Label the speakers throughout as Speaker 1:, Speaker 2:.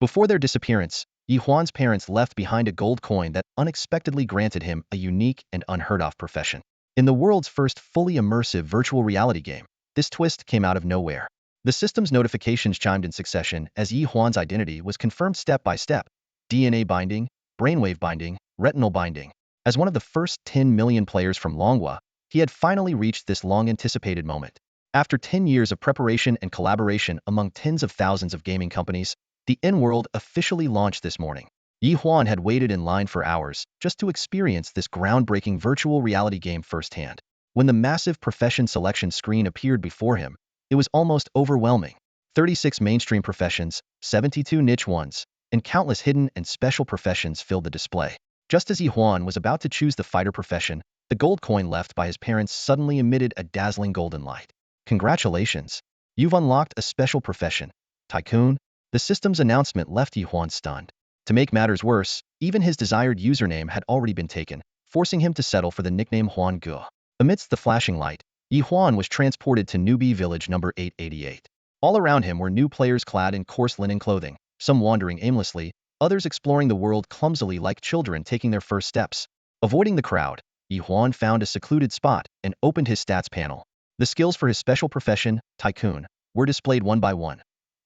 Speaker 1: Before their disappearance, Ye Huan's parents left behind a gold coin that unexpectedly granted him a unique and unheard-of profession. In the world's first fully immersive virtual reality game, this twist came out of nowhere. The system's notifications chimed in succession as Ye Huan's identity was confirmed step by step: DNA binding, brainwave binding, retinal binding. As one of the first 10 million players from Longhua, he had finally reached this long-anticipated moment. After 10 years of preparation and collaboration among tens of thousands of gaming companies, the in-world officially launched this morning. Ye Huan had waited in line for hours just to experience this groundbreaking virtual reality game firsthand. When the massive profession selection screen appeared before him, it was almost overwhelming. 36 mainstream professions, 72 niche ones, and countless hidden and special professions filled the display. Just as Ye Huan was about to choose the fighter profession, the gold coin left by his parents suddenly emitted a dazzling golden light. Congratulations! You've unlocked a special profession, Tycoon. The system's announcement left Ye Huan stunned. To make matters worse, even his desired username had already been taken, forcing him to settle for the nickname Huan Ge. Amidst the flashing light, Ye Huan was transported to Newbie village number 888. All around him were new players clad in coarse linen clothing, some wandering aimlessly, others exploring the world clumsily like children taking their first steps. Avoiding the crowd, Ye Huan found a secluded spot and opened his stats panel. The skills for his special profession, Tycoon, were displayed one by one.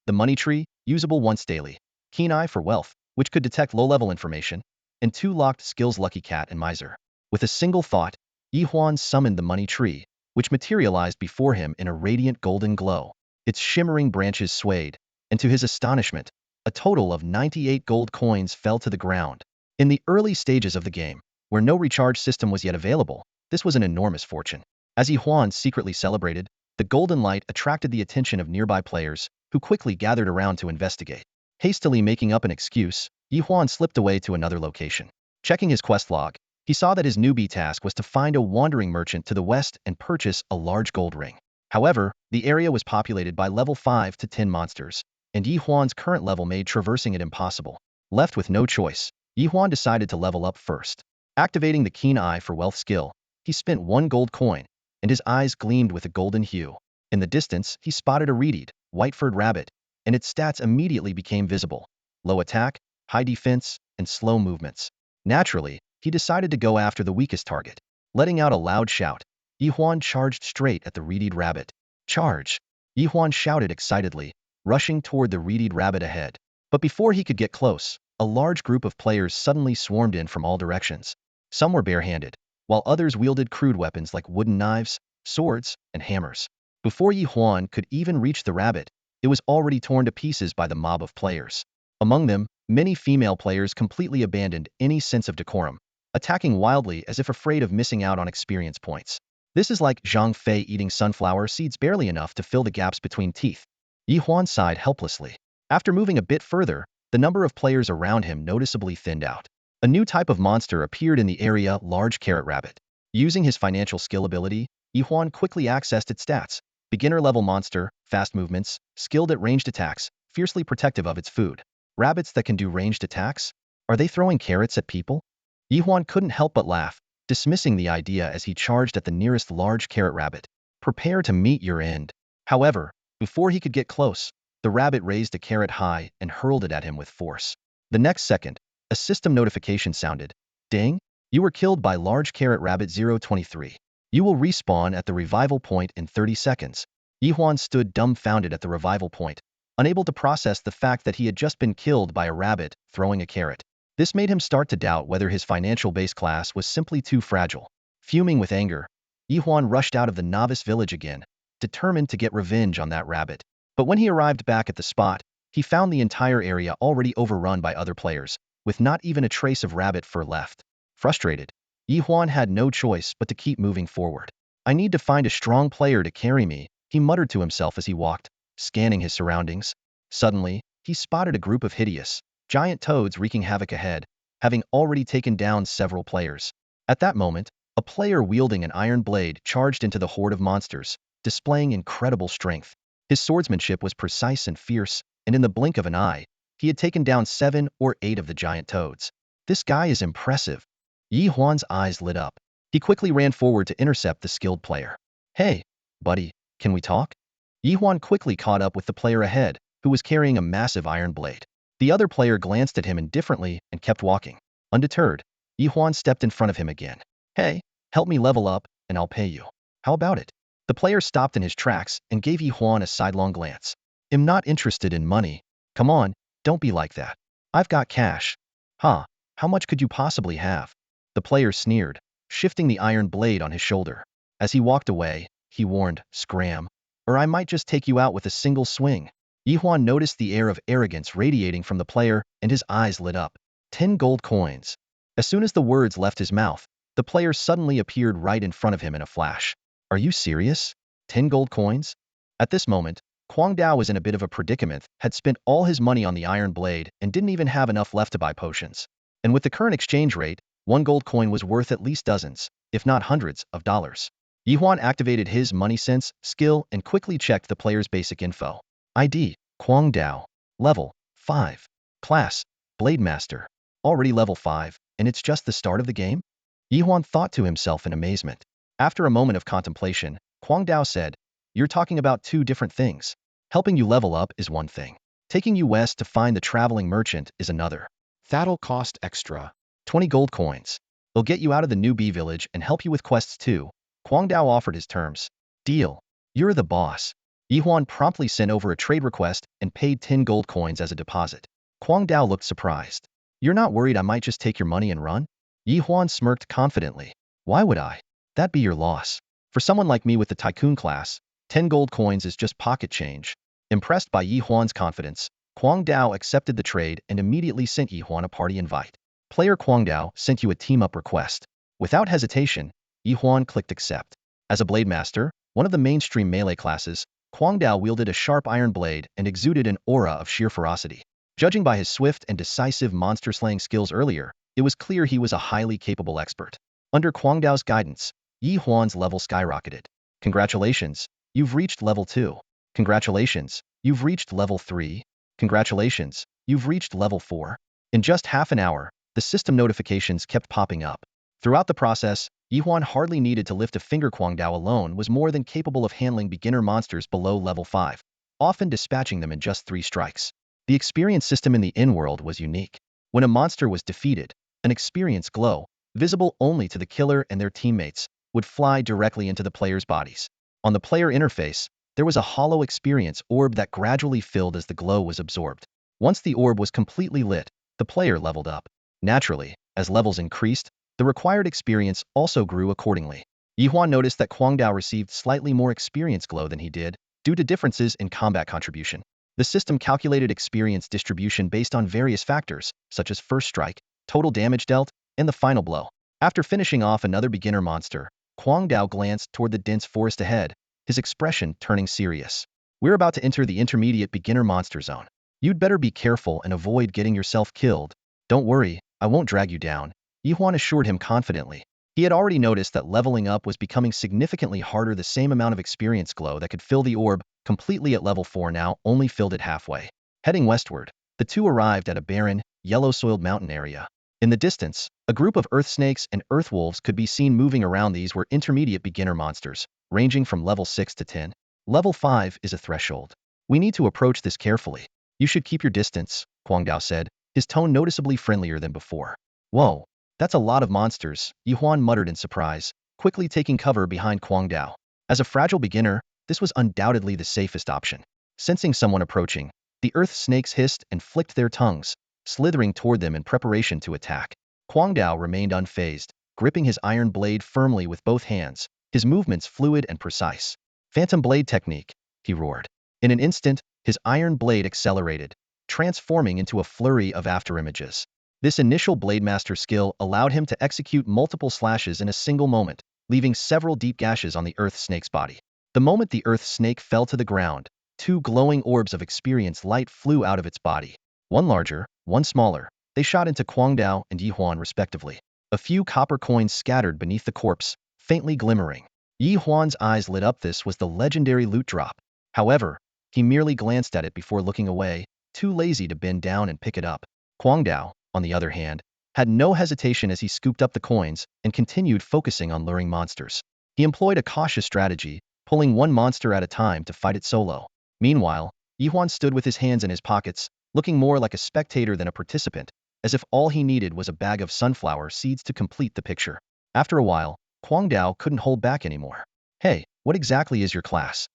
Speaker 1: The money tree, usable once daily. Keen eye for wealth, which could detect low-level information, and 2 locked skills, Lucky Cat and Miser. With a single thought, Ye Huan summoned the money tree, which materialized before him in a radiant golden glow. Its shimmering branches swayed, and to his astonishment, a total of 98 gold coins fell to the ground. In the early stages of the game, where no recharge system was yet available, this was an enormous fortune. As Ye Huan secretly celebrated, the golden light attracted the attention of nearby players, who quickly gathered around to investigate. Hastily making up an excuse, Ye Huan slipped away to another location. Checking his quest log, he saw that his newbie task was to find a wandering merchant to the west and purchase a large gold ring. However, the area was populated by level 5 to 10 monsters, and Ye Huan's current level made traversing it impossible. Left with no choice, Ye Huan decided to level up first. Activating the Keen Eye for Wealth skill, he spent 1 gold coin, and his eyes gleamed with a golden hue. In the distance, he spotted a red-eyed, white-furred rabbit, and its stats immediately became visible: low attack, high defense, and slow movements. Naturally, he decided to go after the weakest target. Letting out a loud shout, Ye Huan charged straight at the red-eyed rabbit. Charge! Ye Huan shouted excitedly, rushing toward the red-eyed rabbit ahead. But before he could get close, a large group of players suddenly swarmed in from all directions. Some were barehanded, while others wielded crude weapons like wooden knives, swords, and hammers. Before Ye Huan could even reach the rabbit, it was already torn to pieces by the mob of players. Among them, many female players completely abandoned any sense of decorum, attacking wildly as if afraid of missing out on experience points. This is like Zhang Fei eating sunflower seeds barely enough to fill the gaps between teeth. Ye Huan sighed helplessly. After moving a bit further, the number of players around him noticeably thinned out. A new type of monster appeared in the area: large carrot rabbit. Using his financial skill ability, Ye Huan quickly accessed its stats: beginner level monster, fast movements, skilled at ranged attacks, fiercely protective of its food. Rabbits that can do ranged attacks? Are they throwing carrots at people? Ye Huan couldn't help but laugh, dismissing the idea as he charged at the nearest large carrot rabbit. Prepare to meet your end. However, before he could get close, the rabbit raised a carrot high and hurled it at him with force. The next second, a system notification sounded. Ding! You were killed by large carrot rabbit 023. You will respawn at the revival point in 30 seconds. Ye Huan stood dumbfounded at the revival point, unable to process the fact that he had just been killed by a rabbit throwing a carrot. This made him start to doubt whether his financial base class was simply too fragile. Fuming with anger, Ye Huan rushed out of the novice village again, determined to get revenge on that rabbit. But when he arrived back at the spot, he found the entire area already overrun by other players, with not even a trace of rabbit fur left. Frustrated, Ye Huan had no choice but to keep moving forward. I need to find a strong player to carry me, he muttered to himself as he walked, scanning his surroundings. Suddenly, he spotted a group of hideous, giant toads wreaking havoc ahead, having already taken down several players. At that moment, a player wielding an iron blade charged into the horde of monsters, displaying incredible strength. His swordsmanship was precise and fierce, and in the blink of an eye, he had taken down 7 or 8 of the giant toads. This guy is impressive. Ye Huan's eyes lit up. He quickly ran forward to intercept the skilled player. Hey, buddy, can we talk? Ye Huan quickly caught up with the player ahead, who was carrying a massive iron blade. The other player glanced at him indifferently and kept walking. Undeterred, Ye Huan stepped in front of him again. Hey, help me level up, and I'll pay you. How about it? The player stopped in his tracks and gave Ye Huan a sidelong glance. I'm not interested in money. Come on, don't be like that. I've got cash. Huh, how much could you possibly have? The player sneered, shifting the iron blade on his shoulder. As he walked away, he warned, scram, or I might just take you out with a single swing. Ye Huan noticed the air of arrogance radiating from the player, and his eyes lit up. 10 gold coins. As soon as the words left his mouth, the player suddenly appeared right in front of him in a flash. Are you serious? 10 gold coins? At this moment, Kwang Dao was in a bit of a predicament, had spent all his money on the iron blade and didn't even have enough left to buy potions. And with the current exchange rate, 1 gold coin was worth at least dozens, if not hundreds, of dollars. Ye Huan activated his money sense skill and quickly checked the player's basic info. ID, Kwang Dao. Level, 5. Class, Blade Master. Already level 5, and it's just the start of the game? Ye Huan thought to himself in amazement. After a moment of contemplation, Kwang Dao said, You're talking about two different things. Helping you level up is one thing. Taking you west to find the traveling merchant is another. That'll cost extra. 20 gold coins. They'll get you out of the Newbie village and help you with quests too. Kwang Dao offered his terms. Deal. You're the boss. Ye Huan promptly sent over a trade request and paid 10 gold coins as a deposit. Kwang Dao looked surprised. You're not worried I might just take your money and run? Ye Huan smirked confidently. Why would I? That'd be your loss. For someone like me with the Tycoon class, 10 gold coins is just pocket change. Impressed by Ye Huan's confidence, Kwang Dao accepted the trade and immediately sent Ye Huan a party invite. Player Kwang Dao sent you a team-up request. Without hesitation, Ye Huan clicked accept. As a blade master, one of the mainstream melee classes, Kwang Dao wielded a sharp iron blade and exuded an aura of sheer ferocity. Judging by his swift and decisive monster-slaying skills earlier, it was clear he was a highly capable expert. Under Kwang Dao's guidance, Ye Huan's level skyrocketed. Congratulations, you've reached level 2. Congratulations, you've reached level 3. Congratulations, you've reached level 4. In just half an hour, the system notifications kept popping up. Throughout the process, Ye Huan hardly needed to lift a finger. Kwang Dao alone was more than capable of handling beginner monsters below level 5, often dispatching them in just 3 strikes. The experience system in the in-world was unique. When a monster was defeated, an experience glow, visible only to the killer and their teammates, would fly directly into the player's bodies. On the player interface, there was a hollow experience orb that gradually filled as the glow was absorbed. Once the orb was completely lit, the player leveled up. Naturally, as levels increased, the required experience also grew accordingly. Ye Huan noticed that Kwang Dao received slightly more experience glow than he did, due to differences in combat contribution. The system calculated experience distribution based on various factors, such as first strike, total damage dealt, and the final blow. After finishing off another beginner monster, Kwang Dao glanced toward the dense forest ahead, his expression turning serious. We're about to enter the intermediate beginner monster zone. You'd better be careful and avoid getting yourself killed. Don't worry, I won't drag you down, Ye Huan assured him confidently. He had already noticed that leveling up was becoming significantly harder. The same amount of experience glow that could fill the orb completely at level 4 now only filled it halfway. Heading westward, the two arrived at a barren, yellow-soiled mountain area. In the distance, a group of earth snakes and earth wolves could be seen moving around. These were intermediate beginner monsters, ranging from level 6 to 10. Level 5 is a threshold. We need to approach this carefully. You should keep your distance, Kwang Dao said, his tone noticeably friendlier than before. Whoa, that's a lot of monsters, Ye Huan muttered in surprise, quickly taking cover behind Kwang Dao. As a fragile beginner, this was undoubtedly the safest option. Sensing someone approaching, the earth snakes hissed and flicked their tongues, slithering toward them in preparation to attack. Kwang Dao remained unfazed, gripping his iron blade firmly with both hands, his movements fluid and precise. Phantom blade technique, he roared. In an instant, his iron blade accelerated, transforming into a flurry of afterimages. This initial Blademaster skill allowed him to execute multiple slashes in a single moment, leaving several deep gashes on the earth snake's body. The moment the earth snake fell to the ground, 2 glowing orbs of experience light flew out of its body. One larger, one smaller. They shot into Kwang Dao and Ye Huan respectively. A few copper coins scattered beneath the corpse, faintly glimmering. Ye Huan's eyes lit up. This was the legendary loot drop. However, he merely glanced at it before looking away, too lazy to bend down and pick it up. Kwang Dao, on the other hand, had no hesitation as he scooped up the coins and continued focusing on luring monsters. He employed a cautious strategy, pulling one monster at a time to fight it solo. Meanwhile, Ye Huan stood with his hands in his pockets, looking more like a spectator than a participant, as if all he needed was a bag of sunflower seeds to complete the picture. After a while, Kwang Dao couldn't hold back anymore. Hey, what exactly is your class?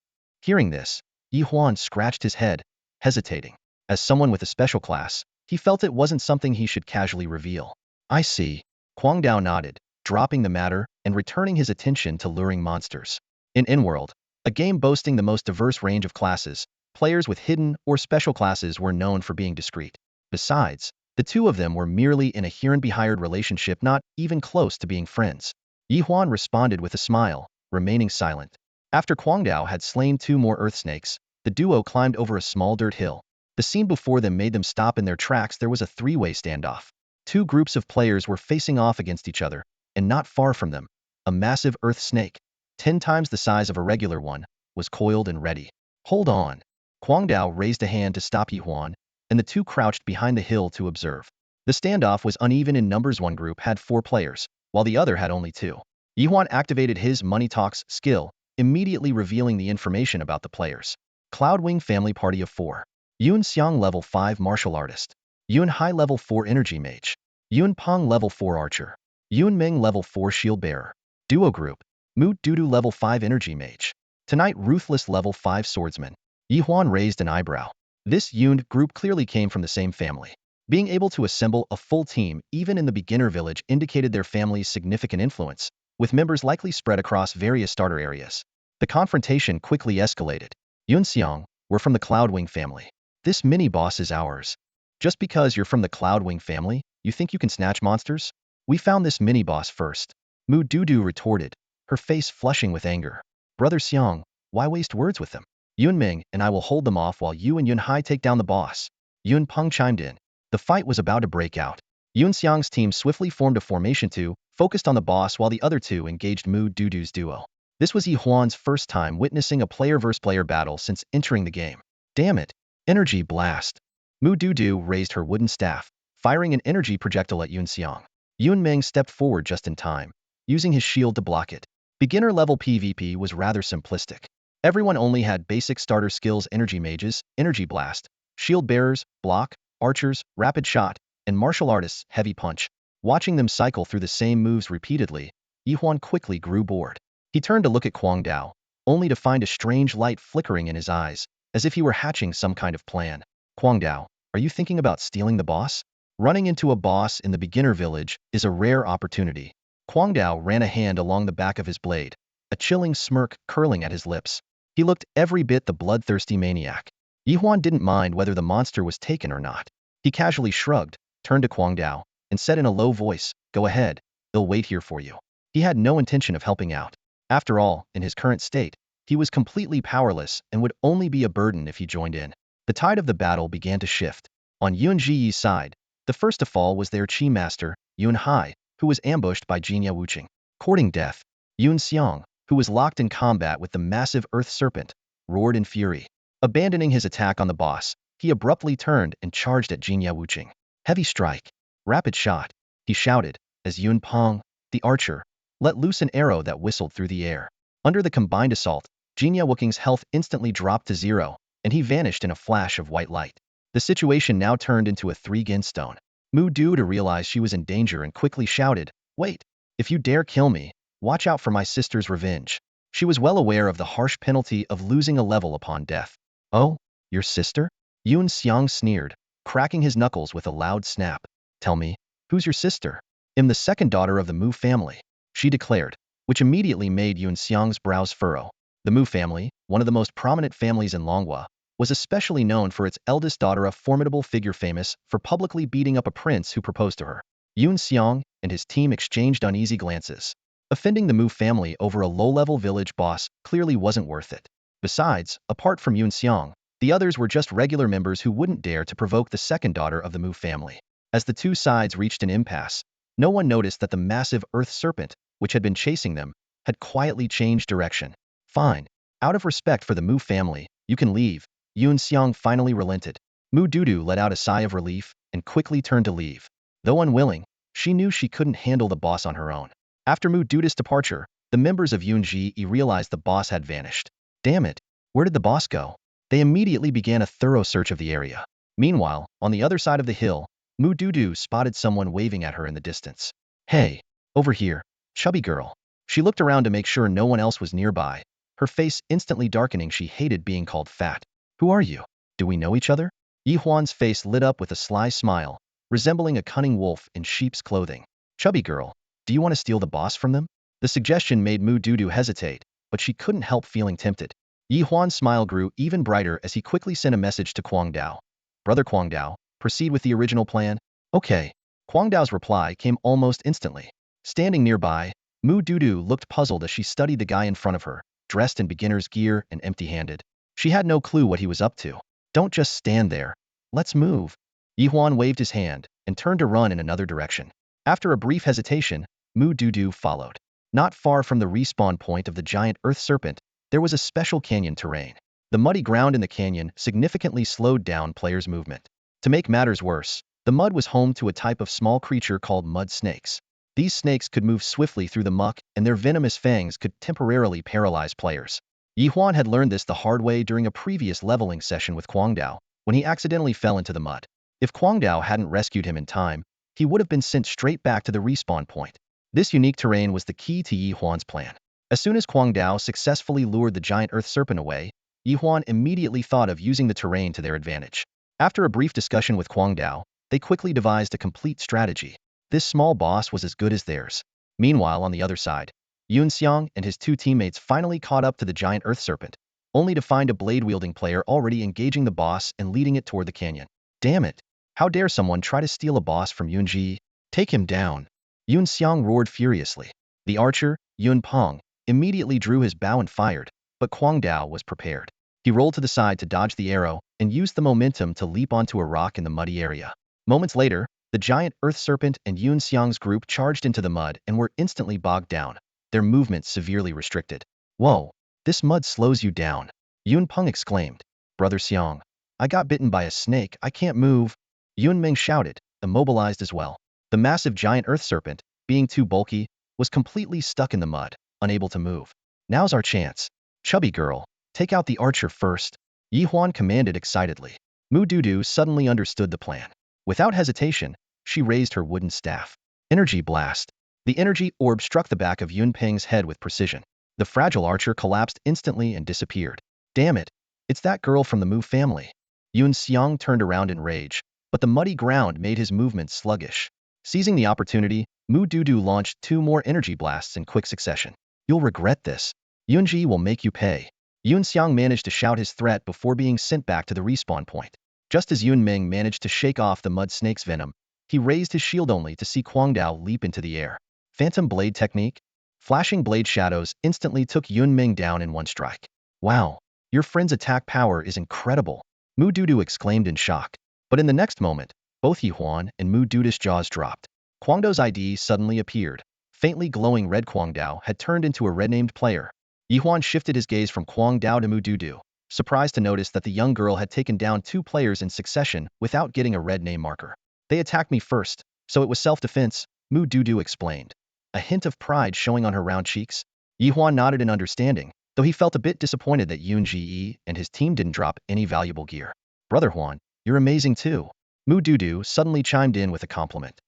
Speaker 1: Hearing this, Ye Huan scratched his head, hesitating. As someone with a special class, he felt it wasn't something he should casually reveal. I see. Kwang Dao nodded, dropping the matter and returning his attention to luring monsters. In Inworld, a game boasting the most diverse range of classes, players with hidden or special classes were known for being discreet. Besides, the two of them were merely in a herein-behired relationship, not even close to being friends. Ye Huan responded with a smile, remaining silent. After Kwang Dao had slain 2 more earth snakes, the duo climbed over a small dirt hill. The scene before them made them stop in their tracks. There was a 3-way standoff. 2 groups of players were facing off against each other, and not far from them, a massive earth snake, 10 times the size of a regular one, was coiled and ready. Hold on. Kwang Dao raised a hand to stop Ye Huan, and the two crouched behind the hill to observe. The standoff was uneven in numbers. One group had 4 players, while the other had only 2. Ye Huan activated his Money Talks skill, immediately revealing the information about the players. Cloudwing family party of 4. Yun Xiang level 5 martial artist. Yun Hai level 4 energy mage. Yun Peng level 4 archer. Yun Ming level 4 shield bearer. Duo group. Mu Dudu level 5 energy mage. Tonight Ruthless level 5 swordsman. Ye Huan raised an eyebrow. This Yun group clearly came from the same family. Being able to assemble a full team even in the beginner village indicated their family's significant influence, with members likely spread across various starter areas. The confrontation quickly escalated. Yun Xiang, we're from the Cloudwing family. This mini-boss is ours. Just because you're from the Cloudwing family, you think you can snatch monsters? We found this mini-boss first. Mu Dudu retorted, her face flushing with anger. Brother Xiang, why waste words with them? Yun Ming and I will hold them off while you and Yun Hai take down the boss. Yun Peng chimed in. The fight was about to break out. Yun Xiang's team swiftly formed a formation 2, focused on the boss while the other 2 engaged Mu Dudu's duo. This was Ye Huan's first time witnessing a player-versus-player battle since entering the game. Damn it. Energy blast. Mu Dudu raised her wooden staff, firing an energy projectile at Yun Xiang. Yun Ming stepped forward just in time, using his shield to block it. Beginner-level PvP was rather simplistic. Everyone only had basic starter skills: energy mages, energy blast, shield bearers, block, archers, rapid shot, and martial artists, heavy punch. Watching them cycle through the same moves repeatedly, Ye Huan quickly grew bored. He turned to look at Kwang Dao, only to find a strange light flickering in his eyes, as if he were hatching some kind of plan. Kwang Dao, are you thinking about stealing the boss? Running into a boss in the beginner village is a rare opportunity. Kwang Dao ran a hand along the back of his blade, a chilling smirk curling at his lips. He looked every bit the bloodthirsty maniac. Ye Huan didn't mind whether the monster was taken or not. He casually shrugged, turned to Kwang Dao, and said in a low voice, "Go ahead, they'll wait here for you." He had no intention of helping out. After all, in his current state, he was completely powerless and would only be a burden if he joined in. The tide of the battle began to shift. On Yun Jiyi's side, the first to fall was their Qi master, Yun Hai, who was ambushed by Jinya Wuqing. Courting death, Yun Xiang, who was locked in combat with the massive earth serpent, roared in fury. Abandoning his attack on the boss, he abruptly turned and charged at Jinya Wuqing. Heavy strike. Rapid shot, he shouted, as Yun Peng, the archer, let loose an arrow that whistled through the air. Under the combined assault, Jinya Wuqing's health instantly dropped to 0, and he vanished in a flash of white light. The situation now turned into a 3-gin stone. Mu Dudu realized she was in danger and quickly shouted, "Wait! If you dare kill me, watch out for my sister's revenge." She was well aware of the harsh penalty of losing a level upon death. "Oh, your sister?" Yun Xiang sneered, cracking his knuckles with a loud snap. "Tell me, who's your sister?" "I'm the second daughter of the Mu family," she declared, which immediately made Yun Xiang's brows furrow. The Mu family, one of the most prominent families in Longhua, was especially known for its eldest daughter, a formidable figure famous for publicly beating up a prince who proposed to her. Yun Xiang and his team exchanged uneasy glances. Offending the Mu family over a low-level village boss clearly wasn't worth it. Besides, apart from Yun Xiang, the others were just regular members who wouldn't dare to provoke the second daughter of the Mu family. As the two sides reached an impasse, no one noticed that the massive earth serpent, which had been chasing them, had quietly changed direction. "Fine. Out of respect for the Mu family, you can leave." Yun Xiang finally relented. Mu Dudu let out a sigh of relief and quickly turned to leave. Though unwilling, she knew she couldn't handle the boss on her own. After Mu Dudu's departure, the members of Yun Ji realized the boss had vanished. Damn it, where did the boss go? They immediately began a thorough search of the area. Meanwhile, on the other side of the hill, Mu Dudu spotted someone waving at her in the distance. Hey, over here, chubby girl. She looked around to make sure no one else was nearby, her face instantly darkening. She hated being called fat. Who are you? Do we know each other? Ye Huan's face lit up with a sly smile, resembling a cunning wolf in sheep's clothing. Chubby girl, do you want to steal the boss from them? The suggestion made Mu Dudu hesitate, but she couldn't help feeling tempted. Ye Huan's smile grew even brighter as he quickly sent a message to Kwang Dao. Brother Kwang Dao, proceed with the original plan? Okay. Kwang Dao's reply came almost instantly. Standing nearby, Mu Dudu looked puzzled as she studied the guy in front of her, dressed in beginner's gear and empty-handed. She had no clue what he was up to. Don't just stand there. Let's move. Ye Huan waved his hand and turned to run in another direction. After a brief hesitation, Mu Dudu followed. Not far from the respawn point of the giant earth serpent, there was a special canyon terrain. The muddy ground in the canyon significantly slowed down players' movement. To make matters worse, the mud was home to a type of small creature called mud snakes. These snakes could move swiftly through the muck, and their venomous fangs could temporarily paralyze players. Ye Huan had learned this the hard way during a previous leveling session with Kwang Dao, when he accidentally fell into the mud. If Kwang Dao hadn't rescued him in time, he would have been sent straight back to the respawn point. This unique terrain was the key to Ye Huan's plan. As soon as Kwang Dao successfully lured the giant earth serpent away, Ye Huan immediately thought of using the terrain to their advantage. After a brief discussion with Kwang Dao, they quickly devised a complete strategy. This small boss was as good as theirs. Meanwhile, on the other side, Yun Xiang and his two teammates finally caught up to the giant earth serpent, only to find a blade-wielding player already engaging the boss and leading it toward the canyon. Damn it! How dare someone try to steal a boss from Yun Ji? Take him down! Yun Xiang roared furiously. The archer, Yun Peng, immediately drew his bow and fired, but Kwang Dao was prepared. He rolled to the side to dodge the arrow and used the momentum to leap onto a rock in the muddy area. Moments later, the giant earth serpent and Yun Xiang's group charged into the mud and were instantly bogged down, their movements severely restricted. Whoa, this mud slows you down, Yun Peng exclaimed. Brother Xiang, I got bitten by a snake, I can't move. Yun Ming shouted, immobilized as well. The massive giant earth serpent, being too bulky, was completely stuck in the mud, unable to move. Now's our chance. Chubby girl, take out the archer first, Ye Huan commanded excitedly. Mu Dudu suddenly understood the plan. Without hesitation, she raised her wooden staff. Energy blast. The energy orb struck the back of Yun Peng's head with precision. The fragile archer collapsed instantly and disappeared. Damn it, it's that girl from the Mu family. Yun Xiang turned around in rage, but the muddy ground made his movements sluggish. Seizing the opportunity, Mu Dudu launched 2 more energy blasts in quick succession. You'll regret this. Yunji will make you pay. Yun Xiang managed to shout his threat before being sent back to the respawn point. Just as Yun Ming managed to shake off the mud snake's venom, he raised his shield only to see Kwang Dao leap into the air. Phantom blade technique? Flashing blade shadows instantly took Yun Ming down in one strike. Wow, your friend's attack power is incredible, Mu Dudu exclaimed in shock. But in the next moment, both Ye Huan and Mu Dudu's jaws dropped. Kwang Dao's ID suddenly appeared. Faintly glowing red Kwang Dao had turned into a red-named player. Ye Huan shifted his gaze from Kwang Dao to Mu Dudu, surprised to notice that the young girl had taken down 2 players in succession without getting a red name marker. They attacked me first, so it was self-defense, Mu Dudu explained. A hint of pride showing on her round cheeks. Ye Huan nodded in understanding, though he felt a bit disappointed that Yun Ji and his team didn't drop any valuable gear. Brother Huan, you're amazing too. Mu Dudu suddenly chimed in with a compliment.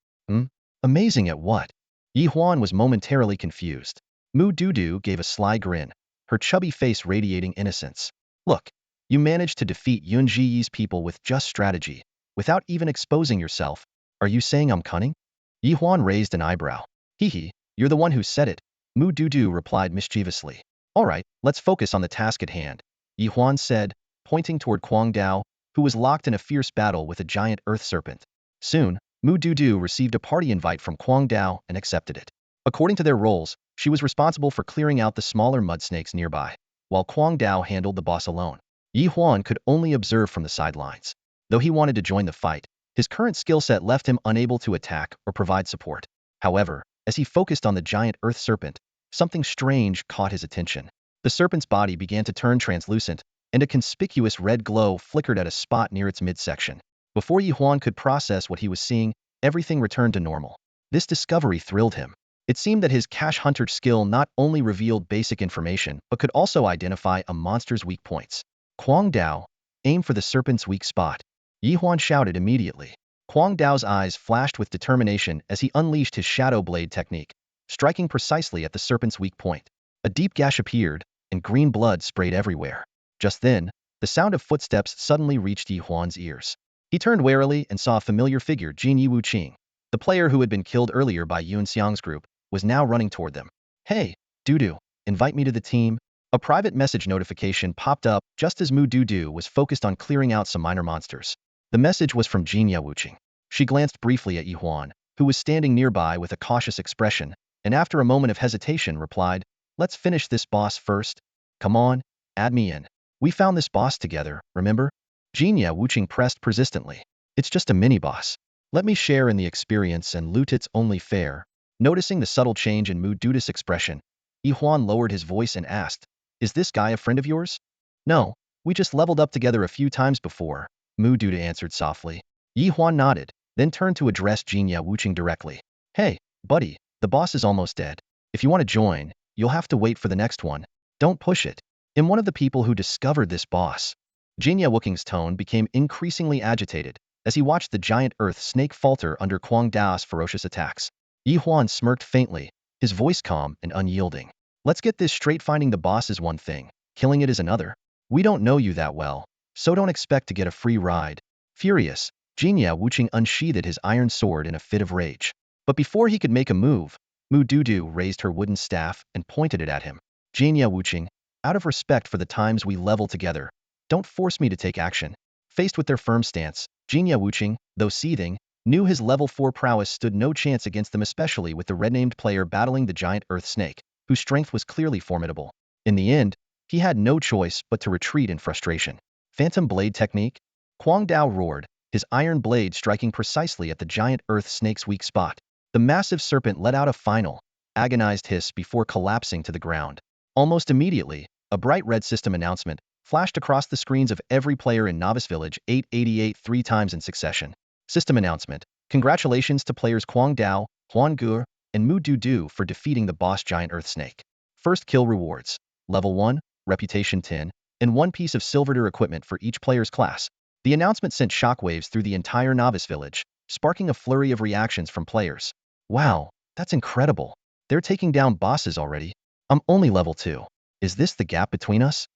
Speaker 1: Amazing at what? Ye Huan was momentarily confused. Mu Dudu gave a sly grin, her chubby face radiating innocence. Look, you managed to defeat Yun Ji's people with just strategy, without even exposing yourself. Are you saying I'm cunning? Ye Huan raised an eyebrow. Hee, you're the one who said it, Mu Dudu replied mischievously. Alright, let's focus on the task at hand, Ye Huan said, pointing toward Kwang Dao, who was locked in a fierce battle with a giant earth serpent. Soon, Mu Dudu received a party invite from Kwang Dao and accepted it. According to their roles, she was responsible for clearing out the smaller mud snakes nearby, while Kwang Dao handled the boss alone. Ye Huan could only observe from the sidelines. Though he wanted to join the fight, his current skill set left him unable to attack or provide support. However, as he focused on the giant earth serpent, something strange caught his attention. The serpent's body began to turn translucent, and a conspicuous red glow flickered at a spot near its midsection. Before Ye Huan could process what he was seeing, everything returned to normal. This discovery thrilled him. It seemed that his cash hunter skill not only revealed basic information, but could also identify a monster's weak points. Kwang Dao, aim for the serpent's weak spot. Ye Huan shouted immediately. Kwang Dao's eyes flashed with determination as he unleashed his shadow blade technique, striking precisely at the serpent's weak point. A deep gash appeared, and green blood sprayed everywhere. Just then, the sound of footsteps suddenly reached Ye Huan's ears. He turned warily and saw a familiar figure, Jin Yi Wuqing. The player who had been killed earlier by Yun Xiang's group was now running toward them. Hey, Dudu, invite me to the team. A private message notification popped up just as Mu Dudu was focused on clearing out some minor monsters. The message was from Jin Yi Wuqing. She glanced briefly at Ye Huan, who was standing nearby with a cautious expression, and after a moment of hesitation replied, "Let's finish this boss first. Come on, add me in. We found this boss together, remember?" Jin Yi Wuqing pressed persistently. "It's just a mini-boss. Let me share in the experience and loot, it's only fair." Noticing the subtle change in Mu Dudu's expression, Ye Huan lowered his voice and asked, "Is this guy a friend of yours?" "No, we just leveled up together a few times before," Mu Dudu answered softly. Ye Huan nodded, then turned to address Jin Yi Wuqing directly. "Hey, buddy, the boss is almost dead. If you want to join, you'll have to wait for the next one. Don't push it. I'm one of the people who discovered this boss." Jin Yi Wuqing's tone became increasingly agitated as he watched the giant earth snake falter under Kwang Dao's ferocious attacks. Ye Huan smirked faintly, his voice calm and unyielding. "Let's get this straight, finding the boss is one thing, killing it is another. We don't know you that well, so don't expect to get a free ride." Furious, Jin Yi Wuqing unsheathed his iron sword in a fit of rage. But before he could make a move, Mu Dudu raised her wooden staff and pointed it at him. "Jin Yi Wuqing, out of respect for the times we level together, don't force me to take action." Faced with their firm stance, Jin Yi Wuqing, though seething, knew his level 4 prowess stood no chance against them, especially with the red-named player battling the giant earth snake, whose strength was clearly formidable. In the end, he had no choice but to retreat in frustration. Phantom blade technique? Kwang Dao roared, his iron blade striking precisely at the giant earth snake's weak spot. The massive serpent let out a final, agonized hiss before collapsing to the ground. Almost immediately, a bright red system announcement flashed across the screens of every player in Novice Village 888 3 times in succession. System announcement: congratulations to players Kwang Dao, Huan Gu, and Mu Dudu for defeating the boss giant earth snake. First kill rewards: level 1, reputation 10, and 1 piece of silver equipment for each player's class. The announcement sent shockwaves through the entire Novice Village, sparking a flurry of reactions from players. "Wow, that's incredible. They're taking down bosses already. I'm only level 2. Is this the gap between us?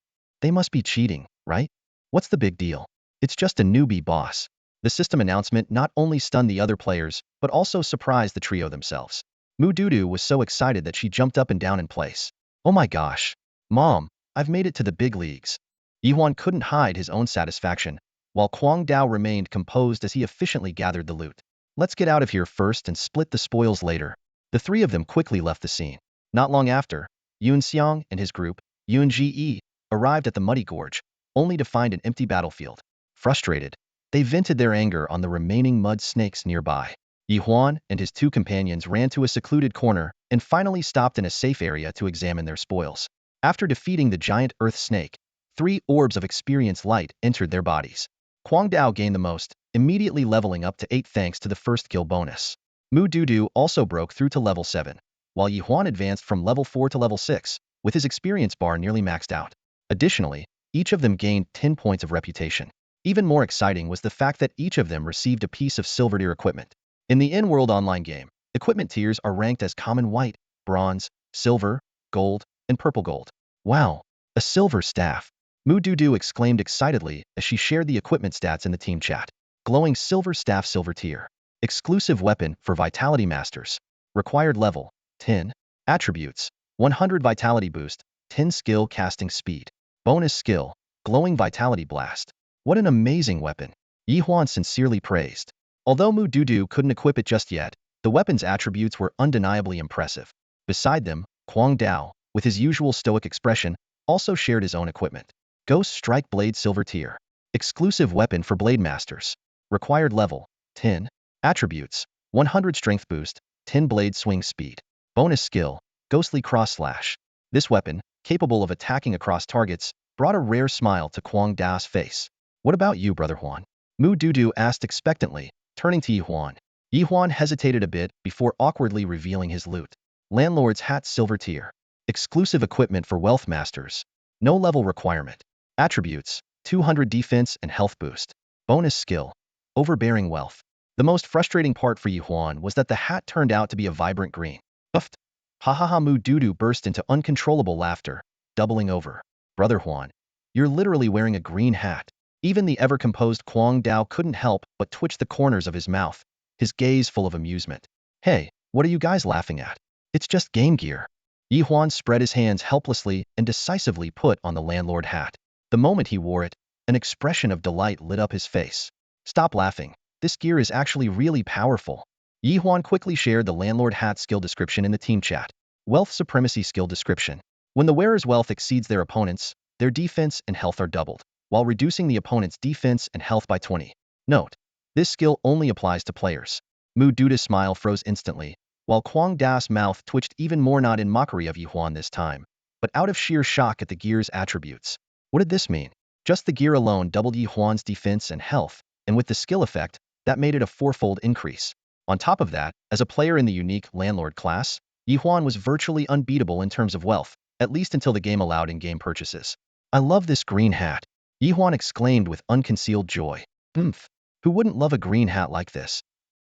Speaker 1: They must be cheating, right? What's the big deal? It's just a newbie boss." The system announcement not only stunned the other players, but also surprised the trio themselves. Mu Dudu was so excited that she jumped up and down in place. "Oh my gosh. Mom, I've made it to the big leagues." Ye Huan couldn't hide his own satisfaction, while Kwang Dao remained composed as he efficiently gathered the loot. "Let's get out of here first and split the spoils later." The three of them quickly left the scene. Not long after, Yun Xiang and his group, Yun Ji, arrived at the muddy gorge, only to find an empty battlefield. Frustrated, they vented their anger on the remaining mud snakes nearby. Ye Huan and his 2 companions ran to a secluded corner and finally stopped in a safe area to examine their spoils. After defeating the giant earth snake, 3 orbs of experience light entered their bodies. Kwang Dao gained the most, immediately leveling up to 8 thanks to the first kill bonus. Mu Dudu also broke through to level 7, while Ye Huan advanced from level 4 to level 6, with his experience bar nearly maxed out. Additionally, each of them gained 10 points of reputation. Even more exciting was the fact that each of them received a piece of silver tier equipment. In the in-world online game, equipment tiers are ranked as common white, bronze, silver, gold, and purple gold. "Wow, a silver staff!" Mu Dudu exclaimed excitedly as she shared the equipment stats in the team chat. Glowing silver staff, silver tier. Exclusive weapon for Vitality Masters. Required level, 10. Attributes, 100 Vitality boost, 10 skill casting speed. Bonus skill, glowing Vitality blast. What an amazing weapon! Ye Huan sincerely praised. Although Mu Dudu couldn't equip it just yet, the weapon's attributes were undeniably impressive. Beside them, Kwang Dao, with his usual stoic expression, also shared his own equipment. Ghost Strike Blade Silver Tier. Exclusive weapon for Blade Masters. Required level, 10. Attributes, 100 Strength boost, 10 Blade Swing Speed. Bonus skill, Ghostly Cross Slash. This weapon, capable of attacking across targets, brought a rare smile to Kwang Dao's face. "What about you, Brother Huan?" Mu Dudu asked expectantly, turning to Ye Huan. Ye Huan hesitated a bit before awkwardly revealing his loot. Landlord's Hat Silver Tier. Exclusive equipment for Wealth Masters. No level requirement. Attributes, 200 defense and health boost. Bonus skill. Overbearing wealth. The most frustrating part for Ye Huan was that the hat turned out to be a vibrant green. Uffed. Ha ha ha, Mu Dudu burst into uncontrollable laughter, doubling over. Brother Huan, you're literally wearing a green hat. Even the ever-composed Kwang Dao couldn't help but twitch the corners of his mouth, his gaze full of amusement. Hey, what are you guys laughing at? It's just game gear. Ye Huan spread his hands helplessly and decisively put on the landlord hat. The moment he wore it, an expression of delight lit up his face. Stop laughing. This gear is actually really powerful. Ye Huan quickly shared the landlord hat skill description in the team chat. Wealth supremacy skill description. When the wearer's wealth exceeds their opponent's, their defense and health are doubled, while reducing the opponent's defense and health by 20. Note: this skill only applies to players. Mu Duda's smile froze instantly, while Kwang Dao's mouth twitched even more, not in mockery of Ye Huan this time, but out of sheer shock at the gear's attributes. What did this mean? Just the gear alone doubled Ye Huan's defense and health, and with the skill effect, that made it a fourfold increase. On top of that, as a player in the unique landlord class, Ye Huan was virtually unbeatable in terms of wealth, at least until the game allowed in-game purchases. I love this green hat, Ye Huan exclaimed with unconcealed joy. Who wouldn't love a green hat like this?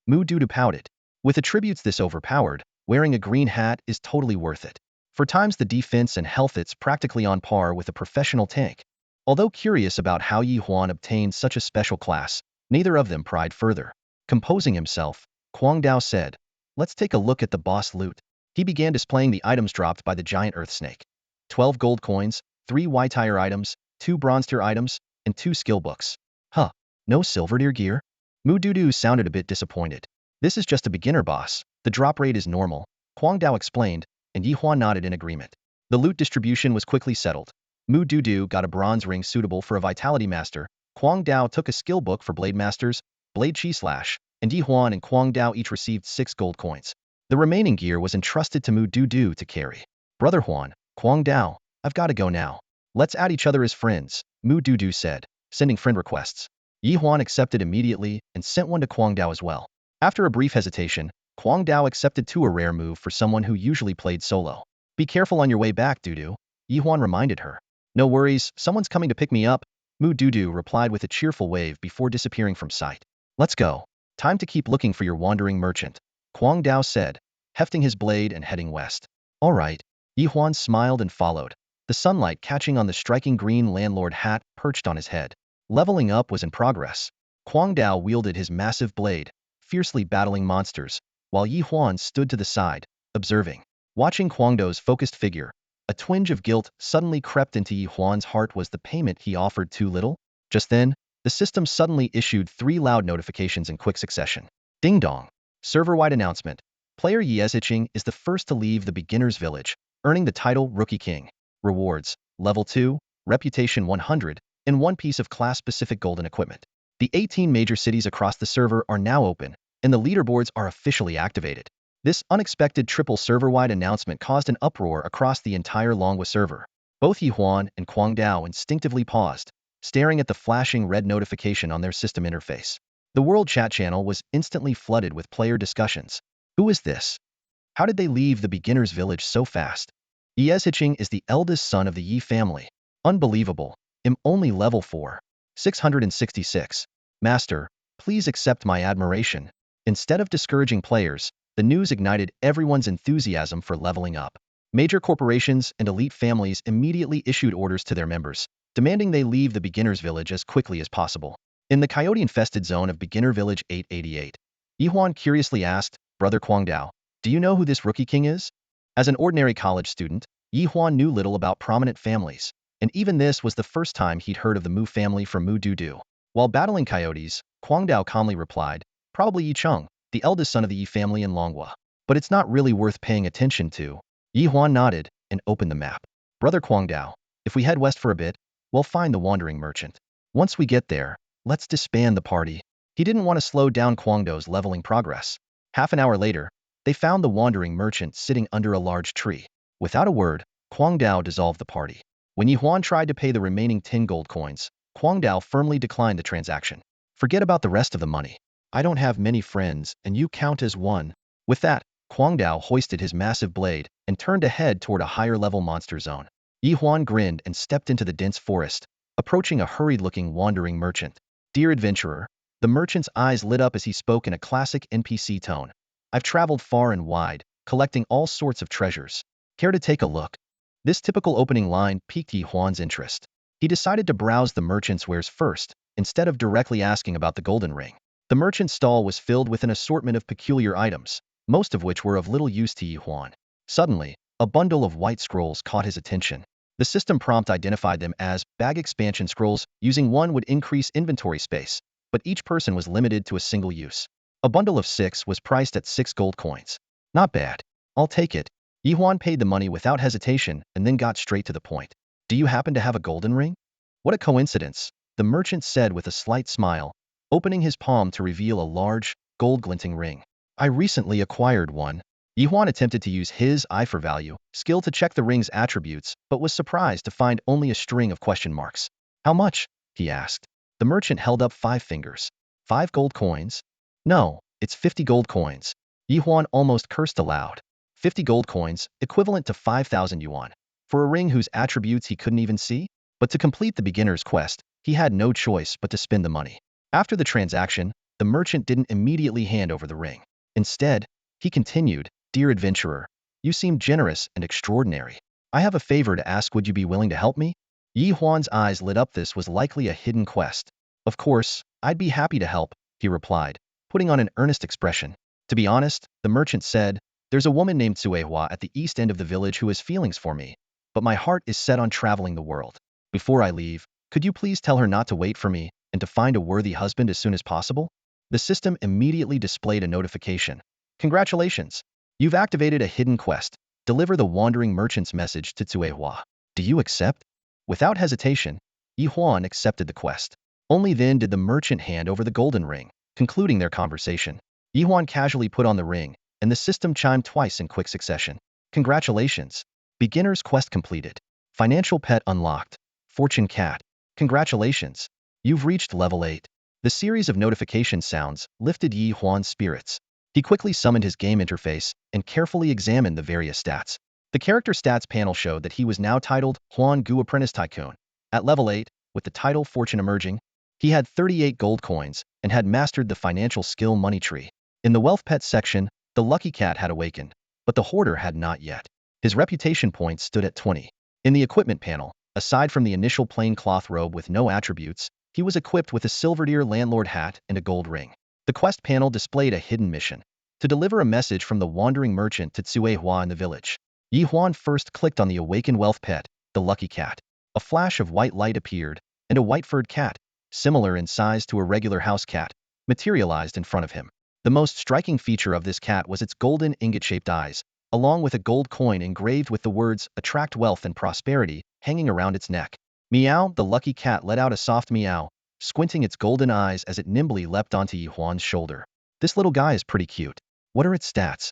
Speaker 1: Mu Dudu pouted. With attributes this overpowered, wearing a green hat is totally worth it. For times the defense and health, it's practically on par with a professional tank. Although curious about how Ye Huan obtained such a special class, neither of them pried further. Composing himself, Kwang Dao said, "Let's take a look at the boss loot." He began displaying the items dropped by the giant earth snake. 12 gold coins, 3 white tier items, 2 bronze tier items, and 2 skill books. Huh, no silver tier gear? Mu Dudu sounded a bit disappointed. This is just a beginner boss. The drop rate is normal, Kwang Dao explained, and Ye Huan nodded in agreement. The loot distribution was quickly settled. Mu Dudu got a bronze ring suitable for a Vitality Master, Kwang Dao took a skill book for Blade Masters, Blade Chi Slash, and Ye Huan and Kwang Dao each received 6 gold coins. The remaining gear was entrusted to Mu Dudu to carry. Brother Huan, Kwang Dao, I've got to go now. Let's add each other as friends, Mu Dudu said, sending friend requests. Ye Huan accepted immediately and sent one to Kwang Dao as well. After a brief hesitation, Kwang Dao accepted too, a rare move for someone who usually played solo. Be careful on your way back, Dudu, Ye Huan reminded her. No worries, someone's coming to pick me up, Mu Dudu replied with a cheerful wave before disappearing from sight. Let's go. Time to keep looking for your wandering merchant, Kwang Dao said, hefting his blade and heading west. All right. Ye Huan smiled and followed, the sunlight catching on the striking green landlord hat perched on his head. Leveling up was in progress. Kwang Dao wielded his massive blade, fiercely battling monsters, while Ye Huan stood to the side, observing. Watching Kwang Dao's focused figure, a twinge of guilt suddenly crept into Ye Huan's heart. Was the payment he offered too little? Just then, the system suddenly issued 3 loud notifications in quick succession. Ding dong. Server-wide announcement. Player Ye Huan is the first to leave the beginner's village, earning the title Rookie King. Rewards: Level 2, Reputation 100, and 1 piece of class-specific golden equipment. The 18 major cities across the server are now open, and the leaderboards are officially activated. This unexpected triple server-wide announcement caused an uproar across the entire Longwa server. Both Ye Huan and Kwang Dao instinctively paused, staring at the flashing red notification on their system interface. The world chat channel was instantly flooded with player discussions. Who is this? How did they leave the beginner's village so fast? Ye Huan is the eldest son of the Ye family. Unbelievable. I'm only level 4. 666. Master, please accept my admiration. Instead of discouraging players, the news ignited everyone's enthusiasm for leveling up. Major corporations and elite families immediately issued orders to their members, demanding they leave the beginner's village as quickly as possible. In the coyote-infested zone of Beginner Village 888, Ye Huan curiously asked, Brother Kwang Dao, do you know who this Rookie King is? As an ordinary college student, Ye Huan knew little about prominent families, and even this was the first time he'd heard of the Mu family from Mu Dudu. While battling coyotes, Kwang Dao calmly replied, probably Yi Chung, the eldest son of the Yi family in Longwa. But it's not really worth paying attention to. Ye Huan nodded and opened the map. Brother Kwang Dao, if we head west for a bit, we'll find the wandering merchant. Once we get there, let's disband the party. He didn't want to slow down Kwang Dao's leveling progress. Half an hour later, they found the wandering merchant sitting under a large tree. Without a word, Kwang Dao dissolved the party. When Ye Huan tried to pay the remaining 10 gold coins, Kwang Dao firmly declined the transaction. Forget about the rest of the money. I don't have many friends, and you count as one. With that, Kwang Dao hoisted his massive blade and turned to head toward a higher-level monster zone. Ye Huan grinned and stepped into the dense forest, approaching a hurried-looking wandering merchant. Dear adventurer, the merchant's eyes lit up as he spoke in a classic NPC tone. I've traveled far and wide, collecting all sorts of treasures. Care to take a look? This typical opening line piqued Ye Huan's interest. He decided to browse the merchant's wares first, instead of directly asking about the golden ring. The merchant's stall was filled with an assortment of peculiar items, most of which were of little use to Ye Huan. Suddenly, a bundle of white scrolls caught his attention. The system prompt identified them as bag expansion scrolls. Using one would increase inventory space, but each person was limited to a single use. A bundle of 6 was priced at 6 gold coins. Not bad. I'll take it. Ye Huan paid the money without hesitation and then got straight to the point. Do you happen to have a golden ring? What a coincidence, the merchant said with a slight smile, opening his palm to reveal a large, gold-glinting ring. I recently acquired one. Ye Huan attempted to use his eye for value skill to check the ring's attributes, but was surprised to find only a string of question marks. How much? He asked. The merchant held up 5 fingers. 5 gold coins? No, it's 50 gold coins. Ye Huan almost cursed aloud. 50 gold coins, equivalent to 5,000 yuan. For a ring whose attributes he couldn't even see? But to complete the beginner's quest, he had no choice but to spend the money. After the transaction, the merchant didn't immediately hand over the ring. Instead, he continued, Dear adventurer, you seem generous and extraordinary. I have a favor to ask, would you be willing to help me? Ye Huan's eyes lit up. This was likely a hidden quest. Of course, I'd be happy to help, he replied, putting on an earnest expression. To be honest, the merchant said, there's a woman named Suehua at the east end of the village who has feelings for me, but my heart is set on traveling the world. Before I leave, could you please tell her not to wait for me and to find a worthy husband as soon as possible? The system immediately displayed a notification. Congratulations! You've activated a hidden quest. Deliver the wandering merchant's message to Suehua. Do you accept? Without hesitation, Ye Huan accepted the quest. Only then did the merchant hand over the golden ring, concluding their conversation. Ye Huan casually put on the ring, and the system chimed twice in quick succession. Congratulations! Beginner's quest completed. Financial pet unlocked. Fortune cat. Congratulations! You've reached level 8. The series of notification sounds lifted Ye Huan's spirits. He quickly summoned his game interface and carefully examined the various stats. The character stats panel showed that he was now titled Huan Gu Apprentice Tycoon. At level 8, with the title Fortune emerging, he had 38 gold coins and had mastered the financial skill money tree. In the wealth pet section, the lucky cat had awakened, but the hoarder had not yet. His reputation points stood at 20. In the equipment panel, aside from the initial plain cloth robe with no attributes, he was equipped with a silver deer landlord hat and a gold ring. The quest panel displayed a hidden mission: to deliver a message from the wandering merchant to Suehua in the village. Ye Huan first clicked on the awakened wealth pet, the lucky cat. A flash of white light appeared, and a white-furred cat, similar in size to a regular house cat, materialized in front of him. The most striking feature of this cat was its golden ingot-shaped eyes, along with a gold coin engraved with the words "Attract Wealth and Prosperity" hanging around its neck. Meow, the lucky cat let out a soft meow, squinting its golden eyes as it nimbly leapt onto Ye Huan's shoulder. This little guy is pretty cute. What are its stats?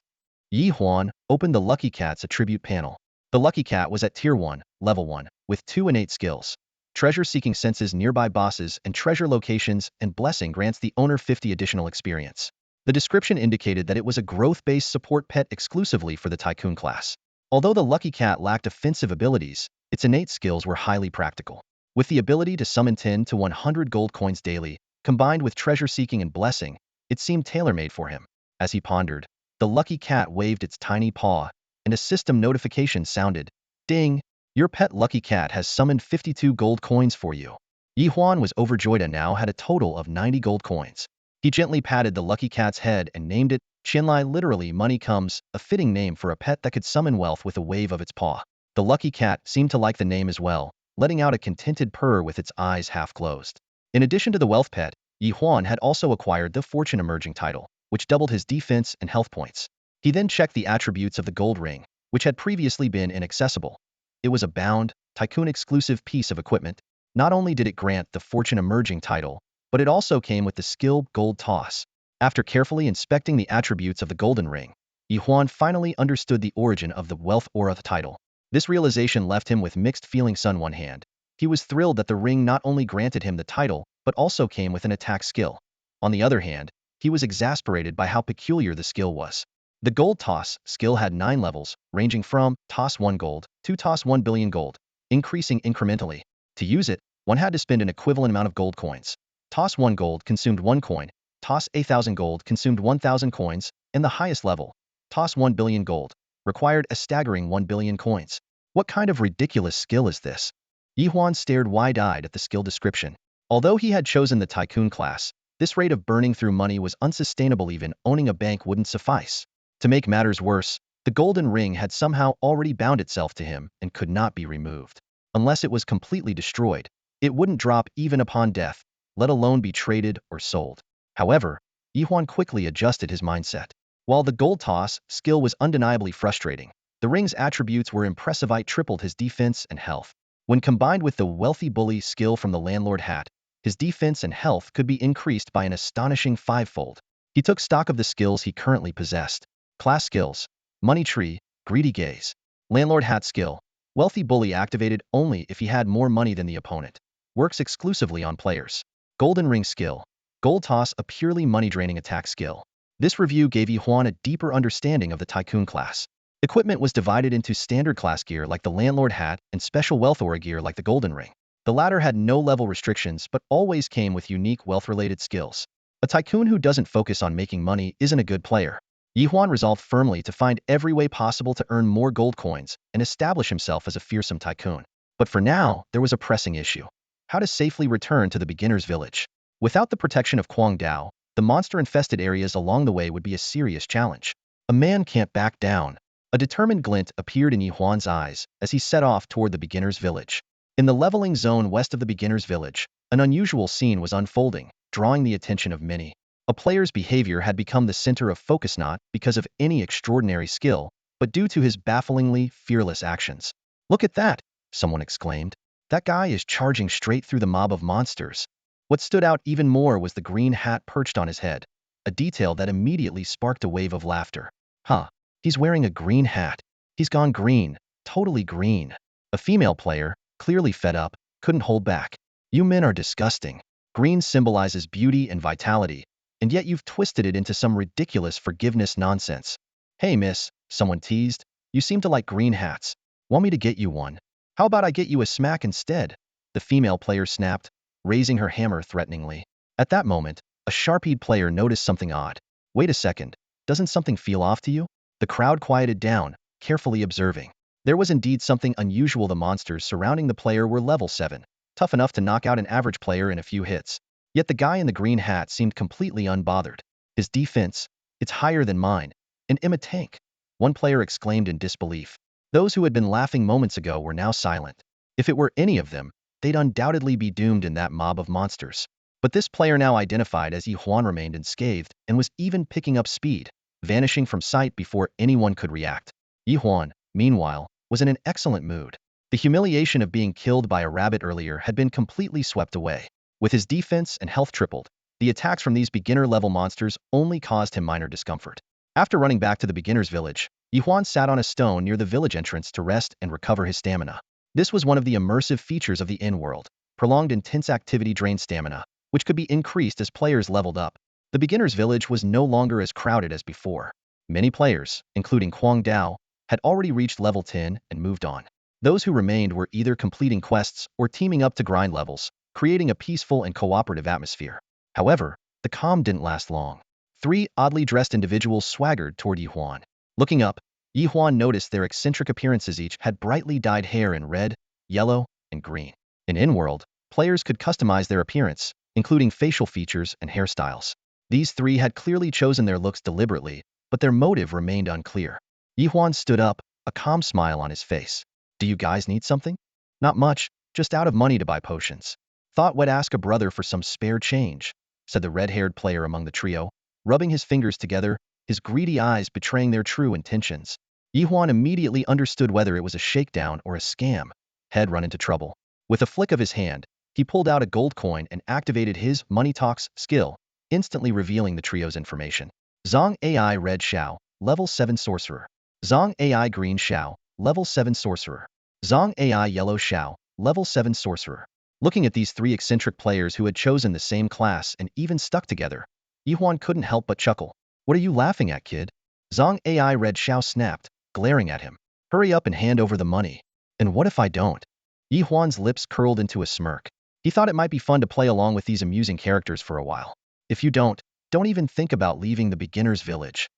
Speaker 1: Ye Huan opened the lucky cat's attribute panel. The lucky cat was at tier 1, level 1, with 2 innate skills. Treasure-seeking senses nearby bosses and treasure locations, and blessing grants the owner 50 additional experience. The description indicated that it was a growth-based support pet exclusively for the Tycoon class. Although the lucky cat lacked offensive abilities, its innate skills were highly practical. With the ability to summon 10 to 100 gold coins daily, combined with treasure-seeking and blessing, it seemed tailor-made for him. As he pondered, the lucky cat waved its tiny paw, and a system notification sounded. Ding! Your pet lucky cat has summoned 52 gold coins for you. Ye Huan was overjoyed and now had a total of 90 gold coins. He gently patted the lucky cat's head and named it Qianlai, literally money comes, a fitting name for a pet that could summon wealth with a wave of its paw. The lucky cat seemed to like the name as well, letting out a contented purr with its eyes half closed. In addition to the wealth pet, Ye Huan had also acquired the Fortune emerging title, which doubled his defense and health points. He then checked the attributes of the gold ring, which had previously been inaccessible. It was a bound, Tycoon-exclusive piece of equipment. Not only did it grant the Fortune emerging title, but it also came with the skill Gold Toss. After carefully inspecting the attributes of the golden ring, Ye Huan finally understood the origin of the Wealth Aura title. This realization left him with mixed feelings. On one hand, he was thrilled that the ring not only granted him the title, but also came with an attack skill. On the other hand, he was exasperated by how peculiar the skill was. The Gold Toss skill had 9 levels, ranging from Toss 1 gold to Toss 1 billion gold, increasing incrementally. To use it, one had to spend an equivalent amount of gold coins. Toss 1 gold consumed 1 coin, toss 1,000 gold consumed 1,000 coins, and the highest level, toss 1 billion gold, required a staggering 1 billion coins. What kind of ridiculous skill is this? Ye Huan stared wide-eyed at the skill description. Although he had chosen the Tycoon class, this rate of burning through money was unsustainable. Even owning a bank wouldn't suffice. To make matters worse, the golden ring had somehow already bound itself to him and could not be removed. Unless it was completely destroyed, it wouldn't drop even upon death, let alone be traded or sold. However, Ye Huan quickly adjusted his mindset. While the gold toss skill was undeniably frustrating, the ring's attributes were impressive. It tripled his defense and health. When combined with the wealthy bully skill from the landlord hat, his defense and health could be increased by an astonishing 5-fold. He took stock of the skills he currently possessed. Class skills: Money Tree, Greedy Gaze. Landlord Hat skill: Wealthy Bully, activated only if he had more money than the opponent. Works exclusively on players. Golden Ring skill: Gold Toss, a purely money-draining attack skill. This review gave Ye Huan a deeper understanding of the Tycoon class. Equipment was divided into standard class gear like the Landlord Hat and special wealth aura gear like the Golden Ring. The latter had no level restrictions but always came with unique wealth-related skills. A tycoon who doesn't focus on making money isn't a good player. Ye Huan resolved firmly to find every way possible to earn more gold coins and establish himself as a fearsome tycoon. But for now, there was a pressing issue: how to safely return to the beginner's village. Without the protection of Kwang Dao, the monster-infested areas along the way would be a serious challenge. A man can't back down. A determined glint appeared in Ye Huan's eyes as he set off toward the beginner's village. In the leveling zone west of the beginner's village, an unusual scene was unfolding, drawing the attention of many. A player's behavior had become the center of focus not because of any extraordinary skill, but due to his bafflingly fearless actions. "Look at that!" someone exclaimed. "That guy is charging straight through the mob of monsters." What stood out even more was the green hat perched on his head, a detail that immediately sparked a wave of laughter. "Huh, he's wearing a green hat. He's gone green, totally green." A female player, clearly fed up, couldn't hold back. "You men are disgusting. Green symbolizes beauty and vitality, and yet you've twisted it into some ridiculous forgiveness nonsense." "Hey miss," someone teased, "you seem to like green hats. Want me to get you one? How about I get you a smack instead?" The female player snapped, raising her hammer threateningly. At that moment, a sharp-eyed player noticed something odd. "Wait a second, doesn't something feel off to you?" The crowd quieted down, carefully observing. There was indeed something unusual. The monsters surrounding the player were level 7, tough enough to knock out an average player in a few hits. Yet the guy in the green hat seemed completely unbothered. "His defense, it's higher than mine. And I'm a tank," one player exclaimed in disbelief. Those who had been laughing moments ago were now silent. If it were any of them, they'd undoubtedly be doomed in that mob of monsters. But this player, now identified as Ye Huan, remained unscathed and was even picking up speed, vanishing from sight before anyone could react. Ye Huan, meanwhile, was in an excellent mood. The humiliation of being killed by a rabbit earlier had been completely swept away. With his defense and health tripled, the attacks from these beginner-level monsters only caused him minor discomfort. After running back to the beginner's village, Ye Huan sat on a stone near the village entrance to rest and recover his stamina. This was one of the immersive features of the in-world. Prolonged intense activity drained stamina, which could be increased as players leveled up. The beginner's village was no longer as crowded as before. Many players, including Kwang Dao, had already reached level 10 and moved on. Those who remained were either completing quests or teaming up to grind levels, creating a peaceful and cooperative atmosphere. However, the calm didn't last long. 3 oddly dressed individuals swaggered toward Ye Huan. Looking up, Ye Huan noticed their eccentric appearances. Each had brightly dyed hair in red, yellow, and green. In in-world, players could customize their appearance, including facial features and hairstyles. These 3 had clearly chosen their looks deliberately, but their motive remained unclear. Ye Huan stood up, a calm smile on his face. "Do you guys need something?" "Not much, just out of money to buy potions." "Thought we'd ask a brother for some spare change," said the red-haired player among the trio, rubbing his fingers together, his greedy eyes betraying their true intentions. Ye Huan immediately understood whether it was a shakedown or a scam. Had run into trouble. With a flick of his hand, he pulled out a gold coin and activated his Money Talks skill, instantly revealing the trio's information. Zong AI Red Xiao, level 7 sorcerer. Zong AI Green Xiao, level 7 sorcerer. Zong AI Yellow Xiao, level 7 sorcerer. Looking at these 3 eccentric players who had chosen the same class and even stuck together, Ye Huan couldn't help but chuckle. "What are you laughing at, kid?" Zong AI Red Xiao snapped, glaring at him. "Hurry up and hand over the money." "And what if I don't?" Ye Huan's lips curled into a smirk. He thought it might be fun to play along with these amusing characters for a while. If you don't even think about leaving the beginner's village.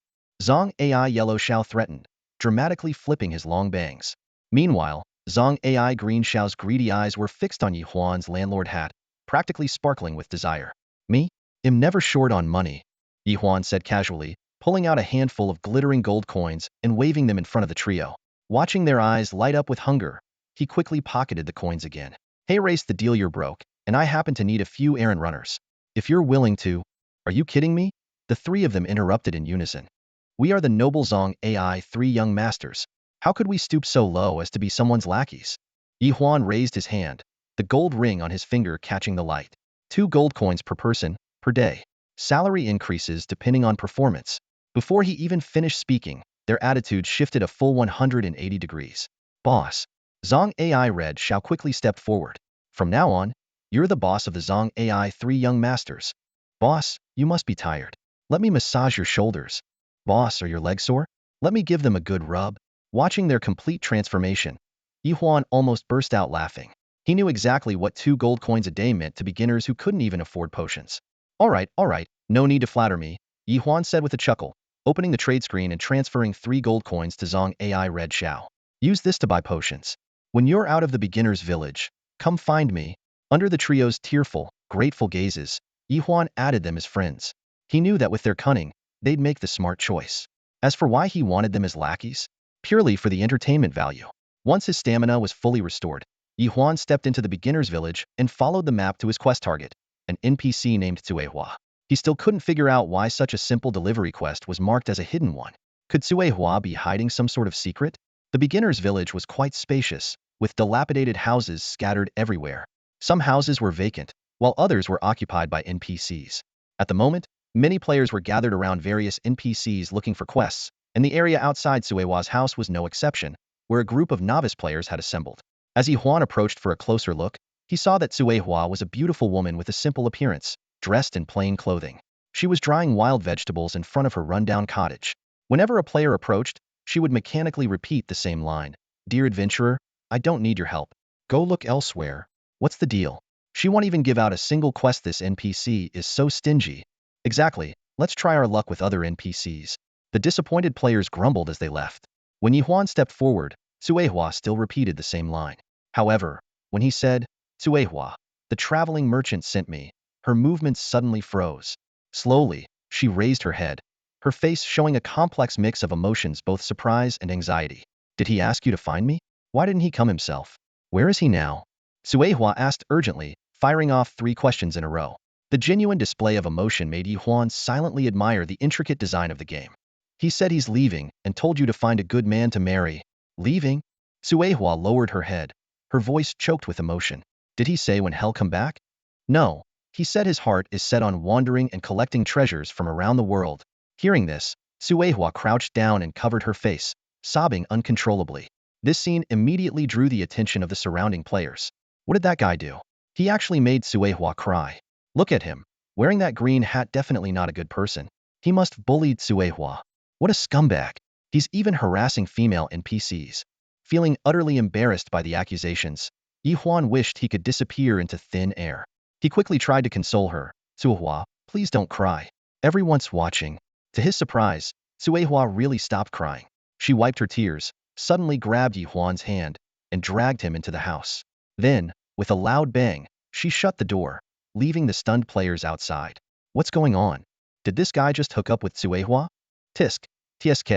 Speaker 1: Zong AI Yellow Xiao threatened, dramatically flipping his long bangs. Meanwhile, Zong AI Green Xiao's greedy eyes were fixed on Ye Huan's landlord hat, practically sparkling with desire. Me? Am never short on money, Ye Huan said casually, pulling out a handful of glittering gold coins and waving them in front of the trio. Watching their eyes light up with hunger, he quickly pocketed the coins again. Hey, race the deal, you're broke, and I happen to need a few errand runners. If you're willing to. Are you kidding me? The three of them interrupted in unison. We are the noble Zong AI three young masters. How could we stoop so low as to be someone's lackeys? Ye Huan raised his hand, the gold ring on his finger catching the light. 2 gold coins per person, per day. Salary increases depending on performance. Before he even finished speaking, their attitudes shifted a full 180 degrees. Boss. Zong AI Red Xiao quickly stepped forward. From now on, you're the boss of the Zong AI three young masters. Boss, you must be tired. Let me massage your shoulders. Boss, are your legs sore? Let me give them a good rub. Watching their complete transformation, Ye Huan almost burst out laughing. He knew exactly what 2 gold coins a day meant to beginners who couldn't even afford potions. All right, no need to flatter me, Ye Huan said with a chuckle, opening the trade screen and transferring 3 gold coins to Zong AI Red Xiao. Use this to buy potions. When you're out of the beginner's village, come find me. Under the trio's tearful, grateful gazes, Ye Huan added them as friends. He knew that with their cunning, they'd make the smart choice. As for why he wanted them as lackeys, purely for the entertainment value. Once his stamina was fully restored, Ye Huan stepped into the beginner's village and followed the map to his quest target, an NPC named Suehua. He still couldn't figure out why such a simple delivery quest was marked as a hidden one. Could Suehua be hiding some sort of secret? The beginner's village was quite spacious, with dilapidated houses scattered everywhere. Some houses were vacant, while others were occupied by NPCs. At the moment, many players were gathered around various NPCs looking for quests, and the area outside Suehua's house was no exception, where a group of novice players had assembled. As Ye Huan approached for a closer look, he saw that Suehua was a beautiful woman with a simple appearance, dressed in plain clothing. She was drying wild vegetables in front of her rundown cottage. Whenever a player approached, she would mechanically repeat the same line. Dear adventurer, I don't need your help. Go look elsewhere. What's the deal? She won't even give out a single quest. This NPC is so stingy. Exactly, let's try our luck with other NPCs. The disappointed players grumbled as they left. When Ye Huan stepped forward, Suehua still repeated the same line. However, when he said, Suehua, the traveling merchant sent me, her movements suddenly froze. Slowly, she raised her head, her face showing a complex mix of emotions, both surprise and anxiety. Did he ask you to find me? Why didn't he come himself? Where is he now? Suehua asked urgently, firing off 3 questions in a row. The genuine display of emotion made Ye Huan silently admire the intricate design of the game. He said he's leaving and told you to find a good man to marry. Leaving? Suehua lowered her head, her voice choked with emotion. Did he say when he'll come back? No. He said his heart is set on wandering and collecting treasures from around the world. Hearing this, Suehua crouched down and covered her face, sobbing uncontrollably. This scene immediately drew the attention of the surrounding players. What did that guy do? He actually made Suehua cry. Look at him, wearing that green hat, definitely not a good person. He must have bullied Suehua. What a scumbag. He's even harassing female NPCs. Feeling utterly embarrassed by the accusations, Ye Huan wished he could disappear into thin air. He quickly tried to console her. Suehua, please don't cry. Everyone's watching. To his surprise, Suehua really stopped crying. She wiped her tears, suddenly grabbed Ye Huan's hand, and dragged him into the house. Then, with a loud bang, she shut the door, leaving the stunned players outside. What's going on? Did this guy just hook up with Suehua? TSK,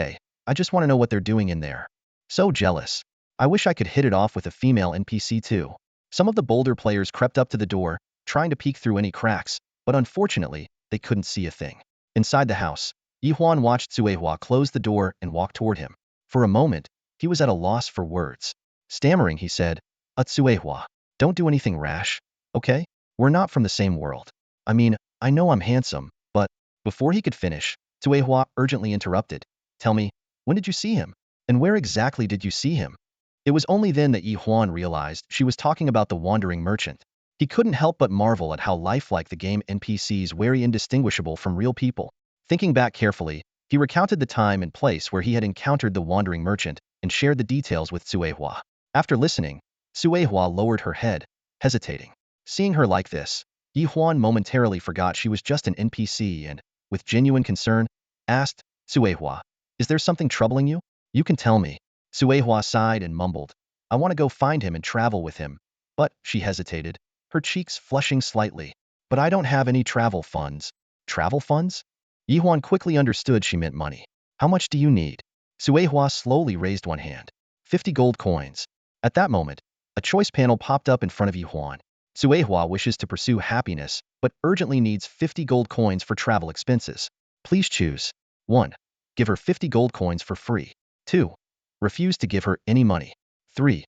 Speaker 1: I just want to know what they're doing in there. So jealous. I wish I could hit it off with a female NPC too. Some of the bolder players crept up to the door, trying to peek through any cracks, but unfortunately, they couldn't see a thing. Inside the house, Ye Huan watched Suehua close the door and walk toward him. For a moment, he was at a loss for words. Stammering, he said, Suehua, don't do anything rash, okay? We're not from the same world. I mean, I know I'm handsome, but... Before he could finish, Suehua urgently interrupted. Tell me, when did you see him? And where exactly did you see him? It was only then that Ye Huan realized she was talking about the wandering merchant. He couldn't help but marvel at how lifelike the game NPCs were, indistinguishable from real people. Thinking back carefully, he recounted the time and place where he had encountered the wandering merchant and shared the details with Suehua. After listening, Suehua lowered her head, hesitating. Seeing her like this, Ye Huan momentarily forgot she was just an NPC and, with genuine concern, asked, Suehua, is there something troubling you? You can tell me. Suehua sighed and mumbled, I want to go find him and travel with him. But, she hesitated, her cheeks flushing slightly. But I don't have any travel funds. Travel funds? Ye Huan quickly understood she meant money. How much do you need? Suehua slowly raised one hand. 50 gold coins. At that moment, a choice panel popped up in front of Ye Huan. Suehua wishes to pursue happiness, but urgently needs 50 gold coins for travel expenses. Please choose. 1. Give her 50 gold coins for free. 2. Refuse to give her any money. 3.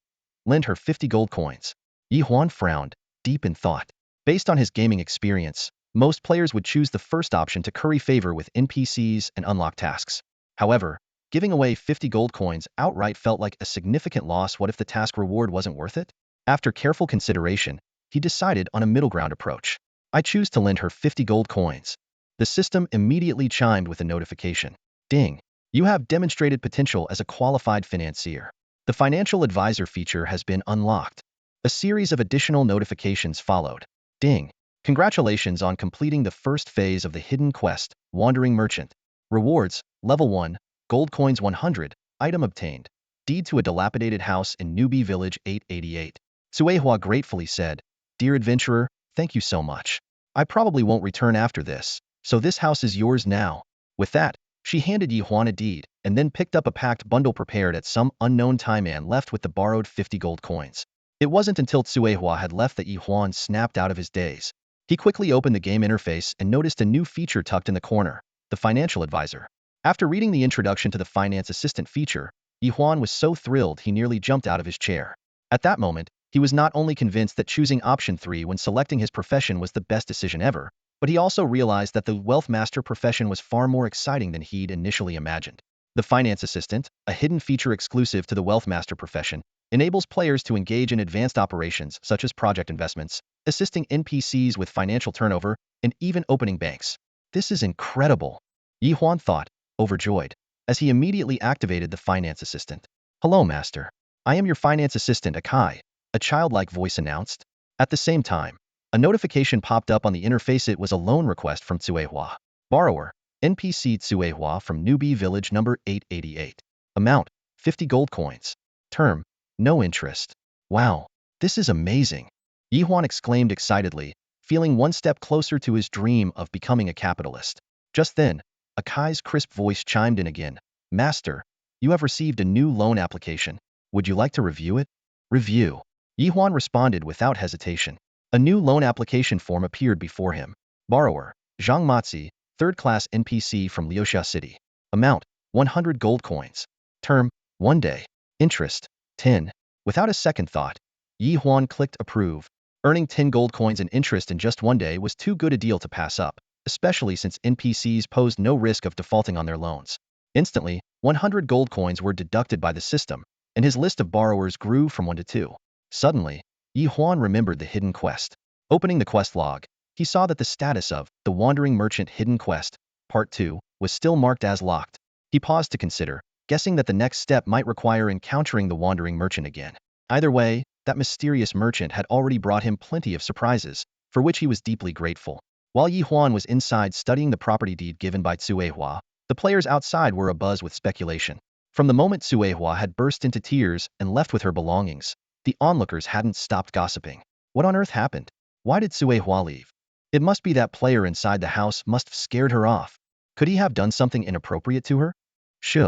Speaker 1: Lend her 50 gold coins. Ye Huan frowned, deep in thought. Based on his gaming experience, most players would choose the first option to curry favor with NPCs and unlock tasks. However, giving away 50 gold coins outright felt like a significant loss. What if the task reward wasn't worth it? After careful consideration, he decided on a middle ground approach. I choose to lend her 50 gold coins. The system immediately chimed with a notification. Ding. You have demonstrated potential as a qualified financier. The financial advisor feature has been unlocked. A series of additional notifications followed. Ding. Congratulations on completing the first phase of the hidden quest, Wandering Merchant. Rewards, Level 1, Gold Coins 100, Item obtained. Deed to a dilapidated house in Newbie Village 888. Suehua gratefully said, Dear adventurer, thank you so much. I probably won't return after this, so this house is yours now. With that, she handed Ye Huan a deed, and then picked up a packed bundle prepared at some unknown time and left with the borrowed 50 gold coins. It wasn't until Suehua had left that Ye Huan snapped out of his daze. He quickly opened the game interface and noticed a new feature tucked in the corner, the financial advisor. After reading the introduction to the finance assistant feature, Ye Huan was so thrilled he nearly jumped out of his chair. At that moment, he was not only convinced that choosing option 3 when selecting his profession was the best decision ever, but he also realized that the wealth master profession was far more exciting than he'd initially imagined. The finance assistant, a hidden feature exclusive to the wealth master profession, enables players to engage in advanced operations such as project investments, assisting NPCs with financial turnover, and even opening banks. This is incredible, Ye Huan thought, overjoyed, as he immediately activated the finance assistant. Hello, master. I am your finance assistant, Akai, a childlike voice announced. At the same time, a notification popped up on the interface. It was a loan request from Suehua. Borrower, NPC Suehua from Newbie Village number 888. Amount, 50 gold coins. Term, no interest. Wow, this is amazing. Ye Huan exclaimed excitedly, feeling one step closer to his dream of becoming a capitalist. Just then, Akai's crisp voice chimed in again. Master, you have received a new loan application. Would you like to review it? Review. Ye Huan responded without hesitation. A new loan application form appeared before him. Borrower, Zhang Matzi, third-class NPC from Leosia City. Amount, 100 gold coins. Term, 1 day. Interest, 10. Without a second thought, Ye Huan clicked approve. Earning 10 gold coins in interest in just 1 day was too good a deal to pass up, especially since NPCs posed no risk of defaulting on their loans. Instantly, 100 gold coins were deducted by the system, and his list of borrowers grew from 1 to 2. Suddenly, Ye Huan remembered the hidden quest. Opening the quest log, he saw that the status of the Wandering Merchant Hidden Quest, Part 2, was still marked as locked. He paused to consider, guessing that the next step might require encountering the Wandering Merchant again. Either way, that mysterious merchant had already brought him plenty of surprises, for which he was deeply grateful. While Ye Huan was inside studying the property deed given by Suehua, the players outside were abuzz with speculation. From the moment Suehua had burst into tears and left with her belongings, the onlookers hadn't stopped gossiping. What on earth happened? Why did Suehua leave? It must be that player inside the house must have scared her off. Could he have done something inappropriate to her? Shh,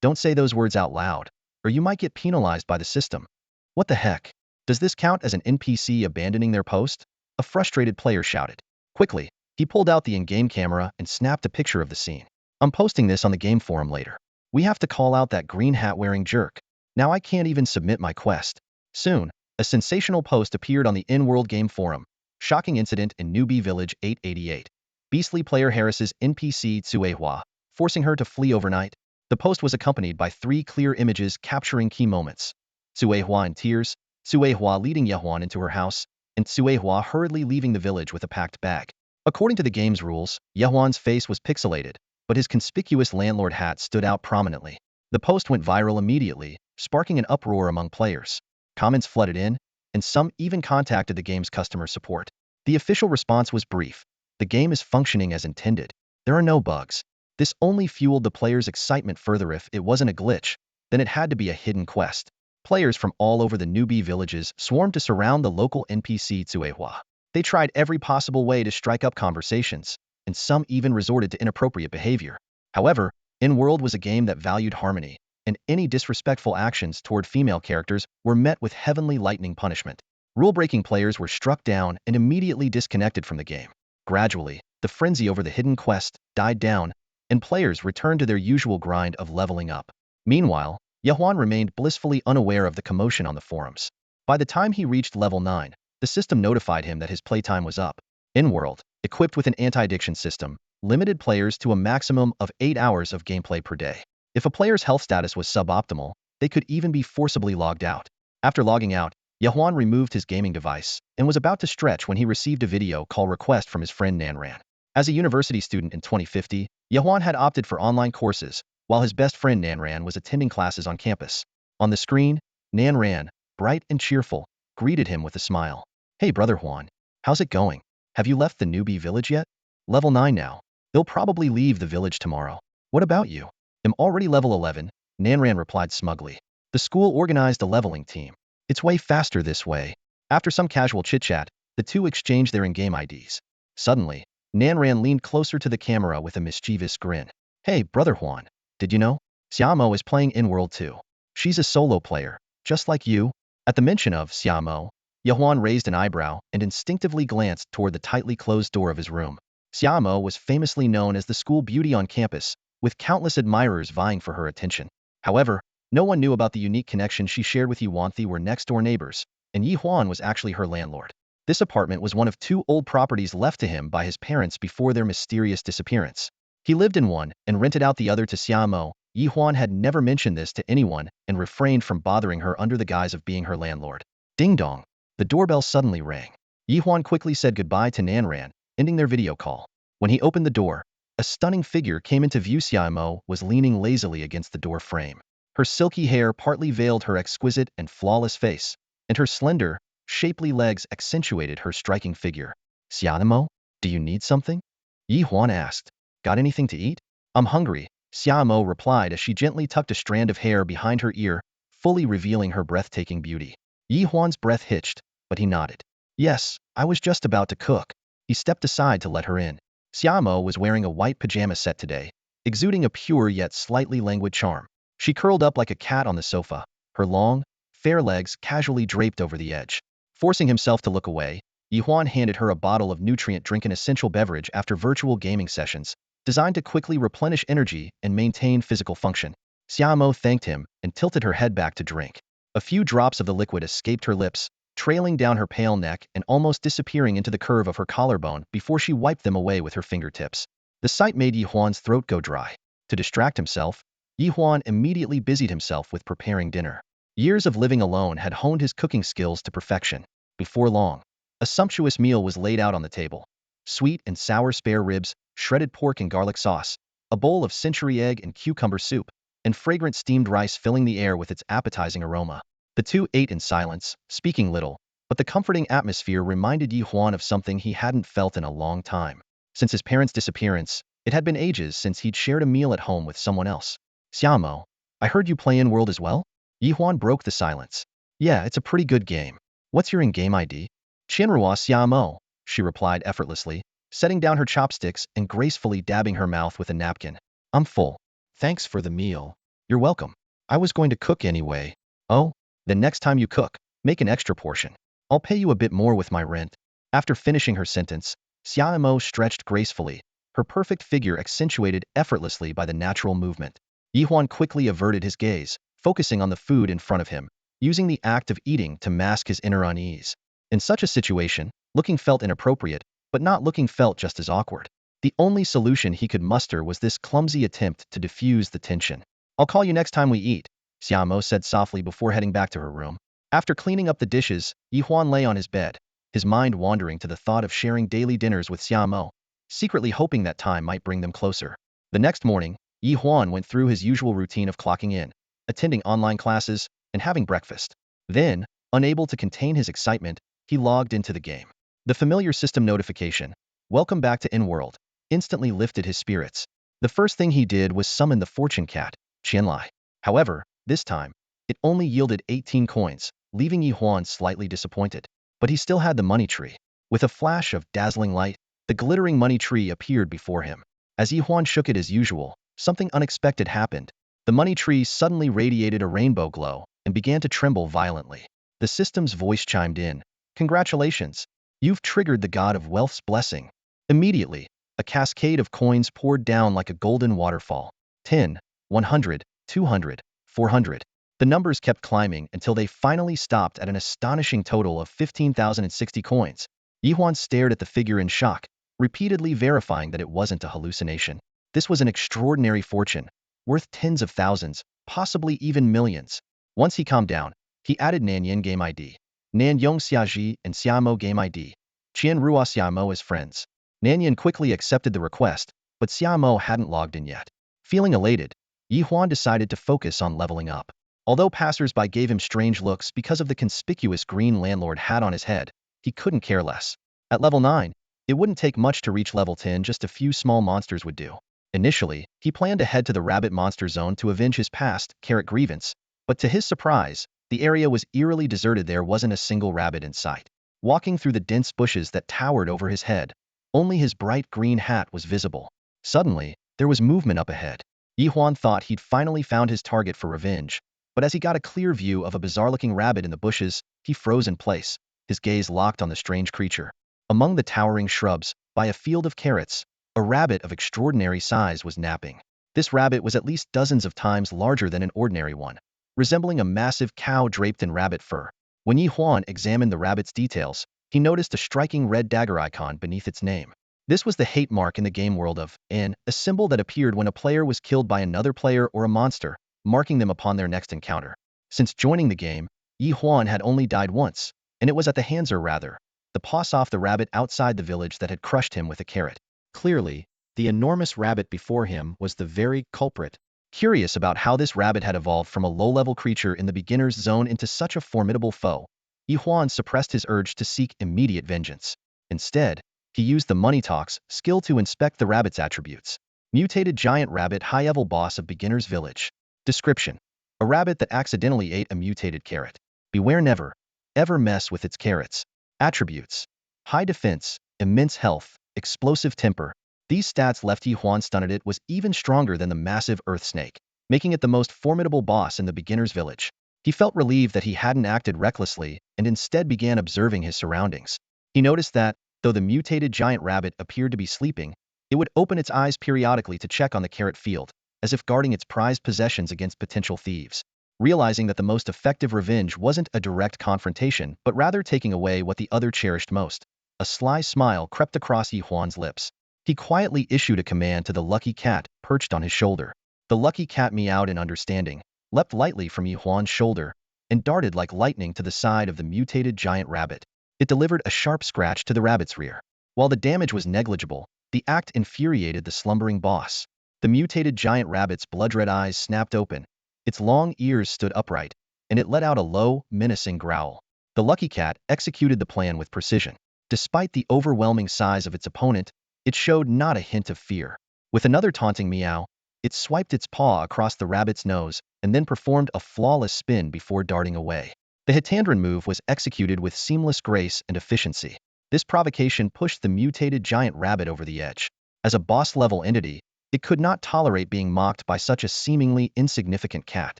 Speaker 1: don't say those words out loud, or you might get penalized by the system. What the heck? Does this count as an NPC abandoning their post? A frustrated player shouted. Quickly, he pulled out the in-game camera and snapped a picture of the scene. I'm posting this on the game forum later. We have to call out that green hat-wearing jerk. Now I can't even submit my quest. Soon, a sensational post appeared on the in-world game forum. Shocking incident in Newbie Village 888. Beastly player harasses NPC Suehua, forcing her to flee overnight. The post was accompanied by 3 clear images capturing key moments. Suehua in tears, Suehua leading Ye Huan into her house, and Suehua hurriedly leaving the village with a packed bag. According to the game's rules, Ye Huan's face was pixelated, but his conspicuous landlord hat stood out prominently. The post went viral immediately, sparking an uproar among players. Comments flooded in. and some even contacted the game's customer support. The official response was brief. The game is functioning as intended. There are no bugs. This only fueled the players' excitement further. If it wasn't a glitch, then it had to be a hidden quest. Players from all over the Newbie villages swarmed to surround the local NPC Suehua. They tried every possible way to strike up conversations, and some even resorted to inappropriate behavior. However, In-World was a game that valued harmony, and any disrespectful actions toward female characters were met with heavenly lightning punishment. Rule-breaking players were struck down and immediately disconnected from the game. Gradually, the frenzy over the hidden quest died down, and players returned to their usual grind of leveling up. Meanwhile, Ye Huan remained blissfully unaware of the commotion on the forums. By the time he reached level 9, the system notified him that his playtime was up. In-World, equipped with an anti-addiction system, limited players to a maximum of 8 hours of gameplay per day. If a player's health status was suboptimal, they could even be forcibly logged out. After logging out, Ye Huan removed his gaming device and was about to stretch when he received a video call request from his friend Nanran. As a university student in 2050, Ye Huan had opted for online courses, while his best friend Nanran was attending classes on campus. On the screen, Nanran, bright and cheerful, greeted him with a smile. "Hey brother Huan, how's it going? Have you left the Newbie village yet? Level 9 now. They'll probably leave the village tomorrow. What about you?" "I'm already level 11, Nanran replied smugly. "The school organized a leveling team. It's way faster this way." After some casual chit-chat, the two exchanged their in-game IDs. Suddenly, Nanran leaned closer to the camera with a mischievous grin. "Hey, brother Huan, did you know? Xiamo is playing In-World too. She's a solo player, just like you." At the mention of Xiamo, Ye Huan raised an eyebrow and instinctively glanced toward the tightly closed door of his room. Xiamo was famously known as the school beauty on campus, with countless admirers vying for her attention. However, no one knew about the unique connection she shared with Ye Huan. They were next-door neighbors, and Ye Huan was actually her landlord. This apartment was one of 2 old properties left to him by his parents before their mysterious disappearance. He lived in one and rented out the other to Xiamo. Ye Huan had never mentioned this to anyone and refrained from bothering her under the guise of being her landlord. Ding dong. The doorbell suddenly rang. Ye Huan quickly said goodbye to Nanran, ending their video call. When he opened the door, a stunning figure came into view. Xiamo was leaning lazily against the door frame. Her silky hair partly veiled her exquisite and flawless face, and her slender, shapely legs accentuated her striking figure. "Xiamo, do you need something?" Ye Huan asked. "Got anything to eat?" "I'm hungry," Xiamo replied as she gently tucked a strand of hair behind her ear, fully revealing her breathtaking beauty. Ye Huan's breath hitched, but he nodded. "Yes, I was just about to cook." He stepped aside to let her in. Xiamo was wearing a white pajama set today, exuding a pure yet slightly languid charm. She curled up like a cat on the sofa, her long, fair legs casually draped over the edge. Forcing himself to look away, Ye Huan handed her a bottle of nutrient-drink, an essential beverage after virtual gaming sessions, designed to quickly replenish energy and maintain physical function. Xiamo thanked him and tilted her head back to drink. A few drops of the liquid escaped her lips, trailing down her pale neck and almost disappearing into the curve of her collarbone before she wiped them away with her fingertips. The sight made Ye Huan's throat go dry. To distract himself, Ye Huan immediately busied himself with preparing dinner. Years of living alone had honed his cooking skills to perfection. Before long, a sumptuous meal was laid out on the table. Sweet and sour spare ribs, shredded pork and garlic sauce, a bowl of century egg and cucumber soup, and fragrant steamed rice filling the air with its appetizing aroma. The two ate in silence, speaking little, but the comforting atmosphere reminded Ye Huan of something he hadn't felt in a long time. Since his parents' disappearance, it had been ages since he'd shared a meal at home with someone else. "Xiamo, I heard you play In-World as well?" Ye Huan broke the silence. "Yeah, it's a pretty good game. What's your in-game ID?" "Qianrua Xiamo," she replied effortlessly, setting down her chopsticks and gracefully dabbing her mouth with a napkin. "I'm full. Thanks for the meal." "You're welcome. I was going to cook anyway." "Oh? Then next time you cook, make an extra portion. I'll pay you a bit more with my rent." After finishing her sentence, Xiamo stretched gracefully, her perfect figure accentuated effortlessly by the natural movement. Ye Huan quickly averted his gaze, focusing on the food in front of him, using the act of eating to mask his inner unease. In such a situation, looking felt inappropriate, but not looking felt just as awkward. The only solution he could muster was this clumsy attempt to diffuse the tension. "I'll call you next time we eat," Xiamo said softly before heading back to her room. After cleaning up the dishes, Ye Huan lay on his bed, his mind wandering to the thought of sharing daily dinners with Xiamo, secretly hoping that time might bring them closer. The next morning, Ye Huan went through his usual routine of clocking in, attending online classes, and having breakfast. Then, Unable to contain his excitement, he logged into the game. The familiar system notification, "Welcome back to in-world," instantly lifted his spirits. The first thing he did was summon the fortune cat, Qianlai. However, this time, it only yielded 18 coins, leaving Ye Huan slightly disappointed. But he still had the money tree. With a flash of dazzling light, the glittering money tree appeared before him. As Ye Huan shook it as usual, something unexpected happened. The money tree suddenly radiated a rainbow glow and began to tremble violently. The system's voice chimed in, "Congratulations! You've triggered the god of wealth's blessing." Immediately, a cascade of coins poured down like a golden waterfall. 10, 100, 200, 400. The numbers kept climbing until they finally stopped at an astonishing total of 15,060 coins. Ye Huan stared at the figure in shock, repeatedly verifying that it wasn't a hallucination. This was an extraordinary fortune, worth tens of thousands, possibly even millions. Once he calmed down, he added Nanyan game ID, Nanyong Xiaji and Xiamo game ID, Qian Rua Xiamo as friends. Nanyan quickly accepted the request, but Xiamo hadn't logged in yet. Feeling elated, Ye Huan decided to focus on leveling up. Although passers-by gave him strange looks because of the conspicuous green landlord hat on his head, he couldn't care less. At level 9, it wouldn't take much to reach level 10, just a few small monsters would do. Initially, he planned to head to the rabbit monster zone to avenge his past grievance, but to his surprise, the area was eerily deserted. There wasn't a single rabbit in sight. Walking through the dense bushes that towered over his head, only his bright green hat was visible. Suddenly, there was movement up ahead. Ye Huan thought he'd finally found his target for revenge, but as he got a clear view of a bizarre-looking rabbit in the bushes, he froze in place, his gaze locked on the strange creature. Among the towering shrubs, by a field of carrots, a rabbit of extraordinary size was napping. This rabbit was at least dozens of times larger than an ordinary one, resembling a massive cow draped in rabbit fur. When Ye Huan examined the rabbit's details, he noticed a striking red dagger icon beneath its name. This was the hate mark in the game world of N, a symbol that appeared when a player was killed by another player or a monster, marking them upon their next encounter. Since joining the game, Ye Huan had only died once, and it was at the hands, or rather, the paws off the rabbit outside the village that had crushed him with a carrot. Clearly, the enormous rabbit before him was the very culprit. Curious about how this rabbit had evolved from a low-level creature in the beginner's zone into such a formidable foe, Ye Huan suppressed his urge to seek immediate vengeance. Instead, he used the Money Talks skill to inspect the rabbit's attributes. Mutated giant rabbit, high-level boss of beginner's village. Description: a rabbit that accidentally ate a mutated carrot. Beware, never, ever mess with its carrots. Attributes: high defense, immense health, explosive temper. These stats left Ye Huan stunned. It was even stronger than the massive earth snake, making it the most formidable boss in the beginner's village. He felt relieved that he hadn't acted recklessly and instead began observing his surroundings. He noticed that, though the mutated giant rabbit appeared to be sleeping, it would open its eyes periodically to check on the carrot field, as if guarding its prized possessions against potential thieves. Realizing that the most effective revenge wasn't a direct confrontation, but rather taking away what the other cherished most, a sly smile crept across Ye Huan's lips. He quietly issued a command to the lucky cat perched on his shoulder. The lucky cat meowed in understanding, leapt lightly from Ye Huan's shoulder, and darted like lightning to the side of the mutated giant rabbit. It delivered a sharp scratch to the rabbit's rear. While the damage was negligible, the act infuriated the slumbering boss. The mutated giant rabbit's blood-red eyes snapped open, its long ears stood upright, and it let out a low, menacing growl. The lucky cat executed the plan with precision. Despite the overwhelming size of its opponent, it showed not a hint of fear. With another taunting meow, it swiped its paw across the rabbit's nose and then performed a flawless spin before darting away. The Hitandran move was executed with seamless grace and efficiency. This provocation pushed the mutated giant rabbit over the edge. As a boss-level entity, it could not tolerate being mocked by such a seemingly insignificant cat.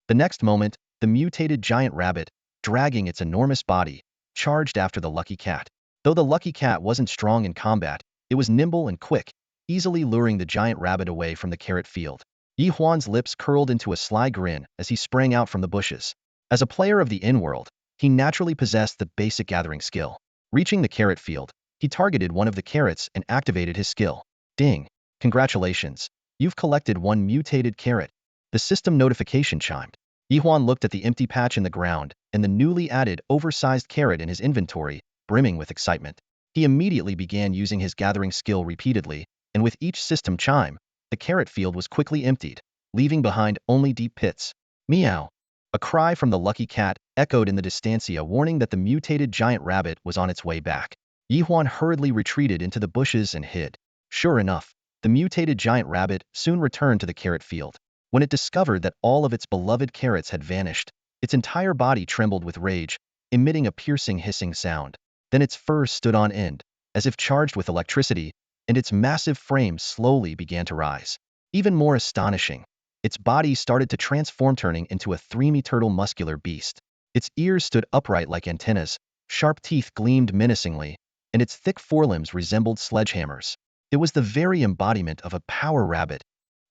Speaker 1: The next moment, the mutated giant rabbit, dragging its enormous body, charged after the lucky cat. Though the lucky cat wasn't strong in combat, it was nimble and quick, easily luring the giant rabbit away from the carrot field. Ye Huan's lips curled into a sly grin as he sprang out from the bushes. As a player of the in-world, he naturally possessed the basic gathering skill. Reaching the carrot field, he targeted one of the carrots and activated his skill. Ding! Congratulations! You've collected one mutated carrot. The system notification chimed. Ye Huan looked at the empty patch in the ground and the newly added oversized carrot in his inventory, brimming with excitement. He immediately began using his gathering skill repeatedly, and with each system chime, the carrot field was quickly emptied, leaving behind only deep pits. Meow! A cry from the lucky cat echoed in the distancia, warning that the mutated giant rabbit was on its way back. Ye Huan hurriedly retreated into the bushes and hid. Sure enough, the mutated giant rabbit soon returned to the carrot field. When it discovered that all of its beloved carrots had vanished, its entire body trembled with rage, emitting a piercing hissing sound. Then its fur stood on end, as if charged with electricity, and its massive frame slowly began to rise. Even more astonishing, its body started to transform, turning into a 3-meter muscular beast. Its ears stood upright like antennas, sharp teeth gleamed menacingly, and its thick forelimbs resembled sledgehammers. It was the very embodiment of a power rabbit.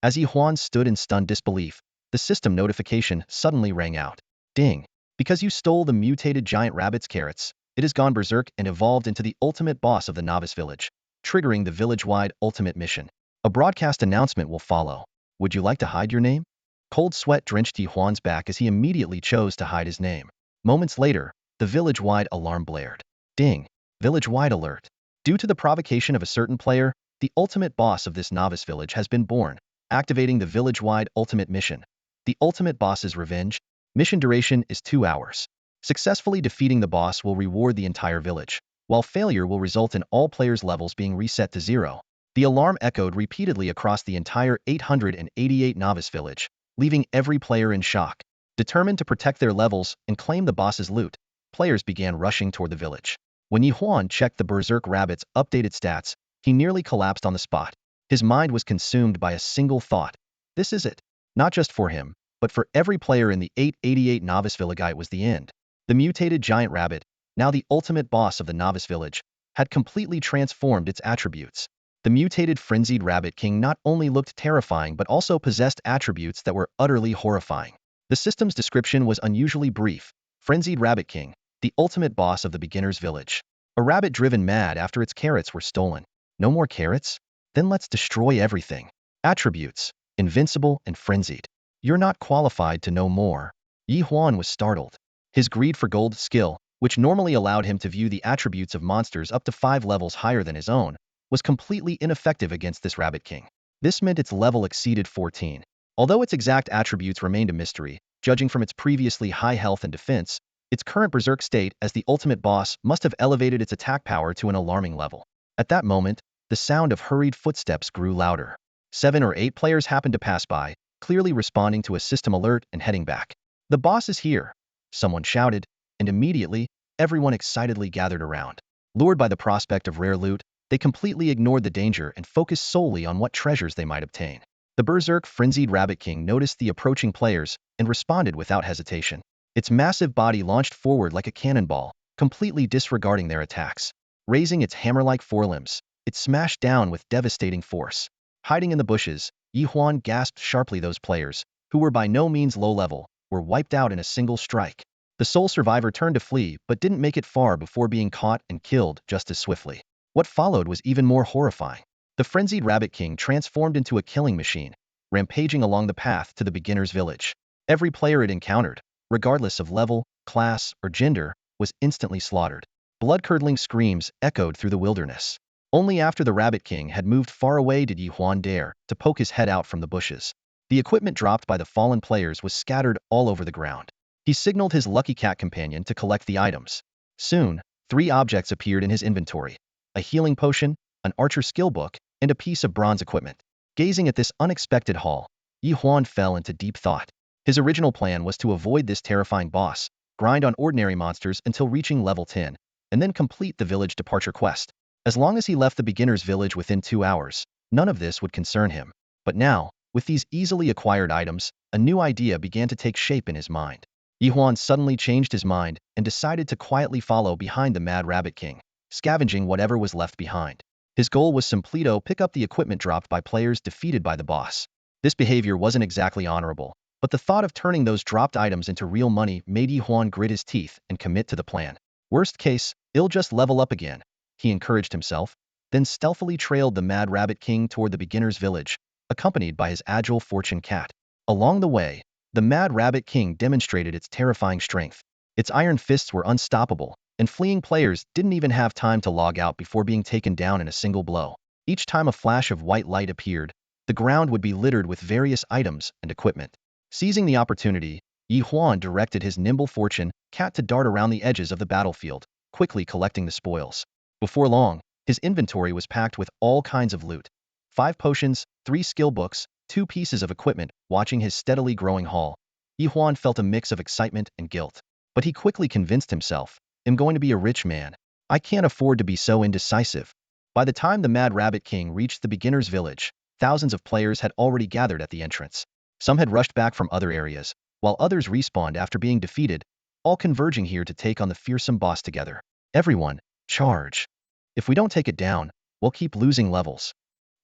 Speaker 1: As Ye Huan stood in stunned disbelief, the system notification suddenly rang out. Ding! Because you stole the mutated giant rabbit's carrots, it has gone berserk and evolved into the ultimate boss of the novice village, triggering the village-wide ultimate mission. A broadcast announcement will follow. Would you like to hide your name? Cold sweat drenched Ye Huan's back as he immediately chose to hide his name. Moments later, the village-wide alarm blared. Ding! Village-wide alert. Due to the provocation of a certain player, the ultimate boss of this novice village has been born, activating the village-wide ultimate mission. The ultimate boss's revenge. Mission duration is 2 hours. Successfully defeating the boss will reward the entire village, while failure will result in all players' levels being reset to 0. The alarm echoed repeatedly across the entire 888 novice village, leaving every player in shock. Determined to protect their levels and claim the boss's loot, players began rushing toward the village. When Ye Huan checked the berserk rabbit's updated stats, he nearly collapsed on the spot. His mind was consumed by a single thought. This is it. Not just for him, but for every player in the 888 novice village. It was the end. The mutated giant rabbit, now the ultimate boss of the novice village, had completely transformed its attributes. The mutated frenzied rabbit king not only looked terrifying but also possessed attributes that were utterly horrifying. The system's description was unusually brief. Frenzied rabbit king, the ultimate boss of the beginner's village. A rabbit driven mad after its carrots were stolen. No more carrots? Then let's destroy everything. Attributes: invincible and frenzied. You're not qualified to know more. Ye Huan was startled. His greed for gold skill, which normally allowed him to view the attributes of monsters up to 5 levels higher than his own, was completely ineffective against this rabbit king. This meant its level exceeded 14. Although its exact attributes remained a mystery, judging from its previously high health and defense, its current berserk state as the ultimate boss must have elevated its attack power to an alarming level. At that moment, the sound of hurried footsteps grew louder. 7 or 8 players happened to pass by, clearly responding to a system alert and heading back. The boss is here, someone shouted, and immediately, everyone excitedly gathered around. Lured by the prospect of rare loot, they completely ignored the danger and focused solely on what treasures they might obtain. The berserk frenzied rabbit king noticed the approaching players and responded without hesitation. Its massive body launched forward like a cannonball, completely disregarding their attacks. Raising its hammer-like forelimbs, it smashed down with devastating force. Hiding in the bushes, Ye Huan gasped sharply. Those players, who were by no means low-level, were wiped out in a single strike. The sole survivor turned to flee but didn't make it far before being caught and killed just as swiftly. What followed was even more horrifying. The frenzied rabbit king transformed into a killing machine, rampaging along the path to the beginner's village. Every player it encountered, regardless of level, class, or gender, was instantly slaughtered. Blood-curdling screams echoed through the wilderness. Only after the rabbit king had moved far away did Ye Huan dare to poke his head out from the bushes. The equipment dropped by the fallen players was scattered all over the ground. He signaled his lucky cat companion to collect the items. Soon, 3 objects appeared in his inventory: a healing potion, an archer skill book, and a piece of bronze equipment. Gazing at this unexpected haul, Ye Huan fell into deep thought. His original plan was to avoid this terrifying boss, grind on ordinary monsters until reaching level 10, and then complete the village departure quest. As long as he left the beginner's village within 2 hours, none of this would concern him. But now, with these easily acquired items, a new idea began to take shape in his mind. Ye Huan suddenly changed his mind and decided to quietly follow behind the mad rabbit king, scavenging whatever was left behind. His goal was simply to pick up the equipment dropped by players defeated by the boss. This behavior wasn't exactly honorable, but the thought of turning those dropped items into real money made Ye Huan grit his teeth and commit to the plan. Worst case, he'll just level up again, he encouraged himself, then stealthily trailed the mad rabbit king toward the beginner's village, accompanied by his agile fortune cat. Along the way, the mad rabbit king demonstrated its terrifying strength. Its iron fists were unstoppable, and fleeing players didn't even have time to log out before being taken down in a single blow. Each time a flash of white light appeared, the ground would be littered with various items and equipment. Seizing the opportunity, Ye Huan directed his nimble fortune cat to dart around the edges of the battlefield, quickly collecting the spoils. Before long, his inventory was packed with all kinds of loot. 5 potions, 3 skill books, 2 pieces of equipment. Watching his steadily growing haul, Ye Huan felt a mix of excitement and guilt. But he quickly convinced himself, I'm going to be a rich man. I can't afford to be so indecisive. By the time the Mad Rabbit King reached the beginner's village, thousands of players had already gathered at the entrance. Some had rushed back from other areas, while others respawned after being defeated, all converging here to take on the fearsome boss together. Everyone, charge. If we don't take it down, we'll keep losing levels.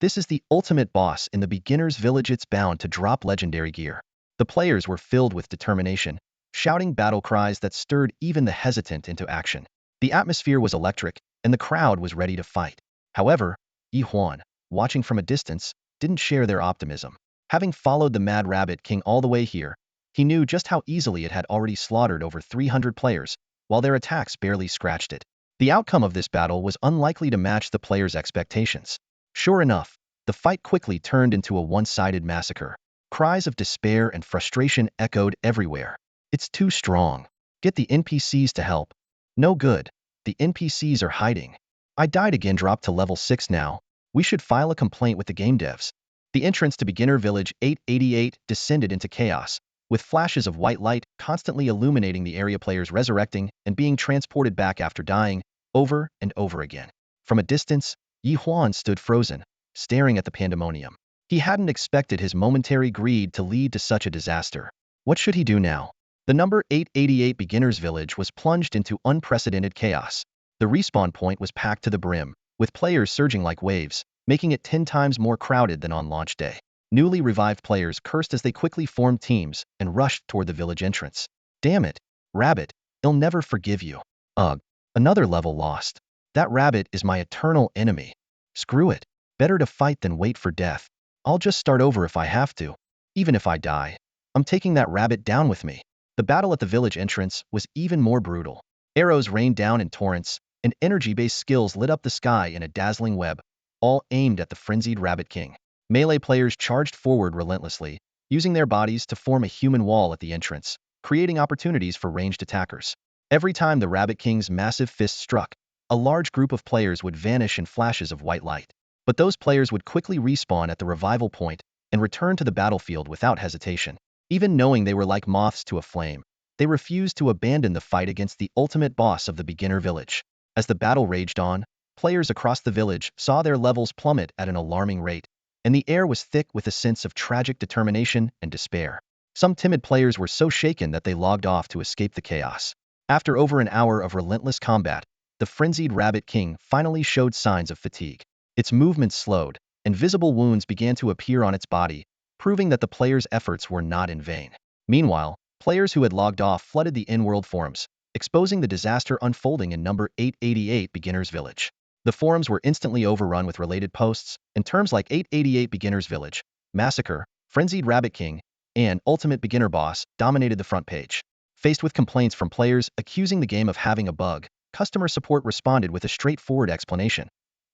Speaker 1: This is the ultimate boss in the beginner's village. It's bound to drop legendary gear. The players were filled with determination, shouting battle cries that stirred even the hesitant into action. The atmosphere was electric, and the crowd was ready to fight. However, Ye Huan, watching from a distance, didn't share their optimism. Having followed the Mad Rabbit King all the way here, he knew just how easily it had already slaughtered over 300 players, while their attacks barely scratched it. The outcome of this battle was unlikely to match the players' expectations. Sure enough, the fight quickly turned into a one-sided massacre. Cries of despair and frustration echoed everywhere. It's too strong. Get the NPCs to help. No good. The NPCs are hiding. I died again. Dropped to level 6 now. We should file a complaint with the game devs. The entrance to beginner village 888 descended into chaos, with flashes of white light constantly illuminating the area. Players resurrecting and being transported back after dying, over and over again. From a distance, Ye Huan stood frozen, staring at the pandemonium. He hadn't expected his momentary greed to lead to such a disaster. What should he do now? The number 888 beginner's village was plunged into unprecedented chaos. The respawn point was packed to the brim, with players surging like waves, making it 10 times more crowded than on launch day. Newly revived players cursed as they quickly formed teams and rushed toward the village entrance. Damn it, Rabbit, I'll never forgive you. Ugh, another level lost. That rabbit is my eternal enemy. Screw it. Better to fight than wait for death. I'll just start over if I have to. Even if I die, I'm taking that rabbit down with me. The battle at the village entrance was even more brutal. Arrows rained down in torrents, and energy-based skills lit up the sky in a dazzling web, all aimed at the frenzied Rabbit King. Melee players charged forward relentlessly, using their bodies to form a human wall at the entrance, creating opportunities for ranged attackers. Every time the Rabbit King's massive fist struck, a large group of players would vanish in flashes of white light. But those players would quickly respawn at the revival point and return to the battlefield without hesitation. Even knowing they were like moths to a flame, they refused to abandon the fight against the ultimate boss of the beginner village. As the battle raged on, players across the village saw their levels plummet at an alarming rate, and the air was thick with a sense of tragic determination and despair. Some timid players were so shaken that they logged off to escape the chaos. After over an hour of relentless combat, the frenzied Rabbit King finally showed signs of fatigue. Its movements slowed, and visible wounds began to appear on its body, proving that the players' efforts were not in vain. Meanwhile, players who had logged off flooded the in-world forums, exposing the disaster unfolding in number 888 Beginner's Village. The forums were instantly overrun with related posts, and terms like 888 Beginner's Village, Massacre, Frenzied Rabbit King, and Ultimate Beginner Boss dominated the front page. Faced with complaints from players accusing the game of having a bug, customer support responded with a straightforward explanation.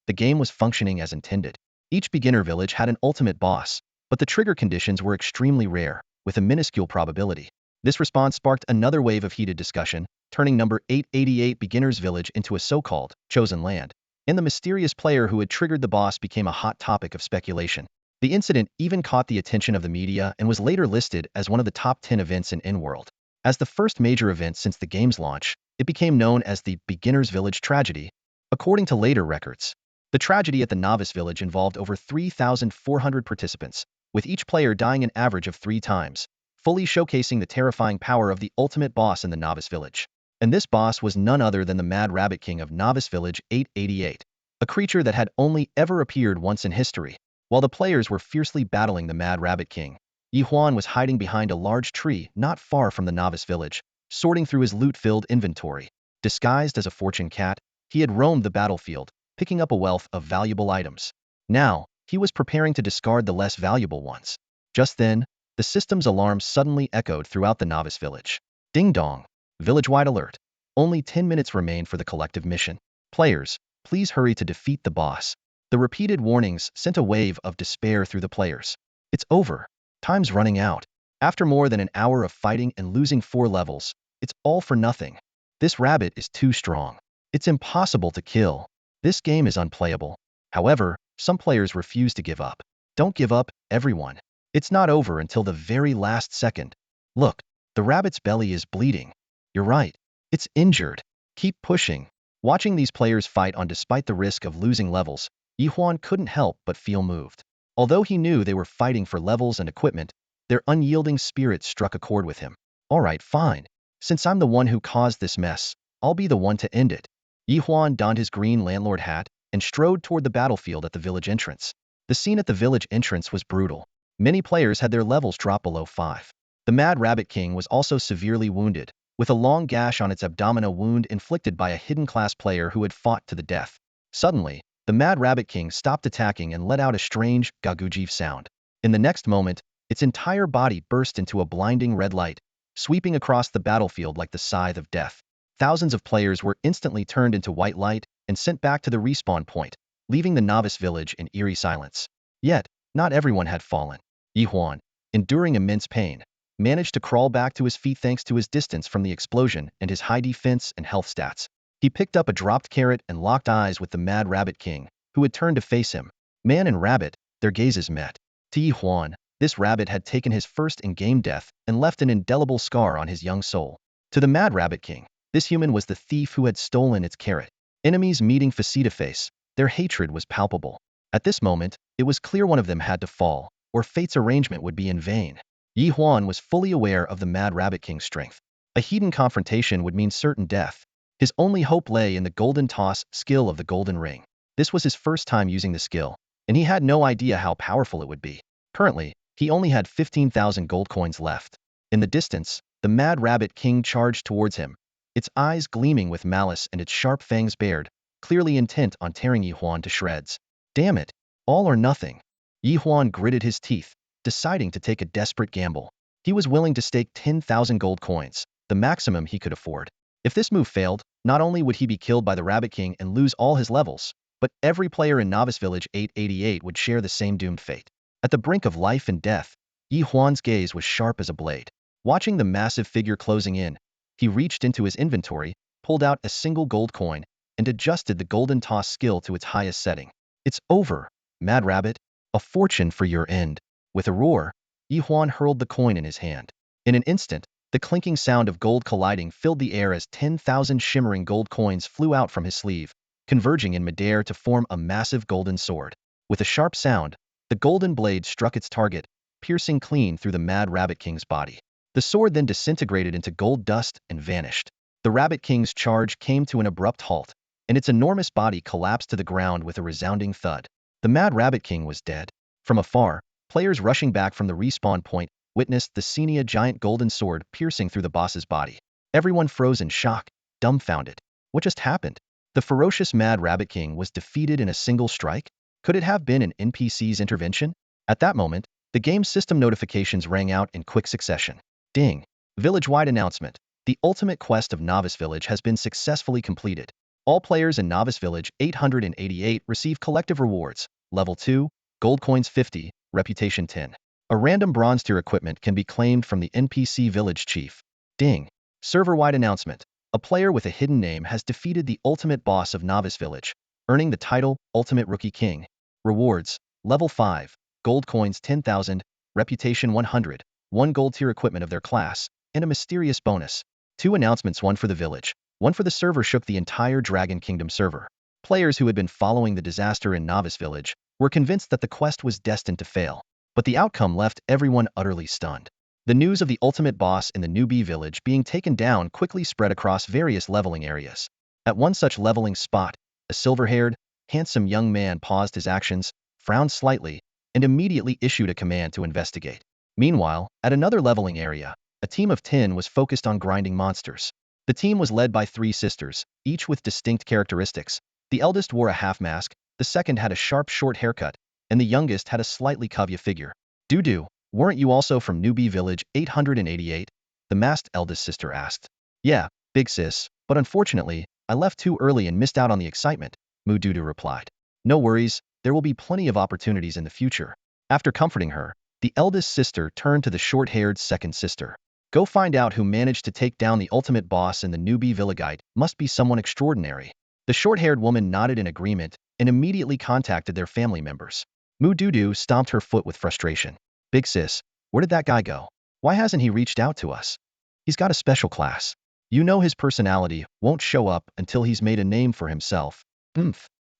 Speaker 1: The game was functioning as intended. Each beginner village had an ultimate boss, but the trigger conditions were extremely rare, with a minuscule probability. This response sparked another wave of heated discussion, turning number 888 Beginner's Village into a so-called chosen land, and the mysterious player who had triggered the boss became a hot topic of speculation. The incident even caught the attention of the media and was later listed as one of the top 10 events in in-world. As the first major event since the game's launch, it became known as the Beginner's Village Tragedy. According to later records, the tragedy at the Novice Village involved over 3,400 participants, with each player dying an average of 3 times, fully showcasing the terrifying power of the ultimate boss in the Novice Village. And this boss was none other than the Mad Rabbit King of Novice Village 888, a creature that had only ever appeared once in history. While the players were fiercely battling the Mad Rabbit King, Ye Huan was hiding behind a large tree not far from the Novice Village, sorting through his loot-filled inventory. Disguised as a fortune cat, he had roamed the battlefield, picking up a wealth of valuable items. Now, he was preparing to discard the less valuable ones. Just then, the system's alarm suddenly echoed throughout the Novice Village. Ding dong. Village-wide alert. Only 10 minutes remain for the collective mission. Players, please hurry to defeat the boss. The repeated warnings sent a wave of despair through the players. It's over. Time's running out. After more than an hour of fighting and losing 4 levels, it's all for nothing. This rabbit is too strong. It's impossible to kill. This game is unplayable. However, some players refuse to give up. Don't give up, everyone. It's not over until the very last second. Look, the rabbit's belly is bleeding. You're right. It's injured. Keep pushing. Watching these players fight on despite the risk of losing levels, Ye Huan couldn't help but feel moved. Although he knew they were fighting for levels and equipment, their unyielding spirit struck a chord with him. Alright, fine. Since I'm the one who caused this mess, I'll be the one to end it. Ye Huan donned his green landlord hat and strode toward the battlefield at the village entrance. The scene at the village entrance was brutal. Many players had their levels drop below 5. The Mad Rabbit King was also severely wounded, with a long gash on its abdomen, a wound inflicted by a hidden class player who had fought to the death. Suddenly, the Mad Rabbit King stopped attacking and let out a strange, gagujiv sound. In the next moment, its entire body burst into a blinding red light, sweeping across the battlefield like the scythe of death. Thousands of players were instantly turned into white light and sent back to the respawn point, leaving the novice village in eerie silence. Yet, not everyone had fallen. Ye Huan, enduring immense pain, managed to crawl back to his feet thanks to his distance from the explosion and his high defense and health stats. He picked up a dropped carrot and locked eyes with the Mad Rabbit King, who had turned to face him. Man and rabbit, their gazes met. To Ye Huan, this rabbit had taken his first in-game death and left an indelible scar on his young soul. To the Mad Rabbit King, this human was the thief who had stolen its carrot. Enemies meeting face-to-face, their hatred was palpable. At this moment, it was clear one of them had to fall, or fate's arrangement would be in vain. Ye Huan was fully aware of the Mad Rabbit King's strength. A heathen confrontation would mean certain death. His only hope lay in the golden toss skill of the golden ring. This was his first time using the skill, and he had no idea how powerful it would be. Currently, he only had 15,000 gold coins left. In the distance, the Mad Rabbit King charged towards him, its eyes gleaming with malice and its sharp fangs bared, clearly intent on tearing Ye Huan to shreds. Damn it, all or nothing. Ye Huan gritted his teeth, deciding to take a desperate gamble. He was willing to stake 10,000 gold coins, the maximum he could afford. If this move failed, not only would he be killed by the Rabbit King and lose all his levels, but every player in Novice Village 888 would share the same doomed fate. At the brink of life and death, Ye Huan's gaze was sharp as a blade. Watching the massive figure closing in, he reached into his inventory, pulled out a single gold coin, and adjusted the golden toss skill to its highest setting. It's over, Mad Rabbit. A fortune for your end. With a roar, Ye Huan hurled the coin in his hand. In an instant, the clinking sound of gold colliding filled the air as 10,000 shimmering gold coins flew out from his sleeve, converging in midair to form a massive golden sword. With a sharp sound, the golden blade struck its target, piercing clean through the Mad Rabbit King's body. The sword then disintegrated into gold dust and vanished. The Rabbit King's charge came to an abrupt halt, and its enormous body collapsed to the ground with a resounding thud. The Mad Rabbit King was dead. From afar, players rushing back from the respawn point witnessed the Xenia giant golden sword piercing through the boss's body. Everyone froze in shock, dumbfounded. What just happened? The ferocious Mad Rabbit King was defeated in a single strike? Could it have been an NPC's intervention? At that moment, the game's system notifications rang out in quick succession. Ding! Village-wide announcement. The ultimate quest of Novice Village has been successfully completed. All players in Novice Village 888 receive collective rewards. Level 2, gold coins 50, reputation 10. A random bronze tier equipment can be claimed from the NPC village chief. Ding! Server-wide announcement. A player with a hidden name has defeated the ultimate boss of Novice Village, earning the title Ultimate Rookie King. Rewards. Level 5, gold coins 10,000, reputation 100, 1 gold tier equipment of their class, and a mysterious bonus. 2 announcements, one for the village, one for the server, shook the entire Dragon Kingdom server. Players who had been following the disaster in Novice Village were convinced that the quest was destined to fail, but the outcome left everyone utterly stunned. The news of the ultimate boss in the Newbie village being taken down quickly spread across various leveling areas. At one such leveling spot, a silver-haired, handsome young man paused his actions, frowned slightly, and immediately issued a command to investigate. Meanwhile, at another leveling area, a team of 10 was focused on grinding monsters. The team was led by 3 sisters, each with distinct characteristics. The eldest wore a half-mask, the second had a sharp short haircut, and the youngest had a slightly curvy figure. Doo-doo, weren't you also from Newbie Village 888? The masked eldest sister asked. Yeah, big sis, but unfortunately, I left too early and missed out on the excitement, Doo-doo replied. No worries, there will be plenty of opportunities in the future. After comforting her, The eldest sister turned to the short-haired second sister. Go find out who managed to take down the ultimate boss in the Newbie Villagite. Must be someone extraordinary. The short-haired woman nodded in agreement and immediately contacted their family members. Mu Dudu stomped her foot with frustration. Big sis, where did that guy go? Why hasn't he reached out to us? He's got a special class. You know his personality won't show up until he's made a name for himself.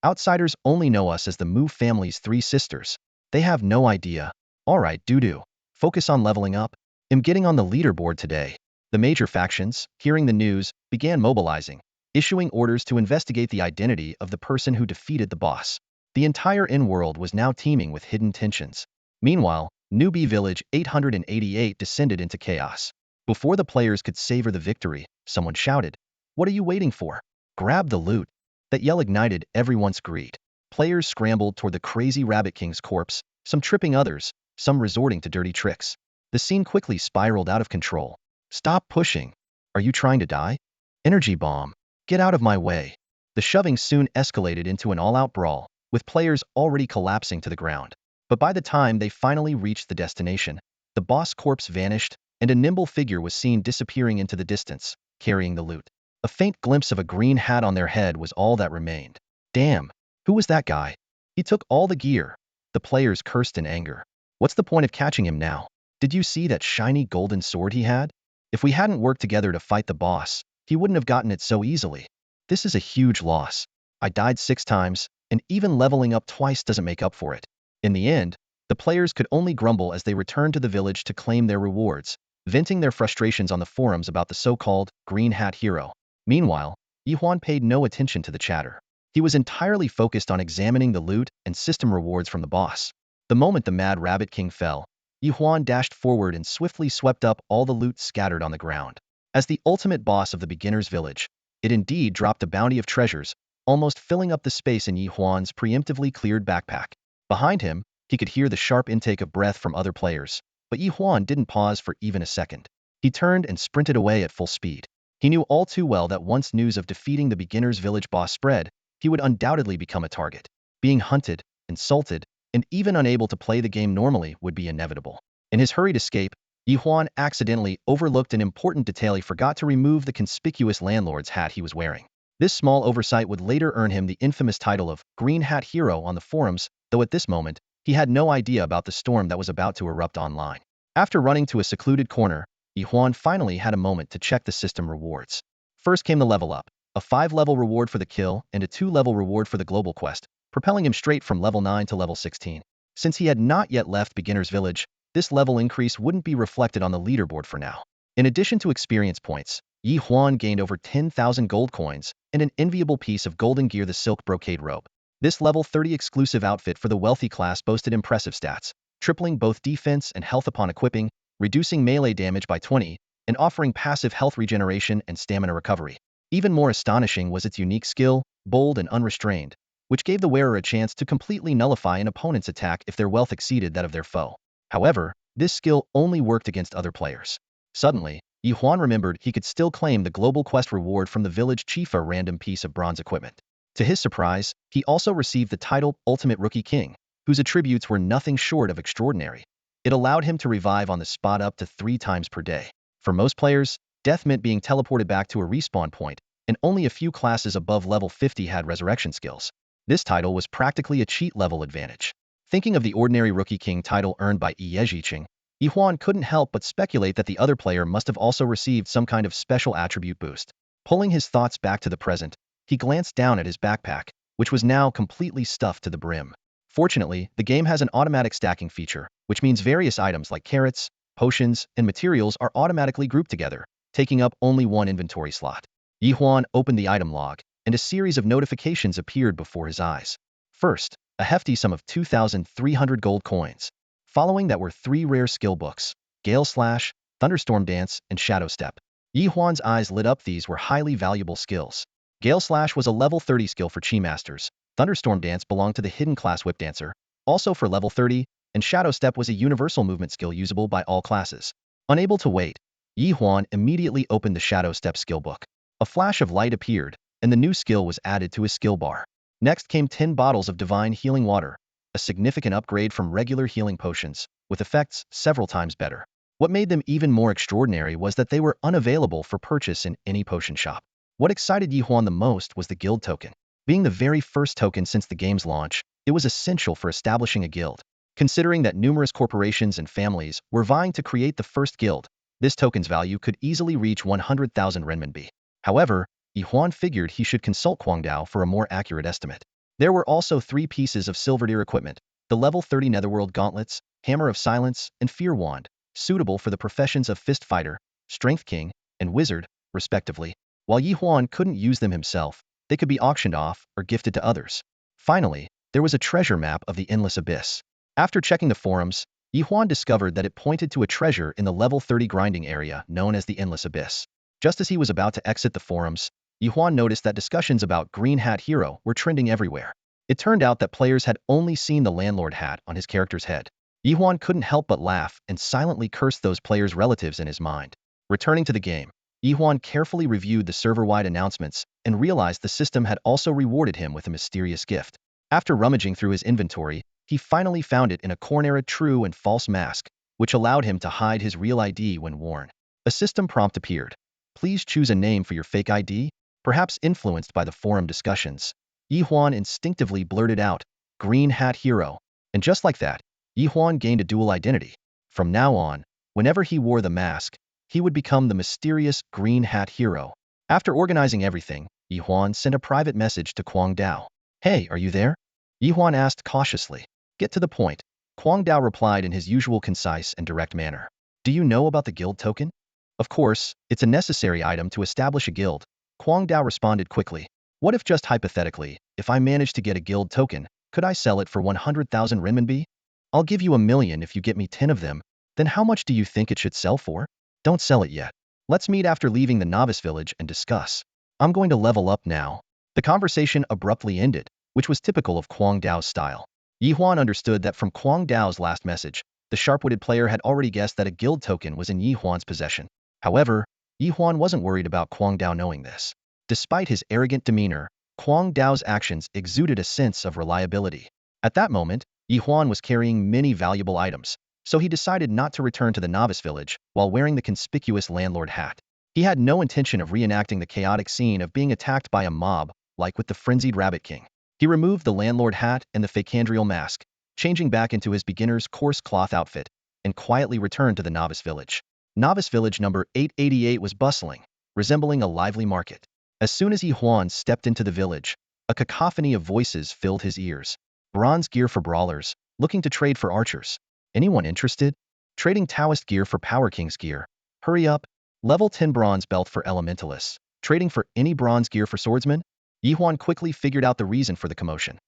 Speaker 1: Outsiders only know us as the Mu family's three sisters. They have no idea. Alright, Dudu. Focus on leveling up. I'm getting on the leaderboard today. The major factions, hearing the news, began mobilizing, issuing orders to investigate the identity of the person who defeated the boss. The entire in-world was now teeming with hidden tensions. Meanwhile, Newbie Village 888 descended into chaos. Before the players could savor the victory, someone shouted, "What are you waiting for? Grab the loot." That yell ignited everyone's greed. Players scrambled toward the crazy Rabbit King's corpse, some tripping others, some resorting to dirty tricks. The scene quickly spiraled out of control. Stop pushing. Are you trying to die? Energy bomb. Get out of my way. The shoving soon escalated into an all-out brawl, with players already collapsing to the ground. But by the time they finally reached the destination, the boss corpse vanished, and a nimble figure was seen disappearing into the distance, carrying the loot. A faint glimpse of a green hat on their head was all that remained. Damn, who was that guy? He took all the gear. The players cursed in anger. What's the point of catching him now? Did you see that shiny golden sword he had? If we hadn't worked together to fight the boss, he wouldn't have gotten it so easily. This is a huge loss. I died 6 times, and even leveling up twice doesn't make up for it. In the end, the players could only grumble as they returned to the village to claim their rewards, venting their frustrations on the forums about the so-called Green Hat hero. Meanwhile, Ye Huan paid no attention to the chatter. He was entirely focused on examining the loot and system rewards from the boss. The moment the Mad Rabbit King fell, Ye Huan dashed forward and swiftly swept up all the loot scattered on the ground. As the ultimate boss of the beginner's village, it indeed dropped a bounty of treasures, almost filling up the space in Ye Huan's preemptively cleared backpack. Behind him, he could hear the sharp intake of breath from other players, but Ye Huan didn't pause for even a second. He turned and sprinted away at full speed. He knew all too well that once news of defeating the beginner's village boss spread, he would undoubtedly become a target. Being hunted, insulted, and even unable to play the game normally would be inevitable. In his hurried escape, Ye Huan accidentally overlooked an important detail. He forgot to remove the conspicuous landlord's hat he was wearing. This small oversight would later earn him the infamous title of Green Hat Hero on the forums, though at this moment, he had no idea about the storm that was about to erupt online. After running to a secluded corner, Ye Huan finally had a moment to check the system rewards. First came the level up, a 5-level reward for the kill and a 2-level reward for the global quest, propelling him straight from level 9 to level 16. Since he had not yet left Beginner's Village, this level increase wouldn't be reflected on the leaderboard for now. In addition to experience points, Ye Huan gained over 10,000 gold coins and an enviable piece of golden gear, the silk brocade robe. This level 30 exclusive outfit for the wealthy class boasted impressive stats, tripling both defense and health upon equipping, reducing melee damage by 20, and offering passive health regeneration and stamina recovery. Even more astonishing was its unique skill, bold and unrestrained, which gave the wearer a chance to completely nullify an opponent's attack if their wealth exceeded that of their foe. However, this skill only worked against other players. Suddenly, Ye Huan remembered he could still claim the global quest reward from the village chief, a random piece of bronze equipment. To his surprise, he also received the title Ultimate Rookie King, whose attributes were nothing short of extraordinary. It allowed him to revive on the spot up to 3 times per day. For most players, death meant being teleported back to a respawn point, and only a few classes above level 50 had resurrection skills. This title was practically a cheat level advantage. Thinking of the ordinary Rookie King title earned by Ye Huan, Ye Huan couldn't help but speculate that the other player must have also received some kind of special attribute boost. Pulling his thoughts back to the present, he glanced down at his backpack, which was now completely stuffed to the brim. Fortunately, the game has an automatic stacking feature, which means various items like carrots, potions, and materials are automatically grouped together, taking up only 1 inventory slot. Ye Huan opened the item log, and a series of notifications appeared before his eyes. First, a hefty sum of 2,300 gold coins. Following that were 3 rare skill books, Gale Slash, Thunderstorm Dance, and Shadow Step. Ye Huan's eyes lit up. These were highly valuable skills. Gale Slash was a level 30 skill for Chi Masters, Thunderstorm Dance belonged to the hidden class Whip Dancer, also for level 30, and Shadow Step was a universal movement skill usable by all classes. Unable to wait, Ye Huan immediately opened the Shadow Step skill book. A flash of light appeared, and the new skill was added to his skill bar. Next came 10 bottles of divine healing water, a significant upgrade from regular healing potions, with effects several times better. What made them even more extraordinary was that they were unavailable for purchase in any potion shop. What excited Ye Huan the most was the guild token. Being the very first token since the game's launch, it was essential for establishing a guild. Considering that numerous corporations and families were vying to create the first guild, this token's value could easily reach 100,000 renminbi. However, Ye Huan figured he should consult Kwang Dao for a more accurate estimate. There were also 3 pieces of silver-tier equipment: the level 30 Netherworld gauntlets, Hammer of Silence, and Fear Wand, suitable for the professions of Fist Fighter, Strength King, and Wizard, respectively. While Ye Huan couldn't use them himself, they could be auctioned off or gifted to others. Finally, there was a treasure map of the Endless Abyss. After checking the forums, Ye Huan discovered that it pointed to a treasure in the level 30 grinding area known as the Endless Abyss. Just as he was about to exit the forums, Ye Huan noticed that discussions about Green Hat Hero were trending everywhere. It turned out that players had only seen the landlord hat on his character's head. Ye Huan couldn't help but laugh and silently cursed those players' relatives in his mind. Returning to the game, Ye Huan carefully reviewed the server-wide announcements and realized the system had also rewarded him with a mysterious gift. After rummaging through his inventory, he finally found it in a Cornera true and false mask, which allowed him to hide his real ID when worn. A system prompt appeared. Please choose a name for your fake ID? Perhaps influenced by the forum discussions, Ye Huan instinctively blurted out, Green Hat Hero. And just like that, Ye Huan gained a dual identity. From now on, whenever he wore the mask, he would become the mysterious Green Hat Hero. After organizing everything, Ye Huan sent a private message to Kwang Dao. Hey, are you there? Ye Huan asked cautiously. Get to the point. Kwang Dao replied in his usual concise and direct manner. Do you know about the guild token? Of course, it's a necessary item to establish a guild. Kwang Dao responded quickly. What if just hypothetically, if I managed to get a guild token, could I sell it for 100,000 renminbi? I'll give you 1,000,000 if you get me 10 of them. Then how much do you think it should sell for? Don't sell it yet. Let's meet after leaving the novice village and discuss. I'm going to level up now. The conversation abruptly ended, which was typical of Kwang Dao's style. Ye Huan understood that from Kwang Dao's last message, the sharp-witted player had already guessed that a guild token was in Ye Huan's possession. However, Ye Huan wasn't worried about Kwang Dao knowing this. Despite his arrogant demeanor, Kwang Dao's actions exuded a sense of reliability. At that moment, Ye Huan was carrying many valuable items, so he decided not to return to the novice village while wearing the conspicuous landlord hat. He had no intention of reenacting the chaotic scene of being attacked by a mob, like with the frenzied Rabbit King. He removed the landlord hat and the facandrial mask, changing back into his beginner's coarse cloth outfit, and quietly returned to the novice village. Novice village number 888 was bustling, resembling a lively market. As soon as Ye Huan stepped into the village, a cacophony of voices filled his ears. Bronze gear for brawlers, looking to trade for archers. Anyone interested? Trading Taoist gear for Power King's gear. Hurry up. Level 10 bronze belt for elementalists. Trading for any bronze gear for swordsmen? Ye Huan quickly figured out the reason for the commotion.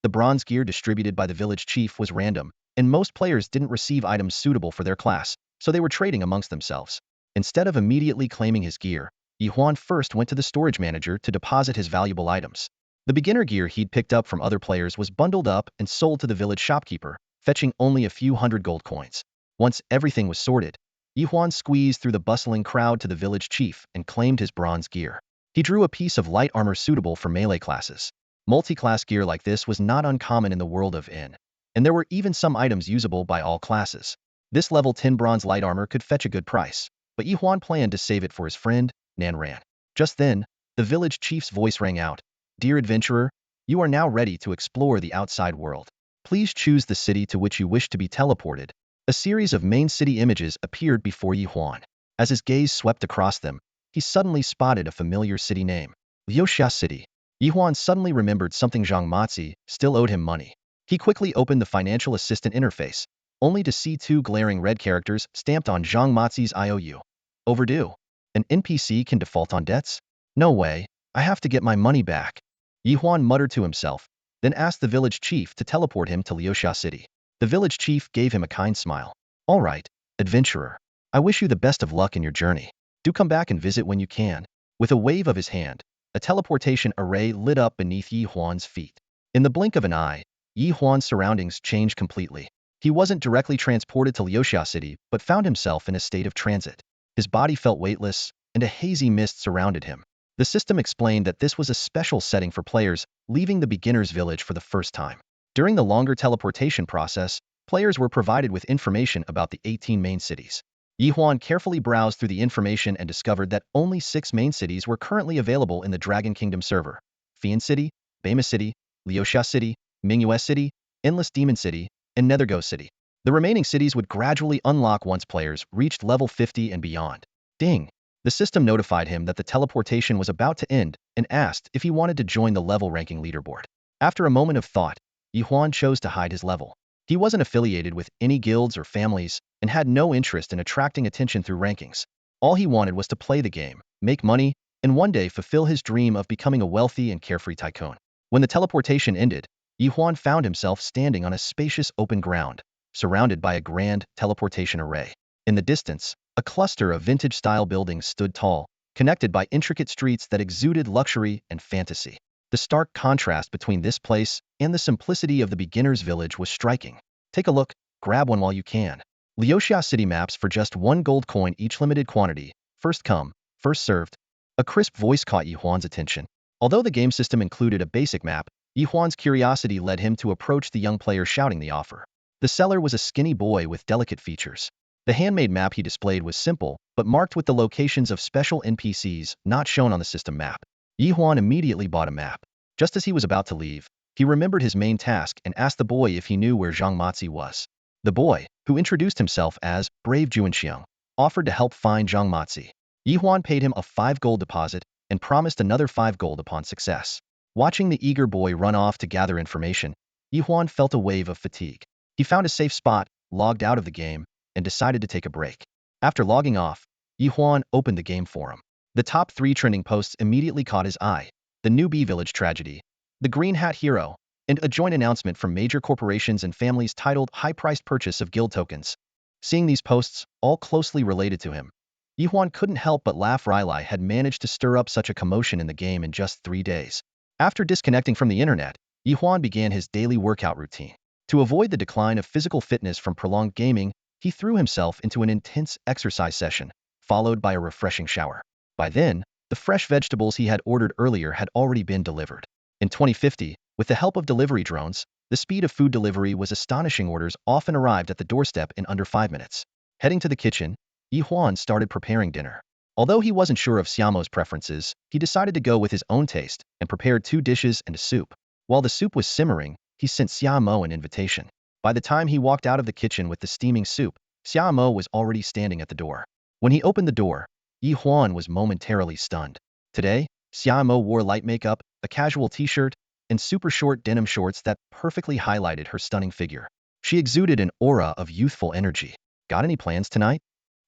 Speaker 1: The bronze gear distributed by the village chief was random, and most players didn't receive items suitable for their class, so they were trading amongst themselves. Instead of immediately claiming his gear, Ye Huan first went to the storage manager to deposit his valuable items. The beginner gear he'd picked up from other players was bundled up and sold to the village shopkeeper, fetching only a few hundred gold coins. Once everything was sorted, Ye Huan squeezed through the bustling crowd to the village chief and claimed his bronze gear. He drew a piece of light armor suitable for melee classes. Multi-class gear like this was not uncommon in the world of N, and there were even some items usable by all classes. This level 10 bronze light armor could fetch a good price, but Ye Huan planned to save it for his friend, Nan Ran. Just then, the village chief's voice rang out. Dear adventurer, you are now ready to explore the outside world. Please choose the city to which you wish to be teleported. A series of main city images appeared before Ye Huan. As his gaze swept across them, he suddenly spotted a familiar city name. Leosia City. Ye Huan suddenly remembered something. Zhang Matzi still owed him money. He quickly opened the financial assistant interface, only to see 2 glaring red characters stamped on Zhang Matzi's IOU. Overdue. An NPC can default on debts? No way, I have to get my money back. Ye Huan muttered to himself, then asked the village chief to teleport him to Leosia City. The village chief gave him a kind smile. All right, adventurer. I wish you the best of luck in your journey. Do come back and visit when you can. With a wave of his hand, a teleportation array lit up beneath Ye Huan's feet. In the blink of an eye, Ye Huan's surroundings changed completely. He wasn't directly transported to Leosia City, but found himself in a state of transit. His body felt weightless, and a hazy mist surrounded him. The system explained that this was a special setting for players leaving the beginner's village for the first time. During the longer teleportation process, Players were provided with information about the 18 main cities. Ye Huan carefully browsed through the information and discovered that only 6 main cities were currently available in the Dragon Kingdom server: Fian City, Bama City, Leosia City, Mingyue City, Endless Demon City, and Nethergo City. The remaining cities would gradually unlock once players reached level 50 and beyond. Ding! The system notified him that the teleportation was about to end and asked if he wanted to join the level ranking leaderboard. After a moment of thought, Ye Huan chose to hide his level. He wasn't affiliated with any guilds or families and had no interest in attracting attention through rankings. All he wanted was to play the game, make money, and one day fulfill his dream of becoming a wealthy and carefree tycoon. When the teleportation ended, Ye Huan found himself standing on a spacious open ground, surrounded by a grand teleportation array. In the distance, a cluster of vintage-style buildings stood tall, connected by intricate streets that exuded luxury and fantasy. The stark contrast between this place and the simplicity of the beginner's village was striking. Take a look, grab one while you can. Leosia city maps for just 1 gold coin each, limited quantity, first come, first served. A crisp voice caught Ye Huan's attention. Although the game system included a basic map, Ye Huan's curiosity led him to approach the young player shouting the offer. The seller was a skinny boy with delicate features. The handmade map he displayed was simple, but marked with the locations of special NPCs not shown on the system map. Ye Huan immediately bought a map. Just as he was about to leave, he remembered his main task and asked the boy if he knew where Zhang Matzi was. The boy, who introduced himself as Brave Juanxiang, offered to help find Zhang Matzi. Ye Huan paid him a 5 gold deposit and promised another 5 gold upon success. Watching the eager boy run off to gather information, Ye Huan felt a wave of fatigue. He found a safe spot, logged out of the game, and decided to take a break. After logging off, Ye Huan opened the game forum. The top 3 trending posts immediately caught his eye: the Newbie village tragedy, the Green Hat hero, and a joint announcement from major corporations and families titled high-priced purchase of guild tokens. Seeing these posts, all closely related to him, Ye Huan couldn't help but laugh. Riley had managed to stir up such a commotion in the game in just 3 days. After disconnecting from the internet, Ye Huan began his daily workout routine. To avoid the decline of physical fitness from prolonged gaming, he threw himself into an intense exercise session, followed by a refreshing shower. By then, the fresh vegetables he had ordered earlier had already been delivered. In 2050, with the help of delivery drones, the speed of food delivery was astonishing. Orders often arrived at the doorstep in under 5 minutes. Heading to the kitchen, Ye Huan started preparing dinner. Although he wasn't sure of Xiaomo's preferences, he decided to go with his own taste and prepared 2 dishes and a soup. While the soup was simmering, he sent Xiaomo an invitation. By the time he walked out of the kitchen with the steaming soup, Xiaomo was already standing at the door. When he opened the door, Ye Huan was momentarily stunned. Today, Xiaomo wore light makeup, a casual t-shirt, and super short denim shorts that perfectly highlighted her stunning figure. She exuded an aura of youthful energy. Got any plans tonight?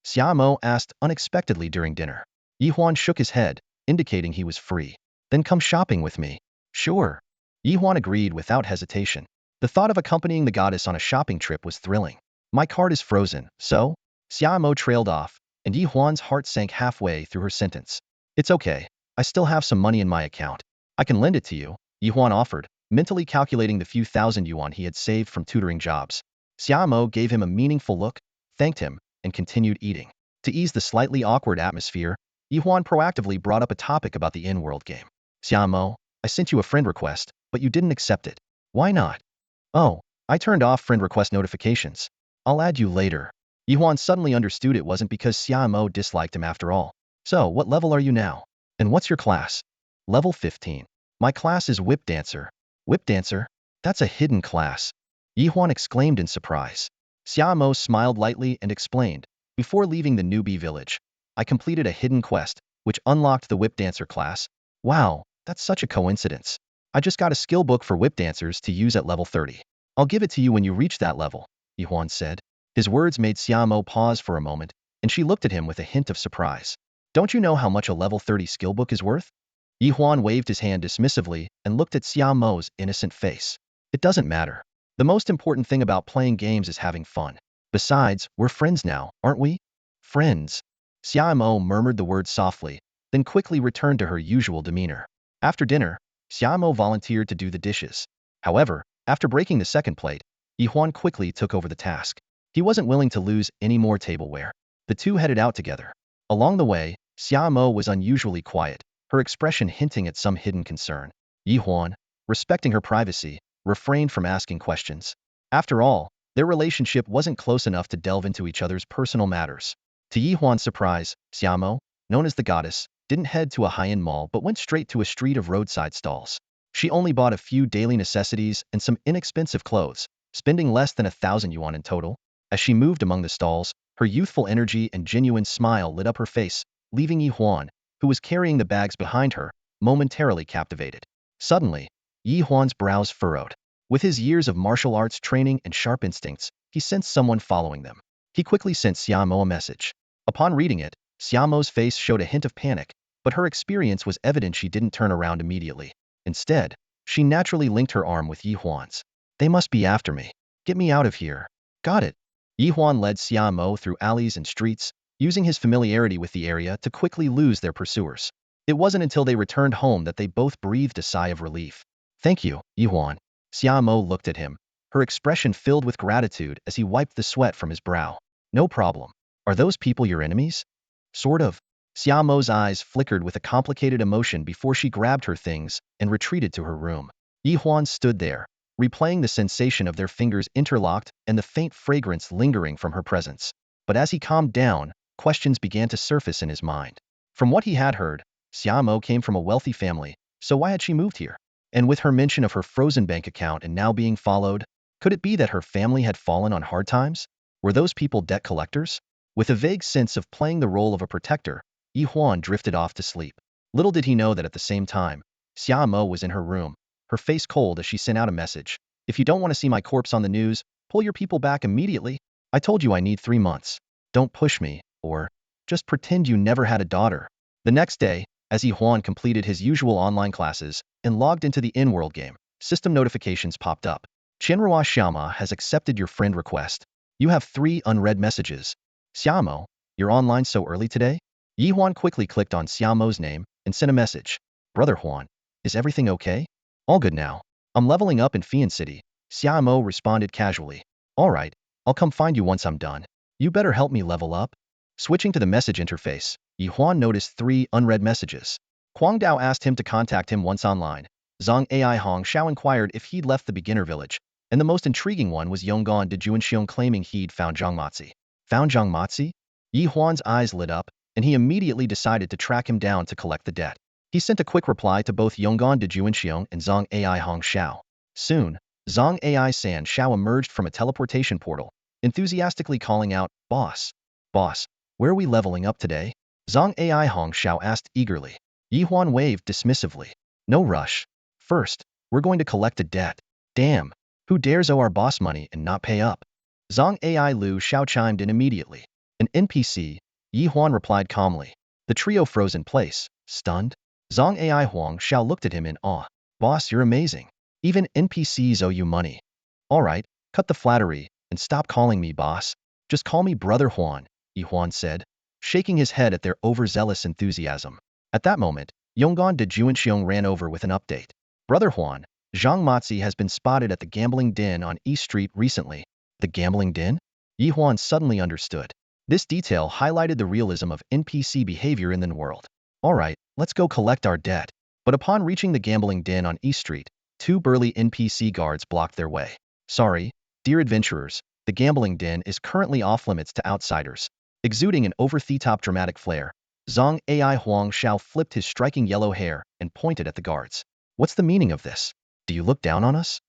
Speaker 1: Xiaomo asked unexpectedly during dinner. Ye Huan shook his head, indicating he was free. Then come shopping with me. Sure. Ye Huan agreed without hesitation. The thought of accompanying the goddess on a shopping trip was thrilling. My card is frozen, so? Xiaomo trailed off, and Ye Huan's heart sank halfway through her sentence. It's okay. I still have some money in my account. I can lend it to you, Ye Huan offered, mentally calculating the few thousand yuan he had saved from tutoring jobs. Xiaomo gave him a meaningful look, thanked him, and continued eating. To ease the slightly awkward atmosphere, Ye Huan proactively brought up a topic about the in-world game. Xiaomo, I sent you a friend request, but you didn't accept it. Why not? Oh, I turned off friend request notifications. I'll add you later. Ye Huan suddenly understood it wasn't because Xiaomo disliked him after all. So, what level are you now? And what's your class? Level 15. My class is Whip Dancer. Whip Dancer? That's a hidden class. Ye Huan exclaimed in surprise. Xiaomo smiled lightly and explained, before leaving the Newbie village, I completed a hidden quest, which unlocked the Whip Dancer class. Wow, that's such a coincidence. I just got a skill book for Whip Dancers to use at level 30. I'll give it to you when you reach that level, Ye Huan said. His words made Xiaomo pause for a moment, and she looked at him with a hint of surprise. Don't you know how much a level 30 skill book is worth? Ye Huan waved his hand dismissively and looked at Xiaomo's innocent face. It doesn't matter. The most important thing about playing games is having fun. Besides, we're friends now, aren't we? Friends. Xiaomo murmured the word softly, then quickly returned to her usual demeanor. After dinner, Xiaomo volunteered to do the dishes. However, after breaking the second plate, Ye Huan quickly took over the task. He wasn't willing to lose any more tableware. The two headed out together. Along the way, Xiaomo was unusually quiet, her expression hinting at some hidden concern. Ye Huan, respecting her privacy, refrained from asking questions. After all, Their relationship wasn't close enough to delve into each other's personal matters. To Ye Huan's surprise, Xiamo, known as the goddess, didn't head to a high-end mall but went straight to a street of roadside stalls. She only bought a few daily necessities and some inexpensive clothes, spending less than 1,000 yuan in total. As she moved among the stalls, her youthful energy and genuine smile lit up her face, leaving Ye Huan, who was carrying the bags behind her, momentarily captivated. Suddenly, Ye Huan's brows furrowed. With his years of martial arts training and sharp instincts, he sensed someone following them. He quickly sent Xiamo a message. Upon reading it, Xiaomo's face showed a hint of panic, but her experience was evident. She didn't turn around immediately. Instead, she naturally linked her arm with Ye Huan's. They must be after me. Get me out of here. Got it. Ye Huan led Xiamo through alleys and streets, using his familiarity with the area to quickly lose their pursuers. It wasn't until they returned home that they both breathed a sigh of relief. Thank you, Ye Huan. Xiamo looked at him, her expression filled with gratitude as he wiped the sweat from his brow. No problem. Are those people your enemies? Sort of. Xiaomo's eyes flickered with a complicated emotion before she grabbed her things and retreated to her room. Ye Huan stood there, replaying the sensation of their fingers interlocked and the faint fragrance lingering from her presence. But as he calmed down, questions began to surface in his mind. From what he had heard, Xiamo came from a wealthy family, so why had she moved here? And with her mention of her frozen bank account and now being followed, could it be that her family had fallen on hard times? Were those people debt collectors? With a vague sense of playing the role of a protector, Ye Huan drifted off to sleep. Little did he know that at the same time, Xiamo was in her room, her face cold as she sent out a message. If you don't want to see my corpse on the news, pull your people back immediately. I told you I need 3 months. Don't push me, or just pretend you never had a daughter. The next day, as Ye Huan completed his usual online classes and logged into the in-world game, system notifications popped up. Shenhua Xiama has accepted your friend request. You have 3 unread messages. Xiamo, you're online so early today? Ye Huan quickly clicked on Xiaomo's name and sent a message. Brother Huan, is everything okay? All good now. I'm leveling up in Fian City. Xiamo responded casually. All right, I'll come find you once I'm done. You better help me level up. Switching to the message interface, Ye Huan noticed 3 unread messages. Kwang Dao asked him to contact him once online. Zhang Ai Hong Xiao inquired if he'd left the beginner village. And the most intriguing one was Yonggan de Juanxiong claiming he'd found Zhangmatzi. Found Zhangmatzi? Ye Huan's eyes lit up, and he immediately decided to track him down to collect the debt. He sent a quick reply to both Yonggan de Juanxiong and Zhang Ai Hong Xiao. Soon, Zhang Ai San Xiao emerged from a teleportation portal, enthusiastically calling out, Boss! Boss, where are we leveling up today? Zhang Ai Hong Xiao asked eagerly. Ye Huan waved dismissively. No rush. First, we're going to collect a debt. Damn! Who dares owe our boss money and not pay up? Zhang Ai Lu Xiao chimed in immediately. An NPC, Ye Huan replied calmly. The trio froze in place, stunned. Zhang Ai Huang Xiao looked at him in awe. Boss, you're amazing. Even NPCs owe you money. All right, cut the flattery and stop calling me boss. Just call me Brother Huan, Ye Huan said, shaking his head at their overzealous enthusiasm. At that moment, Yonggan de Juanxiong ran over with an update. Brother Huan, Zhang Matzi has been spotted at the gambling den on East Street recently. The gambling den? Ye Huan suddenly understood. This detail highlighted the realism of NPC behavior in the world. All right, let's go collect our debt. But upon reaching the gambling den on East Street, 2 burly NPC guards blocked their way. Sorry, dear adventurers, the gambling den is currently off-limits to outsiders. Exuding an over-the-top dramatic flair, Zhang Ai Huang Xiao flipped his striking yellow hair and pointed at the guards. What's the meaning of this? Do you look down on us?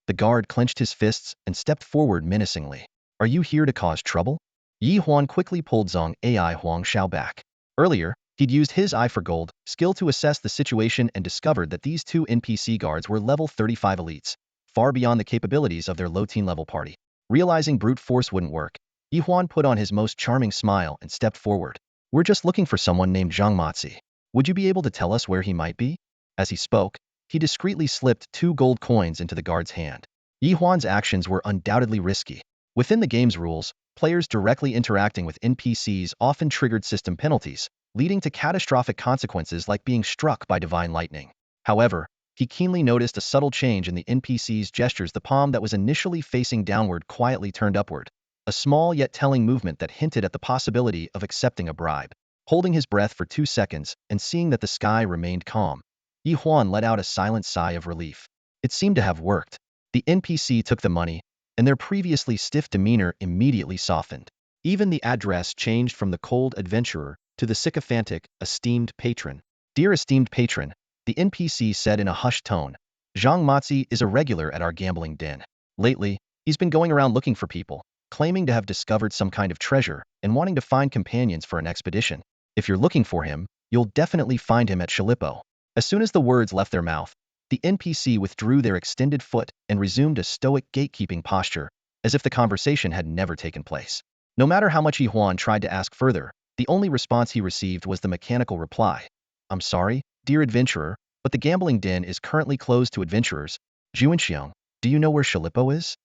Speaker 1: The guard clenched his fists and stepped forward menacingly. Are you here to cause trouble? Ye Huan quickly pulled Zhang Ai Huang Xiao back. Earlier, he'd used his eye for gold skill to assess the situation and discovered that these 2 NPC guards were level 35 elites, far beyond the capabilities of their low-teen level party. Realizing brute force wouldn't work, Ye Huan put on his most charming smile and stepped forward. We're just looking for someone named Zhang Matzi. Would you be able to tell us where he might be? As he spoke, he discreetly slipped 2 gold coins into the guard's hand. Ye Huan's actions were undoubtedly risky. Within the game's rules, players directly interacting with NPCs often triggered system penalties, leading to catastrophic consequences like being struck by divine lightning. However, he keenly noticed a subtle change in the NPC's gestures. The palm that was initially facing downward quietly turned upward, a small yet telling movement that hinted at the possibility of accepting a bribe. Holding his breath for 2 seconds and seeing that the sky remained calm, Ye Huan let out a silent sigh of relief. It seemed to have worked. The NPC took the money, and their previously stiff demeanor immediately softened. Even the address changed from the cold adventurer to the sycophantic, esteemed patron. Dear esteemed patron, the NPC said in a hushed tone, Zhang Matzi is a regular at our gambling den. Lately, he's been going around looking for people, claiming to have discovered some kind of treasure and wanting to find companions for an expedition. If you're looking for him, you'll definitely find him at Shalipo. As soon as the words left their mouth, the NPC withdrew their extended foot and resumed a stoic gatekeeping posture, as if the conversation had never taken place. No matter how much Ye Huan tried to ask further, the only response he received was the mechanical reply. I'm sorry, dear adventurer, but the gambling den is currently closed to adventurers. Juanxiong, do you know where Shalipo is?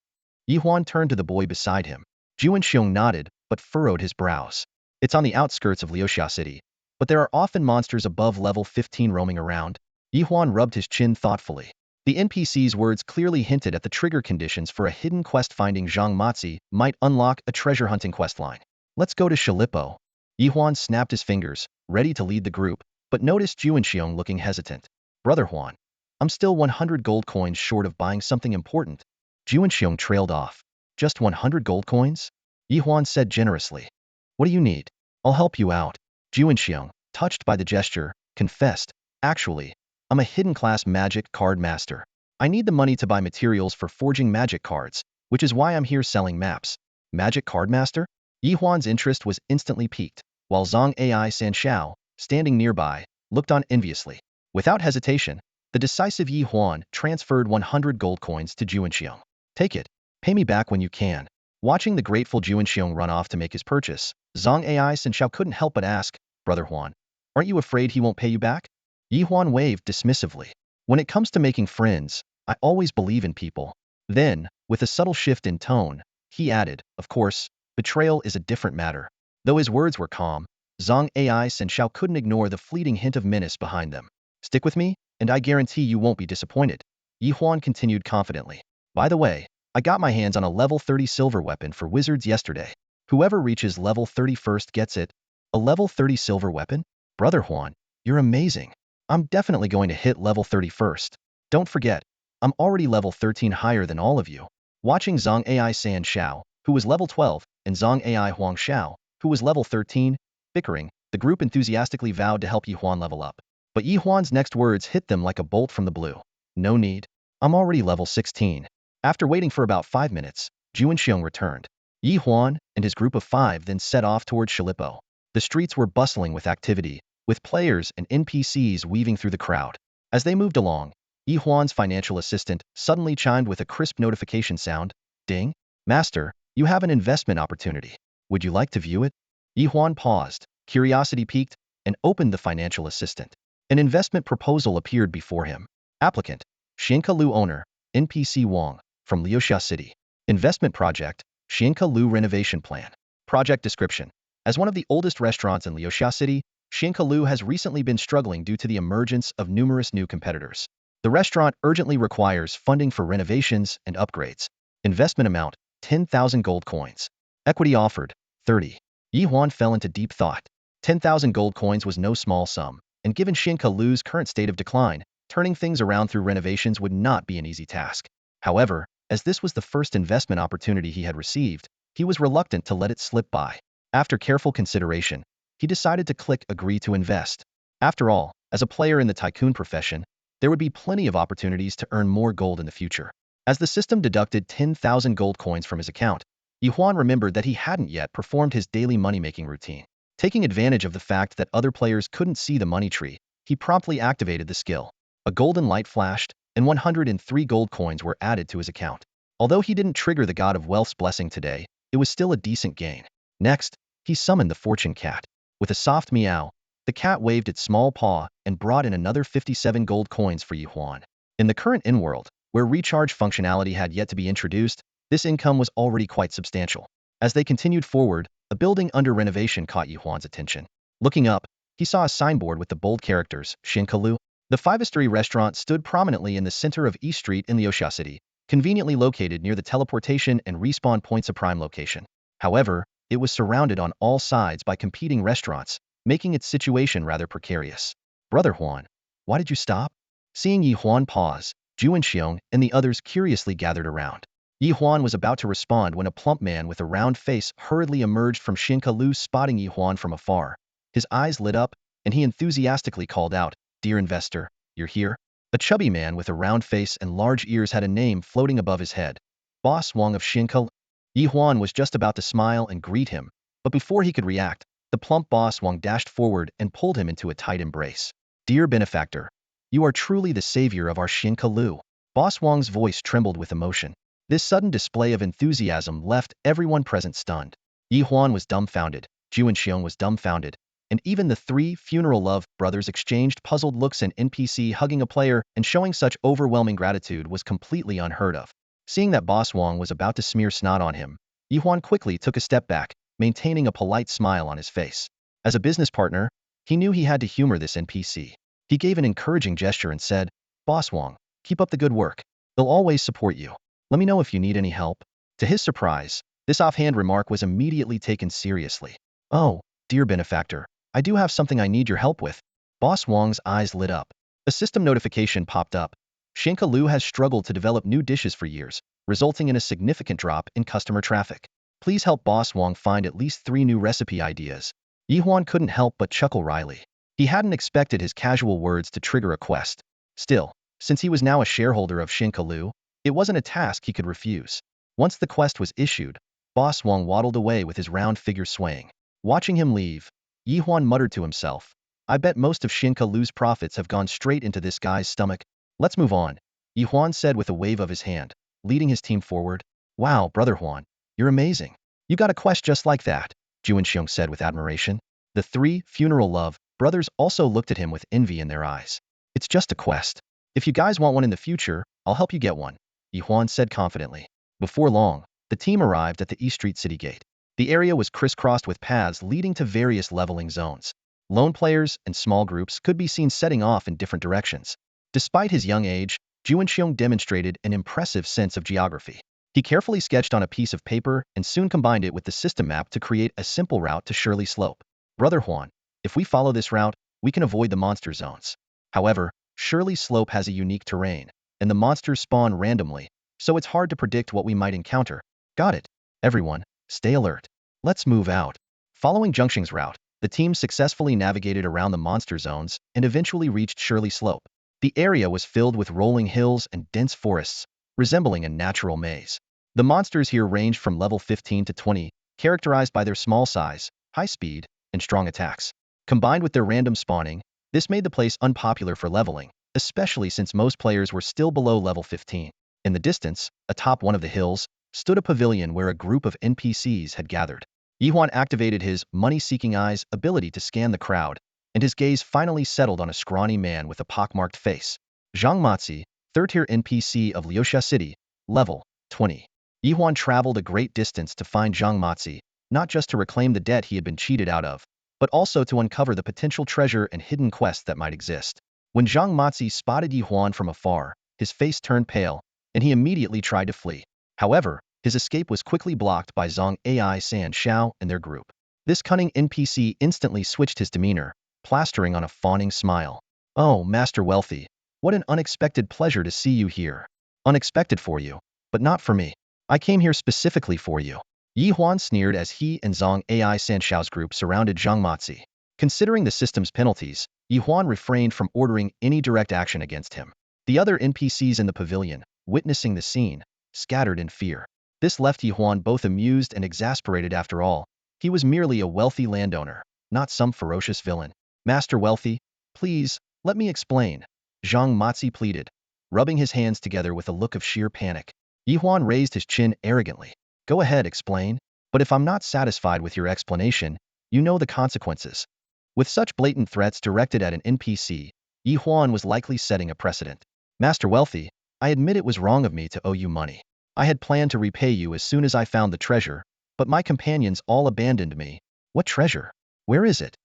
Speaker 1: Ye Huan turned to the boy beside him. Juanxiong nodded, but furrowed his brows. It's on the outskirts of Leosia City, but there are often monsters above level 15 roaming around. Ye Huan rubbed his chin thoughtfully. The NPC's words clearly hinted at the trigger conditions for a hidden quest finding Zhang Matzi might unlock a treasure hunting questline. Let's go to Shalipo. Ye Huan snapped his fingers, ready to lead the group, but noticed Juanxiong looking hesitant. Brother Huan, I'm still 100 gold coins short of buying something important. Juanxiong trailed off. Just 100 gold coins? Ye Huan said generously. What do you need? I'll help you out. Juanxiong, touched by the gesture, confessed. Actually, I'm a hidden class magic card master. I need the money to buy materials for forging magic cards, which is why I'm here selling maps. Magic card master? Ye Huan's interest was instantly piqued, while Zhang Ai Sanshao, standing nearby, looked on enviously. Without hesitation, the decisive Ye Huan transferred 100 gold coins to Juanxiong. Take it. Pay me back when you can. Watching the grateful Juanxiong run off to make his purchase, Zhang Ai Sanshao couldn't help but ask, Brother Huan, aren't you afraid he won't pay you back? Ye Huan waved dismissively. When it comes to making friends, I always believe in people. Then, with a subtle shift in tone, he added, of course, betrayal is a different matter. Though his words were calm, Zhang Ai Sanshao couldn't ignore the fleeting hint of menace behind them. Stick with me, and I guarantee you won't be disappointed. Ye Huan continued confidently. By the way, I got my hands on a level 30 silver weapon for wizards yesterday. Whoever reaches level 31st gets it. A level 30 silver weapon? Brother Huan, you're amazing. I'm definitely going to hit level 31st. Don't forget, I'm already level 13 higher than all of you. Watching Zhang Ai San Shao, who was level 12, and Zhang Ai Huang Shao, who was level 13, bickering, the group enthusiastically vowed to help Ye Huan level up. But Ye Huan's next words hit them like a bolt from the blue. No need. I'm already level 16. After waiting for about 5 minutes, Juanxiong returned. Ye Huan and his group of 5 then set off towards Shalipo. The streets were bustling with activity, with players and NPCs weaving through the crowd. As they moved along, Ye Huan's financial assistant suddenly chimed with a crisp notification sound. Ding! Master, you have an investment opportunity. Would you like to view it? Ye Huan paused, curiosity piqued, and opened the financial assistant. An investment proposal appeared before him. Applicant, Xianka Lu owner, NPC Wang, from Leosia City. Investment project, Xianka Lu renovation plan. Project description. As one of the oldest restaurants in Leosia City, Xianka Lu has recently been struggling due to the emergence of numerous new competitors. The restaurant urgently requires funding for renovations and upgrades. Investment amount, 10,000 gold coins. Equity offered, 30. Ye Huan fell into deep thought. 10,000 gold coins was no small sum, and given Xianka Lu's current state of decline, turning things around through renovations would not be an easy task. However, as this was the first investment opportunity he had received, he was reluctant to let it slip by. After careful consideration, he decided to click agree to invest. After all, as a player in the Tycoon profession, there would be plenty of opportunities to earn more gold in the future. As the system deducted 10,000 gold coins from his account, Ye Huan remembered that he hadn't yet performed his daily money-making routine. Taking advantage of the fact that other players couldn't see the money tree, he promptly activated the skill. A golden light flashed, and 103 gold coins were added to his account. Although he didn't trigger the God of Wealth's blessing today, it was still a decent gain. Next, he summoned the fortune cat. With a soft meow, the cat waved its small paw and brought in another 57 gold coins for Ye Huan. In the current in-world, where recharge functionality had yet to be introduced, this income was already quite substantial. As they continued forward, a building under renovation caught Ye Huan's attention. Looking up, he saw a signboard with the bold characters, Xianka Lu. The five-story restaurant stood prominently in the center of East Street in Leosia City, conveniently located near the teleportation and respawn points of prime location. However, it was surrounded on all sides by competing restaurants, making its situation rather precarious. Brother Huan, why did you stop? Seeing Ye Huan pause, Juanxiong and the others curiously gathered around. Ye Huan was about to respond when a plump man with a round face hurriedly emerged from Xinke Lu, spotting Ye Huan from afar. His eyes lit up, and he enthusiastically called out, "Dear investor, you're here?" A chubby man with a round face and large ears had a name floating above his head. Boss Wang of Xinke. Ye Huan was just about to smile and greet him, but before he could react, the plump Boss Wang dashed forward and pulled him into a tight embrace. "Dear benefactor, you are truly the savior of our Xinke Lu." Boss Wang's voice trembled with emotion. This sudden display of enthusiasm left everyone present stunned. Ye Huan was dumbfounded, Zhu and Xiong was dumbfounded, and even the three Funeral Love brothers exchanged puzzled looks. An NPC hugging a player and showing such overwhelming gratitude was completely unheard of. Seeing that Boss Wang was about to smear snot on him, Ye Huan quickly took a step back, maintaining a polite smile on his face. As a business partner, he knew he had to humor this NPC. He gave an encouraging gesture and said, "Boss Wang, keep up the good work. They'll always support you. Let me know if you need any help." To his surprise, this offhand remark was immediately taken seriously. "Oh, dear benefactor, I do have something I need your help with." Boss Wang's eyes lit up. A system notification popped up. Xinke Lu has struggled to develop new dishes for years, resulting in a significant drop in customer traffic. Please help Boss Wang find at least 3 new recipe ideas. Ye Huan couldn't help but chuckle wryly. He hadn't expected his casual words to trigger a quest. Still, since he was now a shareholder of Xinke Lu, it wasn't a task he could refuse. Once the quest was issued, Boss Wang waddled away with his round figure swaying. Watching him leave, Ye Huan muttered to himself, "I bet most of Xinke Lu's profits have gone straight into this guy's stomach." "Let's move on," Ye Huan said with a wave of his hand, leading his team forward. "Wow, Brother Huan, you're amazing. You got a quest just like that," Zhu and Xiong said with admiration. The 3 Funeral Love brothers also looked at him with envy in their eyes. "It's just a quest. If you guys want one in the future, I'll help you get one," Ye Huan said confidently. Before long, the team arrived at the East Street City Gate. The area was crisscrossed with paths leading to various leveling zones. Lone players and small groups could be seen setting off in different directions. Despite his young age, Zhu and Xiong demonstrated an impressive sense of geography. He carefully sketched on a piece of paper and soon combined it with the system map to create a simple route to Shirley Slope. "Brother Huan, if we follow this route, we can avoid the monster zones. However, Shirley Slope has a unique terrain, and the monsters spawn randomly, so it's hard to predict what we might encounter." "Got it. Everyone, stay alert. Let's move out." Following Zhengxing's route, the team successfully navigated around the monster zones and eventually reached Shirley Slope. The area was filled with rolling hills and dense forests, resembling a natural maze. The monsters here ranged from level 15 to 20, characterized by their small size, high speed, and strong attacks. Combined with their random spawning, this made the place unpopular for leveling, especially since most players were still below level 15. In the distance, atop one of the hills, stood a pavilion where a group of NPCs had gathered. Ye Huan activated his money-seeking eyes ability to scan the crowd, and his gaze finally settled on a scrawny man with a pockmarked face. Zhang Matzi, 3rd-tier NPC of Leosia City, level 20. Ye Huan traveled a great distance to find Zhang Matzi, not just to reclaim the debt he had been cheated out of, but also to uncover the potential treasure and hidden quests that might exist. When Zhang Matzi spotted Ye Huan from afar, his face turned pale, and he immediately tried to flee. However, his escape was quickly blocked by Zhang Ai San Xiao and their group. This cunning NPC instantly switched his demeanor, plastering on a fawning smile. "Oh, Master Wealthy, what an unexpected pleasure to see you here." "Unexpected for you, but not for me. I came here specifically for you." Ye Huan sneered as he and Zhang Ai San Xiao's group surrounded Zhang Matzi. Considering the system's penalties, Ye Huan refrained from ordering any direct action against him. The other NPCs in the pavilion, witnessing the scene, scattered in fear. This left Ye Huan both amused and exasperated. After all, he was merely a wealthy landowner, not some ferocious villain. "Master Wealthy, please, let me explain," Zhang Matzi pleaded, rubbing his hands together with a look of sheer panic. Ye Huan raised his chin arrogantly. "Go ahead, explain. But if I'm not satisfied with your explanation, you know the consequences." With such blatant threats directed at an NPC, Ye Huan was likely setting a precedent. "Master Wealthy, I admit it was wrong of me to owe you money. I had planned to repay you as soon as I found the treasure, but my companions all abandoned me." "What treasure? Where is it?"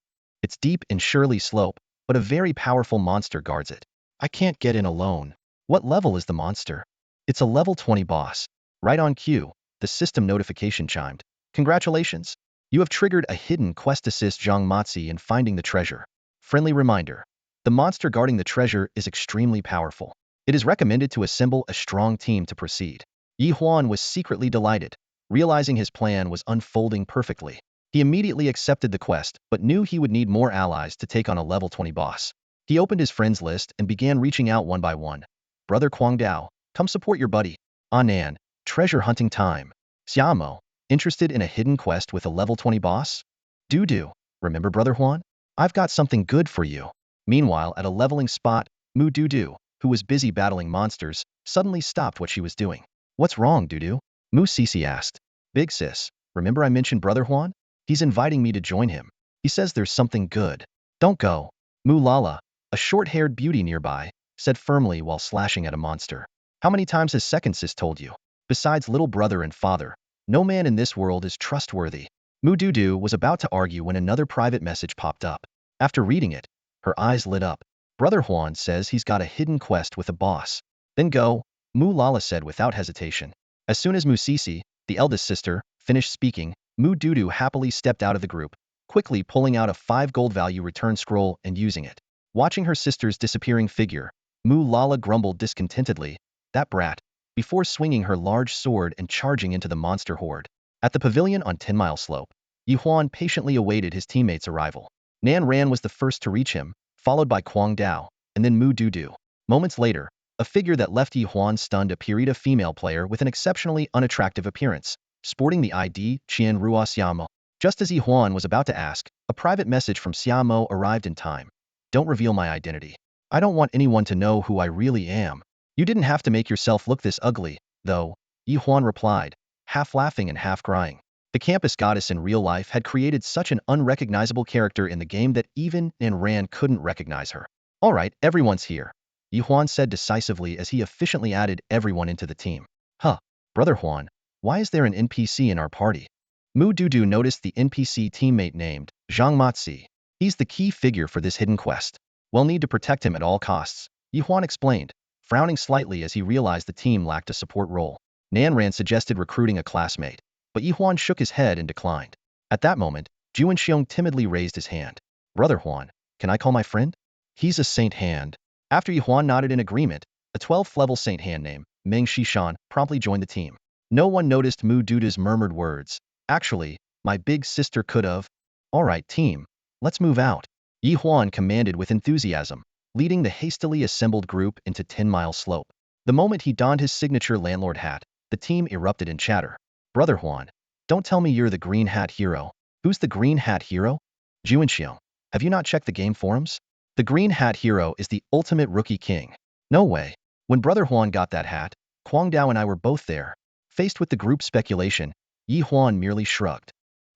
Speaker 1: "It's deep in Shirley Slope, but a very powerful monster guards it. I can't get in alone." "What level is the monster?" "It's a level 20 boss." Right on cue, the system notification chimed. "Congratulations! You have triggered a hidden quest. Assist Zhang Matzi in finding the treasure. Friendly reminder: the monster guarding the treasure is extremely powerful. It is recommended to assemble a strong team to proceed." Ye Huan was secretly delighted, realizing his plan was unfolding perfectly. He immediately accepted the quest, but knew he would need more allies to take on a level 20 boss. He opened his friends list and began reaching out one by one. Brother Kwang Dao, come support your buddy. Anan, treasure hunting time. Xiamo, interested in a hidden quest with a level 20 boss? Do, remember Brother Huan? I've got something good for you. Meanwhile, at a leveling spot, Mu Dudu, who was busy battling monsters, suddenly stopped what she was doing. What's wrong, Dudu? Mu Sisi asked. Big sis, remember I mentioned Brother Huan? He's inviting me to join him. He says there's something good. Don't go. Mu Lala, a short-haired beauty nearby, said firmly while slashing at a monster. How many times has second sis told you? Besides little brother and father, no man in this world is trustworthy. Mu Dudu was about to argue when another private message popped up. After reading it, her eyes lit up. Brother Huan says he's got a hidden quest with a boss. Then go, Mu Lala said without hesitation. As soon as Mu Sisi, the eldest sister, finished speaking, Mu Dudu happily stepped out of the group, quickly pulling out a 5 gold value return scroll and using it. Watching her sister's disappearing figure, Mu Lala grumbled discontentedly, that brat, before swinging her large sword and charging into the monster horde. At the pavilion on 10 Mile Slope, Ye Huan patiently awaited his teammates' arrival. Nan Ran was the first to reach him, followed by Kwang Dao, and then Mu Dudu. Moments later, a figure that left Ye Huan stunned appeared, a female player with an exceptionally unattractive appearance, sporting the ID Qian Rua Xiamo. Just as Ye Huan was about to ask, a private message from Xiamo arrived in time. Don't reveal my identity. I don't want anyone to know who I really am. You didn't have to make yourself look this ugly, though, Ye Huan replied, half laughing and half crying. The campus goddess in real life had created such an unrecognizable character in the game that even Nan Ran couldn't recognize her. All right, everyone's here, Ye Huan said decisively as he efficiently added everyone into the team. Huh, Brother Huan, why is there an NPC in our party? Mu Dudu noticed the NPC teammate named Zhang Matzi. He's the key figure for this hidden quest. We'll need to protect him at all costs, Ye Huan explained, frowning slightly as he realized the team lacked a support role. Nan Ran suggested recruiting a classmate, but Ye Huan shook his head and declined. At that moment, Juan Xiong timidly raised his hand. Brother Huan, can I call my friend? He's a Saint Hand. After Ye Huan nodded in agreement, a 12th level Saint Hand named Meng Shishan promptly joined the team. No one noticed Mu Duda's murmured words. Actually, my big sister could have. All right, team, let's move out, Ye Huan commanded with enthusiasm, leading the hastily assembled group into 10 Mile Slope. The moment he donned his signature landlord hat, the team erupted in chatter. Brother Huan, don't tell me you're the Green Hat Hero. Who's the Green Hat Hero? Juanxiong, have you not checked the game forums? The Green Hat Hero is the ultimate rookie king. No way. When Brother Huan got that hat, Kwang Dao and I were both there. Faced with the group's speculation, Ye Huan merely shrugged.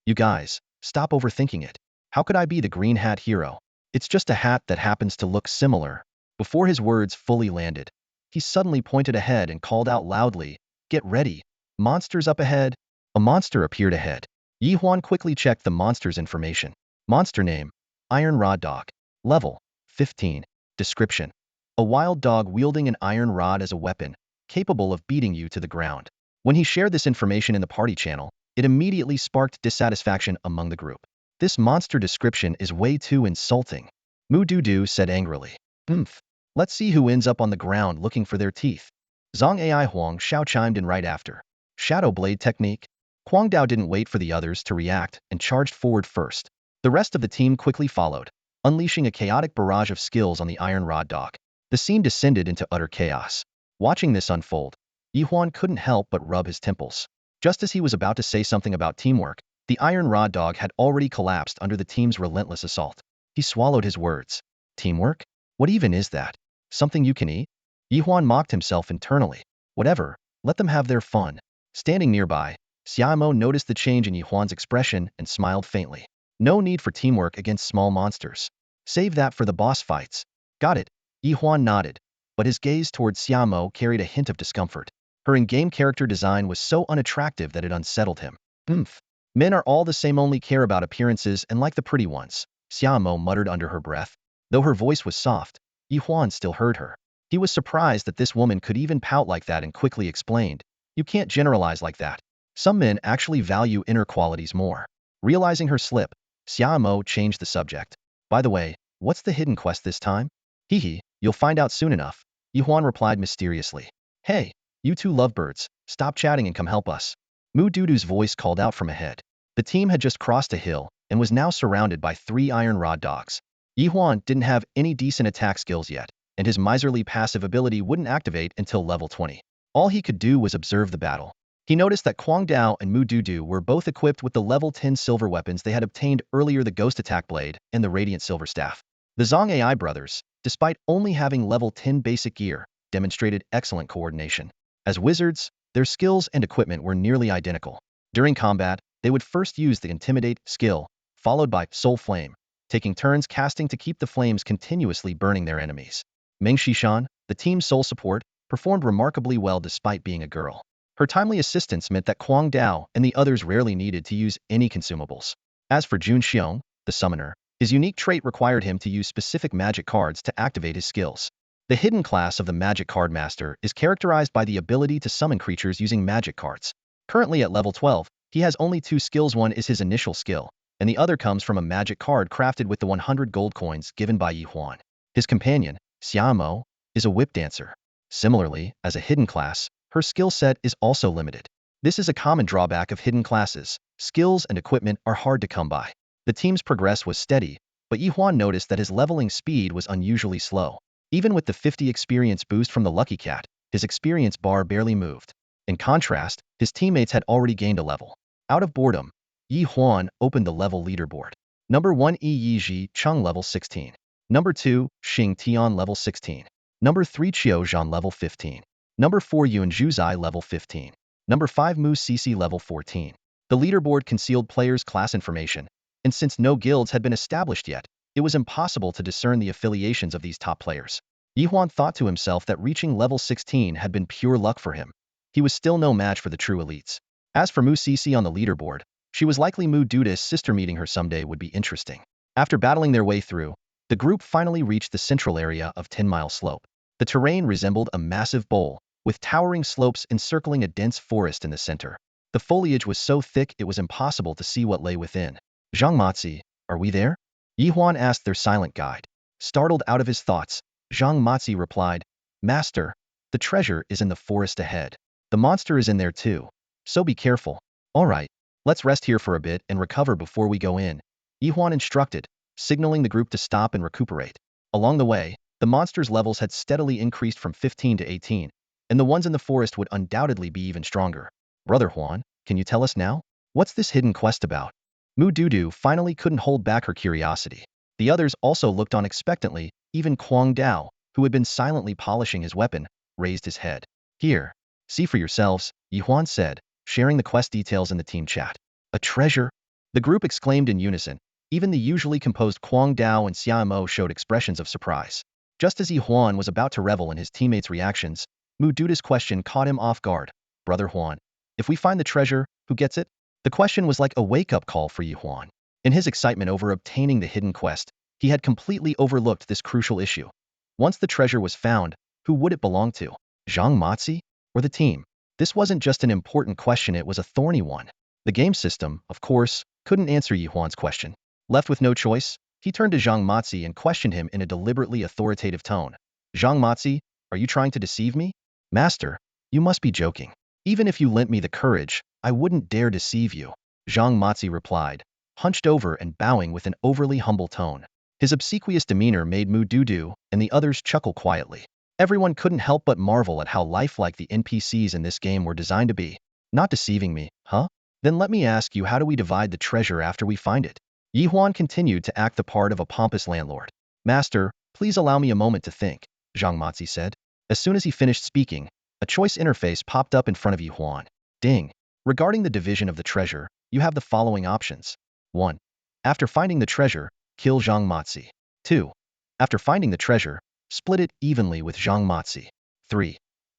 Speaker 1: You guys, stop overthinking it. How could I be the Green Hat Hero? It's just a hat that happens to look similar. Before his words fully landed, he suddenly pointed ahead and called out loudly, get ready. Monsters up ahead. A monster appeared ahead. Ye Huan quickly checked the monster's information. Monster name, Iron Rod Dog. Level, 15. Description. A wild dog wielding an iron rod as a weapon, capable of beating you to the ground. When he shared this information in the party channel, it immediately sparked dissatisfaction among the group. This monster description is way too insulting, Mu Dudu said angrily. Let's see who ends up on the ground looking for their teeth. Zhang Ai Huang Xiao chimed in right after. Shadow Blade technique. Kwang Dao didn't wait for the others to react and charged forward first. The rest of the team quickly followed, unleashing a chaotic barrage of skills on the Iron Rod Dog. The scene descended into utter chaos. Watching this unfold, Ye Huan couldn't help but rub his temples. Just as he was about to say something about teamwork, the Iron Rod Dog had already collapsed under the team's relentless assault. He swallowed his words. Teamwork? What even is that? Something you can eat? Ye Huan mocked himself internally. Whatever, let them have their fun. Standing nearby, Xiamo noticed the change in Ye Huan's expression and smiled faintly. No need for teamwork against small monsters. Save that for the boss fights. Got it, Ye Huan nodded, but his gaze towards Xiamo carried a hint of discomfort. Her in-game character design was so unattractive that it unsettled him. Men are all the same, only care about appearances and like the pretty ones, Xiamo muttered under her breath. Though her voice was soft, Ye Huan still heard her. He was surprised that this woman could even pout like that and quickly explained, you can't generalize like that. Some men actually value inner qualities more. Realizing her slip, Xiamo changed the subject. By the way, what's the hidden quest this time? You'll find out soon enough, Ye Huan replied mysteriously. Hey, You two lovebirds, stop chatting and come help us. Mu Dudu's voice called out from ahead. The team had just crossed a hill and was now surrounded by 3 iron rod dogs. Ye Huan didn't have any decent attack skills yet, and his miserly passive ability wouldn't activate until level 20. All he could do was observe the battle. He noticed that Kwang Dao and Mu Dudu were both equipped with the level 10 silver weapons they had obtained earlier, the Ghost Attack Blade and the Radiant Silver Staff. The Zhang AI brothers, despite only having level 10 basic gear, demonstrated excellent coordination. As wizards, their skills and equipment were nearly identical. During combat, they would first use the Intimidate skill, followed by Soul Flame, taking turns casting to keep the flames continuously burning their enemies. Meng Xishan, the team's sole support, performed remarkably well despite being a girl. Her timely assistance meant that Kwang Dao and the others rarely needed to use any consumables. As for Jun Xiong, the summoner, his unique trait required him to use specific magic cards to activate his skills. The hidden class of the Magic Card Master is characterized by the ability to summon creatures using magic cards. Currently at level 12, he has only 2 skills. One is his initial skill, and the other comes from a magic card crafted with the 100 gold coins given by Ye Huan. His companion, Xiamo, is a whip dancer. Similarly, as a hidden class, her skill set is also limited. This is a common drawback of hidden classes. Skills and equipment are hard to come by. The team's progress was steady, but Ye Huan noticed that his leveling speed was unusually slow. Even with the 50 experience boost from the Lucky Cat, his experience bar barely moved. In contrast, his teammates had already gained a level. Out of boredom, Ye Huan opened the level leaderboard. Number 1 Yi Ji Chung level 16. Number 2, Xing Tian level 16. Number 3 Qiu Zhan level 15. Number 4 Yuan Zhuzai level 15. Number 5 Mu Cece level 14. The leaderboard concealed players' class information, and since no guilds had been established yet, it was impossible to discern the affiliations of these top players. Ye Huan thought to himself that reaching level 16 had been pure luck for him. He was still no match for the true elites. As for Mu Cece on the leaderboard, she was likely Mu Duda's sister. Meeting her someday would be interesting. After battling their way through, the group finally reached the central area of 10 Mile Slope. The terrain resembled a massive bowl, with towering slopes encircling a dense forest in the center. The foliage was so thick it was impossible to see what lay within. Zhang Matzi, are we there? Ye Huan asked their silent guide. Startled out of his thoughts, Zhang Matzi replied, Master, the treasure is in the forest ahead. The monster is in there too, so be careful. All right, let's rest here for a bit and recover before we go in, Ye Huan instructed, signaling the group to stop and recuperate. Along the way, the monster's levels had steadily increased from 15 to 18, and the ones in the forest would undoubtedly be even stronger. Brother Huan, can you tell us now? What's this hidden quest about? Mu Dudu finally couldn't hold back her curiosity. The others also looked on expectantly. Even Kwang Dao, who had been silently polishing his weapon, raised his head. Here, see for yourselves, Ye Huan said, sharing the quest details in the team chat. A treasure? The group exclaimed in unison. Even the usually composed Kwang Dao and Xiamo showed expressions of surprise. Just as Ye Huan was about to revel in his teammates' reactions, Mu Duda's question caught him off guard. Brother Huan, if we find the treasure, who gets it? The question was like a wake-up call for Ye Huan. In his excitement over obtaining the hidden quest, he had completely overlooked this crucial issue. Once the treasure was found, who would it belong to? Zhang Matzi? Or the team? This wasn't just an important question, it was a thorny one. The game system, of course, couldn't answer Ye Huan's question. Left with no choice, he turned to Zhang Matzi and questioned him in a deliberately authoritative tone. Zhang Matzi, are you trying to deceive me? Master, you must be joking. Even if you lent me the courage, I wouldn't dare deceive you, Zhang Matzi replied, hunched over and bowing with an overly humble tone. His obsequious demeanor made Mu Dudu and the others chuckle quietly. Everyone couldn't help but marvel at how lifelike the NPCs in this game were designed to be. Not deceiving me, huh? Then let me ask you, how do we divide the treasure after we find it? Ye Huan continued to act the part of a pompous landlord. Master, please allow me a moment to think, Zhang Matzi said. As soon as he finished speaking, a choice interface popped up in front of Ye Huan. Ding. Regarding the division of the treasure, you have the following options. 1. After finding the treasure, kill Zhang Matzi. 2. After finding the treasure, split it evenly with Zhang Matzi. 3.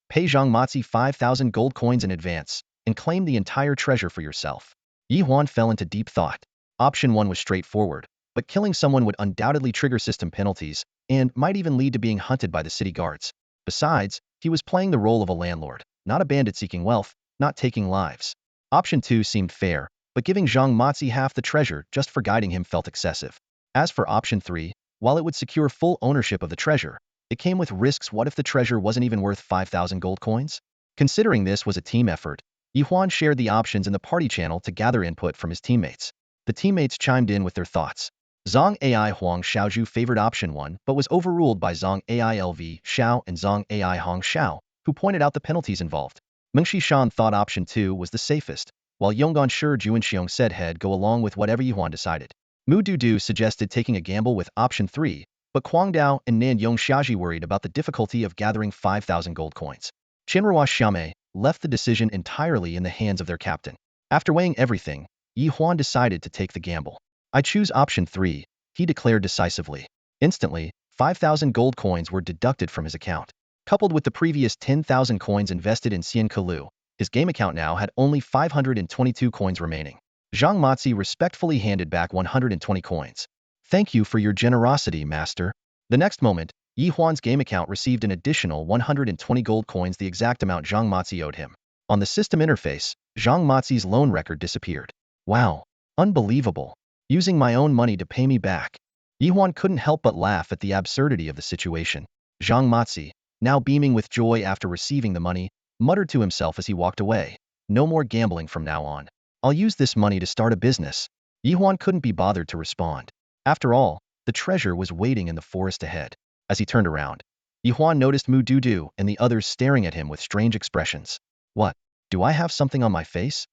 Speaker 1: Pay Zhang Matzi 5,000 gold coins in advance, and claim the entire treasure for yourself. Ye Huan fell into deep thought. Option 1 was straightforward, but killing someone would undoubtedly trigger system penalties, and might even lead to being hunted by the city guards. Besides, he was playing the role of a landlord, not a bandit seeking wealth, not taking lives. Option 2 seemed fair, but giving Zhang Matzi half the treasure just for guiding him felt excessive. As for option 3, while it would secure full ownership of the treasure, it came with risks. What if the treasure wasn't even worth 5,000 gold coins? Considering this was a team effort, Ye Huan shared the options in the party channel to gather input from his teammates. The teammates chimed in with their thoughts. Zhang AI Huang Xiaozhu favored option 1 but was overruled by Zhang AI LV Xiao and Zhang AI Hong Xiao, who pointed out the penalties involved. Meng Shan thought option 2 was the safest, while Yonggan Shi Juanxiong said he'd go along with whatever Ye Huan decided. Mu Dudu suggested taking a gamble with option 3, but Kwang Dao and Nan Yong Xiaji worried about the difficulty of gathering 5,000 gold coins. Qinrua Xiame left the decision entirely in the hands of their captain. After weighing everything, Ye Huan decided to take the gamble. I choose option 3, he declared decisively. Instantly, 5,000 gold coins were deducted from his account. Coupled with the previous 10,000 coins invested in Xian Kalu, his game account now had only 522 coins remaining. Zhang Matzi respectfully handed back 120 coins. Thank you for your generosity, master. The next moment, Ye Huan's game account received an additional 120 gold coins, the exact amount Zhang Matzi owed him. On the system interface, Zhang Matzi's loan record disappeared. Wow, unbelievable. Using my own money to pay me back. Ye Huan couldn't help but laugh at the absurdity of the situation. Zhang Matzi, now beaming with joy after receiving the money, muttered to himself as he walked away. No more gambling from now on. I'll use this money to start a business. Ye Huan couldn't be bothered to respond. After all, the treasure was waiting in the forest ahead. As he turned around, Ye Huan noticed Mu Dudu and the others staring at him with strange expressions. What? Do I have something on my face?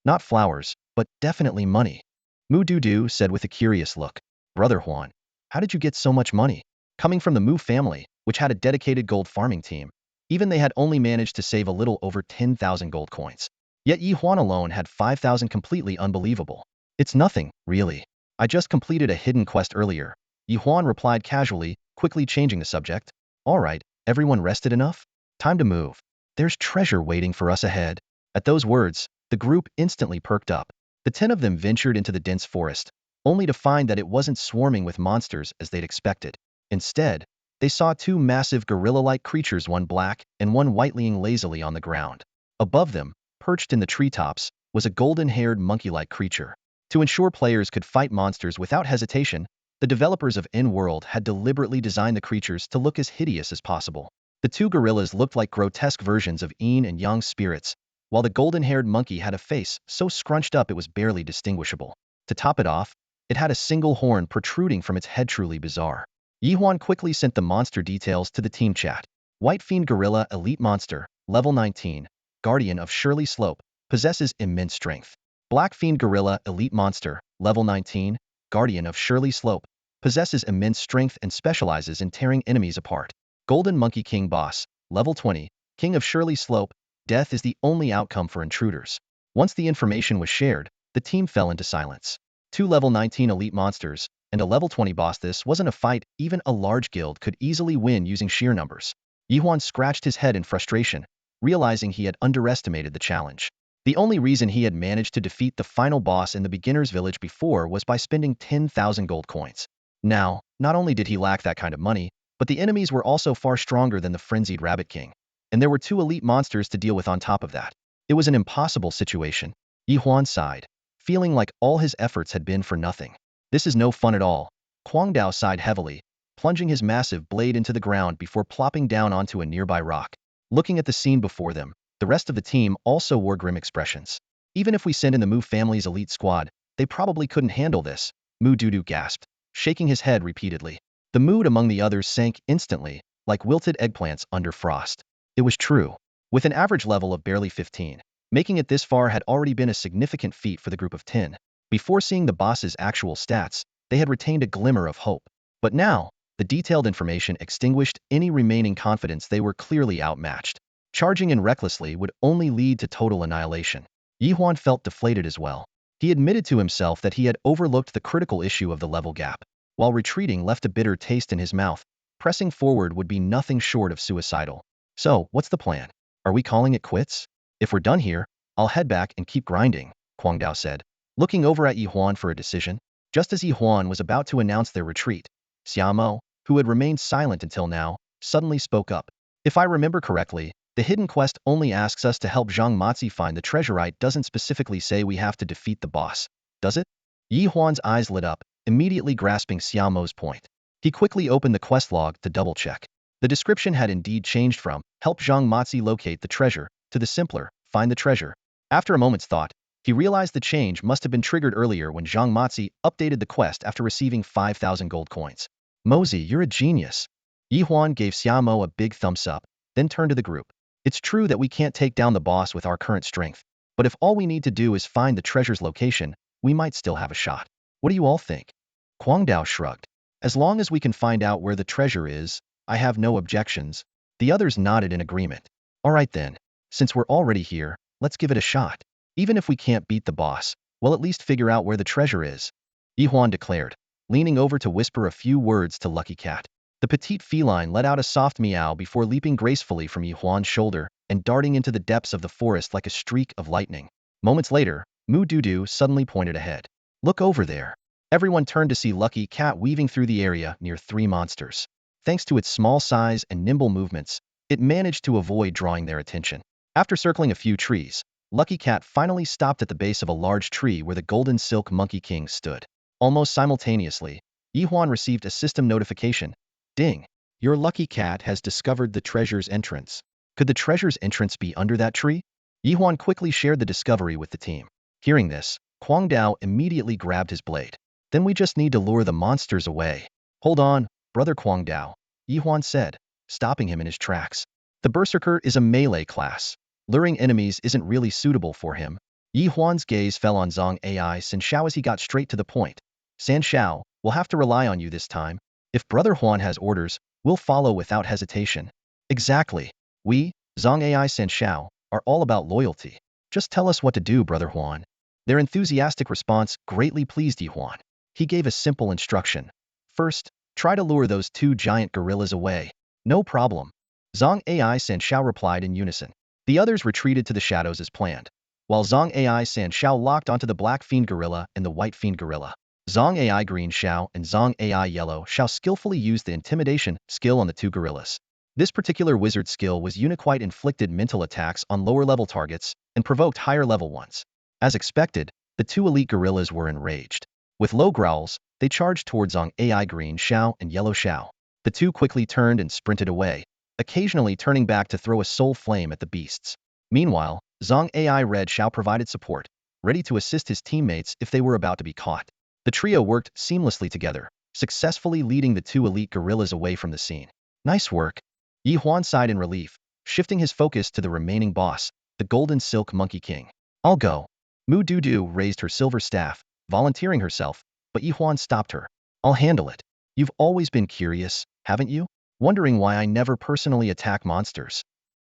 Speaker 1: Not flowers, but definitely money. Mu Dudu said with a curious look. Brother Huan, how did you get so much money? Coming from the Mu family, which had a dedicated gold farming team, even they had only managed to save a little over 10,000 gold coins. Yet Ye Huan alone had 5,000, completely unbelievable. It's nothing, really. I just completed a hidden quest earlier. Ye Huan replied casually, quickly changing the subject. All right, everyone rested enough? Time to move. There's treasure waiting for us ahead. At those words, the group instantly perked up. The 10 of them ventured into the dense forest, only to find that it wasn't swarming with monsters as they'd expected. Instead, they saw 2 massive gorilla-like creatures, one black and one white, laying lazily on the ground. Above them, perched in the treetops, was a golden-haired monkey-like creature. To ensure players could fight monsters without hesitation, the developers of N-World had deliberately designed the creatures to look as hideous as possible. The 2 gorillas looked like grotesque versions of Yin and Yang spirits, while the golden-haired monkey had a face so scrunched up it was barely distinguishable. To top it off, it had a single horn protruding from its head, truly bizarre. Ye Huan quickly sent the monster details to the team chat. White Fiend Gorilla Elite Monster, level 19, Guardian of Shirley Slope, possesses immense strength. Black Fiend Gorilla Elite Monster, level 19, Guardian of Shirley Slope, possesses immense strength and specializes in tearing enemies apart. Golden Monkey King Boss, level 20, King of Shirley Slope, death is the only outcome for intruders. Once the information was shared, the team fell into silence. 2 level 19 elite monsters, and a level 20 boss. This wasn't a fight even a large guild could easily win using sheer numbers. Ye Huan scratched his head in frustration, realizing he had underestimated the challenge. The only reason he had managed to defeat the final boss in the beginner's village before was by spending 10,000 gold coins. Now, not only did he lack that kind of money, but the enemies were also far stronger than the frenzied Rabbit King. And there were 2 elite monsters to deal with on top of that. It was an impossible situation. Ye Huan sighed, feeling like all his efforts had been for nothing. This is no fun at all. Kwang Dao sighed heavily, plunging his massive blade into the ground before plopping down onto a nearby rock. Looking at the scene before them, the rest of the team also wore grim expressions. Even if we sent in the Mu family's elite squad, they probably couldn't handle this, Mu Dudu gasped, shaking his head repeatedly. The mood among the others sank instantly, like wilted eggplants under frost. It was true. With an average level of barely 15, making it this far had already been a significant feat for the group of 10. Before seeing the boss's actual stats, they had retained a glimmer of hope. But now, the detailed information extinguished any remaining confidence. They were clearly outmatched. Charging in recklessly would only lead to total annihilation. Ye Huan felt deflated as well. He admitted to himself that he had overlooked the critical issue of the level gap. While retreating left a bitter taste in his mouth, pressing forward would be nothing short of suicidal. So, what's the plan? Are we calling it quits? If we're done here, I'll head back and keep grinding, Kwang Dao said, looking over at Ye Huan for a decision. Just as Ye Huan was about to announce their retreat, Xiamo, who had remained silent until now, suddenly spoke up. If I remember correctly, the hidden quest only asks us to help Zhang Matzi find the treasure. It doesn't specifically say we have to defeat the boss, does it? Ye Huan's eyes lit up, immediately grasping Xiaomo's point. He quickly opened the quest log to double-check. The description had indeed changed from help Zhang Matzi locate the treasure to to the simpler, find the treasure. After a moment's thought, he realized the change must have been triggered earlier when Zhang Mozi updated the quest after receiving 5,000 gold coins. Mozi, you're a genius. Ye Huan gave Xiaomo a big thumbs up, then turned to the group. It's true that we can't take down the boss with our current strength, but if all we need to do is find the treasure's location, we might still have a shot. What do you all think? Kwang Dao shrugged. As long as we can find out where the treasure is, I have no objections. The others nodded in agreement. All right then, since we're already here, let's give it a shot. Even if we can't beat the boss, we'll at least figure out where the treasure is, Ye Huan declared, leaning over to whisper a few words to Lucky Cat. The petite feline let out a soft meow before leaping gracefully from Ye Huan's shoulder and darting into the depths of the forest like a streak of lightning. Moments later, Mu Dudu suddenly pointed ahead. Look over there. Everyone turned to see Lucky Cat weaving through the area near 3 monsters. Thanks to its small size and nimble movements, it managed to avoid drawing their attention. After circling a few trees, Lucky Cat finally stopped at the base of a large tree where the golden silk monkey king stood. Almost simultaneously, Ye Huan received a system notification. Ding! Your Lucky Cat has discovered the treasure's entrance. Could the treasure's entrance be under that tree? Ye Huan quickly shared the discovery with the team. Hearing this, Kwang Dao immediately grabbed his blade. Then we just need to lure the monsters away. Hold on, brother Kwang Dao, Ye Huan said, stopping him in his tracks. The Berserker is a melee class. Luring enemies isn't really suitable for him. Ye Huan's gaze fell on Zhang Ai Sanshao as he got straight to the point. Sanshao, we'll have to rely on you this time. If Brother Huan has orders, we'll follow without hesitation. Exactly. We, Zhang Ai Sanshao, are all about loyalty. Just tell us what to do, Brother Huan. Their enthusiastic response greatly pleased Ye Huan. He gave a simple instruction. First, try to lure those 2 giant gorillas away. No problem. Zhang Ai Sanshao replied in unison. The others retreated to the shadows as planned, while Zhang Ai Sanshao locked onto the black fiend gorilla and the white fiend gorilla. Zhang Ai Green Shao and Zhang Ai Yellow Shao skillfully used the intimidation skill on the 2 gorillas. This particular wizard skill was uniquely inflicted mental attacks on lower-level targets and provoked higher-level ones. As expected, the 2 elite gorillas were enraged. With low growls, they charged towards Zhang Ai Green Shao and Yellow Shao. The 2 quickly turned and sprinted away, occasionally turning back to throw a soul flame at the beasts. Meanwhile, Zhang Ai Red Shao provided support, ready to assist his teammates if they were about to be caught. The trio worked seamlessly together, successfully leading the 2 elite gorillas away from the scene. Nice work. Ye Huan sighed in relief, shifting his focus to the remaining boss, the golden silk monkey king. I'll go. Mu Dudu raised her silver staff, volunteering herself, but Ye Huan stopped her. I'll handle it. You've always been curious, haven't you? Wondering why I never personally attack monsters.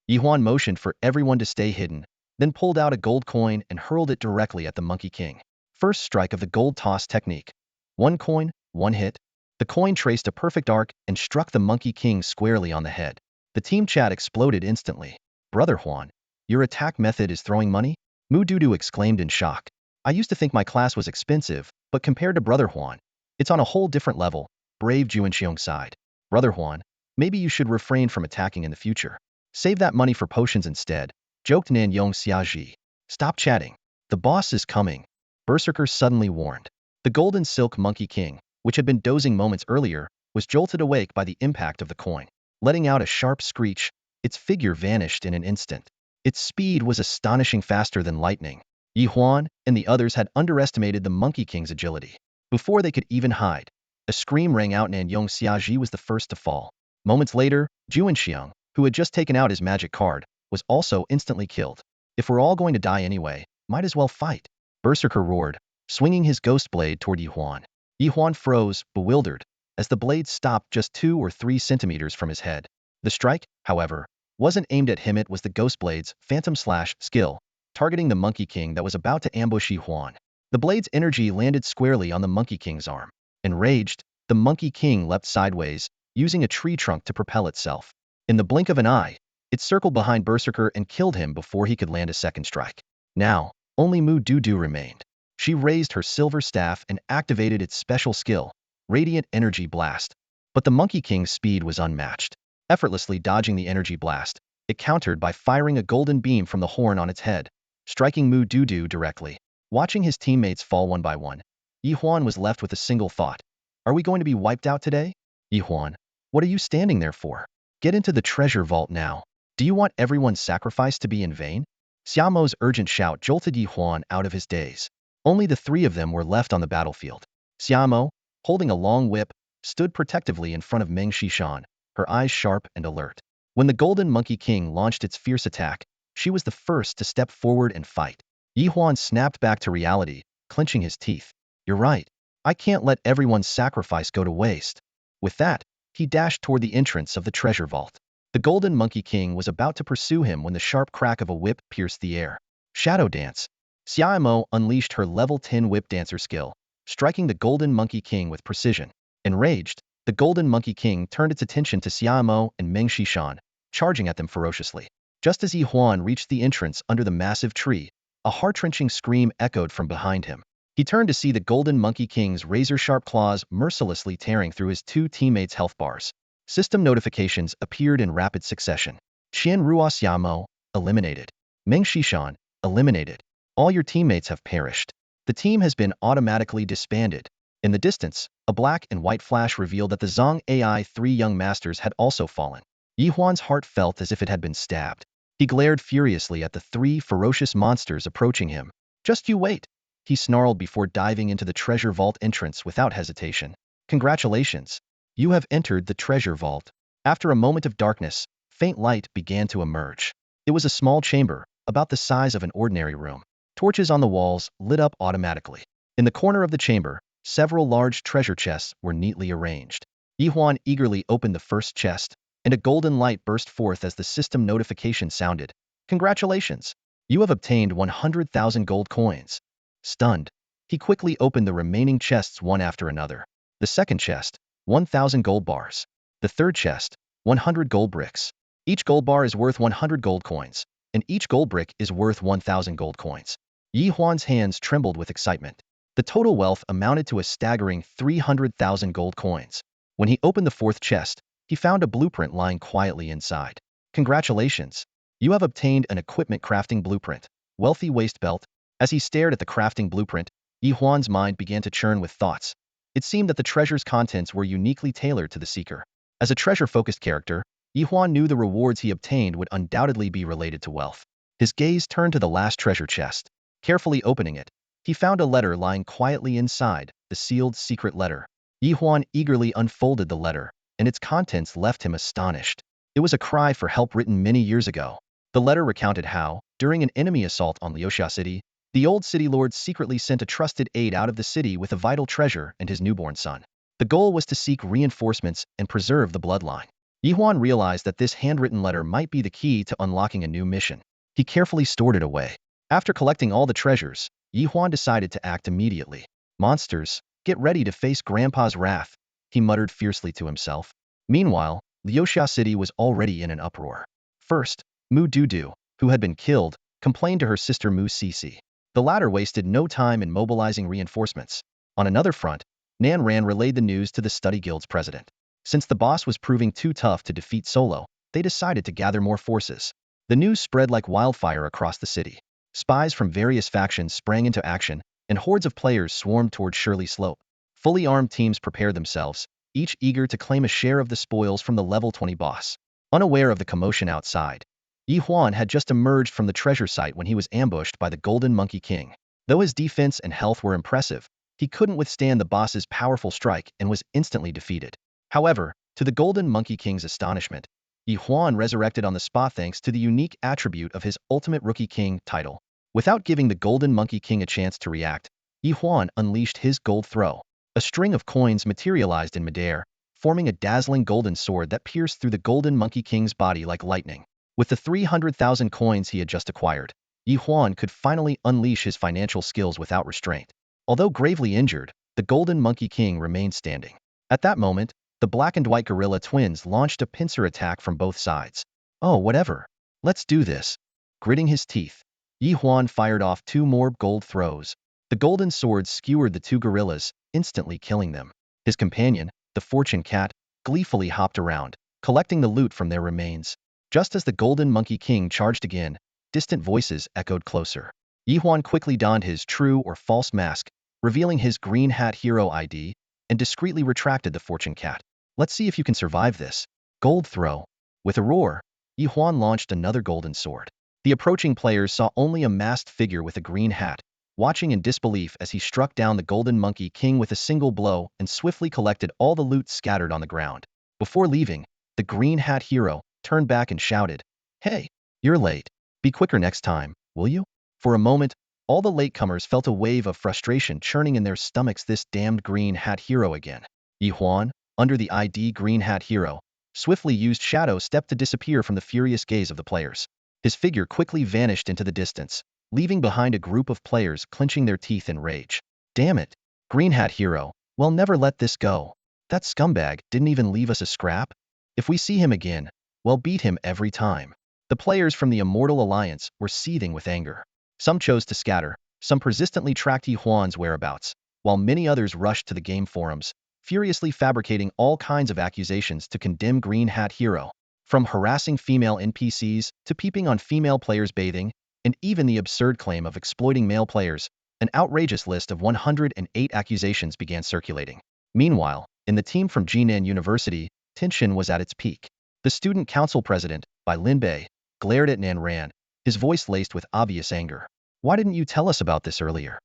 Speaker 1: Ye Huan motioned for everyone to stay hidden, then pulled out a gold coin and hurled it directly at the monkey king. First strike of the gold toss technique. 1 coin, 1 hit. The coin traced a perfect arc and struck the monkey king squarely on the head. The team chat exploded instantly. Brother Huan, your attack method is throwing money? Mu Dudu exclaimed in shock. I used to think my class was expensive, but compared to Brother Huan, it's on a whole different level. Brave Juanxiong sighed. Brother Huan, maybe you should refrain from attacking in the future. Save that money for potions instead, joked Nanyong Xiaji. Stop chatting. The boss is coming. Berserker suddenly warned. The golden silk monkey king, which had been dozing moments earlier, was jolted awake by the impact of the coin. Letting out a sharp screech, its figure vanished in an instant. Its speed was astonishing, faster than lightning. Ye Huan and the others had underestimated the monkey king's agility. Before they could even hide, a scream rang out and Nanyong Xiaji was the first to fall. Moments later, Juanxiong, who had just taken out his magic card, was also instantly killed. If we're all going to die anyway, might as well fight. Berserker roared, swinging his ghost blade toward Ye Huan. Ye Huan froze, bewildered, as the blade stopped just 2 or 3 centimeters from his head. The strike, however, wasn't aimed at him. It was the ghost blade's phantom slash skill, targeting the monkey king that was about to ambush Ye Huan. The blade's energy landed squarely on the monkey king's arm. Enraged, the monkey king leapt sideways, using a tree trunk to propel itself. In the blink of an eye, it circled behind Berserker and killed him before he could land a second strike. Now, only Mu Dudu remained. She raised her silver staff and activated its special skill, Radiant Energy Blast. But the Monkey King's speed was unmatched. Effortlessly dodging the energy blast, it countered by firing a golden beam from the horn on its head, striking Mu Dudu directly. Watching his teammates fall one by one, Ye Huan was left with a single thought. Are we going to be wiped out today? Ye Huan, what are you standing there for? Get into the treasure vault now. Do you want everyone's sacrifice to be in vain? Xiaomo's urgent shout jolted Ye Huan out of his daze. Only the three of them were left on the battlefield. Xiaomo, holding a long whip, stood protectively in front of Meng Xishan, her eyes sharp and alert. When the Golden Monkey King launched its fierce attack, she was the first to step forward and fight. Ye Huan snapped back to reality, clenching his teeth. You're right. I can't let everyone's sacrifice go to waste. With that, he dashed toward the entrance of the treasure vault. The Golden Monkey King was about to pursue him when the sharp crack of a whip pierced the air. Shadow Dance. Xiaomo unleashed her level 10 whip dancer skill, striking the Golden Monkey King with precision. Enraged, the Golden Monkey King turned its attention to Xiaomo and Meng Xishan, charging at them ferociously. Just as Ye Huan reached the entrance under the massive tree, a heart-wrenching scream echoed from behind him. He turned to see the Golden Monkey King's razor-sharp claws mercilessly tearing through his two teammates' health bars. System notifications appeared in rapid succession. Qian Rua Xiaomo, eliminated. Meng Xishan, eliminated. All your teammates have perished. The team has been automatically disbanded. In the distance, a black and white flash revealed that the Zhong AI 3 young masters had also fallen. Ye Huan's heart felt as if it had been stabbed. He glared furiously at the three ferocious monsters approaching him. Just you wait, he snarled before diving into the treasure vault entrance without hesitation. Congratulations. You have entered the treasure vault. After a moment of darkness, faint light began to emerge. It was a small chamber, about the size of an ordinary room. Torches on the walls lit up automatically. In the corner of the chamber, several large treasure chests were neatly arranged. Ye Huan eagerly opened the first chest, and a golden light burst forth as the system notification sounded. Congratulations! You have obtained 100,000 gold coins. Stunned, he quickly opened the remaining chests one after another. The second chest, 1,000 gold bars. The third chest, 100 gold bricks. Each gold bar is worth 100 gold coins, and each gold brick is worth 1,000 gold coins. Ye Huan's hands trembled with excitement. The total wealth amounted to a staggering 300,000 gold coins. When he opened the fourth chest, he found a blueprint lying quietly inside. Congratulations! You have obtained an equipment crafting blueprint. Wealthy waist belt. As he stared at the crafting blueprint, Ye Huan's mind began to churn with thoughts. It seemed that the treasure's contents were uniquely tailored to the seeker. As a treasure-focused character, Ye Huan knew the rewards he obtained would undoubtedly be related to wealth. His gaze turned to the last treasure chest. Carefully opening it, he found a letter lying quietly inside, the sealed secret letter. Ye Huan eagerly unfolded the letter, and its contents left him astonished. It was a cry for help written many years ago. The letter recounted how, during an enemy assault on Leosia City, the old city lord secretly sent a trusted aide out of the city with a vital treasure and his newborn son. The goal was to seek reinforcements and preserve the bloodline. Ye Huan realized that this handwritten letter might be the key to unlocking a new mission. He carefully stored it away. After collecting all the treasures, Ye Huan decided to act immediately. Monsters, get ready to face Grandpa's wrath, he muttered fiercely to himself. Meanwhile, Leosia City was already in an uproar. First, Mu Dudu, who had been killed, complained to her sister Mu Cici. The latter wasted no time in mobilizing reinforcements. On another front, Nan Ran relayed the news to the Study Guild's president. Since the boss was proving too tough to defeat solo, they decided to gather more forces. The news spread like wildfire across the city. Spies from various factions sprang into action, and hordes of players swarmed toward Shirley Slope. Fully armed teams prepared themselves, each eager to claim a share of the spoils from the level 20 boss. Unaware of the commotion outside, Ye Huan had just emerged from the treasure site when he was ambushed by the Golden Monkey King. Though his defense and health were impressive, he couldn't withstand the boss's powerful strike and was instantly defeated. However, to the Golden Monkey King's astonishment, Ye Huan resurrected on the spot thanks to the unique attribute of his Ultimate Rookie King title. Without giving the Golden Monkey King a chance to react, Ye Huan unleashed his gold throw. A string of coins materialized in midair, forming a dazzling golden sword that pierced through the Golden Monkey King's body like lightning. With the 300,000 coins he had just acquired, Ye Huan could finally unleash his financial skills without restraint. Although gravely injured, the Golden Monkey King remained standing. At that moment, the black and white gorilla twins launched a pincer attack from both sides. Oh, whatever. Let's do this. Gritting his teeth, Ye Huan fired off two more gold throws. The golden swords skewered the two gorillas, instantly killing them. His companion, the fortune cat, gleefully hopped around, collecting the loot from their remains. Just as the Golden Monkey King charged again, distant voices echoed closer. Ye Huan quickly donned his true or false mask, revealing his green hat hero ID, and discreetly retracted the fortune cat. Let's see if you can survive this. Gold throw. With a roar, Ye Huan launched another golden sword. The approaching players saw only a masked figure with a green hat, watching in disbelief as he struck down the golden monkey king with a single blow and swiftly collected all the loot scattered on the ground. Before leaving, the green hat hero turned back and shouted, "Hey, you're late. Be quicker next time, will you?" For a moment, all the latecomers felt a wave of frustration churning in their stomachs. This damned green hat hero again. Ye Huan, under the ID green hat hero, swiftly used shadow step to disappear from the furious gaze of the players. His figure quickly vanished into the distance, leaving behind a group of players clenching their teeth in rage. Damn it, green hat hero, we'll never let this go. That scumbag didn't even leave us a scrap. If we see him again, we'll beat him every time. The players from the Immortal Alliance were seething with anger. Some chose to scatter, some persistently tracked Ye Huan's whereabouts, while many others rushed to the game forums, furiously fabricating all kinds of accusations to condemn Green Hat Hero, from harassing female NPCs to peeping on female players bathing, and even the absurd claim of exploiting male players. An outrageous list of 108 accusations began circulating. Meanwhile, in the team from Jinan University, tension was at its peak. The student council president, Bai Linbei, glared at Nan Ran, his voice laced with obvious anger. "Why didn't you tell us about this earlier?"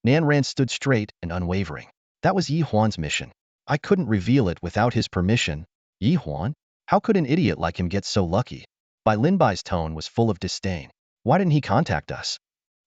Speaker 1: Nan Ran stood straight and unwavering. "That was Ye Huan's mission. I couldn't reveal it without his permission." "Ye Huan? How could an idiot like him get so lucky?" Bai Linbai's tone was full of disdain. "Why didn't he contact us?"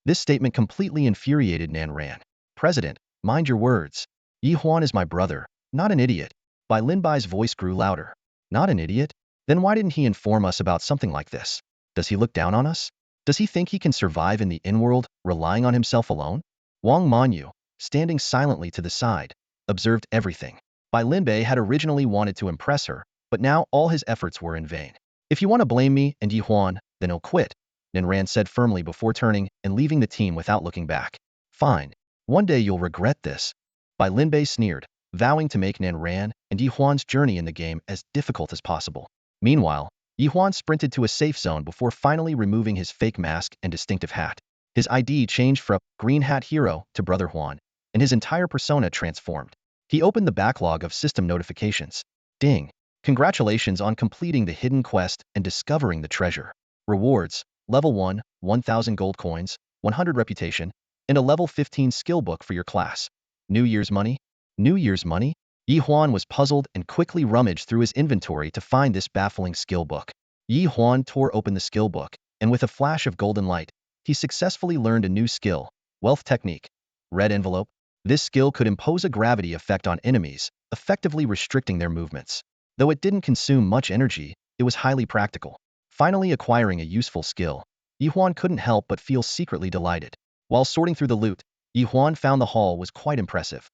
Speaker 1: This statement completely infuriated Nan Ran. "President, mind your words. Ye Huan is my brother, not an idiot." Bai Linbai's voice grew louder. "Not an idiot? Then why didn't he inform us about something like this? Does he look down on us? Does he think he can survive in the in-world, relying on himself alone?" Wang Manyu, standing silently to the side, observed everything. Bai Linbei had originally wanted to impress her, but now all his efforts were in vain. "If you want to blame me and Ye Huan, then I'll quit," Nan Ran said firmly before turning and leaving the team without looking back. "Fine. One day you'll regret this." Bai Linbei sneered, vowing to make Nan Ran and Ye Huan's journey in the game as difficult as possible. Meanwhile, Ye Huan sprinted to a safe zone before finally removing his fake mask and distinctive hat. His ID changed from Green Hat Hero to Brother Huan, and his entire persona transformed. He opened the backlog of system notifications. Ding! Congratulations on completing the hidden quest and discovering the treasure. Rewards: Level 1, 1000 gold coins, 100 reputation, and a level 15 skill book for your class. New Year's money? New Year's money? Ye Huan was puzzled and quickly rummaged through his inventory to find this baffling skill book. Ye Huan tore open the skill book, and with a flash of golden light, he successfully learned a new skill, Wealth Technique. Red envelope. This skill could impose a gravity effect on enemies, effectively restricting their movements. Though it didn't consume much energy, it was highly practical. Finally acquiring a useful skill, Ye Huan couldn't help but feel secretly delighted. While sorting through the loot, Ye Huan found the haul was quite impressive.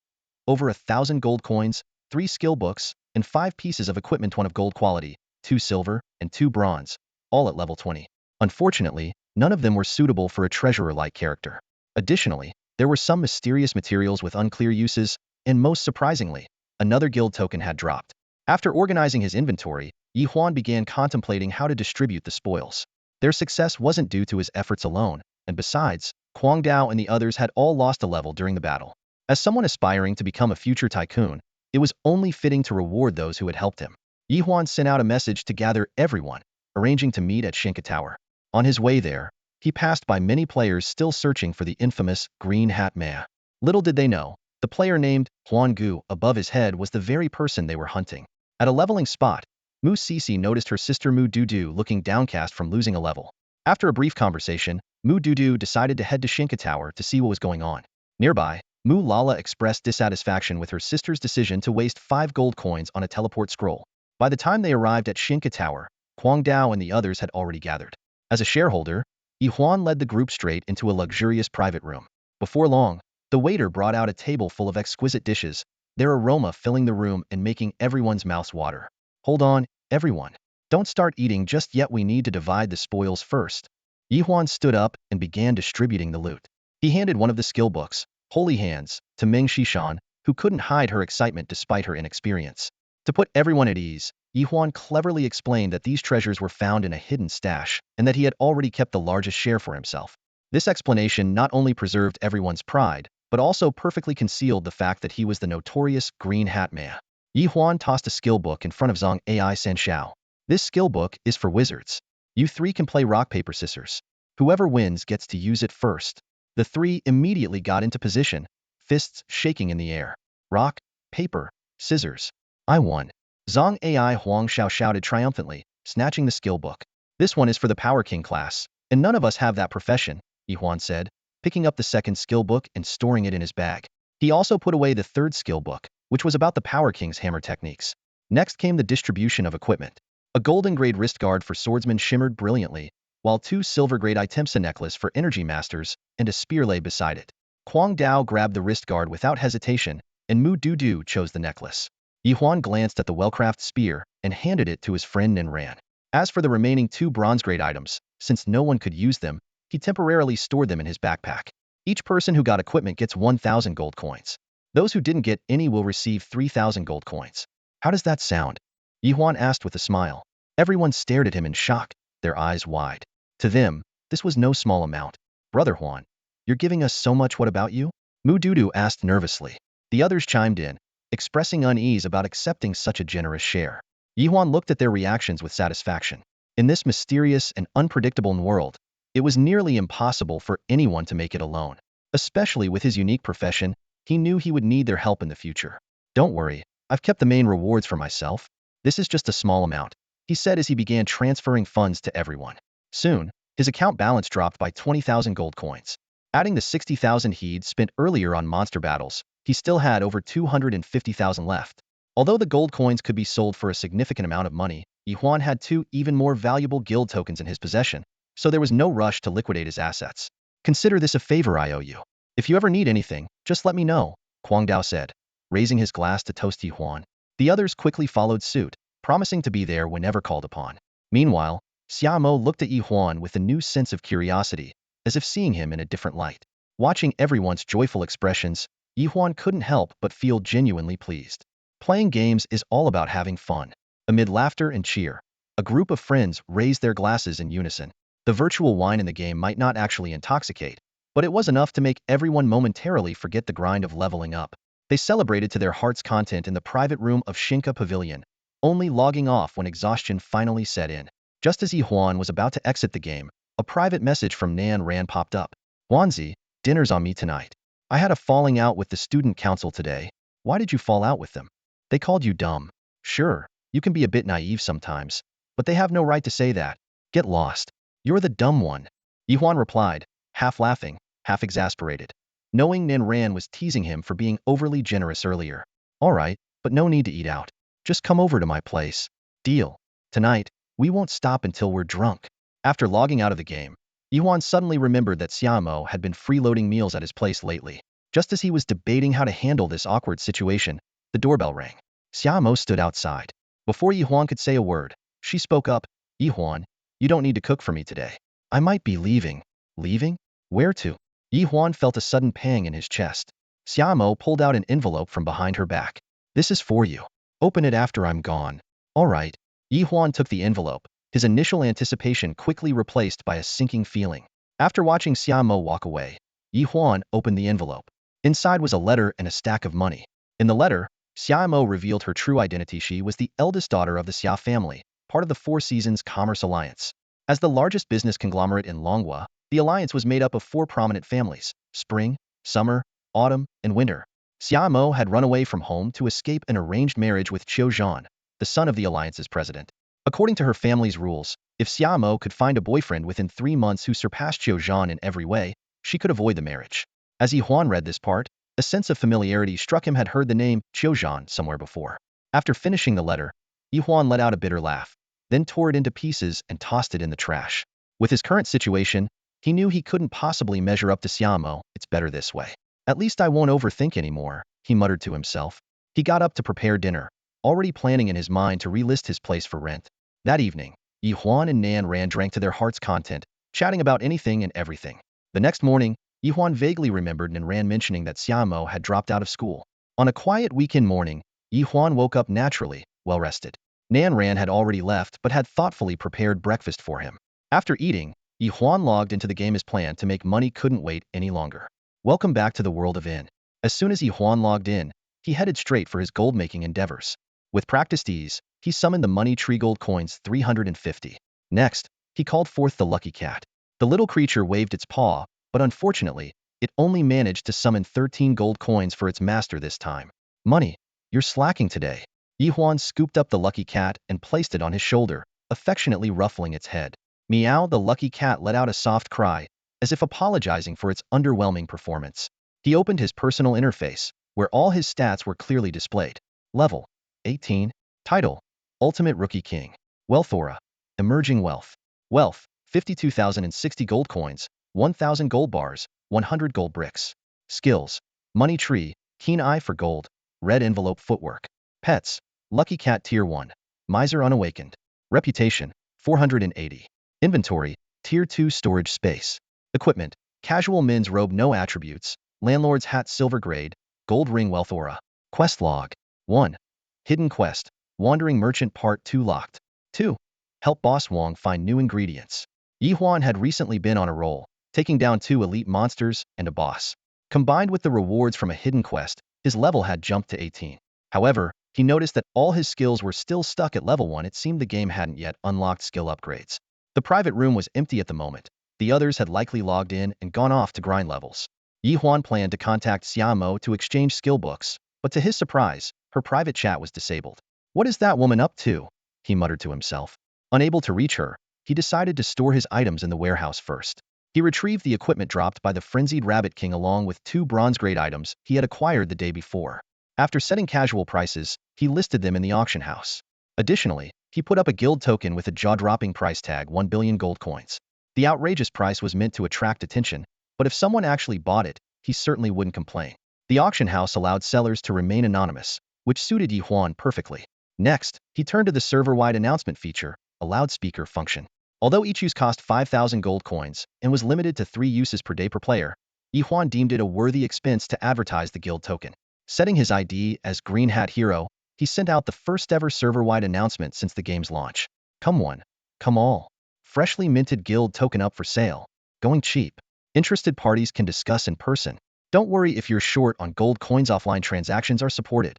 Speaker 1: Over 1,000 gold coins, 3 skill books, and 5 pieces of equipment, 1 of gold quality, 2 silver, and 2 bronze, all at level 20. Unfortunately, none of them were suitable for a treasurer-like character. Additionally, there were some mysterious materials with unclear uses, and most surprisingly, another guild token had dropped. After organizing his inventory, Ye Huan began contemplating how to distribute the spoils. Their success wasn't due to his efforts alone, and besides, Kwang Dao and the others had all lost a level during the battle. As someone aspiring to become a future tycoon, it was only fitting to reward those who had helped him. Ye Huan sent out a message to gather everyone, arranging to meet at Shinka Tower. On his way there, he passed by many players still searching for the infamous Green Hat Ma. Little did they know, the player named Huan Gu above his head was the very person they were hunting. At a leveling spot, Mu Sisi noticed her sister Mu Dudu looking downcast from losing a level. After a brief conversation, Mu Dudu decided to head to Shinka Tower to see what was going on. Nearby, Mu Lala expressed dissatisfaction with her sister's decision to waste 5 gold coins on a teleport scroll. By the time they arrived at Shinka Tower, Kwang Dao and the others had already gathered. As a shareholder, Ye Huan led the group straight into a luxurious private room. Before long, the waiter brought out a table full of exquisite dishes, their aroma filling the room and making everyone's mouths water. "Hold on, everyone. Don't start eating just yet, we need to divide the spoils first." Ye Huan stood up and began distributing the loot. He handed one of the skill books, Holy Hands, to Ming Shishan, who couldn't hide her excitement despite her inexperience. To put everyone at ease, Ye Huan cleverly explained that these treasures were found in a hidden stash, and that he had already kept the largest share for himself. This explanation not only preserved everyone's pride, but also perfectly concealed the fact that he was the notorious Green Hat Ma. Ye Huan tossed a skill book in front of Zhang Ai Sanshao. "This skill book is for wizards. You three can play rock, paper, scissors. Whoever wins gets to use it first. The three immediately got into position, fists shaking in the air. Rock, paper, scissors. I won. Zhang Ai Huang Xiao shouted triumphantly, snatching the skill book. This one is for the Power King class, and none of us have that profession, Ye Huan said, picking up the second skill book and storing it in his bag. He also put away the third skill book, which was about the Power King's hammer techniques. Next came the distribution of equipment. A golden grade wrist guard for swordsmen shimmered brilliantly, while two silver grade items, a necklace for energy masters, and a spear lay beside it. Kwang Dao grabbed the wrist guard without hesitation, and Mu Du chose the necklace. Ye Huan glanced at the well-crafted spear and handed it to his friend and ran. As for the remaining two bronze grade items, since no one could use them, he temporarily stored them in his backpack. Each person who got equipment gets 1,000 gold coins. Those who didn't get any will receive 3,000 gold coins. How does that sound? Ye Huan asked with a smile. Everyone stared at him in shock, their eyes wide. To them, this was no small amount. Brother Huan, you're giving us so much, what about you? Mu Du asked nervously. The others chimed in, expressing unease about accepting such a generous share. Ye Huan looked at their reactions with satisfaction. In this mysterious and unpredictable world, it was nearly impossible for anyone to make it alone. Especially with his unique profession, he knew he would need their help in the future. Don't worry, I've kept the main rewards for myself. This is just a small amount, he said as he began transferring funds to everyone. Soon, his account balance dropped by 20,000 gold coins. Adding the 60,000 he'd spent earlier on monster battles, he still had over 250,000 left. Although the gold coins could be sold for a significant amount of money, Ye Huan had two even more valuable guild tokens in his possession, so there was no rush to liquidate his assets. Consider this a favor I owe you. If you ever need anything, just let me know, Kwang Dao said, raising his glass to toast Ye Huan. The others quickly followed suit, promising to be there whenever called upon. Meanwhile, Xiamo looked at Ye Huan with a new sense of curiosity, as if seeing him in a different light. Watching everyone's joyful expressions, Ye Huan couldn't help but feel genuinely pleased. Playing games is all about having fun. Amid laughter and cheer, a group of friends raised their glasses in unison. The virtual wine in the game might not actually intoxicate, but it was enough to make everyone momentarily forget the grind of leveling up. They celebrated to their heart's content in the private room of Shinka Pavilion, only logging off when exhaustion finally set in. Just as Ye Huan was about to exit the game, a private message from Nan Ran popped up. Huanzi, dinner's on me tonight. I had a falling out with the student council today. Why did you fall out with them? They called you dumb. Sure, you can be a bit naive sometimes, but they have no right to say that. Get lost. You're the dumb one. Ye Huan replied, half laughing, half exasperated, knowing Nan Ran was teasing him for being overly generous earlier. All right, but no need to eat out. Just come over to my place. Deal. Tonight, we won't stop until we're drunk. After logging out of the game, Ye Huan suddenly remembered that Xiamo had been freeloading meals at his place lately. Just as he was debating how to handle this awkward situation, the doorbell rang. Xiamo stood outside. Before Ye Huan could say a word, she spoke up. Ye Huan, you don't need to cook for me today. I might be leaving. Leaving? Where to? Ye Huan felt a sudden pang in his chest. Xiamo pulled out an envelope from behind her back. This is for you. Open it after I'm gone. All right. Ye Huan took the envelope, his initial anticipation quickly replaced by a sinking feeling. After watching Xiamo walk away, Ye Huan opened the envelope. Inside was a letter and a stack of money. In the letter, Xiamo revealed her true identity. She was the eldest daughter of the Xia family, part of the Four Seasons Commerce Alliance. As the largest business conglomerate in Longhua, the alliance was made up of four prominent families: spring, summer, autumn, and winter. Xiamo had run away from home to escape an arranged marriage with Qiu Zhan, the son of the alliance's president. According to her family's rules, if Xiamo could find a boyfriend within 3 months who surpassed Qiu Zhan in every way, she could avoid the marriage. As Ye Huan read this part, a sense of familiarity struck him. Had heard the name Qiu Zhan somewhere before. After finishing the letter, Ye Huan let out a bitter laugh, then tore it into pieces and tossed it in the trash. With his current situation, he knew he couldn't possibly measure up to Xiamo. It's better this way. At least I won't overthink anymore, he muttered to himself. He got up to prepare dinner, already planning in his mind to relist his place for rent. That evening, Ye Huan and Nan Ran drank to their heart's content, chatting about anything and everything. The next morning, Ye Huan vaguely remembered Nan Ran mentioning that Xiamo had dropped out of school. On a quiet weekend morning, Ye Huan woke up naturally, well-rested. Nan Ran had already left but had thoughtfully prepared breakfast for him. After eating, Ye Huan logged into the game. His plan to make money couldn't wait any longer. Welcome back to the world of N. As soon as Ye Huan logged in, he headed straight for his gold-making endeavors. With practiced ease, he summoned the money tree. Gold coins 350. Next, He called forth the lucky cat. The little creature waved its paw, but unfortunately, it only managed to summon 13 gold coins for its master this time. Money, you're slacking today. Ye Huan scooped up the lucky cat and placed it on his shoulder, affectionately ruffling its head. Meow, the lucky cat let out a soft cry, as if apologizing for its underwhelming performance. He opened his personal interface, where all his stats were clearly displayed. Level 18. Title: Ultimate Rookie King. Wealth Aura: Emerging Wealth. Wealth: 52,060 gold coins, 1,000 gold bars, 100 gold bricks. Skills: Money Tree, Keen Eye for Gold, Red Envelope Footwork. Pets: Lucky Cat Tier 1, Miser Unawakened. Reputation: 480. Inventory: Tier 2 Storage Space. Equipment: Casual Men's Robe No Attributes, Landlord's Hat Silver Grade, Gold Ring Wealth Aura. Quest Log 1. Hidden Quest, Wandering Merchant Part 2 locked. 2. Help Boss Wong find new ingredients. Ye Huan had recently been on a roll, taking down 2 elite monsters and a boss. Combined with the rewards from a hidden quest, his level had jumped to 18. However, he noticed that all his skills were still stuck at level 1. It seemed the game hadn't yet unlocked skill upgrades. The private room was empty at the moment. The others had likely logged in and gone off to grind levels. Ye Huan planned to contact Xia Mo to exchange skill books, but to his surprise, her private chat was disabled. What is that woman up to? He muttered to himself. Unable to reach her, he decided to store his items in the warehouse first. He retrieved the equipment dropped by the frenzied Rabbit King along with 2 bronze-grade items he had acquired the day before. After setting casual prices, he listed them in the auction house. Additionally, he put up a guild token with a jaw-dropping price tag: 1 billion gold coins. The outrageous price was meant to attract attention, but if someone actually bought it, he certainly wouldn't complain. The auction house allowed sellers to remain anonymous, which suited Ye Huan perfectly. Next, he turned to the server-wide announcement feature, a loudspeaker function. Although each use cost 5,000 gold coins and was limited to 3 uses per day per player, Ye Huan deemed it a worthy expense to advertise the guild token. Setting his ID as Green Hat Hero, he sent out the first-ever server-wide announcement since the game's launch. Come one, come all. Freshly minted guild token up for sale. Going cheap. Interested parties can discuss in person. Don't worry if you're short on gold coins, offline transactions are supported.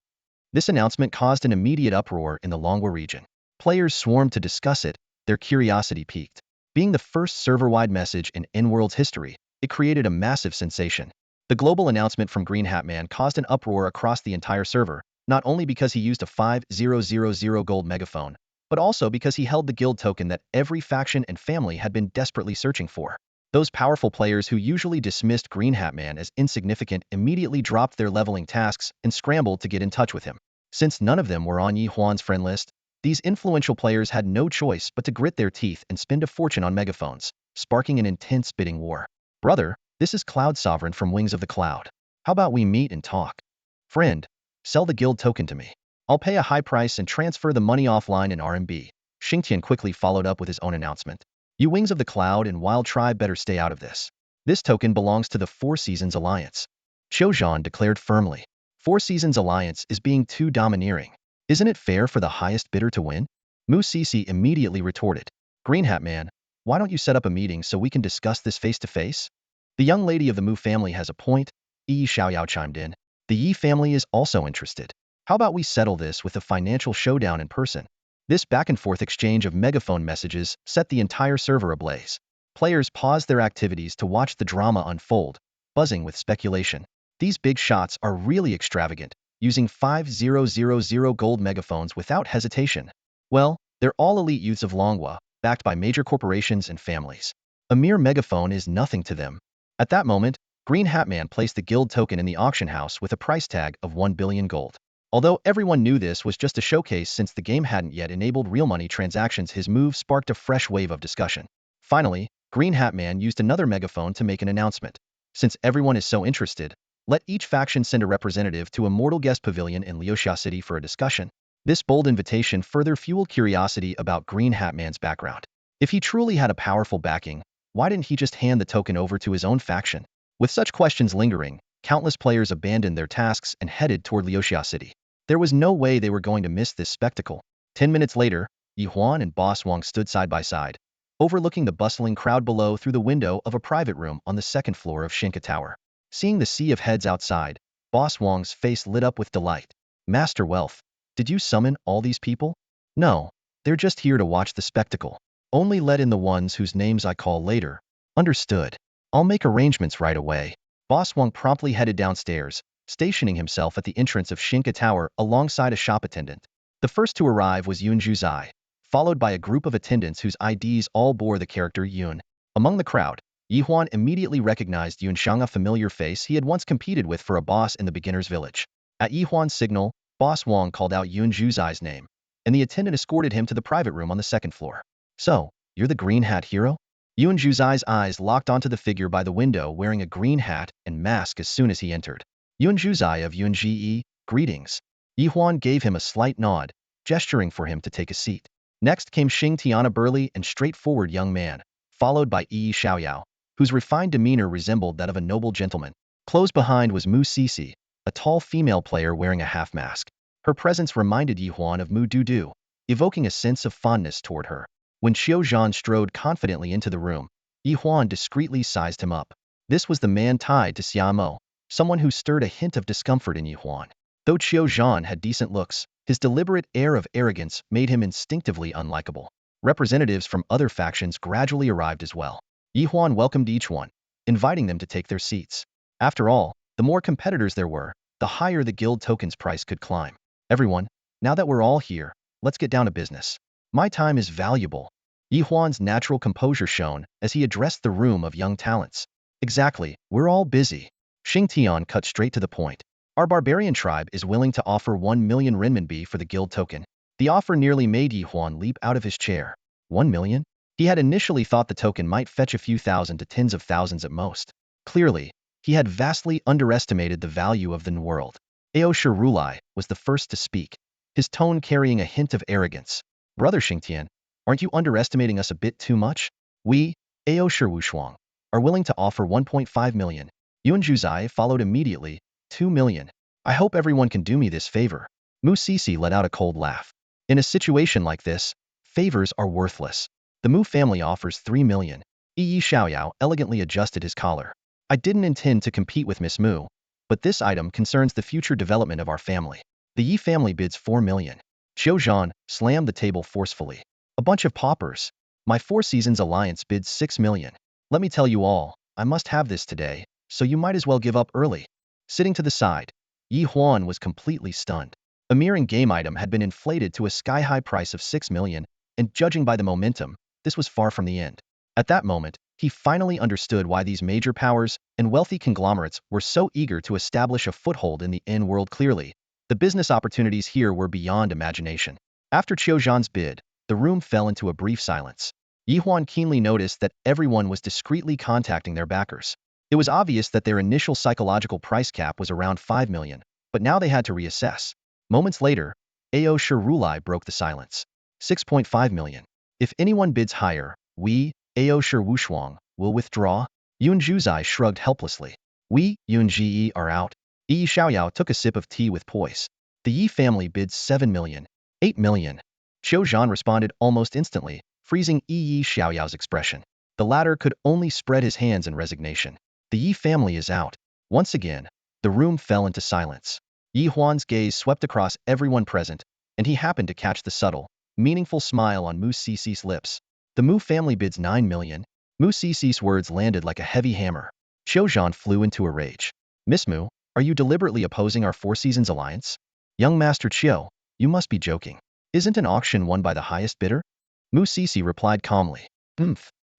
Speaker 1: This announcement caused an immediate uproar in the Longwa region. Players swarmed to discuss it, their curiosity piqued. Being the first server-wide message in N-World's history, it created a massive sensation. The global announcement from Green Hat Man caused an uproar across the entire server, not only because he used a 5000 gold megaphone, but also because he held the guild token that every faction and family had been desperately searching for. Those powerful players who usually dismissed Green Hat Man as insignificant immediately dropped their leveling tasks and scrambled to get in touch with him. Since none of them were on Ye Huan's friend list, these influential players had no choice but to grit their teeth and spend a fortune on megaphones, sparking an intense bidding war. Brother, this is Cloud Sovereign from Wings of the Cloud. How about we meet and talk? Friend, sell the guild token to me. I'll pay a high price and transfer the money offline in RMB. Xingtian quickly followed up with his own announcement. You Wings of the Cloud and Wild Tribe better stay out of this. This token belongs to the Four Seasons Alliance. Qiuzhan declared firmly. Four Seasons Alliance is being too domineering. Isn't it fair for the highest bidder to win? Mu Sisi immediately retorted. Green Hat Man, why don't you set up a meeting so we can discuss this face-to-face? The young lady of the Mu family has a point, Yi Xiaoyao chimed in. The Yi family is also interested. How about we settle this with a financial showdown in person? This back-and-forth exchange of megaphone messages set the entire server ablaze. Players paused their activities to watch the drama unfold, buzzing with speculation. These big shots are really extravagant, using 5000 gold megaphones without hesitation. Well, they're all elite youths of Longwa, backed by major corporations and families. A mere megaphone is nothing to them. At that moment, Green Hat Man placed the guild token in the auction house with a price tag of 1 billion gold. Although everyone knew this was just a showcase since the game hadn't yet enabled real money transactions, his move sparked a fresh wave of discussion. Finally, Green Hat Man used another megaphone to make an announcement. Since everyone is so interested, let each faction send a representative to a mortal guest pavilion in Leosia City for a discussion. This bold invitation further fueled curiosity about Green Hat Man's background. If he truly had a powerful backing, why didn't he just hand the token over to his own faction? With such questions lingering, countless players abandoned their tasks and headed toward Leosia City. There was no way they were going to miss this spectacle. 10 minutes later, Ye Huan and Boss Wong stood side by side, overlooking the bustling crowd below through the window of a private room on the second floor of Shinka Tower. Seeing the sea of heads outside, Boss Wong's face lit up with delight. Master Wealth, did you summon all these people? No, they're just here to watch the spectacle. Only let in the ones whose names I call later. Understood. I'll make arrangements right away. Boss Wang promptly headed downstairs, stationing himself at the entrance of Xinka Tower alongside a shop attendant. The first to arrive was Yun Zhuzai, followed by a group of attendants whose IDs all bore the character Yun. Among the crowd, Ye Huan immediately recognized Yun Xiang, a familiar face he had once competed with for a boss in the beginner's village. At Ye Huan's signal, Boss Wang called out Yun Zhuzai's name, and the attendant escorted him to the private room on the second floor. So, you're the green hat hero? Yun Zhuzai's eyes locked onto the figure by the window wearing a green hat and mask as soon as he entered. Yun Zhuzai of Yun Ji, greetings. Ye Huan gave him a slight nod, gesturing for him to take a seat. Next came Xing Tian, a burly and straightforward young man, followed by Yi Xiaoyao, whose refined demeanor resembled that of a noble gentleman. Close behind was Mu Sisi, a tall female player wearing a half mask. Her presence reminded Ye Huan of Mu Dudu, evoking a sense of fondness toward her. When Qiu Zhan strode confidently into the room, Ye Huan discreetly sized him up. This was the man tied to Xiamo, someone who stirred a hint of discomfort in Ye Huan. Though Qiu Zhan had decent looks, his deliberate air of arrogance made him instinctively unlikable. Representatives from other factions gradually arrived as well. Ye Huan welcomed each one, inviting them to take their seats. After all, the more competitors there were, the higher the guild token's price could climb. Everyone, now that we're all here, let's get down to business. My time is valuable. Ye Huan's natural composure shone as he addressed the room of young talents. Exactly, we're all busy. Xing Tian cut straight to the point. Our barbarian tribe is willing to offer 1 million renminbi for the guild token. The offer nearly made Ye Huan leap out of his chair. 1 million? He had initially thought the token might fetch a few thousand to tens of thousands at most. Clearly, he had vastly underestimated the value of the world. Aosha Rulai was the first to speak, his tone carrying a hint of arrogance. Brother Xingtian, aren't you underestimating us a bit too much? We, Aosha Wushuang, are willing to offer 1.5 million. Yun Zhuzai followed immediately, 2 million. I hope everyone can do me this favor. Mu Sisi let out a cold laugh. In a situation like this, favors are worthless. The Mu family offers 3 million. Yi Xiaoyao elegantly adjusted his collar. I didn't intend to compete with Miss Mu, but this item concerns the future development of our family. The Yi family bids 4 million. Qiu Zhan slammed the table forcefully. A bunch of paupers. My Four Seasons Alliance bids 6 million. Let me tell you all, I must have this today, so you might as well give up early. Sitting to the side, Ye Huan was completely stunned. A mere in-game item had been inflated to a sky-high price of 6 million, and judging by the momentum, this was far from the end. At that moment, he finally understood why these major powers and wealthy conglomerates were so eager to establish a foothold in the N-world. Clearly, the business opportunities here were beyond imagination. After Qiu Zhan's bid, the room fell into a brief silence. Ye Huan keenly noticed that everyone was discreetly contacting their backers. It was obvious that their initial psychological price cap was around 5 million, but now they had to reassess. Moments later, Aosha Rulai broke the silence. 6.5 million. If anyone bids higher, we, Aosha Wushuang, will withdraw. Yun Zhuzai shrugged helplessly. We, Yun Ji, are out. Yi Xiaoyao took a sip of tea with poise. The Yi family bids 7 million. 8 million. Qiu Zhan responded almost instantly, freezing Yi Xiaoyao's expression. The latter could only spread his hands in resignation. The Yi family is out. Once again, the room fell into silence. Ye Huan's gaze swept across everyone present, and he happened to catch the subtle, meaningful smile on Mu Sisi's lips. The Mu family bids 9 million. Mu Sisi's words landed like a heavy hammer. Qiu Zhan flew into a rage. Miss Mu, are you deliberately opposing our Four Seasons Alliance? Young Master Qiu, you must be joking. Isn't an auction won by the highest bidder? Mu Sisi replied calmly.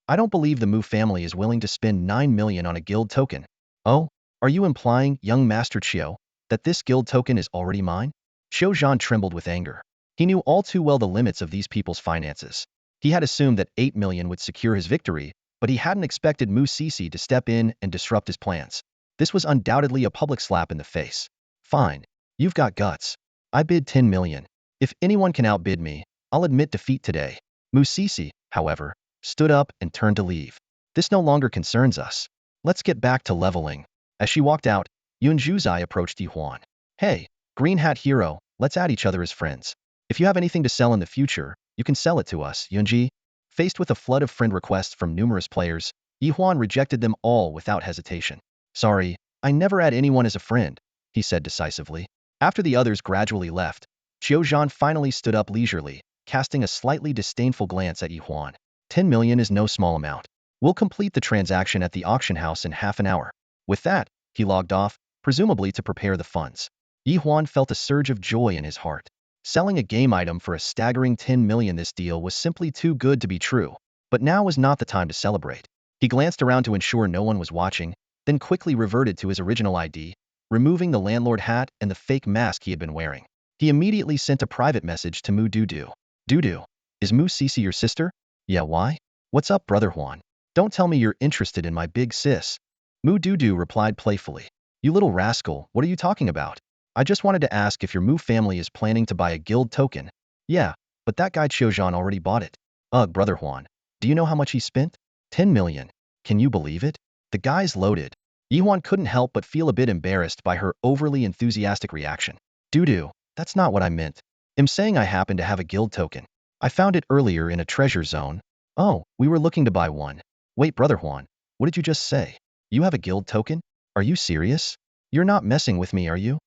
Speaker 1: I don't believe the Mu family is willing to spend 9 million on a guild token. Oh, are you implying, young Master Qiu, that this guild token is already mine? Qiu Zhan trembled with anger. He knew all too well the limits of these people's finances. He had assumed that 8 million would secure his victory, but he hadn't expected Mu Sisi to step in and disrupt his plans. This was undoubtedly a public slap in the face. Fine. You've got guts. I bid 10 million. If anyone can outbid me, I'll admit defeat today. Mu Sisi, however, stood up and turned to leave. This no longer concerns us. Let's get back to leveling. As she walked out, Yun Zhuzai approached Ye Huan. Hey, green hat hero, let's add each other as friends. If you have anything to sell in the future, you can sell it to us, Yunji. Faced with a flood of friend requests from numerous players, Ye Huan rejected them all without hesitation. Sorry, I never add anyone as a friend, he said decisively. After the others gradually left, Qiu Zhan finally stood up leisurely, casting a slightly disdainful glance at Ye Huan. 10 million is no small amount. We'll complete the transaction at the auction house in half an hour. With that, he logged off, presumably to prepare the funds. Ye Huan felt a surge of joy in his heart. Selling a game item for a staggering 10 million, this deal was simply too good to be true. But now was not the time to celebrate. He glanced around to ensure no one was watching, then quickly reverted to his original ID, removing the landlord hat and the fake mask he had been wearing. He immediately sent a private message to Mu Dudu. Dudu, is Mu Sisi your sister? Yeah, why? What's up, brother Huan? Don't tell me you're interested in my big sis. Mu Dudu replied playfully. You little rascal, what are you talking about? I just wanted to ask if your Mu family is planning to buy a guild token. Yeah, but that guy Qiuzhan already bought it. Ugh, brother Huan. Do you know how much he spent? 10 million. Can you believe it? The guy's loaded. Ye Huan couldn't help but feel a bit embarrassed by her overly enthusiastic reaction. Dudu, that's not what I meant. I'm saying I happen to have a guild token. I found it earlier in a treasure zone. Oh, we were looking to buy one. Wait, brother Huan, what did you just say? You have a guild token? Are you serious? You're not messing with me, are you?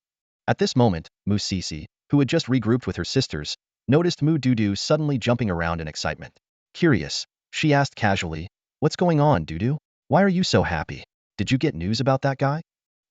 Speaker 1: At this moment, Mu Sisi, who had just regrouped with her sisters, noticed Mu Dudu suddenly jumping around in excitement. Curious, she asked casually, what's going on, Dudu? Why are you so happy? Did you get news about that guy?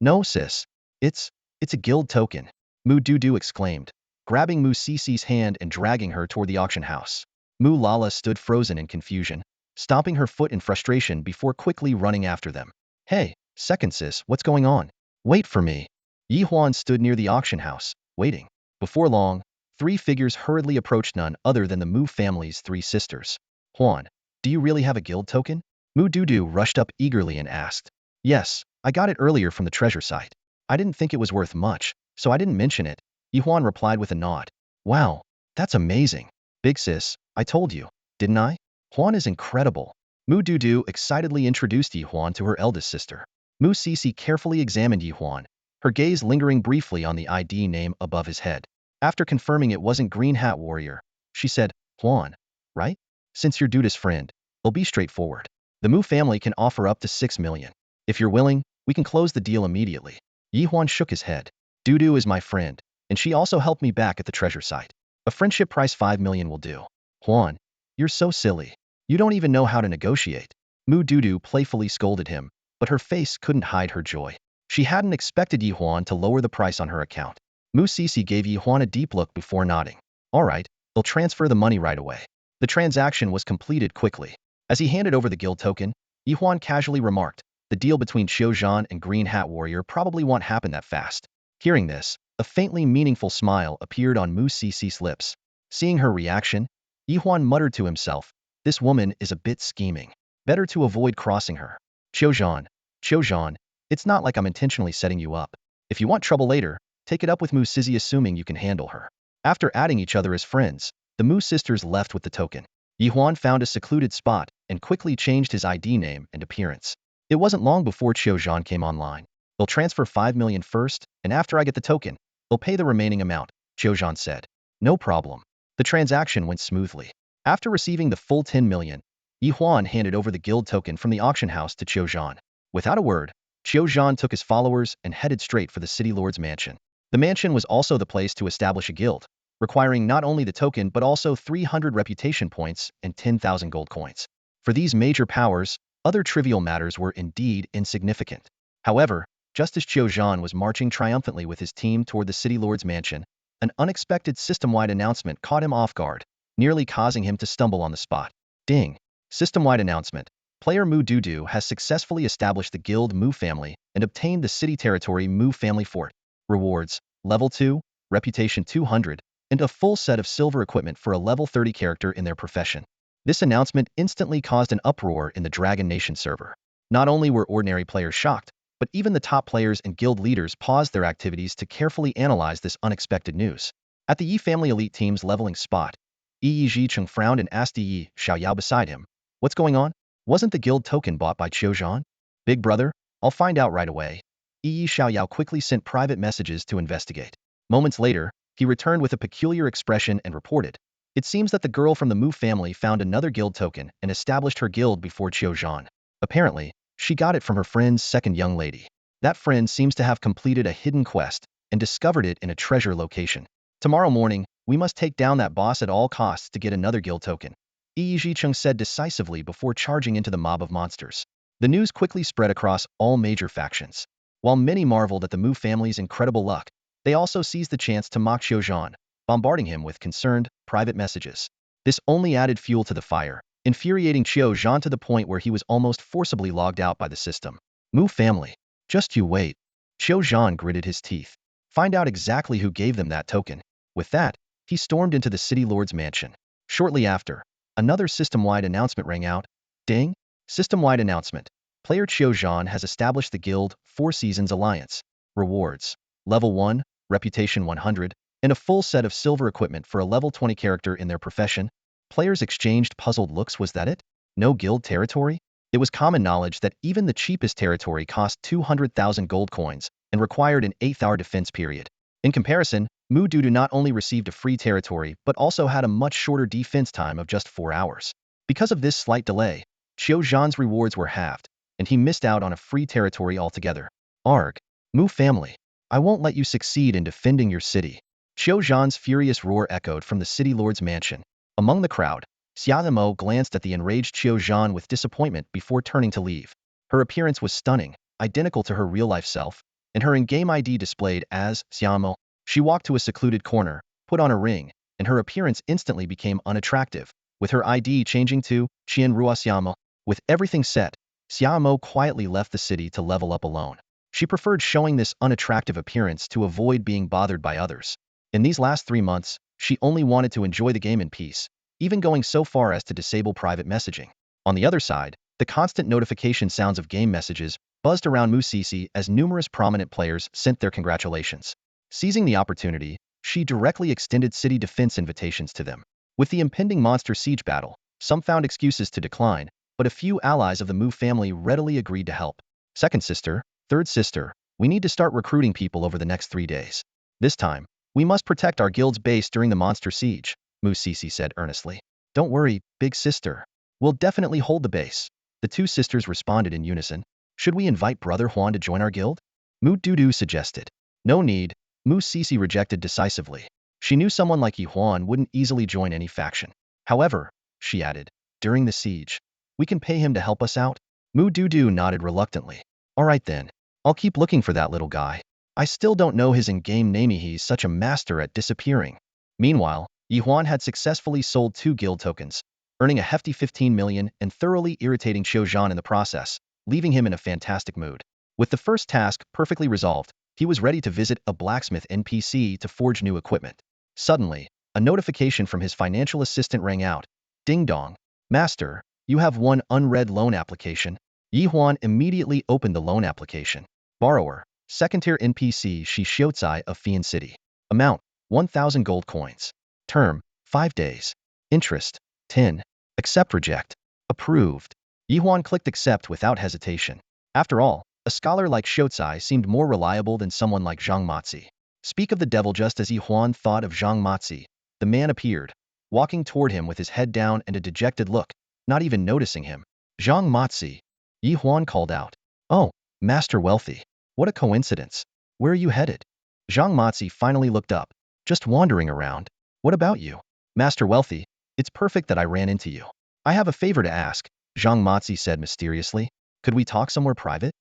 Speaker 1: No, sis. It's a guild token, Mu Dudu exclaimed, grabbing Mu Sisi's hand and dragging her toward the auction house. Mu Lala stood frozen in confusion, stomping her foot in frustration before quickly running after them. Hey, second sis, what's going on? Wait for me. Ye Huan stood near the auction house, waiting. Before long, three figures hurriedly approached, none other than the Mu family's three sisters. Huan, do you really have a guild token? Mu Dudu rushed up eagerly and asked. Yes, I got it earlier from the treasure site. I didn't think it was worth much, so I didn't mention it, Ye Huan replied with a nod. Wow, that's amazing. Big sis, I told you, didn't I? Huan is incredible. Mu Dudu excitedly introduced Ye Huan to her eldest sister. Mu Sisi carefully examined Ye Huan, her gaze lingering briefly on the ID name above his head. After confirming it wasn't Green Hat Warrior, she said, Huan, right? Since you're Duda's friend, it'll be straightforward. The Mu family can offer up to 6 million. If you're willing, we can close the deal immediately. Ye Huan shook his head. Dudu is my friend, and she also helped me back at the treasure site. A friendship price 5 million will do. Huan, you're so silly. You don't even know how to negotiate. Mu Dudu playfully scolded him, but her face couldn't hide her joy. She hadn't expected Ye Huan to lower the price on her account. Mu Sisi gave Ye Huan a deep look before nodding. All right, they'll transfer the money right away. The transaction was completed quickly. As he handed over the guild token, Ye Huan casually remarked, the deal between Qiuzhan and Green Hat Warrior probably won't happen that fast. Hearing this, a faintly meaningful smile appeared on Mu Sisi's lips. Seeing her reaction, Ye Huan muttered to himself, this woman is a bit scheming. Better to avoid crossing her. Qiuzhan, it's not like I'm intentionally setting you up. If you want trouble later, take it up with Mu Sisi, assuming you can handle her. After adding each other as friends, the Mu sisters left with the token. Ye Huan found a secluded spot and quickly changed his ID name and appearance. It wasn't long before Qiuzhan came online. They'll transfer 5 million first, and after I get the token, they'll pay the remaining amount, Qiuzhan said. No problem. The transaction went smoothly. After receiving the full 10 million, Ye Huan handed over the guild token from the auction house to Qiuzhan. Without a word, Qiuzhan took his followers and headed straight for the city lord's mansion. The mansion was also the place to establish a guild, requiring not only the token but also 300 reputation points and 10,000 gold coins. For these major powers, other trivial matters were indeed insignificant. However, just as Qiuzhan was marching triumphantly with his team toward the city lord's mansion, an unexpected system-wide announcement caught him off guard, nearly causing him to stumble on the spot. Ding! System-wide announcement. Player Mu Dudu has successfully established the guild Mu family and obtained the city territory Mu family fort. Rewards, level 2, reputation 200, and a full set of silver equipment for a level 30 character in their profession. This announcement instantly caused an uproar in the Dragon Nation server. Not only were ordinary players shocked, but even the top players and guild leaders paused their activities to carefully analyze this unexpected news. At the Yi family elite team's leveling spot, Yi Zhicheng frowned and asked Yi Xiaoyao beside him, what's going on? Wasn't the guild token bought by Qiuzhan? Big brother, I'll find out right away. Yi Xiaoyao quickly sent private messages to investigate. Moments later, he returned with a peculiar expression and reported, it seems that the girl from the Mu family found another guild token and established her guild before Qiuzhan. Apparently, she got it from her friend's second young lady. That friend seems to have completed a hidden quest and discovered it in a treasure location. Tomorrow morning, we must take down that boss at all costs to get another guild token. Yi Zhicheng said decisively before charging into the mob of monsters. The news quickly spread across all major factions. While many marveled at the Mu family's incredible luck, they also seized the chance to mock Xiu Zhan, bombarding him with concerned, private messages. This only added fuel to the fire, infuriating Xiu Zhan to the point where he was almost forcibly logged out by the system. Mu family. Just you wait. Xiu Zhan gritted his teeth. Find out exactly who gave them that token. With that, he stormed into the city lord's mansion. Shortly after, another system-wide announcement rang out. Ding! System-wide announcement. Player Xiu Zhan has established the Guild 4 Seasons Alliance. Rewards. Level 1, Reputation 100, and a full set of silver equipment for a level 20 character in their profession. Players exchanged puzzled looks. Was that it? No guild territory? It was common knowledge that even the cheapest territory cost 200,000 gold coins and required an 8th-hour defense period. In comparison, Mu Dudu not only received a free territory but also had a much shorter defense time of just 4 hours. Because of this slight delay, Xiu Zhan's rewards were halved, and he missed out on a free territory altogether. Arg! Mu family, I won't let you succeed in defending your city. Xiu Zhan's furious roar echoed from the city lord's mansion. Among the crowd, Xiaomo glanced at the enraged Xiu Zhan with disappointment before turning to leave. Her appearance was stunning, identical to her real-life self, and her in-game ID displayed as Xiaomo. She walked to a secluded corner, put on a ring, and her appearance instantly became unattractive, with her ID changing to Qianrua Xiaomo. With everything set, Xiaomo quietly left the city to level up alone. She preferred showing this unattractive appearance to avoid being bothered by others. In these last 3 months, she only wanted to enjoy the game in peace, even going so far as to disable private messaging. On the other side, the constant notification sounds of game messages buzzed around Mu Sisi as numerous prominent players sent their congratulations. Seizing the opportunity, she directly extended city defense invitations to them. With the impending monster siege battle, some found excuses to decline, but a few allies of the Mu family readily agreed to help. Second sister, third sister, we need to start recruiting people over the next 3 days. This time, we must protect our guild's base during the monster siege, Mu Sisi said earnestly. Don't worry, big sister. We'll definitely hold the base. The two sisters responded in unison. Should we invite Brother Huan to join our guild? Mu Dudu suggested. No need, Mu Sisi rejected decisively. She knew someone like Ye Huan wouldn't easily join any faction. However, she added, during the siege, we can pay him to help us out. Mu Dudu nodded reluctantly. Alright then, I'll keep looking for that little guy. I still don't know his in-game name. He's such a master at disappearing. Meanwhile, Ye Huan had successfully sold 2 guild tokens, earning a hefty 15 million and thoroughly irritating Xiu Zhan in the process, leaving him in a fantastic mood. With the first task perfectly resolved, he was ready to visit a blacksmith NPC to forge new equipment. Suddenly, a notification from his financial assistant rang out. Ding dong. Master, you have one unread loan application. Ye Huan immediately opened the loan application. Borrower, second-tier NPC Shi Xiuzai of Fian City. Amount, 1,000 gold coins. Term, 5 days. Interest, 10. Accept reject. Approved. Ye Huan clicked accept without hesitation. After all, a scholar like Xiuzai seemed more reliable than someone like Zhang Matzi. Speak of the devil, just as Ye Huan thought of Zhang Matzi, the man appeared, walking toward him with his head down and a dejected look, not even noticing him. Zhang Matzi. Ye Huan called out. Oh, Master Wealthy. What a coincidence. Where are you headed? Zhang Matzi finally looked up. Just wandering around. What about you? Master Wealthy, it's perfect that I ran into you. I have a favor to ask, Zhang Matzi said mysteriously. Could we talk somewhere private?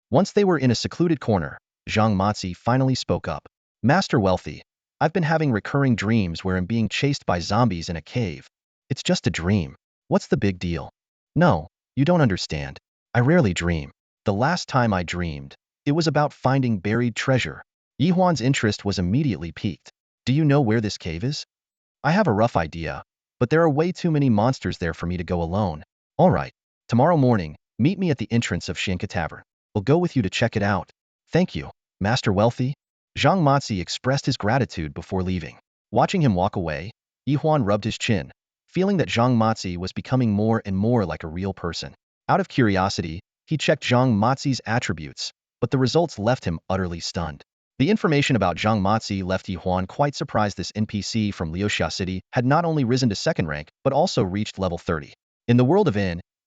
Speaker 1: Once they were in a secluded corner, Zhang Matzi finally spoke up. Master Wealthy, I've been having recurring dreams where I'm being chased by zombies in a cave. It's just a dream. What's the big deal? No, you don't understand. I rarely dream. The last time I dreamed, it was about finding buried treasure. Ye Huan's interest was immediately piqued. Do you know where this cave is? I have a rough idea, but there are way too many monsters there for me to go alone. Alright, tomorrow morning, meet me at the entrance of Shanka Tavern. We'll go with you to check it out. Thank you, Master Wealthy. Zhang Matzi expressed his gratitude before leaving. Watching him walk away, Ye Huan rubbed his chin, feeling that Zhang Matzi was becoming more and more like a real person. Out of curiosity, he checked Zhang Matzi's attributes, but the results left him utterly stunned. The information about Zhang Matzi left Ye Huan quite surprised. This NPC from Leosia City had not only risen to 2nd rank, but also reached level 30. In the world of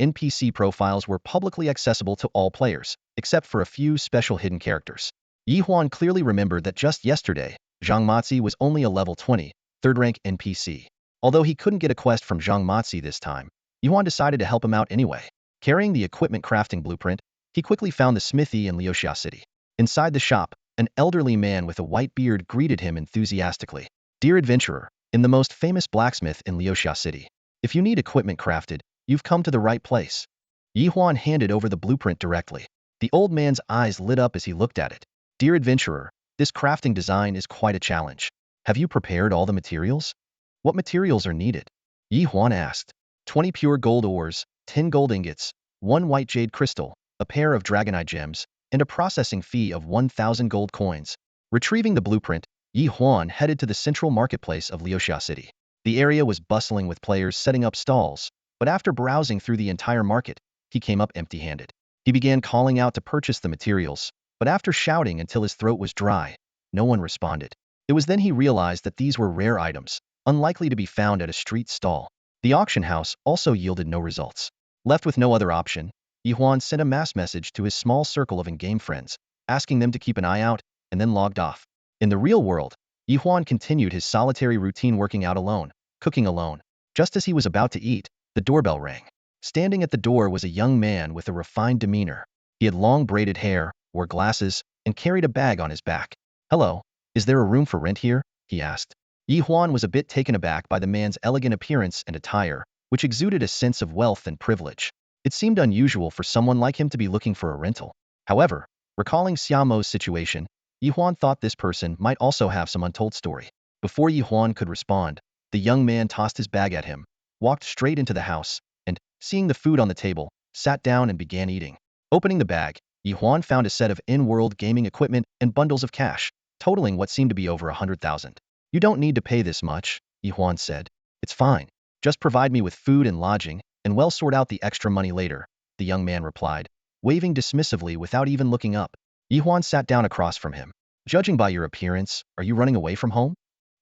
Speaker 1: NPC profiles were publicly accessible to all players, except for a few special hidden characters. Ye Huan clearly remembered that just yesterday, Zhang Matzi was only a level 20, 3rd rank NPC. Although he couldn't get a quest from Zhang Matzi this time, Ye Huan decided to help him out anyway. Carrying the equipment crafting blueprint, he quickly found the smithy in Leosia City. Inside the shop, an elderly man with a white beard greeted him enthusiastically. Dear adventurer, in the most famous blacksmith in Leosia City, if you need equipment crafted, you've come to the right place. Ye Huan handed over the blueprint directly. The old man's eyes lit up as he looked at it. Dear adventurer, this crafting design is quite a challenge. Have you prepared all the materials? What materials are needed? Ye Huan asked. 20 pure gold ores, 10 gold ingots, 1 white jade crystal, a pair of dragonite gems, and a processing fee of 1,000 gold coins. Retrieving the blueprint, Ye Huan headed to the central marketplace of Leosia City. The area was bustling with players setting up stalls, but after browsing through the entire market, he came up empty-handed. He began calling out to purchase the materials, but after shouting until his throat was dry, no one responded. It was then he realized that these were rare items, unlikely to be found at a street stall. The auction house also yielded no results. Left with no other option, Ye Huan sent a mass message to his small circle of in-game friends, asking them to keep an eye out, and then logged off. In the real world, Ye Huan continued his solitary routine, working out alone, cooking alone. Just as he was about to eat, the doorbell rang. Standing at the door was a young man with a refined demeanor. He had long braided hair, wore glasses, and carried a bag on his back. Hello, is there a room for rent here? He asked. Ye Huan was a bit taken aback by the man's elegant appearance and attire, which exuded a sense of wealth and privilege. It seemed unusual for someone like him to be looking for a rental. However, recalling Xiaomo's situation, Ye Huan thought this person might also have some untold story. Before Ye Huan could respond, the young man tossed his bag at him, walked straight into the house, and, seeing the food on the table, sat down and began eating. Opening the bag, Ye Huan found a set of in-world gaming equipment and bundles of cash, totaling what seemed to be over 100,000. You don't need to pay this much, Ye Huan said. It's fine. Just provide me with food and lodging, and we'll sort out the extra money later, the young man replied, waving dismissively without even looking up. Ye Huan sat down across from him. Judging by your appearance, are you running away from home?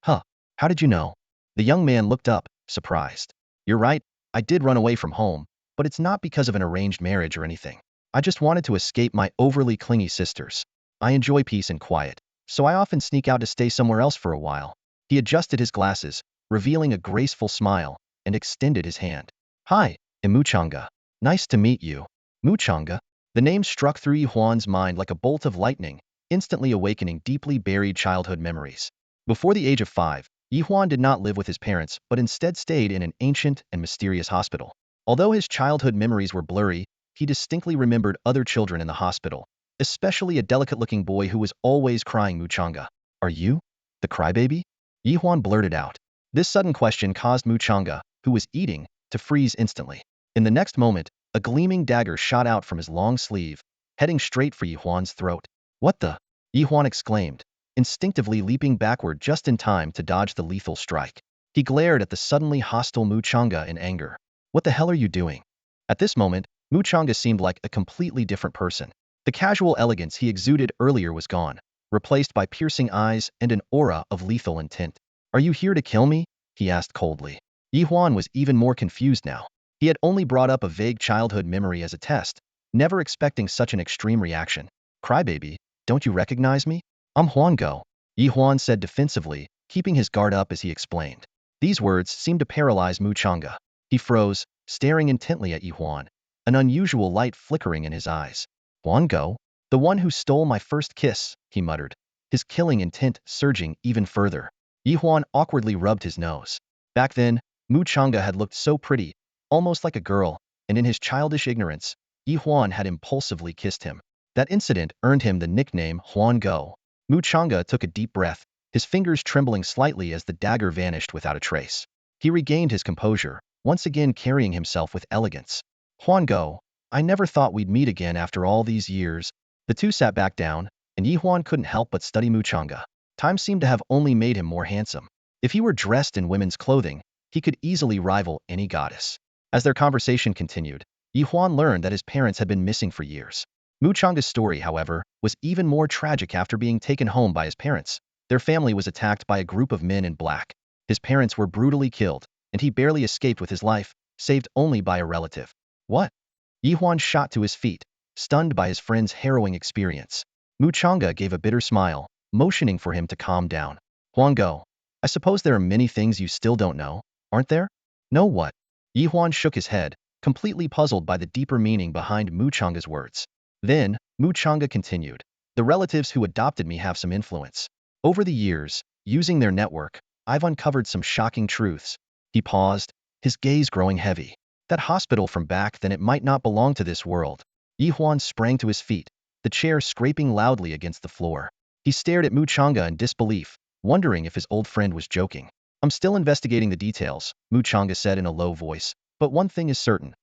Speaker 1: Huh. How did you know? The young man looked up, surprised. You're right, I did run away from home, but it's not because of an arranged marriage or anything. I just wanted to escape my overly clingy sisters. I enjoy peace and quiet, so I often sneak out to stay somewhere else for a while. He adjusted his glasses, revealing a graceful smile, and extended his hand. Hi, I'm Muchanga. Nice to meet you. Muchanga? The name struck through Ye Huan's mind like a bolt of lightning, instantly awakening deeply buried childhood memories. Before the age of 5, Ye Huan did not live with his parents, but instead stayed in an ancient and mysterious hospital. Although his childhood memories were blurry, he distinctly remembered other children in the hospital, especially a delicate-looking boy who was always crying. Muchanga, are you the crybaby? Ye Huan blurted out. This sudden question caused Muchanga, who was eating, to freeze instantly. In the next moment, a gleaming dagger shot out from his long sleeve, heading straight for Ye Huan's throat. What the? Ye Huan exclaimed, instinctively leaping backward just in time to dodge the lethal strike. He glared at the suddenly hostile Muchanga in anger. What the hell are you doing? At this moment, Muchanga seemed like a completely different person. The casual elegance he exuded earlier was gone, replaced by piercing eyes and an aura of lethal intent. Are you here to kill me? He asked coldly. Ye Huan was even more confused now. He had only brought up a vague childhood memory as a test, never expecting such an extreme reaction. Crybaby, don't you recognize me? I'm Huan Go, Ye Huan said defensively, keeping his guard up as he explained. These words seemed to paralyze Muchanga. He froze, staring intently at Ye Huan, an unusual light flickering in his eyes. Huan Go? The one who stole my first kiss, he muttered, his killing intent surging even further. Ye Huan awkwardly rubbed his nose. Back then, Muchanga had looked so pretty, almost like a girl, and in his childish ignorance, Ye Huan had impulsively kissed him. That incident earned him the nickname Huan Go. Muchanga took a deep breath, his fingers trembling slightly as the dagger vanished without a trace. He regained his composure, once again carrying himself with elegance. Huan Go, I never thought we'd meet again after all these years. The two sat back down, and Ye Huan couldn't help but study Muchanga. Time seemed to have only made him more handsome. If he were dressed in women's clothing, he could easily rival any goddess. As their conversation continued, Ye Huan learned that his parents had been missing for years. Muchanga's story, however, was even more tragic after being taken home by his parents. Their family was attacked by a group of men in black. His parents were brutally killed, and he barely escaped with his life, saved only by a relative. What? Ye Huan shot to his feet, stunned by his friend's harrowing experience. Muchanga gave a bitter smile, motioning for him to calm down. Huan Go, I suppose there are many things you still don't know. aren't there? No what? Ye Huan shook his head, completely puzzled by the deeper meaning behind Mu Changa's words. Then, Mu Changa continued. The relatives who adopted me have some influence. Over the years, using their network, I've uncovered some shocking truths. He paused, his gaze growing heavy. That hospital from back then, it might not belong to this world. Ye Huan sprang to his feet, the chair scraping loudly against the floor. He stared at Mu Changa in disbelief, wondering if his old friend was joking. I'm still investigating the details, Mu Changa said in a low voice, but one thing is certain.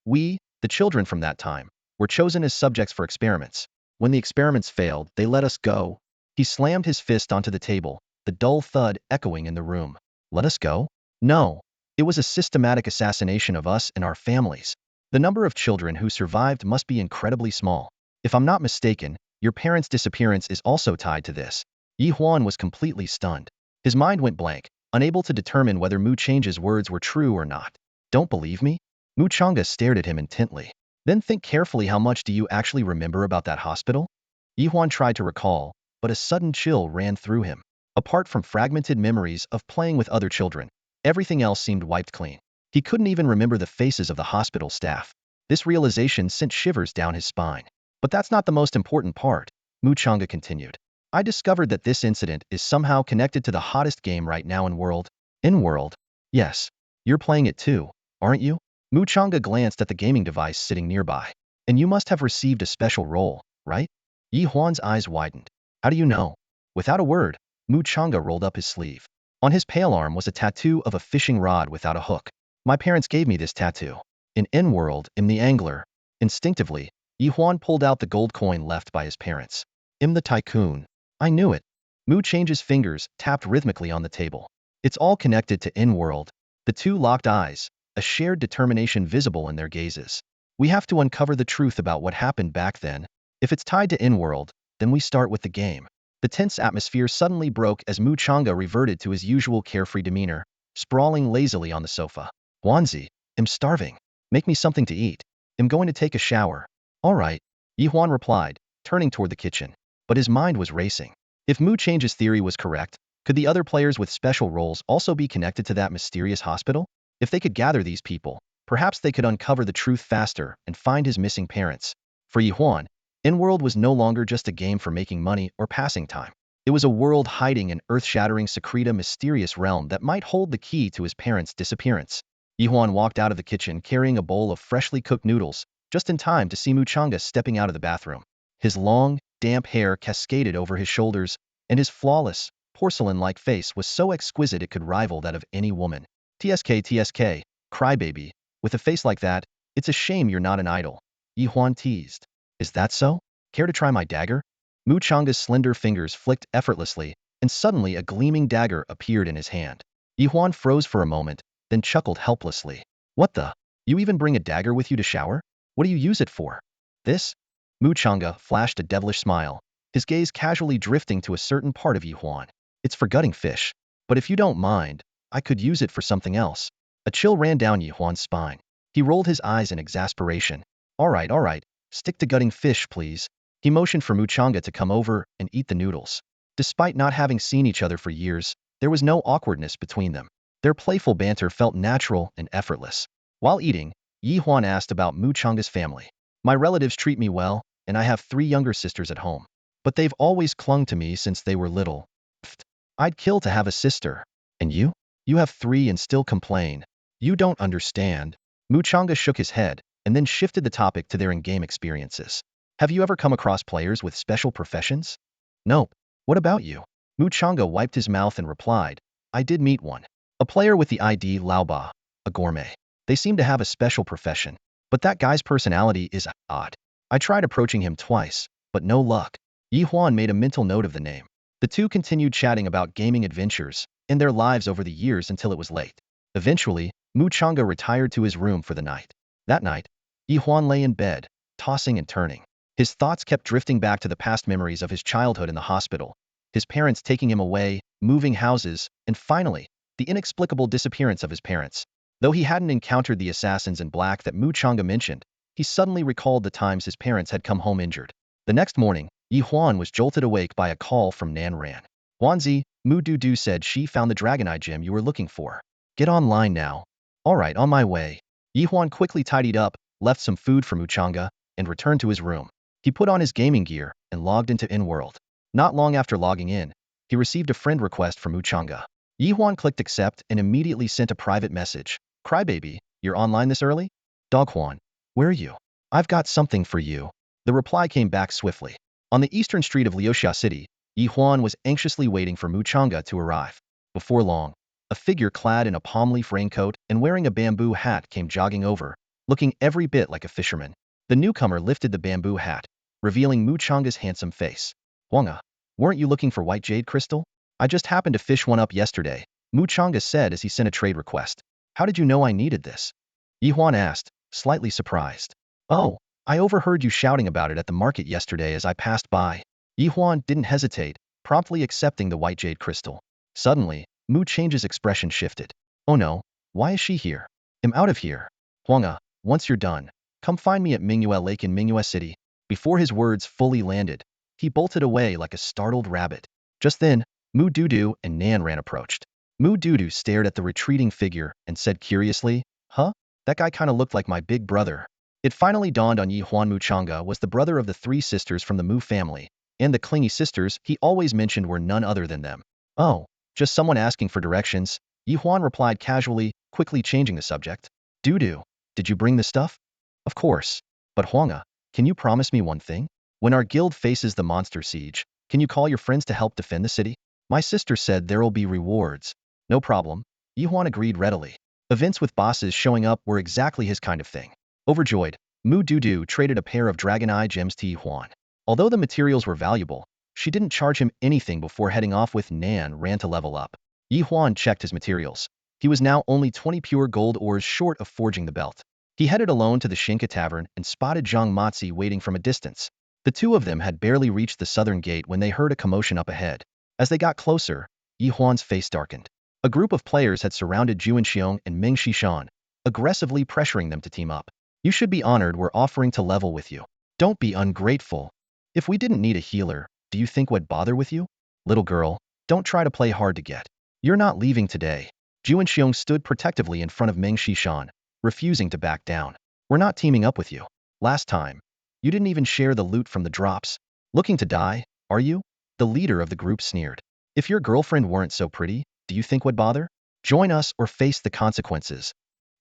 Speaker 1: We, the children from that time, were chosen as subjects for experiments. When the experiments failed, they let us go. He slammed his fist onto the table, the dull thud echoing in the room. Let us go? No. It was a systematic assassination of us and our families. The number of children who survived must be incredibly small. If I'm not mistaken, your parents' disappearance is also tied to this. Ye Huan was completely stunned. His mind went blank, unable to determine whether Mu Changa's words were true or not. Don't believe me? Mu Changa stared at him intently. Then think carefully, how much do you actually remember about that hospital? Ye Huan tried to recall, but a sudden chill ran through him. Apart from fragmented memories of playing with other children, everything else seemed wiped clean. He couldn't even remember the faces of the hospital staff. This realization sent shivers down his spine. But that's not the most important part, Mu Changa continued. I discovered that this incident is somehow connected to the hottest game right now in world. In world? Yes. You're playing it too, aren't you? Mu Changa glanced at the gaming device sitting nearby. And you must have received a special role, right? Ye Huan's eyes widened. How do you know? Without a word, Mu Changa rolled up his sleeve. On his pale arm was a tattoo of a fishing rod without a hook. My parents gave me this tattoo. In N-World, I'm the angler. Instinctively, Ye Huan pulled out the gold coin left by his parents. I'm the Tycoon. I knew it. Mu Changa's fingers tapped rhythmically on the table. It's all connected to N-World. The two locked eyes, a shared determination visible in their gazes. We have to uncover the truth about what happened back then. If it's tied to N-World, then we start with the game. The tense atmosphere suddenly broke as Mu Changa reverted to his usual carefree demeanor, sprawling lazily on the sofa. Huanzi, I'm starving. Make me something to eat. I'm going to take a shower. All right, Ye Huan replied, turning toward the kitchen. But his mind was racing. If Mu Changa's theory was correct, could the other players with special roles also be connected to that mysterious hospital? If they could gather these people, perhaps they could uncover the truth faster and find his missing parents. For Ye Huan, N-World was no longer just a game for making money or passing time. It was a world hiding an earth-shattering secret, a mysterious realm that might hold the key to his parents' disappearance. Ye Huan walked out of the kitchen carrying a bowl of freshly cooked noodles, just in time to see Mu Changa stepping out of the bathroom. His long, damp hair cascaded over his shoulders, and his flawless, porcelain-like face was so exquisite it could rival that of any woman. TSK, crybaby. With a face like that, it's a shame you're not an idol. Ye Huan teased. Is that so? Care to try my dagger? Mu Changa's slender fingers flicked effortlessly, and suddenly a gleaming dagger appeared in his hand. Ye Huan froze for a moment, then chuckled helplessly. What the? You even bring a dagger with you to shower? What do you use it for? This? Mu Changa flashed a devilish smile, his gaze casually drifting to a certain part of Ye Huan. It's for gutting fish. But if you don't mind, I could use it for something else. A chill ran down Ye Huan's spine. He rolled his eyes in exasperation. All right. Stick to gutting fish, please. He motioned for Mu Changa to come over and eat the noodles. Despite not having seen each other for years, there was no awkwardness between them. Their playful banter felt natural and effortless. While eating, Ye Huan asked about Mu Changa's family. My relatives treat me well, and I have 3 younger sisters at home. But they've always clung to me since they were little. Pfft, I'd kill to have a sister. And you? You have 3 and still complain. You don't understand. Mu Changa shook his head, and then shifted the topic to their in-game experiences. Have you ever come across players with special professions? Nope. What about you? Mu Changa wiped his mouth and replied, I did meet one. A player with the ID Laoba, a gourmet. They seem to have a special profession. But that guy's personality is odd. I tried approaching him twice, but no luck. Ye Huan made a mental note of the name. The two continued chatting about gaming adventures and their lives over the years until it was late. Eventually, Mu Changa retired to his room for the night. That night, Ye Huan lay in bed, tossing and turning. His thoughts kept drifting back to the past memories of his childhood in the hospital, his parents taking him away, moving houses, and finally, the inexplicable disappearance of his parents. Though he hadn't encountered the assassins in black that Mu Changa mentioned, he suddenly recalled the times his parents had come home injured. The next morning, Ye Huan was jolted awake by a call from Nan Ran. Huanzi, Mu Dudu said she found the Dragonite gem you were looking for. Get online now. Alright, on my way. Ye Huan quickly tidied up, left some food for Muchanga, and returned to his room. He put on his gaming gear and logged into in-world. Not long after logging in, he received a friend request from Muchanga. Ye Huan clicked accept and immediately sent a private message. Crybaby, you're online this early? Dog Huan, where are you? I've got something for you. The reply came back swiftly. On the eastern street of Leosia City, Ye Huan was anxiously waiting for Muchanga to arrive. Before long, a figure clad in a palm leaf raincoat and wearing a bamboo hat came jogging over, looking every bit like a fisherman. The newcomer lifted the bamboo hat, revealing Muchanga's handsome face. Huanga, weren't you looking for white jade crystal? I just happened to fish one up yesterday, Muchanga said as he sent a trade request. How did you know I needed this? Ye Huan asked, slightly surprised. Oh, I overheard you shouting about it at the market yesterday as I passed by. Ye Huan didn't hesitate, promptly accepting the white jade crystal. Suddenly, Mu Change's expression shifted. Oh no, why is she here? I'm out of here. Huanga, once you're done, come find me at Mingyue Lake in Mingyue City. Before his words fully landed, he bolted away like a startled rabbit. Just then, Mu Dudu and Nan Ran approached. Mu Dudu stared at the retreating figure and said curiously, huh? That guy kinda looked like my big brother. It finally dawned on Ye Huan Muchanga was the brother of the three sisters from the Mu family, and the clingy sisters he always mentioned were none other than them. Oh, just someone asking for directions, Ye Huan replied casually, quickly changing the subject. Dudu, did you bring the stuff? Of course. But Huanga, can you promise me one thing? When our guild faces the monster siege, can you call your friends to help defend the city? My sister said there'll be rewards. No problem. Ye Huan agreed readily. Events with bosses showing up were exactly his kind of thing. Overjoyed, Mu Dudu traded a pair of dragon eye gems to Ye Huan. Although the materials were valuable, she didn't charge him anything before heading off with Nan Ran to level up. Ye Huan checked his materials. He was now only 20 pure gold ores short of forging the belt. He headed alone to the Shinka Tavern and spotted Zhang Matzi waiting from a distance. The two of them had barely reached the southern gate when they heard a commotion up ahead. As they got closer, Ye Huan's face darkened. A group of players had surrounded Juan Xiong and Ming Xishan, aggressively pressuring them to team up. You should be honored we're offering to level with you. Don't be ungrateful. If we didn't need a healer, do you think we'd bother with you? Little girl, don't try to play hard to get. You're not leaving today. Juan Xiong stood protectively in front of Ming Xishan, refusing to back down. We're not teaming up with you. Last time, you didn't even share the loot from the drops. Looking to die, are you? The leader of the group sneered. If your girlfriend weren't so pretty, do you think we'd bother? Join us or face the consequences.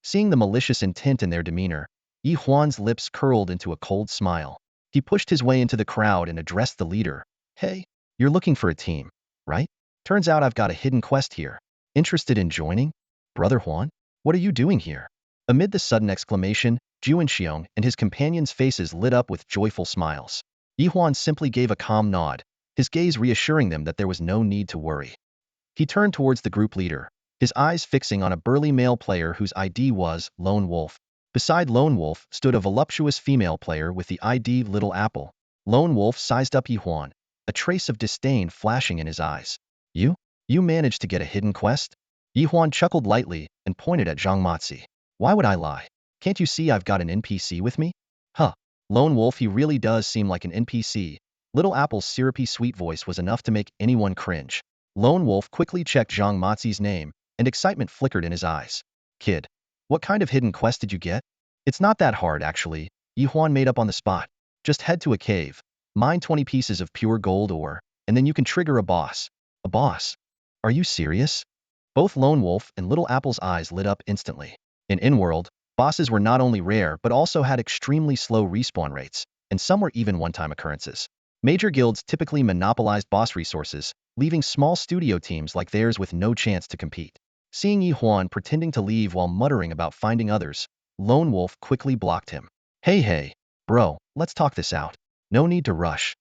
Speaker 1: Seeing the malicious intent in their demeanor, Ye Huan's lips curled into a cold smile. He pushed his way into the crowd and addressed the leader. Hey, you're looking for a team, right? Turns out I've got a hidden quest here. Interested in joining? Brother Huan, what are you doing here? Amid the sudden exclamation, Juan Xiong and his companions' faces lit up with joyful smiles. Ye Huan simply gave a calm nod, his gaze reassuring them that there was no need to worry. He turned towards the group leader, his eyes fixing on a burly male player whose ID was Lone Wolf. Beside Lone Wolf stood a voluptuous female player with the ID Little Apple. Lone Wolf sized up Ye Huan, a trace of disdain flashing in his eyes. You managed to get a hidden quest? Ye Huan chuckled lightly and pointed at Zhang Matzi. Why would I lie? Can't you see I've got an NPC with me? Huh. Lone Wolf, he really does seem like an NPC. Little Apple's syrupy sweet voice was enough to make anyone cringe. Lone Wolf quickly checked Zhang Matzi's name, and excitement flickered in his eyes. Kid, what kind of hidden quest did you get? It's not that hard, actually, Ye Huan made up on the spot. Just head to a cave, mine 20 pieces of pure gold ore, and then you can trigger a boss. A boss? Are you serious? Both Lone Wolf and Little Apple's eyes lit up instantly. In in-world, bosses were not only rare but also had extremely slow respawn rates, and some were even one-time occurrences. Major guilds typically monopolized boss resources, leaving small studio teams like theirs with no chance to compete. Seeing Ye Huan pretending to leave while muttering about finding others, Lone Wolf quickly blocked him. Hey, bro, let's talk this out. No need to rush.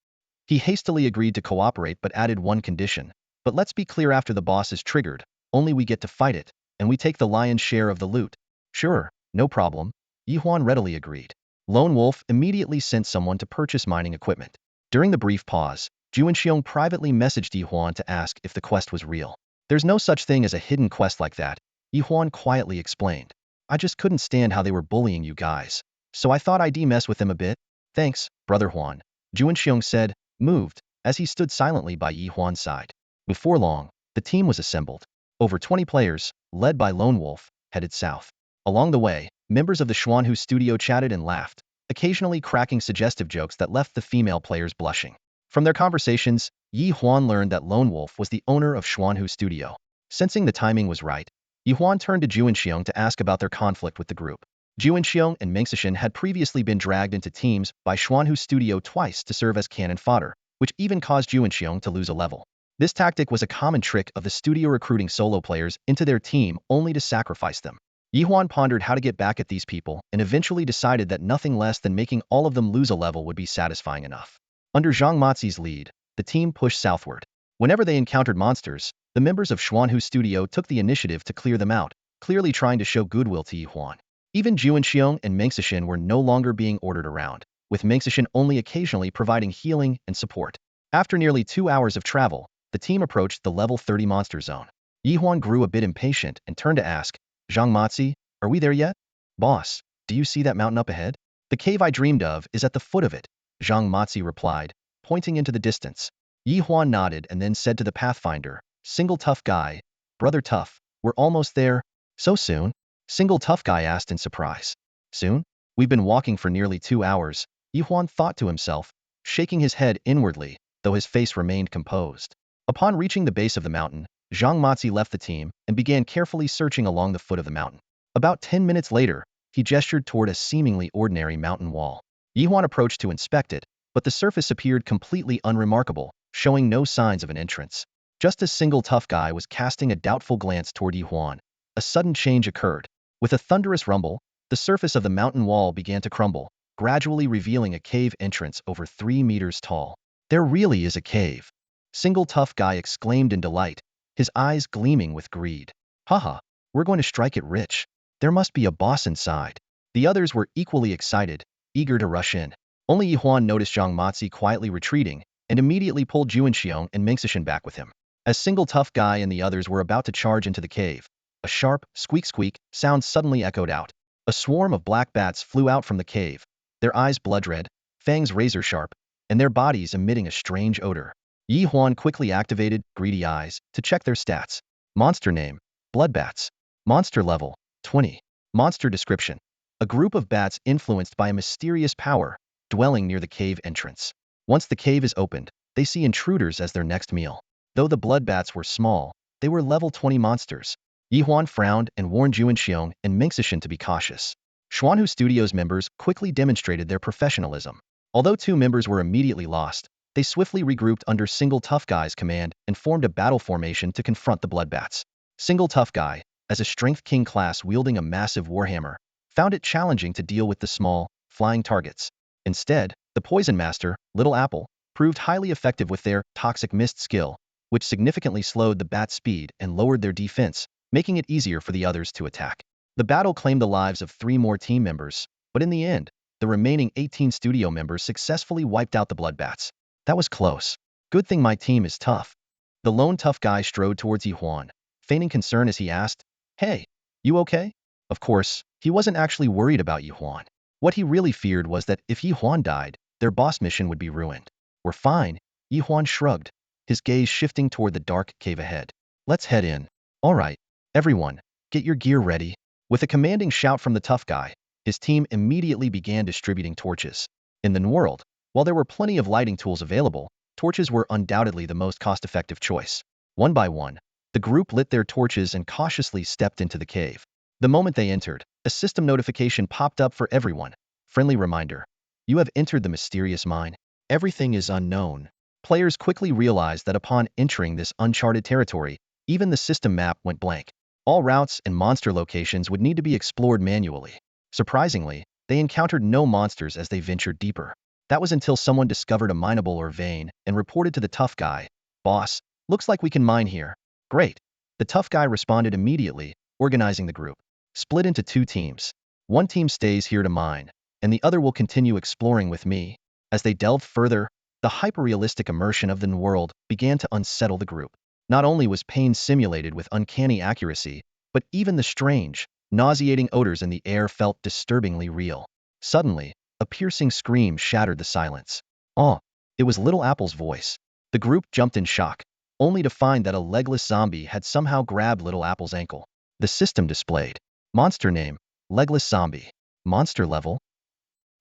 Speaker 1: He hastily agreed to cooperate but added one condition. But let's be clear, after the boss is triggered, only we get to fight it, and we take the lion's share of the loot. Sure, no problem. Ye Huan readily agreed. Lone Wolf immediately sent someone to purchase mining equipment. During the brief pause, Juan Xiong privately messaged Ye Huan to ask if the quest was real. There's no such thing as a hidden quest like that, Ye Huan quietly explained. I just couldn't stand how they were bullying you guys. So I thought I'd mess with them a bit. Thanks, Brother Huan, Juan Xiong said, moved, as he stood silently by Ye Huan's side. Before long, the team was assembled. Over 20 players, led by Lone Wolf, headed south. Along the way, members of the Xuanhu studio chatted and laughed, occasionally cracking suggestive jokes that left the female players blushing. From their conversations, Ye Huan learned that Lone Wolf was the owner of Xuanhu studio. Sensing the timing was right, Ye Huan turned to Juanxiong to ask about their conflict with the group. Juanxiong and Mengxishan had previously been dragged into teams by Xuanhu studio twice to serve as cannon fodder, which even caused Juanxiong to lose a level. This tactic was a common trick of the studio recruiting solo players into their team only to sacrifice them. Ye Huan pondered how to get back at these people and eventually decided that nothing less than making all of them lose a level would be satisfying enough. Under Zhang Mozi's lead, the team pushed southward. Whenever they encountered monsters, the members of Xuanhu studio took the initiative to clear them out, clearly trying to show goodwill to Ye Huan. Even Juanxiong and Mengxishan were no longer being ordered around, with Mengxishan only occasionally providing healing and support. After nearly 2 hours of travel, the team approached the level 30 monster zone. Ye Huan grew a bit impatient and turned to ask, Zhang Mozi, are we there yet? Boss, do you see that mountain up ahead? The cave I dreamed of is at the foot of it, Zhang Mozi replied, pointing into the distance. Ye Huan nodded and then said to the Pathfinder, Single Tough Guy, Brother Tough, we're almost there. So soon? Single Tough Guy asked in surprise. Soon? We've been walking for nearly 2 hours, Ye Huan thought to himself, shaking his head inwardly, though his face remained composed. Upon reaching the base of the mountain, Zhang Mozi left the team and began carefully searching along the foot of the mountain. About 10 minutes later, he gestured toward a seemingly ordinary mountain wall. Ye Huan approached to inspect it, but the surface appeared completely unremarkable, showing no signs of an entrance. Just as Single Tough Guy was casting a doubtful glance toward Ye Huan, a sudden change occurred. With a thunderous rumble, the surface of the mountain wall began to crumble, gradually revealing a cave entrance over 3 meters tall. There really is a cave. Single Tough Guy exclaimed in delight, his eyes gleaming with greed. Haha, we're going to strike it rich. There must be a boss inside. The others were equally excited, eager to rush in. Only Ye Huan noticed Zhang Mozi quietly retreating and immediately pulled Juanxiong and Mengxishan back with him. As Single Tough Guy and the others were about to charge into the cave, a sharp, squeak sound suddenly echoed out. A swarm of black bats flew out from the cave, their eyes blood-red, fangs razor-sharp, and their bodies emitting a strange odor. Ye Huan quickly activated Greedy Eyes to check their stats. Monster name, Blood Bats. Monster level, 20. Monster description, a group of bats influenced by a mysterious power, dwelling near the cave entrance. Once the cave is opened, they see intruders as their next meal. Though the blood bats were small, they were level 20 monsters. Ye Huan frowned and warned Juanxiong and Mengxishan to be cautious. Xuanhu Studios members quickly demonstrated their professionalism. Although 2 members were immediately lost, they swiftly regrouped under Single Tough Guy's command and formed a battle formation to confront the blood bats. Single Tough Guy, as a Strength King class wielding a massive warhammer, found it challenging to deal with the small, flying targets. Instead, the Poison Master, Little Apple, proved highly effective with their Toxic Mist skill, which significantly slowed the bat's speed and lowered their defense, making it easier for the others to attack. The battle claimed the lives of 3 more team members, but in the end, the remaining 18 studio members successfully wiped out the blood bats. That was close. Good thing my team is tough. The lone tough guy strode towards Ye Huan, feigning concern as he asked, Hey, you okay? Of course, he wasn't actually worried about Ye Huan. What he really feared was that if Ye Huan died, their boss mission would be ruined. We're fine, Ye Huan shrugged, his gaze shifting toward the dark cave ahead. Let's head in. All right, everyone, get your gear ready. With a commanding shout from the tough guy, his team immediately began distributing torches. In the world, while there were plenty of lighting tools available, torches were undoubtedly the most cost-effective choice. One by one, the group lit their torches and cautiously stepped into the cave. The moment they entered, a system notification popped up for everyone. Friendly reminder. You have entered the mysterious mine. Everything is unknown. Players quickly realized that upon entering this uncharted territory, even the system map went blank. All routes and monster locations would need to be explored manually. Surprisingly, they encountered no monsters as they ventured deeper. That was until someone discovered a mineable or vein and reported to the tough guy, Boss, looks like we can mine here. Great. The tough guy responded immediately, organizing the group. Split into 2 teams. One team stays here to mine, and the other will continue exploring with me. As they delved further, the hyper-realistic immersion of the world began to unsettle the group. Not only was pain simulated with uncanny accuracy, but even the strange, nauseating odors in the air felt disturbingly real. Suddenly, a piercing scream shattered the silence. Oh, it was Little Apple's voice. The group jumped in shock. only to find that a legless zombie had somehow grabbed Little Apple's ankle. The system displayed. Monster name, legless zombie. Monster level,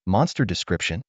Speaker 1: monster description.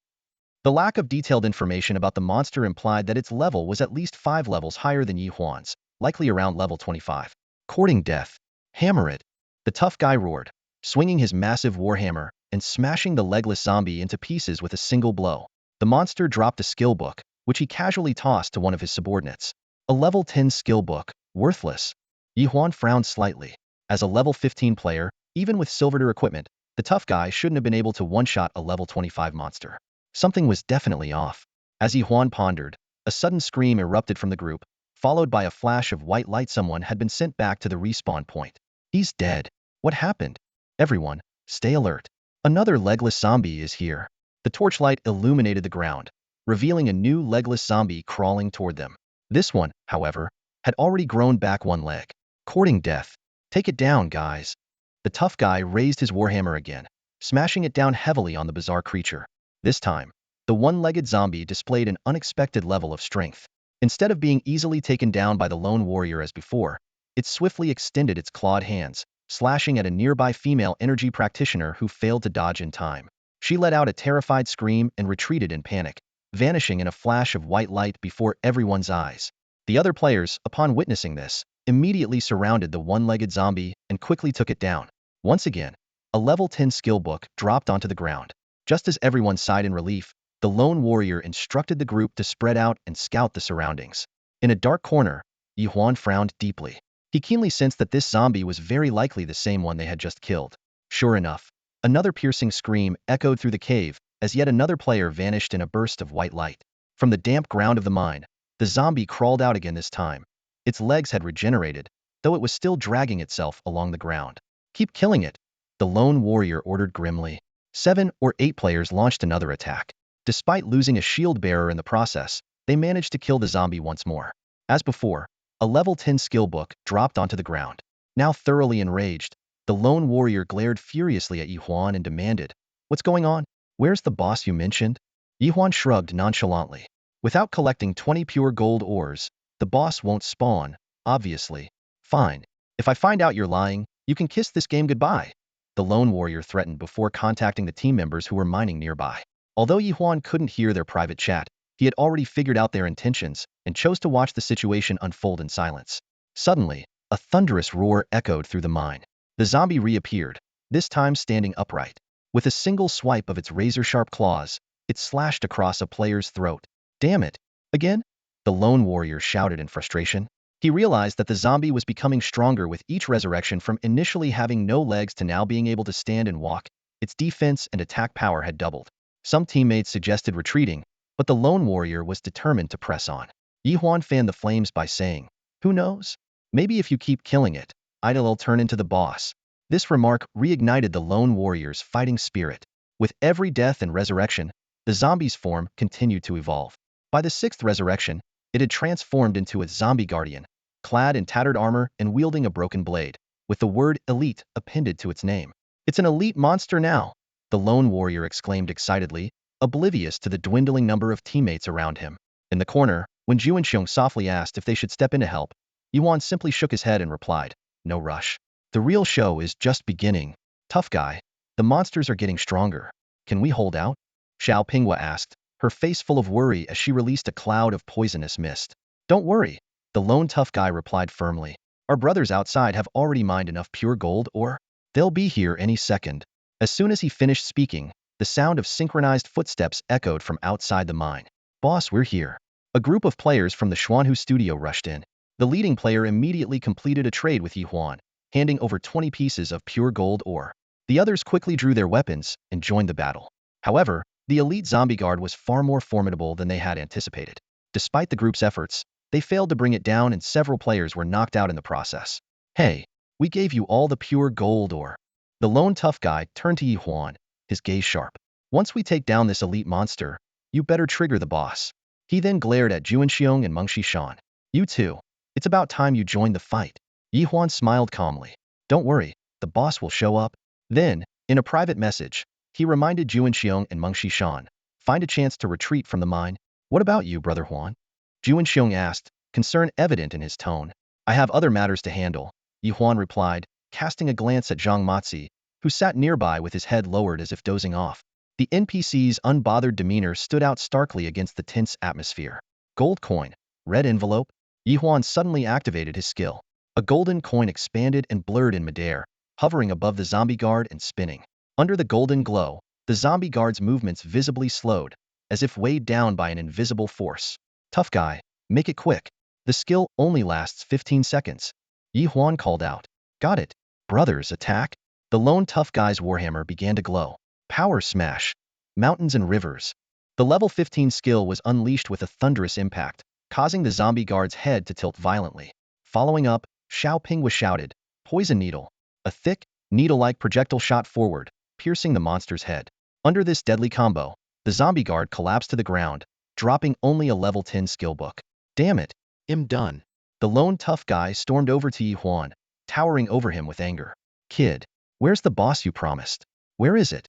Speaker 1: The lack of detailed information about the monster implied that its level was at least 5 levels higher than Ye Huan's, likely around level 25. Courting death. Hammer it. The tough guy roared, swinging his massive warhammer and smashing the legless zombie into pieces with a single blow. The monster dropped a skill book, which he casually tossed to one of his subordinates. A level 10 skill book, worthless. Ye Huan frowned slightly. As a level 15 player, even with Silverter equipment, the tough guy shouldn't have been able to one-shot a level 25 monster. Something was definitely off. As Ye Huan pondered, a sudden scream erupted from the group, followed by a flash of white light. Someone had been sent back to the respawn point. He's dead. What happened? Everyone, stay alert. Another legless zombie is here. The torchlight illuminated the ground, revealing a new legless zombie crawling toward them. This one, however, had already grown back one leg. Courting death. Take it down, guys. The tough guy raised his warhammer again, smashing it down heavily on the bizarre creature. This time, the one-legged zombie displayed an unexpected level of strength. Instead of being easily taken down by the lone warrior as before, it swiftly extended its clawed hands, slashing at a nearby female energy practitioner who failed to dodge in time. She let out a terrified scream and retreated in panic, vanishing in a flash of white light before everyone's eyes. The other players, upon witnessing this, immediately surrounded the one-legged zombie and quickly took it down. Once again, a level 10 skill book dropped onto the ground. Just as everyone sighed in relief, the lone warrior instructed the group to spread out and scout the surroundings. In a dark corner, Ye Huan frowned deeply. He keenly sensed that this zombie was very likely the same one they had just killed. Sure enough, another piercing scream echoed through the cave as yet another player vanished in a burst of white light. From the damp ground of the mine, the zombie crawled out again this time. Its legs had regenerated, though it was still dragging itself along the ground. Keep killing it, the lone warrior ordered grimly. 7 or 8 players launched another attack. Despite losing a shield bearer in the process, they managed to kill the zombie once more. As before, a level 10 skill book dropped onto the ground. Now thoroughly enraged, the lone warrior glared furiously at Ye Huan and demanded, "What's going on? Where's the boss you mentioned?" Ye Huan shrugged nonchalantly. "Without collecting 20 pure gold ores, the boss won't spawn, obviously. Fine. If I find out you're lying, you can kiss this game goodbye," the lone warrior threatened before contacting the team members who were mining nearby. Although Ye Huan couldn't hear their private chat, he had already figured out their intentions and chose to watch the situation unfold in silence. Suddenly, a thunderous roar echoed through the mine. The zombie reappeared, this time standing upright. With a single swipe of its razor-sharp claws, it slashed across a player's throat. "Damn it! Again?" the lone warrior shouted in frustration. He realized that the zombie was becoming stronger with each resurrection, from initially having no legs to now being able to stand and walk. Its defense and attack power had doubled. Some teammates suggested retreating, but the lone warrior was determined to press on. Ye Huan fanned the flames by saying, "Who knows? Maybe if you keep killing it, it'll turn into the boss." This remark reignited the lone warrior's fighting spirit. With every death and resurrection, the zombie's form continued to evolve. By the 6th resurrection, it had transformed into a zombie guardian, clad in tattered armor and wielding a broken blade, with the word elite appended to its name. "It's an elite monster now," the lone warrior exclaimed excitedly, oblivious to the dwindling number of teammates around him. In the corner, when Juanxiong softly asked if they should step in to help, Ye Huan simply shook his head and replied, "No rush. The real show is just beginning. Tough guy, the monsters are getting stronger. Can we hold out?" Xiao Pinghua asked, her face full of worry as she released a cloud of poisonous mist. "Don't worry," the lone tough guy replied firmly. "Our brothers outside have already mined enough pure gold ore. They'll be here any second." As soon as he finished speaking, the sound of synchronized footsteps echoed from outside the mine. "Boss, we're here." A group of players from the Xuanhu studio rushed in. The leading player immediately completed a trade with Ye Huan, handing over 20 pieces of pure gold ore. The others quickly drew their weapons and joined the battle. However, the elite zombie guard was far more formidable than they had anticipated. Despite the group's efforts, they failed to bring it down and several players were knocked out in the process. "Hey, we gave you all the pure gold ore." The lone tough guy turned to Ye Huan, his gaze sharp. "Once we take down this elite monster, you better trigger the boss." He then glared at Juanxiong and Mengshi Shan. "You two, it's about time you joined the fight." Ye Huan smiled calmly. "Don't worry, the boss will show up." Then, in a private message, he reminded Juanxiong and Mengshi Shan, "Find a chance to retreat from the mine." "What about you, Brother Huan?" Juanxiong asked, concern evident in his tone. I have other matters to handle, Ye Huan replied, casting a glance at Zhang Matzi, who sat nearby with his head lowered as if dozing off. The NPC's unbothered demeanor stood out starkly against the tense atmosphere. Gold coin, red envelope. Ye Huan suddenly activated his skill. A golden coin expanded and blurred in midair, hovering above the zombie guard and spinning. Under the golden glow, the zombie guard's movements visibly slowed, as if weighed down by an invisible force. Tough guy, make it quick. The skill only lasts 15 seconds. Ye Huan called out. Got it. Brothers, attack. The lone tough guy's warhammer began to glow. Power smash. Mountains and rivers. The level 15 skill was unleashed with a thunderous impact, causing the zombie guard's head to tilt violently. Following up, Xiao Pingwa shouted, Poison Needle. A thick, needle-like projectile shot forward, piercing the monster's head. Under this deadly combo, the zombie guard collapsed to the ground, dropping only a level 10 skill book. Damn it. I'm done. The lone tough guy stormed over to Ye Huan, towering over him with anger. Kid, where's the boss you promised? Where is it?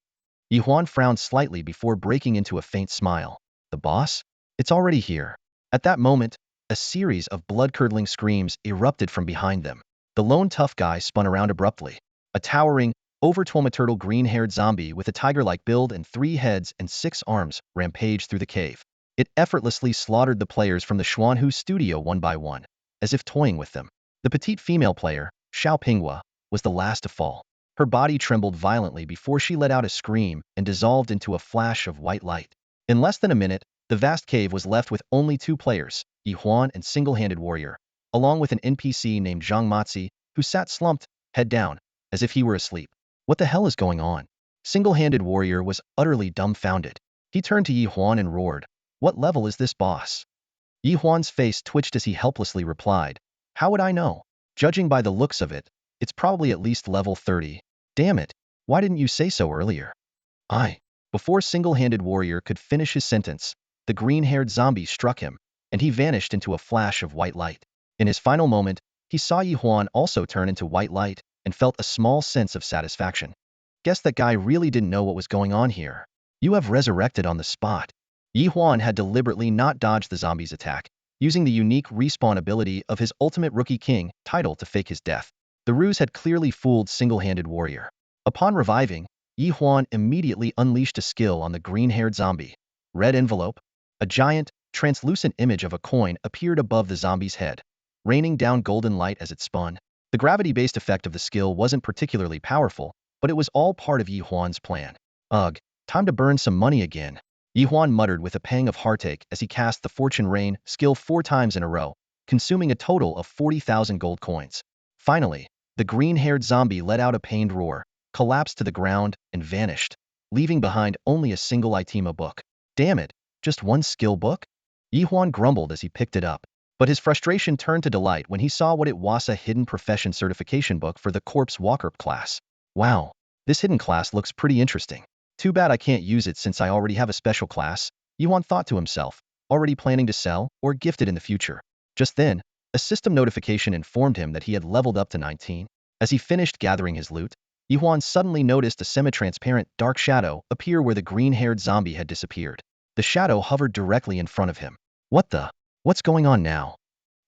Speaker 1: Ye Huan frowned slightly before breaking into a faint smile. The boss? It's already here. At that moment, a series of blood-curdling screams erupted from behind them. The lone tough guy spun around abruptly. A towering, over-12-meter green-haired zombie with a tiger-like build and 3 heads and 6 arms rampaged through the cave. It effortlessly slaughtered the players from the Xuanhu studio one by one, as if toying with them. The petite female player, Xiao Pingwa, was the last to fall. Her body trembled violently before she let out a scream and dissolved into a flash of white light. In less than a minute, the vast cave was left with only 2 players, Ye Huan and single-handed warrior, along with an NPC named Zhang Matzi, who sat slumped, head down, as if he were asleep. What the hell is going on? Single-handed warrior was utterly dumbfounded. He turned to Ye Huan and roared, What level is this boss? Ye Huan's face twitched as he helplessly replied, How would I know? Judging by the looks of it, it's probably at least level 30. Damn it, why didn't you say so earlier? Before single-handed warrior could finish his sentence, the green-haired zombie struck him, and he vanished into a flash of white light. In his final moment, he saw Ye Huan also turn into white light and felt a small sense of satisfaction. Guess that guy really didn't know what was going on here. You have resurrected on the spot. Ye Huan had deliberately not dodged the zombie's attack, using the unique respawn ability of his Ultimate Rookie King title to fake his death. The ruse had clearly fooled single-handed warrior. Upon reviving, Ye Huan immediately unleashed a skill on the green-haired zombie. Red envelope. A giant, translucent image of a coin appeared above the zombie's head, raining down golden light as it spun. The gravity-based effect of the skill wasn't particularly powerful, but it was all part of Ye Huan's plan. Ugh, time to burn some money again. Ye Huan muttered with a pang of heartache as he cast the Fortune Rain skill 4 times in a row, consuming a total of 40,000 gold coins. Finally, the green-haired zombie let out a pained roar, collapsed to the ground, and vanished, leaving behind only a single itema book. Damn it, just 1 skill book? Ye Huan grumbled as he picked it up, but his frustration turned to delight when he saw what it was: a hidden profession certification book for the Corpse Walker class. Wow, this hidden class looks pretty interesting. Too bad I can't use it since I already have a special class, Ye Huan thought to himself, already planning to sell or gift it in the future. Just then, a system notification informed him that he had leveled up to 19. As he finished gathering his loot, Ye Huan suddenly noticed a semi-transparent dark shadow appear where the green-haired zombie had disappeared. The shadow hovered directly in front of him. What's going on now?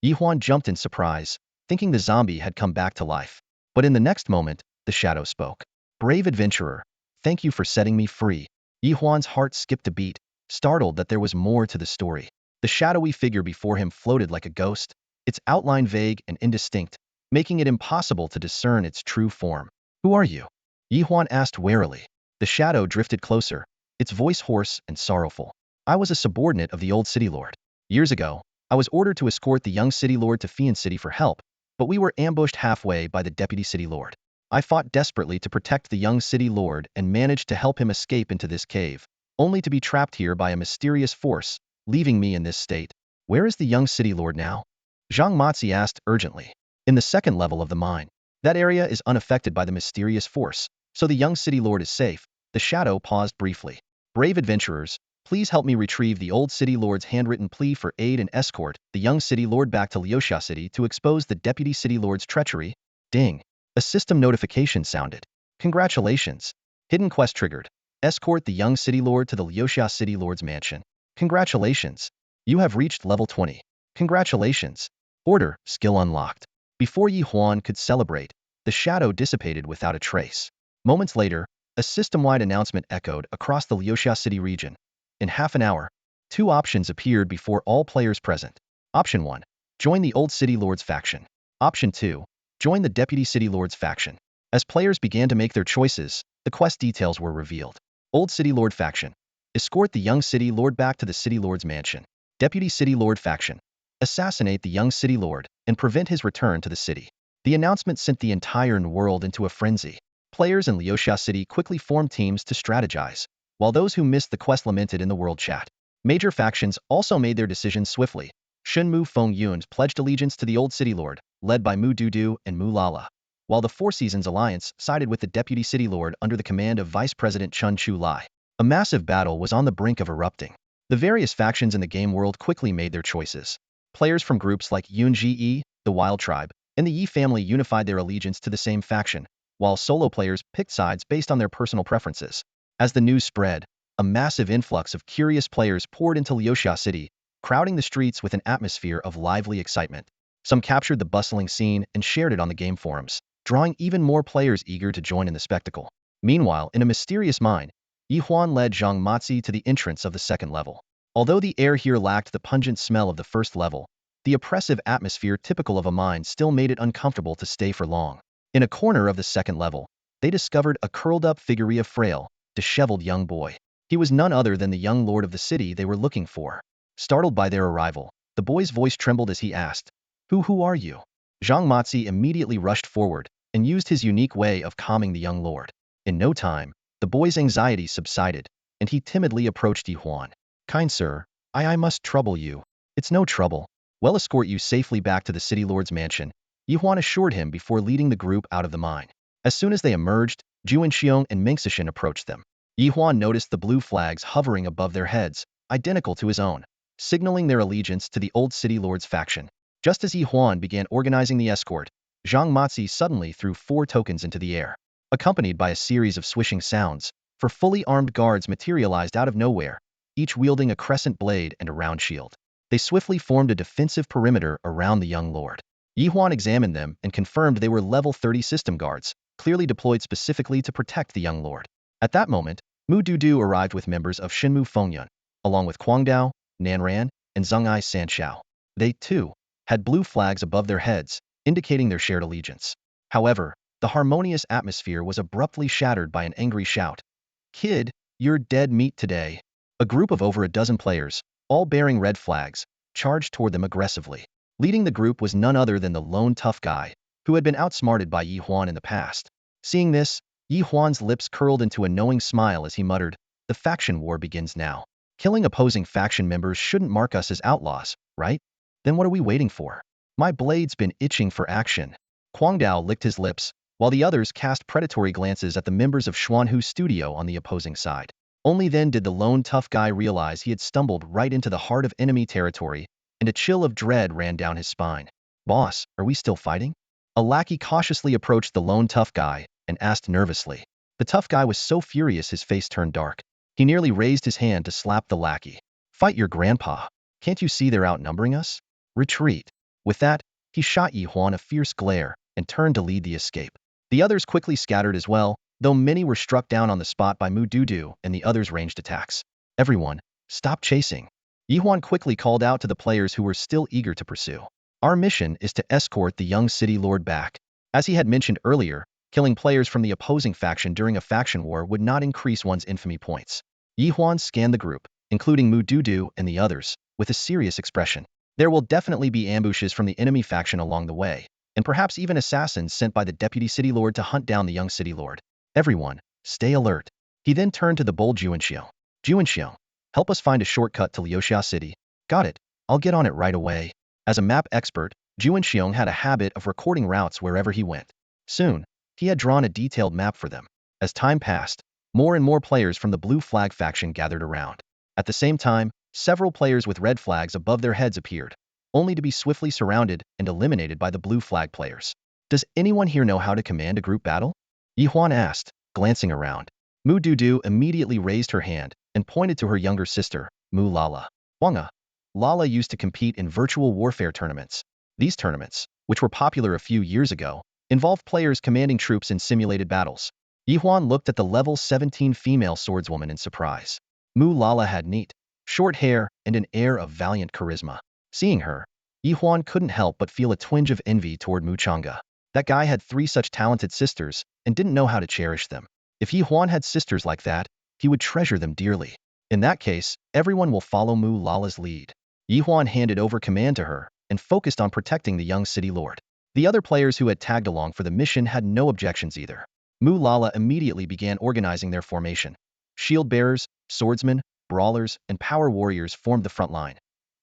Speaker 1: Ye Huan jumped in surprise, thinking the zombie had come back to life. But in the next moment, the shadow spoke. Brave adventurer, thank you for setting me free. Ye Huan's heart skipped a beat, startled that there was more to the story. The shadowy figure before him floated like a ghost, its outline vague and indistinct, making it impossible to discern its true form. Who are you? Ye Huan asked warily. The shadow drifted closer, its voice hoarse and sorrowful. I was a subordinate of the old city lord. Years ago, I was ordered to escort the young city lord to Fian City for help, but we were ambushed halfway by the deputy city lord. I fought desperately to protect the young city lord and managed to help him escape into this cave, only to be trapped here by a mysterious force, leaving me in this state. Where is the young city lord now? Zhang Matzi asked urgently. In the second level of the mine. That area is unaffected by the mysterious force, so the young city lord is safe. The shadow paused briefly. Brave adventurers, please help me retrieve the old city lord's handwritten plea for aid and escort the young city lord back to Leosia City to expose the deputy city lord's treachery. Ding. A system notification sounded. Congratulations. Hidden quest triggered. Escort the young city lord to the Leosia city lord's mansion. Congratulations. You have reached level 20. Congratulations! Order, skill unlocked. Before Ye Huan could celebrate, the shadow dissipated without a trace. Moments later, a system-wide announcement echoed across the Leosia city region. In half an hour, two options appeared before all players present. Option 1. Join the Old City Lords faction. Option 2. Join the Deputy City Lords faction. As players began to make their choices, the quest details were revealed. Old City Lord faction. Escort the young City Lord back to the City Lord's mansion. Deputy City Lord faction. Assassinate the young City Lord and prevent his return to the city. The announcement sent the entire world into a frenzy. Players in Leosia City quickly formed teams to strategize, while those who missed the quest lamented in the world chat. Major factions also made their decisions swiftly. Shenmu Fengyun pledged allegiance to the Old City Lord, led by Mu Dudu and Mu Lala, while the Four Seasons Alliance sided with the Deputy City Lord under the command of Vice President Chun Chu Lai. A massive battle was on the brink of erupting. The various factions in the game world quickly made their choices. Players from groups like Yunji, the Wild Tribe, and the Yi family unified their allegiance to the same faction, while solo players picked sides based on their personal preferences. As the news spread, a massive influx of curious players poured into Leosia City, crowding the streets with an atmosphere of lively excitement. Some captured the bustling scene and shared it on the game forums, drawing even more players eager to join in the spectacle. Meanwhile, in a mysterious mine, Ye Huan led Zhang Matzi to the entrance of the second level. Although the air here lacked the pungent smell of the first level, the oppressive atmosphere typical of a mine still made it uncomfortable to stay for long. In a corner of the second level, they discovered a curled-up figure of frail, disheveled young boy. He was none other than the young lord of the city they were looking for. Startled by their arrival, the boy's voice trembled as he asked, Who are you?" Zhang Matzi immediately rushed forward and used his unique way of calming the young lord. In no time, the boy's anxiety subsided, and he timidly approached Ye Huan. "Kind sir, I must trouble you." "It's no trouble. We'll escort you safely back to the City Lord's mansion," Ye Huan assured him before leading the group out of the mine. As soon as they emerged, Juanxiong and Mingxishan approached them. Ye Huan noticed the blue flags hovering above their heads, identical to his own, signaling their allegiance to the Old City Lord's faction. Just as Ye Huan began organizing the escort, Zhang Matzi suddenly threw 4 tokens into the air. Accompanied by a series of swishing sounds, 4 fully armed guards materialized out of nowhere, each wielding a crescent blade and a round shield. They swiftly formed a defensive perimeter around the young lord. Ye Huan examined them and confirmed they were level 30 system guards, clearly deployed specifically to protect the young lord. At that moment, Mu Dudu arrived with members of Shenmu Fengyun, along with Kwang Dao, Nanran, and Zheng'ai Sanshao. They, too, had blue flags above their heads, indicating their shared allegiance. However, the harmonious atmosphere was abruptly shattered by an angry shout. "Kid, you're dead meat today." A group of over a dozen players, all bearing red flags, charged toward them aggressively. Leading the group was none other than the lone tough guy, who had been outsmarted by Ye Huan in the past. Seeing this, Ye Huan's lips curled into a knowing smile as he muttered, "The faction war begins now. Killing opposing faction members shouldn't mark us as outlaws, right? Then what are we waiting for? My blade's been itching for action." Kwang Dao licked his lips, while the others cast predatory glances at the members of Xuanhu's studio on the opposing side. Only then did the lone tough guy realize he had stumbled right into the heart of enemy territory, and a chill of dread ran down his spine. "Boss, are we still fighting?" A lackey cautiously approached the lone tough guy and asked nervously. The tough guy was so furious his face turned dark. He nearly raised his hand to slap the lackey. "Fight your grandpa. Can't you see they're outnumbering us? Retreat." With that, he shot Ye Huan a fierce glare and turned to lead the escape. The others quickly scattered as well, though many were struck down on the spot by Mu Dudu and the others' ranged attacks. "Everyone, stop chasing." Ye Huan quickly called out to the players who were still eager to pursue. "Our mission is to escort the young city lord back." As he had mentioned earlier, killing players from the opposing faction during a faction war would not increase one's infamy points. Ye Huan scanned the group, including Mu Dudu and the others, with a serious expression. There will definitely be ambushes from the enemy faction along the way, and perhaps even assassins sent by the deputy city lord to hunt down the young city lord. "Everyone, stay alert." He then turned to the bold Juanxiong. "Juanxiong, help us find a shortcut to Leosia City." "Got it. I'll get on it right away." As a map expert, Juanxiong had a habit of recording routes wherever he went. Soon, he had drawn a detailed map for them. As time passed, more and more players from the Blue Flag faction gathered around. At the same time, several players with red flags above their heads appeared, only to be swiftly surrounded and eliminated by the Blue Flag players. "Does anyone here know how to command a group battle?" Ye Huan asked, glancing around. Mu Dudu immediately raised her hand and pointed to her younger sister, Mu Lala. "Wanga, Lala used to compete in virtual warfare tournaments. These tournaments, which were popular a few years ago, involved players commanding troops in simulated battles. Ye Huan looked at the level 17 female swordswoman in surprise. Lala had neat, short hair and an air of valiant charisma. Seeing her, Ye Huan couldn't help but feel a twinge of envy toward Chang'e. That guy had 3 such talented sisters and didn't know how to cherish them. If Ye Huan had sisters like that, he would treasure them dearly. In that case, everyone will follow Lala's lead. Ye Huan handed over command to her and focused on protecting the young city lord. The other players who had tagged along for the mission had no objections either. Lala immediately began organizing their formation. Shield bearers, swordsmen, brawlers, and power warriors formed the front line.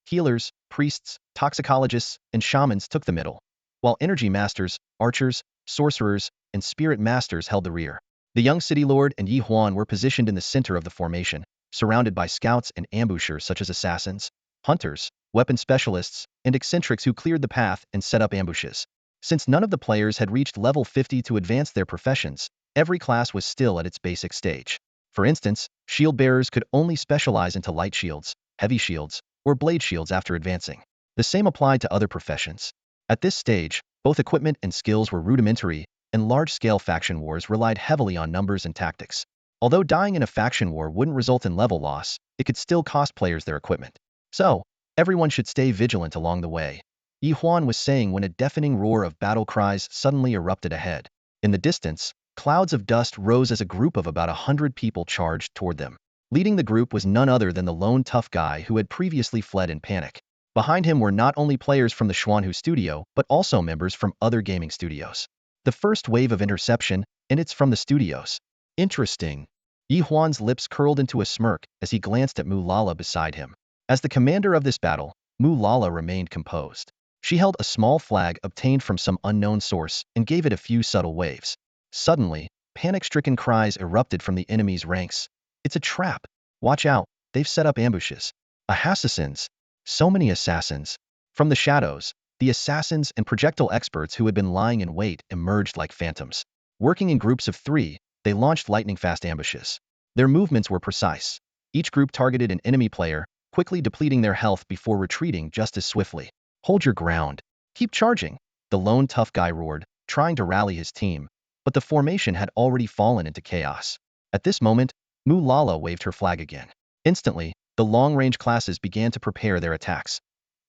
Speaker 1: Healers, priests, toxicologists, and shamans took the middle, while energy masters, archers, sorcerers, and spirit masters held the rear. The young city lord and Ye Huan were positioned in the center of the formation, surrounded by scouts and ambushers such as assassins, hunters, weapon specialists, and eccentrics who cleared the path and set up ambushes. Since none of the players had reached level 50 to advance their professions, every class was still at its basic stage. For instance, shield bearers could only specialize into light shields, heavy shields, or blade shields after advancing. The same applied to other professions. At this stage, both equipment and skills were rudimentary, and large-scale faction wars relied heavily on numbers and tactics. Although dying in a faction war wouldn't result in level loss, it could still cost players their equipment. So, everyone should stay vigilant along the way. Ye Huan was saying when a deafening roar of battle cries suddenly erupted ahead. In the distance, clouds of dust rose as a group of about 100 people charged toward them. Leading the group was none other than the lone tough guy who had previously fled in panic. Behind him were not only players from the Suehua studio, but also members from other gaming studios. The first wave of interception, and it's from the studios. Interesting. Ye Huan's lips curled into a smirk as he glanced at Lala beside him. As the commander of this battle, Lala remained composed. She held a small flag obtained from some unknown source and gave it a few subtle waves. Suddenly, panic-stricken cries erupted from the enemy's ranks. It's a trap. Watch out, they've set up ambushes. Assassins. So many assassins. From the shadows, the assassins and projectile experts who had been lying in wait emerged like phantoms. Working in groups of 3, they launched lightning-fast ambushes. Their movements were precise. Each group targeted an enemy player, quickly depleting their health before retreating just as swiftly. Hold your ground. Keep charging, the lone tough guy roared, trying to rally his team, but the formation had already fallen into chaos. At this moment, Lala waved her flag again. Instantly, the long-range classes began to prepare their attacks.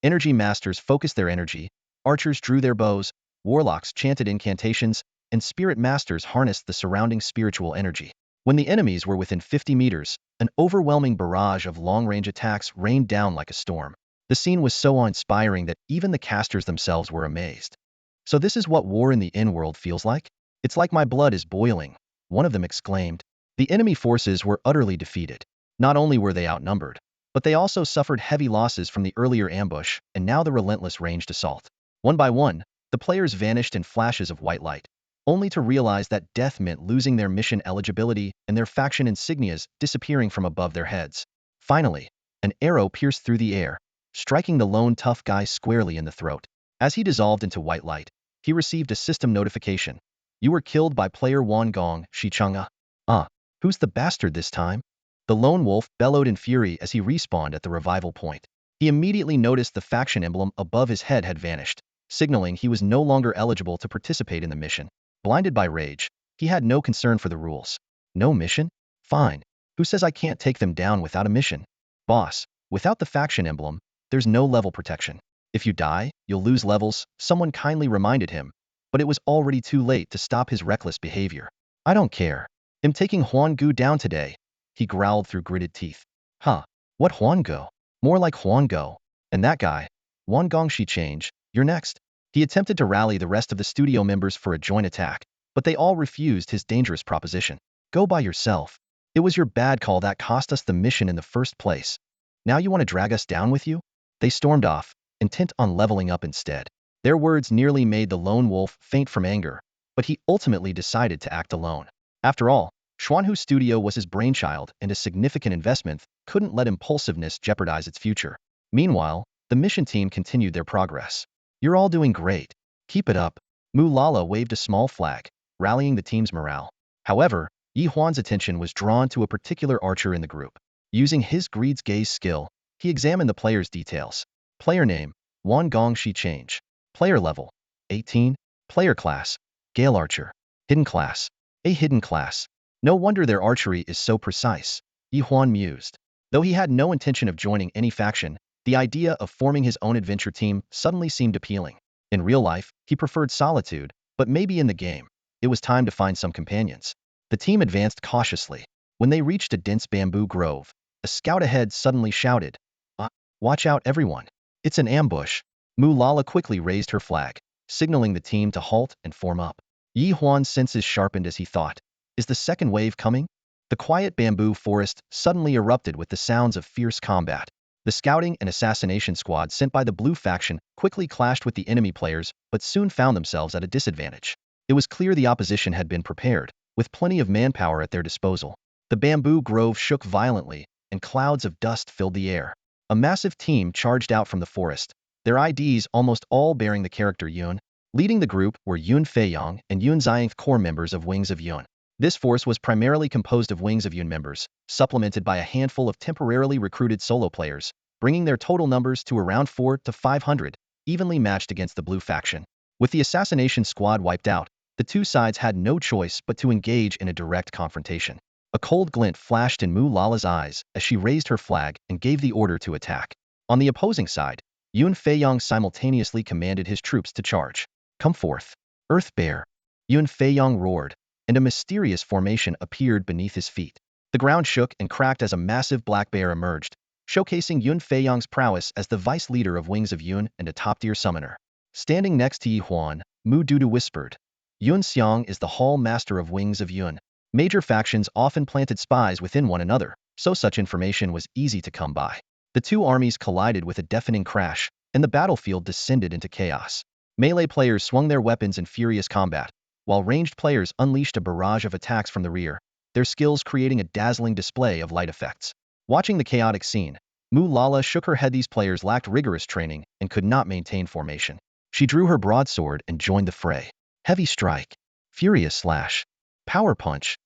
Speaker 1: Energy masters focused their energy, archers drew their bows, warlocks chanted incantations, and spirit masters harnessed the surrounding spiritual energy. When the enemies were within 50 meters, an overwhelming barrage of long-range attacks rained down like a storm. The scene was so awe-inspiring that even the casters themselves were amazed. So this is what war in the in-world feels like? It's like my blood is boiling, one of them exclaimed. The enemy forces were utterly defeated. Not only were they outnumbered, but they also suffered heavy losses from the earlier ambush and now the relentless ranged assault. One by one, the players vanished in flashes of white light, only to realize that death meant losing their mission eligibility and their faction insignias disappearing from above their heads. Finally, an arrow pierced through the air, striking the lone tough guy squarely in the throat. As he dissolved into white light, he received a system notification. You were killed by player Wan Gong, Shichanga. Who's the bastard this time? The lone wolf bellowed in fury as he respawned at the revival point. He immediately noticed the faction emblem above his head had vanished, signaling he was no longer eligible to participate in the mission. Blinded by rage, he had no concern for the rules. No mission? Fine. Who says I can't take them down without a mission? Boss, without the faction emblem, there's no level protection. If you die, you'll lose levels, someone kindly reminded him, but it was already too late to stop his reckless behavior. I don't care. I'm taking Huan Gu down today, he growled through gritted teeth. Huh, what Huan Go? More like Huan Go. And that guy, Wan Gong Shi change, you're next. He attempted to rally the rest of the studio members for a joint attack, but they all refused his dangerous proposition. Go by yourself. It was your bad call that cost us the mission in the first place. Now you want to drag us down with you? They stormed off, intent on leveling up instead. Their words nearly made the lone wolf faint from anger, but he ultimately decided to act alone. After all, Suehua Studio was his brainchild and a significant investment couldn't let impulsiveness jeopardize its future. Meanwhile, the mission team continued their progress. You're all doing great. Keep it up. Lala waved a small flag, rallying the team's morale. However, Ye Huan's attention was drawn to a particular archer in the group. Using his greed's gaze skill, He examined the player's details. Player name, Wan Gong Shi Change. Player level, 18. Player class, Gale Archer. Hidden class, a hidden class. No wonder their archery is so precise, Ye Huan mused. Though he had no intention of joining any faction, the idea of forming his own adventure team suddenly seemed appealing. In real life, he preferred solitude, but maybe in the game, it was time to find some companions. The team advanced cautiously. When they reached a dense bamboo grove, a scout ahead suddenly shouted, "Watch out, everyone! It's an ambush." Mu Lala quickly raised her flag, signaling the team to halt and form up. Ye Huan's senses sharpened as he thought, is the second wave coming? The quiet bamboo forest suddenly erupted with the sounds of fierce combat. The scouting and assassination squad sent by the blue faction quickly clashed with the enemy players, but soon found themselves at a disadvantage. It was clear the opposition had been prepared, with plenty of manpower at their disposal. The bamboo grove shook violently, and clouds of dust filled the air. A massive team charged out from the forest, their IDs almost all bearing the character Yun. Leading the group were Yun Feiyang and Yun Xiang's core members of Wings of Yun. This force was primarily composed of Wings of Yun members, supplemented by a handful of temporarily recruited solo players, bringing their total numbers to around 400 to 500, evenly matched against the blue faction. With the assassination squad wiped out, the two sides had no choice but to engage in a direct confrontation. A cold glint flashed in Mu Lala's eyes as she raised her flag and gave the order to attack. On the opposing side, Yun Feiyang simultaneously commanded his troops to charge. "Come forth, Earth Bear!" Yun Feiyang roared, and a mysterious formation appeared beneath his feet. The ground shook and cracked as a massive black bear emerged, showcasing Yun Feiyang's prowess as the vice leader of Wings of Yun and a top-tier summoner. Standing next to Ye Huan, Mu Dudu whispered, "Yun Xiang is the hall master of Wings of Yun." Major factions often planted spies within one another, so such information was easy to come by. The two armies collided with a deafening crash, and the battlefield descended into chaos. Melee players swung their weapons in furious combat, while ranged players unleashed a barrage of attacks from the rear, their skills creating a dazzling display of light effects. Watching the chaotic scene, Mu Lala shook her head. These players lacked rigorous training and could not maintain formation. She drew her broadsword and joined the fray. Heavy strike, furious slash, power punch,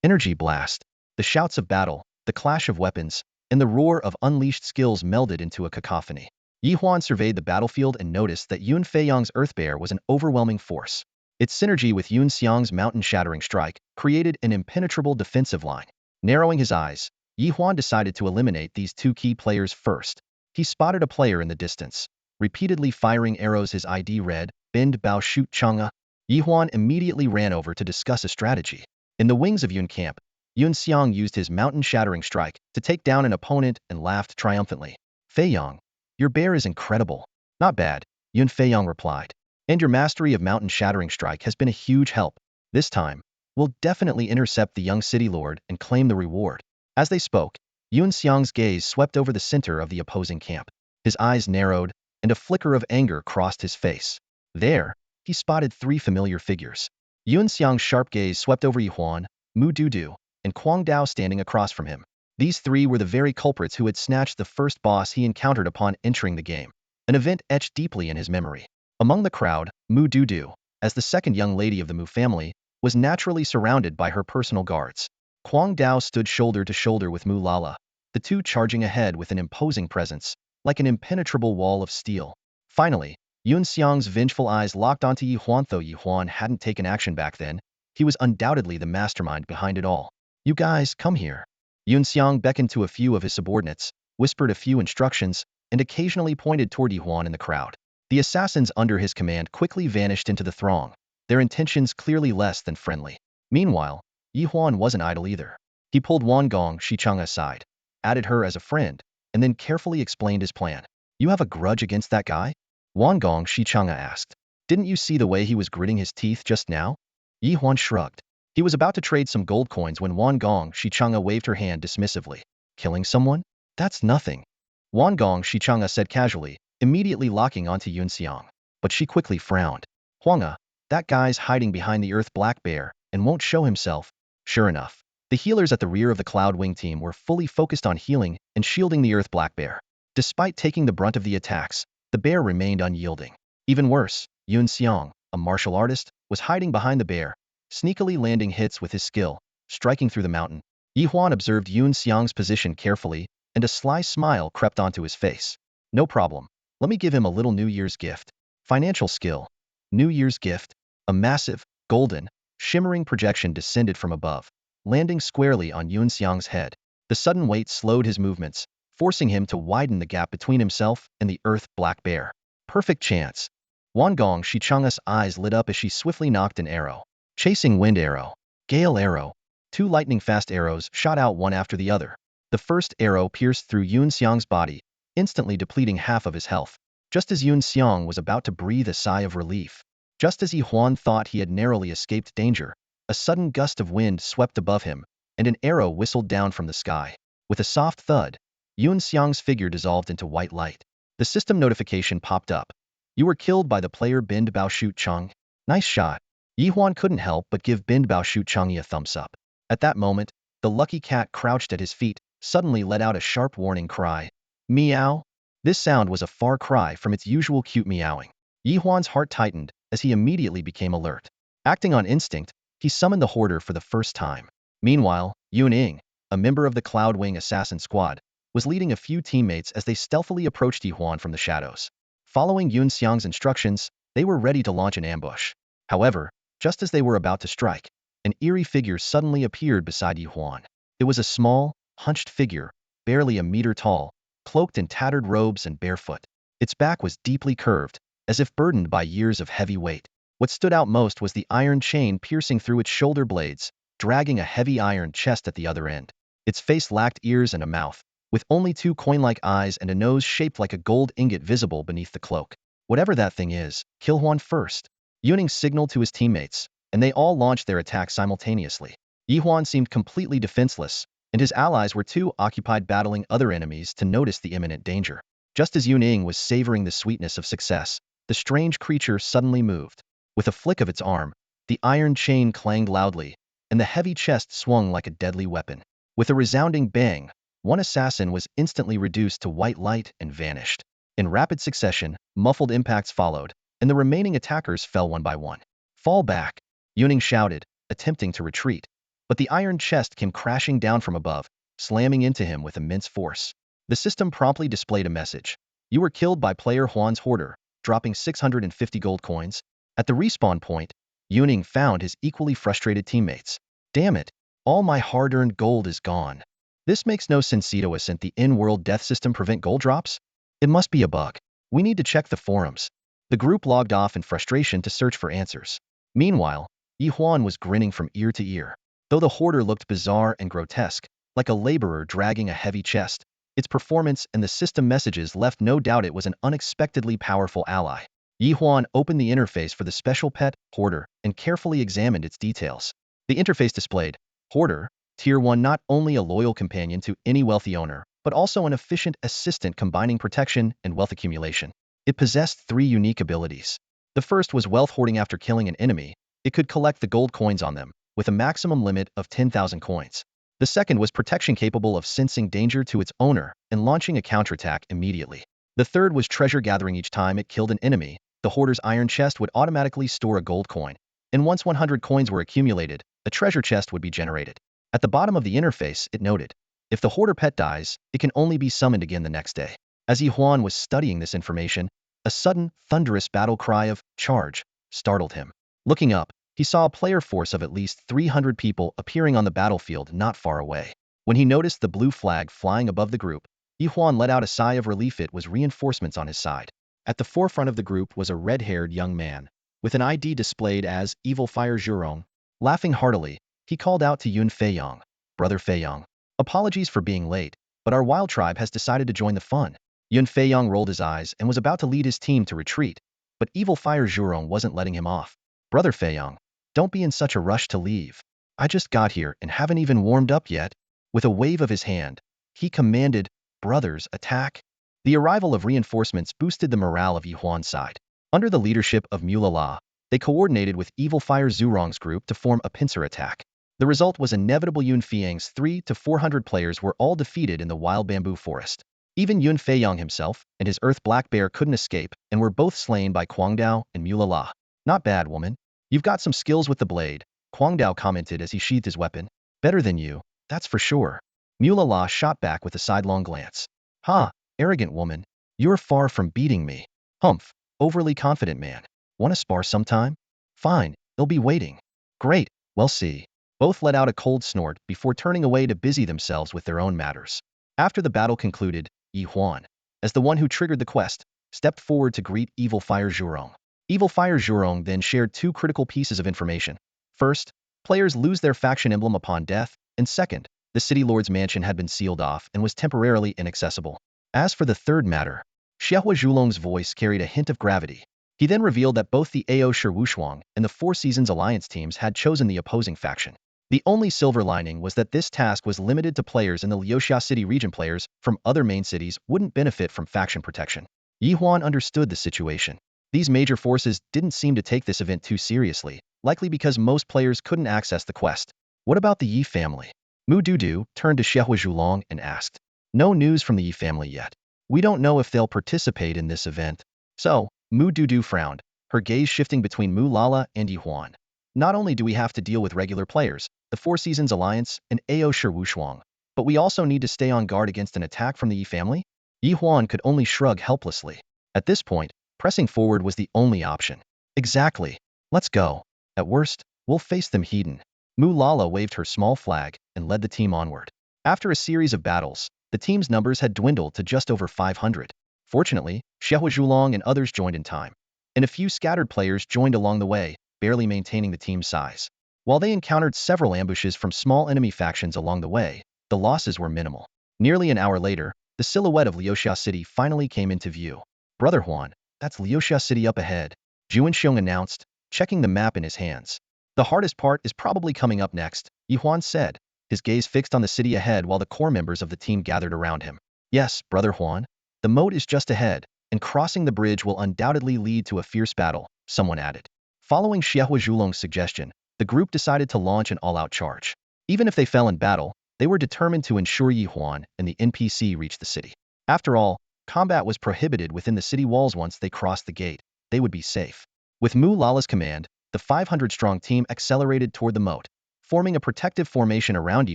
Speaker 1: energy blast. The shouts of battle, the clash of weapons, and the roar of unleashed skills melded into a cacophony. Ye Huan surveyed the battlefield and noticed that Yun Feiyang's Earth Bear was an overwhelming force. Its synergy with Yun Xiang's mountain-shattering strike created an impenetrable defensive line. Narrowing his eyes, Ye Huan decided to eliminate these two key players first. He spotted a player in the distance, repeatedly firing arrows. His ID read, "Bend Bao Shoot Chang'e." Ye Huan immediately ran over to discuss a strategy. In the Wings of Yun camp, Yun Xiang used his mountain-shattering strike to take down an opponent and laughed triumphantly. "Feiyang, your bear is incredible." "Not bad," Yun Feiyang replied. "And your mastery of mountain-shattering strike has been a huge help. This time, we'll definitely intercept the young city lord and claim the reward." As they spoke, Yun Xiang's gaze swept over the center of the opposing camp. His eyes narrowed, and a flicker of anger crossed his face. There, he spotted three familiar figures. Yun Xiang's sharp gaze swept over Ye Huan, Mu Dudu, and Kwang Dao standing across from him. These three were the very culprits who had snatched the first boss he encountered upon entering the game, an event etched deeply in his memory. Among the crowd, Mu Dudu, as the second young lady of the Mu family, was naturally surrounded by her personal guards. Kwang Dao stood shoulder to shoulder with Mu Lala, the two charging ahead with an imposing presence, like an impenetrable wall of steel. Finally, Yun Xiang's vengeful eyes locked onto Ye Huan. Though Ye Huan hadn't taken action back then, he was undoubtedly the mastermind behind it all. "You guys, come here." Yun Xiang beckoned to a few of his subordinates, whispered a few instructions, and occasionally pointed toward Ye Huan in the crowd. The assassins under his command quickly vanished into the throng, their intentions clearly less than friendly. Meanwhile, Ye Huan wasn't idle either. He pulled Wan Gong Shi Chang'e aside, added her as a friend, and then carefully explained his plan. "You have a grudge against that guy?" Wan Gong Shi Chang'e asked. "Didn't you see the way he was gritting his teeth just now?" Ye Huan shrugged. He was about to trade some gold coins when Wan Gong Shi Chang'e waved her hand dismissively. "Killing someone? That's nothing," Wan Gong Shi Chang'e said casually, immediately locking onto Yun Xiang. But she quickly frowned. "Huang'e, that guy's hiding behind the Earth Black Bear and won't show himself." Sure enough, the healers at the rear of the Cloud Wing team were fully focused on healing and shielding the Earth Black Bear. Despite taking the brunt of the attacks, the bear remained unyielding. Even worse, Yun Xiang, a martial artist, was hiding behind the bear, sneakily landing hits with his skill, striking through the mountain. Ye Huan observed Yun Xiang's position carefully and a sly smile crept onto his face. No problem. Let me give him a little New Year's gift. Financial skill. New Year's gift. A massive, golden, shimmering projection descended from above, landing squarely on Yunxiang's head. The sudden weight slowed his movements, forcing him to widen the gap between himself and the earth black bear. Perfect chance. Wangong Shichang's eyes lit up as she swiftly knocked an arrow. Chasing wind arrow. Gale arrow. Two lightning-fast arrows shot out one after the other. The first arrow pierced through Yunxiang's body, instantly depleting half of his health. Just as Yunxiang was about to breathe a sigh of relief, just as Ye Huan thought he had narrowly escaped danger, a sudden gust of wind swept above him, and an arrow whistled down from the sky. With a soft thud, Yunxiang's figure dissolved into white light. The system notification popped up. You were killed by the player Bind Bao Shoot Chang. Nice shot. Ye Huan couldn't help but give Bind Bao Shoot Chang a thumbs up. At that moment, the lucky cat crouched at his feet, suddenly let out a sharp warning cry. Meow. This sound was a far cry from its usual cute meowing. Ye Huan's heart tightened as he immediately became alert. Acting on instinct, he summoned the hoarder for the first time. Meanwhile, Yun Ying, a member of the Cloudwing assassin squad, was leading a few teammates as they stealthily approached Ye Huan from the shadows. Following Yunxiang's instructions, they were ready to launch an ambush. However, just as they were about to strike, an eerie figure suddenly appeared beside Ye Huan. It was a small, hunched figure, barely a meter tall, cloaked in tattered robes and barefoot. Its back was deeply curved, as if burdened by years of heavy weight. What stood out most was the iron chain piercing through its shoulder blades, dragging a heavy iron chest at the other end. Its face lacked ears and a mouth, with only two coin-like eyes and a nose shaped like a gold ingot visible beneath the cloak. Whatever that thing is, kill Huan first. Yuning signaled to his teammates, and they all launched their attack simultaneously. Ye Huan seemed completely defenseless, and his allies were too occupied battling other enemies to notice the imminent danger. Just as Yuning was savoring the sweetness of success, the strange creature suddenly moved. With a flick of its arm, the iron chain clanged loudly, and the heavy chest swung like a deadly weapon. With a resounding bang, one assassin was instantly reduced to white light and vanished. In rapid succession, muffled impacts followed, and the remaining attackers fell one by one. Fall back, Yuning shouted, attempting to retreat. But the iron chest came crashing down from above, slamming into him with immense force. The system promptly displayed a message. You were killed by player Huan's hoarder, dropping 650 gold coins. At the respawn point, Yuning found his equally frustrated teammates. Damn it, all my hard-earned gold is gone. This makes no sense. Doesn't the in-world death system prevent gold drops? It must be a bug. We need to check the forums. The group logged off in frustration to search for answers. Meanwhile, Ye Huan was grinning from ear to ear. Though the hoarder looked bizarre and grotesque, like a laborer dragging a heavy chest, its performance and the system messages left no doubt it was an unexpectedly powerful ally. Ye Huan opened the interface for the special pet, Hoarder, and carefully examined its details. The interface displayed, Hoarder, Tier 1, not only a loyal companion to any wealthy owner, but also an efficient assistant combining protection and wealth accumulation. It possessed three unique abilities. The first was wealth hoarding. After killing an enemy, it could collect the gold coins on them, with a maximum limit of 10,000 coins. The second was protection, capable of sensing danger to its owner and launching a counterattack immediately. The third was treasure gathering. Each time it killed an enemy, the hoarder's iron chest would automatically store a gold coin, and once 100 coins were accumulated, a treasure chest would be generated. At the bottom of the interface, it noted, if the hoarder pet dies, it can only be summoned again the next day. As Ye Huan was studying this information, a sudden, thunderous battle cry of "Charge!" startled him. Looking up, he saw a player force of at least 300 people appearing on the battlefield not far away. When he noticed the blue flag flying above the group, Ye Huan let out a sigh of relief. It was reinforcements on his side. At the forefront of the group was a red-haired young man, with an ID displayed as Evil Fire Zhurong. Laughing heartily, he called out to Yun Feiyong, Brother Feiyong. Apologies for being late, but our wild tribe has decided to join the fun. Yun Feiyong rolled his eyes and was about to lead his team to retreat, but Evil Fire Zhurong wasn't letting him off. Brother Feiyong, don't be in such a rush to leave. I just got here and haven't even warmed up yet. With a wave of his hand, he commanded, brothers, attack. The arrival of reinforcements boosted the morale of Ye Huan's side. Under the leadership of Mulala, they coordinated with Evil Fire Zhurong's group to form a pincer attack. The result was inevitable. Yun Feiyang's 300 to 400 players were all defeated in the wild bamboo forest. Even Yun Feiyang himself and his earth black bear couldn't escape and were both slain by Kwang Dao and Mulala. Not bad, woman. You've got some skills with the blade, Kwang Dao commented as he sheathed his weapon. Better than you, that's for sure. Mulala shot back with a sidelong glance. Ha, arrogant woman. You're far from beating me. Humph, overly confident man. Wanna spar sometime? Fine, they'll be waiting. Great, we'll see. Both let out a cold snort before turning away to busy themselves with their own matters. After the battle concluded, Ye Huan, as the one who triggered the quest, stepped forward to greet Evil Fire Zhurong. Evil Fire Zhurong then shared two critical pieces of information. First, players lose their faction emblem upon death, and second, the City Lord's mansion had been sealed off and was temporarily inaccessible. As for the third matter, Suehua Zhulong's voice carried a hint of gravity. He then revealed that both the AO Shirwushuang and the Four Seasons Alliance teams had chosen the opposing faction. The only silver lining was that this task was limited to players in the Leosia City region. Players from other main cities wouldn't benefit from faction protection. Ye Huan understood the situation. These major forces didn't seem to take this event too seriously, likely because most players couldn't access the quest. What about the Yi family? Mu Dudu turned to Suehua Zhulong and asked. No news from the Yi family yet. We don't know if they'll participate in this event. So, Mu Dudu frowned, her gaze shifting between Mu Lala and Ye Huan. Not only do we have to deal with regular players, the Four Seasons Alliance, and AO Shirwushuang, but we also need to stay on guard against an attack from the Yi family? Ye Huan could only shrug helplessly. At this point, pressing forward was the only option. Exactly. Let's go. At worst, we'll face them heathen. Mu Lala waved her small flag and led the team onward. After a series of battles, the team's numbers had dwindled to just over 500. Fortunately, Suehua Zhulong and others joined in time, and a few scattered players joined along the way, barely maintaining the team's size. While they encountered several ambushes from small enemy factions along the way, the losses were minimal. Nearly an hour later, the silhouette of Leosia City finally came into view. Brother Huan, that's Leosia City up ahead, Juan Xiong announced, checking the map in his hands. The hardest part is probably coming up next, Ye Huan said, his gaze fixed on the city ahead while the core members of the team gathered around him. Yes, Brother Huan, the moat is just ahead, and crossing the bridge will undoubtedly lead to a fierce battle, someone added. Following Suehua Zhulong's suggestion, the group decided to launch an all-out charge. Even if they fell in battle, they were determined to ensure Ye Huan and the NPC reached the city. After all, combat was prohibited within the city walls. Once they crossed the gate, they would be safe. With Mu Lala's command, the 500-strong team accelerated toward the moat, forming a protective formation around Ye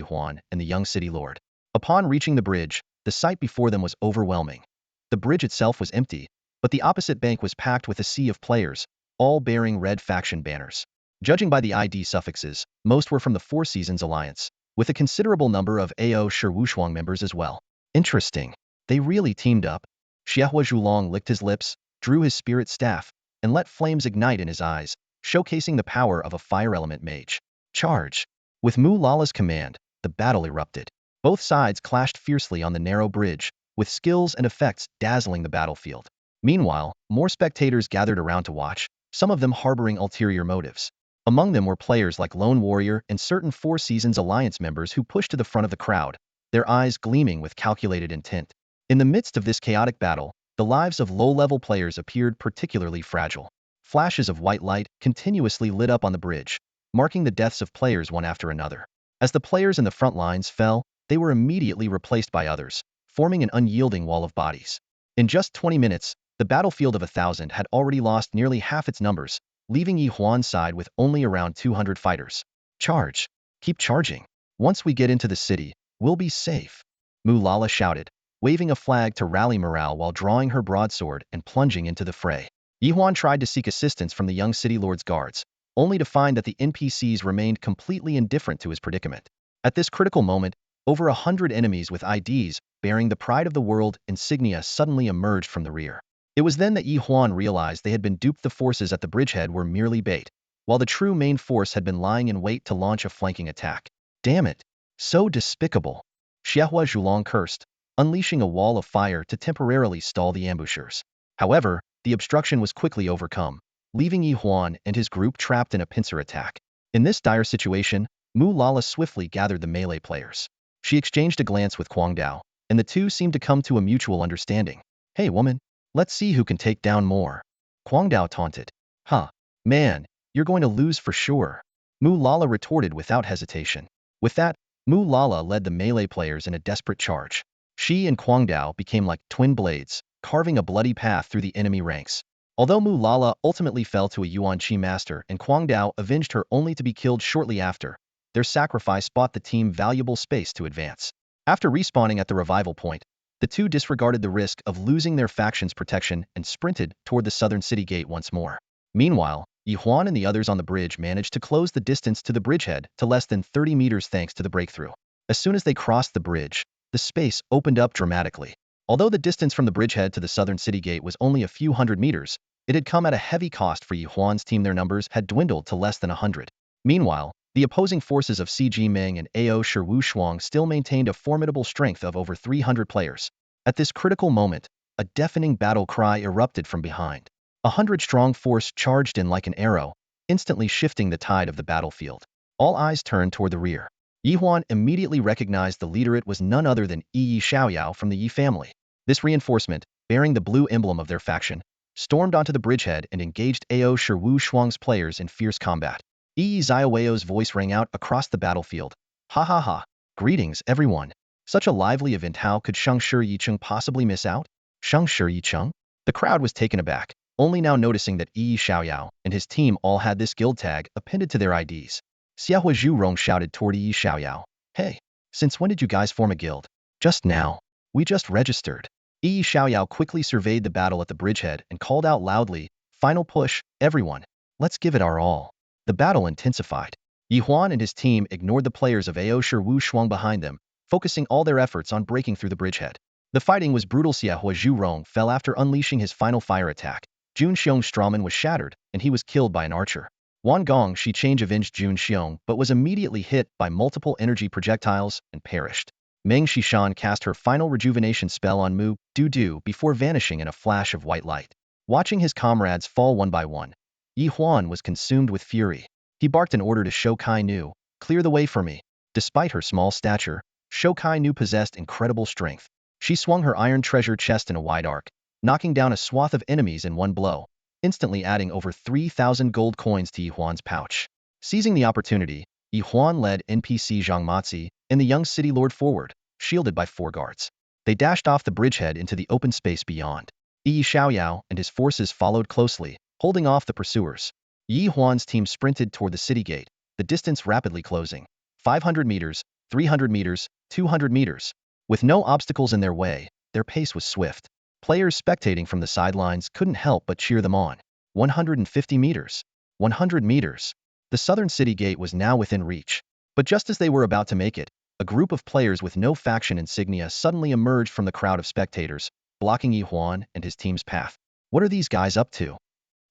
Speaker 1: Huan and the young city lord. Upon reaching the bridge, the sight before them was overwhelming. The bridge itself was empty, but the opposite bank was packed with a sea of players, all bearing red faction banners. Judging by the ID suffixes, most were from the Four Seasons Alliance, with a considerable number of AO Shirwushuang members as well. Interesting. They really teamed up. Suehua Zhulong licked his lips, drew his spirit staff, and let flames ignite in his eyes, showcasing the power of a fire element mage. Charge! With Mu Lala's command, the battle erupted. Both sides clashed fiercely on the narrow bridge, with skills and effects dazzling the battlefield. Meanwhile, more spectators gathered around to watch, some of them harboring ulterior motives. Among them were players like Lone Warrior and certain Four Seasons Alliance members who pushed to the front of the crowd, their eyes gleaming with calculated intent. In the midst of this chaotic battle, the lives of low-level players appeared particularly fragile. Flashes of white light continuously lit up on the bridge, marking the deaths of players one after another. As the players in the front lines fell, they were immediately replaced by others, forming an unyielding wall of bodies. In just 20 minutes, the battlefield of 1,000 had already lost nearly half its numbers, leaving Ye Huan's side with only around 200 fighters. Charge! Keep charging. Once we get into the city, we'll be safe. Mu Lala shouted, waving a flag to rally morale while drawing her broadsword and plunging into the fray. Ye Huan tried to seek assistance from the young city lord's guards, only to find that the NPCs remained completely indifferent to his predicament. At this critical moment, over 100 enemies with IDs bearing the Pride of the World insignia suddenly emerged from the rear. It was then that Ye Huan realized they had been duped. The forces at the bridgehead were merely bait, while the true main force had been lying in wait to launch a flanking attack. Damn it! So despicable! Suehua Zhulong cursed, unleashing a wall of fire to temporarily stall the ambushers. However, the obstruction was quickly overcome, leaving Ye Huan and his group trapped in a pincer attack. In this dire situation, Mu Lala swiftly gathered the melee players. She exchanged a glance with Kwang Dao, and the two seemed to come to a mutual understanding. Hey woman, let's see who can take down more. Kwang Dao taunted. Huh, man, you're going to lose for sure. Mu Lala retorted without hesitation. With that, Mu Lala led the melee players in a desperate charge. She and Kwang Dao became like twin blades, carving a bloody path through the enemy ranks. Although Mu Lala ultimately fell to a Yuan Qi master and Kwang Dao avenged her only to be killed shortly after, their sacrifice bought the team valuable space to advance. After respawning at the revival point, the two disregarded the risk of losing their faction's protection and sprinted toward the southern city gate once more. Meanwhile, Ye Huan and the others on the bridge managed to close the distance to the bridgehead to less than 30 meters thanks to the breakthrough. As soon as they crossed the bridge, the space opened up dramatically. Although the distance from the bridgehead to the southern city gate was only a few hundred meters, it had come at a heavy cost for Ye Huan's team. Their numbers had dwindled to less than 100. Meanwhile, the opposing forces of CG Meng and AO Shiwu Shuang still maintained a formidable strength of over 300 players. At this critical moment, a deafening battle cry erupted from behind. 100-strong force charged in like an arrow, instantly shifting the tide of the battlefield. All eyes turned toward the rear. Ye Huan immediately recognized the leader. It was none other than Yi Xiaoyao from the Yi family. This reinforcement, bearing the blue emblem of their faction, stormed onto the bridgehead and engaged AO Shiwu Shuang's players in fierce combat. Yi Xiaoyao's voice rang out across the battlefield. Ha ha ha! Greetings, everyone! Such a lively event, how could Shengshi Yicheng possibly miss out? Shengshi Yicheng? The crowd was taken aback, only now noticing that Yi Xiaoyao and his team all had this guild tag appended to their IDs. Suehua Zhurong shouted toward Yi Xiaoyao. Hey, since when did you guys form a guild? Just now. We just registered. Yi Xiaoyao quickly surveyed the battle at the bridgehead and called out loudly, Final push, everyone. Let's give it our all. The battle intensified. Ye Huan and his team ignored the players of AO Shiwu Shuang behind them, focusing all their efforts on breaking through the bridgehead. The fighting was brutal. Suehua Zhurong fell after unleashing his final fire attack. Jun Xiong's strawman was shattered, and he was killed by an archer. Wan Gong Shi change avenged Jun Xiong but was immediately hit by multiple energy projectiles and perished. Meng Xishan cast her final rejuvenation spell on Mu Du before vanishing in a flash of white light. Watching his comrades fall one by one, Ye Huan was consumed with fury. He barked an order to Shou Kai Nu, clear the way for me. Despite her small stature, Shou Kai Nu possessed incredible strength. She swung her iron treasure chest in a wide arc, knocking down a swath of enemies in one blow, instantly adding over 3,000 gold coins to Ye Huan's pouch. Seizing the opportunity, Ye Huan led NPC Zhang Matzi and the young city lord forward, shielded by 4 guards. They dashed off the bridgehead into the open space beyond. Yi Xiaoyao and his forces followed closely, holding off the pursuers. Ye Huan's team sprinted toward the city gate, the distance rapidly closing. 500 meters, 300 meters, 200 meters. With no obstacles in their way, their pace was swift. Players spectating from the sidelines couldn't help but cheer them on. 150 meters. 100 meters. The southern city gate was now within reach. But just as they were about to make it, a group of players with no faction insignia suddenly emerged from the crowd of spectators, blocking Ye Huan and his team's path. What are these guys up to?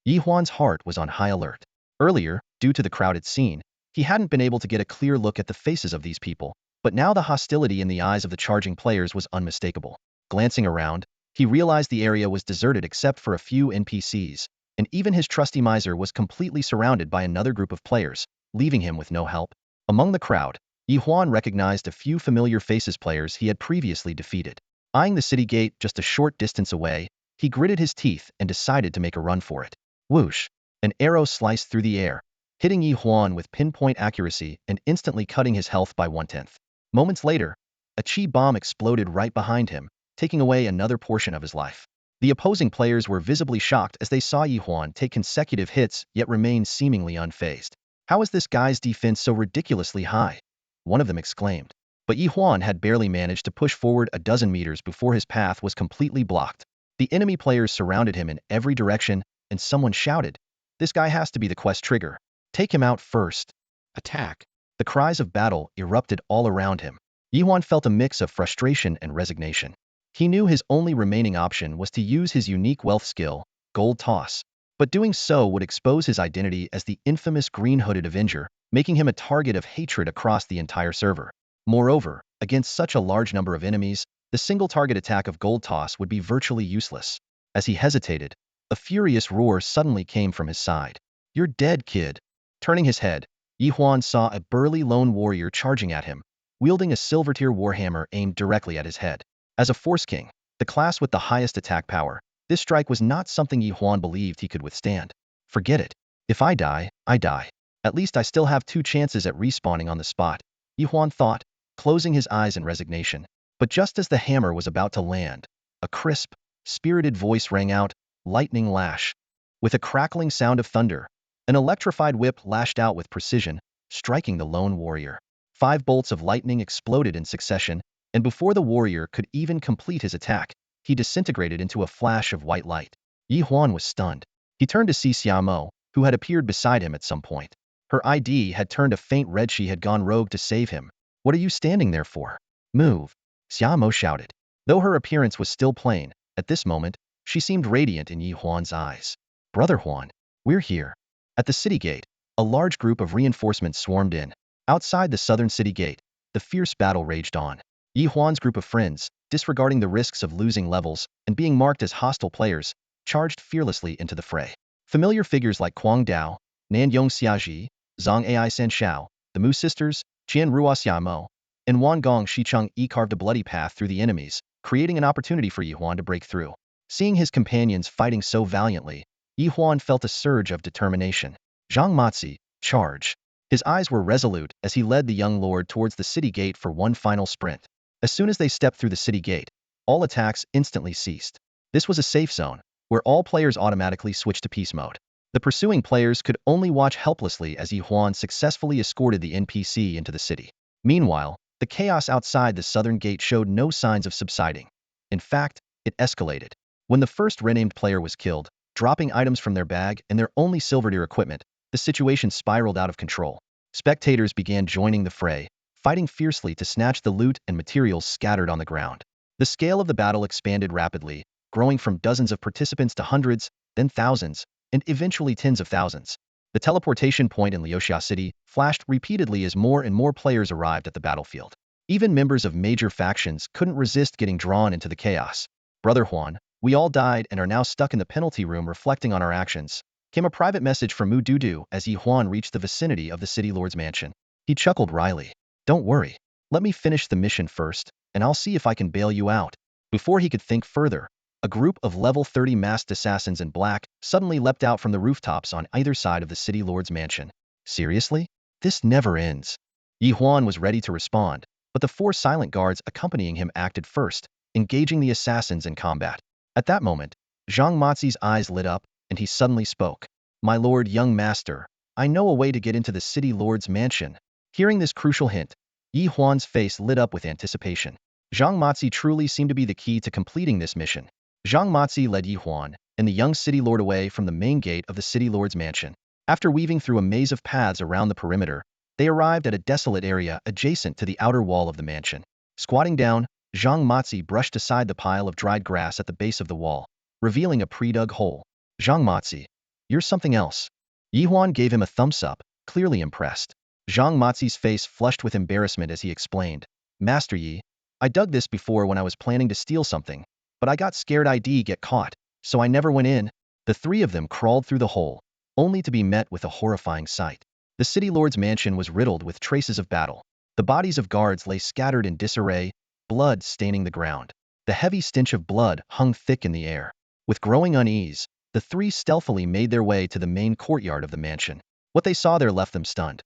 Speaker 1: Ye Huan's heart was on high alert. Earlier, due to the crowded scene, he hadn't been able to get a clear look at the faces of these people, but now the hostility in the eyes of the charging players was unmistakable. Glancing around, he realized the area was deserted except for a few NPCs, and even his trusty miser was completely surrounded by another group of players, leaving him with no help. Among the crowd, Ye Huan recognized a few familiar faces, players he had previously defeated. Eyeing the city gate just a short distance away, he gritted his teeth and decided to make a run for it. Whoosh! An arrow sliced through the air, hitting Ye Huan with pinpoint accuracy and instantly cutting his health by 1/10. Moments later, a chi bomb exploded right behind him, taking away another portion of his life. The opposing players were visibly shocked as they saw Ye Huan take consecutive hits yet remain seemingly unfazed. How is this guy's defense so ridiculously high? One of them exclaimed. But Ye Huan had barely managed to push forward a dozen meters before his path was completely blocked. The enemy players surrounded him in every direction, and someone shouted, "This guy has to be the quest trigger. Take him out first. Attack." The cries of battle erupted all around him. Ye Huan felt a mix of frustration and resignation. He knew his only remaining option was to use his unique wealth skill, Gold Toss. But doing so would expose his identity as the infamous Green-Hooded Avenger, making him a target of hatred across the entire server. Moreover, against such a large number of enemies, the single target attack of Gold Toss would be virtually useless. As he hesitated, a furious roar suddenly came from his side. "You're dead, kid." Turning his head, Ye Huan saw a burly lone warrior charging at him, wielding a silver-tier warhammer aimed directly at his head. As a Force King, the class with the highest attack power, this strike was not something Ye Huan believed he could withstand. Forget it. If I die, I die. At least I still have 2 chances at respawning on the spot, Ye Huan thought, closing his eyes in resignation. But just as the hammer was about to land, a crisp, spirited voice rang out, "Lightning Lash." With a crackling sound of thunder, an electrified whip lashed out with precision, striking the lone warrior. 5 bolts of lightning exploded in succession, and before the warrior could even complete his attack, he disintegrated into a flash of white light. Ye Huan was stunned. He turned to see Xiamo, who had appeared beside him at some point. Her ID had turned a faint red. She had gone rogue to save him. What are you standing there for? Move! Xiamo shouted. Though her appearance was still plain, at this moment, she seemed radiant in Ye Huan's eyes. Brother Huan, we're here. At the city gate, a large group of reinforcements swarmed in. Outside the southern city gate, the fierce battle raged on. Ye Huan's group of friends, disregarding the risks of losing levels and being marked as hostile players, charged fearlessly into the fray. Familiar figures like Kwang Dao, Nanyong Xiaji, Zhang Ai San Shao, the Mu sisters, Jian Rua Xiamo, and Wan Gong Shicheng carved a bloody path through the enemies, creating an opportunity for Ye Huan to break through. Seeing his companions fighting so valiantly, Ye Huan felt a surge of determination. Zhang Matzi, charge! His eyes were resolute as he led the young lord towards the city gate for one final sprint. As soon as they stepped through the city gate, all attacks instantly ceased. This was a safe zone, where all players automatically switched to peace mode. The pursuing players could only watch helplessly as Ye Huan successfully escorted the NPC into the city. Meanwhile, the chaos outside the southern gate showed no signs of subsiding. In fact, it escalated. When the first renamed player was killed, dropping items from their bag and their only silverware equipment, the situation spiraled out of control. Spectators began joining the fray, fighting fiercely to snatch the loot and materials scattered on the ground. The scale of the battle expanded rapidly, growing from dozens of participants to hundreds, then thousands, and eventually tens of thousands. The teleportation point in Leosia City flashed repeatedly as more and more players arrived at the battlefield. Even members of major factions couldn't resist getting drawn into the chaos. Brother Huan, we all died and are now stuck in the penalty room reflecting on our actions, came a private message from Mu Dudu as Ye Huan reached the vicinity of the city lord's mansion. He chuckled wryly. Don't worry. Let me finish the mission first, and I'll see if I can bail you out. Before he could think further, a group of level 30 masked assassins in black suddenly leapt out from the rooftops on either side of the city lord's mansion. Seriously? This never ends. Ye Huan was ready to respond, but the 4 silent guards accompanying him acted first, engaging the assassins in combat. At that moment, Zhang Matzi's eyes lit up, and he suddenly spoke. My lord, young master, I know a way to get into the city lord's mansion. Hearing this crucial hint, Ye Huan's face lit up with anticipation. Zhang Matzi truly seemed to be the key to completing this mission. Zhang Matzi led Ye Huan and the young city lord away from the main gate of the city lord's mansion. After weaving through a maze of paths around the perimeter, they arrived at a desolate area adjacent to the outer wall of the mansion. Squatting down, Zhang Matzi brushed aside the pile of dried grass at the base of the wall, revealing a pre-dug hole. Zhang Matzi, you're something else. Ye Huan gave him a thumbs up, clearly impressed. Zhang Matzi's face flushed with embarrassment as he explained. Master Yi, I dug this before when I was planning to steal something, but I got scared I'd get caught, so I never went in. The 3 of them crawled through the hole, only to be met with a horrifying sight. The city lord's mansion was riddled with traces of battle. The bodies of guards lay scattered in disarray, blood staining the ground. The heavy stench of blood hung thick in the air. With growing unease, the 3 stealthily made their way to the main courtyard of the mansion. What they saw there left them stunned.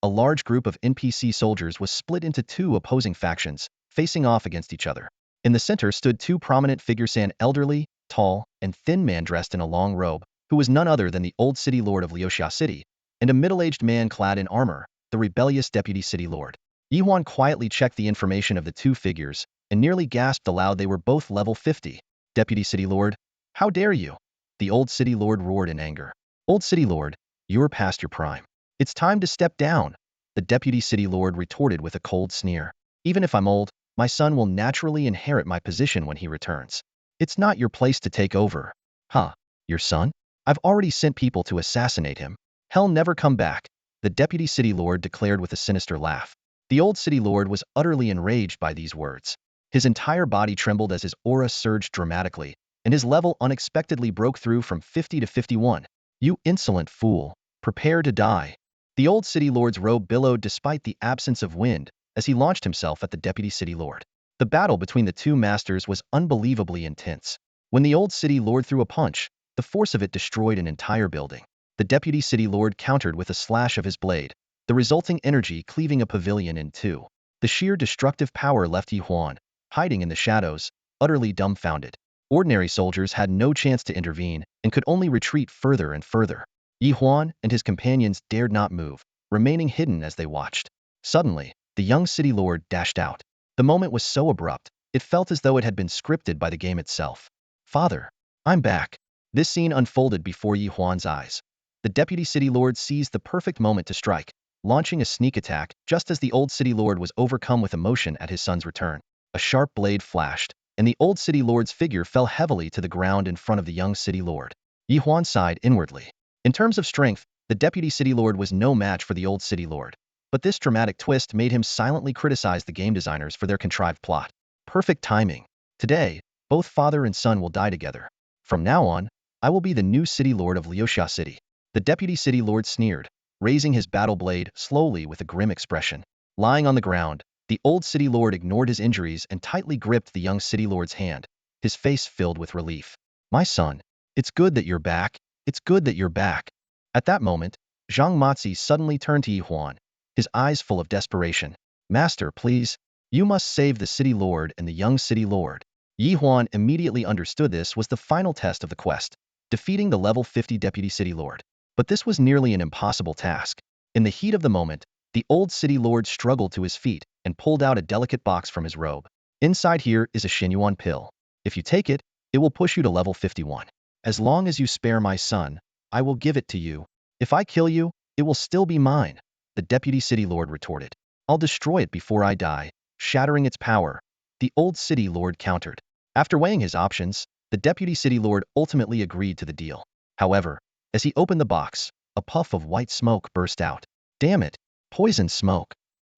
Speaker 1: A large group of NPC soldiers was split into 2 opposing factions, facing off against each other. In the center stood 2 prominent figures, an elderly, tall, and thin man dressed in a long robe, who was none other than the old city lord of Leosia City, and a middle-aged man clad in armor, the rebellious deputy city lord. Ye Huan quietly checked the information of the 2 figures, and nearly gasped aloud they were both level 50. Deputy city lord, how dare you? The old city lord roared in anger. Old city lord, you're past your prime. It's time to step down, the deputy city lord retorted with a cold sneer. Even if I'm old, my son will naturally inherit my position when he returns. It's not your place to take over. Huh, your son? I've already sent people to assassinate him. He'll never come back, the deputy city lord declared with a sinister laugh. The old city lord was utterly enraged by these words. His entire body trembled as his aura surged dramatically, and his level unexpectedly broke through from 50 to 51. You insolent fool, prepare to die. The old city lord's robe billowed despite the absence of wind as he launched himself at the deputy city lord. The battle between the 2 masters was unbelievably intense. When the old city lord threw a punch, the force of it destroyed an entire building. The deputy city lord countered with a slash of his blade, the resulting energy cleaving a pavilion in 2. The sheer destructive power left Ye Huan, hiding in the shadows, utterly dumbfounded. Ordinary soldiers had no chance to intervene and could only retreat further and further. Ye Huan and his companions dared not move, remaining hidden as they watched. Suddenly, the young city lord dashed out. The moment was so abrupt, it felt as though it had been scripted by the game itself. Father, I'm back. This scene unfolded before Ye Huan's eyes. The deputy city lord seized the perfect moment to strike, launching a sneak attack just as the old city lord was overcome with emotion at his son's return. A sharp blade flashed, and the old city lord's figure fell heavily to the ground in front of the young city lord. Ye Huan sighed inwardly. In terms of strength, the deputy city lord was no match for the old city lord. But this dramatic twist made him silently criticize the game designers for their contrived plot. Perfect timing. Today, both father and son will die together. From now on, I will be the new city lord of Leosia City. The deputy city lord sneered, raising his battle blade slowly with a grim expression. Lying on the ground, the old city lord ignored his injuries and tightly gripped the young city lord's hand, his face filled with relief. My son, it's good that you're back. It's good that you're back. At that moment, Zhang Matzi suddenly turned to Ye Huan, his eyes full of desperation. Master, please. You must save the city lord and the young city lord. Ye Huan immediately understood this was the final test of the quest, defeating the level 50 deputy city lord. But this was nearly an impossible task. In the heat of the moment, the old city lord struggled to his feet and pulled out a delicate box from his robe. Inside here is a Xinyuan pill. If you take it, it will push you to level 51. As long as you spare my son, I will give it to you. If I kill you, it will still be mine. The deputy city lord retorted. I'll destroy it before I die, shattering its power. The old city lord countered. After weighing his options, the deputy city lord ultimately agreed to the deal. However, as he opened the box, a puff of white smoke burst out. Damn it! Poison smoke!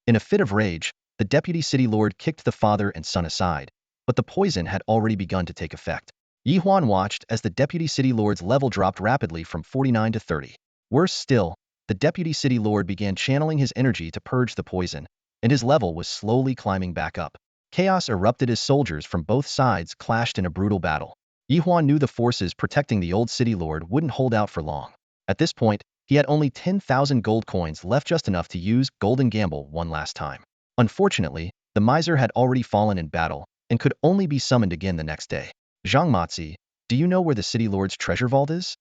Speaker 1: In a fit of rage, the deputy city lord kicked the father and son aside, but the poison had already begun to take effect. Ye Huan watched as the deputy city lord's level dropped rapidly from 49 to 30. Worse still, the deputy city lord began channeling his energy to purge the poison, and his level was slowly climbing back up. Chaos erupted as soldiers from both sides clashed in a brutal battle. Ye Huan knew the forces protecting the old city lord wouldn't hold out for long. At this point, he had only 10,000 gold coins left, just enough to use Golden Gamble one last time. Unfortunately, the miser had already fallen in battle and could only be summoned again the next day. Zhang Matzi, do you know where the city lord's treasure vault is?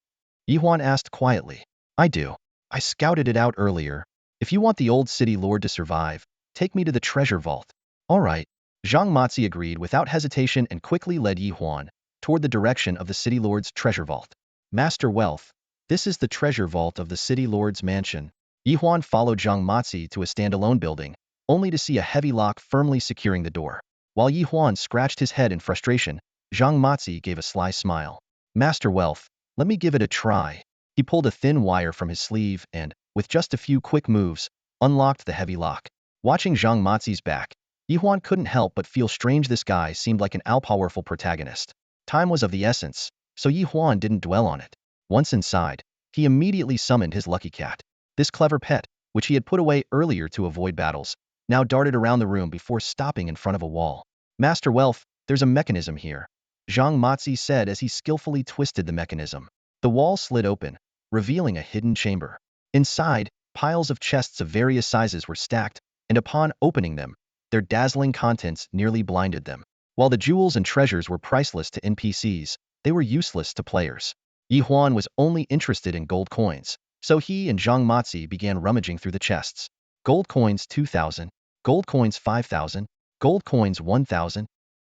Speaker 1: Ye Huan asked quietly. I do. I scouted it out earlier. If you want the old city lord to survive, take me to the treasure vault. All right. Zhang Matzi agreed without hesitation and quickly led Ye Huan toward the direction of the city lord's treasure vault. Master Wealth, this is the treasure vault of the city lord's mansion. Ye Huan followed Zhang Matzi to a standalone building, only to see a heavy lock firmly securing the door. While Ye Huan scratched his head in frustration, Zhang Matzi gave a sly smile. Master Wealth, let me give it a try. He pulled a thin wire from his sleeve and, with just a few quick moves, unlocked the heavy lock. Watching Zhang Matzi's back, Ye Huan couldn't help but feel strange. This guy seemed like an all-powerful protagonist. Time was of the essence, so Ye Huan didn't dwell on it. Once inside, he immediately summoned his lucky cat. This clever pet, which he had put away earlier to avoid battles, now darted around the room before stopping in front of a wall. Master Wealth, there's a mechanism here, Zhang Matzi said as he skillfully twisted the mechanism. The wall slid open, revealing a hidden chamber. Inside, piles of chests of various sizes were stacked, and upon opening them, their dazzling contents nearly blinded them. While the jewels and treasures were priceless to NPCs, they were useless to players. Ye Huan was only interested in gold coins, so he and Zhang Matzi began rummaging through the chests. Gold coins 2,000, gold coins 5,000, gold coins 1,000.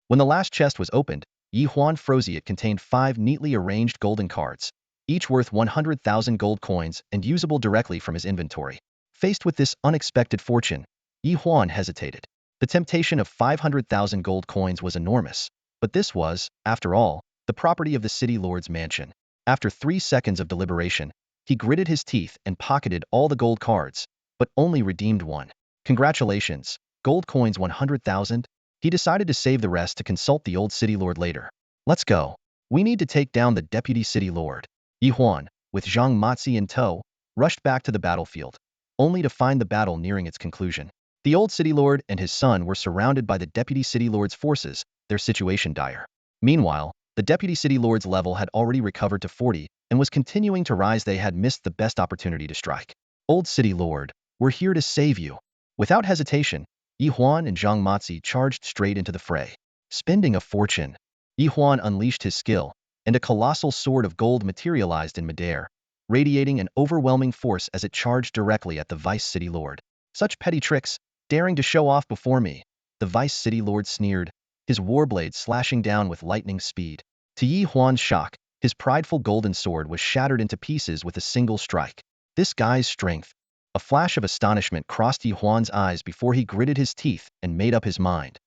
Speaker 1: When the last chest was opened, Ye Huan froze. It contained 5 neatly arranged golden cards, each worth 100,000 gold coins and usable directly from his inventory. Faced with this unexpected fortune, Ye Huan hesitated. The temptation of 500,000 gold coins was enormous, but this was, after all, the property of the city lord's mansion. After 3 seconds of deliberation, he gritted his teeth and pocketed all the gold cards, but only redeemed one. Congratulations, gold coins 100,000? He decided to save the rest to consult the old city lord later. Let's go. We need to take down the deputy city lord. Ye Huan, with Zhang Matzi in tow, rushed back to the battlefield, only to find the battle nearing its conclusion. The old city lord and his son were surrounded by the deputy city lord's forces, their situation dire. Meanwhile, the deputy city lord's level had already recovered to 40 and was continuing to rise. They had missed the best opportunity to strike. Old city lord, we're here to save you. Without hesitation, Ye Huan and Zhang Matzi charged straight into the fray. Spending a fortune, Ye Huan unleashed his skill, and a colossal sword of gold materialized in midair, radiating an overwhelming force as it charged directly at the vice city lord. Such petty tricks, daring to show off before me. the Vice City Lord sneered, his warblade slashing down with lightning speed. To Ye Huan's shock, his prideful golden sword was shattered into pieces with a single strike. This guy's strength. A flash of astonishment crossed Ye Huan's eyes before he gritted his teeth and made up his mind.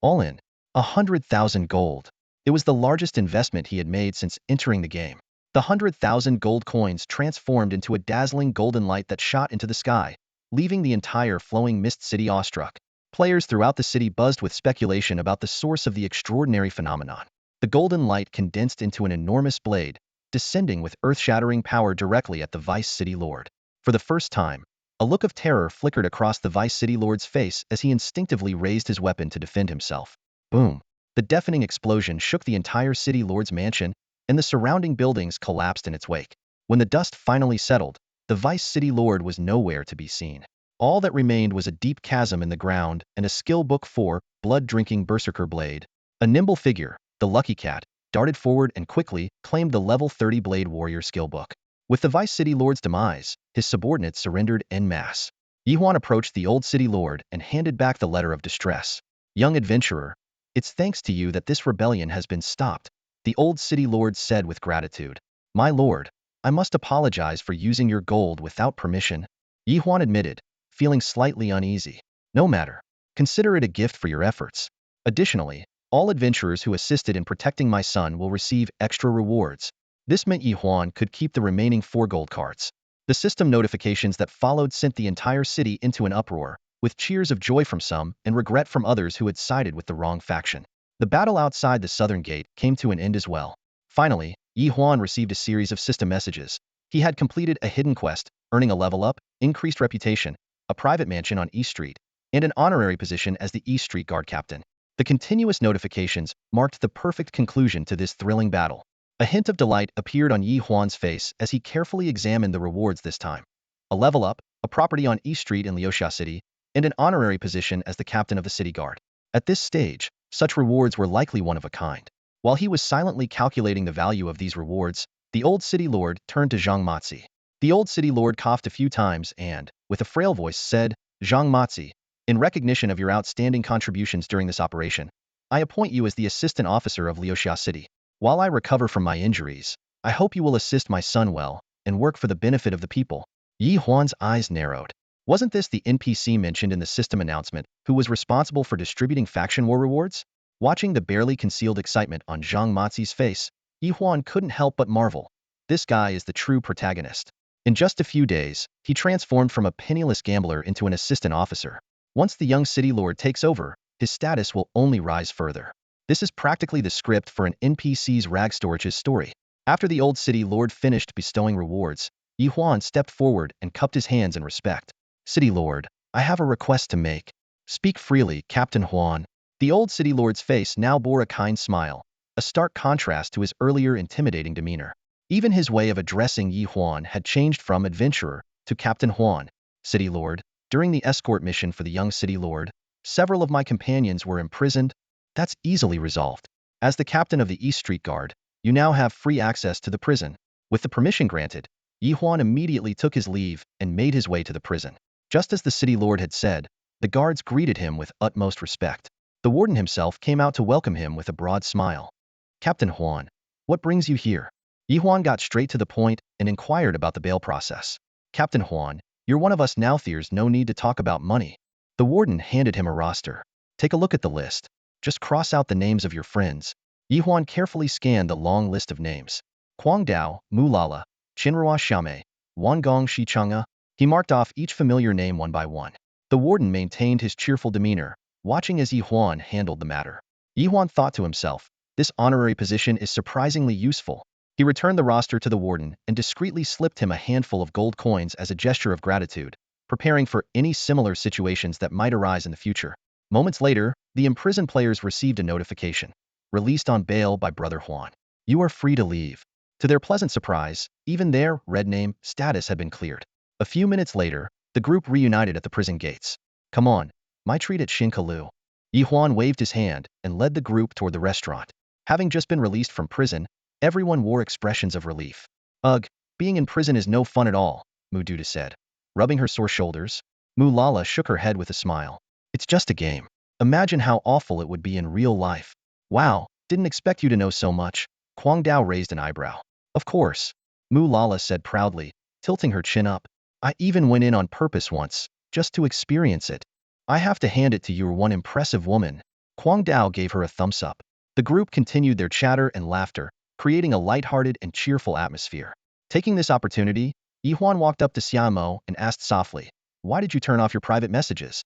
Speaker 1: All in, 100,000 gold. It was the largest investment he had made since entering the game. The 100,000 gold coins transformed into a dazzling golden light that shot into the sky, leaving the entire flowing mist city awestruck. Players throughout the city buzzed with speculation about the source of the extraordinary phenomenon. The golden light condensed into an enormous blade, descending with earth-shattering power directly at the Vice City Lord. For the first time, a look of terror flickered across the Vice City Lord's face as he instinctively raised his weapon to defend himself. Boom! The deafening explosion shook the entire City Lord's mansion, and the surrounding buildings collapsed in its wake. When the dust finally settled, the Vice City Lord was nowhere to be seen. All that remained was a deep chasm in the ground and a skill book for blood-drinking berserker blade. A nimble figure, the Lucky Cat, darted forward and quickly claimed the level 30 Blade Warrior skill book. With the Vice City Lord's demise, his subordinates surrendered en masse. Ye Huan approached the old City Lord and handed back the letter of distress. Young adventurer, it's thanks to you that this rebellion has been stopped, the old City Lord said with gratitude. My lord, I must apologize for using your gold without permission, Ye Huan admitted, feeling slightly uneasy. No matter. Consider it a gift for your efforts. Additionally, all adventurers who assisted in protecting my son will receive extra rewards. This meant Ye Huan could keep the remaining 4 gold cards. The system notifications that followed sent the entire city into an uproar, with cheers of joy from some and regret from others who had sided with the wrong faction. The battle outside the southern gate came to an end as well. Finally, Ye Huan received a series of system messages. He had completed a hidden quest, earning a level up, increased reputation, a private mansion on East Street, and an honorary position as the East Street Guard captain. The continuous notifications marked the perfect conclusion to this thrilling battle. A hint of delight appeared on Ye Huan's face as he carefully examined the rewards this time. A level up, a property on East Street in Leosia City, and an honorary position as the captain of the city guard. At this stage, such rewards were likely one of a kind. While he was silently calculating the value of these rewards, the old city lord turned to Zhang Matzi. The old city lord coughed a few times and, with a frail voice, said, Zhang Matzi, in recognition of your outstanding contributions during this operation, I appoint you as the assistant officer of Leosia City. While I recover from my injuries, I hope you will assist my son well and work for the benefit of the people. Ye Huan's eyes narrowed. Wasn't this the NPC mentioned in the system announcement who was responsible for distributing faction war rewards? Watching the barely concealed excitement on Zhang Matzi's face, Ye Huan couldn't help but marvel. This guy is the true protagonist. In just a few days, he transformed from a penniless gambler into an assistant officer. Once the young city lord takes over, his status will only rise further. This is practically the script for an NPC's rag storage's story. After the old city lord finished bestowing rewards, Ye Huan stepped forward and cupped his hands in respect. City Lord, I have a request to make. Speak freely, Captain Huan. The old city lord's face now bore a kind smile, a stark contrast to his earlier intimidating demeanor. Even his way of addressing Ye Huan had changed from adventurer to Captain Huan. City Lord, during the escort mission for the young city lord, several of my companions were imprisoned. That's easily resolved. As the captain of the East Street Guard, you now have free access to the prison. With the permission granted, Ye Huan immediately took his leave and made his way to the prison. Just as the city lord had said, the guards greeted him with utmost respect. The warden himself came out to welcome him with a broad smile. Captain Huan, what brings you here? Ye Huan got straight to the point and inquired about the bail process. Captain Huan, you're one of us now, there's no need to talk about money. The warden handed him a roster. Take a look at the list. Just cross out the names of your friends. Ye Huan carefully scanned the long list of names. Kwang Dao, Mulala, Chinrua Xiame, Wangong Shichanga. He marked off each familiar name one by one. The warden maintained his cheerful demeanor, watching as Ye Huan handled the matter. Ye Huan thought to himself, this honorary position is surprisingly useful. He returned the roster to the warden and discreetly slipped him a handful of gold coins as a gesture of gratitude, preparing for any similar situations that might arise in the future. Moments later, the imprisoned players received a notification. Released on bail by Brother Huan. You are free to leave. To their pleasant surprise, even their red name status had been cleared. A few minutes later, the group reunited at the prison gates. Come on, my treat at Shinkalu. Ye Huan waved his hand and led the group toward the restaurant. Having just been released from prison, everyone wore expressions of relief. Ugh, being in prison is no fun at all, Mududa said, rubbing her sore shoulders. Mulala shook her head with a smile. It's just a game. Imagine how awful it would be in real life. Wow, didn't expect you to know so much. Kwang Dao raised an eyebrow. Of course, Mu Lala said proudly, tilting her chin up. I even went in on purpose once, just to experience it. I have to hand it to you're one impressive woman. Kwang Dao gave her a thumbs up. The group continued their chatter and laughter, creating a lighthearted and cheerful atmosphere. Taking this opportunity, Ye Huan walked up to Xiamo and asked softly, "Why did you turn off your private messages?"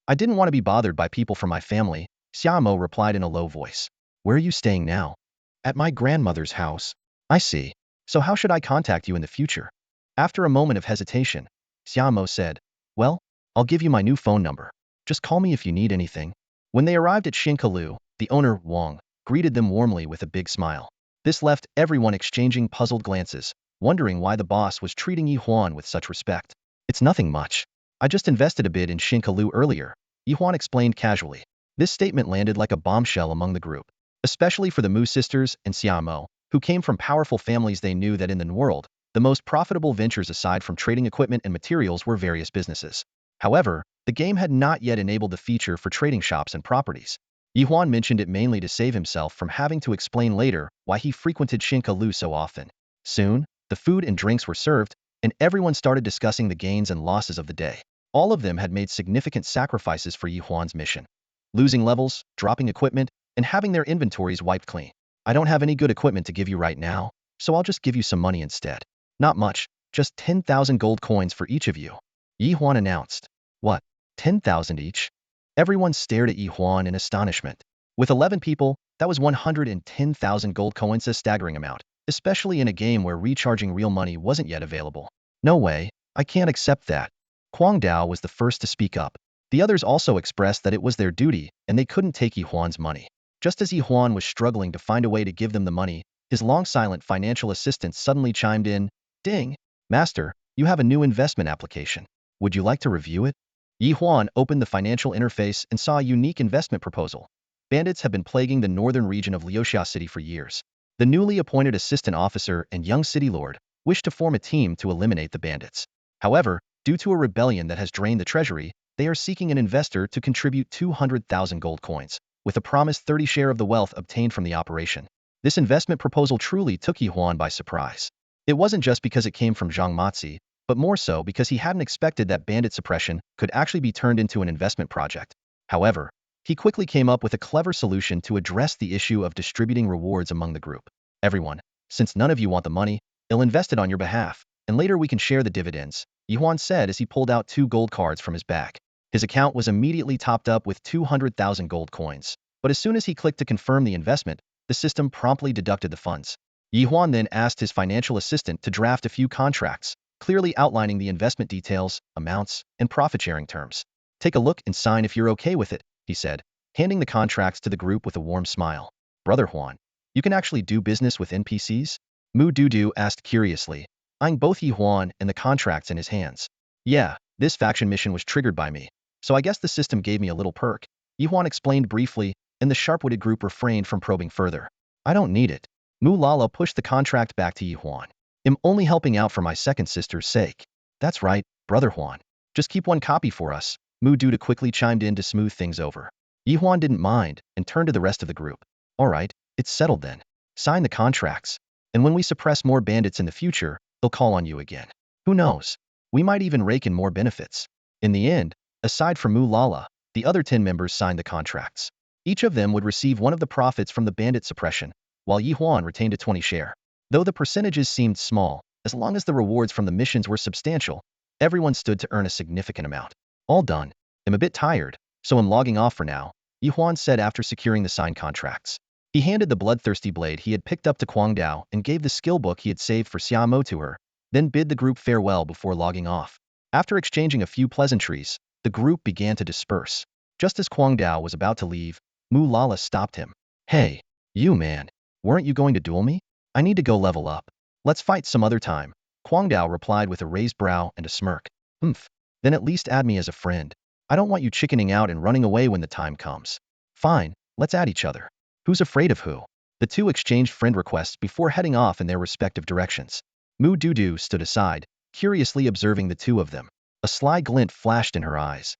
Speaker 1: "I didn't want to be bothered by people from my family," Xiamo replied in a low voice. "Where are you staying now?" "At my grandmother's house." "I see. So how should I contact you in the future?" After a moment of hesitation, Xiamo said, "Well, I'll give you my new phone number. Just call me if you need anything." When they arrived at Shinkalu, the owner, Wang, greeted them warmly with a big smile. This left everyone exchanging puzzled glances, wondering why the boss was treating Ye Huan with such respect. "It's nothing much. I just invested a bit in Shinkalu earlier," Ye Huan explained casually. This statement landed like a bombshell among the group, especially for the Mu sisters and Xiamo, who came from powerful families. They knew that in the world, the most profitable ventures aside from trading equipment and materials were various businesses. However, the game had not yet enabled the feature for trading shops and properties. Ye Huan mentioned it mainly to save himself from having to explain later why he frequented Shinkalu so often. Soon, the food and drinks were served, and everyone started discussing the gains and losses of the day. All of them had made significant sacrifices for Ye Huan's mission, losing levels, dropping equipment, and having their inventories wiped clean. "I don't have any good equipment to give you right now, so I'll just give you some money instead." "Not much, just 10,000 gold coins for each of you," Ye Huan announced. "What? 10,000 each?" Everyone stared at Ye Huan in astonishment. With 11 people, that was 110,000 gold coins, a staggering amount, especially in a game where recharging real money wasn't yet available. "No way, I can't accept that." Kwang Dao was the first to speak up. The others also expressed that it was their duty, and they couldn't take Ye Huan's money. Just as Ye Huan was struggling to find a way to give them the money, his long-silent financial assistant suddenly chimed in, "Ding! Master, you have a new investment application. Would you like to review it?" Ye Huan opened the financial interface and saw a unique investment proposal. Bandits have been plaguing the northern region of Leosia City for years. The newly appointed assistant officer and young city lord wished to form a team to eliminate the bandits. However, due to a rebellion that has drained the treasury, they are seeking an investor to contribute 200,000 gold coins, with a promised 30 share of the wealth obtained from the operation. This investment proposal truly took Ye Huan by surprise. It wasn't just because it came from Zhang Matzi, but more so because he hadn't expected that bandit suppression could actually be turned into an investment project. However, he quickly came up with a clever solution to address the issue of distributing rewards among the group. "Everyone, since none of you want the money, I'll invest it on your behalf, and later we can share the dividends," Ye Huan said as he pulled out 2 gold cards from his bag. His account was immediately topped up with 200,000 gold coins, but as soon as he clicked to confirm the investment, the system promptly deducted the funds. Ye Huan then asked his financial assistant to draft a few contracts, clearly outlining the investment details, amounts, and profit-sharing terms. "Take a look and sign if you're okay with it," he said, handing the contracts to the group with a warm smile. "Brother Huan, you can actually do business with NPCs?" Mu Dudu asked curiously, eyeing both Ye Huan and the contracts in his hands. "Yeah, this faction mission was triggered by me, so I guess the system gave me a little perk," Ye Huan explained briefly, and the sharp-witted group refrained from probing further. "I don't need it." Mu Lala pushed the contract back to Ye Huan. "I'm only helping out for my second sister's sake." "That's right, Brother Huan. Just keep one copy for us," Mu Dudu quickly chimed in to smooth things over. Ye Huan didn't mind and turned to the rest of the group. "All right, it's settled then. Sign the contracts. And when we suppress more bandits in the future, they'll call on you again. Who knows? We might even rake in more benefits." In the end, aside from Mu Lala, the other 10 members signed the contracts. Each of them would receive one of the profits from the bandit suppression, while Ye Huan retained a 20 share. Though the percentages seemed small, as long as the rewards from the missions were substantial, everyone stood to earn a significant amount. "All done. I'm a bit tired, so I'm logging off for now," Ye Huan said after securing the signed contracts. He handed the bloodthirsty blade he had picked up to Kwang Dao and gave the skill book he had saved for Xiamo to her, then bid the group farewell before logging off. After exchanging a few pleasantries, the group began to disperse. Just as Kwang Dao was about to leave, Mu Lala stopped him. "Hey, you man, weren't you going to duel me? I need to go level up." "Let's fight some other time," Kwang Dao replied with a raised brow and a smirk. "Humph, then at least add me as a friend. I don't want you chickening out and running away when the time comes." "Fine, let's add each other. Who's afraid of who?" The two exchanged friend requests before heading off in their respective directions. Mu Dudu stood aside, curiously observing the two of them. A sly glint flashed in her eyes.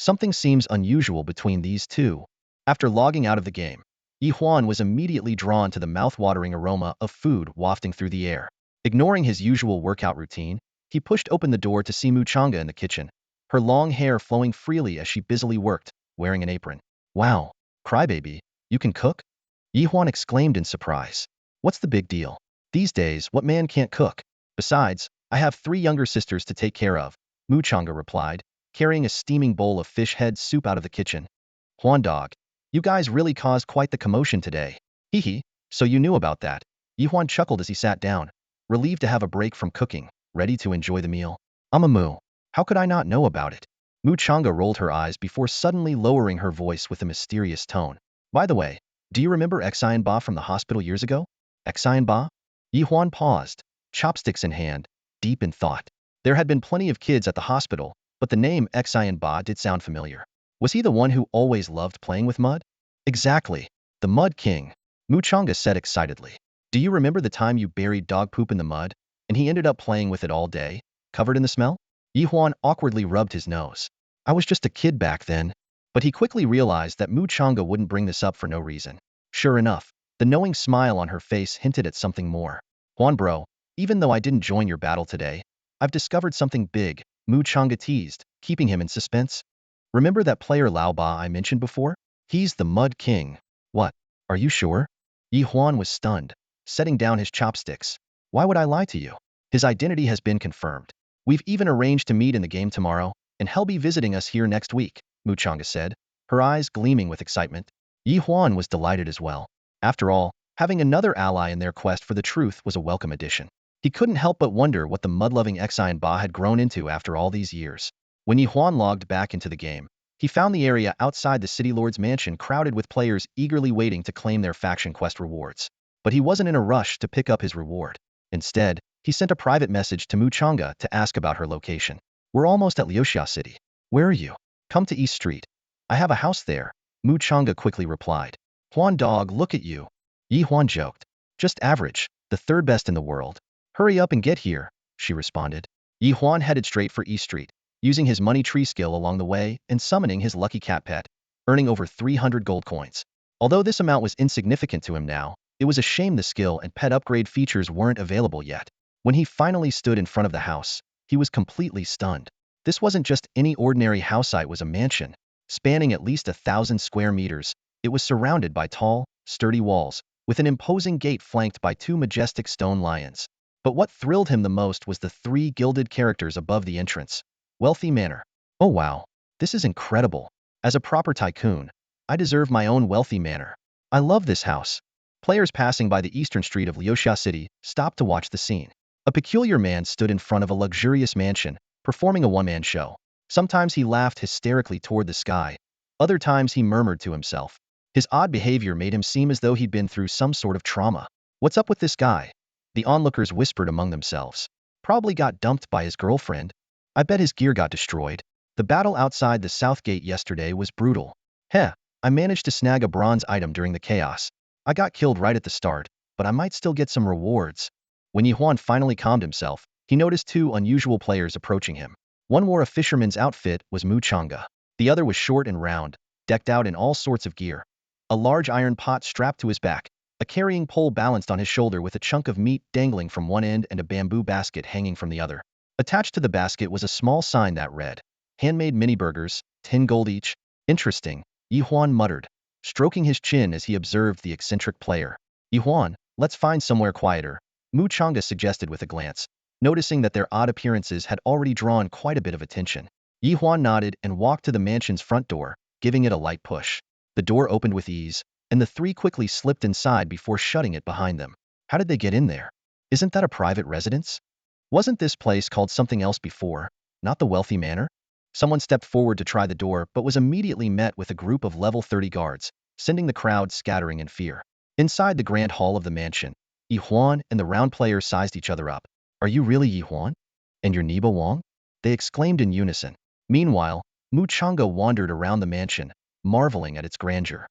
Speaker 1: Something seems unusual between these two. After logging out of the game, Ye Huan was immediately drawn to the mouth-watering aroma of food wafting through the air. Ignoring his usual workout routine, he pushed open the door to see Chang'e in the kitchen, her long hair flowing freely as she busily worked, wearing an apron. Wow, crybaby, you can cook? Ye Huan exclaimed in surprise. What's the big deal? These days, what man can't cook? Besides, I have 3 younger sisters to take care of, Chang'e replied, carrying a steaming bowl of fish head soup out of the kitchen. Huan dog, you guys really caused quite the commotion today. Hee hee, so you knew about that. Ye Huan chuckled as he sat down, relieved to have a break from cooking, ready to enjoy the meal. Moo. How could I not know about it? Chang'e rolled her eyes before suddenly lowering her voice with a mysterious tone. By the way, do you remember Xian Ba from the hospital years ago? Xian Ba? Ye Huan paused, chopsticks in hand, deep in thought. There had been plenty of kids at the hospital, but the name Xian Ba did sound familiar. Was he the one who always loved playing with mud? Exactly. The Mud King, Chang'e said excitedly. Do you remember the time you buried dog poop in the mud, and he ended up playing with it all day, covered in the smell? Ye Huan awkwardly rubbed his nose. I was just a kid back then. But he quickly realized that Chang'e wouldn't bring this up for no reason. Sure enough, the knowing smile on her face hinted at something more. Huan bro, even though I didn't join your battle today, I've discovered something big, Chang'e teased, keeping him in suspense. Remember that player Lao Ba I mentioned before? He's the Mud King. What? Are you sure? Ye Huan was stunned, setting down his chopsticks. Why would I lie to you? His identity has been confirmed. We've even arranged to meet in the game tomorrow, and he'll be visiting us here next week, Chang'e said, her eyes gleaming with excitement. Ye Huan was delighted as well. After all, having another ally in their quest for the truth was a welcome addition. He couldn't help but wonder what the mud-loving Xian Ba had grown into after all these years. When Ye Huan logged back into the game, he found the area outside the City Lord's mansion crowded with players eagerly waiting to claim their faction quest rewards. But he wasn't in a rush to pick up his reward. Instead, he sent a private message to Chang'e to ask about her location. We're almost at Leosia City. Where are you? Come to East Street. I have a house there, Chang'e quickly replied. Huan dog, look at you. Ye Huan joked. Just average, the 3rd best in the world. Hurry up and get here, she responded. Ye Huan headed straight for East Street, using his money tree skill along the way and summoning his lucky cat pet, earning over 300 gold coins. Although this amount was insignificant to him now, it was a shame the skill and pet upgrade features weren't available yet. When he finally stood in front of the house, he was completely stunned. This wasn't just any ordinary house, it was a mansion. Spanning at least 1,000 square meters, it was surrounded by tall, sturdy walls, with an imposing gate flanked by 2 majestic stone lions. But what thrilled him the most was the 3 gilded characters above the entrance. Wealthy Manor. Oh wow, this is incredible. As a proper tycoon, I deserve my own wealthy manor. I love this house. Players passing by the eastern street of Leosia City stopped to watch the scene. A peculiar man stood in front of a luxurious mansion, performing a one-man show. Sometimes he laughed hysterically toward the sky. Other times he murmured to himself. His odd behavior made him seem as though he'd been through some sort of trauma. What's up with this guy? The onlookers whispered among themselves. Probably got dumped by his girlfriend. I bet his gear got destroyed. The battle outside the south gate yesterday was brutal. Heh, I managed to snag a bronze item during the chaos. I got killed right at the start, but I might still get some rewards. When Ye Huan finally calmed himself, he noticed 2 unusual players approaching him. One wore a fisherman's outfit, was Chang'e. The other was short and round, decked out in all sorts of gear. A large iron pot strapped to his back, a carrying pole balanced on his shoulder with a chunk of meat dangling from one end and a bamboo basket hanging from the other. Attached to the basket was a small sign that read, "Handmade mini burgers, 10 gold each." Interesting, Ye Huan muttered, stroking his chin as he observed the eccentric player. Ye Huan, let's find somewhere quieter, Chang'e suggested with a glance, noticing that their odd appearances had already drawn quite a bit of attention. Ye Huan nodded and walked to the mansion's front door, giving it a light push. The door opened with ease, and the 3 quickly slipped inside before shutting it behind them. How did they get in there? Isn't that a private residence? Wasn't this place called something else before, not the Wealthy Manor? Someone stepped forward to try the door but was immediately met with a group of level 30 guards, sending the crowd scattering in fear. Inside the grand hall of the mansion, Ye Huan and the round player sized each other up. Are you really Ye Huan? And you're Neba Wang? They exclaimed in unison. Meanwhile, Chang'e wandered around the mansion, marveling at its grandeur.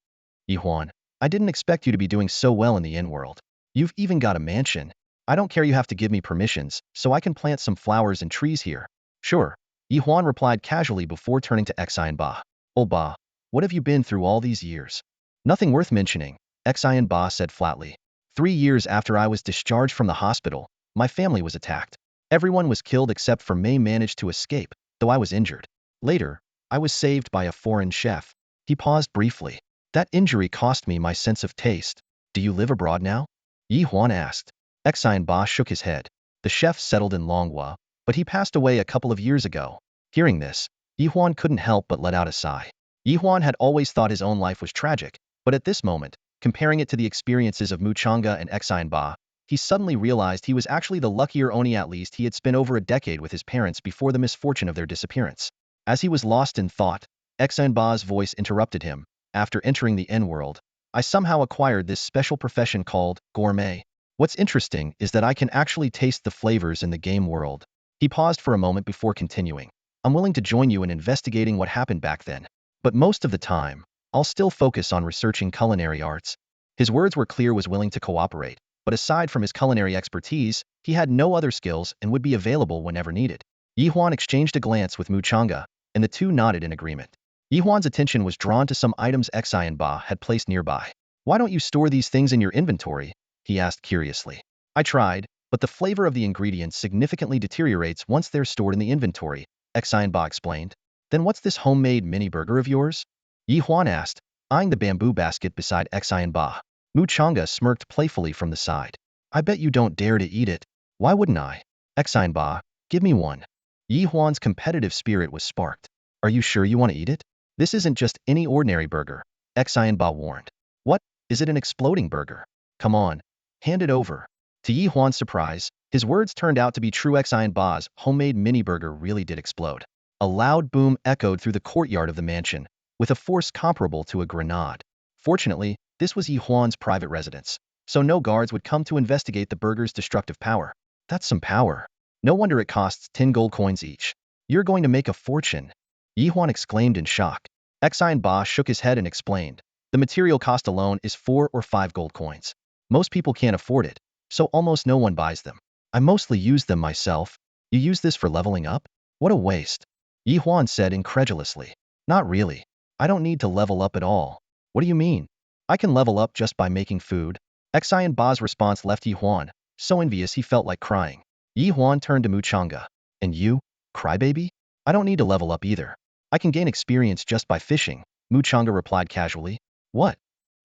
Speaker 1: Ye Huan, I didn't expect you to be doing so well in the in-world. You've even got a mansion. I don't care, you have to give me permissions, so I can plant some flowers and trees here. Sure, Ye Huan replied casually before turning to Xian Ba. Oh Ba, what have you been through all these years? Nothing worth mentioning, Xian Ba said flatly. 3 years after I was discharged from the hospital, my family was attacked. Everyone was killed except for Mei managed to escape, though I was injured. Later, I was saved by a foreign chef. He paused briefly. That injury cost me my sense of taste. Do you live abroad now? Ye Huan asked. Xian Ba shook his head. The chef settled in Longhua, but he passed away a couple of years ago. Hearing this, Ye Huan couldn't help but let out a sigh. Ye Huan had always thought his own life was tragic, but at this moment, comparing it to the experiences of Mu Chang'e and Xian Ba, he suddenly realized he was actually the luckier Oni. At least he had spent over a decade with his parents before the misfortune of their disappearance. As he was lost in thought, Xian Ba's voice interrupted him. After entering the N-world, I somehow acquired this special profession called gourmet. What's interesting is that I can actually taste the flavors in the game world. He paused for a moment before continuing. I'm willing to join you in investigating what happened back then. But most of the time, I'll still focus on researching culinary arts. His words were clear, was willing to cooperate, but aside from his culinary expertise, he had no other skills and would be available whenever needed. Ye Huan exchanged a glance with Mu Chang'e, and the two nodded in agreement. Ye Huan's attention was drawn to some items Xian Ba had placed nearby. Why don't you store these things in your inventory? He asked curiously. I tried, but the flavor of the ingredients significantly deteriorates once they're stored in the inventory, Xian Ba explained. Then what's this homemade mini burger of yours? Ye Huan asked, eyeing the bamboo basket beside Xian Ba. Mu Chang'e smirked playfully from the side. I bet you don't dare to eat it. Why wouldn't I? Xian Ba, give me one. Ye Huan's competitive spirit was sparked. Are you sure you want to eat it? This isn't just any ordinary burger, Xian Ba warned. What? Is it an exploding burger? Come on, hand it over. To Ye Huan's surprise, his words turned out to be true. Xian Ba's homemade mini burger really did explode. A loud boom echoed through the courtyard of the mansion, with a force comparable to a grenade. Fortunately, this was Ye Huan's private residence, so no guards would come to investigate the burger's destructive power. That's some power. No wonder it costs 10 gold coins each. You're going to make a fortune. Ye Huan exclaimed in shock. Xian Ba shook his head and explained. The material cost alone is 4 or 5 gold coins. Most people can't afford it, so almost no one buys them. I mostly use them myself. You use this for leveling up? What a waste. Ye Huan said incredulously. Not really. I don't need to level up at all. What do you mean? I can level up just by making food. Xian Ba's response left Ye Huan so envious he felt like crying. Ye Huan turned to Mu Chang'e. And you, crybaby? I don't need to level up either. I can gain experience just by fishing, Mu Chang'e replied casually. What?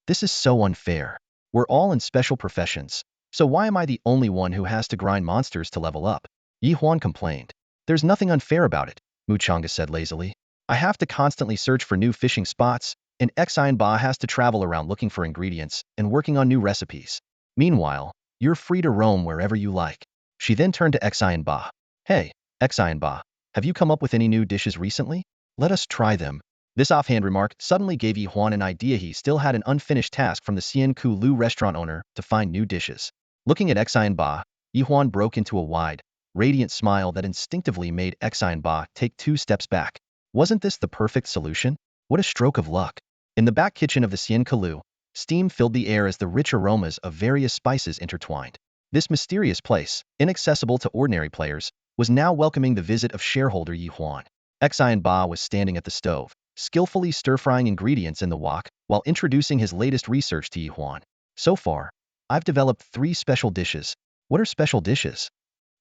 Speaker 1: This is so unfair. We're all in special professions, so why am I the only one who has to grind monsters to level up? Ye Huan complained. There's nothing unfair about it, Mu Chang'e said lazily. I have to constantly search for new fishing spots, and Xian Ba has to travel around looking for ingredients and working on new recipes. Meanwhile, you're free to roam wherever you like. She then turned to Xian Ba. Hey, Xian Ba, have you come up with any new dishes recently? Let us try them. This offhand remark suddenly gave Ye Huan an idea. He still had an unfinished task from the Xian Ku Lu restaurant owner to find new dishes. Looking at Xian Ba, Ye Huan broke into a wide, radiant smile that instinctively made Xian Ba take 2 steps back. Wasn't this the perfect solution? What a stroke of luck. In the back kitchen of the Xian Ku Lu, steam filled the air as the rich aromas of various spices intertwined. This mysterious place, inaccessible to ordinary players, was now welcoming the visit of shareholder Ye Huan. Xian Ba was standing at the stove, skillfully stir-frying ingredients in the wok, while introducing his latest research to Ye Huan. So far, I've developed 3 special dishes. What are special dishes?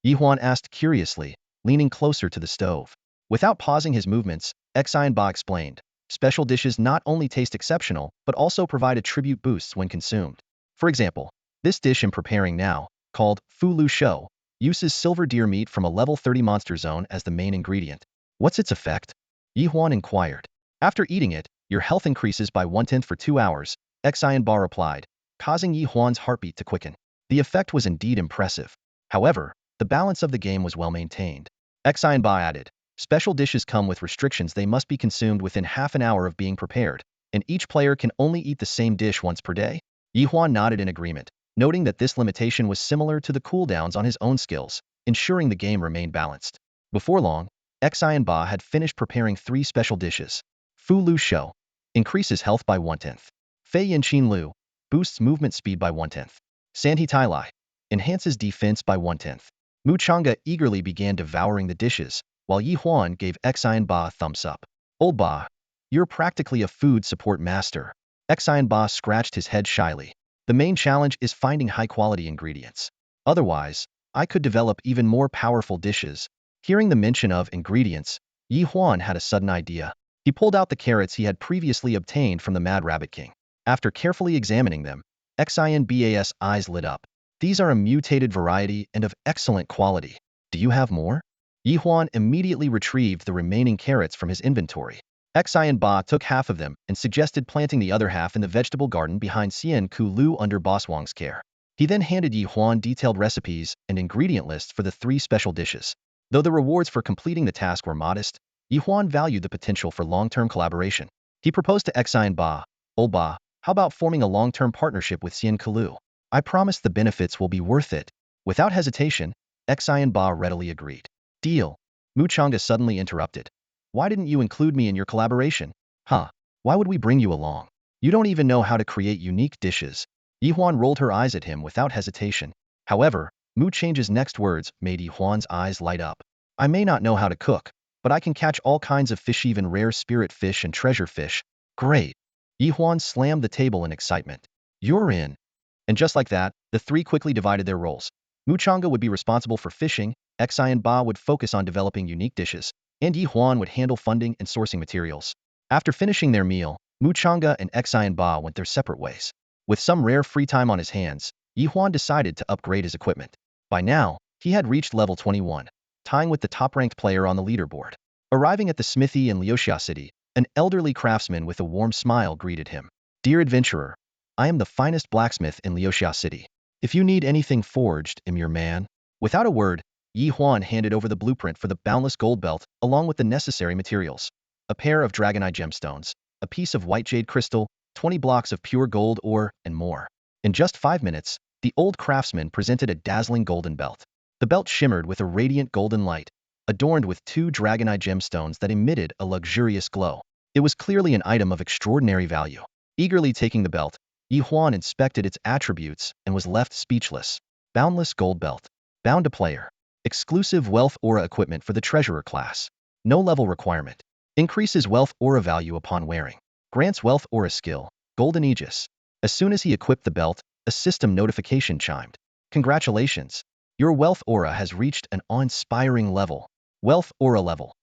Speaker 1: Ye Huan asked curiously, leaning closer to the stove. Without pausing his movements, Xian Ba explained. Special dishes not only taste exceptional, but also provide attribute boosts when consumed. For example, this dish I'm preparing now, called Fu Lu Shou, uses silver deer meat from a level 30 monster zone as the main ingredient. What's its effect? Ye Huan inquired. After eating it, your health increases by 1/10 for 2 hours, Xian Ba replied, causing Ye Huan's heartbeat to quicken. The effect was indeed impressive. However, the balance of the game was well maintained. Xian Ba added, special dishes come with restrictions. They must be consumed within half an hour of being prepared, and each player can only eat the same dish once per day. Ye Huan nodded in agreement, noting that this limitation was similar to the cooldowns on his own skills, ensuring the game remained balanced. Before long, Xian Ba had finished preparing 3 special dishes. Fu Lu Shou increases health by 1/10. Fei Yin Qin Lu boosts movement speed by 1/10. Sanhe Tai Lai enhances defense by 1/10. Mu Chang'e eagerly began devouring the dishes, while Ye Huan gave Xian Ba a thumbs up. Old Ba, you're practically a food support master. Xian Ba scratched his head shyly. The main challenge is finding high-quality ingredients. Otherwise, I could develop even more powerful dishes. Hearing the mention of ingredients, Ye Huan had a sudden idea. He pulled out the carrots he had previously obtained from the Mad Rabbit King. After carefully examining them, Xian Ba's eyes lit up. These are a mutated variety and of excellent quality. Do you have more? Ye Huan immediately retrieved the remaining carrots from his inventory. Xian Ba took half of them and suggested planting the other half in the vegetable garden behind Xian Ku Lu under Boss Wang's care. He then handed Ye Huan detailed recipes and ingredient lists for the 3 special dishes. Though the rewards for completing the task were modest, Ye Huan valued the potential for long-term collaboration. He proposed to Xian Ba, "Old Ba, how about forming a long-term partnership with Xian Ku Lu? I promise the benefits will be worth it." Without hesitation, Xian Ba readily agreed. Deal. Mu Chang'e suddenly interrupted. Why didn't you include me in your collaboration? Huh? Why would we bring you along? You don't even know how to create unique dishes. Ye Huan rolled her eyes at him without hesitation. However, Mu Chang'e's next words made Ye Huan's eyes light up. I may not know how to cook, but I can catch all kinds of fish, even rare spirit fish and treasure fish. Great. Ye Huan slammed the table in excitement. You're in. And just like that, the 3 quickly divided their roles. Mu Chang'e would be responsible for fishing, Xian Ba would focus on developing unique dishes, and Ye Huan would handle funding and sourcing materials. After finishing their meal, Mu Chang'e and Xian Ba went their separate ways. With some rare free time on his hands, Ye Huan decided to upgrade his equipment. By now, he had reached level 21, tying with the top-ranked player on the leaderboard. Arriving at the smithy in Leosia City, an elderly craftsman with a warm smile greeted him. Dear adventurer, I am the finest blacksmith in Leosia City. If you need anything forged, I'm your man. Without a word, Ye Huan handed over the blueprint for the boundless gold belt along with the necessary materials. A pair of dragonite gemstones, a piece of white jade crystal, 20 blocks of pure gold ore, and more. In just 5 minutes, the old craftsman presented a dazzling golden belt. The belt shimmered with a radiant golden light, adorned with 2 dragonite gemstones that emitted a luxurious glow. It was clearly an item of extraordinary value. Eagerly taking the belt, Ye Huan inspected its attributes and was left speechless. Boundless gold belt. Bound to player. Exclusive wealth aura equipment for the treasurer class. No level requirement. Increases wealth aura value upon wearing. Grants wealth aura skill. Golden Aegis. As soon as he equipped the belt, a system notification chimed. Congratulations. Your wealth aura has reached an awe-inspiring level. Wealth aura level.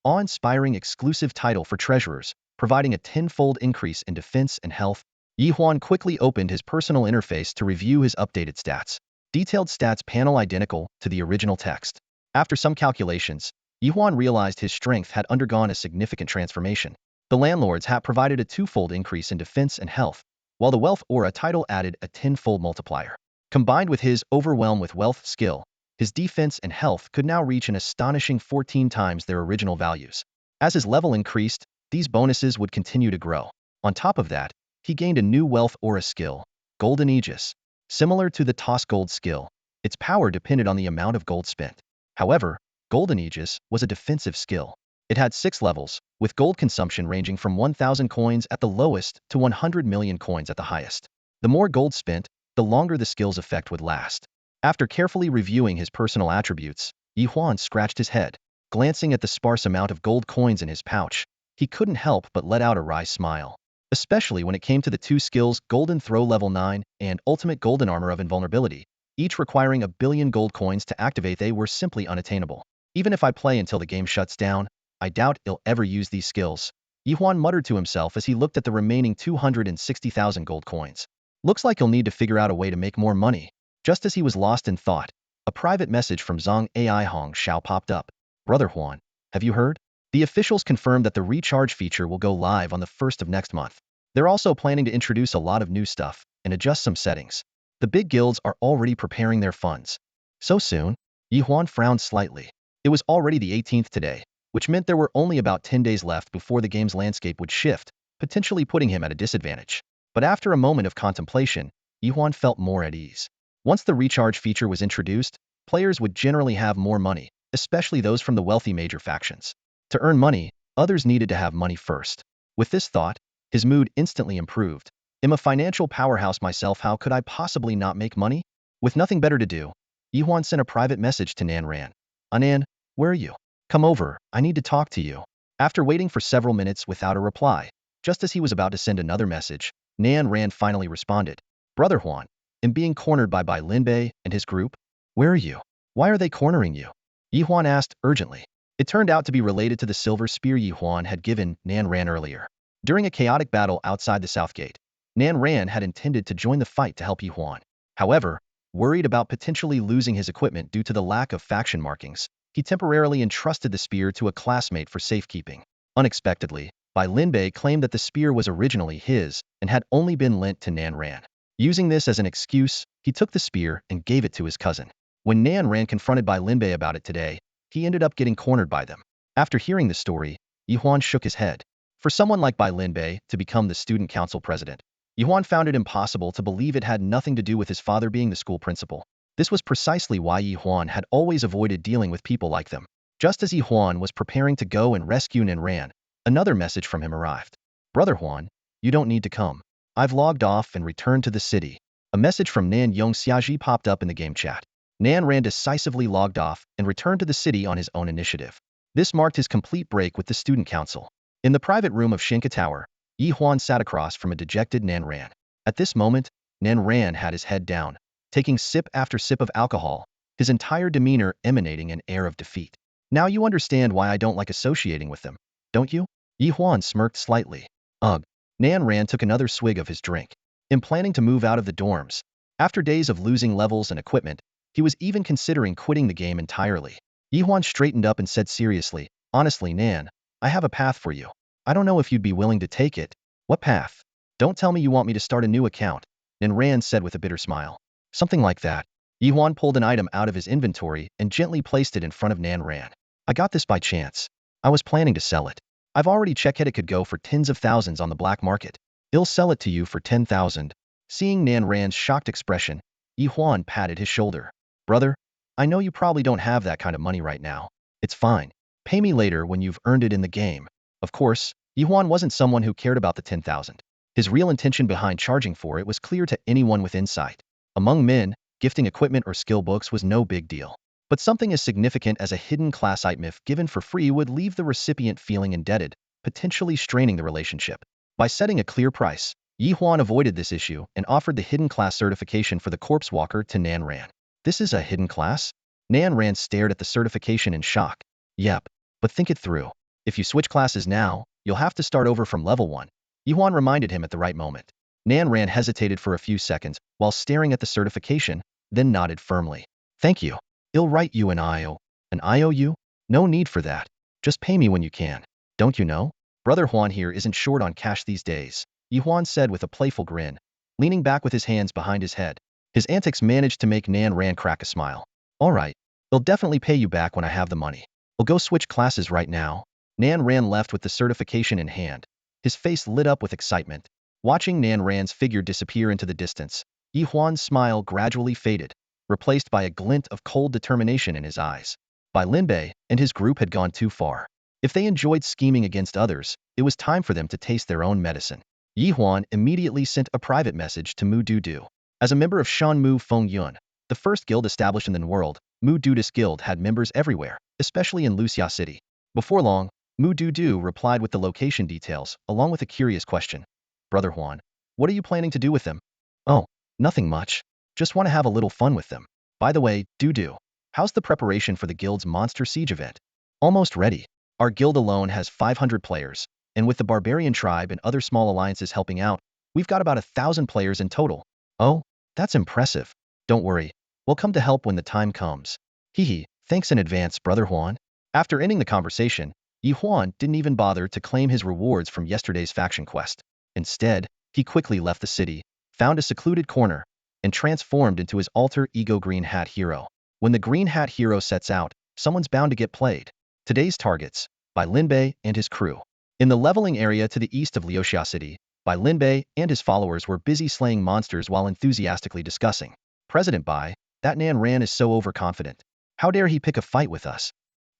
Speaker 1: Awe-inspiring exclusive title for treasurers, providing a 10-fold increase in defense and health. Ye Huan quickly opened his personal interface to review his updated stats. Detailed stats panel identical to the original text. After some calculations, Ye Huan realized his strength had undergone a significant transformation. The landlords had provided a 2-fold increase in defense and health, while the wealth aura title added a 10-fold multiplier. Combined with his overwhelm with wealth skill, his defense and health could now reach an astonishing 14 times their original values. As his level increased, these bonuses would continue to grow. On top of that, he gained a new wealth aura skill, Golden Aegis. Similar to the toss gold skill, its power depended on the amount of gold spent. However, Golden Aegis was a defensive skill. It had 6 levels, with gold consumption ranging from 1,000 coins at the lowest to 100 million coins at the highest. The more gold spent, the longer the skill's effect would last. After carefully reviewing his personal attributes, Ye Huan scratched his head. Glancing at the sparse amount of gold coins in his pouch, he couldn't help but let out a wry smile. Especially when it came to the 2 skills Golden Throw Level 9 and Ultimate Golden Armor of Invulnerability, each requiring 1 billion gold coins to activate. They were simply unattainable. Even if I play until the game shuts down, I doubt I'll ever use these skills. Ye Huan muttered to himself as he looked at the remaining 260,000 gold coins. Looks like he'll need to figure out a way to make more money. Just as he was lost in thought, a private message from Zhang Ai Hong Shao popped up. Brother Huan, have you heard? The officials confirmed that the recharge feature will go live on the 1st of next month. They're also planning to introduce a lot of new stuff and adjust some settings. The big guilds are already preparing their funds. So soon? Ye Huan frowned slightly. It was already the 18th today, which meant there were only about 10 days left before the game's landscape would shift, potentially putting him at a disadvantage. But after a moment of contemplation, Ye Huan felt more at ease. Once the recharge feature was introduced, players would generally have more money, especially those from the wealthy major factions. To earn money, others needed to have money first. With this thought, his mood instantly improved. I'm a financial powerhouse myself, how could I possibly not make money? With nothing better to do, Ye Huan sent a private message to Nan Ran. Anan, where are you? Come over, I need to talk to you. After waiting for several minutes without a reply, just as he was about to send another message, Nan Ran finally responded. Brother Huan, am being cornered by Bai Linbei and his group? Where are you? Why are they cornering you? Ye Huan asked urgently. It turned out to be related to the silver spear Ye Huan had given Nan Ran earlier. During a chaotic battle outside the South Gate, Nan Ran had intended to join the fight to help Ye Huan. However, worried about potentially losing his equipment due to the lack of faction markings, he temporarily entrusted the spear to a classmate for safekeeping. Unexpectedly, Bai Linbei claimed that the spear was originally his and had only been lent to Nan Ran. Using this as an excuse, he took the spear and gave it to his cousin. When Nan Ran confronted Bai Linbei about it today, he ended up getting cornered by them. After hearing the story, Ye Huan shook his head. For someone like Bai Linbei to become the student council president, Ye Huan found it impossible to believe it had nothing to do with his father being the school principal. This was precisely why Ye Huan had always avoided dealing with people like them. Just as Ye Huan was preparing to go and rescue Nan Ran, another message from him arrived. Brother Huan, you don't need to come. I've logged off and returned to the city. A message from Nan Yong Xiaji popped up in the game chat. Nan Ran decisively logged off and returned to the city on his own initiative. This marked his complete break with the student council. In the private room of Shinka Tower, Ye Huan sat across from a dejected Nan Ran. At this moment, Nan Ran had his head down, taking sip after sip of alcohol, his entire demeanor emanating an air of defeat. Now you understand why I don't like associating with them, don't you? Ye Huan smirked slightly. Ugh. Nan Ran took another swig of his drink. In planning to move out of the dorms, after days of losing levels and equipment, he was even considering quitting the game entirely. Ye Huan straightened up and said seriously, honestly Nan, I have a path for you. I don't know if you'd be willing to take it. What path? Don't tell me you want me to start a new account, Nan Ran said with a bitter smile. Something like that. Ye Huan pulled an item out of his inventory and gently placed it in front of Nan Ran. I got this by chance. I was planning to sell it. I've already checked it could go for tens of thousands on the black market. I'll sell it to you for 10,000. Seeing Nan Ran's shocked expression, Ye Huan patted his shoulder. Brother, I know you probably don't have that kind of money right now. It's fine. Pay me later when you've earned it in the game. Of course, Ye Huan wasn't someone who cared about the 10,000. His real intention behind charging for it was clear to anyone with insight. Among men, gifting equipment or skill books was no big deal. But something as significant as a hidden class item if given for free would leave the recipient feeling indebted, potentially straining the relationship. By setting a clear price, Ye Huan avoided this issue and offered the hidden class certification for the corpse walker to Nan Ran. This is a hidden class? Nan Ran stared at the certification in shock. Yep, but think it through. If you switch classes now, you'll have to start over from level 1. Ye Huan reminded him at the right moment. Nan Ran hesitated for a few seconds while staring at the certification, then nodded firmly. Thank you. I'll write you an IO. An IOU? No need for that. Just pay me when you can. Don't you know? Brother Huan here isn't short on cash these days, Ye Huan said with a playful grin, leaning back with his hands behind his head. His antics managed to make Nan Ran crack a smile. All right. I'll definitely pay you back when I have the money. I'll go switch classes right now. Nan Ran left with the certification in hand. His face lit up with excitement. Watching Nan Ran's figure disappear into the distance, Ye Huan's smile gradually faded, replaced by a glint of cold determination in his eyes. Bai Linbei and his group had gone too far. If they enjoyed scheming against others, it was time for them to taste their own medicine. Ye Huan immediately sent a private message to Mu Dudu. As a member of Shan Mu Feng Yun, the first guild established in the world, Mu Dudu's guild had members everywhere, especially in Leosia City. Before long, Mu Dudu replied with the location details, along with a curious question. Brother Huan, what are you planning to do with them? Oh, nothing much. Just want to have a little fun with them. By the way, Dudu, how's the preparation for the guild's Monster Siege event? Almost ready. Our guild alone has 500 players, and with the Barbarian tribe and other small alliances helping out, we've got about 1,000 players in total. Oh, that's impressive. Don't worry, we'll come to help when the time comes. Hehe, thanks in advance, Brother Huan. After ending the conversation, Ye Huan didn't even bother to claim his rewards from yesterday's faction quest. Instead, he quickly left the city, found a secluded corner, and transformed into his alter ego Green Hat Hero. When the Green Hat Hero sets out, someone's bound to get played. Today's targets, Bai Linbei and his crew. In the leveling area to the east of Leosia City, Bai Linbei and his followers were busy slaying monsters while enthusiastically discussing. President Bai, that Nan Ran is so overconfident. How dare he pick a fight with us?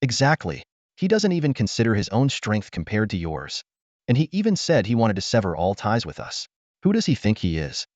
Speaker 1: Exactly. He doesn't even consider his own strength compared to yours. And he even said he wanted to sever all ties with us. Who does he think he is?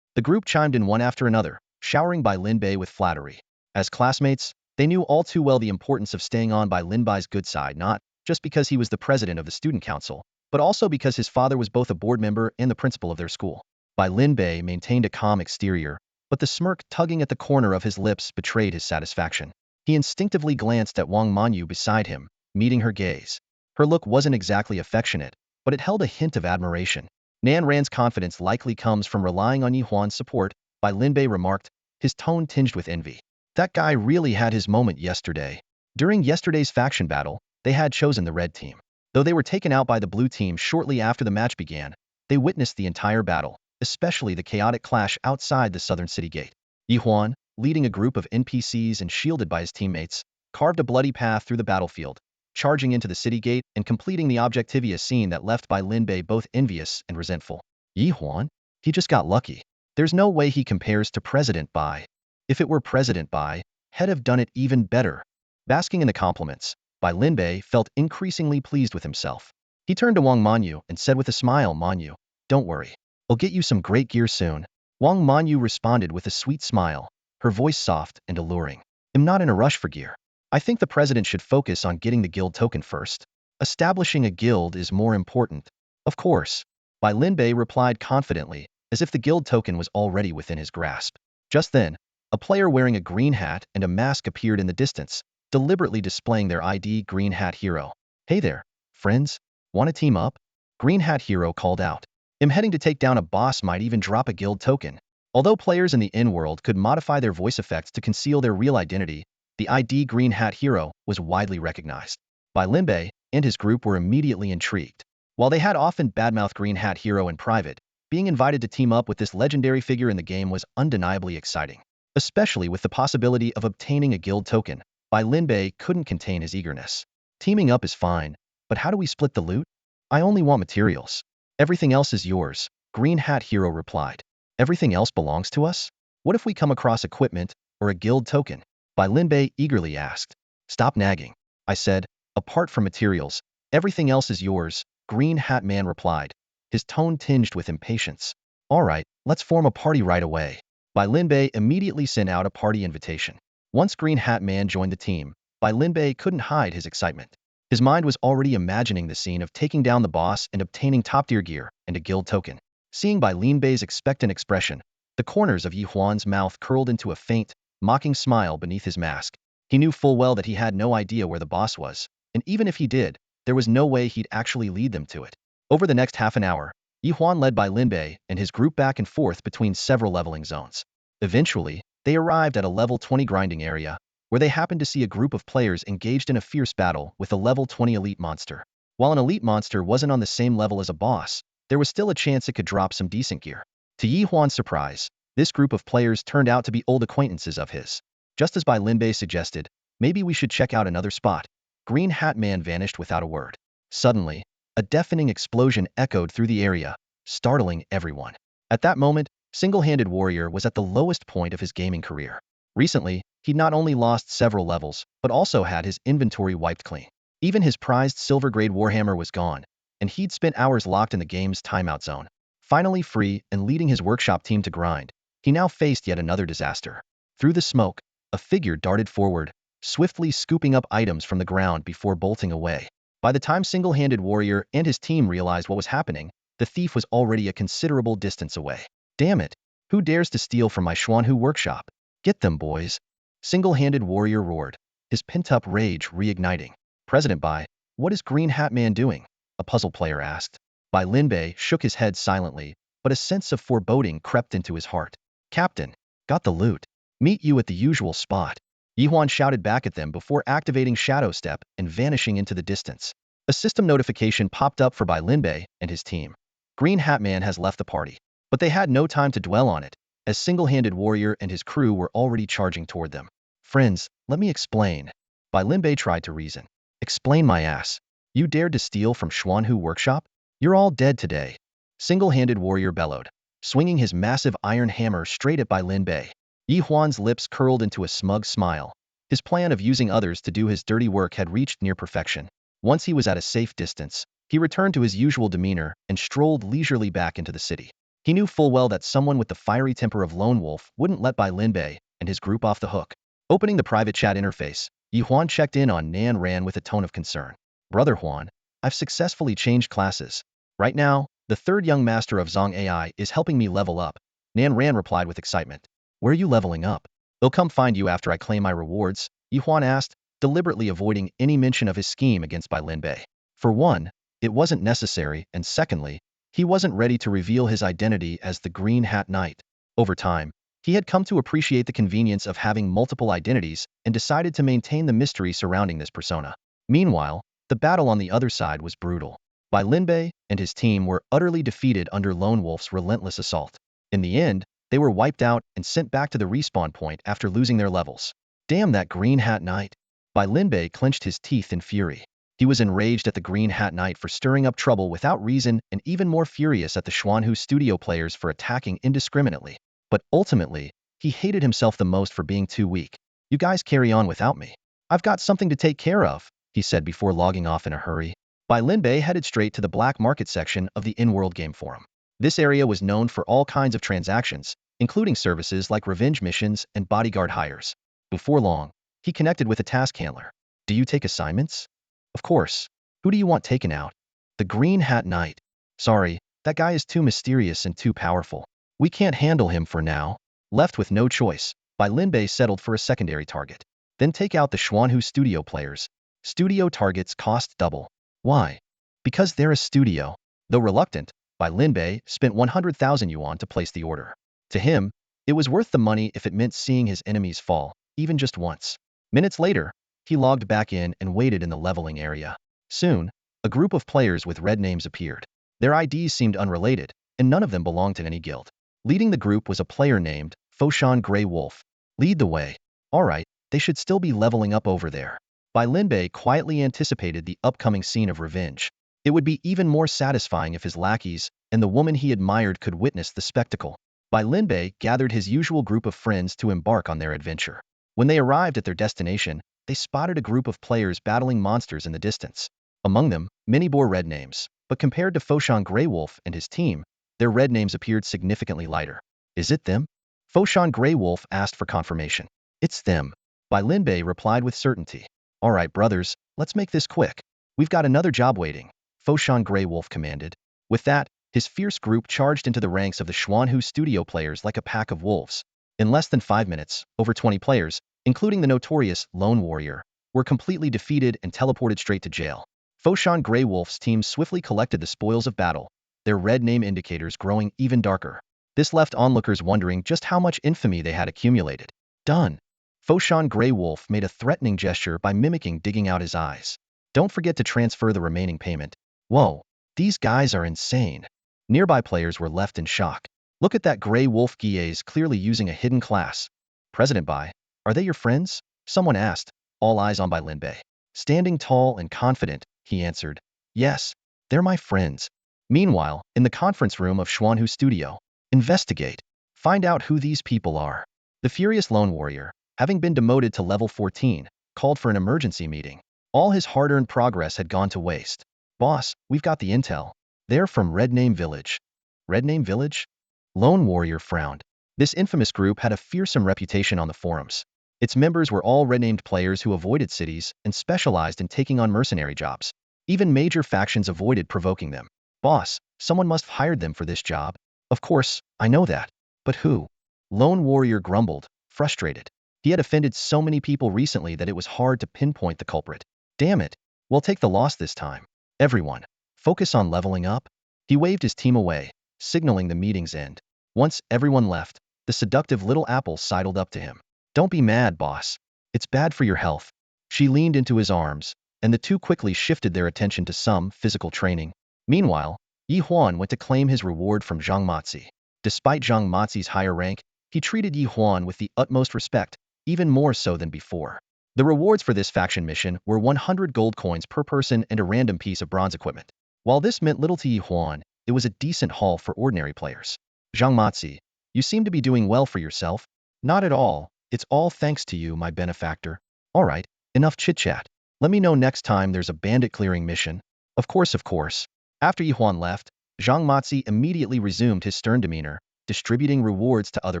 Speaker 1: The group chimed in one after another, showering Bai Linbei with flattery. As classmates, They knew all too well the importance of staying on by Lin Bai's good side, not just because he was the president of the student council, but also because his father was both a board member and the principal of their school. Bai Lin Bei maintained a calm exterior, but the smirk tugging at the corner of his lips betrayed his satisfaction. He instinctively glanced at Wang Manyu beside him, meeting her gaze. Her look wasn't exactly affectionate, but it held a hint of admiration. Nan Ran's confidence likely comes from relying on Ye Huan's support, Bai Lin Bei remarked, his tone tinged with envy. That guy really had his moment yesterday. During yesterday's faction battle, they had chosen the red team. Though they were taken out by the blue team shortly after the match began, they witnessed the entire battle, especially the chaotic clash outside the southern city gate. Ye Huan, leading a group of NPCs and shielded by his teammates, carved a bloody path through the battlefield, charging into the city gate and completing the objectivia scene that left Bai Lin Bei both envious and resentful. Ye Huan? He just got lucky. There's no way he compares to President Bai. If it were President Bai, he'd have done it even better. Basking in the compliments, Bai Lin Bei felt increasingly pleased with himself. He turned to Wang Manyu and said with a smile, Manyu, don't worry. I'll get you some great gear soon. Wang Manyu responded with a sweet smile, her voice soft and alluring. I'm not in a rush for gear. I think the president should focus on getting the guild token first. Establishing a guild is more important. Of course. Bai Lin Bei replied confidently, as if the guild token was already within his grasp. Just then, a player wearing a green hat and a mask appeared in the distance, deliberately displaying their ID Green Hat Hero. Hey there, friends. Want to team up? Green Hat Hero called out. I'm heading to take down a boss, might even drop a guild token. Although players in the in-world could modify their voice effects to conceal their real identity, the ID Green Hat Hero was widely recognized. Bai Lin Bei and his group were immediately intrigued. While they had often badmouthed Green Hat Hero in private, being invited to team up with this legendary figure in the game was undeniably exciting. Especially with the possibility of obtaining a guild token, Bai Lin Bei couldn't contain his eagerness. Teaming up is fine, but how do we split the loot? I only want materials. Everything else is yours, Green Hat Hero replied. Everything else belongs to us? What if we come across equipment or a guild token? Bai Lin Bei eagerly asked. Stop nagging. I said, apart from materials, everything else is yours, Green Hat Man replied, his tone tinged with impatience. All right, let's form a party right away. Bai Lin Bei immediately sent out a party invitation. Once Green Hat Man joined the team, Bai Lin Bei couldn't hide his excitement. His mind was already imagining the scene of taking down the boss and obtaining top-tier gear and a guild token. Seeing Bai Lin Bei's expectant expression, the corners of Ye Huan's mouth curled into a faint, mocking smile beneath his mask. He knew full well that he had no idea where the boss was, and even if he did, there was no way he'd actually lead them to it. Over the next half an hour, Ye Huan led Bai Lin Bei and his group back and forth between several leveling zones. Eventually, they arrived at a level 20 grinding area, where they happened to see a group of players engaged in a fierce battle with a level 20 elite monster. While an elite monster wasn't on the same level as a boss, there was still a chance it could drop some decent gear. To Ye Huan's surprise, this group of players turned out to be old acquaintances of his. Just as Bai Lin Bei suggested, maybe we should check out another spot. Green Hat Man vanished without a word. Suddenly, a deafening explosion echoed through the area, startling everyone. At that moment, Single-Handed Warrior was at the lowest point of his gaming career. Recently, he'd not only lost several levels, but also had his inventory wiped clean. Even his prized silver-grade Warhammer was gone, and he'd spent hours locked in the game's timeout zone. Finally free and leading his workshop team to grind, he now faced yet another disaster. Through the smoke, a figure darted forward, swiftly scooping up items from the ground before bolting away. By the time Single-Handed Warrior and his team realized what was happening, the thief was already a considerable distance away. Damn it! Who dares to steal from my Suehua workshop? Get them, boys! Single-Handed Warrior roared, his pent-up rage reigniting. President Bai, what is Green Hat Man doing? A puzzle player asked. Bai Lin Bei shook his head silently, but a sense of foreboding crept into his heart. Captain, got the loot. Meet you at the usual spot. Ye Huan shouted back at them before activating Shadow Step and vanishing into the distance. A system notification popped up for Bai Lin Bei and his team. Green Hat Man has left the party. But they had no time to dwell on it, as Single-Handed Warrior and his crew were already charging toward them. Friends, let me explain. Bai Lin Bei tried to reason. Explain my ass. You dared to steal from Suehua workshop? You're all dead today. Single-Handed Warrior bellowed, swinging his massive iron hammer straight at Bai Lin Bei. Ye Huan's lips curled into a smug smile. His plan of using others to do his dirty work had reached near perfection. Once he was at a safe distance, he returned to his usual demeanor and strolled leisurely back into the city. He knew full well that someone with the fiery temper of Lone Wolf wouldn't let Bai Lin Bei and his group off the hook. Opening the private chat interface, Ye Huan checked in on Nan Ran with a tone of concern. Brother Huan, I've successfully changed classes. Right now, the third young master of Zong AI is helping me level up. Nan Ran replied with excitement. Where are you leveling up? They'll come find you after I claim my rewards, Ye Huan asked, deliberately avoiding any mention of his scheme against Bai Linbei. For one, it wasn't necessary, and secondly, he wasn't ready to reveal his identity as the Green Hat Knight. Over time, he had come to appreciate the convenience of having multiple identities and decided to maintain the mystery surrounding this persona. Meanwhile, the battle on the other side was brutal. Bai Linbei and his team were utterly defeated under Lone Wolf's relentless assault. In the end, they were wiped out and sent back to the respawn point after losing their levels. Damn that Green Hat Knight. Bai Linbei clenched his teeth in fury. He was enraged at the Green Hat Knight for stirring up trouble without reason and even more furious at the Suehua studio players for attacking indiscriminately. But ultimately, he hated himself the most for being too weak. You guys carry on without me. I've got something to take care of, he said before logging off in a hurry. Bai Linbei headed straight to the black market section of the in-world game forum. This area was known for all kinds of transactions, including services like revenge missions and bodyguard hires. Before long, he connected with a task handler. Do you take assignments? Of course. Who do you want taken out? The Green Hat Knight. Sorry, that guy is too mysterious and too powerful. We can't handle him for now. Left with no choice, Bai Linbei settled for a secondary target. Then take out the Suehua studio players. Studio targets cost double. Why? Because they're a studio. Though reluctant, Bai Linbei spent 100,000 yuan to place the order. To him, it was worth the money if it meant seeing his enemies fall, even just once. Minutes later, he logged back in and waited in the leveling area. Soon, a group of players with red names appeared. Their IDs seemed unrelated, and none of them belonged to any guild. Leading the group was a player named Foshan Grey Wolf. Lead the way. Alright, they should still be leveling up over there. Bai Linbei quietly anticipated the upcoming scene of revenge. It would be even more satisfying if his lackeys and the woman he admired could witness the spectacle. Bai Linbei gathered his usual group of friends to embark on their adventure. When they arrived at their destination, they spotted a group of players battling monsters in the distance. Among them, many bore red names, but compared to Foshan Grey Wolf and his team, their red names appeared significantly lighter. Is it them? Foshan Grey Wolf asked for confirmation. It's them. Bai Linbei replied with certainty. Alright brothers, let's make this quick. We've got another job waiting, Foshan Grey Wolf commanded. With that, his fierce group charged into the ranks of the Suehua studio players like a pack of wolves. In less than 5 minutes, over 20 players, including the notorious Lone Warrior, were completely defeated and teleported straight to jail. Foshan Grey Wolf's team swiftly collected the spoils of battle, their red name indicators growing even darker. This left onlookers wondering just how much infamy they had accumulated. Done. Foshan Grey Wolf made a threatening gesture by mimicking digging out his eyes. Don't forget to transfer the remaining payment. Whoa, these guys are insane. Nearby players were left in shock. Look at that Grey Wolf Guies clearly using a hidden class. President Bai, are they your friends? Someone asked, all eyes on Bai Linbei. Standing tall and confident, he answered, yes, they're my friends. Meanwhile, in the conference room of Suehua Studio, investigate. Find out who these people are. The furious Lone Warrior, having been demoted to level 14, called for an emergency meeting. All his hard-earned progress had gone to waste. Boss, we've got the intel. They're from Red Name Village. Red Name Village? Lone Warrior frowned. This infamous group had a fearsome reputation on the forums. Its members were all red-named players who avoided cities and specialized in taking on mercenary jobs. Even major factions avoided provoking them. Boss, someone must have hired them for this job. Of course, I know that. But who? Lone Warrior grumbled, frustrated. He had offended so many people recently that it was hard to pinpoint the culprit. Damn it. We'll take the loss this time. Everyone, focus on leveling up. He waved his team away, signaling the meeting's end. Once everyone left, the seductive little apple sidled up to him. Don't be mad, boss. It's bad for your health. She leaned into his arms, and the two quickly shifted their attention to some physical training. Meanwhile, Ye Huan went to claim his reward from Zhang Matzi. Despite Zhang Matzi's higher rank, he treated Ye Huan with the utmost respect, even more so than before. The rewards for this faction mission were 100 gold coins per person and a random piece of bronze equipment. While this meant little to Ye Huan, it was a decent haul for ordinary players. Zhang Matzi, you seem to be doing well for yourself. Not at all. It's all thanks to you, my benefactor. Alright, enough chit-chat. Let me know next time there's a bandit clearing mission. Of course, of course. After Ye Huan left, Zhang Matzi immediately resumed his stern demeanor, distributing rewards to other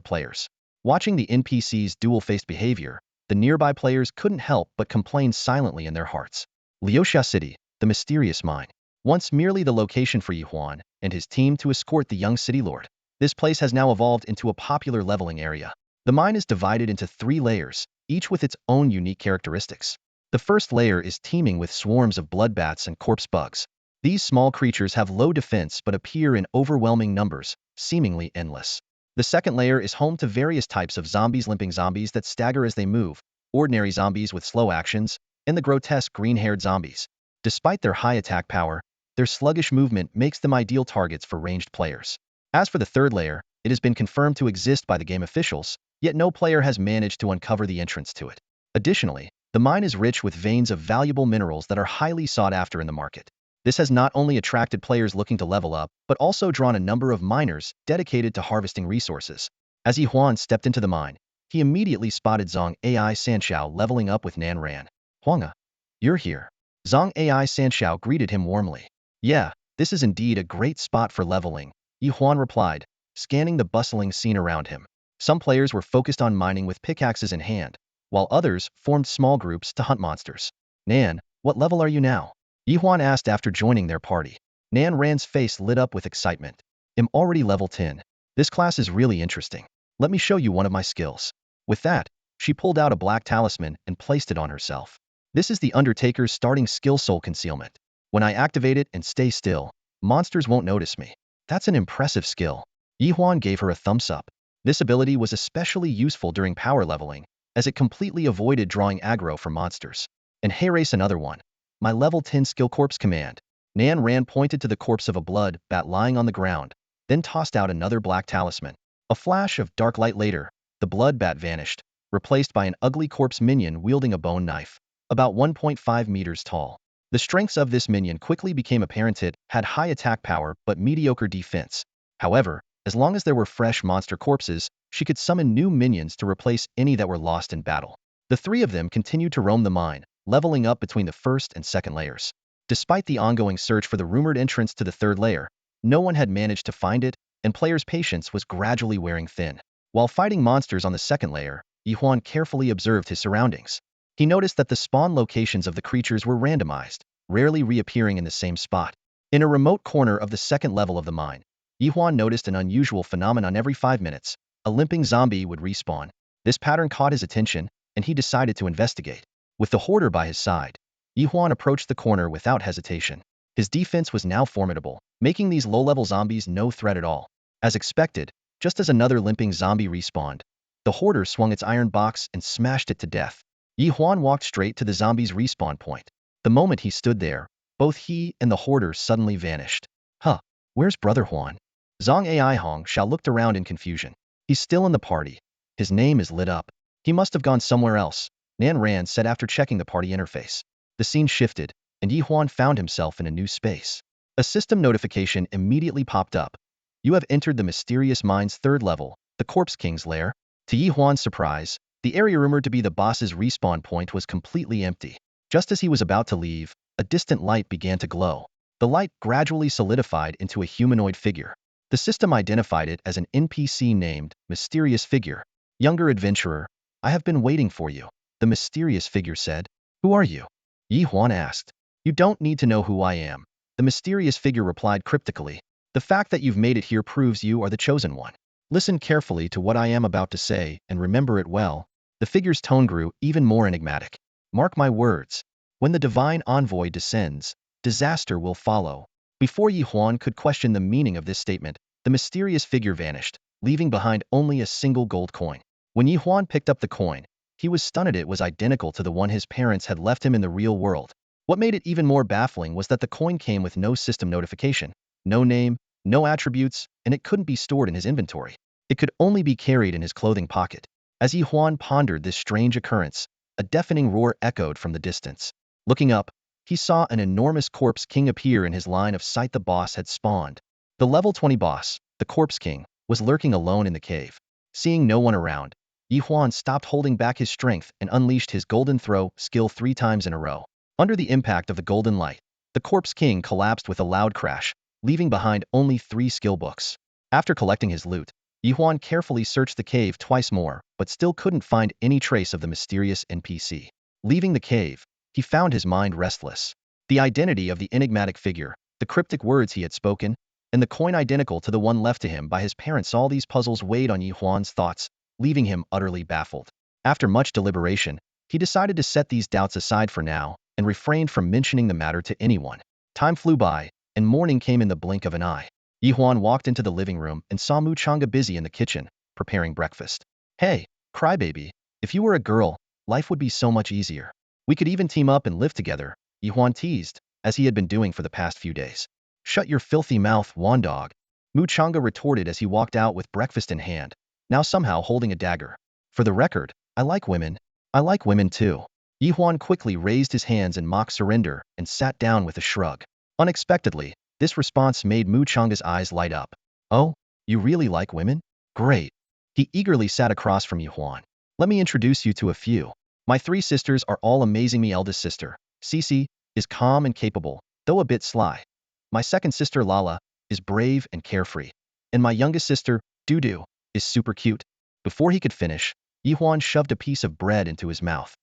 Speaker 1: players. Watching the NPCs' dual-faced behavior, the nearby players couldn't help but complain silently in their hearts. Leosia City, the mysterious mine. Once merely the location for Ye Huan and his team to escort the young city lord, this place has now evolved into a popular leveling area. The mine is divided into 3 layers, each with its own unique characteristics. The first layer is teeming with swarms of bloodbats and corpse bugs. These small creatures have low defense but appear in overwhelming numbers, seemingly endless. The second layer is home to various types of zombies, limping zombies that stagger as they move, ordinary zombies with slow actions, and the grotesque green-haired zombies. Despite their high attack power, their sluggish movement makes them ideal targets for ranged players. As for the third layer, it has been confirmed to exist by the game officials, yet no player has managed to uncover the entrance to it. Additionally, the mine is rich with veins of valuable minerals that are highly sought after in the market. This has not only attracted players looking to level up, but also drawn a number of miners dedicated to harvesting resources. As Ye Huan stepped into the mine, he immediately spotted Zhang AI Sanxiao leveling up with Nan Ran. "Huanga, you're here." Zhang AI Sanxiao greeted him warmly. "Yeah, this is indeed a great spot for leveling," Ye Huan replied, scanning the bustling scene around him. Some players were focused on mining with pickaxes in hand, while others formed small groups to hunt monsters. "Nan, what level are you now?" Ye Huan asked after joining their party. Nan Ran's face lit up with excitement. "I'm already level 10. This class is really interesting. Let me show you one of my skills." With that, she pulled out a black talisman and placed it on herself. "This is the Undertaker's starting skill, Soul Concealment. When I activate it and stay still, monsters won't notice me." "That's an impressive skill." Ye Huan gave her a thumbs up. This ability was especially useful during power leveling, as it completely avoided drawing aggro from monsters. "And hey, race another one. My level 10 skill, Corpse Command." Nan Ran pointed to the corpse of a blood bat lying on the ground, then tossed out another black talisman. A flash of dark light later, the blood bat vanished, replaced by an ugly corpse minion wielding a bone knife, about 1.5 meters tall. The strengths of this minion quickly became apparent. It had high attack power but mediocre defense. However, as long as there were fresh monster corpses, she could summon new minions to replace any that were lost in battle. The 3 of them continued to roam the mine, leveling up between the first and second layers. Despite the ongoing search for the rumored entrance to the third layer, no one had managed to find it, and players' patience was gradually wearing thin. While fighting monsters on the second layer, Ye Huan carefully observed his surroundings. He noticed that the spawn locations of the creatures were randomized, rarely reappearing in the same spot. In a remote corner of the second level of the mine, Ye Huan noticed an unusual phenomenon. Every 5 minutes, a limping zombie would respawn. This pattern caught his attention, and he decided to investigate. With the hoarder by his side, Ye Huan approached the corner without hesitation. His defense was now formidable, making these low-level zombies no threat at all. As expected, just as another limping zombie respawned, the hoarder swung its iron box and smashed it to death. Ye Huan walked straight to the zombie's respawn point. The moment he stood there, both he and the hoarder suddenly vanished. "Huh, where's Brother Huan?" Zhang AI Hong Xiao looked around in confusion. "He's still in the party. His name is lit up. He must have gone somewhere else," Nan Ran said after checking the party interface. The scene shifted, and Ye Huan found himself in a new space. A system notification immediately popped up. "You have entered the mysterious mine's third level, the Corpse King's lair." To Ye Huan's surprise, the area rumored to be the boss's respawn point was completely empty. Just as he was about to leave, a distant light began to glow. The light gradually solidified into a humanoid figure. The system identified it as an NPC named Mysterious Figure. "Younger adventurer, I have been waiting for you," the mysterious figure said. "Who are you?" Ye Huan asked. "You don't need to know who I am," the mysterious figure replied cryptically. "The fact that you've made it here proves you are the chosen one. Listen carefully to what I am about to say and remember it well." The figure's tone grew even more enigmatic. "Mark my words. When the divine envoy descends, disaster will follow." Before Ye Huan could question the meaning of this statement, the mysterious figure vanished, leaving behind only a single gold coin. When Ye Huan picked up the coin, he was stunned. It was identical to the one his parents had left him in the real world. What made it even more baffling was that the coin came with no system notification, no name, no attributes, and it couldn't be stored in his inventory. It could only be carried in his clothing pocket. As Ye Huan pondered this strange occurrence, a deafening roar echoed from the distance. Looking up, he saw an enormous Corpse King appear in his line of sight. The boss had spawned. The level 20 boss, the Corpse King, was lurking alone in the cave. Seeing no one around, Ye Huan stopped holding back his strength and unleashed his golden throw skill 3 times in a row. Under the impact of the golden light, the Corpse King collapsed with a loud crash, leaving behind only 3 skill books. After collecting his loot, Ye Huan carefully searched the cave twice more, but still couldn't find any trace of the mysterious NPC. Leaving the cave, he found his mind restless. The identity of the enigmatic figure, the cryptic words he had spoken, and the coin identical to the one left to him by his parents, all these puzzles weighed on Ye Huan's thoughts, leaving him utterly baffled. After much deliberation, he decided to set these doubts aside for now and refrained from mentioning the matter to anyone. Time flew by, and morning came in the blink of an eye. Ye Huan walked into the living room and saw Mu Chang'e busy in the kitchen, preparing breakfast. Hey, crybaby, if you were a girl, life would be so much easier. We could even team up and live together, Ye Huan teased, as he had been doing for the past few days. Shut your filthy mouth, Wandog, Mu Chang'e retorted as he walked out with breakfast in hand, now somehow holding a dagger. For the record, I like women. I like women too. Ye Huan quickly raised his hands in mock surrender and sat down with a shrug. Unexpectedly, this response made Mu Chang'e's eyes light up. Oh, you really like women? Great. He eagerly sat across from Ye Huan. Let me introduce you to a few. My three sisters are all amazing. My eldest sister, Cici, is calm and capable, though a bit sly. My second sister, Lala, is brave and carefree. And my youngest sister, Dudu, is super cute. Before he could finish, Ye Huan shoved a piece of bread into his mouth.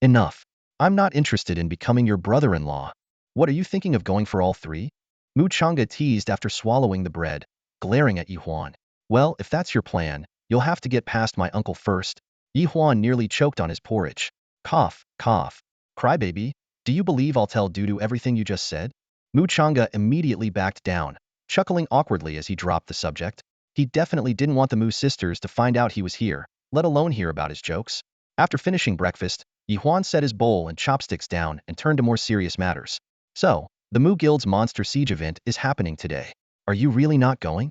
Speaker 1: Enough. I'm not interested in becoming your brother-in-law. What, are you thinking of going for all three? Mu Chang'e teased after swallowing the bread, glaring at Ye Huan. Well, if that's your plan, you'll have to get past my uncle first. Ye Huan nearly choked on his porridge. Cough, cough. Crybaby, do you believe I'll tell Dudu everything you just said? Mu Chang'e immediately backed down, chuckling awkwardly as he dropped the subject. He definitely didn't want the Mu sisters to find out he was here, let alone hear about his jokes. After finishing breakfast, Ye Huan set his bowl and chopsticks down and turned to more serious matters. So, the Mu Guild's Monster Siege event is happening today. Are you really not going?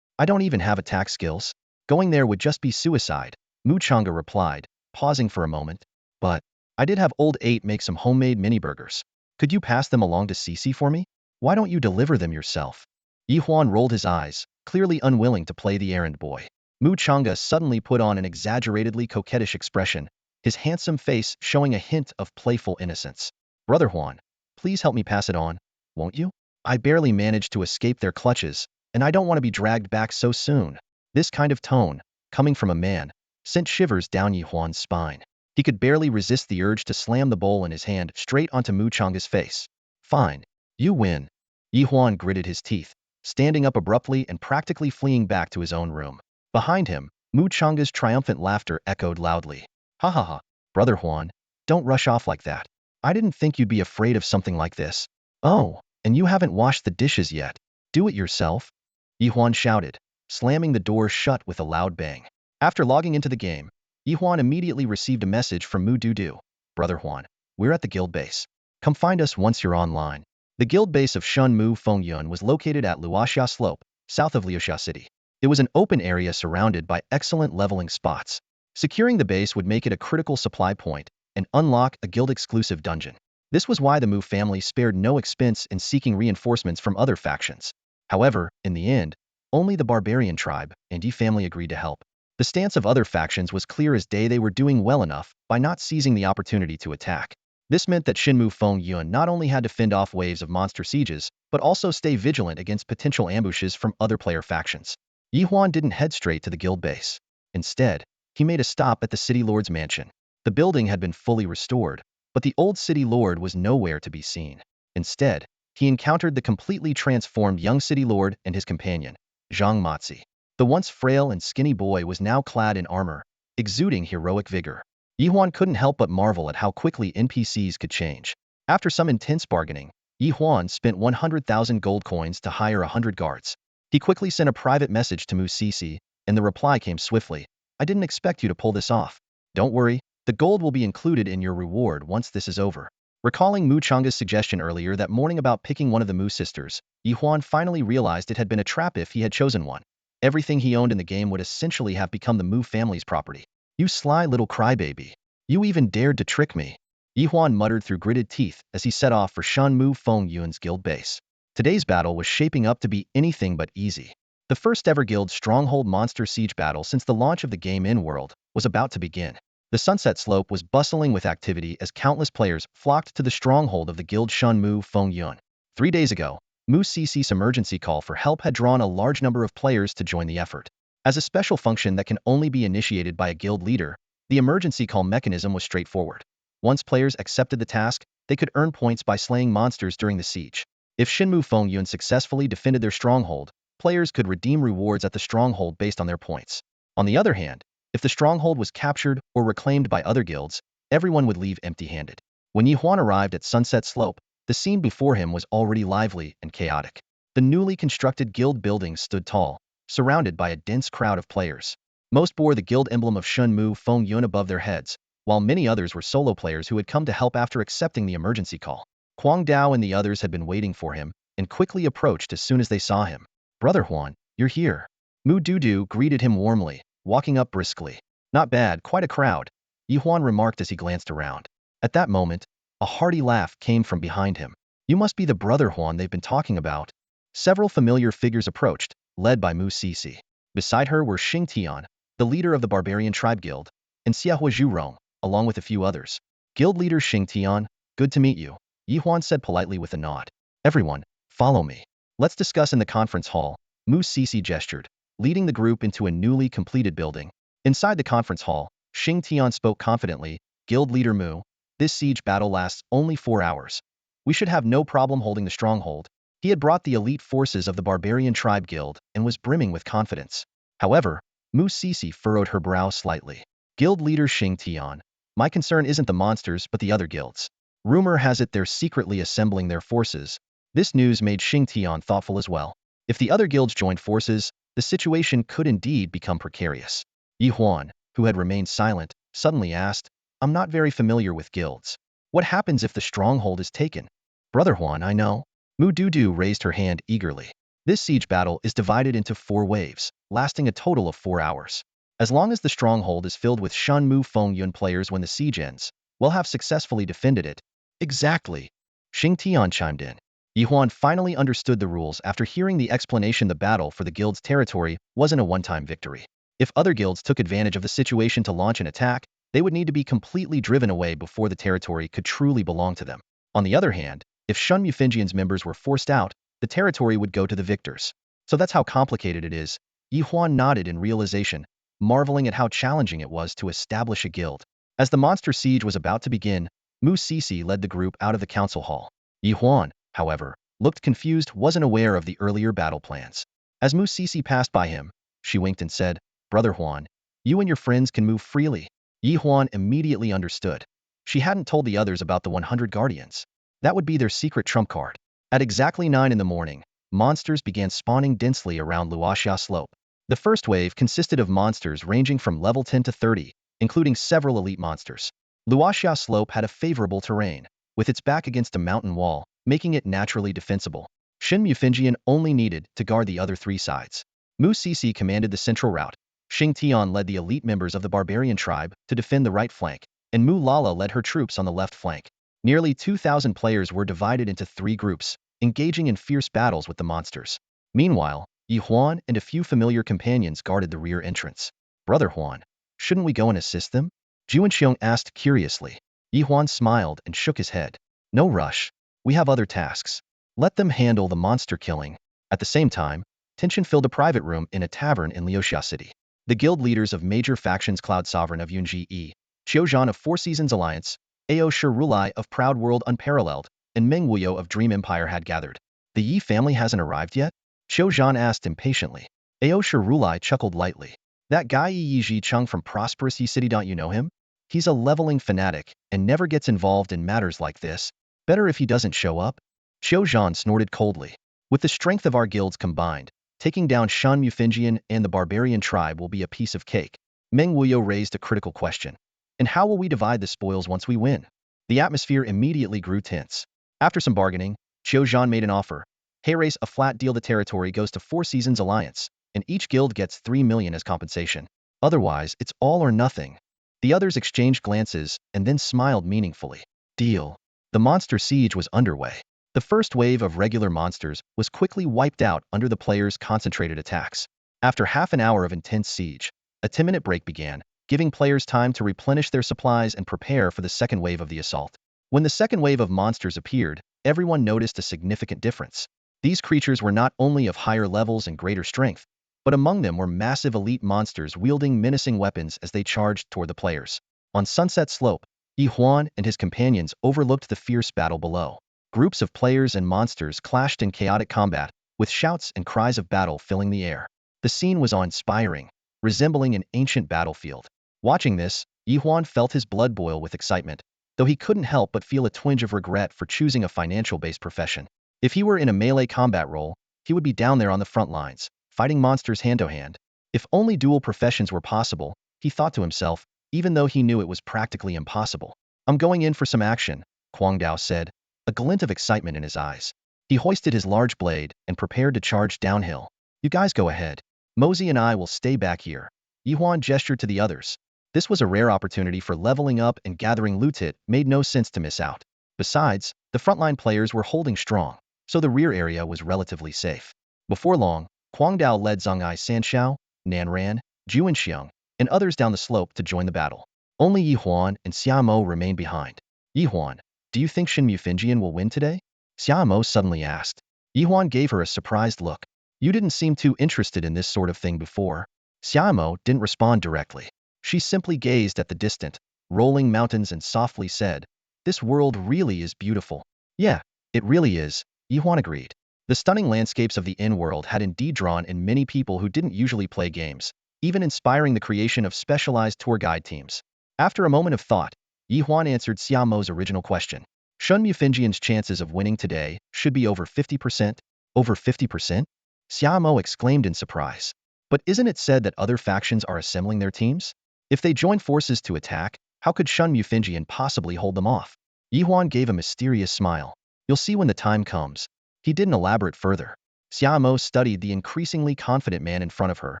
Speaker 1: I don't even have attack skills. Going there would just be suicide, Mu Chang'e replied, pausing for a moment. But I did have old 8 make some homemade mini burgers. Could you pass them along to Cici for me? Why don't you deliver them yourself? Ye Huan rolled his eyes, clearly unwilling to play the errand boy. Mu Chang'e suddenly put on an exaggeratedly coquettish expression, his handsome face showing a hint of playful innocence. Brother Huan, please help me pass it on, won't you? I barely managed to escape their clutches, and I don't want to be dragged back so soon. This kind of tone, coming from a man, sent shivers down Ye Huan's spine. He could barely resist the urge to slam the bowl in his hand straight onto Mu Chang'e's face. Fine. You win. Ye Huan gritted his teeth, standing up abruptly and practically fleeing back to his own room. Behind him, Mu Chang'e's triumphant laughter echoed loudly. Ha ha ha, Brother Huan, don't rush off like that. I didn't think you'd be afraid of something like this. Oh, and you haven't washed the dishes yet. Do it yourself? Ye Huan shouted, slamming the door shut with a loud bang. After logging into the game, Ye Huan immediately received a message from Mu Dudu. Brother Huan, we're at the guild base. Come find us once you're online. The guild base of Shun Mu Fengyun was located at Leosia Slope, south of Leosia City. It was an open area surrounded by excellent leveling spots. Securing the base would make it a critical supply point and unlock a guild-exclusive dungeon. This was why the Mu family spared no expense in seeking reinforcements from other factions. However, in the end, only the barbarian tribe and Ye family agreed to help. The stance of other factions was clear as day. They were doing well enough by not seizing the opportunity to attack. This meant that Shinmu Fengyun not only had to fend off waves of monster sieges, but also stay vigilant against potential ambushes from other player factions. Ye Huan didn't head straight to the guild base. Instead, he made a stop at the city lord's mansion. The building had been fully restored, but the old city lord was nowhere to be seen. Instead, he encountered the completely transformed young city lord and his companion, Zhang Matzi. The once frail and skinny boy was now clad in armor, exuding heroic vigor. Ye Huan couldn't help but marvel at how quickly NPCs could change. After some intense bargaining, Ye Huan spent 100,000 gold coins to hire 100 guards. He quickly sent a private message to Mu Cici, and the reply came swiftly. I didn't expect you to pull this off. Don't worry, the gold will be included in your reward once this is over. Recalling Mu Chang'e's suggestion earlier that morning about picking one of the Mu sisters, Ye Huan finally realized it had been a trap if he had chosen one. Everything he owned in the game would essentially have become the Mu family's property. You sly little crybaby. You even dared to trick me. Ye Huan muttered through gritted teeth as he set off for Shun Mu Fengyun's guild base. Today's battle was shaping up to be anything but easy. The first ever guild stronghold monster siege battle since the launch of the game in-world was about to begin. The Sunset Slope was bustling with activity as countless players flocked to the stronghold of the guild Shun Mu Fengyun. 3 days ago, Mu Cici's emergency call for help had drawn a large number of players to join the effort. As a special function that can only be initiated by a guild leader, the emergency call mechanism was straightforward. Once players accepted the task, they could earn points by slaying monsters during the siege. If Shinmu Fengyun successfully defended their stronghold, players could redeem rewards at the stronghold based on their points. On the other hand, if the stronghold was captured or reclaimed by other guilds, everyone would leave empty-handed. When Ye Huan arrived at Sunset Slope, the scene before him was already lively and chaotic. The newly constructed guild buildings stood tall, surrounded by a dense crowd of players. Most bore the guild emblem of Shinmu Fengyun above their heads, while many others were solo players who had come to help after accepting the emergency call. Kwang Dao and the others had been waiting for him, and quickly approached as soon as they saw him. "Brother Huan, you're here." Mu Dudu greeted him warmly, walking up briskly. "Not bad, quite a crowd," Ye Huan remarked as he glanced around. At that moment, a hearty laugh came from behind him. "You must be the Brother Huan they've been talking about." Several familiar figures approached, led by Mu Sisi. Beside her were Xing Tian, the leader of the Barbarian Tribe Guild, and Suehua Zhurong, along with a few others. "Guild leader Xing Tian, good to meet you," Ye Huan said politely with a nod. "Everyone, follow me. Let's discuss in the conference hall," Mu Sisi gestured, leading the group into a newly completed building. Inside the conference hall, Xing Tian spoke confidently, "Guild leader Mu, this siege battle lasts only 4 hours. We should have no problem holding the stronghold." He had brought the elite forces of the Barbarian Tribe Guild and was brimming with confidence. However, Mu Sisi furrowed her brow slightly. "Guild leader Xing Tian, my concern isn't the monsters but the other guilds. Rumor has it they're secretly assembling their forces." This news made Xing Tian thoughtful as well. If the other guilds joined forces, the situation could indeed become precarious. Ye Huan, who had remained silent, suddenly asked, "I'm not very familiar with guilds. What happens if the stronghold is taken?" "Brother Huan, I know." Mu Dudu raised her hand eagerly. "This siege battle is divided into 4 waves, lasting a total of 4 hours. As long as the stronghold is filled with Shinmu Fengyun players when the siege ends, we'll have successfully defended it." "Exactly," Xing Tian chimed in. Ye Huan finally understood the rules after hearing the explanation. The battle for the guild's territory wasn't a one-time victory. If other guilds took advantage of the situation to launch an attack, they would need to be completely driven away before the territory could truly belong to them. On the other hand, if Shinmu Fengyun's members were forced out, the territory would go to the victors. So that's how complicated it is. Ye Huan nodded in realization, marveling at how challenging it was to establish a guild. As the monster siege was about to begin, Mu Sisi led the group out of the council hall. Ye Huan, however, looked confused, wasn't aware of the earlier battle plans. As Mu Sisi passed by him, she winked and said, "Brother Huan, you and your friends can move freely." Ye Huan immediately understood. She hadn't told the others about the 100 guardians. That would be their secret trump card. At exactly 9 in the morning, monsters began spawning densely around Leosia Slope. The first wave consisted of monsters ranging from level 10 to 30, including several elite monsters. Leosia Slope had a favorable terrain, with its back against a mountain wall, making it naturally defensible. Shinmu Fengyun only needed to guard the other 3 sides. Mu Sisi commanded the central route. Xing Tian led the elite members of the Barbarian tribe to defend the right flank, and Mu Lala led her troops on the left flank. Nearly 2,000 players were divided into 3 groups, engaging in fierce battles with the monsters. Meanwhile, Ye Huan and a few familiar companions guarded the rear entrance. "Brother Huan, shouldn't we go and assist them?" Juanxiong asked curiously. Ye Huan smiled and shook his head. "No rush. We have other tasks. Let them handle the monster killing." At the same time, tension filled a private room in a tavern in Leosia City. The guild leaders of major factions, Cloud Sovereign of Yunji Yi, Qiuzhan of Four Seasons Alliance, Ao Shirulai of Proud World Unparalleled, and Meng Wuyo of Dream Empire had gathered. "The Yi family hasn't arrived yet?" Qiuzhan asked impatiently. Ao Shirulai chuckled lightly. "That guy Yi Ji Chung from Prosperous Yi City, don't you know him? He's a leveling fanatic and never gets involved in matters like this. Better if he doesn't show up." Qiuzhan snorted coldly. "With the strength of our guilds combined, taking down Shinmu Fengyun and the Barbarian tribe will be a piece of cake." Meng Wuyo raised a critical question. "And how will we divide the spoils once we win?" The atmosphere immediately grew tense. After some bargaining, Qiuzhan made an offer. "Hey, race a flat deal. The territory goes to Four Seasons Alliance, and each guild gets 3 million as compensation. Otherwise, it's all or nothing." The others exchanged glances and then smiled meaningfully. "Deal." The monster siege was underway. The first wave of regular monsters was quickly wiped out under the players' concentrated attacks. After half an hour of intense siege, a 10-minute break began, giving players time to replenish their supplies and prepare for the second wave of the assault. When the second wave of monsters appeared, everyone noticed a significant difference. These creatures were not only of higher levels and greater strength, but among them were massive elite monsters wielding menacing weapons as they charged toward the players. On Sunset Slope, Ye Huan and his companions overlooked the fierce battle below. Groups of players and monsters clashed in chaotic combat, with shouts and cries of battle filling the air. The scene was awe-inspiring, resembling an ancient battlefield. Watching this, Ye Huan felt his blood boil with excitement, though he couldn't help but feel a twinge of regret for choosing a financial-based profession. If he were in a melee combat role, he would be down there on the front lines, fighting monsters hand-to-hand. If only dual professions were possible, he thought to himself, even though he knew it was practically impossible. I'm going in for some action, Kwang Dao said, a glint of excitement in his eyes. He hoisted his large blade and prepared to charge downhill. You guys go ahead. Mosey and I will stay back here. Ye Huan gestured to the others. This was a rare opportunity for leveling up and gathering loot. It made no sense to miss out. Besides, the frontline players were holding strong, so the rear area was relatively safe. Before long, Kwang Dao led Zhongai Sanshao, Nan Ran, Juan Xiang, and others down the slope to join the battle. Only Ye Huan and Xiamo remained behind. Ye Huan, do you think Shin Mufinjian will win today? Xiamo suddenly asked. Ye Huan gave her a surprised look. You didn't seem too interested in this sort of thing before. Xiamo didn't respond directly. She simply gazed at the distant, rolling mountains and softly said, "This world really is beautiful." Yeah, it really is, Ye Huan agreed. The stunning landscapes of the in-world had indeed drawn in many people who didn't usually play games, even inspiring the creation of specialized tour guide teams. After a moment of thought, Ye Huan answered Xiaomo's original question. Shun Mufinjian's chances of winning today should be over 50%. Over 50%? Xiaomo exclaimed in surprise. But isn't it said that other factions are assembling their teams? If they join forces to attack, how could Shun Mufinjian possibly hold them off? Ye Huan gave a mysterious smile. You'll see when the time comes. He didn't elaborate further. Xiaomo studied the increasingly confident man in front of her,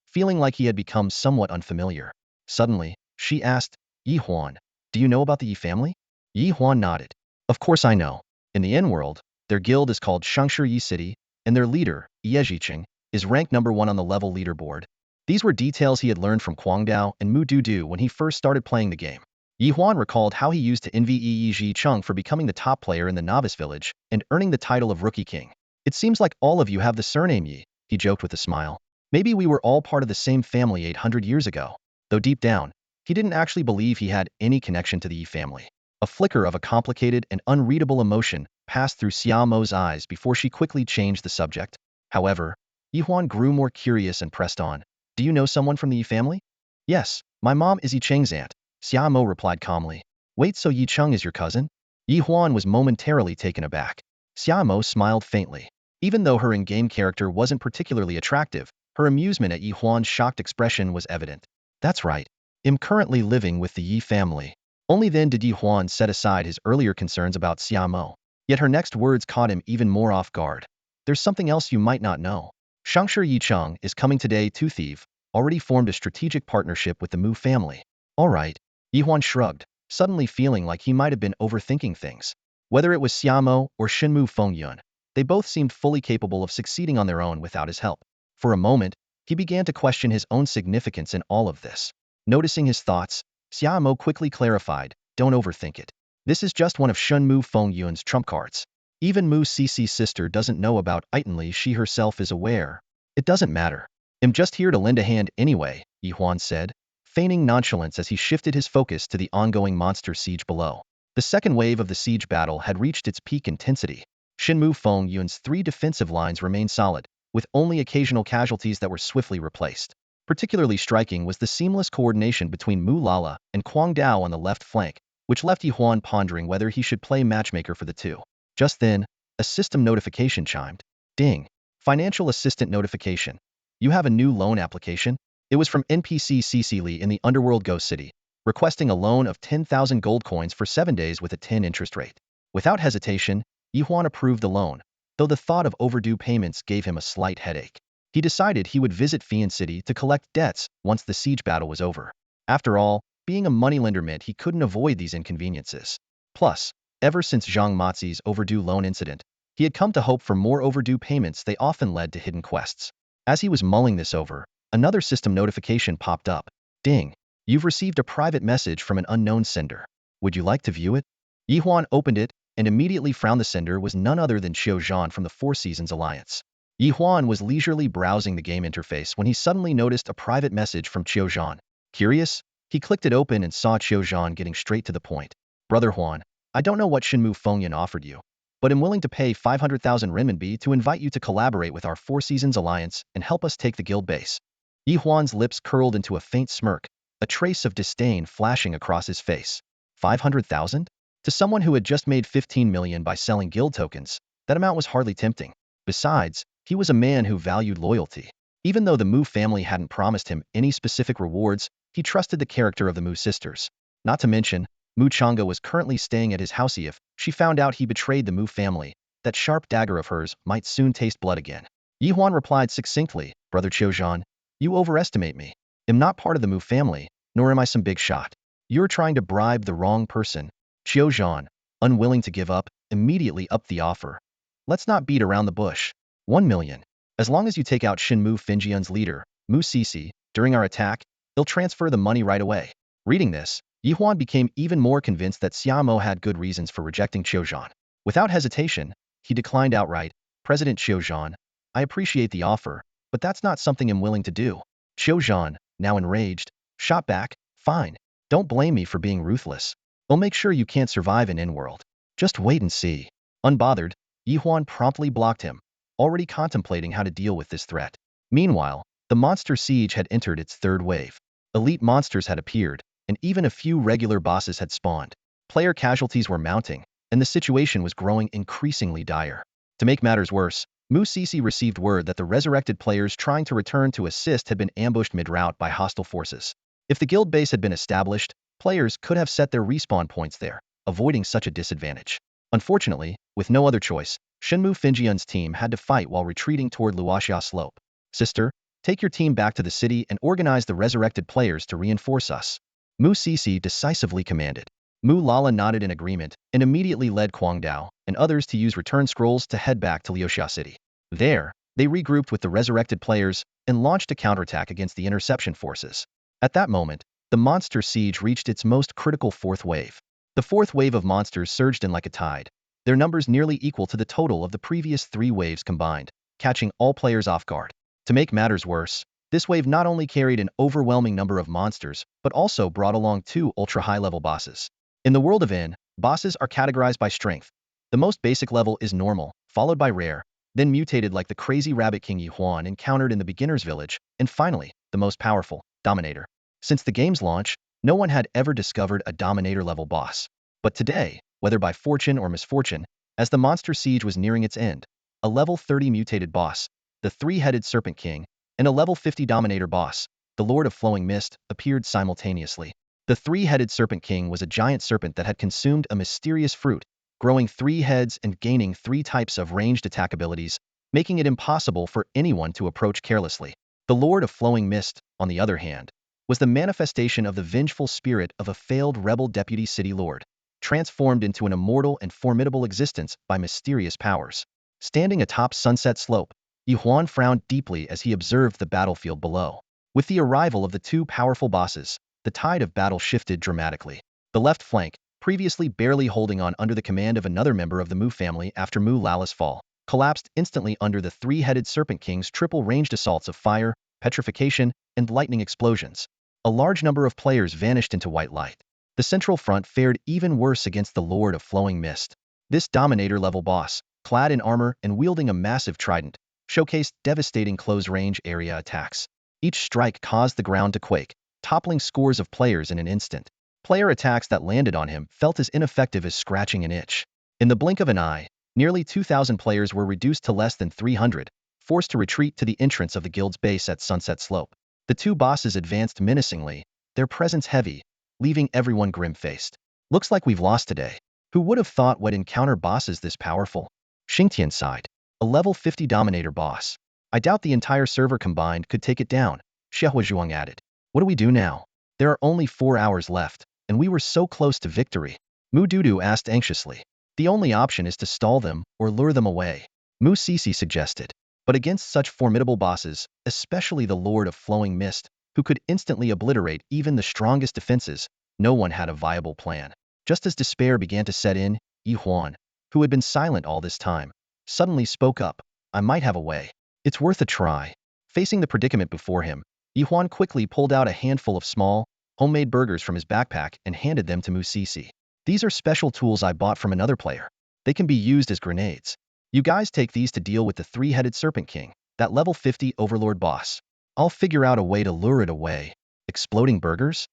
Speaker 1: feeling like he had become somewhat unfamiliar. Suddenly, she asked, Ye Huan, do you know about the Yi family? Ye Huan nodded. Of course I know. In the in-world, their guild is called Shangshi Yi City, and their leader, Ye Zhiqing, is ranked #1 on the level leaderboard. These were details he had learned from Kwang Dao and Mu Dudu when he first started playing the game. Ye Huan recalled how he used to envy Yi Zhiqing for becoming the top player in the novice village and earning the title of Rookie King. It seems like all of you have the surname Yi, he joked with a smile. Maybe we were all part of the same family 800 years ago. Though deep down, he didn't actually believe he had any connection to the Yi family. A flicker of a complicated and unreadable emotion passed through Xiaomo's eyes before she quickly changed the subject. However, Ye Huan grew more curious and pressed on. Do you know someone from the Yi family? Yes, my mom is Yi Cheng's aunt, Xiaomo replied calmly. Wait, so Yi Cheng is your cousin? Ye Huan was momentarily taken aback. Xiaomo smiled faintly. Even though her in-game character wasn't particularly attractive, her amusement at Ye Huan's shocked expression was evident. That's right. I'm currently living with the Yi family. Only then did Ye Huan set aside his earlier concerns about Xiaomo. Yet her next words caught him even more off guard. There's something else you might not know. Shangshi Yi Cheng is coming today too. Thief already formed a strategic partnership with the Mu family. All right. Ye Huan shrugged, suddenly feeling like he might have been overthinking things. Whether it was Xiaomo or Shinmu Fengyun, they both seemed fully capable of succeeding on their own without his help. For a moment, he began to question his own significance in all of this. Noticing his thoughts, Xiaomo quickly clarified, don't overthink it. This is just one of Shinmu Fengyun's trump cards. Even Mu Cici's sister doesn't know about it, only she herself is aware. It doesn't matter. I'm just here to lend a hand anyway, Ye Huan said, feigning nonchalance as he shifted his focus to the ongoing monster siege below. The second wave of the siege battle had reached its peak intensity. Shinmu Fengyun's 3 defensive lines remained solid, with only occasional casualties that were swiftly replaced. Particularly striking was the seamless coordination between Mu Lala and Kwang Dao on the left flank, which left Ye Huan pondering whether he should play matchmaker for the two. Just then, a system notification chimed. Ding. Financial assistant notification. You have a new loan application? It was from NPC CC Lee in the Underworld Ghost City, requesting a loan of 10,000 gold coins for 7 days with a 10 interest rate. Without hesitation, Ye Huan approved the loan, though the thought of overdue payments gave him a slight headache. He decided he would visit Fian City to collect debts once the siege battle was over. After all, being a moneylender meant he couldn't avoid these inconveniences. Plus, ever since Zhang Mozi's overdue loan incident, he had come to hope for more overdue payments. They often led to hidden quests. As he was mulling this over, another system notification popped up. Ding. You've received a private message from an unknown sender. Would you like to view it? Ye Huan opened it and immediately frowned. The sender was none other than Xiao Zhan from the Four Seasons Alliance. Ye Huan was leisurely browsing the game interface when he suddenly noticed a private message from Zhan. Curious, he clicked it open and saw Zhan getting straight to the point. Brother Huan, I don't know what Shinmu Fengyan offered you, but am willing to pay 500,000 renminbi to invite you to collaborate with our Four Seasons Alliance and help us take the guild base. Ye Huan's lips curled into a faint smirk, a trace of disdain flashing across his face. 500,000? To someone who had just made 15 million by selling guild tokens, that amount was hardly tempting. Besides, he was a man who valued loyalty. Even though the Mu family hadn't promised him any specific rewards, he trusted the character of the Mu sisters. Not to mention, Mu Chang'e was currently staying at his house. If she found out he betrayed the Mu family, that sharp dagger of hers might soon taste blood again. Ye Huan replied succinctly, Brother Zhan, you overestimate me. I'm not part of the Mu family, nor am I some big shot. You're trying to bribe the wrong person. Zhan, unwilling to give up, immediately upped the offer. Let's not beat around the bush. 1 million. As long as you take out Shinmu Fengyan's leader, Mu Sisi, during our attack, he'll transfer the money right away. Reading this, Ye Huan became even more convinced that Xiamo had good reasons for rejecting Zhan. Without hesitation, he declined outright, President Zhan, I appreciate the offer, but that's not something I'm willing to do. Zhan, now enraged, shot back, fine. Don't blame me for being ruthless. I'll make sure you can't survive in in-world. Just wait and see. Unbothered, Ye Huan promptly blocked him, already contemplating how to deal with this threat. Meanwhile, the monster siege had entered its third wave. Elite monsters had appeared, and even a few regular bosses had spawned. Player casualties were mounting, and the situation was growing increasingly dire. To make matters worse, Mu Sisi received word that the resurrected players trying to return to assist had been ambushed mid-route by hostile forces. If the guild base had been established, players could have set their respawn points there, avoiding such a disadvantage. Unfortunately, with no other choice, Shinmu Fengyan's team had to fight while retreating toward Leosia slope. Sister, take your team back to the city and organize the resurrected players to reinforce us. Mu Sisi decisively commanded. Mu Lala nodded in agreement and immediately led Kwang Dao and others to use return scrolls to head back to Leosia City. There, they regrouped with the resurrected players and launched a counterattack against the interception forces. At that moment, the monster siege reached its most critical fourth wave. The fourth wave of monsters surged in like a tide, their numbers nearly equal to the total of the previous 3 waves combined, catching all players off guard. To make matters worse, this wave not only carried an overwhelming number of monsters, but also brought along 2 ultra-high-level bosses. In the world of N, bosses are categorized by strength. The most basic level is normal, followed by rare, then mutated like the crazy rabbit king Ye Huan encountered in the beginner's village, and finally, the most powerful, dominator. Since the game's launch, no one had ever discovered a dominator-level boss. But today, whether by fortune or misfortune, as the monster siege was nearing its end, a level 30 mutated boss, the 3-headed Serpent King, and a level 50 dominator boss, the Lord of Flowing Mist, appeared simultaneously. The 3-headed Serpent King was a giant serpent that had consumed a mysterious fruit, growing 3 heads and gaining 3 types of ranged attack abilities, making it impossible for anyone to approach carelessly. The Lord of Flowing Mist, on the other hand, was the manifestation of the vengeful spirit of a failed rebel deputy city lord, transformed into an immortal and formidable existence by mysterious powers. Standing atop Sunset Slope, Ye Huan frowned deeply as he observed the battlefield below. With the arrival of the 2 powerful bosses, the tide of battle shifted dramatically. The left flank, previously barely holding on under the command of another member of the Mu family after Mu Lala's fall, collapsed instantly under the 3-headed Serpent King's triple-ranged assaults of fire, petrification, and lightning explosions. A large number of players vanished into white light. The central front fared even worse against the Lord of Flowing Mist. This dominator-level boss, clad in armor and wielding a massive trident, showcased devastating close-range area attacks. Each strike caused the ground to quake, toppling scores of players in an instant. Player attacks that landed on him felt as ineffective as scratching an itch. In the blink of an eye, nearly 2,000 players were reduced to less than 300, forced to retreat to the entrance of the guild's base at Sunset Slope. The 2 bosses advanced menacingly, their presence heavy, leaving everyone grim-faced. Looks like we've lost today. Who would have thought we'd encounter bosses this powerful? Xingtian sighed. A level 50 dominator boss. I doubt the entire server combined could take it down, Suehua added. What do we do now? There are only 4 hours left, and we were so close to victory. Mu Dudu asked anxiously. The only option is to stall them or lure them away, Mu Sisi suggested. But against such formidable bosses, especially the Lord of Flowing Mist, who could instantly obliterate even the strongest defenses, no one had a viable plan. Just as despair began to set in, Ye Huan, who had been silent all this time, suddenly spoke up. I might have a way. It's worth a try. Facing the predicament before him, Ye Huan quickly pulled out a handful of small, homemade burgers from his backpack and handed them to Musisi. These are special tools I bought from another player. They can be used as grenades. You guys take these to deal with the three-headed Serpent King, that level 50 Overlord boss. I'll figure out a way to lure it away. Exploding burgers?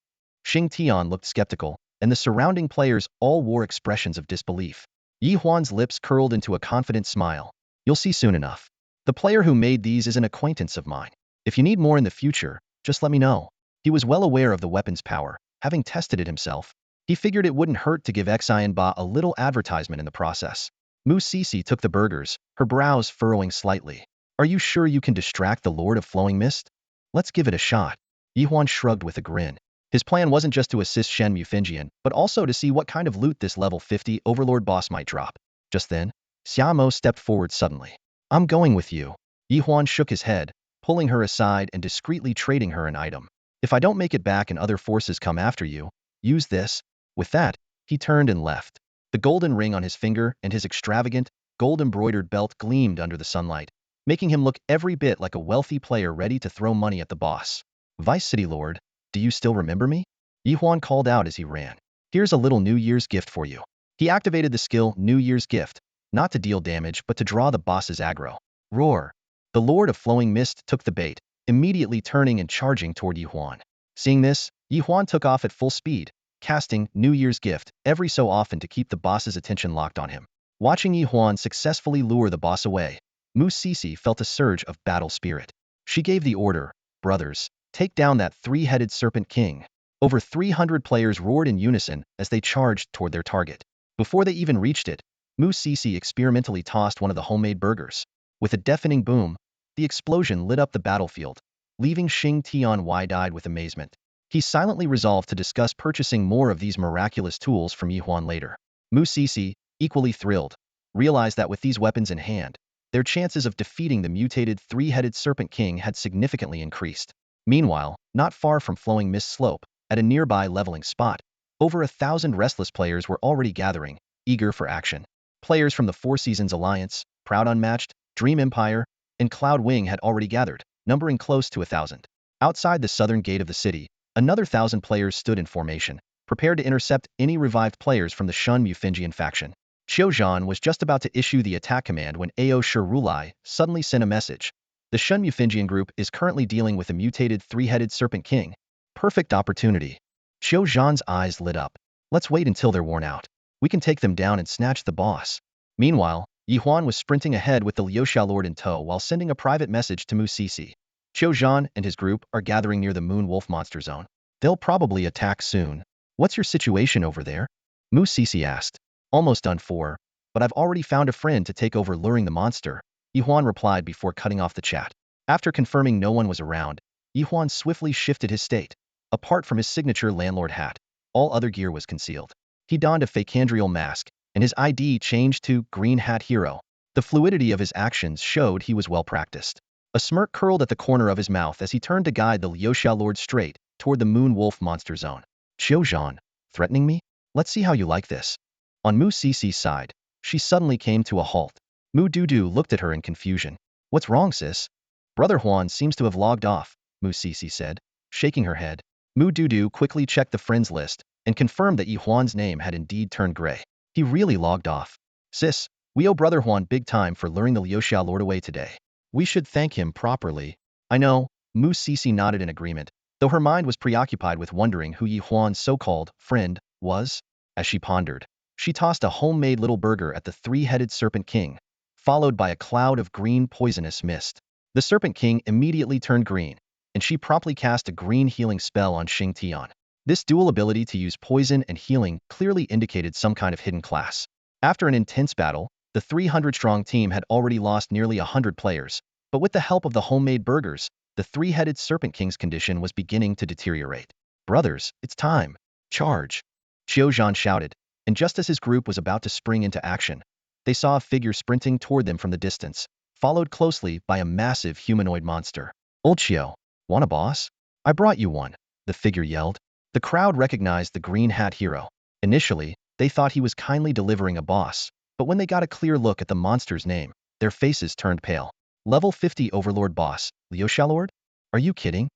Speaker 1: Xing Tian looked skeptical, and the surrounding players all wore expressions of disbelief. Ye Huan's lips curled into a confident smile. You'll see soon enough. The player who made these is an acquaintance of mine. If you need more in the future, just let me know. He was well aware of the weapon's power, having tested it himself. He figured it wouldn't hurt to give Xian Ba a little advertisement in the process. Musisi took the burgers, her brows furrowing slightly. Are you sure you can distract the Lord of Flowing Mist? Let's give it a shot. Ye Huan shrugged with a grin. His plan wasn't just to assist Shen Mufinjian, but also to see what kind of loot this level 50 Overlord boss might drop. Just then, Xiamo stepped forward suddenly. I'm going with you. Ye Huan shook his head, pulling her aside and discreetly trading her an item. If I don't make it back and other forces come after you, use this. With that, he turned and left. The golden ring on his finger and his extravagant, gold-embroidered belt gleamed under the sunlight, making him look every bit like a wealthy player ready to throw money at the boss. Vice City Lord, do you still remember me? Ye Huan called out as he ran. Here's a little New Year's gift for you. He activated the skill New Year's Gift, not to deal damage but to draw the boss's aggro. Roar! The Lord of Flowing Mist took the bait, immediately turning and charging toward Ye Huan. Seeing this, Ye Huan took off at full speed, casting New Year's Gift every so often to keep the boss's attention locked on him. Watching Ye Huan successfully lure the boss away, Musisi felt a surge of battle spirit. She gave the order, brothers, take down that three-headed Serpent King. Over 300 players roared in unison as they charged toward their target. Before they even reached it, Musisi experimentally tossed one of the homemade burgers. With a deafening boom, the explosion lit up the battlefield, leaving Xing Tian wide-eyed with amazement. He silently resolved to discuss purchasing more of these miraculous tools from Ye Huan later. Musisi, equally thrilled, realized that with these weapons in hand, their chances of defeating the mutated three-headed Serpent King had significantly increased. Meanwhile, not far from Flowing Mist Slope, at a nearby leveling spot, over 1,000 restless players were already gathering, eager for action. Players from the Four Seasons Alliance, Proud Unmatched, Dream Empire, and Cloud Wing had already gathered, numbering close to 1,000. Outside the southern gate of the city, another 1,000 players stood in formation, prepared to intercept any revived players from the Shun Mufinjian faction. Qiuzhan was just about to issue the attack command when Ao Shirulai suddenly sent a message. The Shun Mufinjian group is currently dealing with a mutated three-headed Serpent King. Perfect opportunity. Qiuzhan's eyes lit up. Let's wait until they're worn out. We can take them down and snatch the boss. Meanwhile, Ye Huan was sprinting ahead with the Leosia Lord in tow while sending a private message to Musisi. Qiuzhan and his group are gathering near the Moon Wolf monster zone. They'll probably attack soon. What's your situation over there? Musisi asked. Almost done for, but I've already found a friend to take over luring the monster, Ye Huan replied before cutting off the chat. After confirming no one was around, Ye Huan swiftly shifted his state. Apart from his signature landlord hat, all other gear was concealed. He donned a facandrial mask, and his ID changed to Green Hat Hero. The fluidity of his actions showed he was well practiced. A smirk curled at the corner of his mouth as he turned to guide the Leosia Lord straight toward the Moon Wolf monster zone. Qiuzhan, threatening me? Let's see how you like this. On Musisi's side, she suddenly came to a halt. Mu Dudu looked at her in confusion. What's wrong, sis? Brother Huan seems to have logged off, Musisi said, shaking her head. Mu Dudu quickly checked the friends list and confirmed that Ye Huan's name had indeed turned gray. He really logged off. Sis, we owe Brother Huan big time for luring the Leosia Lord away today. We should thank him properly. I know, Musisi nodded in agreement, though her mind was preoccupied with wondering who Ye Huan's so-called friend was. As she pondered, she tossed a homemade little burger at the three-headed Serpent King, followed by a cloud of green poisonous mist. The Serpent King immediately turned green, and she promptly cast a green healing spell on Xing Tian. This dual ability to use poison and healing clearly indicated some kind of hidden class. After an intense battle, the 300-strong team had already lost nearly 100 players, but with the help of the homemade burgers, the three-headed Serpent King's condition was beginning to deteriorate. Brothers, it's time. Charge! Qiuzhan shouted, and just as his group was about to spring into action, they saw a figure sprinting toward them from the distance, followed closely by a massive humanoid monster. Old Qiu, want a boss? I brought you one, the figure yelled. The crowd recognized the Green Hat Hero. Initially, they thought he was kindly delivering a boss, but when they got a clear look at the monster's name, their faces turned pale. Level 50 Overlord boss, Leosia Lord? Are you kidding?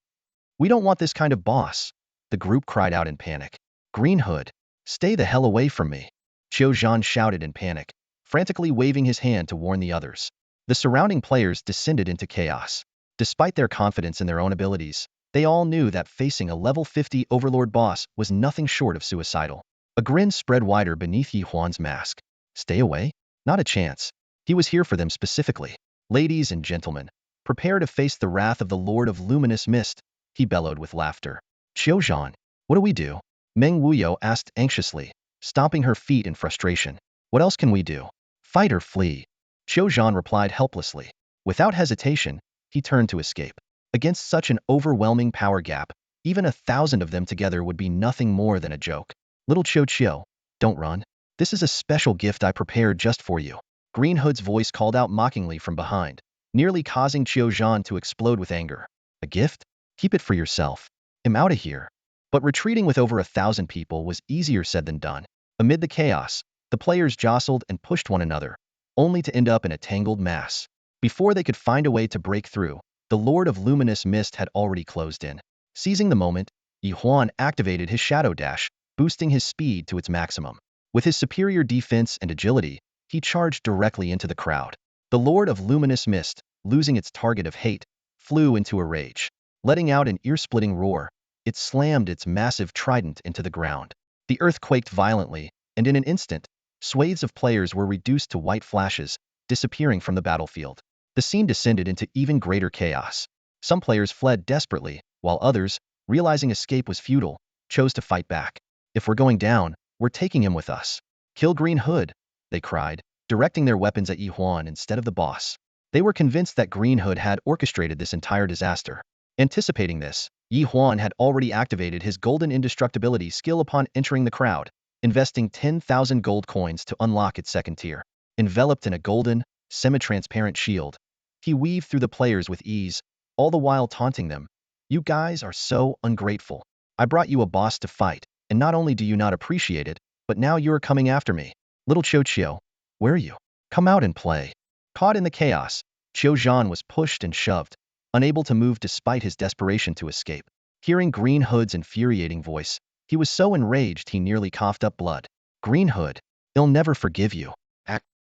Speaker 1: We don't want this kind of boss. The group cried out in panic. Green Hood, stay the hell away from me. Zhang shouted in panic, frantically waving his hand to warn the others. The surrounding players descended into chaos. Despite their confidence in their own abilities, they all knew that facing a level 50 Overlord boss was nothing short of suicidal. A grin spread wider beneath Ye Huan's mask. Stay away? Not a chance. He was here for them specifically. Ladies and gentlemen, prepare to face the wrath of the Lord of Luminous Mist, he bellowed with laughter. Zhang, what do we do? Meng Wuyo asked anxiously, stomping her feet in frustration. What else can we do? Fight or flee? Zhang replied helplessly. Without hesitation, he turned to escape. Against such an overwhelming power gap, even 1,000 of them together would be nothing more than a joke. Little Chiu, don't run. This is a special gift I prepared just for you. Green Hood's voice called out mockingly from behind, nearly causing Zhang to explode with anger. A gift? Keep it for yourself. I'm out of here. But retreating with over 1,000 people was easier said than done. Amid the chaos, the players jostled and pushed one another, only to end up in a tangled mass. Before they could find a way to break through, the Lord of Luminous Mist had already closed in. Seizing the moment, Ye Huan activated his Shadow Dash, boosting his speed to its maximum. With his superior defense and agility, he charged directly into the crowd. The Lord of Luminous Mist, losing its target of hate, flew into a rage. Letting out an ear-splitting roar, it slammed its massive trident into the ground. The earth quaked violently, and in an instant, swathes of players were reduced to white flashes, disappearing from the battlefield. The scene descended into even greater chaos. Some players fled desperately, while others, realizing escape was futile, chose to fight back. If we're going down, we're taking him with us. Kill Green Hood, they cried, directing their weapons at Ye Huan instead of the boss. They were convinced that Green Hood had orchestrated this entire disaster. Anticipating this, Ye Huan had already activated his golden indestructibility skill upon entering the crowd, investing 10,000 gold coins to unlock its second tier. Enveloped in a golden, semi-transparent shield, he weaved through the players with ease, all the while taunting them. You guys are so ungrateful. I brought you a boss to fight, and not only do you not appreciate it, but now you are coming after me. Little Chiu, where are you? Come out and play. Caught in the chaos, Zhang was pushed and shoved, unable to move despite his desperation to escape. Hearing Green Hood's infuriating voice, he was so enraged he nearly coughed up blood. Green Hood, he'll never forgive you.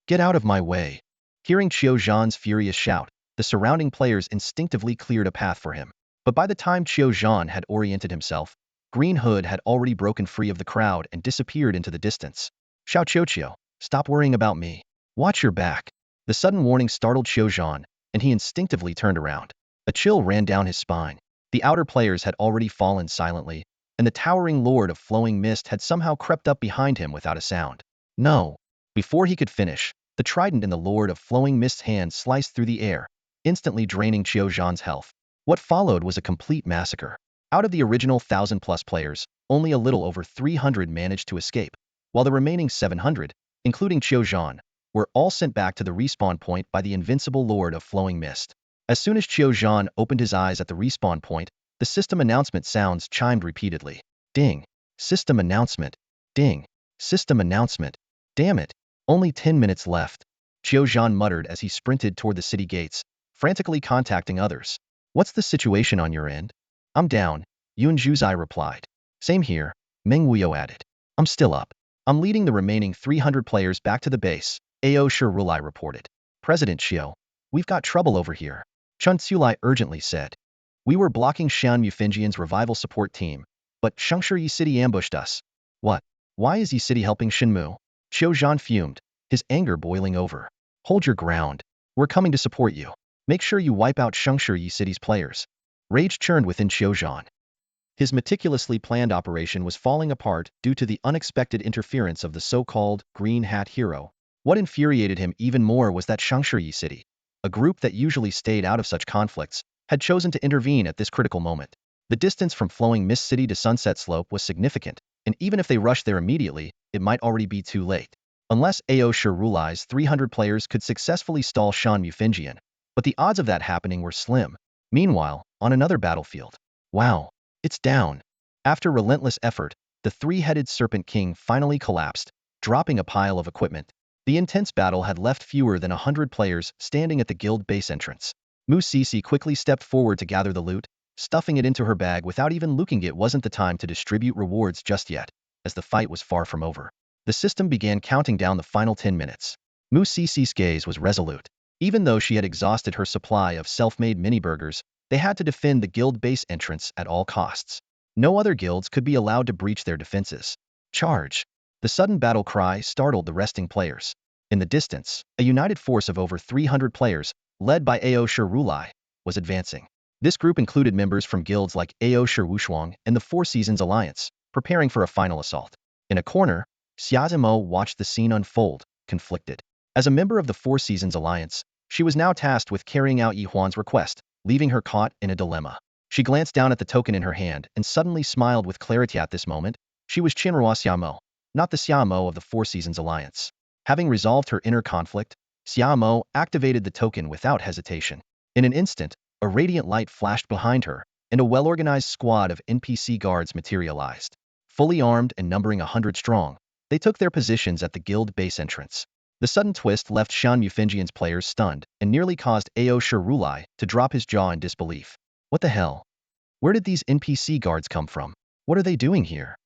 Speaker 1: Get out of my way. Hearing Zhang's furious shout, the surrounding players instinctively cleared a path for him. But by the time Zhang had oriented himself, Green Hood had already broken free of the crowd and disappeared into the distance. Xiao Chiu, stop worrying about me. Watch your back. The sudden warning startled Zhang, and he instinctively turned around. A chill ran down his spine. The outer players had already fallen silently, and the towering Lord of Flowing Mist had somehow crept up behind him without a sound. No. Before he could finish, the trident in the Lord of Flowing Mist's hand sliced through the air, instantly draining Zhang's health. What followed was a complete massacre. Out of the original 1,000+ players, only a little over 300 managed to escape, while the remaining 700, including Zhang, were all sent back to the respawn point by the invincible Lord of Flowing Mist. As soon as Zhang opened his eyes at the respawn point, the system announcement sounds chimed repeatedly. Ding. System announcement. Ding. System announcement. Damn it. Only 10 minutes left. Zhang muttered as he sprinted toward the city gates, frantically contacting others. What's the situation on your end? I'm down, Yun Zhuzai replied. Same here, Meng Wuyo added. I'm still up. I'm leading the remaining 300 players back to the base, Ao Shirulai reported. President Xiao, we've got trouble over here. Chun Tsulai urgently said. We were blocking Shan Mufinjian's revival support team, but Shengshi Yi City ambushed us. What? Why is Yi City helping Shenmue? Zhang fumed, his anger boiling over. Hold your ground. We're coming to support you. Make sure you wipe out Shengshi Yi City's players. Rage churned within Zhang. His meticulously planned operation was falling apart due to the unexpected interference of the so-called Green Hat Hero. What infuriated him even more was that Shengshi Yi City, a group that usually stayed out of such conflicts, had chosen to intervene at this critical moment. The distance from Flowing Mist City to Sunset Slope was significant, and even if they rushed there immediately, it might already be too late. Unless Ao Shirulai's 300 players could successfully stall Shan Mufinjian, but the odds of that happening were slim. Meanwhile, on another battlefield. Wow, it's down. After relentless effort, the three-headed Serpent King finally collapsed, dropping a pile of equipment. The intense battle had left fewer than 100 players standing at the guild base entrance. Musisi quickly stepped forward to gather the loot, stuffing it into her bag without even looking. It wasn't the time to distribute rewards just yet, as the fight was far from over. The system began counting down the final 10 minutes. Musisi's gaze was resolute. Even though she had exhausted her supply of self-made mini-burgers, they had to defend the guild base entrance at all costs. No other guilds could be allowed to breach their defenses. Charge! The sudden battle cry startled the resting players. In the distance, a united force of over 300 players, led by Ao Shirulai, was advancing. This group included members from guilds like Ao Shirwushuang and the Four Seasons Alliance, preparing for a final assault. In a corner, Xiazimo watched the scene unfold, conflicted. As a member of the Four Seasons Alliance, she was now tasked with carrying out Ye Huan's request, leaving her caught in a dilemma. She glanced down at the token in her hand and suddenly smiled with clarity. At this moment, she was Chinrua Xiamo, not the Xiamo of the Four Seasons Alliance. Having resolved her inner conflict, Xiamo activated the token without hesitation. In an instant, a radiant light flashed behind her, and a well-organized squad of NPC guards materialized. Fully armed and numbering 100 strong, they took their positions at the guild base entrance. The sudden twist left Shan Mufenjian's players stunned and nearly caused Ao Shirulai to drop his jaw in disbelief. What the hell? Where did these NPC guards come from? What are they doing here?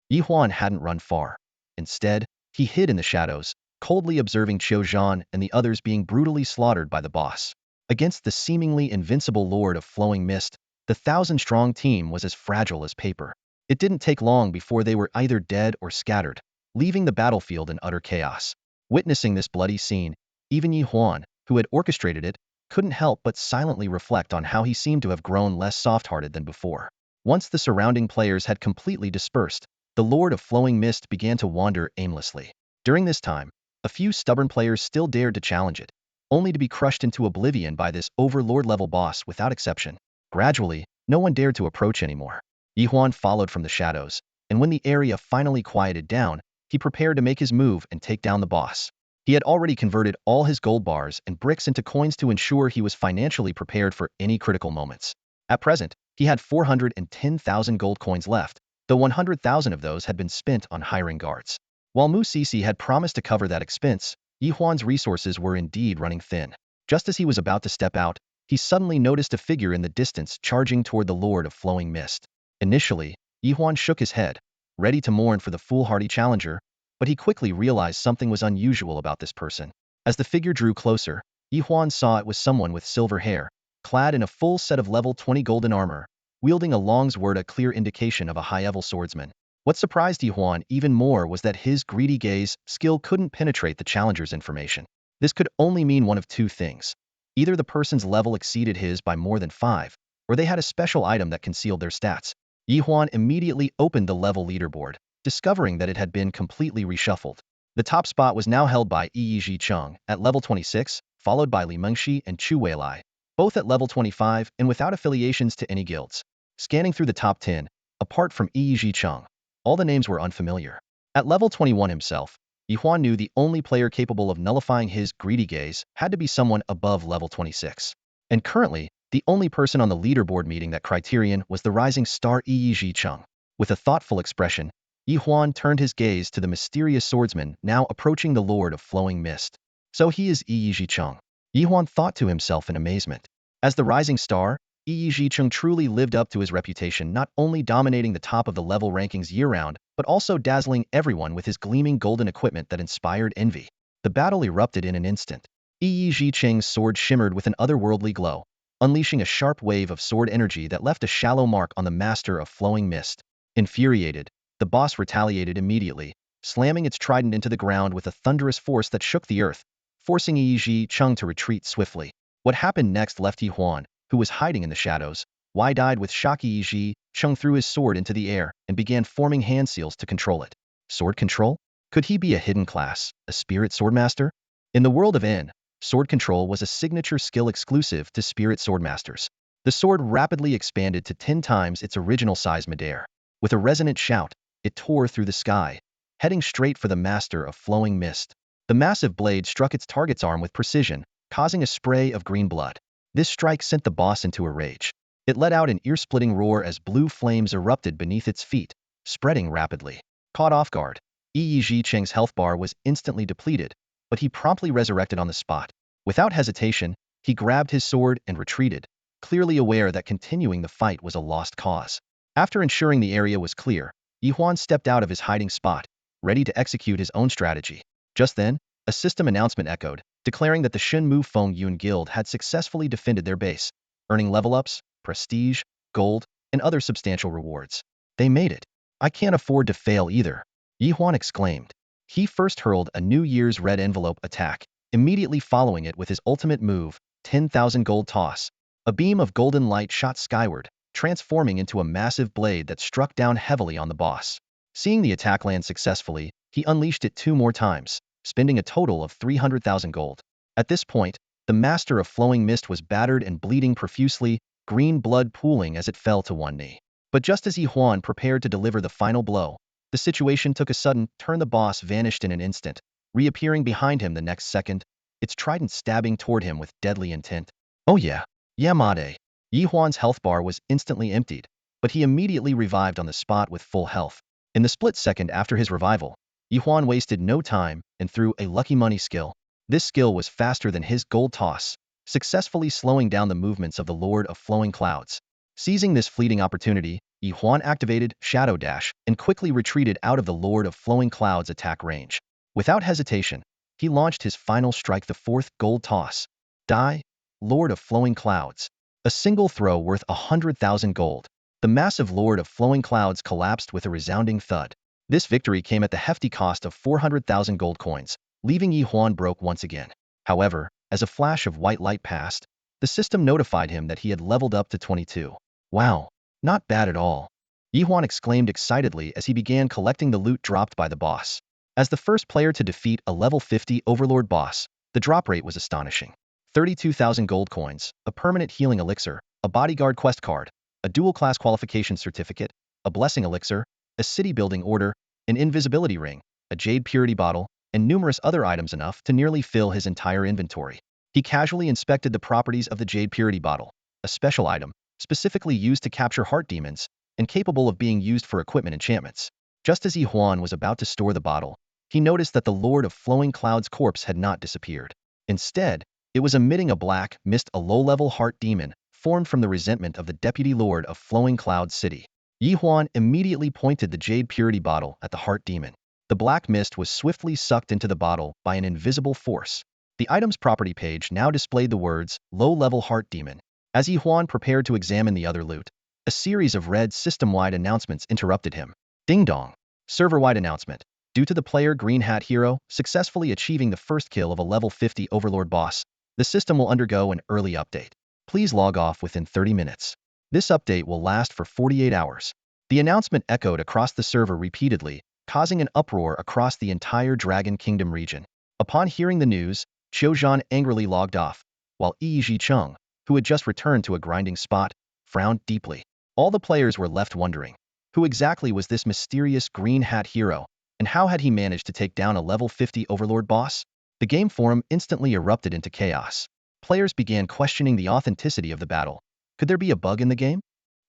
Speaker 1: Ye Huan hadn't run far. Instead, he hid in the shadows, coldly observing Qiu Zhan and the others being brutally slaughtered by the boss. Against the seemingly invincible Lord of Flowing Mist, the 1,000-strong team was as fragile as paper. It didn't take long before they were either dead or scattered, leaving the battlefield in utter chaos. Witnessing this bloody scene, even Ye Huan, who had orchestrated it, couldn't help but silently reflect on how he seemed to have grown less soft-hearted than before. Once the surrounding players had completely dispersed, the Lord of Flowing Mist began to wander aimlessly. During this time, a few stubborn players still dared to challenge it, only to be crushed into oblivion by this overlord-level boss without exception. Gradually, no one dared to approach anymore. Ye Huan followed from the shadows, and when the area finally quieted down, he prepared to make his move and take down the boss. He had already converted all his gold bars and bricks into coins to ensure he was financially prepared for any critical moments. At present, he had 410,000 gold coins left, though 100,000 of those had been spent on hiring guards. While Musisi had promised to cover that expense, Ye Huan's resources were indeed running thin. Just as he was about to step out, he suddenly noticed a figure in the distance charging toward the Lord of Flowing Mist. Initially, Ye Huan shook his head, ready to mourn for the foolhardy challenger, but he quickly realized something was unusual about this person. As the figure drew closer, Ye Huan saw it was someone with silver hair, clad in a full set of level 20 golden armor, wielding a long sword, a clear indication of a high-level swordsman. What surprised Ye Huan even more was that his greedy gaze skill couldn't penetrate the challenger's information. This could only mean one of two things. Either the person's level exceeded his by more than 5, or they had a special item that concealed their stats. Ye Huan immediately opened the level leaderboard, discovering that it had been completely reshuffled. The top spot was now held by Yi Cheng at level 26, followed by Li Mengxi and Chu Weilai, both at level 25 and without affiliations to any guilds. Scanning through the top 10, apart from Yi Cheng, all the names were unfamiliar. At level 21 himself, Ye Huan knew the only player capable of nullifying his greedy gaze had to be someone above level 26. And currently, the only person on the leaderboard meeting that criterion was the rising star Yi Cheng. With a thoughtful expression, Ye Huan turned his gaze to the mysterious swordsman now approaching the Lord of Flowing Mist. So he is Yi Cheng. Ye Huan thought to himself in amazement. As the rising star, Yi Cheng truly lived up to his reputation, not only dominating the top of the level rankings year-round, but also dazzling everyone with his gleaming golden equipment that inspired envy. The battle erupted in an instant. Yi Cheng's sword shimmered with an otherworldly glow, unleashing a sharp wave of sword energy that left a shallow mark on the master of Flowing Mist. Infuriated, the boss retaliated immediately, slamming its trident into the ground with a thunderous force that shook the earth, forcing Yi Cheng to retreat swiftly. What happened next left Ye Huan, who was hiding in the shadows, wide-eyed with shock. Yi Cheng threw his sword into the air and began forming hand seals to control it. Sword control? Could he be a hidden class, a spirit swordmaster? In the world of N, sword control was a signature skill exclusive to spirit swordmasters. The sword rapidly expanded to 10 times its original size midair. With a resonant shout, it tore through the sky, heading straight for the master of Flowing Mist. The massive blade struck its target's arm with precision, causing a spray of green blood. This strike sent the boss into a rage. It let out an ear-splitting roar as blue flames erupted beneath its feet, spreading rapidly. Caught off guard, Yi Cheng's health bar was instantly depleted, but he promptly resurrected on the spot. Without hesitation, he grabbed his sword and retreated, clearly aware that continuing the fight was a lost cause. After ensuring the area was clear, Ye Huan stepped out of his hiding spot, ready to execute his own strategy. Just then, a system announcement echoed, declaring that the Shenmue Feng Yun Guild had successfully defended their base, earning level-ups, prestige, gold, and other substantial rewards. They made it. I can't afford to fail either, Ye Huan exclaimed. He first hurled a New Year's red envelope attack, immediately following it with his ultimate move, 10,000 gold toss. A beam of golden light shot skyward, transforming into a massive blade that struck down heavily on the boss. Seeing the attack land successfully, he unleashed it 2 more times, spending a total of 300,000 gold. At this point, the master of flowing mist was battered and bleeding profusely, green blood pooling as it fell to one knee. But just as Ye Huan prepared to deliver the final blow, the situation took a sudden turn. The boss vanished in an instant, reappearing behind him the next second, its trident stabbing toward him with deadly intent. Oh yeah, Made. Ye Huan's health bar was instantly emptied, but he immediately revived on the spot with full health. In the split second after his revival, Ye Huan wasted no time and threw a lucky money skill. This skill was faster than his gold toss, successfully slowing down the movements of the Lord of Flowing Clouds. Seizing this fleeting opportunity, Ye Huan activated Shadow Dash and quickly retreated out of the Lord of Flowing Clouds' attack range. Without hesitation, he launched his final strike, the 4th gold toss. Die, Lord of Flowing Clouds. A single throw worth 100,000 gold. The massive Lord of Flowing Clouds collapsed with a resounding thud. This victory came at the hefty cost of 400,000 gold coins, leaving Ye Huan broke once again. However, as a flash of white light passed, the system notified him that he had leveled up to 22. Wow, not bad at all, Ye Huan exclaimed excitedly as he began collecting the loot dropped by the boss. As the first player to defeat a level 50 Overlord boss, the drop rate was astonishing. 32,000 gold coins, a permanent healing elixir, a bodyguard quest card, a dual-class qualification certificate, a blessing elixir, a city-building order, an invisibility ring, a jade purity bottle, and numerous other items, enough to nearly fill his entire inventory. He casually inspected the properties of the jade purity bottle, a special item, specifically used to capture heart demons, and capable of being used for equipment enchantments. Just as Ye Huan was about to store the bottle, he noticed that the Lord of Flowing Clouds' corpse had not disappeared. Instead, it was emitting a black mist, a low-level heart demon, formed from the resentment of the Deputy Lord of Flowing Clouds City. Ye Huan immediately pointed the jade purity bottle at the heart demon. The black mist was swiftly sucked into the bottle by an invisible force. The item's property page now displayed the words, low-level heart demon. As Ye Huan prepared to examine the other loot, a series of red system-wide announcements interrupted him. Ding dong. Server-wide announcement. Due to the player Green Hat Hero successfully achieving the first kill of a level 50 Overlord boss, the system will undergo an early update. Please log off within 30 minutes. This update will last for 48 hours. The announcement echoed across the server repeatedly, causing an uproar across the entire Dragon Kingdom region. Upon hearing the news, Qiuzhan angrily logged off, while Yi Zhicheng, who had just returned to a grinding spot, frowned deeply. All the players were left wondering, who exactly was this mysterious Green Hat Hero, and how had he managed to take down a level 50 Overlord boss? The game forum instantly erupted into chaos. Players began questioning the authenticity of the battle. Could there be a bug in the game?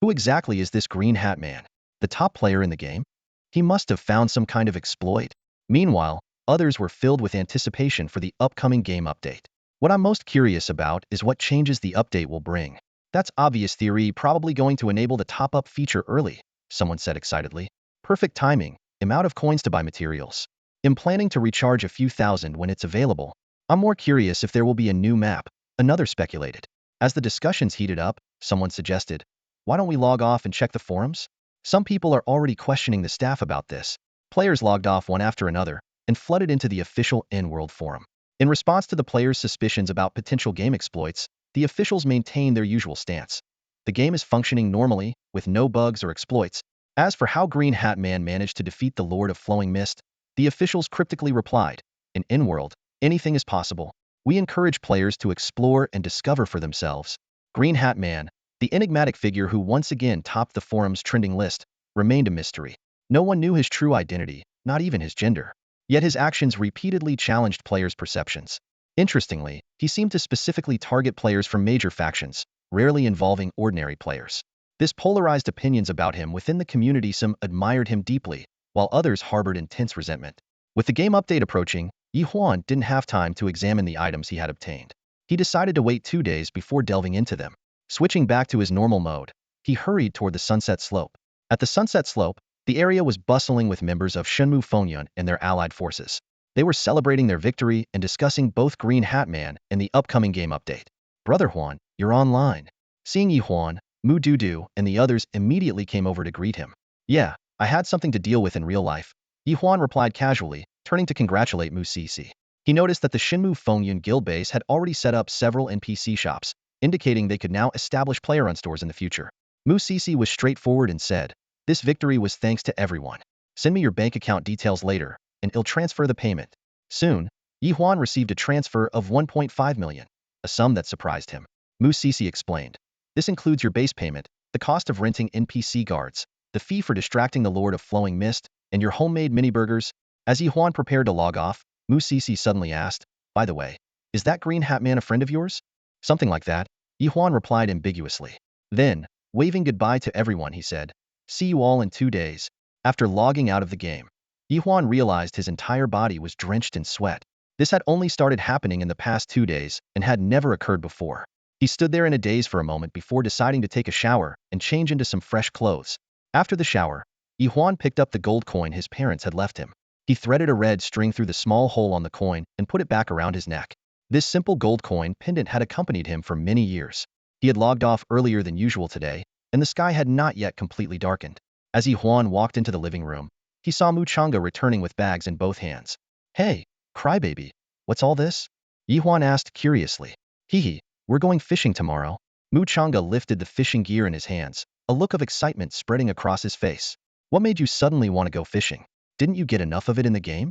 Speaker 1: Who exactly is this Green Hat man? The top player in the game? He must have found some kind of exploit. Meanwhile, others were filled with anticipation for the upcoming game update. What I'm most curious about is what changes the update will bring. That's obvious theory, probably going to enable the top-up feature early, someone said excitedly. Perfect timing. I'm out of coins to buy materials. I'm planning to recharge a few thousand when it's available. I'm more curious if there will be a new map, another speculated. As the discussions heated up, someone suggested, why don't we log off and check the forums? Some people are already questioning the staff about this. Players logged off one after another and flooded into the official N-World forum. In response to the players' suspicions about potential game exploits, the officials maintained their usual stance. The game is functioning normally, with no bugs or exploits. As for how Green Hat Man managed to defeat the Lord of Flowing Mist, the officials cryptically replied, in N-World, anything is possible. We encourage players to explore and discover for themselves. Green Hat Man, the enigmatic figure who once again topped the forum's trending list, remained a mystery. No one knew his true identity, not even his gender. Yet his actions repeatedly challenged players' perceptions. Interestingly, he seemed to specifically target players from major factions, rarely involving ordinary players. This polarized opinions about him within the community. Some admired him deeply, while others harbored intense resentment. With the game update approaching, Ye Huan didn't have time to examine the items he had obtained. He decided to wait 2 days before delving into them. Switching back to his normal mode, he hurried toward the sunset slope. At the sunset slope, the area was bustling with members of Shenmue Fengyun and their allied forces. They were celebrating their victory and discussing both Green Hat Man and the upcoming game update. Brother Huan, you're online. Seeing Ye Huan, Mu Dudu and the others immediately came over to greet him. Yeah, I had something to deal with in real life. Ye Huan replied casually, turning to congratulate Mu Sisi. He noticed that the Shenmue Fengyun guild base had already set up several NPC shops, indicating they could now establish player-run stores in the future. Mu Sisi was straightforward and said, "This victory was thanks to everyone. Send me your bank account details later, and I'll transfer the payment." Soon, Ye Huan received a transfer of 1.5 million, a sum that surprised him. Mu Sisi explained, "This includes your base payment, the cost of renting NPC guards, the fee for distracting the Lord of Flowing Mist, and your homemade mini burgers." As Ye Huan prepared to log off, Mu Sisi suddenly asked, "By the way, is that Green Hat Man a friend of yours?" "Something like that," Ye Huan replied ambiguously. Then, waving goodbye to everyone, he said, "See you all in 2 days." After logging out of the game, Ye Huan realized his entire body was drenched in sweat. This had only started happening in the past 2 days and had never occurred before. He stood there in a daze for a moment before deciding to take a shower and change into some fresh clothes. After the shower, Ye Huan picked up the gold coin his parents had left him. He threaded a red string through the small hole on the coin and put it back around his neck. This simple gold coin pendant had accompanied him for many years. He had logged off earlier than usual today, and the sky had not yet completely darkened. As Ye Huan walked into the living room, he saw Mu Chang'e returning with bags in both hands. "Hey, crybaby, what's all this?" Ye Huan asked curiously. "Hee, we're going fishing tomorrow." Mu Chang'e lifted the fishing gear in his hands, a look of excitement spreading across his face. "What made you suddenly want to go fishing? Didn't you get enough of it in the game?"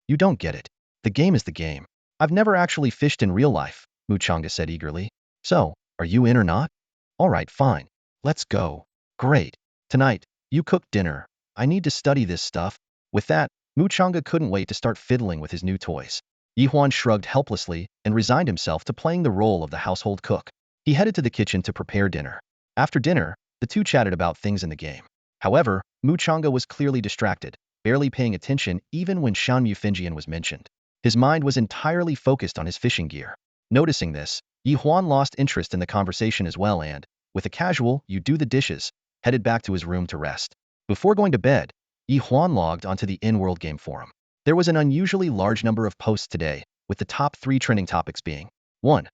Speaker 1: "You don't get it. The game is the game. I've never actually fished in real life," Mu Chang'e said eagerly. "So, are you in or not?" "All right, fine. Let's go." "Great. Tonight, you cook dinner. I need to study this stuff." With that, Mu Chang'e couldn't wait to start fiddling with his new toys. Ye Huan shrugged helplessly and resigned himself to playing the role of the household cook. He headed to the kitchen to prepare dinner. After dinner, the two chatted about things in the game. However, Mu Chang'e was clearly distracted, barely paying attention even when Shanmu Fenjian was mentioned. His mind was entirely focused on his fishing gear. Noticing this, Ye Huan lost interest in the conversation as well and, with a casual, "You do the dishes," headed back to his room to rest. Before going to bed, Ye Huan logged onto the in-world game forum. There was an unusually large number of posts today, with the top 3 trending topics being 1.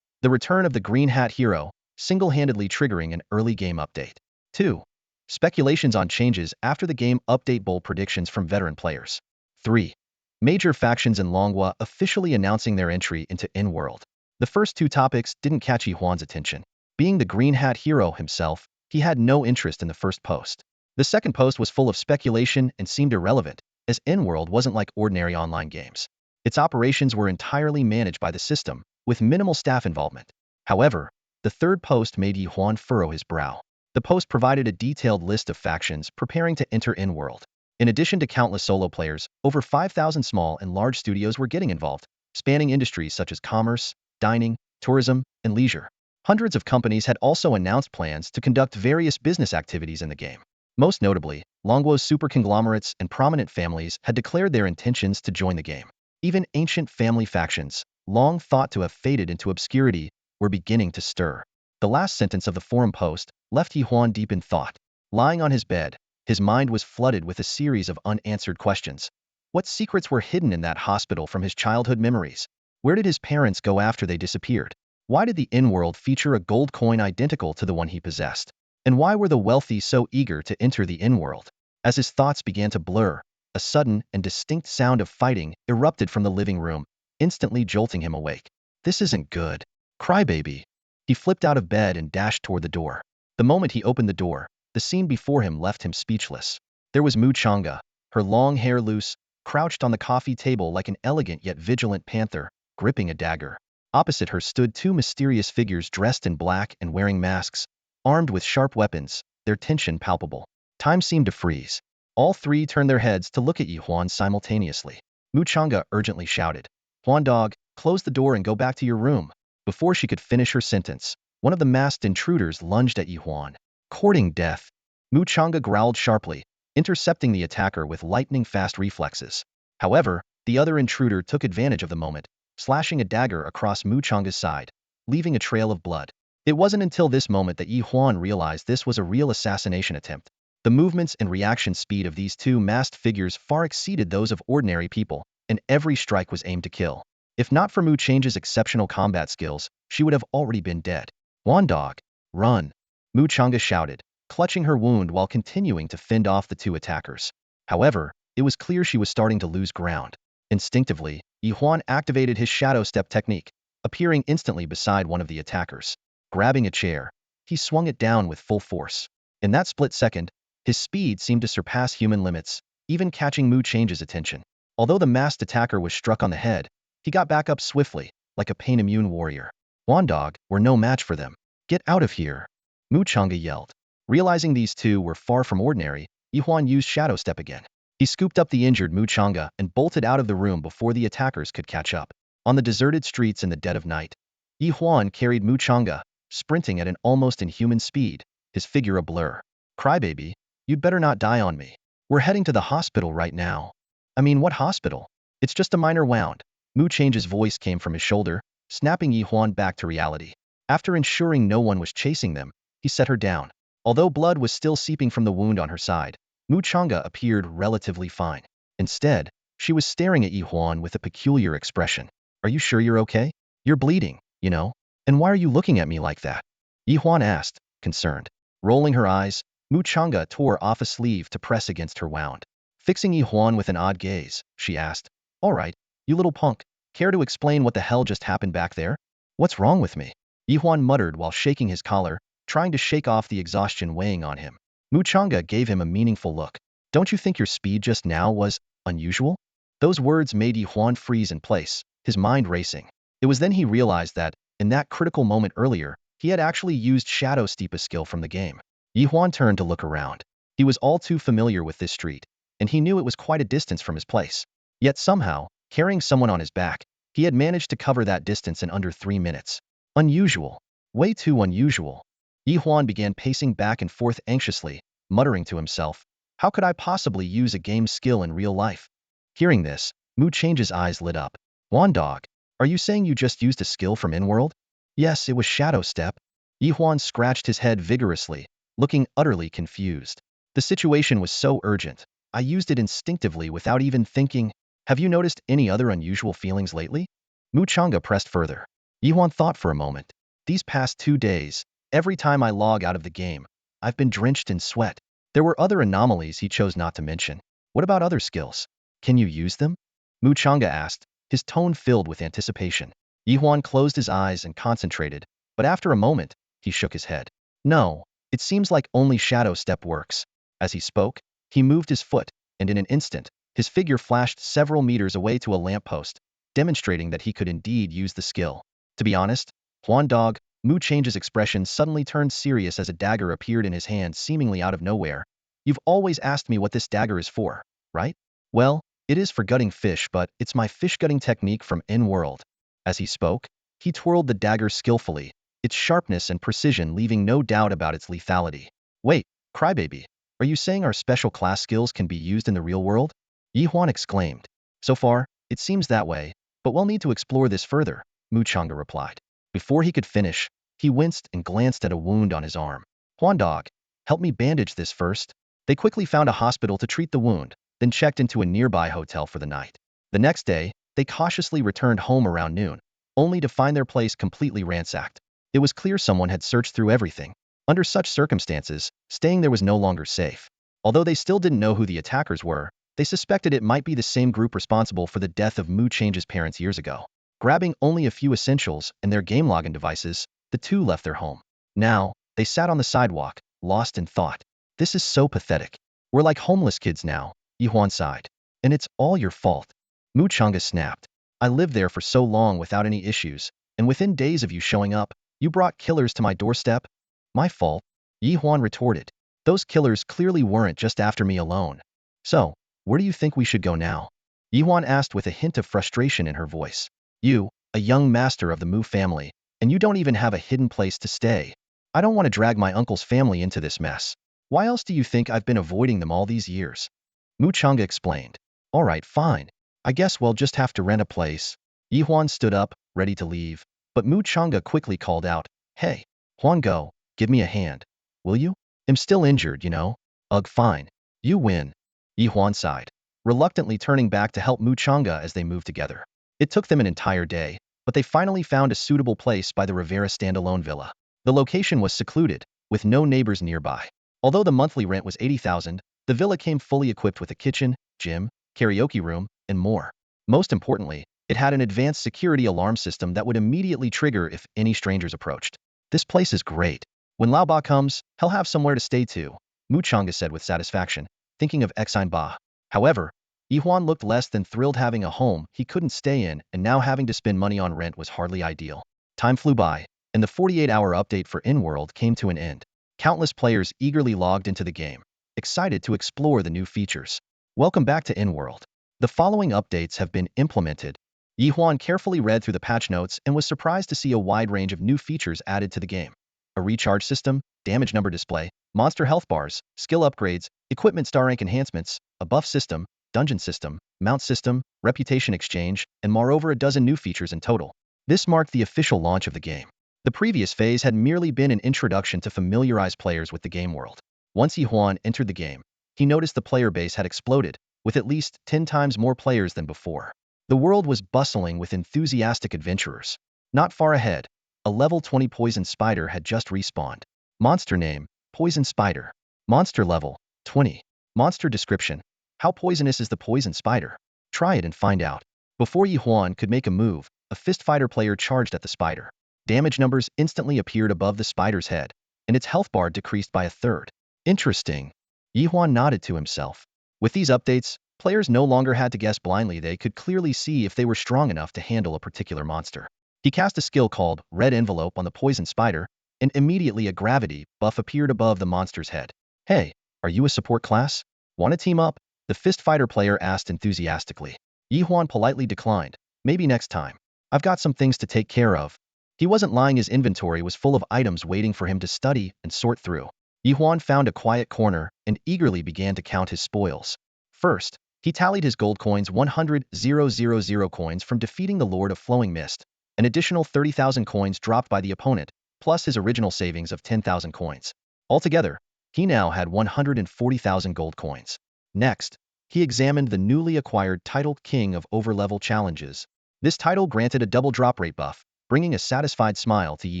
Speaker 1: The return of the Green Hat hero, single-handedly triggering an early game update. 2. Speculations on changes after the game update, bold predictions from veteran players. 3. Major factions in Longhua officially announcing their entry into in-world. The first 2 topics didn't catch Ye Huan's attention. Being the Green Hat hero himself, he had no interest in the first post. The second post was full of speculation and seemed irrelevant, as in-world wasn't like ordinary online games. Its operations were entirely managed by the system, with minimal staff involvement. However, the third post made Ye Huan furrow his brow. The post provided a detailed list of factions preparing to enter in-world. In addition to countless solo players, over 5,000 small and large studios were getting involved, spanning industries such as commerce, dining, tourism, and leisure. Hundreds of companies had also announced plans to conduct various business activities in the game. Most notably, Longguo's super conglomerates and prominent families had declared their intentions to join the game. Even ancient family factions, long thought to have faded into obscurity, were beginning to stir. The last sentence of the forum post left Ye Huan deep in thought. Lying on his bed, his mind was flooded with a series of unanswered questions. What secrets were hidden in that hospital from his childhood memories? Where did his parents go after they disappeared? Why did the in-world feature a gold coin identical to the one he possessed? And why were the wealthy so eager to enter the in-world? As his thoughts began to blur, a sudden and distinct sound of fighting erupted from the living room, instantly jolting him awake. "This isn't good. Crybaby." He flipped out of bed and dashed toward the door. The moment he opened the door, the scene before him left him speechless. There was Mu Chang'e, her long hair loose, crouched on the coffee table like an elegant yet vigilant panther, gripping a dagger. Opposite her stood 2 mysterious figures dressed in black and wearing masks, armed with sharp weapons, their tension palpable. Time seemed to freeze. All 3 turned their heads to look at Ye Huan simultaneously. Mu Chang'e urgently shouted, "Huan dog, close the door and go back to your room." Before she could finish her sentence, one of the masked intruders lunged at Ye Huan. Courting death, Mu Chang'e growled sharply, intercepting the attacker with lightning-fast reflexes. However, The other intruder took advantage of the moment, slashing a dagger across Mu Changa's side, leaving a trail of blood. It wasn't until this moment that Ye Huan realized this was a real assassination attempt. The movements and reaction speed of these two masked figures far exceeded those of ordinary people, and every strike was aimed to kill. If not for Mu Changa's exceptional combat skills, she would have already been dead. "Huan dog, run!" Mu Changa shouted, clutching her wound while continuing to fend off the two attackers. However, it was clear she was starting to lose ground. Instinctively, Ye Huan activated his shadow step technique, appearing instantly beside one of the attackers. Grabbing a chair, he swung it down with full force. In that split second, his speed seemed to surpass human limits, even catching Mu Changa's attention. Although the masked attacker was struck on the head, he got back up swiftly, like a pain-immune warrior. "Huan dog, we're no match for them. Get out of here!" Mu Changa yelled. Realizing these two were far from ordinary, Ye Huan used shadow step again. He scooped up the injured Mu Changa and bolted out of the room before the attackers could catch up. On the deserted streets in the dead of night, Ye Huan carried Mu Changa, sprinting at an almost inhuman speed, his figure a blur. "Crybaby, you'd better not die on me. We're heading to the hospital right now." "I mean, what hospital? It's just a minor wound." Mu Changa's voice came from his shoulder, snapping Ye Huan back to reality. After ensuring no one was chasing them, he set her down. Although blood was still seeping from the wound on her side, Mu Changa appeared relatively fine. Instead, she was staring at Ye Huan with a peculiar expression. "Are you sure you're okay? You're bleeding, you know. And why are you looking at me like that?" Ye Huan asked, concerned. Rolling her eyes, Mu Changa tore off a sleeve to press against her wound. Fixing Ye Huan with an odd gaze, she asked, "All right, you little punk, care to explain what the hell just happened back there? What's wrong with me?" Ye Huan muttered while shaking his collar, trying to shake off the exhaustion weighing on him. Mu Changa gave him a meaningful look. "Don't you think your speed just now was unusual?" Those words made Ye Huan freeze in place, his mind racing. It was then he realized that, in that critical moment earlier, he had actually used Shadow Steep, a skill from the game. Ye Huan turned to look around. He was all too familiar with this street, and he knew it was quite a distance from his place. Yet somehow, carrying someone on his back, he had managed to cover that distance in under 3 minutes. Unusual. Way too unusual. Ye Huan began pacing back and forth anxiously, muttering to himself, "How could I possibly use a game skill in real life?" Hearing this, Mu Changa's eyes lit up. "Huan dog, are you saying you just used a skill from in-world?" "Yes, it was Shadow Step." Ye Huan scratched his head vigorously, looking utterly confused. "The situation was so urgent. I used it instinctively without even thinking. Have you noticed any other unusual feelings lately?" Mu Changa pressed further. Ye Huan thought for a moment. "These past 2 days, every time I log out of the game, I've been drenched in sweat." There were other anomalies he chose not to mention. "What about other skills? Can you use them?" Mu Changa asked, his tone filled with anticipation. Ye Huan closed his eyes and concentrated, but after a moment, he shook his head. "No, it seems like only Shadow Step works." As he spoke, he moved his foot, and in an instant, his figure flashed several meters away to a lamppost, demonstrating that he could indeed use the skill. To be honest, Huan dog, Mu Changa's expression suddenly turned serious as a dagger appeared in his hand seemingly out of nowhere. "You've always asked me what this dagger is for, right?" "Well, it is for gutting fish, but it's my fish gutting technique from in-world." As he spoke, he twirled the dagger skillfully, its sharpness and precision leaving no doubt about its lethality. "Wait, Crybaby, are you saying our special class skills can be used in the real world?" Ye Huan exclaimed. "So far, it seems that way, but we'll need to explore this further," Mu Changa replied. Before he could finish, he winced and glanced at a wound on his arm. "Huan dog, help me bandage this first." They quickly found a hospital to treat the wound, then checked into a nearby hotel for the night. The next day, they cautiously returned home around noon, only to find their place completely ransacked. It was clear someone had searched through everything. Under such circumstances, staying there was no longer safe. Although they still didn't know who the attackers were, they suspected it might be the same group responsible for the death of Mu Changa's parents years ago. Grabbing only a few essentials and their game login devices, the two left their home. Now, they sat on the sidewalk, lost in thought. "This is so pathetic. We're like homeless kids now," Ye Huan sighed. "And it's all your fault." Mu Changa snapped. "I lived there for so long without any issues, and within days of you showing up, you brought killers to my doorstep." "My fault?" Ye Huan retorted. "Those killers clearly weren't just after me alone. So, where do you think we should go now?" Ye Huan asked with a hint of frustration in her voice. "You, a young master of the Mu family, and you don't even have a hidden place to stay. I don't want to drag my uncle's family into this mess. Why else do you think I've been avoiding them all these years?" Mu Changa explained. "All right, fine. I guess we'll just have to rent a place. Ye Huan stood up, ready to leave. But Mu Chang'e quickly called out, Hey, Huan go, give me a hand. Will you? I'm still injured, you know. Ugh, fine. You win. Ye Huan sighed, reluctantly turning back to help Mu Chang'e as they moved together. It took them an entire day, but they finally found a suitable place by the Rivera standalone villa. The location was secluded, with no neighbors nearby. Although the monthly rent was 80,000, the villa came fully equipped with a kitchen, gym, karaoke room, and more. Most importantly, it had an advanced security alarm system that would immediately trigger if any strangers approached. This place is great. When Lao Ba comes, he'll have somewhere to stay too, Mu Chang'e said with satisfaction, thinking of Exine Ba. However, Ye Huan looked less than thrilled having a home he couldn't stay in, and now having to spend money on rent was hardly ideal. Time flew by, and the 48-hour update for In-World came to an end. Countless players eagerly logged into the game, excited to explore the new features. Welcome back to In-World. The following updates have been implemented. Ye Huan carefully read through the patch notes and was surprised to see a wide range of new features added to the game. A recharge system, damage number display, monster health bars, skill upgrades, equipment star rank enhancements, a buff system, dungeon system, mount system, reputation exchange, and moreover a dozen new features in total. This marked the official launch of the game. The previous phase had merely been an introduction to familiarize players with the game world. Once Ye Huan entered the game, he noticed the player base had exploded, with at least 10 times more players than before. The world was bustling with enthusiastic adventurers. Not far ahead, a level 20 poison spider had just respawned. Monster name, Poison Spider. Monster level, 20. Monster description, how poisonous is the poison spider? Try it and find out. Before Ye Huan could make a move, a fist fighter player charged at the spider. Damage numbers instantly appeared above the spider's head, and its health bar decreased by a third. Interesting. Ye Huan nodded to himself. With these updates, players no longer had to guess blindly. They could clearly see if they were strong enough to handle a particular monster. He cast a skill called Red Envelope on the poison spider, and immediately a gravity buff appeared above the monster's head. Hey, are you a support class? Want to team up? The fist fighter player asked enthusiastically. Ye Huan politely declined. Maybe next time. I've got some things to take care of. He wasn't lying, his inventory was full of items waiting for him to study and sort through. Ye Huan found a quiet corner and eagerly began to count his spoils. First, he tallied his gold coins, 100,000 coins from defeating the Lord of Flowing Mist, an additional 30,000 coins dropped by the opponent, plus his original savings of 10,000 coins. Altogether, he now had 140,000 gold coins. Next, he examined the newly acquired title King of Overlevel Challenges. This title granted a double drop rate buff, bringing a satisfied smile to Ye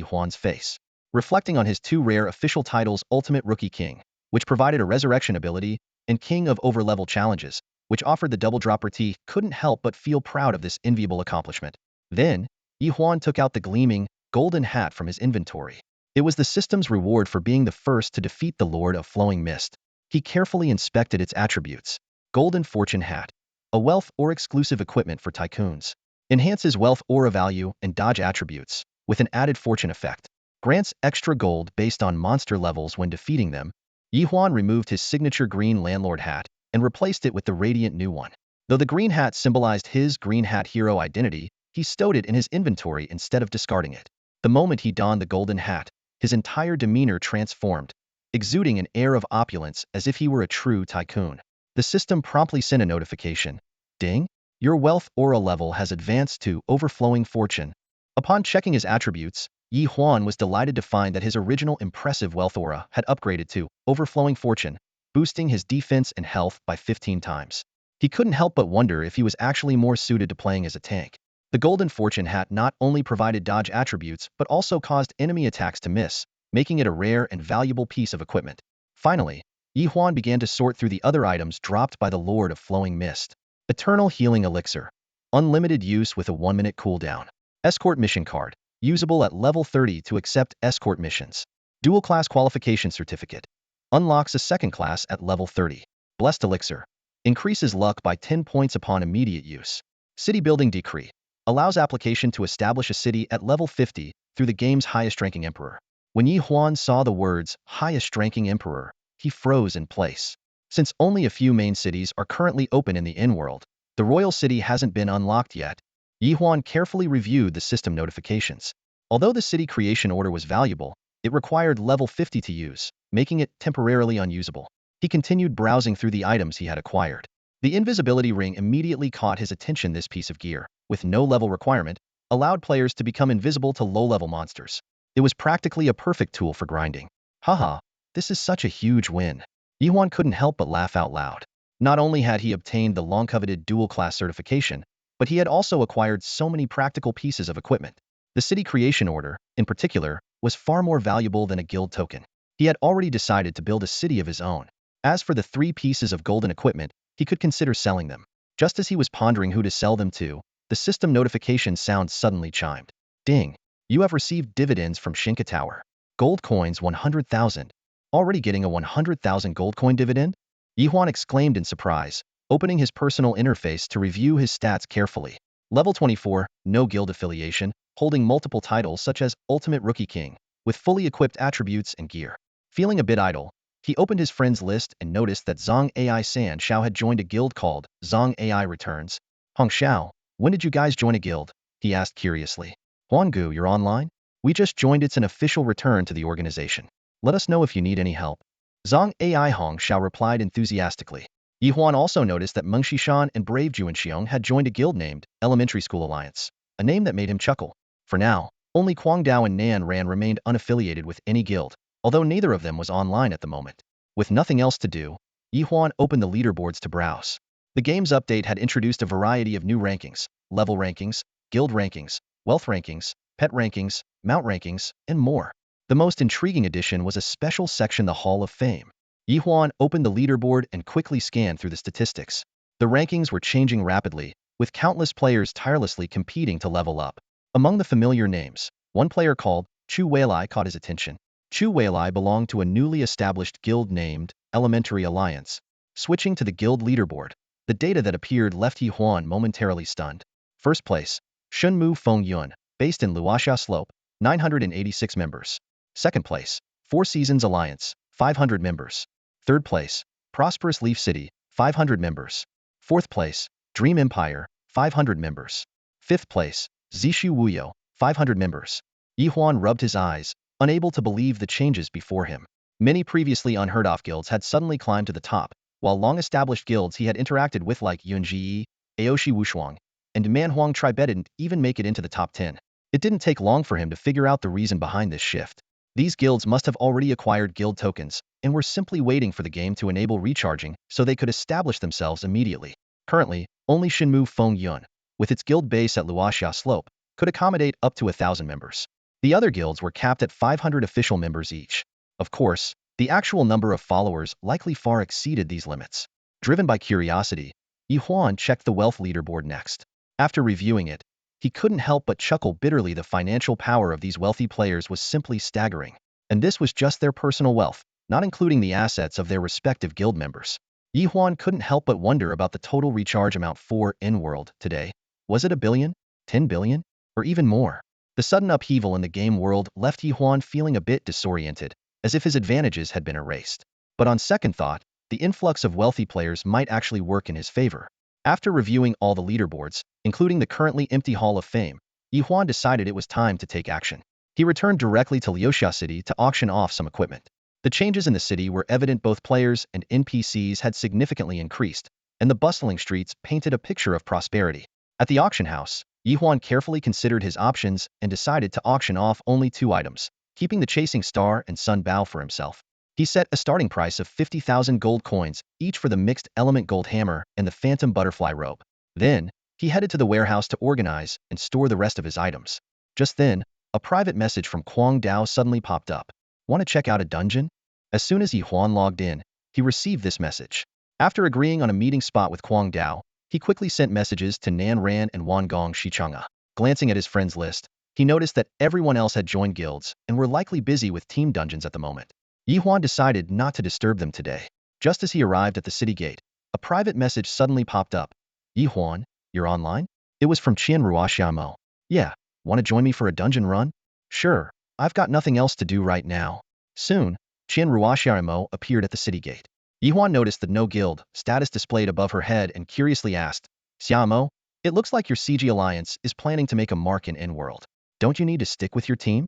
Speaker 1: Huan's face. Reflecting on his two rare official titles, Ultimate Rookie King, which provided a resurrection ability, and King of Overlevel Challenges, which offered the double drop rate, he couldn't help but feel proud of this enviable accomplishment. Then, Ye Huan took out the gleaming, golden hat from his inventory. It was the system's reward for being the first to defeat the Lord of Flowing Mist. He carefully inspected its attributes. Golden Fortune Hat. A wealth or exclusive equipment for tycoons. Enhances wealth aura value and dodge attributes, with an added fortune effect. Grants extra gold based on monster levels when defeating them. Ye Huan removed his signature green landlord hat and replaced it with the radiant new one. Though the green hat symbolized his green hat hero identity, he stowed it in his inventory instead of discarding it. The moment he donned the golden hat, his entire demeanor transformed, exuding an air of opulence as if he were a true tycoon. The system promptly sent a notification. Ding! Your wealth aura level has advanced to Overflowing Fortune. Upon checking his attributes, Ye Huan was delighted to find that his original impressive wealth aura had upgraded to Overflowing Fortune, boosting his defense and health by 15 times. He couldn't help but wonder if he was actually more suited to playing as a tank. The Golden Fortune hat not only provided dodge attributes but also caused enemy attacks to miss, making it a rare and valuable piece of equipment. Finally, Ye Huan began to sort through the other items dropped by the Lord of Flowing Mist. Eternal Healing Elixir. Unlimited use with a 1-minute cooldown. Escort Mission Card. Usable at level 30 to accept escort missions. Dual Class Qualification Certificate. Unlocks a second class at level 30. Blessed Elixir. Increases luck by 10 points upon immediate use. City Building Decree. Allows application to establish a city at level 50 through the game's highest-ranking emperor. When Ye Huan saw the words, highest-ranking emperor, he froze in place. Since only a few main cities are currently open in the in-world, the royal city hasn't been unlocked yet. Ye Huan carefully reviewed the system notifications. Although the city creation order was valuable, it required level 50 to use, making it temporarily unusable. He continued browsing through the items he had acquired. The invisibility ring immediately caught his attention. This piece of gear, with no level requirement, allowed players to become invisible to low-level monsters. It was practically a perfect tool for grinding. Haha, this is such a huge win. Ye Huan couldn't help but laugh out loud. Not only had he obtained the long-coveted dual-class certification, but he had also acquired so many practical pieces of equipment. The city creation order, in particular, was far more valuable than a guild token. He had already decided to build a city of his own. As for the 3 pieces of golden equipment, he could consider selling them. Just as he was pondering who to sell them to, the system notification sound suddenly chimed. Ding! You have received dividends from Shinka Tower. Gold coins 100,000. Already getting a 100,000 gold coin dividend? Ye Huan exclaimed in surprise, opening his personal interface to review his stats carefully. Level 24, no guild affiliation, holding multiple titles such as Ultimate Rookie King, with fully equipped attributes and gear. Feeling a bit idle, he opened his friends list and noticed that Zhang AI San Xiao had joined a guild called Zhang AI Returns. Hong Xiao, when did you guys join a guild? He asked curiously. Huangu, you're online? We just joined. It's an official return to the organization. Let us know if you need any help. Zhang AI Hong Xiao replied enthusiastically. Ye Huan also noticed that Meng Xishan and Brave Juanxiong had joined a guild named Elementary School Alliance, a name that made him chuckle. For now, only Kwang Dao and Nan Ran remained unaffiliated with any guild, although neither of them was online at the moment. With nothing else to do, Ye Huan opened the leaderboards to browse. The game's update had introduced a variety of new rankings, level rankings, guild rankings, wealth rankings, pet rankings, mount rankings, and more. The most intriguing addition was a special section, the Hall of Fame. Ye Huan opened the leaderboard and quickly scanned through the statistics. The rankings were changing rapidly, with countless players tirelessly competing to level up. Among the familiar names, one player called Chu Weilai caught his attention. Chu Weilai belonged to a newly established guild named Elementary Alliance. Switching to the guild leaderboard, the data that appeared left Ye Huan momentarily stunned. First place, Shunmu Feng Yun, based in Leosia Slope, 986 members. Second place, Four Seasons Alliance, 500 members. Third place, Prosperous Leaf City, 500 members. Fourth place, Dream Empire, 500 members. Fifth place, Zishu Wuyo, 500 members. Ye Huan rubbed his eyes, unable to believe the changes before him. Many previously unheard-of guilds had suddenly climbed to the top, while long-established guilds he had interacted with like Yunji, Aoshi Wushuang, and Manhuang Tribe didn't even make it into the top 10. It didn't take long for him to figure out the reason behind this shift. These guilds must have already acquired guild tokens, and were simply waiting for the game to enable recharging so they could establish themselves immediately. Currently, only Shinmu Feng Yun, with its guild base at Luoxia Slope, could accommodate up to 1,000 members. The other guilds were capped at 500 official members each. Of course, the actual number of followers likely far exceeded these limits. Driven by curiosity, Ye Huan checked the wealth leaderboard next. After reviewing it, he couldn't help but chuckle bitterly. The financial power of these wealthy players was simply staggering. And this was just their personal wealth, not including the assets of their respective guild members. Ye Huan couldn't help but wonder about the total recharge amount for in-world today. Was it 1 billion, 10 billion, or even more? The sudden upheaval in the game world left Ye Huan feeling a bit disoriented, as if his advantages had been erased. But on second thought, the influx of wealthy players might actually work in his favor. After reviewing all the leaderboards, including the currently empty Hall of Fame, Ye Huan decided it was time to take action. He returned directly to Leosia City to auction off some equipment. The changes in the city were evident. Both players and NPCs had significantly increased, and the bustling streets painted a picture of prosperity. At the auction house, Ye Huan carefully considered his options and decided to auction off only 2 items, keeping the Chasing Star and Sun Bow for himself. He set a starting price of 50,000 gold coins, each for the mixed element gold hammer and the phantom butterfly robe. Then, he headed to the warehouse to organize and store the rest of his items. Just then, a private message from Kwang Dao suddenly popped up. Want to check out a dungeon? As soon as Ye Huan logged in, he received this message. After agreeing on a meeting spot with Kwang Dao, he quickly sent messages to Nan Ran and Wan Gong Shichanga. Glancing at his friends list, he noticed that everyone else had joined guilds and were likely busy with team dungeons at the moment. Ye Huan decided not to disturb them today. Just as he arrived at the city gate, a private message suddenly popped up. Ye Huan, you're online? It was from Qian Ruoxiamo. Yeah, want to join me for a dungeon run? Sure, I've got nothing else to do right now. Soon, Qian Ruoxiamo appeared at the city gate. Ye Huan noticed the no guild status displayed above her head and curiously asked, Xiamo, it looks like your CG Alliance is planning to make a mark in in-world. Don't you need to stick with your team?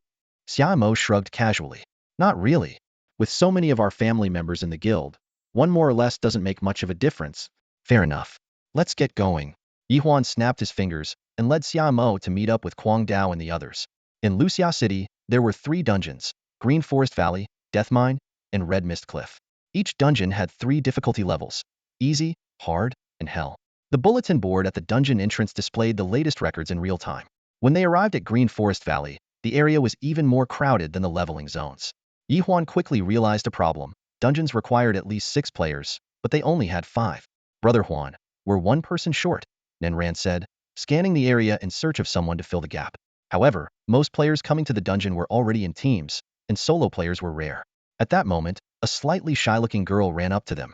Speaker 1: Xiamo shrugged casually. Not really. With so many of our family members in the guild, one more or less doesn't make much of a difference. Fair enough. Let's get going. Ye Huan snapped his fingers and led Xiao to meet up with Kwang Dao and the others. In Leosia City, there were 3 dungeons: Green Forest Valley, Death Mine, and Red Mist Cliff. Each dungeon had 3 difficulty levels: easy, hard, and hell. The bulletin board at the dungeon entrance displayed the latest records in real time. When they arrived at Green Forest Valley, the area was even more crowded than the leveling zones. Ye Huan quickly realized a problem. Dungeons required at least 6 players, but they only had 5. Brother Huan, we're 1 person short, Nenran said, scanning the area in search of someone to fill the gap. However, most players coming to the dungeon were already in teams, and solo players were rare. At that moment, a slightly shy-looking girl ran up to them.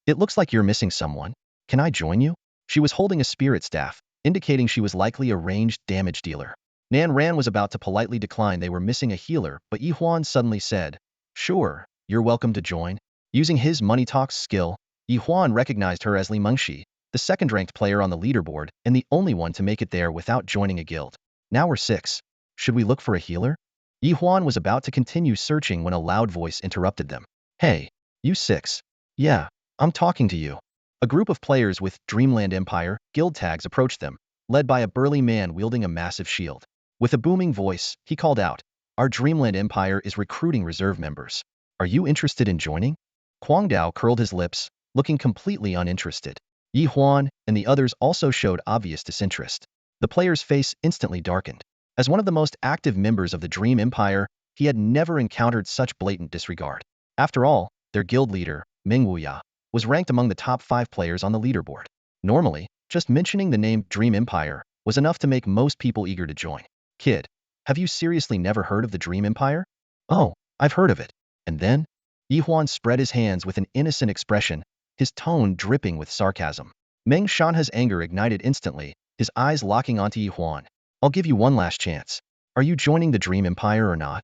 Speaker 1: It looks like you're missing someone. Can I join you? She was holding a spirit staff, indicating she was likely a ranged damage dealer. Nan Ran was about to politely decline they were missing a healer, but Ye Huan suddenly said, "Sure, you're welcome to join." Using his money talks skill, Ye Huan recognized her as Li Mengxi, the second-ranked player on the leaderboard and the only one to make it there without joining a guild. Now we're 6. Should we look for a healer? Ye Huan was about to continue searching when a loud voice interrupted them. Hey, you 6. Yeah, I'm talking to you. A group of players with Dreamland Empire guild tags approached them, led by a burly man wielding a massive shield. With a booming voice, he called out, "Our Dreamland Empire is recruiting reserve members. Are you interested in joining?" Kwang Dao curled his lips, looking completely uninterested. Ye Huan and the others also showed obvious disinterest. The player's face instantly darkened. As one of the most active members of the Dream Empire, he had never encountered such blatant disregard. After all, their guild leader, Ming Wuya, was ranked among the top 5 players on the leaderboard. Normally, just mentioning the name Dream Empire was enough to make most people eager to join. Kid, have you seriously never heard of the Dream Empire? Oh, I've heard of it. And then? Ye Huan spread his hands with an innocent expression, his tone dripping with sarcasm. Meng Shanha's anger ignited instantly, his eyes locking onto Ye Huan. I'll give you one last chance. Are you joining the Dream Empire or not?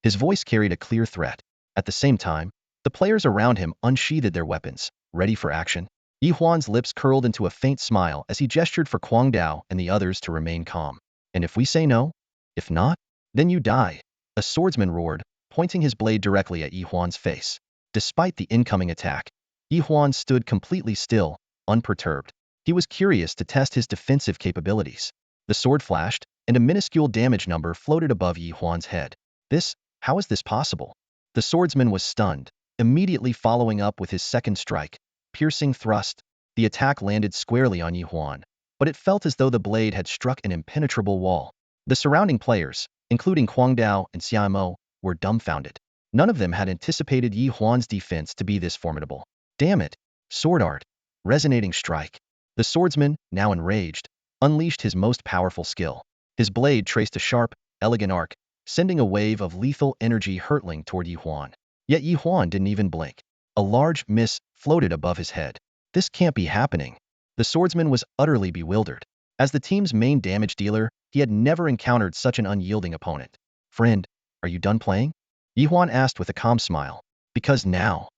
Speaker 1: His voice carried a clear threat. At the same time, the players around him unsheathed their weapons, ready for action. Ye Huan's lips curled into a faint smile as he gestured for Kwang Dao and the others to remain calm. And if we say no? If not? Then you die. A swordsman roared, pointing his blade directly at Ye Huan's face. Despite the incoming attack, Ye Huan stood completely still, unperturbed. He was curious to test his defensive capabilities. The sword flashed, and a minuscule damage number floated above Ye Huan's head. How is this possible? The swordsman was stunned, immediately following up with his second strike, piercing thrust. The attack landed squarely on Ye Huan, but it felt as though the blade had struck an impenetrable wall. The surrounding players, including Kwang Dao and Xiao, were dumbfounded. None of them had anticipated Ye Huan's defense to be this formidable. Damn it! Sword art! Resonating strike. The swordsman, now enraged, unleashed his most powerful skill. His blade traced a sharp, elegant arc, sending a wave of lethal energy hurtling toward Ye Huan. Yet Ye Huan didn't even blink. A large mist floated above his head. This can't be happening. The swordsman was utterly bewildered. As the team's main damage dealer, he had never encountered such an unyielding opponent. Friend, are you done playing? Ye Huan asked with a calm smile. Because now,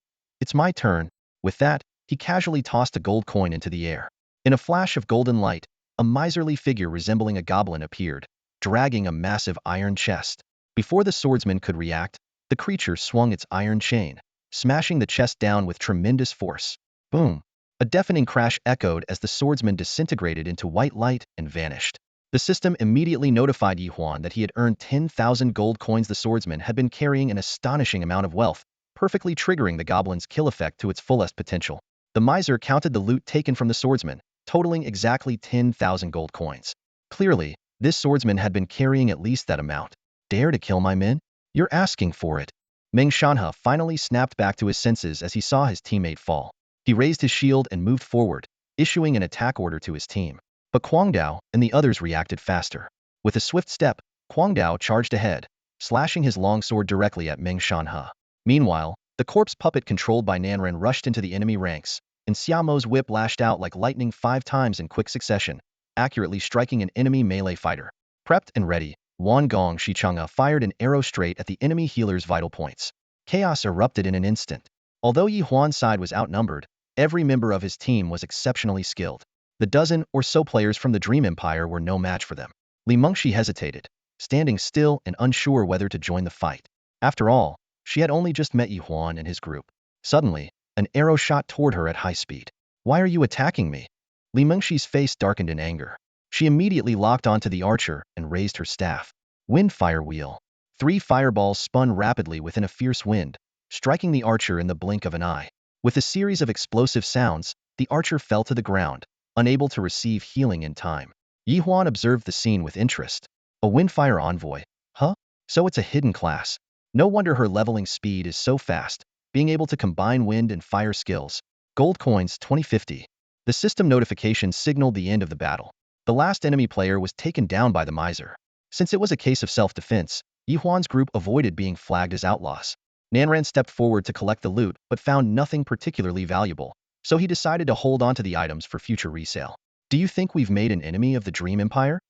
Speaker 1: it's my turn. With that, he casually tossed a gold coin into the air. In a flash of golden light, a miserly figure resembling a goblin appeared, dragging a massive iron chest. Before the swordsman could react, the creature swung its iron chain, smashing the chest down with tremendous force. Boom! A deafening crash echoed as the swordsman disintegrated into white light and vanished. The system immediately notified Ye Huan that he had earned 10,000 gold coins. The swordsman had been carrying an astonishing amount of wealth, perfectly triggering the goblin's kill effect to its fullest potential. The miser counted the loot taken from the swordsman, totaling exactly 10,000 gold coins. Clearly, this swordsman had been carrying at least that amount. Dare to kill my men? You're asking for it. Meng Shanha finally snapped back to his senses as he saw his teammate fall. He raised his shield and moved forward, issuing an attack order to his team. But Kwang Dao and the others reacted faster. With a swift step, Kwang Dao charged ahead, slashing his longsword directly at Meng Shanha. Meanwhile, the corpse puppet controlled by Nanren rushed into the enemy ranks, and Xiaomo's whip lashed out like lightning 5 times in quick succession, accurately striking an enemy melee fighter. Prepped and ready, Wan Gong Shichanga fired an arrow straight at the enemy healer's vital points. Chaos erupted in an instant. Although Ye Huan's side was outnumbered, every member of his team was exceptionally skilled. The dozen or so players from the Dream Empire were no match for them. Li Mengxi hesitated, standing still and unsure whether to join the fight. After all, she had only just met Ye Huan and his group. Suddenly, an arrow shot toward her at high speed. Why are you attacking me? Li Mengxi's face darkened in anger. She immediately locked onto the archer and raised her staff. Wind fire wheel. 3 fireballs spun rapidly within a fierce wind, striking the archer in the blink of an eye. With a series of explosive sounds, the archer fell to the ground, unable to receive healing in time. Ye Huan observed the scene with interest. A windfire envoy? Huh? So it's a hidden class. No wonder her leveling speed is so fast, being able to combine wind and fire skills. Gold coins 2050. The system notification signaled the end of the battle. The last enemy player was taken down by the miser. Since it was a case of self-defense, Ye Huan's group avoided being flagged as outlaws. Nanran stepped forward to collect the loot but found nothing particularly valuable, so he decided to hold onto the items for future resale. Do you think we've made an enemy of the Dream Empire?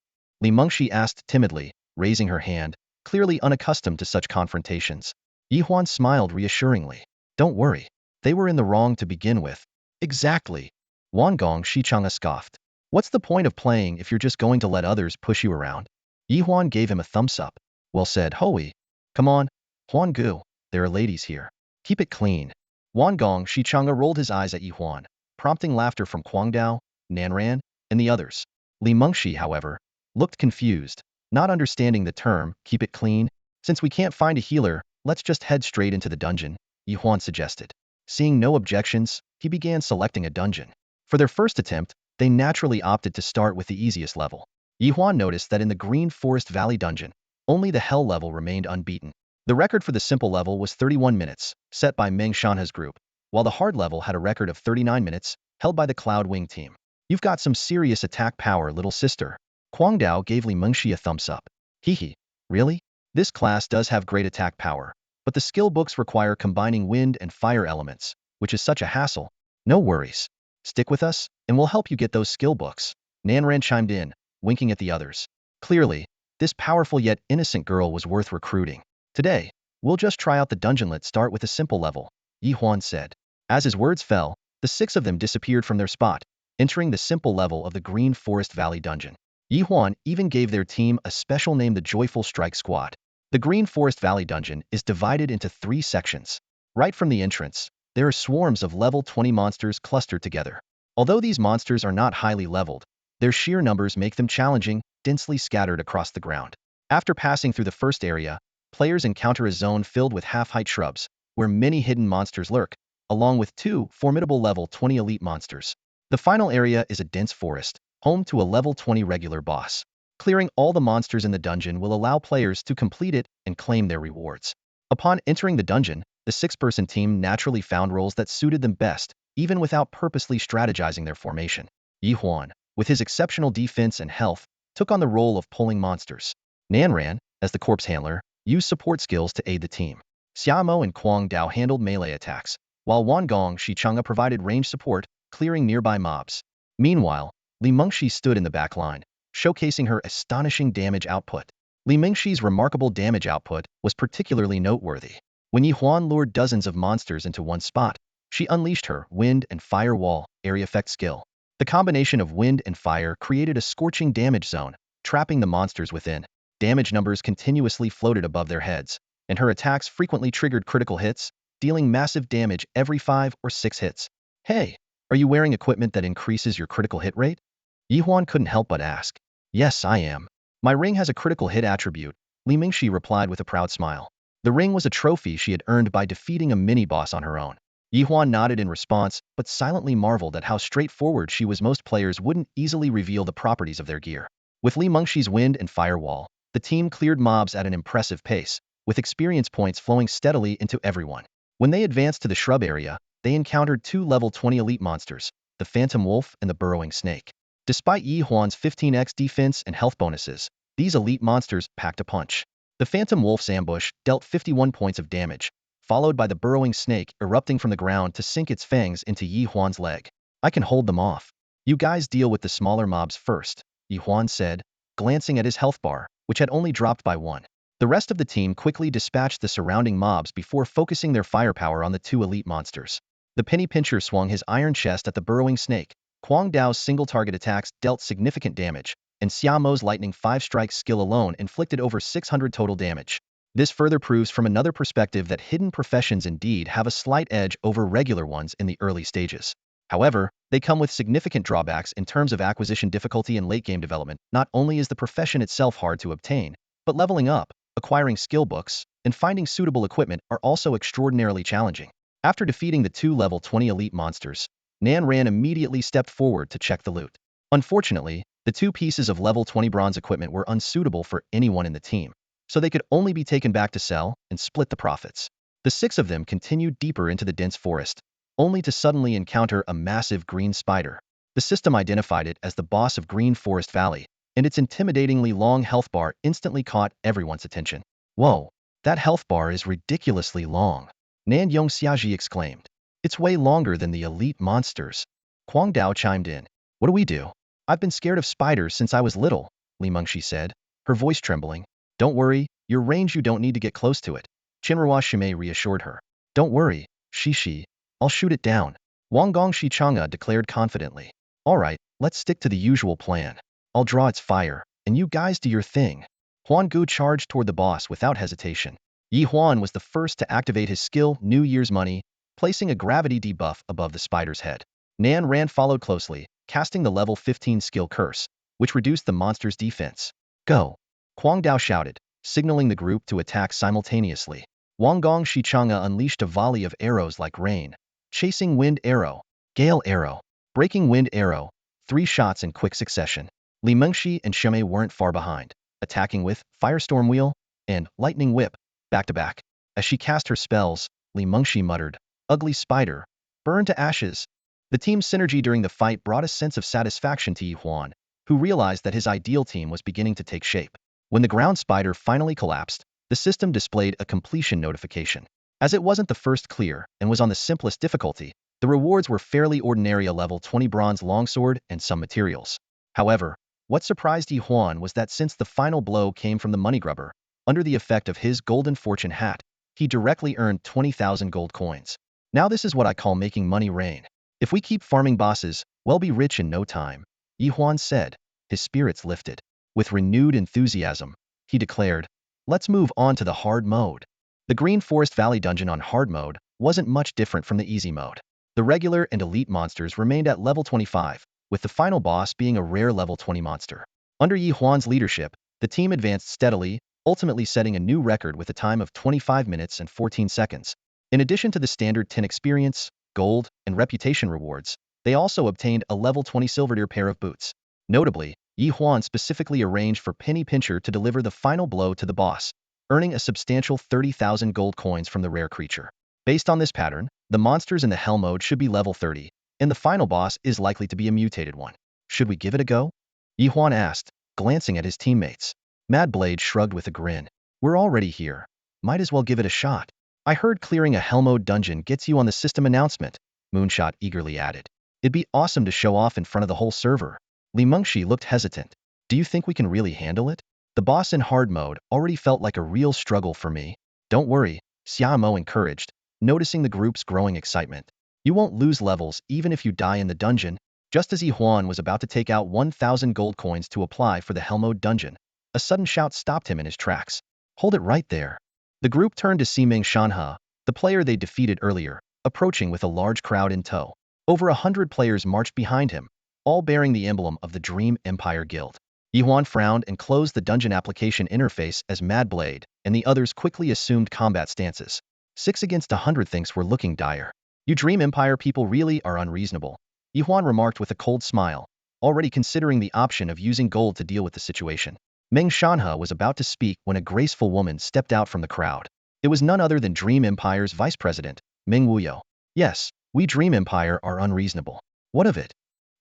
Speaker 1: Li Mengxi asked timidly, raising her hand, clearly unaccustomed to such confrontations. Ye Huan smiled reassuringly. Don't worry. They were in the wrong to begin with. Exactly. Wangong Shichanga scoffed. What's the point of playing if you're just going to let others push you around? Ye Huan gave him a thumbs up. Well said, Hui. Come on. Huan Gu. There are ladies here. Keep it clean. Wangong Shichanga rolled his eyes at Ye Huan, prompting laughter from Kwang Dao, Nanran, and the others. Li Mengxi, however, looked confused, not understanding the term, keep it clean. Since we can't find a healer, let's just head straight into the dungeon, Ye Huan suggested. Seeing no objections, he began selecting a dungeon. For their first attempt, they naturally opted to start with the easiest level. Ye Huan noticed that in the Green Forest Valley dungeon, only the Hell level remained unbeaten. The record for the simple level was 31 minutes, set by Meng Shanha's group, while the hard level had a record of 39 minutes, held by the Cloud Wing team. You've got some serious attack power, little sister. Kwang Dao gave Li Mengxi a thumbs up. Hehe. Really? This class does have great attack power, but the skill books require combining wind and fire elements, which is such a hassle. No worries. Stick with us, and we'll help you get those skill books. Nanran chimed in, winking at the others. Clearly, this powerful yet innocent girl was worth recruiting. Today, we'll just try out the dungeon. Let's start with a simple level, Ye Huan said. As his words fell, the 6 of them disappeared from their spot, entering the simple level of the Green Forest Valley dungeon. Ye Huan even gave their team a special name, the Joyful Strike Squad. The Green Forest Valley dungeon is divided into 3 sections. Right from the entrance, there are swarms of level 20 monsters clustered together. Although these monsters are not highly leveled, their sheer numbers make them challenging, densely scattered across the ground. After passing through the first area, players encounter a zone filled with half-height shrubs, where many hidden monsters lurk, along with 2 formidable level 20 elite monsters. The final area is a dense forest, home to a level 20 regular boss. Clearing all the monsters in the dungeon will allow players to complete it and claim their rewards. Upon entering the dungeon, the 6-person team naturally found roles that suited them best, even without purposely strategizing their formation. Ye Huan, with his exceptional defense and health, took on the role of pulling monsters. Nanran, as the corpse handler, used support skills to aid the team. Xiamo and Kwang Dao handled melee attacks, while Wangong Shichanga provided range support, clearing nearby mobs. Meanwhile, Li Mengxi stood in the back line, showcasing her astonishing damage output. Li Mengxi's remarkable damage output was particularly noteworthy. When Ye Huan lured dozens of monsters into one spot, she unleashed her wind and fire wall area effect skill. The combination of wind and fire created a scorching damage zone, trapping the monsters within. Damage numbers continuously floated above their heads, and her attacks frequently triggered critical hits, dealing massive damage every 5 or 6 hits. Hey, are you wearing equipment that increases your critical hit rate? Ye Huan couldn't help but ask. Yes, I am. My ring has a critical hit attribute, Li Mengxi replied with a proud smile. The ring was a trophy she had earned by defeating a mini-boss on her own. Ye Huan nodded in response, but silently marveled at how straightforward she was. Most players wouldn't easily reveal the properties of their gear. With Li Mengxi's wind and fire wall, the team cleared mobs at an impressive pace, with experience points flowing steadily into everyone. When they advanced to the shrub area, they encountered 2 level 20 elite monsters, the Phantom Wolf and the Burrowing Snake. Despite Ye Huan's 15x defense and health bonuses, these elite monsters packed a punch. The Phantom Wolf's ambush dealt 51 points of damage, followed by the Burrowing Snake erupting from the ground to sink its fangs into Ye Huan's leg. I can hold them off. You guys deal with the smaller mobs first, Ye Huan said, glancing at his health bar, which had only dropped by 1. The rest of the team quickly dispatched the surrounding mobs before focusing their firepower on the 2 elite monsters. The Penny Pincher swung his iron chest at the Burrowing Snake. Kwang Dao's single-target attacks dealt significant damage, and Xiaomo's lightning 5-strike skill alone inflicted over 600 total damage. This further proves from another perspective that hidden professions indeed have a slight edge over regular ones in the early stages. However, They come with significant drawbacks in terms of acquisition difficulty and late-game development. Not only is the profession itself hard to obtain, but leveling up, acquiring skill books, and finding suitable equipment are also extraordinarily challenging. After defeating the 2 level 20 elite monsters, Nan Ran immediately stepped forward to check the loot. Unfortunately, the 2 pieces of level 20 bronze equipment were unsuitable for anyone in the team, so they could only be taken back to sell and split the profits. The 6 of them continued deeper into the dense forest, only to suddenly encounter a massive green spider. The system identified it as the boss of Green Forest Valley, and its intimidatingly long health bar instantly caught everyone's attention. Whoa, that health bar is ridiculously long, Nan Yongxiaji exclaimed. It's way longer than the elite monsters. Kwang Dao chimed in. What do we do? I've been scared of spiders since I was little, Li Mengxi said, her voice trembling. Don't worry, your range, you don't need to get close to it. Qinruo Shimei reassured her. Don't worry, Shishi, I'll shoot it down, Wang Gongxi Chang'e declared confidently. Alright, let's stick to the usual plan. I'll draw its fire, and you guys do your thing. Huan Gu charged toward the boss without hesitation. Ye Huan was the first to activate his skill, New Year's Money, placing a gravity debuff above the spider's head. Nan Ran followed closely, casting the level 15 skill curse, which reduced the monster's defense. Go! Kwang Dao shouted, signaling the group to attack simultaneously. Wang Gongxi Chang'e unleashed a volley of arrows like rain. Chasing wind arrow, gale arrow, breaking wind arrow, 3 shots in quick succession. Li Mengxi and Shimei weren't far behind, attacking with Firestorm Wheel and Lightning Whip, back to back. As she cast her spells, Li Mengxi muttered, Ugly spider, burn to ashes. The team's synergy during the fight brought a sense of satisfaction to Ye Huan, who realized that his ideal team was beginning to take shape. When the ground spider finally collapsed, the system displayed a completion notification. As it wasn't the first clear and was on the simplest difficulty, the rewards were fairly ordinary: a level 20 bronze longsword and some materials. However, what surprised Ye Huan was that since the final blow came from the money grubber, under the effect of his golden fortune hat, he directly earned 20,000 gold coins. Now this is what I call making money rain. If we keep farming bosses, we'll be rich in no time, Ye Huan said, his spirits lifted. With renewed enthusiasm, he declared, let's move on to the hard mode. The Green Forest Valley dungeon on hard mode wasn't much different from the easy mode. The regular and elite monsters remained at level 25, with the final boss being a rare level 20 monster. Under Ye Huan's leadership, the team advanced steadily, ultimately setting a new record with a time of 25 minutes and 14 seconds. In addition to the standard 10 experience, gold, and reputation rewards, they also obtained a level 20 silver pair of boots. Notably, Ye Huan specifically arranged for Penny Pincher to deliver the final blow to the boss, earning a substantial 30,000 gold coins from the rare creature. Based on this pattern, the monsters in the Hell mode should be level 30, and the final boss is likely to be a mutated one. Should we give it a go? Ye Huan asked, glancing at his teammates. Mad Blade shrugged with a grin. We're already here. Might as well give it a shot. I heard clearing a Hell mode dungeon gets you on the system announcement, Moonshot eagerly added. It'd be awesome to show off in front of the whole server. Li Mengxi looked hesitant. Do you think we can really handle it? The boss in hard mode already felt like a real struggle for me. Don't worry, Xiaomo encouraged, noticing the group's growing excitement. You won't lose levels even if you die in the dungeon. Just as Ye Huan was about to take out 1,000 gold coins to apply for the Hell mode dungeon, a sudden shout stopped him in his tracks. Hold it right there. The group turned to see Ming Shanhe, the player they defeated earlier, approaching with a large crowd in tow. Over 100 players marched behind him, all bearing the emblem of the Dream Empire Guild. Ye Huan frowned and closed the dungeon application interface as Mad Blade and the others quickly assumed combat stances. 6 against 100, things were looking dire. You Dream Empire people really are unreasonable, Ye Huan remarked with a cold smile, already considering the option of using gold to deal with the situation. Ming Shanhe was about to speak when a graceful woman stepped out from the crowd. It was none other than Dream Empire's vice president, Ming Wuyo. Yes, we Dream Empire are unreasonable. What of it?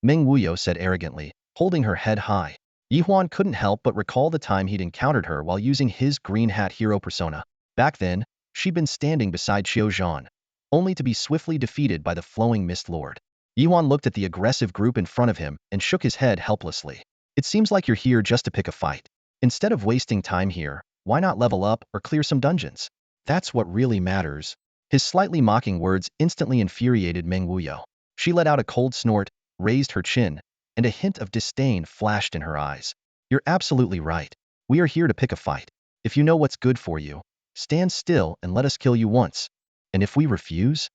Speaker 1: Ming Wuyo said arrogantly, holding her head high. Ye Huan couldn't help but recall the time he'd encountered her while using his green hat hero persona. Back then, she'd been standing beside Xiao Zhan, only to be swiftly defeated by the flowing mist lord. Ye Huan looked at the aggressive group in front of him and shook his head helplessly. It seems like you're here just to pick a fight. Instead of wasting time here, why not level up or clear some dungeons? That's what really matters. His slightly mocking words instantly infuriated Ming Wuyo. She let out a cold snort, raised her chin, and a hint of disdain flashed in her eyes. You're absolutely right. We are here to pick a fight. If you know what's good for you, stand still and let us kill you once. And if we refuse?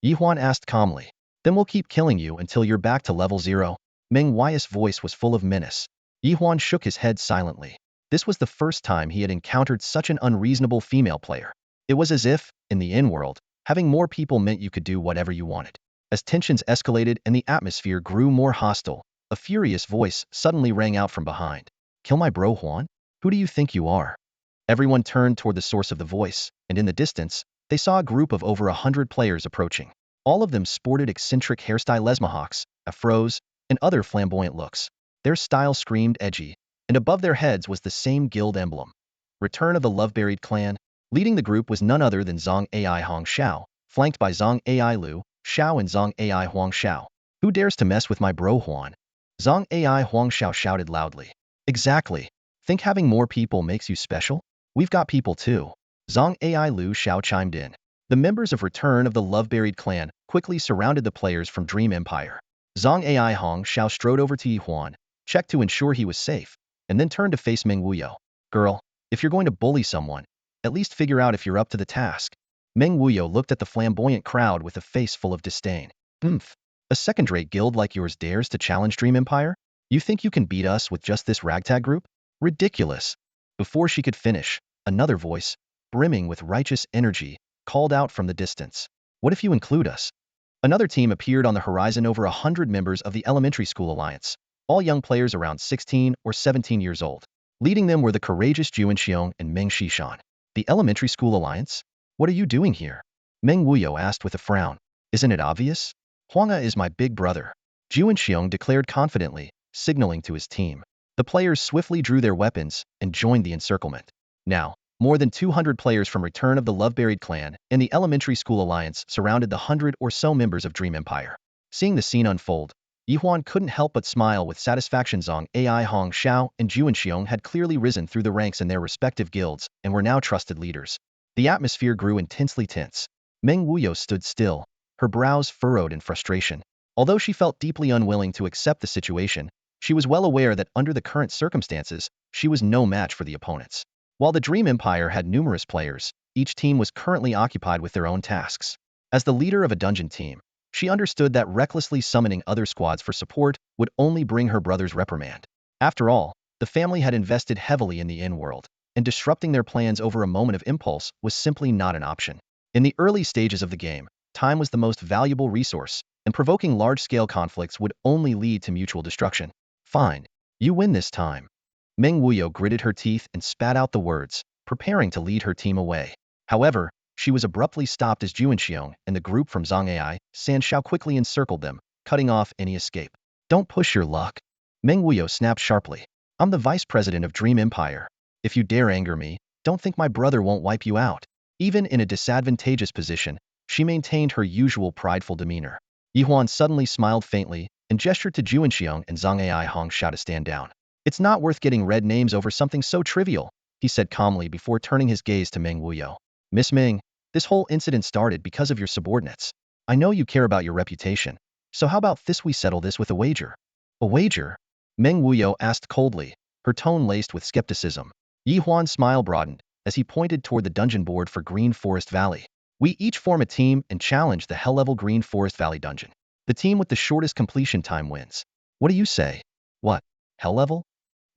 Speaker 1: Ye Huan asked calmly. Then we'll keep killing you until you're back to level 0. Meng Hui's voice was full of menace. Ye Huan shook his head silently. This was the first time he had encountered such an unreasonable female player. It was as if, in the in-world, having more people meant you could do whatever you wanted. As tensions escalated and the atmosphere grew more hostile, a furious voice suddenly rang out from behind. Kill my bro Huan? Who do you think you are? Everyone turned toward the source of the voice, and in the distance, they saw a group of over 100 players approaching. All of them sported eccentric hairstyle mohawks, afros, and other flamboyant looks. Their style screamed edgy, and above their heads was the same guild emblem. Return of the Love-Buried clan. Leading the group was none other than Zhang Ai Hong Xiao, flanked by Zhang Ai Lu Xiao and Zhang Ai Huang Xiao. Who dares to mess with my bro Huan? Zhang Ai Huang Xiao shouted loudly. Exactly. Think having more people makes you special? We've got people too. Zhang Ai Lu Xiao chimed in. The members of Return of the Love-Buried clan quickly surrounded the players from Dream Empire. Zhang Ai Hong Xiao strode over to Ye Huan, checked to ensure he was safe, and then turned to face Meng Wuyo. Girl, if you're going to bully someone, at least figure out if you're up to the task. Meng Wuyo looked at the flamboyant crowd with a face full of disdain. A second-rate guild like yours dares to challenge Dream Empire? You think you can beat us with just this ragtag group? Ridiculous. Before she could finish, another voice, brimming with righteous energy, called out from the distance. What if you include us? Another team appeared on the horizon, over 100 members of the Elementary School Alliance, all young players around 16 or 17 years old. Leading them were the courageous Juan Xiong and Meng Xishan. The Elementary School Alliance? What are you doing here? Meng Wuyo asked with a frown. Isn't it obvious? Huanga is my big brother, Juan Xiong declared confidently, signaling to his team. The players swiftly drew their weapons and joined the encirclement. Now, more than 200 players from Return of the Love-Buried clan and the Elementary School Alliance surrounded the 100 or so members of Dream Empire. Seeing the scene unfold, Ye Huan couldn't help but smile with satisfaction. Zhang Ai Hong Xiao and Juan Xiong had clearly risen through the ranks in their respective guilds and were now trusted leaders. The atmosphere grew intensely tense. Meng Wuyo stood still, her brows furrowed in frustration. Although she felt deeply unwilling to accept the situation, she was well aware that under the current circumstances, she was no match for the opponents. While the Dream Empire had numerous players, each team was currently occupied with their own tasks. As the leader of a dungeon team, she understood that recklessly summoning other squads for support would only bring her brother's reprimand. After all, the family had invested heavily in the in-world, and disrupting their plans over a moment of impulse was simply not an option. In the early stages of the game, time was the most valuable resource, and provoking large-scale conflicts would only lead to mutual destruction. Fine. You win this time. Meng Wuyo gritted her teeth and spat out the words, preparing to lead her team away. However, she was abruptly stopped as Juan Xiong and the group from Zhang Ai San Xiao quickly encircled them, cutting off any escape. Don't push your luck. Meng Wuyo snapped sharply. I'm the vice president of Dream Empire. If you dare anger me, don't think my brother won't wipe you out. Even in a disadvantageous position, she maintained her usual prideful demeanor. Ye Huan suddenly smiled faintly and gestured to Juan Xiong and Zhang Ai Hong Xiao to stand down. It's not worth getting red names over something so trivial, he said calmly before turning his gaze to Meng Wuyo. Miss Meng, this whole incident started because of your subordinates. I know you care about your reputation, so how about we settle this with a wager? A wager? Meng Wuyo asked coldly, her tone laced with skepticism. Ye Huan's smile broadened as he pointed toward the dungeon board for Green Forest Valley. We each form a team and challenge the hell-level Green Forest Valley dungeon. The team with the shortest completion time wins. What do you say? What? Hell level?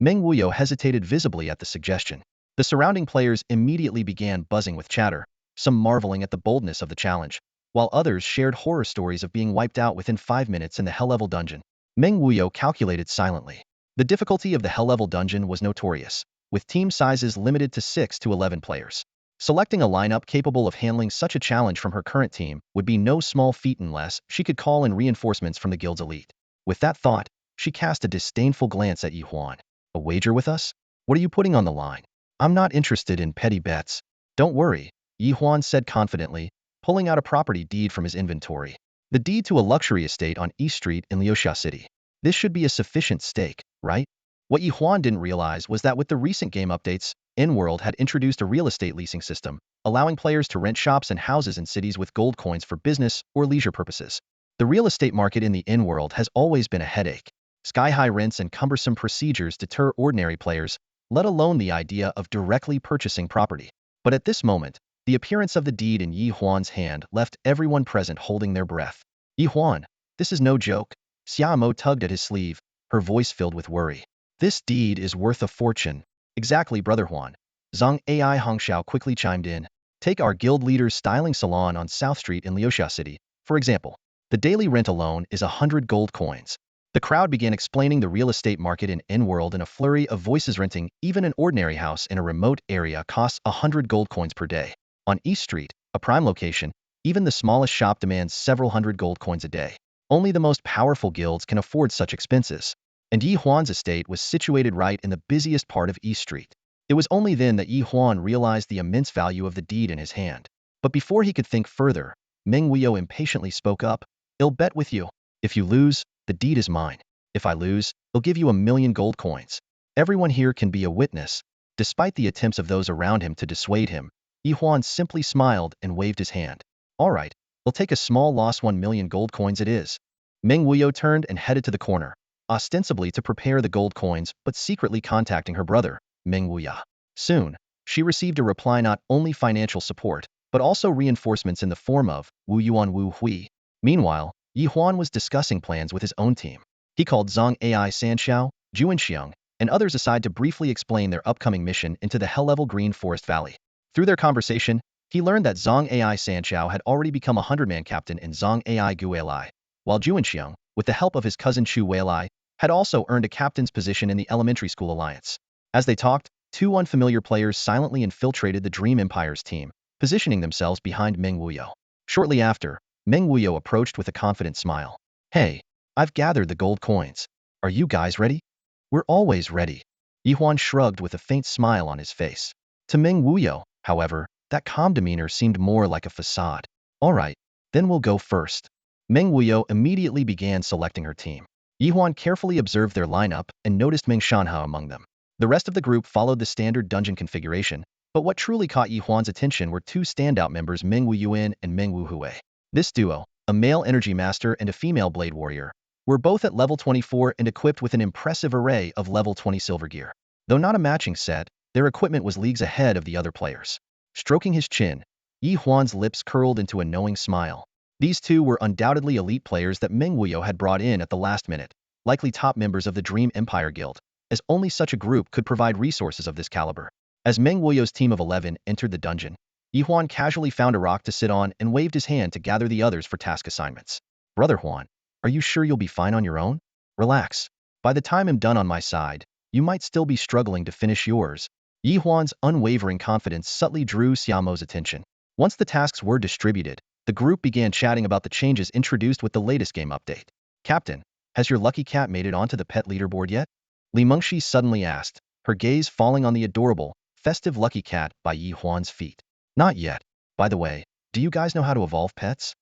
Speaker 1: Meng Wuyo hesitated visibly at the suggestion. The surrounding players immediately began buzzing with chatter, some marveling at the boldness of the challenge, while others shared horror stories of being wiped out within 5 minutes in the hell-level dungeon. Meng Wuyo calculated silently. The difficulty of the hell-level dungeon was notorious, with team sizes limited to 6 to 11 players. Selecting a lineup capable of handling such a challenge from her current team would be no small feat unless she could call in reinforcements from the guild's elite. With that thought, she cast a disdainful glance at Ye Huan. A wager with us? What are you putting on the line? I'm not interested in petty bets. Don't worry, Ye Huan said confidently, pulling out a property deed from his inventory. The deed to a luxury estate on East Street in Leosia City. This should be a sufficient stake, right? What Ye Huan didn't realize was that with the recent game updates, In-World had introduced a real estate leasing system, allowing players to rent shops and houses in cities with gold coins for business or leisure purposes. The real estate market in the In-World has always been a headache. Sky-high rents and cumbersome procedures deter ordinary players, let alone the idea of directly purchasing property. But at this moment, the appearance of the deed in Ye Huan's hand left everyone present holding their breath. Ye Huan, This is no joke. Xiamo tugged at his sleeve, her voice filled with worry. This deed is worth a fortune. Exactly, Brother Huan. Zhang Ai Hongxiao quickly chimed in. Take our guild leader's styling salon on South Street in Leosia City, for example. The daily rent alone is 100 gold coins. The crowd began explaining the real estate market in N-World in a flurry of voices. Renting even an ordinary house in a remote area costs 100 gold coins per day. On East Street, a prime location, even the smallest shop demands several hundred gold coins a day. Only the most powerful guilds can afford such expenses. And Ye Huan's estate was situated right in the busiest part of East Street. It was only then that Ye Huan realized the immense value of the deed in his hand. But before he could think further, Meng Wuyo impatiently spoke up. I'll bet with you. If you lose, the deed is mine. If I lose, I'll give you 1,000,000 gold coins. Everyone here can be a witness. Despite the attempts of those around him to dissuade him, Ye Huan simply smiled and waved his hand. All right, I'll take a small loss. 1,000,000 gold coins it is. Meng Wuyo turned and headed to the corner, ostensibly to prepare the gold coins but secretly contacting her brother, Meng Wuya. Soon, she received a reply: not only financial support, but also reinforcements in the form of Wu Yuan Wu Hui. Meanwhile, Ye Huan was discussing plans with his own team. He called Zhang Ai Sanxiao, Juanxiang, and others aside to briefly explain their upcoming mission into the hell-level Green Forest Valley. Through their conversation, he learned that Zhang Ai Sanxiao had already become a 100-man captain in Zhang Ai Guilai, while Juanxiang, with the help of his cousin Chu Weilai, had also earned a captain's position in the Elementary School Alliance. As they talked, two unfamiliar players silently infiltrated the Dream Empire's team, positioning themselves behind Meng Wuyo. Shortly after, Meng Wuyo approached with a confident smile. Hey, I've gathered the gold coins. Are you guys ready? We're always ready. Ye Huan shrugged with a faint smile on his face. To Meng Wuyo, however, that calm demeanor seemed more like a facade. All right, then we'll go first. Meng Wuyo immediately began selecting her team. Ye Huan carefully observed their lineup and noticed Meng Shanhao among them. The rest of the group followed the standard dungeon configuration, but what truly caught Ye Huan's attention were two standout members: Meng Wu Yuan and Meng Wu Hui. This duo, a male energy master and a female blade warrior, were both at level 24 and equipped with an impressive array of level 20 silver gear. Though not a matching set, their equipment was leagues ahead of the other players. Stroking his chin, Ye Huan's lips curled into a knowing smile. These two were undoubtedly elite players that Meng Wuyo had brought in at the last minute, likely top members of the Dream Empire Guild, as only such a group could provide resources of this caliber. As Meng Wuyo's team of 11 entered the dungeon, Ye Huan casually found a rock to sit on and waved his hand to gather the others for task assignments. Brother Huan, are you sure you'll be fine on your own? Relax. By the time I'm done on my side, you might still be struggling to finish yours. Ye Huan's unwavering confidence subtly drew Xiaomo's attention. Once the tasks were distributed, the group began chatting about the changes introduced with the latest game update. Captain, has your lucky cat made it onto the pet leaderboard yet? Li Mengshi suddenly asked, her gaze falling on the adorable, festive lucky cat by Ye Huan's feet. Not yet. By the way, do you guys know how to evolve pets?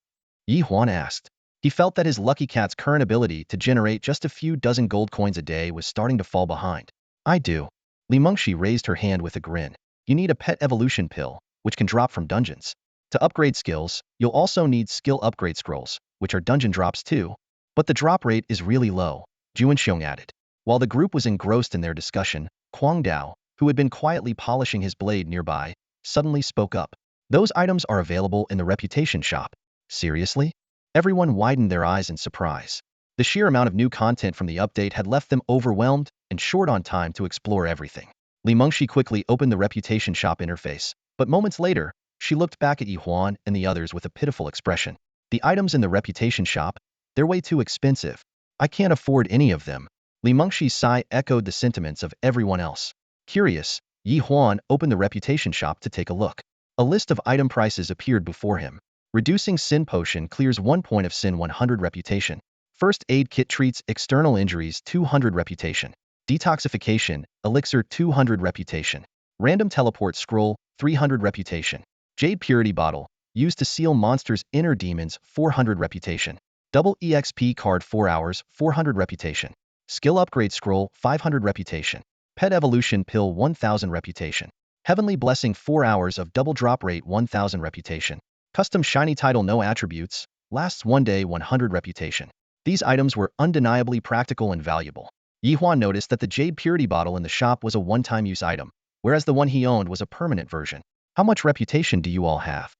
Speaker 1: Ye Huan asked. He felt that his lucky cat's current ability to generate just a few dozen gold coins a day was starting to fall behind. I do. Li Mengshi raised her hand with a grin. You need a pet evolution pill, which can drop from dungeons. To upgrade skills, you'll also need skill upgrade scrolls, which are dungeon drops too. But the drop rate is really low, Juanxiong added. While the group was engrossed in their discussion, Kwang Dao, who had been quietly polishing his blade nearby, suddenly spoke up. Those items are available in the reputation shop. Seriously? Everyone widened their eyes in surprise. The sheer amount of new content from the update had left them overwhelmed and short on time to explore everything. Li Mengshi quickly opened the reputation shop interface, but moments later, she looked back at Ye Huan and the others with a pitiful expression. The items in the reputation shop? They're way too expensive. I can't afford any of them. Li Mengshi's sigh echoed the sentiments of everyone else. Curious, Ye Huan opened the reputation shop to take a look. A list of item prices appeared before him. Reducing Sin Potion clears 1 point of Sin 100 reputation. First Aid Kit treats external injuries 200 reputation. Detoxification, Elixir 200 reputation. Random Teleport Scroll 300 reputation. Jade Purity Bottle, used to seal monsters' inner demons 400 reputation. Double EXP Card 4 hours 400 reputation. Skill Upgrade Scroll 500 reputation. Pet Evolution Pill 1000 reputation. Heavenly Blessing 4 hours of double drop rate 1000 reputation. Custom Shiny Title No Attributes, lasts 1 day 100 reputation. These items were undeniably practical and valuable. Ye Huan noticed that the Jade Purity Bottle in the shop was a one-time use item, whereas the one he owned was a permanent version. How much reputation do you all have?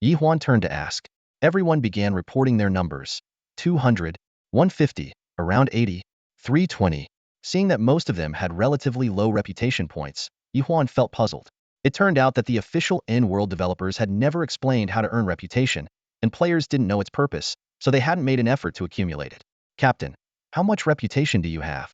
Speaker 1: Ye Huan turned to ask. Everyone began reporting their numbers. 200, 150, around 80, 320. Seeing that most of them had relatively low reputation points, Ye Huan felt puzzled. It turned out that the official in-world developers had never explained how to earn reputation, and players didn't know its purpose, so they hadn't made an effort to accumulate it. Captain, how much reputation do you have?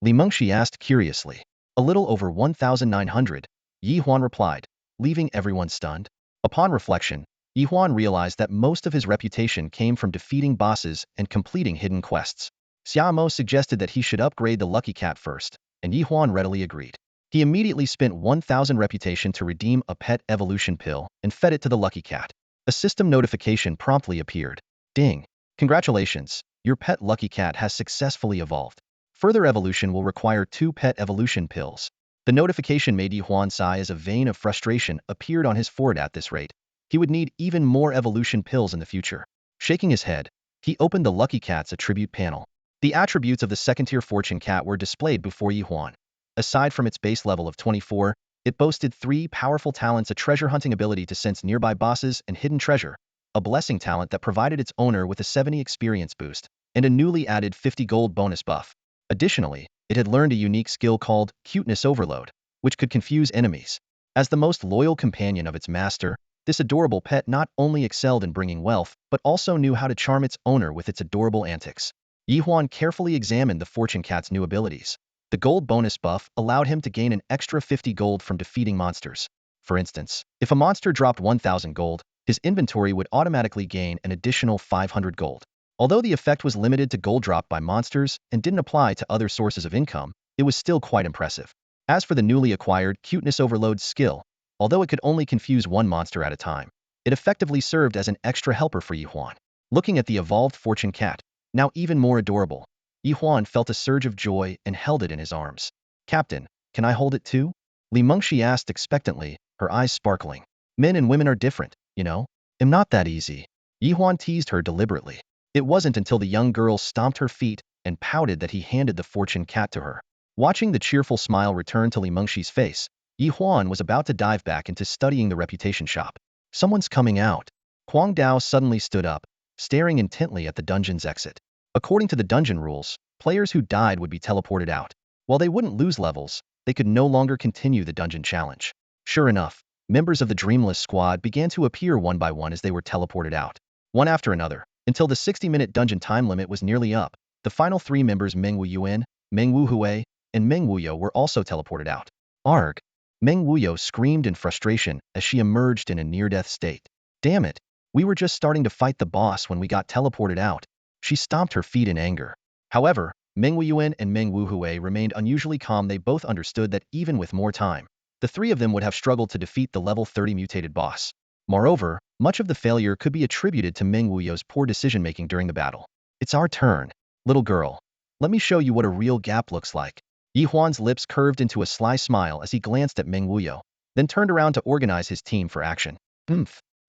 Speaker 1: Li Mengshi asked curiously. A little over 1,900, Ye Huan replied, leaving everyone stunned. Upon reflection, Ye Huan realized that most of his reputation came from defeating bosses and completing hidden quests. Xiaomo suggested that he should upgrade the Lucky Cat first, and Ye Huan readily agreed. He immediately spent 1,000 reputation to redeem a pet evolution pill and fed it to the Lucky Cat. A system notification promptly appeared. Ding! Congratulations, your pet Lucky Cat has successfully evolved. Further evolution will require 2 pet evolution pills. The notification made Ye Huan sigh as a vein of frustration appeared on his forehead. At this rate, he would need even more evolution pills in the future. Shaking his head, he opened the Lucky Cat's attribute panel. The attributes of the second-tier Fortune Cat were displayed before Ye Huan. Aside from its base level of 24, it boasted 3 powerful talents: a treasure hunting ability to sense nearby bosses and hidden treasure, a blessing talent that provided its owner with a 70 experience boost, and a newly added 50 gold bonus buff. Additionally, it had learned a unique skill called Cuteness Overload, which could confuse enemies. As the most loyal companion of its master, this adorable pet not only excelled in bringing wealth, but also knew how to charm its owner with its adorable antics. Ye Huan carefully examined the Fortune Cat's new abilities. The gold bonus buff allowed him to gain an extra 50 gold from defeating monsters. For instance, if a monster dropped 1,000 gold, his inventory would automatically gain an additional 500 gold. Although the effect was limited to gold dropped by monsters and didn't apply to other sources of income, it was still quite impressive. As for the newly acquired Cuteness Overload skill, although it could only confuse one monster at a time, it effectively served as an extra helper for Ye Huan. Looking at the evolved Fortune Cat, now even more adorable, Ye Huan felt a surge of joy and held it in his arms. Captain, can I hold it too? Li Mengshi asked expectantly, her eyes sparkling. Men and women are different, you know? I'm not that easy. Ye Huan teased her deliberately. It wasn't until the young girl stomped her feet and pouted that he handed the Fortune Cat to her. Watching the cheerful smile return to Li Mengshi's face, Ye Huan was about to dive back into studying the reputation shop. Someone's coming out. Kwang Dao suddenly stood up, staring intently at the dungeon's exit. According to the dungeon rules, players who died would be teleported out. While they wouldn't lose levels, they could no longer continue the dungeon challenge. Sure enough, members of the Dreamless squad began to appear one by one as they were teleported out, one after another, until the 60-minute dungeon time limit was nearly up. The final 3 members, Meng Wuyuan, Meng Wuhui, and Meng Wuyo, were also teleported out. Arg! Meng Wuyo screamed in frustration as she emerged in a near-death state. Damn it! We were just starting to fight the boss when we got teleported out. She stomped her feet in anger. However, Meng Wuyuan and Meng Wuhui remained unusually calm. They both understood that even with more time, the 3 of them would have struggled to defeat the level 30 mutated boss. Moreover, much of the failure could be attributed to Meng Wuyo's poor decision-making during the battle. It's our turn. Little girl, let me show you what a real gap looks like. Ye Huan's lips curved into a sly smile as he glanced at Meng Wuyo, then turned around to organize his team for action.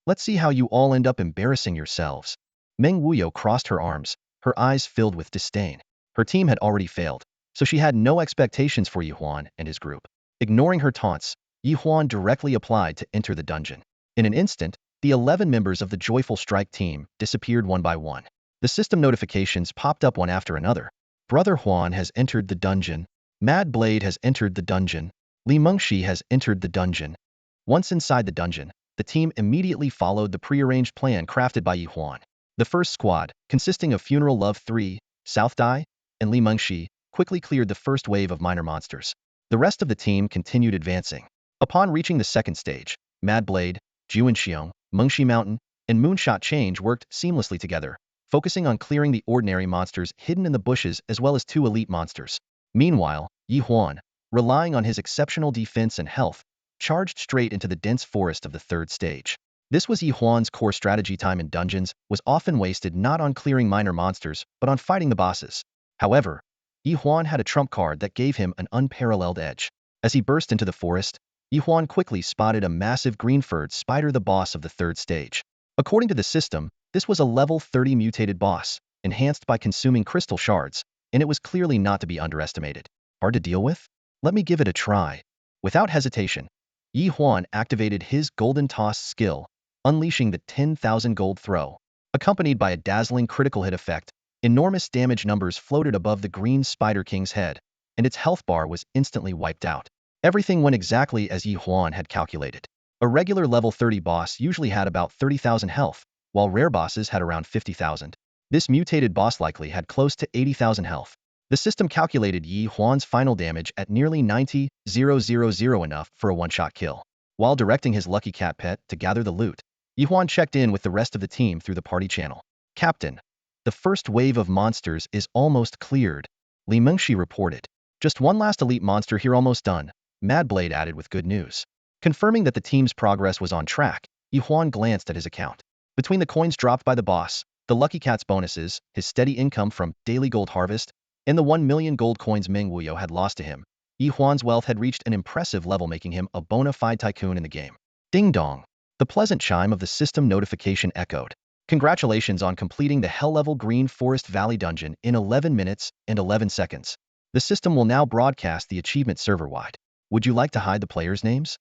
Speaker 1: Let's see how you all end up embarrassing yourselves. Meng Wuyo crossed her arms, her eyes filled with disdain. Her team had already failed, so she had no expectations for Ye Huan and his group. Ignoring her taunts, Ye Huan directly applied to enter the dungeon. In an instant, the 11 members of the Joyful Strike team disappeared one by one. The system notifications popped up one after another. Brother Huan has entered the dungeon. Mad Blade has entered the dungeon. Li Mengshi has entered the dungeon. Once inside the dungeon, the team immediately followed the prearranged plan crafted by Ye Huan. The first squad, consisting of Funeral Love 3, South Dai, and Li Mengshi, quickly cleared the first wave of minor monsters. The rest of the team continued advancing. Upon reaching the second stage, Mad Blade, Juanxiong, Mengshi Mountain, and Moonshot Change worked seamlessly together, focusing on clearing the ordinary monsters hidden in the bushes as well as 2 elite monsters. Meanwhile, Ye Huan, relying on his exceptional defense and health, charged straight into the dense forest of the third stage. This was Ye Huan's core strategy. Time in dungeons was often wasted not on clearing minor monsters, but on fighting the bosses. However, Ye Huan had a trump card that gave him an unparalleled edge. As he burst into the forest, Ye Huan quickly spotted a massive green-furred spider, the boss of the third stage. According to the system, this was a level 30 mutated boss, enhanced by consuming crystal shards, and it was clearly not to be underestimated. Hard to deal with? Let me give it a try. Without hesitation, Ye Huan activated his Golden Toss skill, unleashing the 10,000 gold throw. Accompanied by a dazzling critical hit effect, Enormous damage numbers floated above the green Spider King's head, and its health bar was instantly wiped out. Everything went exactly as Ye Huan had calculated. A regular level 30 boss usually had about 30,000 health, while rare bosses had around 50,000. This mutated boss likely had close to 80,000 health. The system calculated Ye Huan's final damage at nearly 90,000, enough for a one-shot kill. While directing his lucky cat pet to gather the loot, Ye Huan checked in with the rest of the team through the party channel. "Captain, the first wave of monsters is almost cleared," Li Mengshi reported. "Just one last elite monster here, almost done," Mad Blade added with good news. Confirming that the team's progress was on track, Ye Huan glanced at his account. Between the coins dropped by the boss, the Lucky Cat's bonuses, his steady income from daily gold harvest, and the 1 million gold coins Meng Wuyo had lost to him, Ye Huan's wealth had reached an impressive level, making him a bona fide tycoon in the game. Ding dong. The pleasant chime of the system notification echoed. "Congratulations on completing the hell-level Green Forest Valley dungeon in 11 minutes and 11 seconds. The system will now broadcast the achievement server-wide. Would you like to hide the players' names?"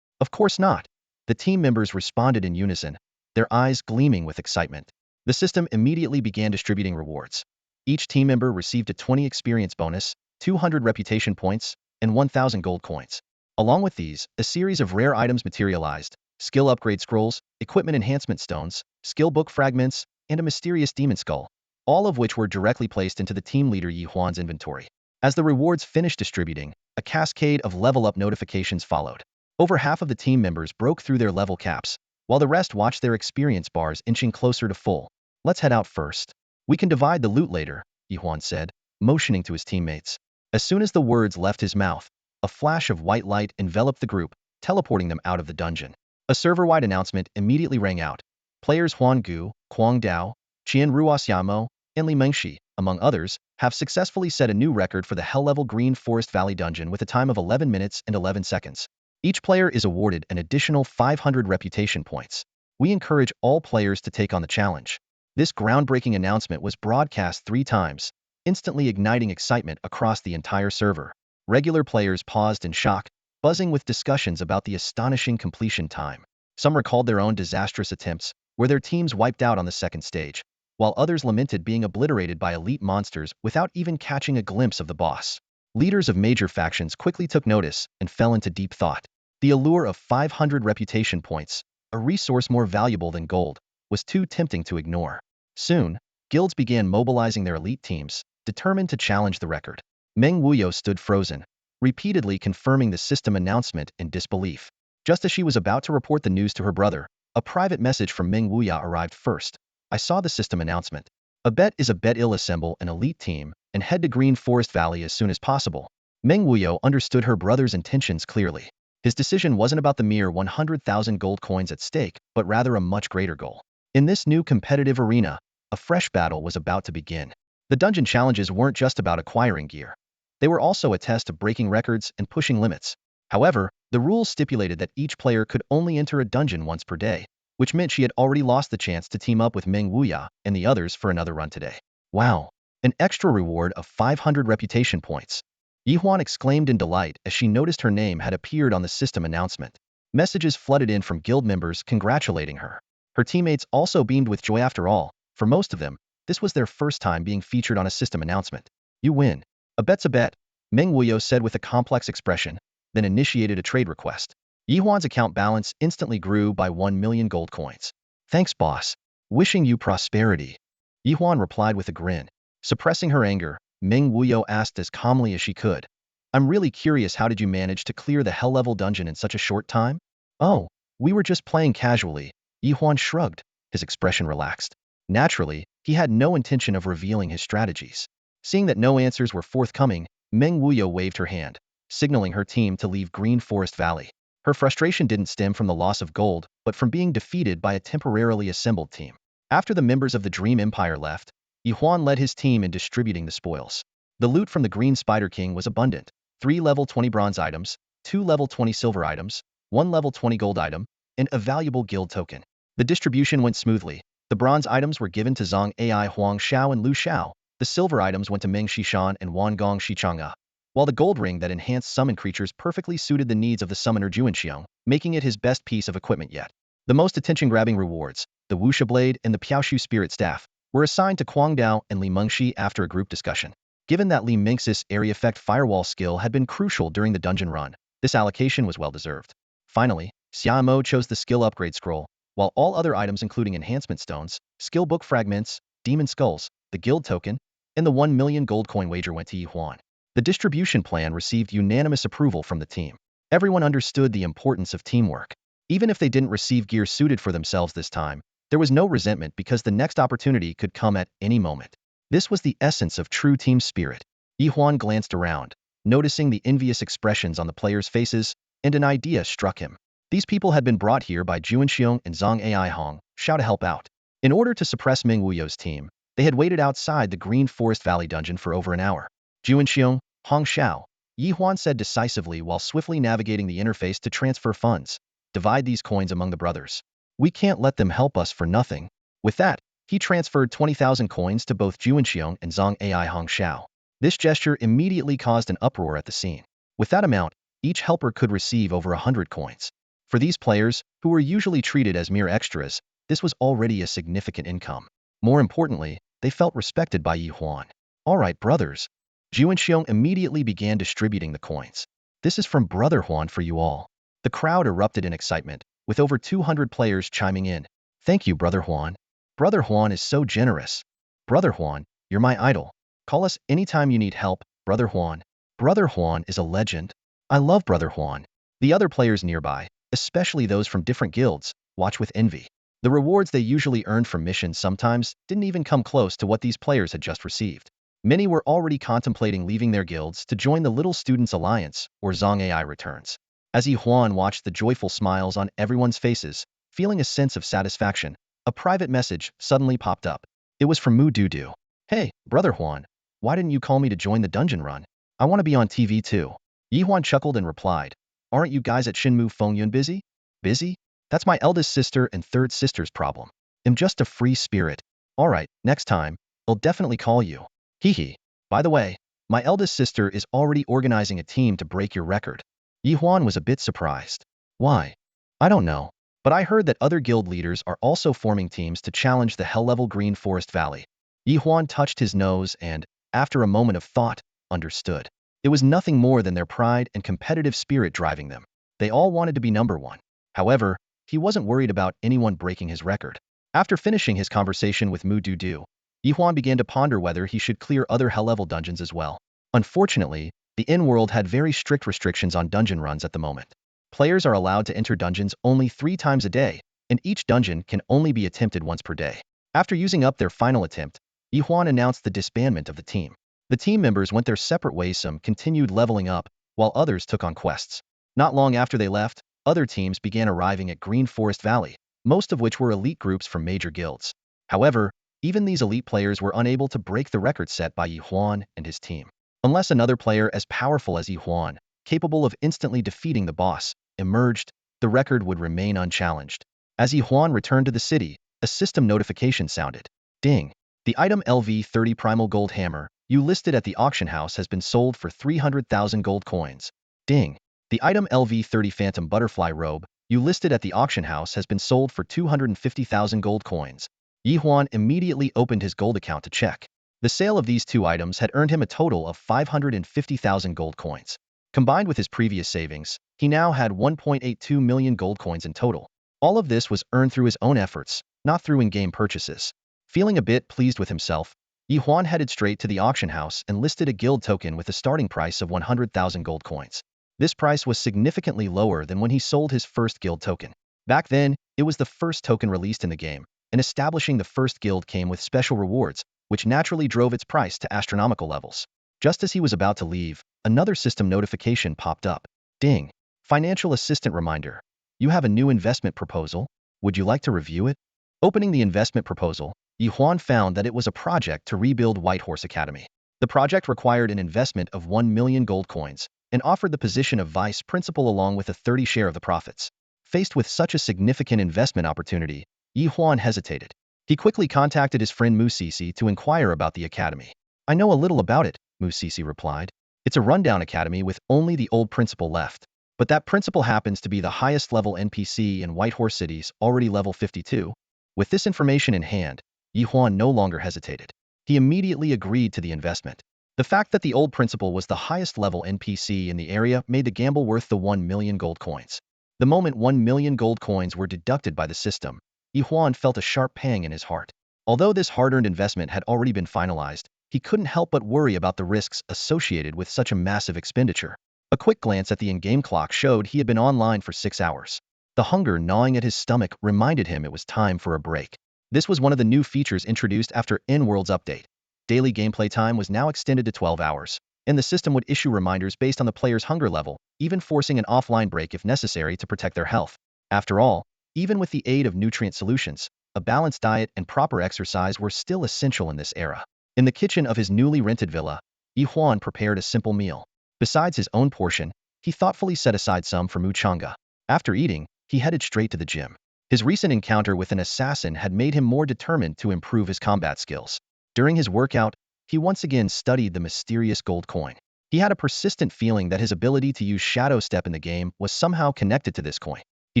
Speaker 1: "Of course not." The team members responded in unison, their eyes gleaming with excitement. The system immediately began distributing rewards. Each team member received a 20 experience bonus, 200 reputation points, and 1,000 gold coins. Along with these, a series of rare items materialized: skill upgrade scrolls, equipment enhancement stones, skill book fragments, and a mysterious demon skull, all of which were directly placed into the team leader Ye Huan's inventory. As the rewards finished distributing, a cascade of level-up notifications followed. Over half of the team members broke through their level caps, while the rest watched their experience bars inching closer to full. "Let's head out first. We can divide the loot later," Ye Huan said, motioning to his teammates. As soon as the words left his mouth, a flash of white light enveloped the group, teleporting them out of the dungeon. A server-wide announcement immediately rang out. Players Huan Gu, Kwang Dao, Qian Ruoxiamo, and Li Mengshi, among others, have successfully set a new record for the hell-level Green Forest Valley dungeon with a time of 11 minutes and 11 seconds. Each player is awarded an additional 500 reputation points. We encourage all players to take on the challenge. This groundbreaking announcement was broadcast 3 times, instantly igniting excitement across the entire server. Regular players paused in shock, buzzing with discussions about the astonishing completion time. Some recalled their own disastrous attempts, where their teams wiped out on the second stage, while others lamented being obliterated by elite monsters without even catching a glimpse of the boss. Leaders of major factions quickly took notice and fell into deep thought. The allure of 500 reputation points, a resource more valuable than gold, was too tempting to ignore. Soon, guilds began mobilizing their elite teams, determined to challenge the record. Meng Wuyo stood frozen, repeatedly confirming the system announcement in disbelief. Just as she was about to report the news to her brother, a private message from Meng Wuya arrived first. "I saw the system announcement. A bet is a bet. I'll assemble an elite team and head to Green Forest Valley as soon as possible." Meng Wuyo understood her brother's intentions clearly. His decision wasn't about the mere 100,000 gold coins at stake, but rather a much greater goal. In this new competitive arena, a fresh battle was about to begin. The dungeon challenges weren't just about acquiring gear. They were also a test of breaking records and pushing limits. However, the rules stipulated that each player could only enter a dungeon once per day, which meant she had already lost the chance to team up with Meng Wuya and the others for another run today. "Wow! An extra reward of 500 reputation points." Ye Huan exclaimed in delight as she noticed her name had appeared on the system announcement. Messages flooded in from guild members congratulating her. Her teammates also beamed with joy. After all, for most of them, this was their first time being featured on a system announcement. "You win. A bet's a bet," Meng Wuyo said with a complex expression, then initiated a trade request. Ye Huan's account balance instantly grew by 1 million gold coins. "Thanks, boss. Wishing you prosperity," Ye Huan replied with a grin. Suppressing her anger, Meng Wuyo asked as calmly as she could, "I'm really curious, how did you manage to clear the hell-level dungeon in such a short time?" "Oh, we were just playing casually," Ye Huan shrugged, his expression relaxed. Naturally, he had no intention of revealing his strategies. Seeing that no answers were forthcoming, Meng Wuyo waved her hand, signaling her team to leave Green Forest Valley. Her frustration didn't stem from the loss of gold, but from being defeated by a temporarily assembled team. After the members of the Dream Empire left, Ye Huan led his team in distributing the spoils. The loot from the Green Spider King was abundant: 3 level 20 bronze items, 2 level 20 silver items, 1 level 20 gold item, and a valuable guild token. The distribution went smoothly. The bronze items were given to Zhang Ai Huang Xiao and Lu Xiao. The silver items went to Meng Xishan and Wan Gong Xichang'a, while the gold ring that enhanced summon creatures perfectly suited the needs of the summoner Juan Xiong, making it his best piece of equipment yet. The most attention-grabbing rewards, the Wuxia Blade and the Piaoshu Spirit Staff, were assigned to Kwang Dao and Li Mengxi after a group discussion. Given that Li Mengxi's area effect firewall skill had been crucial during the dungeon run, this allocation was well-deserved. Finally, Xiaomo chose the skill upgrade scroll, while all other items including enhancement stones, skill book fragments, demon skulls, the guild token, and the 1 million gold coin wager went to Ye Huan. The distribution plan received unanimous approval from the team. Everyone understood the importance of teamwork. Even if they didn't receive gear suited for themselves this time, there was no resentment because the next opportunity could come at any moment. This was the essence of true team spirit. Ye Huan glanced around, noticing the envious expressions on the players' faces, and an idea struck him. These people had been brought here by Juanxiong and Zhang Ai Hong, Xiao to help out. In order to suppress Ming Wuyo's team, they had waited outside the Green Forest Valley dungeon for over an hour. Juanxiong, Hong Xiao, Ye Huan said decisively while swiftly navigating the interface to transfer funds. Divide these coins among the brothers. We can't let them help us for nothing. With that, he transferred 20,000 coins to both Juanxiong and Zhang Ai Hong Xiao. This gesture immediately caused an uproar at the scene. With that amount, each helper could receive over 100 coins. For these players, who were usually treated as mere extras, this was already a significant income. More importantly, they felt respected by Ye Huan. All right, brothers. Juanxiong immediately began distributing the coins. This is from Brother Huan for you all. The crowd erupted in excitement, with over 200 players chiming in. Thank you, Brother Huan. Brother Huan is so generous. Brother Huan, you're my idol. Call us anytime you need help, Brother Huan. Brother Huan is a legend. I love Brother Huan. The other players nearby, especially those from different guilds, watch with envy. The rewards they usually earned from missions sometimes didn't even come close to what these players had just received. Many were already contemplating leaving their guilds to join the Little Students Alliance or Zhang Ai returns. As Ye Huan watched the joyful smiles on everyone's faces, feeling a sense of satisfaction, a private message suddenly popped up. It was from Mu Dudu. Hey, Brother Huan, why didn't you call me to join the dungeon run? I want to be on TV too. Ye Huan chuckled and replied, aren't you guys at Shinmu Fengyun busy? Busy? That's my eldest sister and third sister's problem. I'm just a free spirit. Alright, next time, I'll definitely call you. Hee. By the way, my eldest sister is already organizing a team to break your record. Ye Huan was a bit surprised. Why? I don't know, but I heard that other guild leaders are also forming teams to challenge the hell-level Green Forest Valley. Ye Huan touched his nose and, after a moment of thought, understood. It was nothing more than their pride and competitive spirit driving them. They all wanted to be number one. However, he wasn't worried about anyone breaking his record. After finishing his conversation with Mu Dudu, Ye Huan began to ponder whether he should clear other hell-level dungeons as well. Unfortunately, the in-world had very strict restrictions on dungeon runs at the moment. Players are allowed to enter dungeons only 3 times a day, and each dungeon can only be attempted once per day. After using up their final attempt, Ye Huan announced the disbandment of the team. The team members went their separate ways. Some continued leveling up, while others took on quests. Not long after they left, other teams began arriving at Green Forest Valley, most of which were elite groups from major guilds. However, even these elite players were unable to break the record set by Ye Huan and his team. Unless another player as powerful as Ye Huan, capable of instantly defeating the boss, emerged, the record would remain unchallenged. As Ye Huan returned to the city, a system notification sounded. Ding! The item LV30 Primal Gold Hammer, you listed at the auction house has been sold for 300,000 gold coins. Ding! The item LV30 Phantom Butterfly Robe, you listed at the auction house has been sold for 250,000 gold coins. Ye Huan immediately opened his gold account to check. The sale of these 2 items had earned him a total of 550,000 gold coins. Combined with his previous savings, he now had 1.82 million gold coins in total. All of this was earned through his own efforts, not through in-game purchases. Feeling a bit pleased with himself, Ye Huan headed straight to the auction house and listed a guild token with a starting price of 100,000 gold coins. This price was significantly lower than when he sold his first guild token. Back then, it was the first token released in the game, and establishing the first guild came with special rewards, which naturally drove its price to astronomical levels. Just as he was about to leave, another system notification popped up. Ding! Financial assistant reminder. You have a new investment proposal. Would you like to review it? Opening the investment proposal, Ye Huan found that it was a project to rebuild Whitehorse Academy. The project required an investment of 1 million gold coins and offered the position of vice principal along with a 30% share of the profits. Faced with such a significant investment opportunity, Ye Huan hesitated. He quickly contacted his friend Mu Sisi to inquire about the academy. I know a little about it, Mu Sisi replied. It's a rundown academy with only the old principal left. But that principal happens to be the highest level NPC in Whitehorse Cities, already level 52. With this information in hand, Ye Huan no longer hesitated. He immediately agreed to the investment. The fact that the old principal was the highest level NPC in the area made the gamble worth the 1 million gold coins. The moment 1 million gold coins were deducted by the system, Ye Huan felt a sharp pang in his heart. Although this hard-earned investment had already been finalized, he couldn't help but worry about the risks associated with such a massive expenditure. A quick glance at the in-game clock showed he had been online for 6 hours. The hunger gnawing at his stomach reminded him it was time for a break. This was one of the new features introduced after In-World's update. Daily gameplay time was now extended to 12 hours, and the system would issue reminders based on the player's hunger level, even forcing an offline break if necessary to protect their health. After all, even with the aid of nutrient solutions, a balanced diet and proper exercise were still essential in this era. In the kitchen of his newly rented villa, Ye Huan prepared a simple meal. Besides his own portion, he thoughtfully set aside some for Mu Chang'e. After eating, he headed straight to the gym. His recent encounter with an assassin had made him more determined to improve his combat skills. During his workout, he once again studied the mysterious gold coin. He had a persistent feeling that his ability to use Shadow Step in the game was somehow connected to this coin. He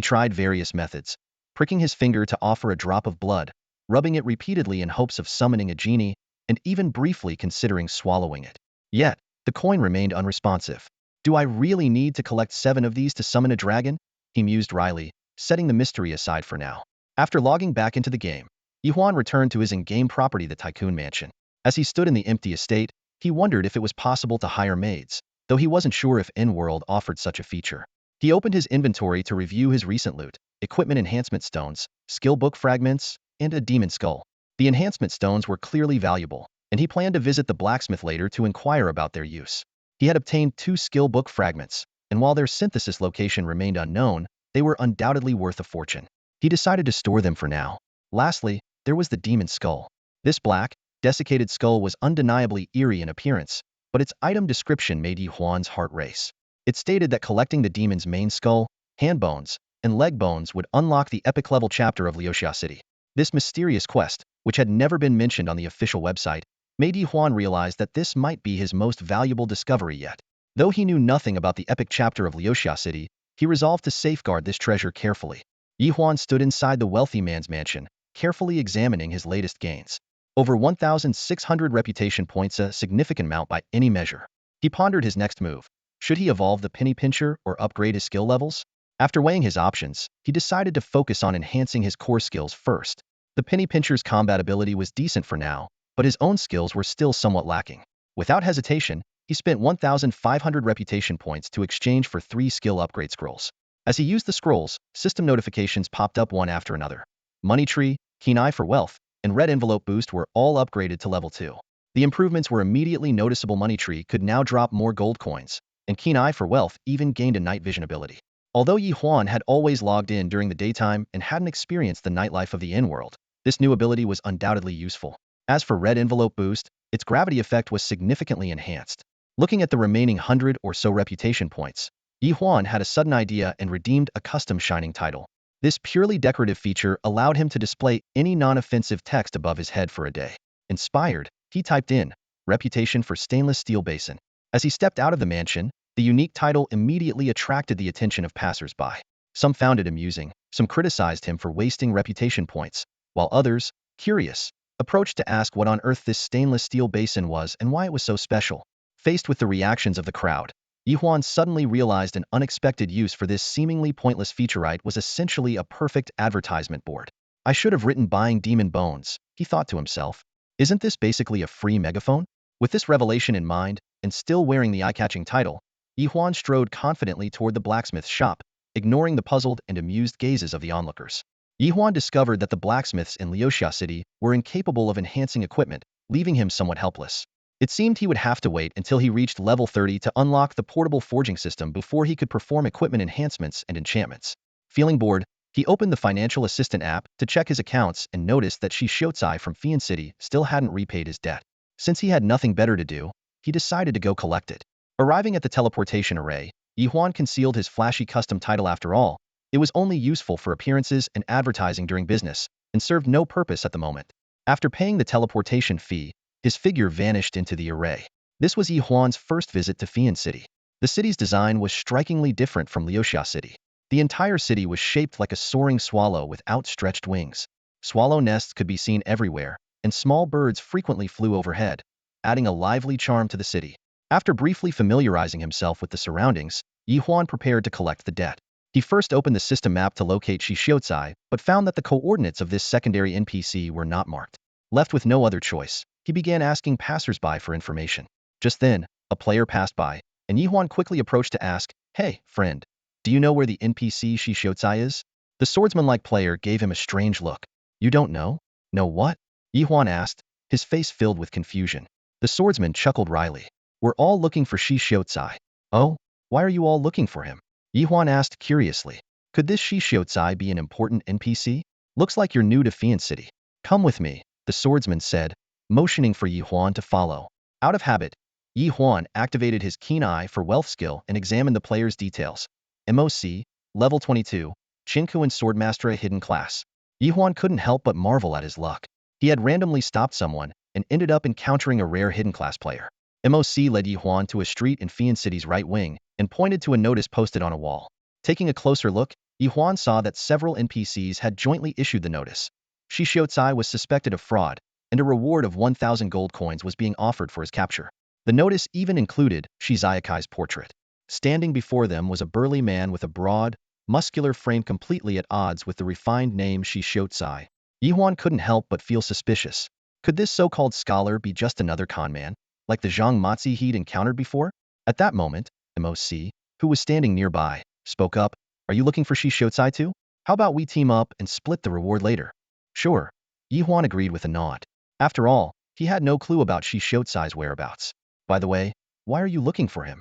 Speaker 1: tried various methods, pricking his finger to offer a drop of blood, rubbing it repeatedly in hopes of summoning a genie, and even briefly considering swallowing it. Yet, the coin remained unresponsive. Do I really need to collect 7 of these to summon a dragon? He mused wryly, setting the mystery aside for now. After logging back into the game, Ye Huan returned to his in-game property, the Tycoon mansion. As he stood in the empty estate, he wondered if it was possible to hire maids, though he wasn't sure if In-World offered such a feature. He opened his inventory to review his recent loot, equipment enhancement stones, skill book fragments, and a demon skull. The enhancement stones were clearly valuable, and he planned to visit the blacksmith later to inquire about their use. He had obtained 2 skill book fragments, and while their synthesis location remained unknown, they were undoubtedly worth a fortune. He decided to store them for now. Lastly, there was the demon skull. This black, desiccated skull was undeniably eerie in appearance, but its item description made Ye Huan's heart race. It stated that collecting the demon's main skull, hand bones, and leg bones would unlock the epic-level chapter of Leosia City. This mysterious quest, which had never been mentioned on the official website, made Ye Huan realize that this might be his most valuable discovery yet. Though he knew nothing about the epic chapter of Leosia City, he resolved to safeguard this treasure carefully. Ye Huan stood inside the wealthy man's mansion, carefully examining his latest gains. Over 1,600 reputation points, a significant amount by any measure. He pondered his next move. Should he evolve the penny pincher or upgrade his skill levels? After weighing his options, he decided to focus on enhancing his core skills first. The penny pincher's combat ability was decent for now, but his own skills were still somewhat lacking. Without hesitation, he spent 1,500 reputation points to exchange for 3 skill upgrade scrolls. As he used the scrolls, system notifications popped up one after another. Money Tree, Keen Eye for Wealth, and Red Envelope Boost were all upgraded to level 2. The improvements were immediately noticeable. Money Tree could now drop more gold coins, and Keen Eye for Wealth even gained a night vision ability. Although Ye Huan had always logged in during the daytime and hadn't experienced the nightlife of the in-world, this new ability was undoubtedly useful. As for Red Envelope Boost, its gravity effect was significantly enhanced. Looking at the remaining 100 or so reputation points, Ye Huan had a sudden idea and redeemed a custom shining title. This purely decorative feature allowed him to display any non-offensive text above his head for a day. Inspired, he typed in, "Reputation for Stainless Steel Basin." As he stepped out of the mansion, the unique title immediately attracted the attention of passers-by. Some found it amusing, some criticized him for wasting reputation points, while others, curious, approached to ask what on earth this stainless steel basin was and why it was so special. Faced with the reactions of the crowd, Ye Huan suddenly realized an unexpected use for this seemingly pointless featurite was essentially a perfect advertisement board. I should have written buying demon bones, he thought to himself. Isn't this basically a free megaphone? With this revelation in mind, and still wearing the eye-catching title, Ye Huan strode confidently toward the blacksmith's shop, ignoring the puzzled and amused gazes of the onlookers. Ye Huan discovered that the blacksmiths in Leosia City were incapable of enhancing equipment, leaving him somewhat helpless. It seemed he would have to wait until he reached level 30 to unlock the portable forging system before he could perform equipment enhancements and enchantments. Feeling bored, he opened the financial assistant app to check his accounts and noticed that Shi Shiotsai from Fian City still hadn't repaid his debt. Since he had nothing better to do, he decided to go collect it. Arriving at the teleportation array, Ye Huan concealed his flashy custom title. After all, it was only useful for appearances and advertising during business, and served no purpose at the moment. After paying the teleportation fee, his figure vanished into the array. This was Ye Huan's first visit to Fian City. The city's design was strikingly different from Leosia City. The entire city was shaped like a soaring swallow with outstretched wings. Swallow nests could be seen everywhere, and small birds frequently flew overhead, adding a lively charm to the city. After briefly familiarizing himself with the surroundings, Ye Huan prepared to collect the debt. He first opened the system map to locate Shishiotsai, but found that the coordinates of this secondary NPC were not marked. Left with no other choice, he began asking passersby for information. Just then, a player passed by, and Ye Huan quickly approached to ask, "Hey, friend, do you know where the NPC Shishiotsai is?" The swordsman-like player gave him a strange look. "You don't know? Know what?" Ye Huan asked, his face filled with confusion. The swordsman chuckled wryly. "We're all looking for Shishiotsai." "Oh? Why are you all looking for him?" Ye Huan asked curiously. "Could this Shishiotsai be an important NPC? Looks like you're new to Fian City. Come with me," the swordsman said, motioning for Ye Huan to follow. Out of habit, Ye Huan activated his keen eye for wealth skill and examined the player's details. MOC, level 22, Chinkuan Swordmaster, a hidden class. Ye Huan couldn't help but marvel at his luck. He had randomly stopped someone and ended up encountering a rare hidden class player. MOC led Ye Huan to a street in Fian City's right wing and pointed to a notice posted on a wall. Taking a closer look, Ye Huan saw that several NPCs had jointly issued the notice. Shishiotsai was suspected of fraud, and a reward of 1,000 gold coins was being offered for his capture. The notice even included Shizayakai's portrait. Standing before them was a burly man with a broad, muscular frame completely at odds with the refined name Shishiotsai. Ye Huan couldn't help but feel suspicious. Could this so-called scholar be just another conman, like the Zhang Matzi he'd encountered before? At that moment, MOC, who was standing nearby, spoke up. "Are you looking for Shishiotsai too? How about we team up and split the reward later?" "Sure." Ye Huan agreed with a nod. After all, he had no clue about Shishiotsai's whereabouts. "By the way, why are you looking for him?"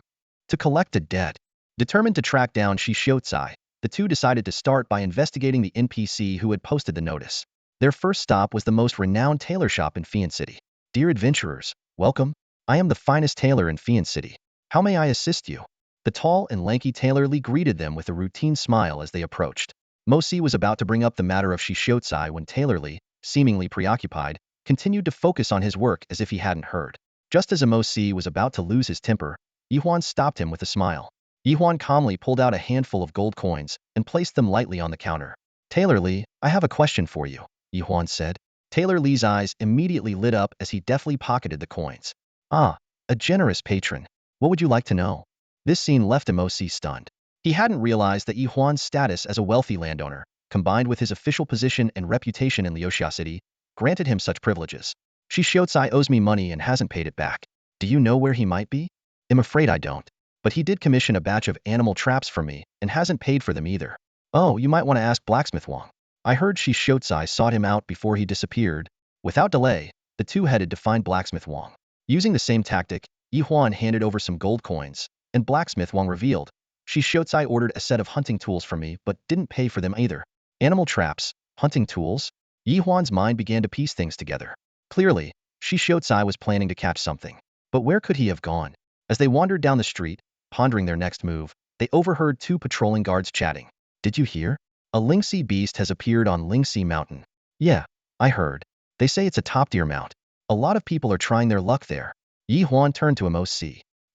Speaker 1: "To collect a debt." Determined to track down Shishiotsai, the two decided to start by investigating the NPC who had posted the notice. Their first stop was the most renowned tailor shop in Fian City. "Dear adventurers, welcome. I am the finest tailor in Fian City. How may I assist you?" The tall and lanky tailor Li greeted them with a routine smile as they approached. Mosi was about to bring up the matter of Shishiotsai when Tailor Li, seemingly preoccupied, continued to focus on his work as if he hadn't heard. Just as Mosi was about to lose his temper, Ye Huan stopped him with a smile. Ye Huan calmly pulled out a handful of gold coins and placed them lightly on the counter. "Tailor Li, I have a question for you," Ye Huan said. Tailor Li's eyes immediately lit up as he deftly pocketed the coins. "Ah, a generous patron. What would you like to know?" This scene left Mosi stunned. He hadn't realized that Ye Huan's status as a wealthy landowner, combined with his official position and reputation in Leosia City, granted him such privileges. "Shishiotsai owes me money and hasn't paid it back. Do you know where he might be?" "I'm afraid I don't. But he did commission a batch of animal traps for me and hasn't paid for them either." "Oh, you might want to ask Blacksmith Wang. I heard Shishiotsai sought him out before he disappeared." Without delay, the two headed to find Blacksmith Wang. Using the same tactic, Ye Huan handed over some gold coins, and Blacksmith Wang revealed, "Shishiotsai ordered a set of hunting tools from me but didn't pay for them either." Animal traps, hunting tools? Ye Huan's mind began to piece things together. Clearly, Shishiotsai was planning to catch something. But where could he have gone? As they wandered down the street, pondering their next move, they overheard two patrolling guards chatting. "Did you hear? A Lingxi beast has appeared on Lingxi Mountain." "Yeah, I heard. They say it's a top-tier mount. A lot of people are trying their luck there." Ye Huan turned to Moc.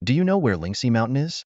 Speaker 1: "Do you know where Lingxi Mountain is?"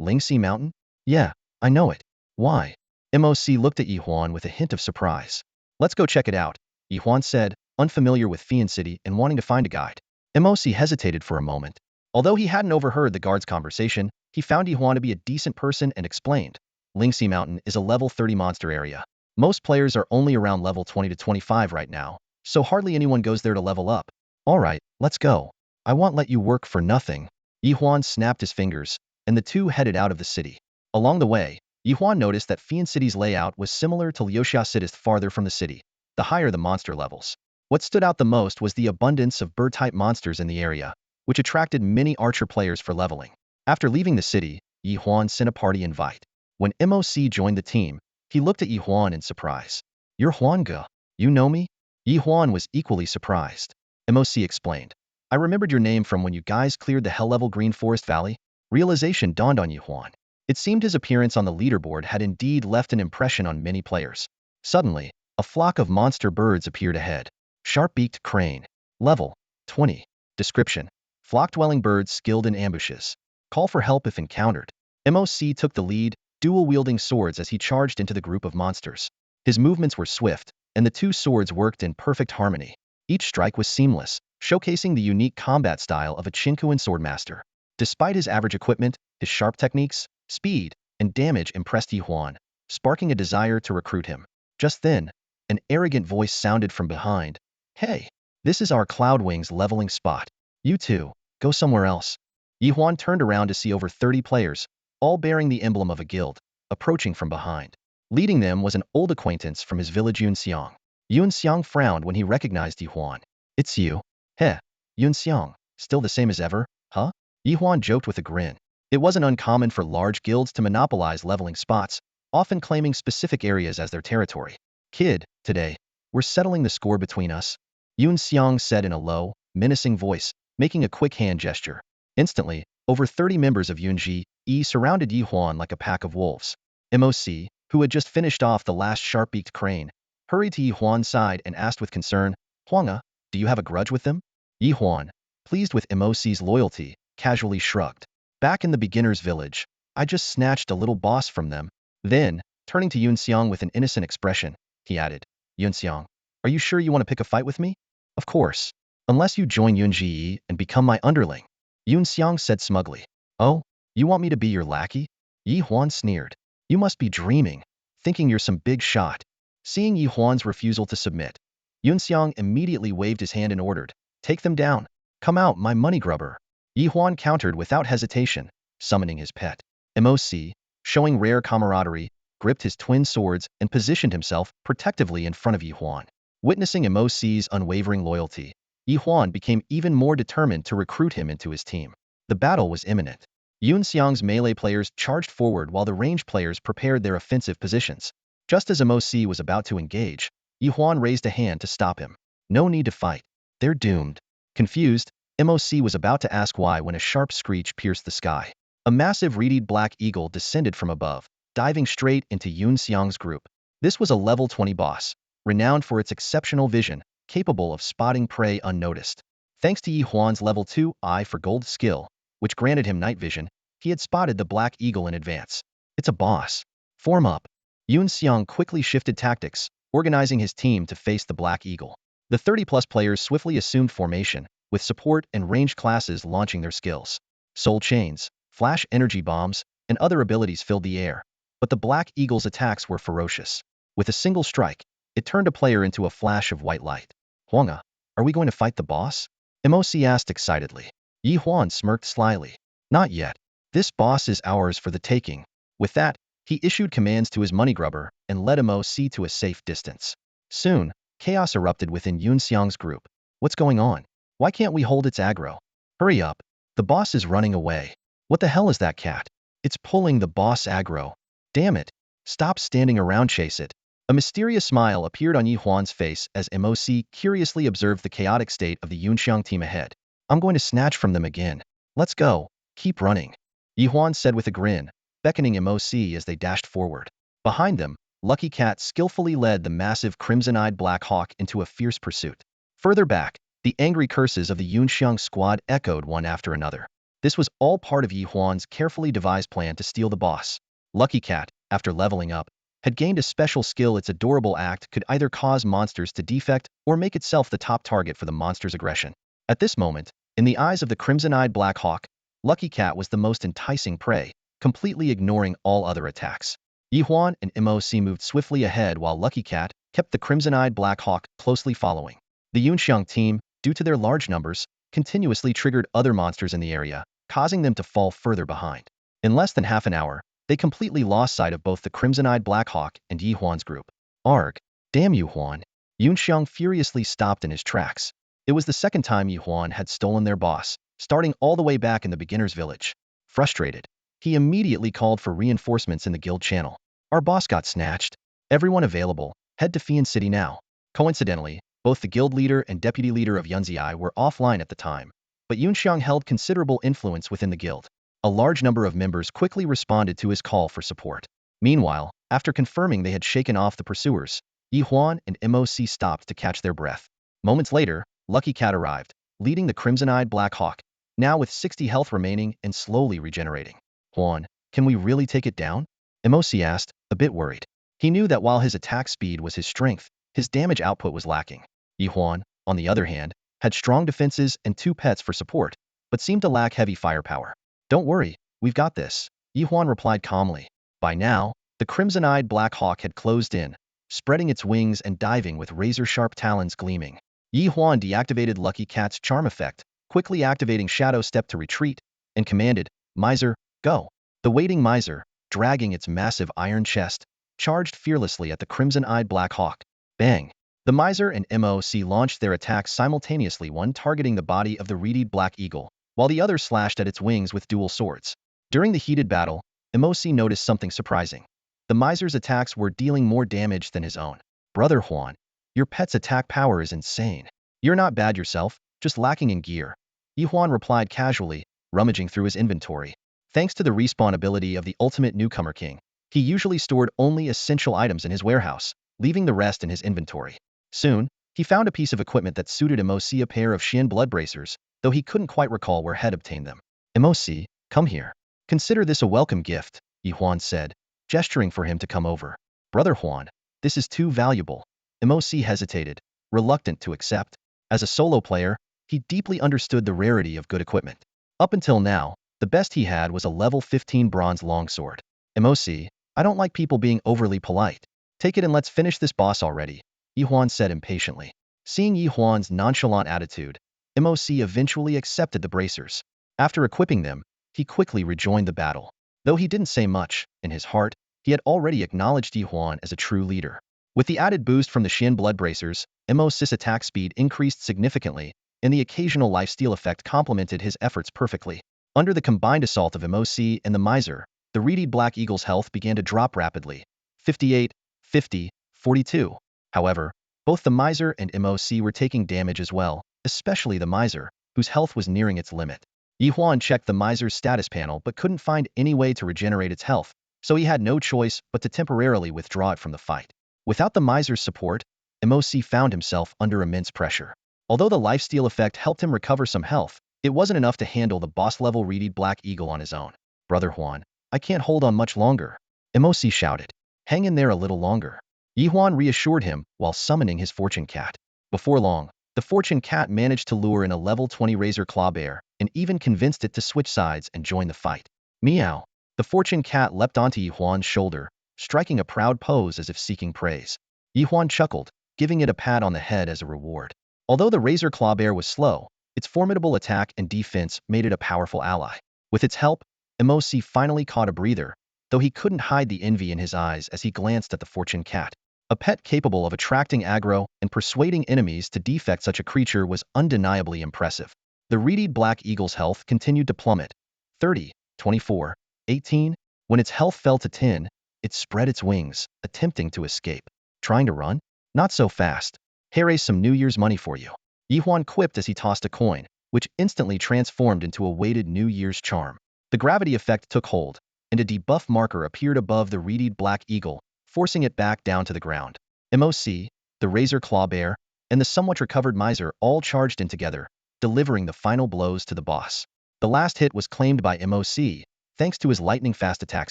Speaker 1: "Lingxi Mountain? Yeah, I know it. Why?" Moc looked at Ye Huan with a hint of surprise. "Let's go check it out," Ye Huan said, unfamiliar with Fian City and wanting to find a guide. Moc hesitated for a moment. Although he hadn't overheard the guard's conversation, he found Ye Huan to be a decent person and explained. "Lingxi Mountain is a level 30 monster area. Most players are only around level 20 to 25 right now, so hardly anyone goes there to level up." "Alright, let's go. I won't let you work for nothing." Ye Huan snapped his fingers, and the two headed out of the city. Along the way, Ye Huan noticed that Fian City's layout was similar to Leosia City's farther from the city, the higher the monster levels. What stood out the most was the abundance of bird-type monsters in the area, which attracted many archer players for leveling. After leaving the city, Ye Huan sent a party invite. When Moc joined the team, he looked at Ye Huan in surprise. "You're Huanga. You know me?" Ye Huan was equally surprised. Moc explained. "I remembered your name from when you guys cleared the hell-level Green Forest Valley." Realization dawned on Ye Huan. It seemed his appearance on the leaderboard had indeed left an impression on many players. Suddenly, a flock of monster birds appeared ahead. Sharp-beaked crane. Level 20. Description: flock-dwelling birds skilled in ambushes. Call for help if encountered. Moc took the lead, dual-wielding swords as he charged into the group of monsters. His movements were swift, and the two swords worked in perfect harmony. Each strike was seamless, showcasing the unique combat style of a Qinkuan swordmaster. Despite his average equipment, his sharp techniques, speed, and damage impressed Ye Huan, sparking a desire to recruit him. Just then, an arrogant voice sounded from behind. Hey, this is our Cloud Wings leveling spot. You two, go somewhere else. Ye Huan turned around to see over 30 players, all bearing the emblem of a guild, approaching from behind. Leading them was an old acquaintance from his village Yunxiang. Yunxiang frowned when he recognized Ye Huan. It's you. Heh, Yunxiang, still the same as ever, huh? Ye Huan joked with a grin. It wasn't uncommon for large guilds to monopolize leveling spots, often claiming specific areas as their territory. Kid, today, we're settling the score between us, Yunxiang said in a low, menacing voice, making a quick hand gesture. Instantly, over 30 members of Yunji surrounded Ye Huan like a pack of wolves. MOC, who had just finished off the last sharp-beaked crane, hurried to Ye Huan's side and asked with concern, Huanga, do you have a grudge with them? Ye Huan, pleased with MOC's loyalty, casually shrugged. Back in the beginner's village, I just snatched a little boss from them. Then, turning to Yunxiang with an innocent expression, he added, Yunxiang, are you sure you want to pick a fight with me? Of course. Unless you join Yunji and become my underling. Yunxiang said smugly. Oh, you want me to be your lackey? Ye Huan sneered. You must be dreaming, thinking you're some big shot. Seeing Ye Huan's refusal to submit, Yunxiang immediately waved his hand and ordered, take them down. Come out, my money grubber. Ye Huan countered without hesitation, summoning his pet. MOC, showing rare camaraderie, gripped his twin swords and positioned himself protectively in front of Ye Huan. Witnessing MOC's unwavering loyalty, Ye Huan became even more determined to recruit him into his team. The battle was imminent. Yunxiang's melee players charged forward while the ranged players prepared their offensive positions. Just as MOC was about to engage, Ye Huan raised a hand to stop him. No need to fight. They're doomed. Confused, MOC was about to ask why when a sharp screech pierced the sky. A massive reedied black eagle descended from above, diving straight into Yunxiang's group. This was a level 20 boss, renowned for its exceptional vision, capable of spotting prey unnoticed. Thanks to Ye Huan's level 2 Eye for Gold skill, which granted him night vision, he had spotted the black eagle in advance. It's a boss. Form up. Yunxiang quickly shifted tactics, organizing his team to face the black eagle. The 30-plus players swiftly assumed formation, with support and ranged classes launching their skills. Soul chains, flash energy bombs, and other abilities filled the air. But the black eagle's attacks were ferocious. With a single strike, it turned a player into a flash of white light. Huanga, are we going to fight the boss? MOC asked excitedly. Ye Huan smirked slyly. Not yet. This boss is ours for the taking. With that, he issued commands to his money grubber and led MOC to a safe distance. Soon, chaos erupted within Yunxiang's group. What's going on? Why can't we hold its aggro? Hurry up. The boss is running away. What the hell is that cat? It's pulling the boss aggro. Damn it. Stop standing around, chase it. A mysterious smile appeared on Ye Huan's face as MOC curiously observed the chaotic state of the Yunxiang team ahead. I'm going to snatch from them again. Let's go. Keep running. Ye Huan said with a grin, beckoning MOC as they dashed forward. Behind them, Lucky Cat skillfully led the massive crimson-eyed Black Hawk into a fierce pursuit. Further back, the angry curses of the Yunxiang squad echoed one after another. This was all part of Ye Huan's carefully devised plan to steal the boss. Lucky Cat, after leveling up, had gained a special skill. Its adorable act could either cause monsters to defect or make itself the top target for the monster's aggression. At this moment, in the eyes of the crimson-eyed Black Hawk, Lucky Cat was the most enticing prey, completely ignoring all other attacks. Ye Huan and MOC moved swiftly ahead while Lucky Cat kept the crimson-eyed Black Hawk closely following. The Yunxiang team, due to their large numbers, continuously triggered other monsters in the area, causing them to fall further behind. In less than half an hour, they completely lost sight of both the crimson-eyed Black Hawk and Ye Huan's group. Arg! Damn you, Huan! Yunxiang furiously stopped in his tracks. It was the second time Ye Huan had stolen their boss, starting all the way back in the beginner's village. Frustrated, he immediately called for reinforcements in the guild channel. Our boss got snatched. Everyone available, head to Fian City now. Coincidentally, both the guild leader and deputy leader of Yunzi were offline at the time, but Yunxiang held considerable influence within the guild. A large number of members quickly responded to his call for support. Meanwhile, after confirming they had shaken off the pursuers, Ye Huan and MOC stopped to catch their breath. Moments later, Lucky Cat arrived, leading the crimson-eyed Black Hawk, now with 60 health remaining and slowly regenerating. Huan, can we really take it down? MOC asked, a bit worried. He knew that while his attack speed was his strength, his damage output was lacking. Ye Huan, on the other hand, had strong defenses and 2 pets for support, but seemed to lack heavy firepower. Don't worry, we've got this, Ye Huan replied calmly. By now, the crimson-eyed Black Hawk had closed in, spreading its wings and diving with razor-sharp talons gleaming. Ye Huan deactivated Lucky Cat's charm effect, quickly activating Shadow Step to retreat, and commanded, Miser, go. The waiting Miser, dragging its massive iron chest, charged fearlessly at the crimson-eyed Black Hawk. Bang! The Miser and MOC launched their attacks simultaneously, one targeting the body of the reedied Black Eagle, while the other slashed at its wings with dual swords. During the heated battle, MOC noticed something surprising. The Miser's attacks were dealing more damage than his own. Brother Huan, your pet's attack power is insane. You're not bad yourself, just lacking in gear. Ye Huan replied casually, rummaging through his inventory. Thanks to the respawn ability of the ultimate newcomer king, he usually stored only essential items in his warehouse, leaving the rest in his inventory. Soon, he found a piece of equipment that suited MOC, a pair of Shin blood bracers, though he couldn't quite recall where Head obtained them. MOC, come here. Consider this a welcome gift, Ye Huan said, gesturing for him to come over. Brother Huan, this is too valuable. MOC hesitated, reluctant to accept. As a solo player, he deeply understood the rarity of good equipment. Up until now, the best he had was a level 15 bronze longsword. MOC, I don't like people being overly polite. Take it and let's finish this boss already, Ye Huan said impatiently. Seeing Ye Huan's nonchalant attitude, MOC eventually accepted the bracers. After equipping them, he quickly rejoined the battle. Though he didn't say much, in his heart, he had already acknowledged Ye Huan as a true leader. With the added boost from the Shin blood bracers, MOC's attack speed increased significantly, and the occasional lifesteal effect complemented his efforts perfectly. Under the combined assault of MOC and the Miser, the reedied Black Eagle's health began to drop rapidly. 58, 50, 42. However, both the Miser and MOC were taking damage as well, especially the Miser, whose health was nearing its limit. Ye Huan checked the Miser's status panel but couldn't find any way to regenerate its health, so he had no choice but to temporarily withdraw it from the fight. Without the Miser's support, MOC found himself under immense pressure. Although the lifesteal effect helped him recover some health, it wasn't enough to handle the boss-level reedied Black Eagle on his own. Brother Huan, I can't hold on much longer, MOC shouted. Hang in there a little longer. Ye Huan reassured him while summoning his fortune cat. Before long, the fortune cat managed to lure in a level 20 razor claw bear and even convinced it to switch sides and join the fight. Meow. The fortune cat leapt onto Ye Huan's shoulder, striking a proud pose as if seeking praise. Ye Huan chuckled, giving it a pat on the head as a reward. Although the razor claw bear was slow, its formidable attack and defense made it a powerful ally. With its help, MOC finally caught a breather, though he couldn't hide the envy in his eyes as he glanced at the fortune cat. A pet capable of attracting aggro and persuading enemies to defect such a creature was undeniably impressive. The reedied Black Eagle's health continued to plummet. 30, 24, 18. When its health fell to 10, it spread its wings, attempting to escape. Trying to run? Not so fast. Here's some New Year's money for you. Ye Huan quipped as he tossed a coin, which instantly transformed into a weighted New Year's charm. The gravity effect took hold, and a debuff marker appeared above the reedied Black Eagle, forcing it back down to the ground. MOC, the razor claw bear, and the somewhat recovered Miser all charged in together, delivering the final blows to the boss. The last hit was claimed by MOC, thanks to his lightning-fast attack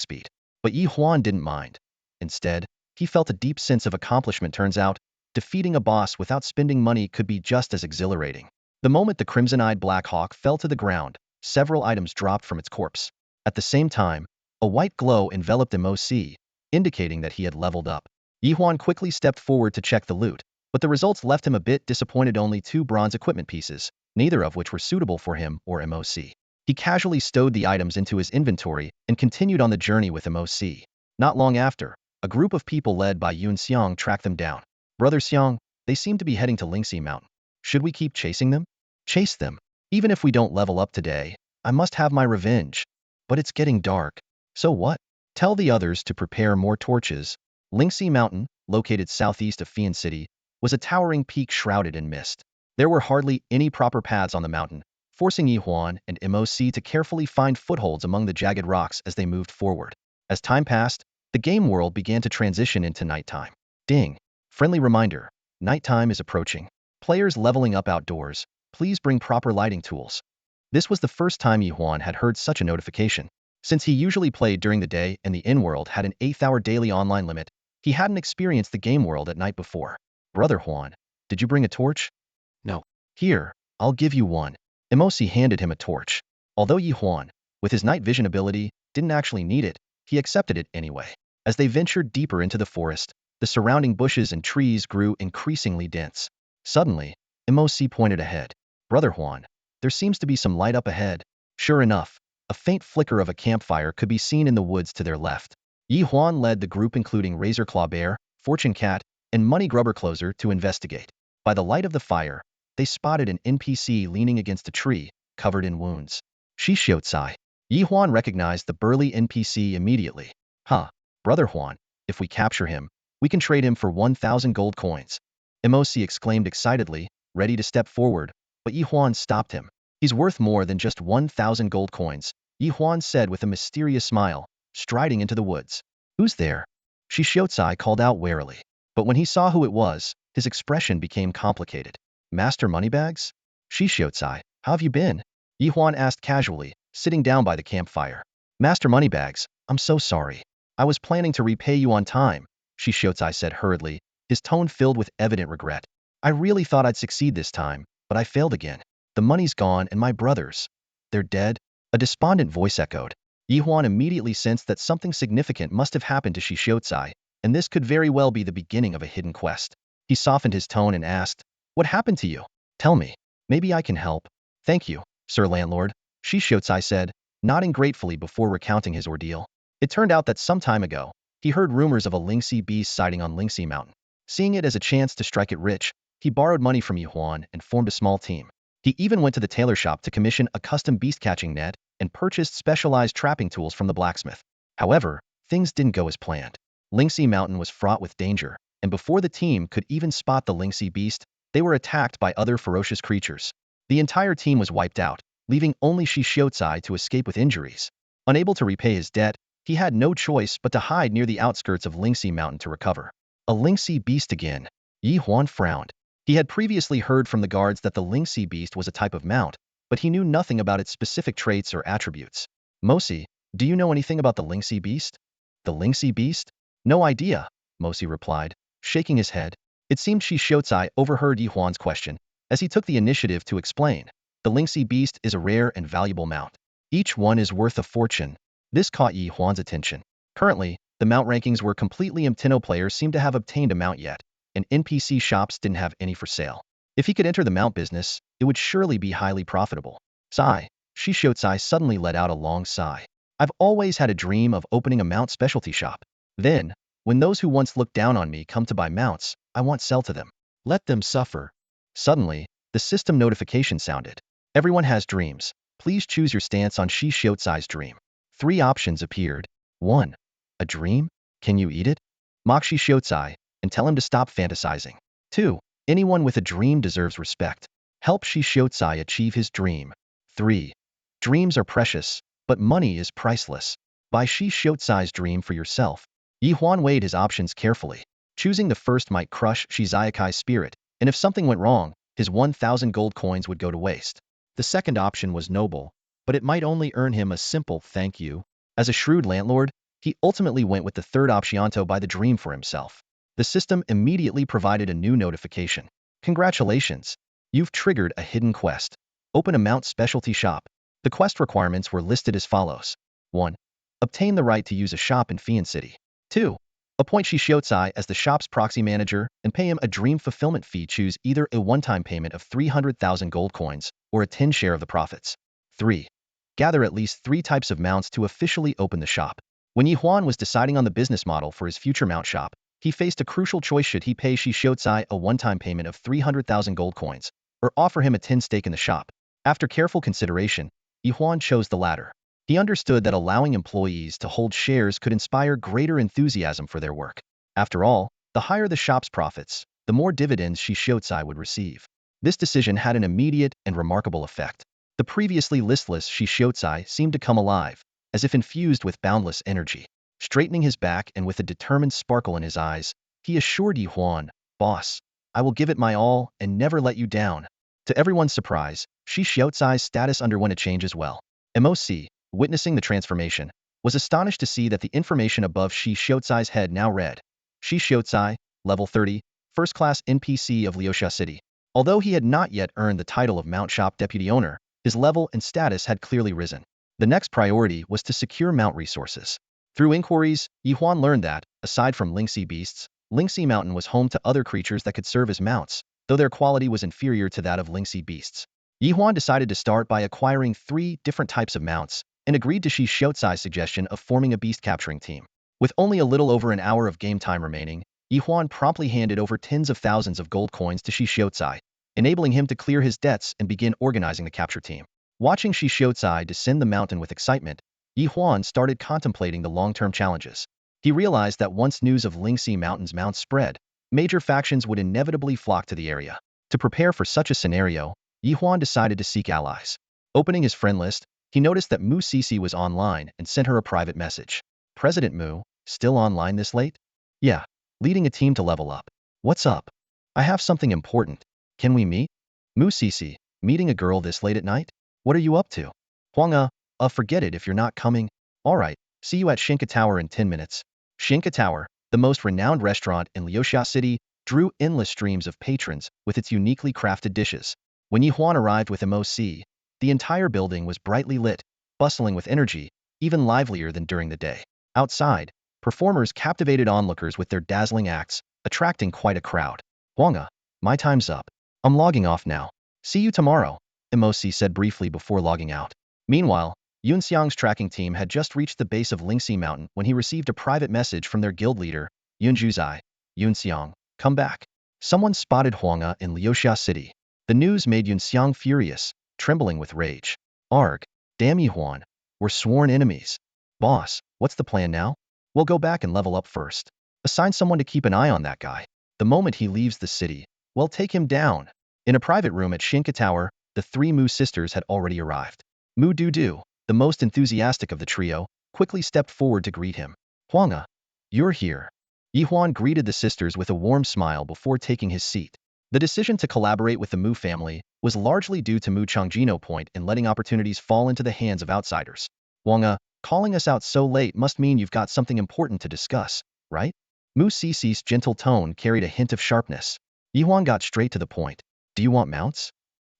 Speaker 1: speed. But Ye Huan didn't mind. Instead, he felt a deep sense of accomplishment. Turns out, defeating a boss without spending money could be just as exhilarating. The moment the crimson-eyed Black Hawk fell to the ground, several items dropped from its corpse. At the same time, a white glow enveloped MOC, indicating that he had leveled up. Ye Huan quickly stepped forward to check the loot, but the results left him a bit disappointed. Only 2 bronze equipment pieces, neither of which were suitable for him or MOC. He casually stowed the items into his inventory and continued on the journey with MOC. Not long after, a group of people led by Yun Xiang tracked them down. Brother Xiang, they seem to be heading to Lingxi Mountain. Should we keep chasing them? Chase them. Even if we don't level up today, I must have my revenge. But it's getting dark. So what? Tell the others to prepare more torches. Lingxi Mountain, located southeast of Fian City, was a towering peak shrouded in mist. There were hardly any proper paths on the mountain, forcing Ye Huan and MOC to carefully find footholds among the jagged rocks as they moved forward. As time passed, the game world began to transition into nighttime. Ding! Friendly reminder, nighttime is approaching. Players leveling up outdoors, please bring proper lighting tools. This was the first time Ye Huan had heard such a notification. Since he usually played during the day and the in-world had an 8th-hour daily online limit, he hadn't experienced the game world at night before. Brother Huan, did you bring a torch? No. Here, I'll give you one. Emosi handed him a torch. Although Ye Huan, with his night vision ability, didn't actually need it, he accepted it anyway. As they ventured deeper into the forest, the surrounding bushes and trees grew increasingly dense. Suddenly, Emosi pointed ahead. Brother Huan, there seems to be some light up ahead. Sure enough, a faint flicker of a campfire could be seen in the woods to their left. Ye Huan led the group including Razor Claw Bear, Fortune Cat, and Money Grubber Closer to investigate. By the light of the fire, they spotted an NPC leaning against a tree, covered in wounds. Shishiotsai. Ye Huan recognized the burly NPC immediately. Huh, Brother Huan, if we capture him, we can trade him for 1,000 gold coins. Emosi exclaimed excitedly, ready to step forward, but Ye Huan stopped him. He's worth more than just 1,000 gold coins, Ye Huan said with a mysterious smile, striding into the woods. Who's there? Shishiotsai called out warily. But when he saw who it was, his expression became complicated. Master Moneybags? Shishiotsai, how have you been? Ye Huan asked casually, sitting down by the campfire. Master Moneybags, I'm so sorry. I was planning to repay you on time, Shishiotsai said hurriedly, his tone filled with evident regret. I really thought I'd succeed this time, but I failed again. The money's gone and my brothers. They're dead? A despondent voice echoed. Ye Huan immediately sensed that something significant must have happened to Shishiotsai, and this could very well be the beginning of a hidden quest. He softened his tone and asked, What happened to you? Tell me. Maybe I can help. Thank you, Sir Landlord, Shishiotsai said, nodding gratefully before recounting his ordeal. It turned out that some time ago, he heard rumors of a Lingxi beast sighting on Lingxi Mountain. Seeing it as a chance to strike it rich, he borrowed money from Ye Huan and formed a small team. He even went to the tailor shop to commission a custom beast-catching net and purchased specialized trapping tools from the blacksmith. However, things didn't go as planned. Lingxi Mountain was fraught with danger, and before the team could even spot the Lingxi beast, they were attacked by other ferocious creatures. The entire team was wiped out, leaving only Shishiotsai to escape with injuries. Unable to repay his debt, he had no choice but to hide near the outskirts of Lingxi Mountain to recover. A Lingxi beast again. Ye Huan frowned. He had previously heard from the guards that the Lingxi beast was a type of mount, but he knew nothing about its specific traits or attributes. Mosi, do you know anything about the Lingxi beast? The Lingxi beast? No idea, Mosi replied, shaking his head. It seemed Shishiotsai overheard Ye Huan's question, as he took the initiative to explain. The Lingxi beast is a rare and valuable mount. Each one is worth a fortune. This caught Ye Huan's attention. Currently, the mount rankings were completely empty. No players seemed to have obtained a mount yet, and NPC shops didn't have any for sale. If he could enter the mount business, it would surely be highly profitable. Sigh. Shishiotsai suddenly let out a long sigh. I've always had a dream of opening a mount specialty shop. Then, when those who once looked down on me come to buy mounts, I won't sell to them. Let them suffer. Suddenly, the system notification sounded. Everyone has dreams. Please choose your stance on Shishiotsai's dream. 3 options appeared. 1. A dream? Can you eat it? Mock Shishiotsai and tell him to stop fantasizing. 2. Anyone with a dream deserves respect. Help Shishiotsai achieve his dream. 3. Dreams are precious, but money is priceless. Buy Shishiotsai's dream for yourself. Ye Huan weighed his options carefully. Choosing the first might crush Shizayakai's spirit, and if something went wrong, his 1,000 gold coins would go to waste. The second option was noble, but it might only earn him a simple thank you. As a shrewd landlord, he ultimately went with the third option to buy the dream for himself. The system immediately provided a new notification. Congratulations! You've triggered a hidden quest. Open a mount specialty shop. The quest requirements were listed as follows. 1. Obtain the right to use a shop in Fian City. 2. Appoint Shishiotsai as the shop's proxy manager and pay him a dream fulfillment fee. Choose either a one-time payment of 300,000 gold coins or a 10 share of the profits. 3. Gather at least 3 types of mounts to officially open the shop. When Ye Huan was deciding on the business model for his future mount shop, he faced a crucial choice. Should he pay Shishiotsai a one-time payment of 300,000 gold coins or offer him a 10 stake in the shop? After careful consideration, Ye Huan chose the latter. He understood that allowing employees to hold shares could inspire greater enthusiasm for their work. After all, the higher the shop's profits, the more dividends Shishiotsai would receive. This decision had an immediate and remarkable effect. The previously listless Shishiotsai seemed to come alive, as if infused with boundless energy. Straightening his back and with a determined sparkle in his eyes, he assured Ye Huan, Boss, I will give it my all and never let you down. To everyone's surprise, Shishiotsai's status underwent a change as well. MOC, witnessing the transformation, was astonished to see that the information above Shishiotsai's head now read, Shishiotsai, level 30, first-class NPC of Leosia City. Although he had not yet earned the title of Mount Shop Deputy Owner, his level and status had clearly risen. The next priority was to secure mount resources. Through inquiries, Ye Huan learned that, aside from Lingxi beasts, Lingxi Mountain was home to other creatures that could serve as mounts, though their quality was inferior to that of Lingxi beasts. Ye Huan decided to start by acquiring 3 different types of mounts, and agreed to Shi Xiaocai's suggestion of forming a beast capturing team. With only a little over an hour of game time remaining, Ye Huan promptly handed over tens of thousands of gold coins to Shi Xiaocai, enabling him to clear his debts and begin organizing the capture team. Watching Shi Xiaocai descend the mountain with excitement, Ye Huan started contemplating the long-term challenges. He realized that once news of Lingxi Mountain's mounts spread, major factions would inevitably flock to the area. To prepare for such a scenario, Ye Huan decided to seek allies. Opening his friend list, he noticed that Mu Sisi was online and sent her a private message. President Mu, still online this late? Yeah, leading a team to level up. What's up? I have something important. Can we meet? Mu Sisi, meeting a girl this late at night? What are you up to? Huang, forget it if you're not coming. Alright, see you at Xinka Tower in 10 minutes. Xinka Tower, the most renowned restaurant in Leosia City, drew endless streams of patrons with its uniquely crafted dishes. When Ye Huan arrived with MOC, the entire building was brightly lit, bustling with energy, even livelier than during the day. Outside, performers captivated onlookers with their dazzling acts, attracting quite a crowd. Huang, my time's up. I'm logging off now. See you tomorrow, MOC said briefly before logging out. Meanwhile, Yunxiang's tracking team had just reached the base of Lingxi Mountain when he received a private message from their guild leader, Yunjuzai. Yunxiang, come back. Someone spotted Huang in Leosia City. The news made Yunxiang furious, trembling with rage. Arg, damn Ye Huan, we're sworn enemies. Boss, what's the plan now? We'll go back and level up first. Assign someone to keep an eye on that guy. The moment he leaves the city, we'll take him down. In a private room at Xinka Tower, the 3 Mu sisters had already arrived. Mu Dudu, the most enthusiastic of the trio, quickly stepped forward to greet him. Huang, you're here. Ye Huan greeted the sisters with a warm smile before taking his seat. The decision to collaborate with the Mu family was largely due to Mu Chang's no point in letting opportunities fall into the hands of outsiders. Huang, calling us out so late must mean you've got something important to discuss, right? Mu Sisi's gentle tone carried a hint of sharpness. Ye Huan got straight to the point. Do you want mounts?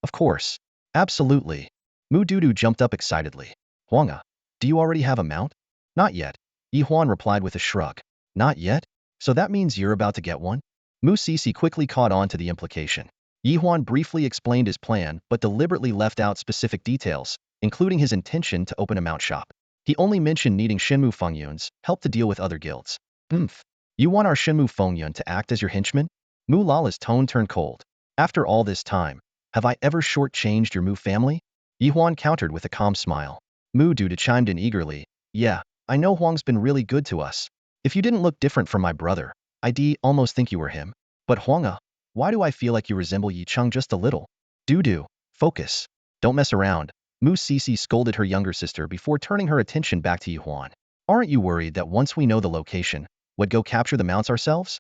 Speaker 1: Of course. Absolutely. Mu Dudu jumped up excitedly. Huang, do you already have a mount? Not yet. Ye Huan replied with a shrug. Not yet? So that means you're about to get one? Mu Sisi quickly caught on to the implication. Ye Huan briefly explained his plan but deliberately left out specific details, including his intention to open a mount shop. He only mentioned needing Shenmu Fengyun's help to deal with other guilds. You want our Shenmu Fengyun to act as your henchman? Mu Lala's tone turned cold. After all this time, have I ever shortchanged your Mu family? Ye Huan countered with a calm smile. Mu Dudu chimed in eagerly. Yeah, I know Huang's been really good to us. If you didn't look different from my brother, I'd almost think you were him. But Huang, why do I feel like you resemble Yi Cheng just a little? Dudu, focus. Don't mess around. Mu Sisi scolded her younger sister before turning her attention back to Ye Huan. Aren't you worried that once we know the location, we'd go capture the mounts ourselves?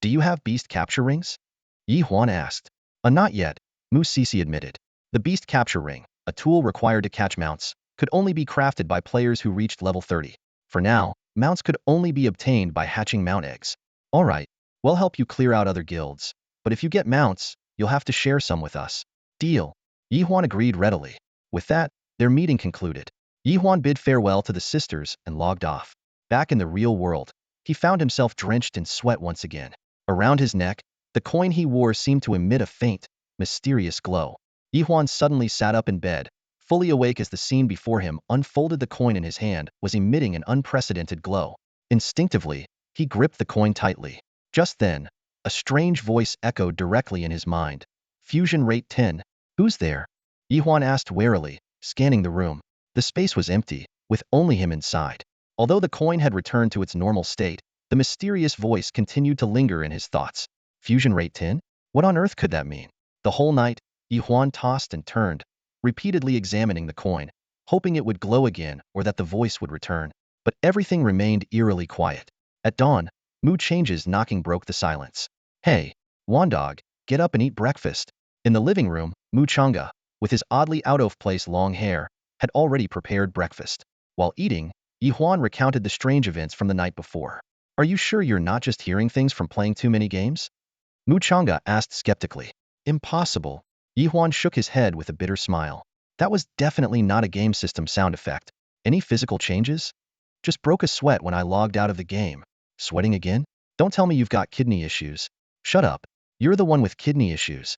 Speaker 1: Do you have beast capture rings? Ye Huan asked. Not yet, Mu Sisi admitted. The beast capture ring, a tool required to catch mounts, could only be crafted by players who reached level 30. For now, mounts could only be obtained by hatching mount eggs. Alright, we'll help you clear out other guilds, but if you get mounts, you'll have to share some with us. Deal. Ye Huan agreed readily. With that, their meeting concluded. Ye Huan bid farewell to the sisters and logged off. Back in the real world, he found himself drenched in sweat once again. Around his neck, the coin he wore seemed to emit a faint, mysterious glow. Ye Huan suddenly sat up in bed, fully awake as the scene before him unfolded. The coin in his hand was emitting an unprecedented glow. Instinctively, he gripped the coin tightly. Just then, a strange voice echoed directly in his mind. Fusion rate 10. Who's there? Ye Huan asked warily, scanning the room. The space was empty, with only him inside. Although the coin had returned to its normal state, the mysterious voice continued to linger in his thoughts. Fusion rate 10? What on earth could that mean? The whole night, Ye Huan tossed and turned, repeatedly examining the coin, hoping it would glow again or that the voice would return. But everything remained eerily quiet. At dawn, Mu Change's knocking broke the silence. Hey, Wandog, get up and eat breakfast. In the living room, Mu Changa, with his oddly out-of-place long hair, had already prepared breakfast. While eating, Ye Huan recounted the strange events from the night before. Are you sure you're not just hearing things from playing too many games? Mu Changa asked skeptically. Impossible. Ye Huan shook his head with a bitter smile. That was definitely not a game system sound effect. Any physical changes? Just broke a sweat when I logged out of the game. Sweating again? Don't tell me you've got kidney issues. Shut up. You're the one with kidney issues.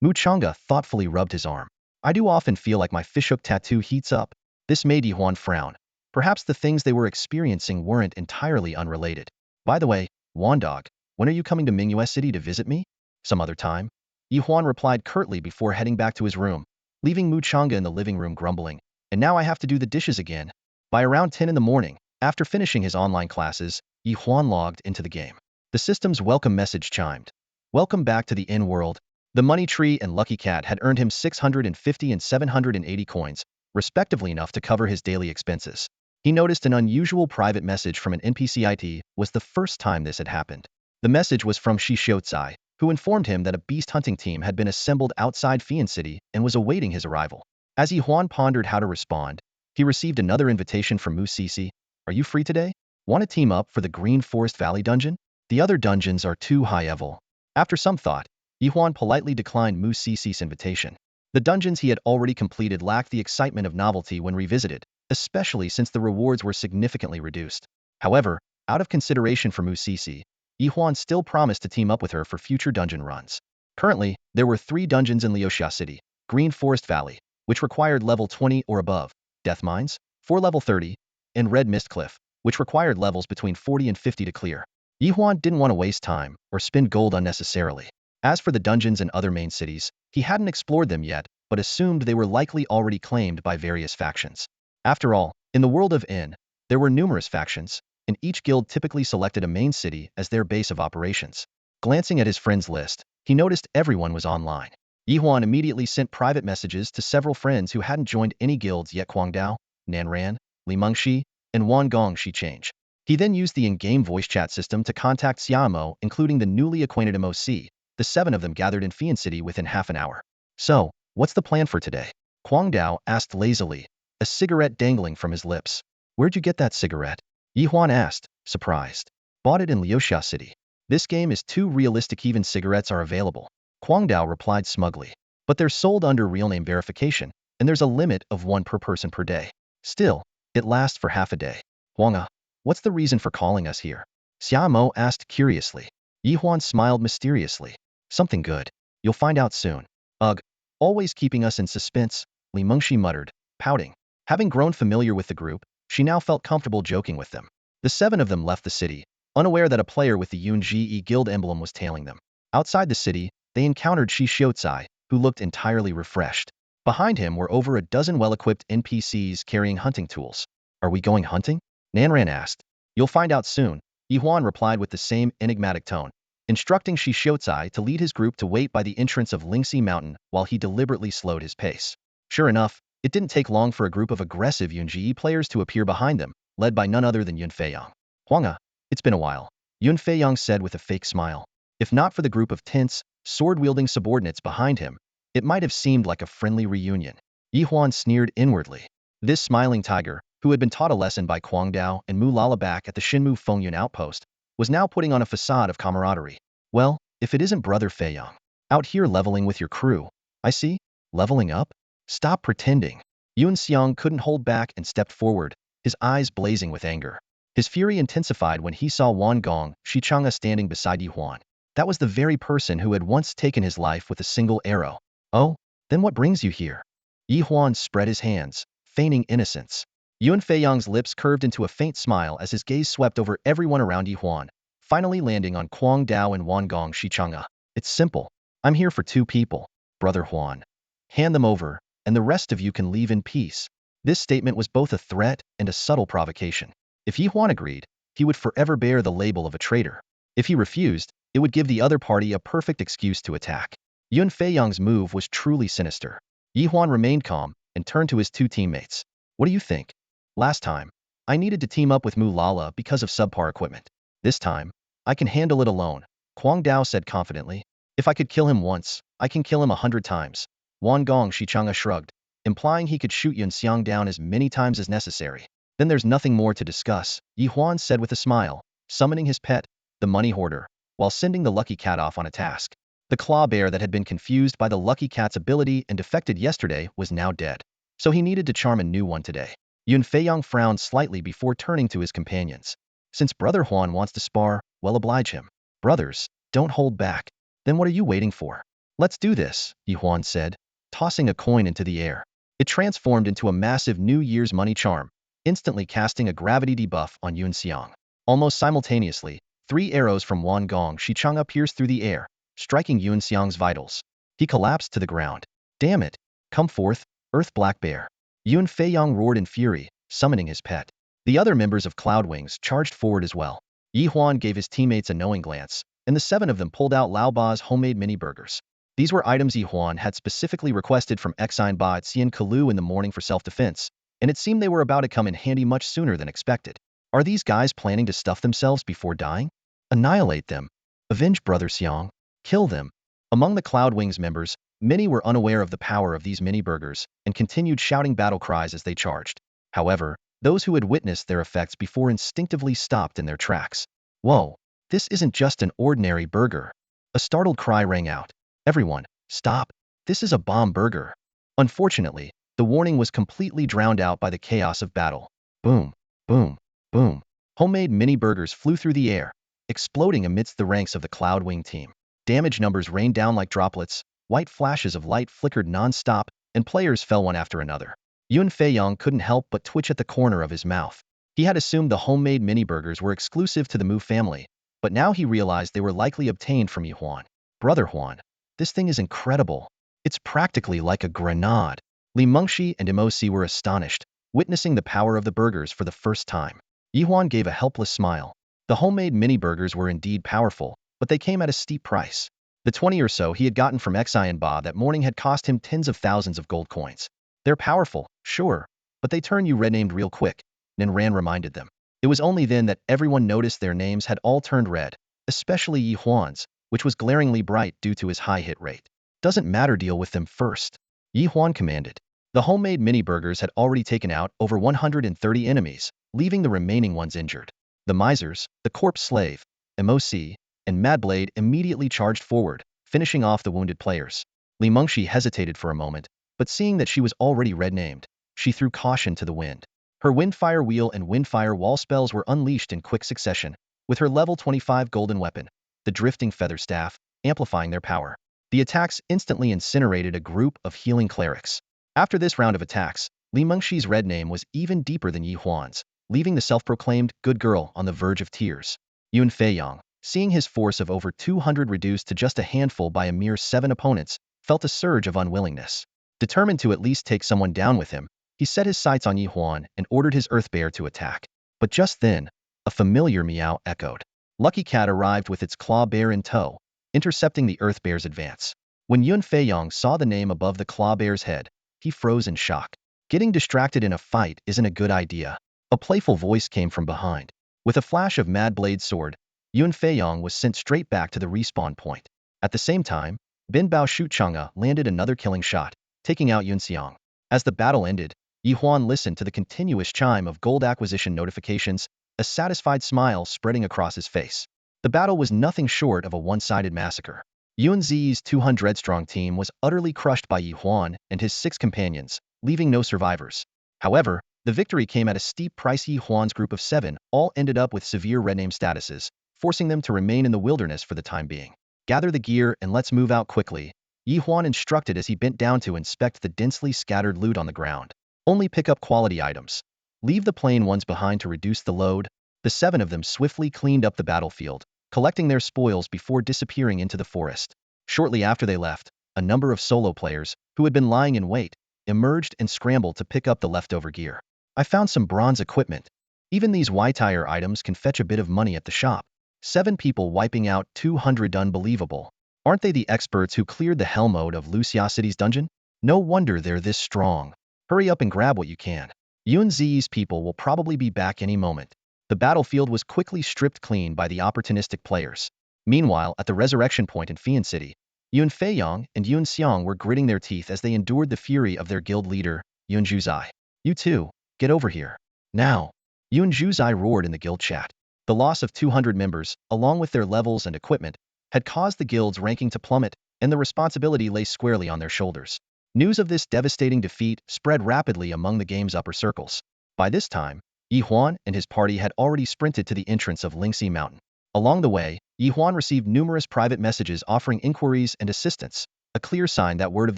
Speaker 1: Mu Chang'e thoughtfully rubbed his arm. I do often feel like my fishhook tattoo heats up. This made Ye Huan frown. Perhaps the things they were experiencing weren't entirely unrelated. By the way, Wandog, when are you coming to Mingyue City to visit me? Some other time? Ye Huan replied curtly before heading back to his room, leaving Mu Chang'e in the living room grumbling. And now I have to do the dishes again. By around 10 in the morning, after finishing his online classes, Ye Huan logged into the game. The system's welcome message chimed. Welcome back to the in-world. The money tree and lucky cat had earned him 650 and 780 coins, respectively enough to cover his daily expenses. He noticed an unusual private message from an NPC. It was the first time this had happened. The message was from Shi Xiaozai, who informed him that a beast hunting team had been assembled outside Fian City and was awaiting his arrival. As Ye Huan pondered how to respond, he received another invitation from Mu Sisi. Are you free today? Want to team up for the Green Forest Valley dungeon? The other dungeons are too high level. After some thought, Ye Huan politely declined Mu Sisi's invitation. The dungeons he had already completed lacked the excitement of novelty when revisited, especially since the rewards were significantly reduced. However, out of consideration for Mu Sisi, Ye Huan still promised to team up with her for future dungeon runs. Currently, there were 3 dungeons in Leosia City: Green Forest Valley, which required level 20 or above, Death Mines, for level 30, and Red Mist Cliff, which required levels between 40 and 50 to clear. Ye Huan didn't want to waste time or spend gold unnecessarily. As for the dungeons in other main cities, he hadn't explored them yet, but assumed they were likely already claimed by various factions. After all, in the world of N, there were numerous factions, and each guild typically selected a main city as their base of operations. Glancing at his friends list, he noticed everyone was online. Ye Huan immediately sent private messages to several friends who hadn't joined any guilds yet: Kwang Dao, Nanran, Li Mengxi, and Wan Gong Shichange. He then used the in-game voice chat system to contact Xiamo, including the newly acquainted MOC. The 7 of them gathered in Fian City within half an hour. So, what's the plan for today? Kwang Dao asked lazily, a cigarette dangling from his lips. Where'd you get that cigarette? Ye Huan asked, surprised. Bought it in Leosia City. This game is too realistic, even cigarettes are available. Kwang Dao replied smugly. But they're sold under real name verification, and there's a limit of 1 per person per day. Still, it lasts for half a day. Huanga, what's the reason for calling us here? Xiamo asked curiously. Ye Huan smiled mysteriously. Something good. You'll find out soon. Ugh, always keeping us in suspense, Li Mengxi muttered, pouting. Having grown familiar with the group, she now felt comfortable joking with them. The 7 of them left the city, unaware that a player with the Yunji guild emblem was tailing them. Outside the city, they encountered Shi Xiaozai, who looked entirely refreshed. Behind him were over a dozen well-equipped NPCs carrying hunting tools. Are we going hunting? Nanran asked. You'll find out soon, Ye Huan replied with the same enigmatic tone, instructing Shi Xiaozai to lead his group to wait by the entrance of Lingxi Mountain while he deliberately slowed his pace. Sure enough, it didn't take long for a group of aggressive Yunji players to appear behind them, led by none other than Yun Feiyang. Huanga, it's been a while, Yun Feiyang said with a fake smile. If not for the group of tense, sword-wielding subordinates behind him, it might have seemed like a friendly reunion. Ye Huan sneered inwardly. This smiling tiger, who had been taught a lesson by Kwang Dao and Mu Lala back at the Shinmu Fengyun outpost, was now putting on a facade of camaraderie. Well, if it isn't Brother Feiyang. Out here leveling with your crew. I see. Leveling up? Stop pretending. Yun Xiang couldn't hold back and stepped forward, his eyes blazing with anger. His fury intensified when he saw Wan Gong Shichange standing beside Ye Huan. That was the very person who had once taken his life with a single arrow. Oh, then what brings you here? Ye Huan spread his hands, feigning innocence. Yun Feiyang's lips curved into a faint smile as his gaze swept over everyone around Ye Huan, finally landing on Kwang Dao and Wan Gong Shichange. It's simple. I'm here for 2 people, Brother Huan. Hand them over, and the rest of you can leave in peace. This statement was both a threat and a subtle provocation. If Ye Huan agreed, he would forever bear the label of a traitor. If he refused, it would give the other party a perfect excuse to attack. Yun Feiyang's move was truly sinister. Ye Huan remained calm and turned to his 2 teammates. What do you think? Last time, I needed to team up with Mu Lala because of subpar equipment. This time, I can handle it alone, Kwang Dao said confidently. If I could kill him once, I can kill him 100 times. Wan Gong Shichange shrugged, implying he could shoot Yun Xiang down as many times as necessary. Then there's nothing more to discuss, Ye Huan said with a smile, summoning his pet, the money hoarder, while sending the lucky cat off on a task. The claw bear that had been confused by the lucky cat's ability and defected yesterday was now dead. So he needed to charm a new one today. Yun Feiyang frowned slightly before turning to his companions. Since Brother Huan wants to spar, well, oblige him. Brothers, don't hold back. Then what are you waiting for? Let's do this, Ye Huan said, tossing a coin into the air. It transformed into a massive New Year's money charm, instantly casting a gravity debuff on Yun Xiang. Almost simultaneously, 3 arrows from Wan Gong Shichanga pierced through the air, striking Yun Xiang's vitals. He collapsed to the ground. Damn it! Come forth, Earth Black Bear. Yun Feiyang roared in fury, summoning his pet. The other members of Cloud Wings charged forward as well. Ye Huan gave his teammates a knowing glance, and the 7 of them pulled out Lao Ba's homemade mini burgers. These were items Ye Huan had specifically requested from Exine Ba at Xian Kalu in the morning for self-defense, and it seemed they were about to come in handy much sooner than expected. Are these guys planning to stuff themselves before dying? Annihilate them. Avenge Brother Xiang. Kill them. Among the Cloud Wings members, many were unaware of the power of these mini burgers and continued shouting battle cries as they charged. However, those who had witnessed their effects before instinctively stopped in their tracks. Whoa, this isn't just an ordinary burger. A startled cry rang out. Everyone, stop. This is a bomb burger. Unfortunately, the warning was completely drowned out by the chaos of battle. Boom, boom, boom. Homemade mini burgers flew through the air, exploding amidst the ranks of the Cloud Wing team. Damage numbers rained down like droplets, white flashes of light flickered non-stop, and players fell one after another. Yun Feiyang couldn't help but twitch at the corner of his mouth. He had assumed the homemade mini burgers were exclusive to the Mu family, but now he realized they were likely obtained from Ye Huan. Brother Huan, this thing is incredible. It's practically like a grenade. Li Mengshi and Emosi were astonished, witnessing the power of the burgers for the first time. Ye Huan gave a helpless smile. The homemade mini burgers were indeed powerful, but they came at a steep price. The 20 or so he had gotten from Exine Ba that morning had cost him tens of thousands of gold coins. They're powerful, sure, but they turn you red-named real quick, Ninran reminded them. It was only then that everyone noticed their names had all turned red, especially Ye Huan's, which was glaringly bright due to his high hit rate. Doesn't matter, deal with them first, Ye Huan commanded. The homemade mini burgers had already taken out over 130 enemies, leaving the remaining ones injured. The misers, the corpse slave, Emosi, and Madblade immediately charged forward, finishing off the wounded players. Li Mengshi hesitated for a moment, but seeing that she was already red-named, she threw caution to the wind. Her Windfire Wheel and Windfire Wall spells were unleashed in quick succession, with her level 25 golden weapon, the Drifting Feather Staff, amplifying their power. The attacks instantly incinerated a group of healing clerics. After this round of attacks, Li Mengshi's red name was even deeper than Ye Huan's, leaving the self-proclaimed good girl on the verge of tears. Yun Feiyang, seeing his force of over 200 reduced to just a handful by a mere 7 opponents, felt a surge of unwillingness. Determined to at least take someone down with him, he set his sights on Ye Huan and ordered his Earth Bear to attack. But just then, a familiar meow echoed. Lucky Cat arrived with its Claw Bear in tow, intercepting the Earth Bear's advance. When Yun Feiyang saw the name above the Claw Bear's head, he froze in shock. Getting distracted in a fight isn't a good idea. A playful voice came from behind. With a flash of Mad Blade's sword, Yun Feiyang was sent straight back to the respawn point. At the same time, Bin Bao Shuchanga landed another killing shot, taking out Yun Xiang. As the battle ended, Ye Huan listened to the continuous chime of gold acquisition notifications, a satisfied smile spreading across his face. The battle was nothing short of a one-sided massacre. Yun Zi's 200-strong team was utterly crushed by Ye Huan and his 6 companions, leaving no survivors. However, the victory came at a steep price. Ye Huan's group of 7 all ended up with severe red name statuses, forcing them to remain in the wilderness for the time being. Gather the gear and let's move out quickly, Ye Huan instructed as he bent down to inspect the densely scattered loot on the ground. Only pick up quality items. Leave the plain ones behind to reduce the load. The 7 of them swiftly cleaned up the battlefield, collecting their spoils before disappearing into the forest. Shortly after they left, a number of solo players, who had been lying in wait, emerged and scrambled to pick up the leftover gear. I found some bronze equipment. Even these Y-tier items can fetch a bit of money at the shop. 7 people wiping out 200, unbelievable. Aren't they the experts who cleared the hell mode of Leosia City's dungeon? No wonder they're this strong. Hurry up and grab what you can. Yun Zi's people will probably be back any moment. The battlefield was quickly stripped clean by the opportunistic players. Meanwhile, at the resurrection point in Fian City, Yun Feiyang and Yun Xiang were gritting their teeth as they endured the fury of their guild leader, Yun Zhuzai. You too, get over here. Now. Yun Zhuzai roared in the guild chat. The loss of 200 members, along with their levels and equipment, had caused the guild's ranking to plummet, and the responsibility lay squarely on their shoulders. News of this devastating defeat spread rapidly among the game's upper circles. By this time, Ye Huan and his party had already sprinted to the entrance of Lingxi Mountain. Along the way, Ye Huan received numerous private messages offering inquiries and assistance, a clear sign that word of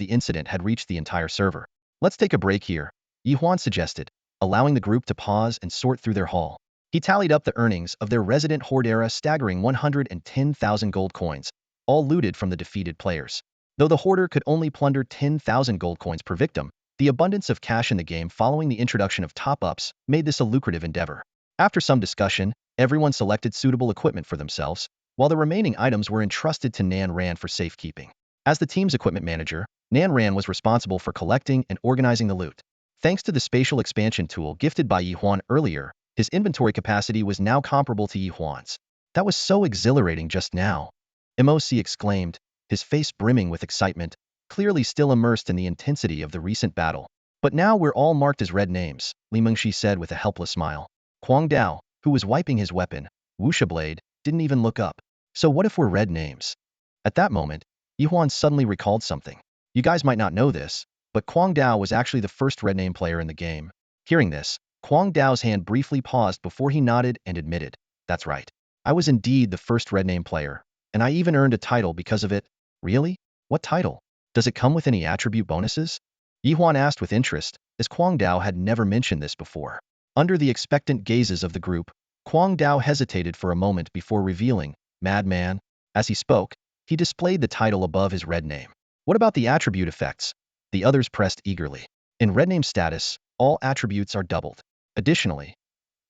Speaker 1: the incident had reached the entire server. Let's take a break here, Ye Huan suggested, allowing the group to pause and sort through their haul. He tallied up the earnings of their resident horde era, staggering 110,000 gold coins, all looted from the defeated players. Though the hoarder could only plunder 10,000 gold coins per victim, the abundance of cash in the game following the introduction of top-ups made this a lucrative endeavor. After some discussion, everyone selected suitable equipment for themselves, while the remaining items were entrusted to Nan Ran for safekeeping. As the team's equipment manager, Nan Ran was responsible for collecting and organizing the loot. Thanks to the spatial expansion tool gifted by Ye Huan earlier, his inventory capacity was now comparable to Ye Huan's. That was so exhilarating just now, MOC exclaimed, his face brimming with excitement, clearly still immersed in the intensity of the recent battle. But now we're all marked as red names, Li Mengshi said with a helpless smile. Kwang Dao, who was wiping his weapon, Wuxia blade, didn't even look up. So what if we're red names? At that moment, Ye Huan suddenly recalled something. You guys might not know this, but Kwang Dao was actually the first red name player in the game. Hearing this, Kwang Dao's hand briefly paused before he nodded and admitted, that's right. I was indeed the first red name player, and I even earned a title because of it. Really? What title? Does it come with any attribute bonuses? Ye Huan asked with interest, as Kwang Dao had never mentioned this before. Under the expectant gazes of the group, Kwang Dao hesitated for a moment before revealing, Madman. As he spoke, he displayed the title above his red name. What about the attribute effects? The others pressed eagerly. In red name status, all attributes are doubled. Additionally,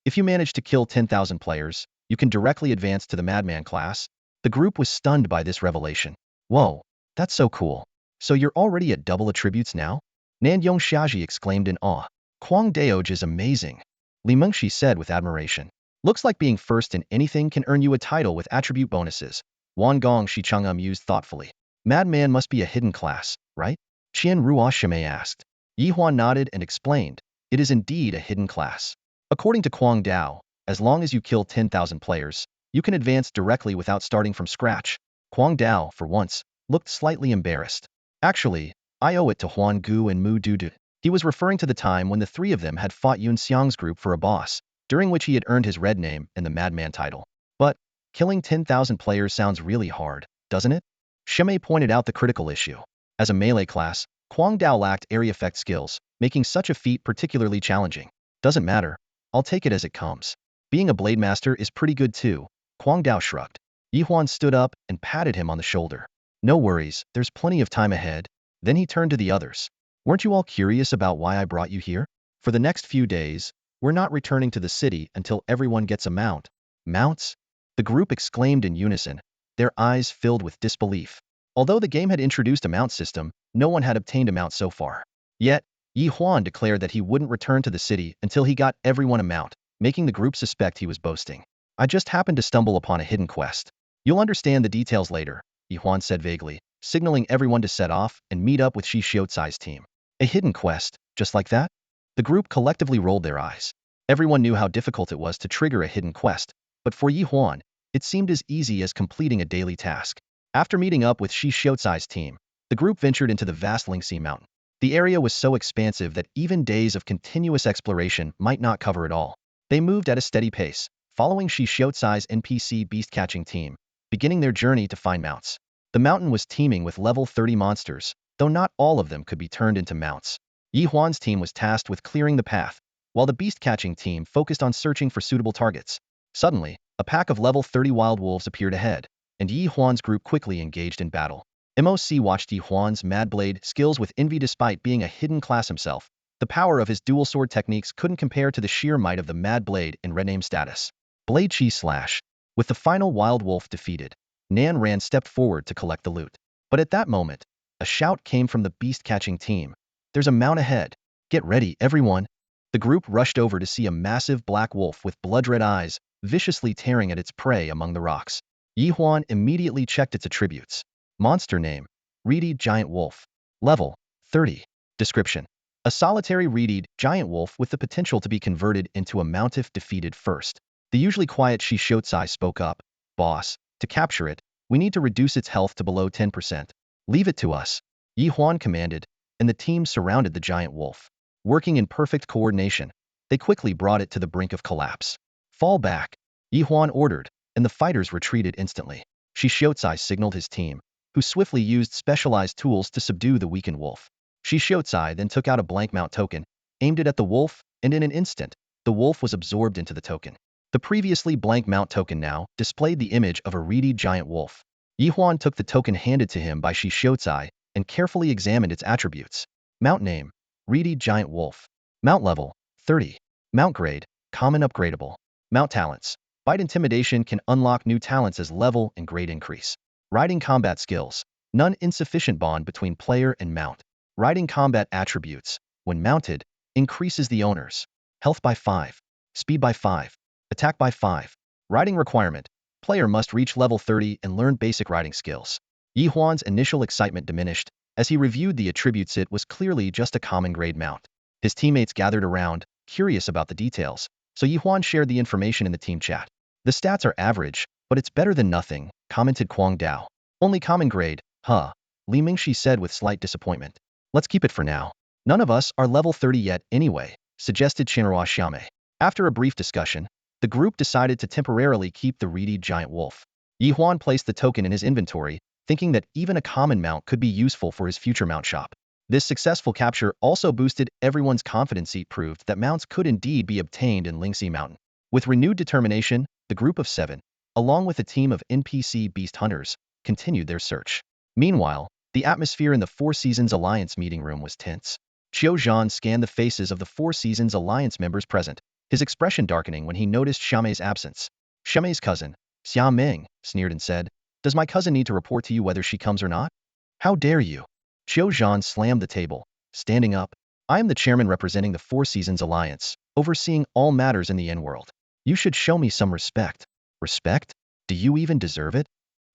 Speaker 1: if you manage to kill 10,000 players, you can directly advance to the Madman class. The group was stunned by this revelation. Whoa, that's so cool. So you're already at double attributes now? Nanyong Xiaji exclaimed in awe. Kwang Daoj is amazing, Li Mengshi said with admiration. Looks like being first in anything can earn you a title with attribute bonuses. Wan Gong Shicheng mused thoughtfully. Madman must be a hidden class, right? Qian Ruoshime asked. Ye Huan nodded and explained, it is indeed a hidden class. According to Kwang Dao, as long as you kill 10,000 players, you can advance directly without starting from scratch. Kwang Dao, for once, looked slightly embarrassed. Actually, I owe it to Huan Gu and Mu Dudu. He was referring to the time when the three of them had fought Yun Xiang's group for a boss, during which he had earned his red name and the Madman title. But, killing 10,000 players sounds really hard, doesn't it? Shimei pointed out the critical issue. As a melee class, Kwang Dao lacked area effect skills, making such a feat particularly challenging. Doesn't matter, I'll take it as it comes. Being a blade master is pretty good too, Kwang Dao shrugged. Ye Huan stood up and patted him on the shoulder. No worries, there's plenty of time ahead. Then he turned to the others. Weren't you all curious about why I brought you here? For the next few days, we're not returning to the city until everyone gets a mount. Mounts? The group exclaimed in unison, their eyes filled with disbelief. Although the game had introduced a mount system, no one had obtained a mount so far. Yet, Ye Huan declared that he wouldn't return to the city until he got everyone a mount, making the group suspect he was boasting. I just happened to stumble upon a hidden quest. You'll understand the details later, Ye Huan said vaguely, signaling everyone to set off and meet up with Shi Xiucai's team. A hidden quest, just like that? The group collectively rolled their eyes. Everyone knew how difficult it was to trigger a hidden quest, but for Ye Huan, it seemed as easy as completing a daily task. After meeting up with Shi Xiucai's team, the group ventured into the vast Lingxi Mountain. The area was so expansive that even days of continuous exploration might not cover it all. They moved at a steady pace, following Shi Xiucai's NPC beast-catching team, beginning their journey to find mounts. The mountain was teeming with level 30 monsters, though not all of them could be turned into mounts. Ye Huan's team was tasked with clearing the path, while the beast-catching team focused on searching for suitable targets. Suddenly, a pack of level 30 wild wolves appeared ahead, and Ye Huan's group quickly engaged in battle. MOC watched Ye Huan's Mad Blade skills with envy despite being a hidden class himself. The power of his dual sword techniques couldn't compare to the sheer might of the Mad Blade in red name status. Blade Chi Slash. With the final wild wolf defeated, Nan Ran stepped forward to collect the loot. But at that moment, a shout came from the beast-catching team. There's a mount ahead. Get ready, everyone. The group rushed over to see a massive black wolf with blood-red eyes, viciously tearing at its prey among the rocks. Ye Huan immediately checked its attributes. Monster name, Reed Giant Wolf. Level, 30. Description. A solitary reed giant wolf with the potential to be converted into a mount if defeated first. The usually quiet Shi Xiucai spoke up. Boss, to capture it, We need to reduce its health to below 10%. Leave it to us, Ye Huan commanded, and the team surrounded the giant wolf. Working in perfect coordination, they quickly brought it to the brink of collapse. Fall back, Ye Huan ordered, and the fighters retreated instantly. Shixiozai signaled his team, who swiftly used specialized tools to subdue the weakened wolf. Shixiozai then took out a blank mount token, aimed it at the wolf, and in an instant, the wolf was absorbed into the token. The previously blank mount token now displayed the image of a reedy giant wolf. Ye Huan took the token handed to him by Shixiozai and carefully examined its attributes. Mount name, reedy giant wolf. Mount level, 30. Mount grade, common upgradable. Mount talents. Bite intimidation can unlock new talents as level and grade increase. Riding combat skills. None insufficient bond between player and mount. Riding combat attributes. When mounted, increases the owner's health by 5, speed by 5, attack by 5. Riding requirement. Player must reach level 30 and learn basic riding skills. Ye Huan's initial excitement diminished. As he reviewed the attributes, it was clearly just a common grade mount. His teammates gathered around, curious about the details, so Ye Huan shared the information in the team chat. The stats are average, but it's better than nothing, commented Kwang Dao. Only common grade, huh? Li Mingxi said with slight disappointment. Let's keep it for now. None of us are level 30 yet anyway, suggested Chinhua Xiame. After a brief discussion, the group decided to temporarily keep the reedy giant wolf. Ye Huan placed the token in his inventory, thinking that even a common mount could be useful for his future mount shop. This successful capture also boosted everyone's confidence. It proved that mounts could indeed be obtained in Lingxi Mountain. With renewed determination, the group of 7, along with a team of NPC beast hunters, continued their search. Meanwhile, the atmosphere in the Four Seasons Alliance meeting room was tense. Qiu Zhan scanned the faces of the Four Seasons Alliance members present, his expression darkening when he noticed Xiame's absence. Xiame's cousin, Xia Ming, sneered and said, "Does my cousin need to report to you whether she comes or not? How dare you?" Qiu Zhan slammed the table, standing up. "I am the chairman representing the Four Seasons Alliance, overseeing all matters in the N-world. You should show me some respect." "Respect? Do you even deserve it?"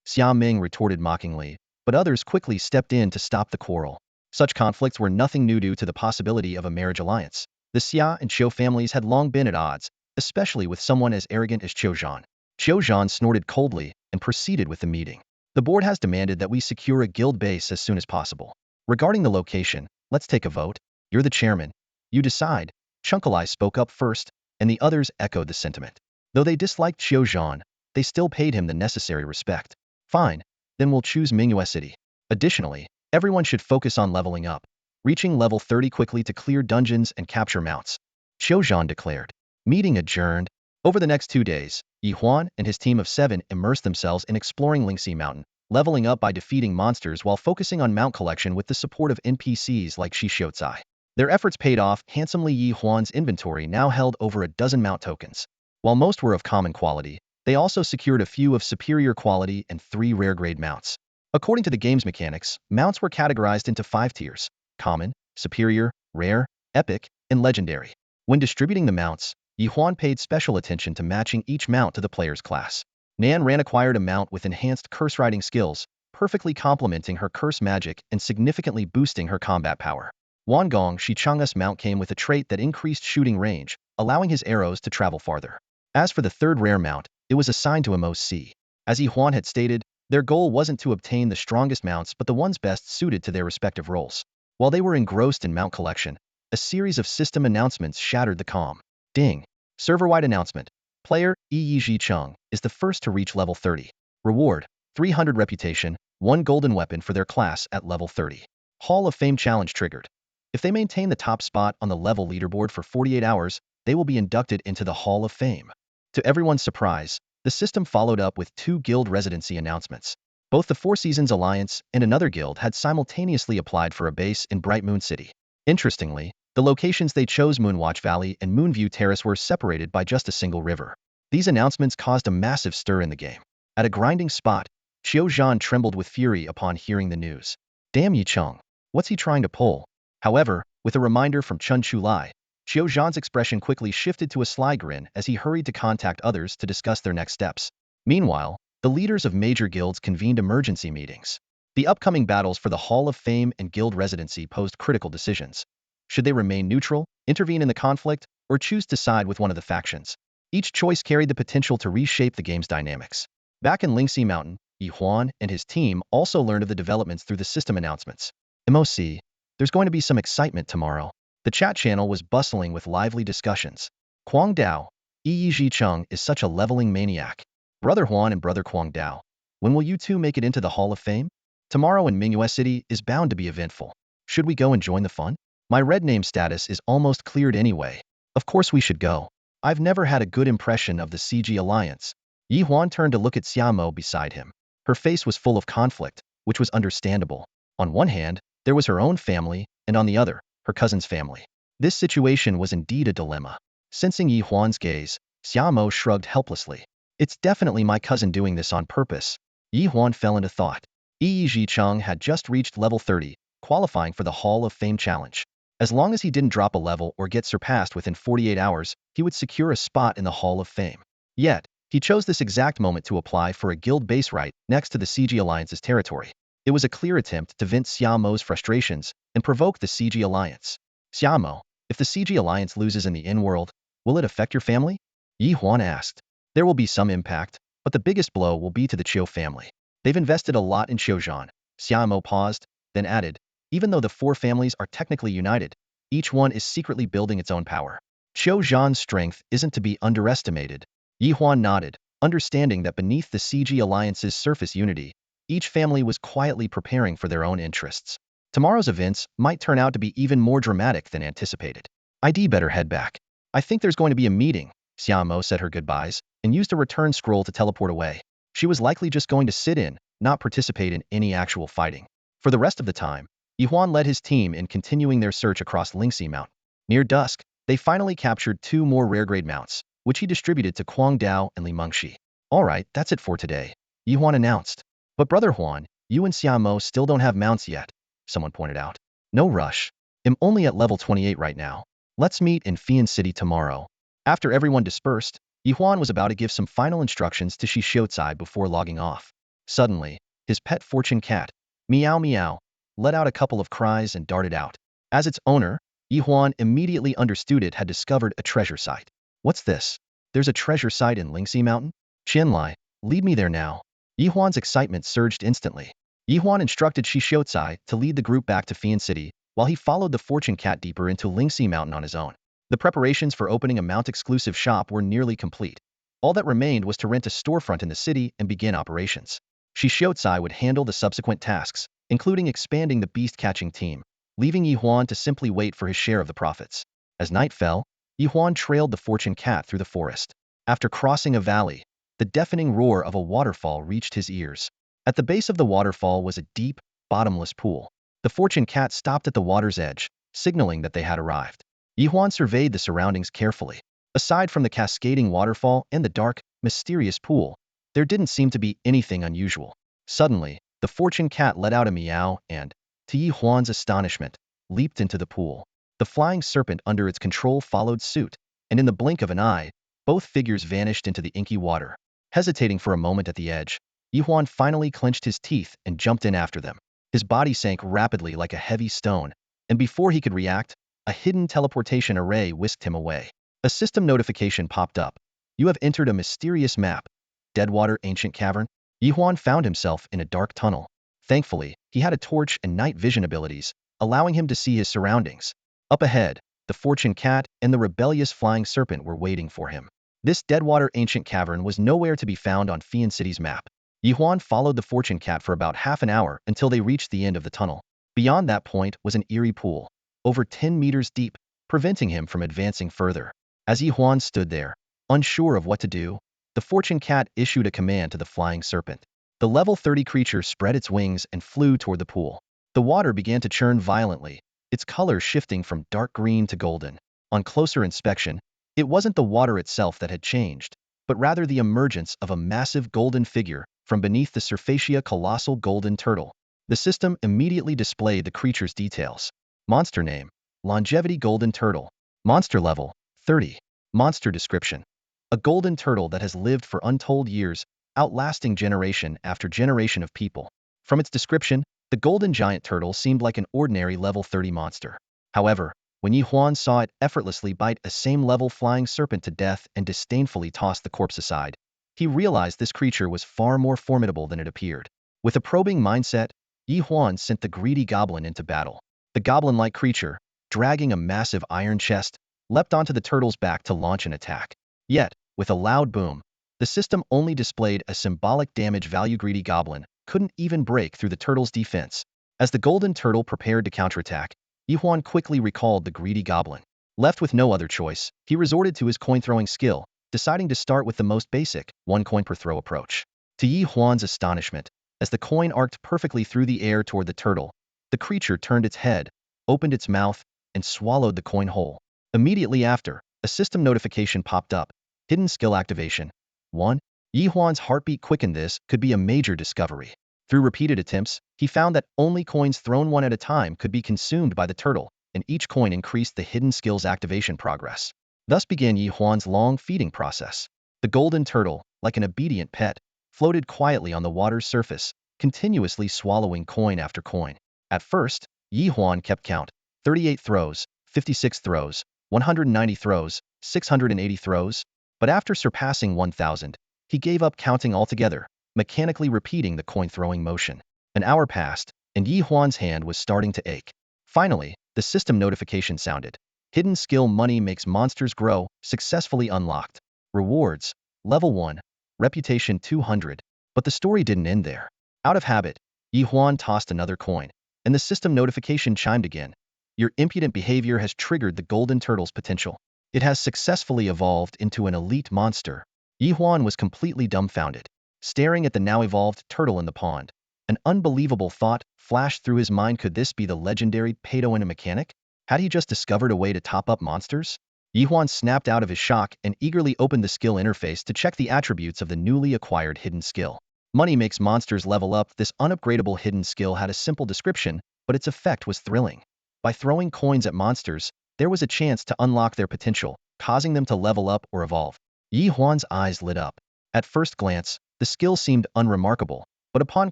Speaker 1: Xia Ming retorted mockingly, but others quickly stepped in to stop the quarrel. Such conflicts were nothing new due to the possibility of a marriage alliance. The Xia and Qiu families had long been at odds, especially with someone as arrogant as Qiu Zhan. Qiu Zhan snorted coldly and proceeded with the meeting. "The board has demanded that we secure a guild base as soon as possible. Regarding the location, let's take a vote. You're the chairman. You decide." Chunkalai spoke up first, and the others echoed the sentiment. Though they disliked Qiu Zhan, they still paid him the necessary respect. "Fine, then we'll choose Mingyue City. Additionally, everyone should focus on leveling up, reaching level 30 quickly to clear dungeons and capture mounts," Qiu Zhan declared. Meeting adjourned. Over the next 2 days, Ye Huan and his team of 7 immersed themselves in exploring Lingxi Mountain, leveling up by defeating monsters while focusing on mount collection with the support of NPCs like Shixiozai. Their efforts paid off handsomely. Ye Huan's inventory now held over a dozen mount tokens. While most were of common quality, they also secured a few of superior quality and 3 rare grade mounts. According to the game's mechanics, mounts were categorized into 5 tiers: common, superior, rare, epic, and legendary. When distributing the mounts, Ye Huan paid special attention to matching each mount to the player's class. Nan Ran acquired a mount with enhanced curse riding skills, perfectly complementing her curse magic and significantly boosting her combat power. Wan Gong Shichang's mount came with a trait that increased shooting range, allowing his arrows to travel farther. As for the third rare mount, it was assigned to Amos C. As Ye Huan had stated, their goal wasn't to obtain the strongest mounts but the ones best suited to their respective roles. While they were engrossed in mount collection, a series of system announcements shattered the calm. Ding! Server-wide announcement. Player Yi Chung is the first to reach level 30. Reward: 300 reputation, 1 golden weapon for their class at level 30. Hall of Fame challenge triggered. If they maintain the top spot on the level leaderboard for 48 hours, they will be inducted into the Hall of Fame. To everyone's surprise, the system followed up with 2 guild residency announcements. Both the Four Seasons Alliance and another guild had simultaneously applied for a base in Bright Moon City. Interestingly, the locations they chose, Moonwatch Valley and Moonview Terrace, were separated by just a single river. These announcements caused a massive stir in the game. At a grinding spot, Qiu Zhan trembled with fury upon hearing the news. Damn Yi Chung, what's he trying to pull? However, with a reminder from Chun Chulai, Qiu Zhan's expression quickly shifted to a sly grin as he hurried to contact others to discuss their next steps. Meanwhile, the leaders of major guilds convened emergency meetings. The upcoming battles for the Hall of Fame and guild residency posed critical decisions. Should they remain neutral, intervene in the conflict, or choose to side with one of the factions? Each choice carried the potential to reshape the game's dynamics. Back in Lingxi Mountain, Ye Huan and his team also learned of the developments through the system announcements. MOC, there's going to be some excitement tomorrow. The chat channel was bustling with lively discussions. Kwang Dao, Yi Chung is such a leveling maniac. Brother Huan and Brother Kwang Dao, when will you two make it into the Hall of Fame? Tomorrow in Mingyue City is bound to be eventful. Should we go and join the fun? My red name status is almost cleared anyway. Of course we should go. I've never had a good impression of the CG Alliance. Ye Huan turned to look at Xiamo beside him. Her face was full of conflict, which was understandable. On one hand, there was her own family, and on the other, her cousin's family. This situation was indeed a dilemma. Sensing Ye Huan's gaze, Xiamo shrugged helplessly. It's definitely my cousin doing this on purpose. Ye Huan fell into thought. Yi Chung had just reached level 30, qualifying for the Hall of Fame challenge. As long as he didn't drop a level or get surpassed within 48 hours, he would secure a spot in the Hall of Fame. Yet, he chose this exact moment to apply for a guild base right next to the CG Alliance's territory. It was a clear attempt to vent Xiaomo's frustrations and provoke the CG Alliance. Xiaomo, if the CG Alliance loses in the in-world, will it affect your family? Ye Huan asked. There will be some impact, but the biggest blow will be to the Chiu family. They've invested a lot in Qiuzhan. Xiaomo paused, then added, even though the four families are technically united, each one is secretly building its own power. Qiuzhan's strength isn't to be underestimated. Ye Huan nodded, understanding that beneath the CG Alliance's surface unity, each family was quietly preparing for their own interests. Tomorrow's events might turn out to be even more dramatic than anticipated. I'd better head back. I think there's going to be a meeting. Xiaomo said her goodbyes and used a return scroll to teleport away. She was likely just going to sit in, not participate in any actual fighting. For the rest of the time, Ye Huan led his team in continuing their search across Lingxi Mountain. Near dusk, they finally captured 2 more rare-grade mounts, which he distributed to Kwang Dao and Li Mengxi. Alright, that's it for today, Ye Huan announced. But Brother Huan, you and Xiaomo still don't have mounts yet, someone pointed out. No rush. I'm only at level 28 right now. Let's meet in Fian City tomorrow. After everyone dispersed, Ye Huan was about to give some final instructions to Xiutai before logging off. Suddenly, his pet fortune cat, Meow Meow, let out a couple of cries and darted out. As its owner, Ye Huan immediately understood it had discovered a treasure site. What's this? There's a treasure site in Lingxi Mountain? Qianlai, lead me there now. Ye Huan's excitement surged instantly. Ye Huan instructed Xiutai to lead the group back to Fian City, while he followed the fortune cat deeper into Lingxi Mountain on his own. The preparations for opening a mount-exclusive shop were nearly complete. All that remained was to rent a storefront in the city and begin operations. Xiutai would handle the subsequent tasks, including expanding the beast-catching team, leaving Ye Huan to simply wait for his share of the profits. As night fell, Ye Huan trailed the fortune cat through the forest. After crossing a valley, the deafening roar of a waterfall reached his ears. At the base of the waterfall was a deep, bottomless pool. The fortune cat stopped at the water's edge, signaling that they had arrived. Ye Huan surveyed the surroundings carefully. Aside from the cascading waterfall and the dark, mysterious pool, there didn't seem to be anything unusual. Suddenly, the fortune cat let out a meow and, to Ye Huan's astonishment, leaped into the pool. The flying serpent under its control followed suit, and in the blink of an eye, both figures vanished into the inky water. Hesitating for a moment at the edge, Ye Huan finally clenched his teeth and jumped in after them. His body sank rapidly like a heavy stone, and before he could react, a hidden teleportation array whisked him away. A system notification popped up. You have entered a mysterious map. Deadwater Ancient Cavern. Ye Huan found himself in a dark tunnel. Thankfully, he had a torch and night vision abilities, allowing him to see his surroundings. Up ahead, the fortune cat and the rebellious flying serpent were waiting for him. This Deadwater Ancient Cavern was nowhere to be found on Fian City's map. Ye Huan followed the fortune cat for about half an hour until they reached the end of the tunnel. Beyond that point was an eerie pool, over 10 meters deep, preventing him from advancing further. As Ye Huan stood there, unsure of what to do, the fortune cat issued a command to the flying serpent. The level 30 creature spread its wings and flew toward the pool. The water began to churn violently, its color shifting from dark green to golden. On closer inspection, it wasn't the water itself that had changed, but rather the emergence of a massive golden figure from beneath the Surfacia colossal golden turtle. The system immediately displayed the creature's details. Monster name, Longevity Golden Turtle. Monster level, 30. Monster description. A golden turtle that has lived for untold years, outlasting generation after generation of people. From its description, the golden giant turtle seemed like an ordinary level 30 monster. However, when Ye Huan saw it effortlessly bite a same level flying serpent to death and disdainfully toss the corpse aside, he realized this creature was far more formidable than it appeared. With a probing mindset, Ye Huan sent the greedy goblin into battle. The goblin-like creature, dragging a massive iron chest, leapt onto the turtle's back to launch an attack. Yet, with a loud boom, the system only displayed a symbolic damage value. Greedy goblin couldn't even break through the turtle's defense. As the golden turtle prepared to counterattack, Ye Huan quickly recalled the greedy goblin. Left with no other choice, he resorted to his coin-throwing skill, deciding to start with the most basic, one coin per throw approach. To Ye Huan's astonishment, as the coin arced perfectly through the air toward the turtle, the creature turned its head, opened its mouth, and swallowed the coin whole. Immediately after, a system notification popped up. Hidden skill activation. 1. Ye Huan's heartbeat quickened. This could be a major discovery. Through repeated attempts, he found that only coins thrown one at a time could be consumed by the turtle, and each coin increased the hidden skill's activation progress. Thus began Ye Huan's long feeding process. The golden turtle, like an obedient pet, floated quietly on the water's surface, continuously swallowing coin after coin. At first, Ye Huan kept count: 38 throws, 56 throws, 190 throws, 680 throws. But after surpassing 1,000, he gave up counting altogether, mechanically repeating the coin-throwing motion. An hour passed, and Ye Huan's hand was starting to ache. Finally, the system notification sounded. Hidden skill money makes monsters grow, successfully unlocked. Rewards: Level 1, Reputation 200. But the story didn't end there. Out of habit, Ye Huan tossed another coin, and the system notification chimed again. Your impudent behavior has triggered the golden turtle's potential. It has successfully evolved into an elite monster. Ye Huan was completely dumbfounded, staring at the now evolved turtle in the pond. An unbelievable thought flashed through his mind. Could this be the legendary Pado mechanic? Had he just discovered a way to top up monsters? Ye Huan snapped out of his shock and eagerly opened the skill interface to check the attributes of the newly acquired hidden skill. Money makes monsters level up. This unupgradable hidden skill had a simple description, but its effect was thrilling. By throwing coins at monsters, there was a chance to unlock their potential, causing them to level up or evolve. Ye Huan's eyes lit up. At first glance, the skill seemed unremarkable, but upon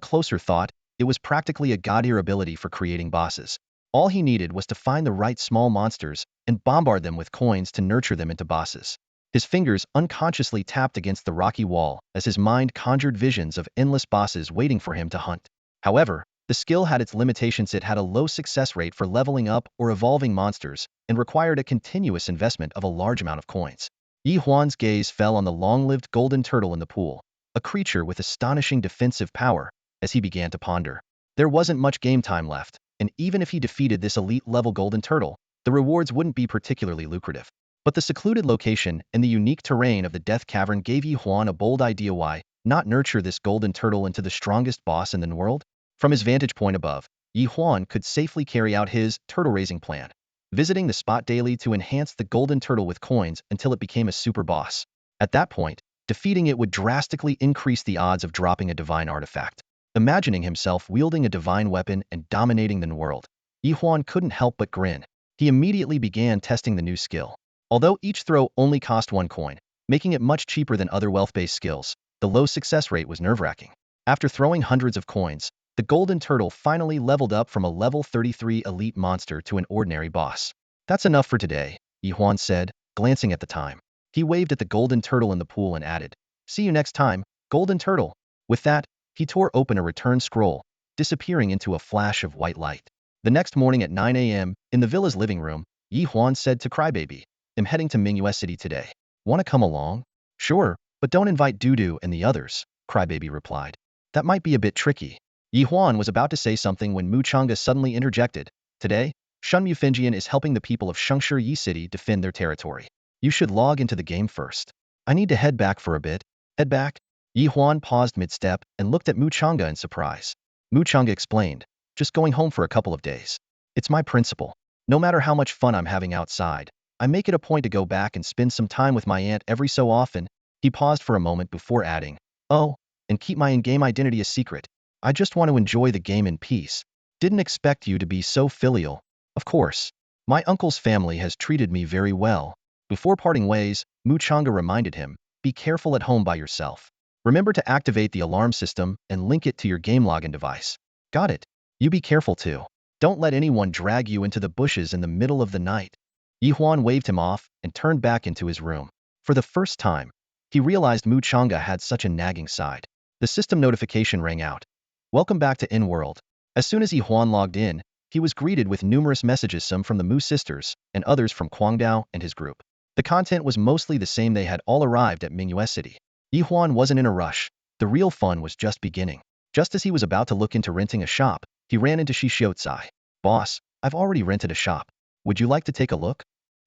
Speaker 1: closer thought, it was practically a god-tier ability for creating bosses. All he needed was to find the right small monsters and bombard them with coins to nurture them into bosses. His fingers unconsciously tapped against the rocky wall as his mind conjured visions of endless bosses waiting for him to hunt. However, the skill had its limitations. It had a low success rate for leveling up or evolving monsters and required a continuous investment of a large amount of coins. Ye Huan's gaze fell on the long-lived golden turtle in the pool, a creature with astonishing defensive power, as he began to ponder. There wasn't much game time left, and even if he defeated this elite-level golden turtle, the rewards wouldn't be particularly lucrative. But the secluded location and the unique terrain of the Death Cavern gave Ye Huan a bold idea. Why not nurture this golden turtle into the strongest boss in the world? From his vantage point above, Ye Huan could safely carry out his turtle-raising plan, visiting the spot daily to enhance the golden turtle with coins until it became a super boss. At that point, defeating it would drastically increase the odds of dropping a divine artifact. Imagining himself wielding a divine weapon and dominating the world, Ye Huan couldn't help but grin. He immediately began testing the new skill. Although each throw only cost 1 coin, making it much cheaper than other wealth-based skills, the low success rate was nerve-wracking. After throwing hundreds of coins, the golden turtle finally leveled up from a level 33 elite monster to an ordinary boss. That's enough for today, Ye Huan said, glancing at the time. He waved at the golden turtle in the pool and added, "See you next time, golden turtle." With that, he tore open a return scroll, disappearing into a flash of white light. The next morning at 9 a.m., in the villa's living room, Ye Huan said to Crybaby, "I'm heading to Mingyue City today. Want to come along?" "Sure, but don't invite Dudu and the others," Crybaby replied. "That might be a bit tricky." Ye Huan was about to say something when Mu Chang'e suddenly interjected. "Today, Shun Mufinjian is helping the people of Shengshi Yi City defend their territory. You should log into the game first." "I need to head back for a bit." "Head back?" Ye Huan paused mid-step and looked at Mu Chang'e in surprise. Mu Chang'e explained, "Just going home for a couple of days. It's my principle. No matter how much fun I'm having outside, I make it a point to go back and spend some time with my aunt every so often." He paused for a moment before adding, "Oh, and keep my in-game identity a secret. I just want to enjoy the game in peace. Didn't expect you to be so filial. Of course, my uncle's family has treated me very well." Before parting ways, Mu Chang'e reminded him, "Be careful at home by yourself. Remember to activate the alarm system and link it to your game login device." "Got it. You be careful too. Don't let anyone drag you into the bushes in the middle of the night." Ye Huan waved him off and turned back into his room. For the first time, He realized Mu Chang'e had such a nagging side. The system notification rang out. Welcome back to In-World. As soon as Ye Huan logged in, he was greeted with numerous messages, some from the Mu sisters, and others from Kwang Dao and his group. The content was mostly the same. They had all arrived at Mingyue City. Ye Huan wasn't in a rush. The real fun was just beginning. Just as he was about to look into renting a shop, he ran into Shishiotsai. Boss, I've already rented a shop. Would you like to take a look?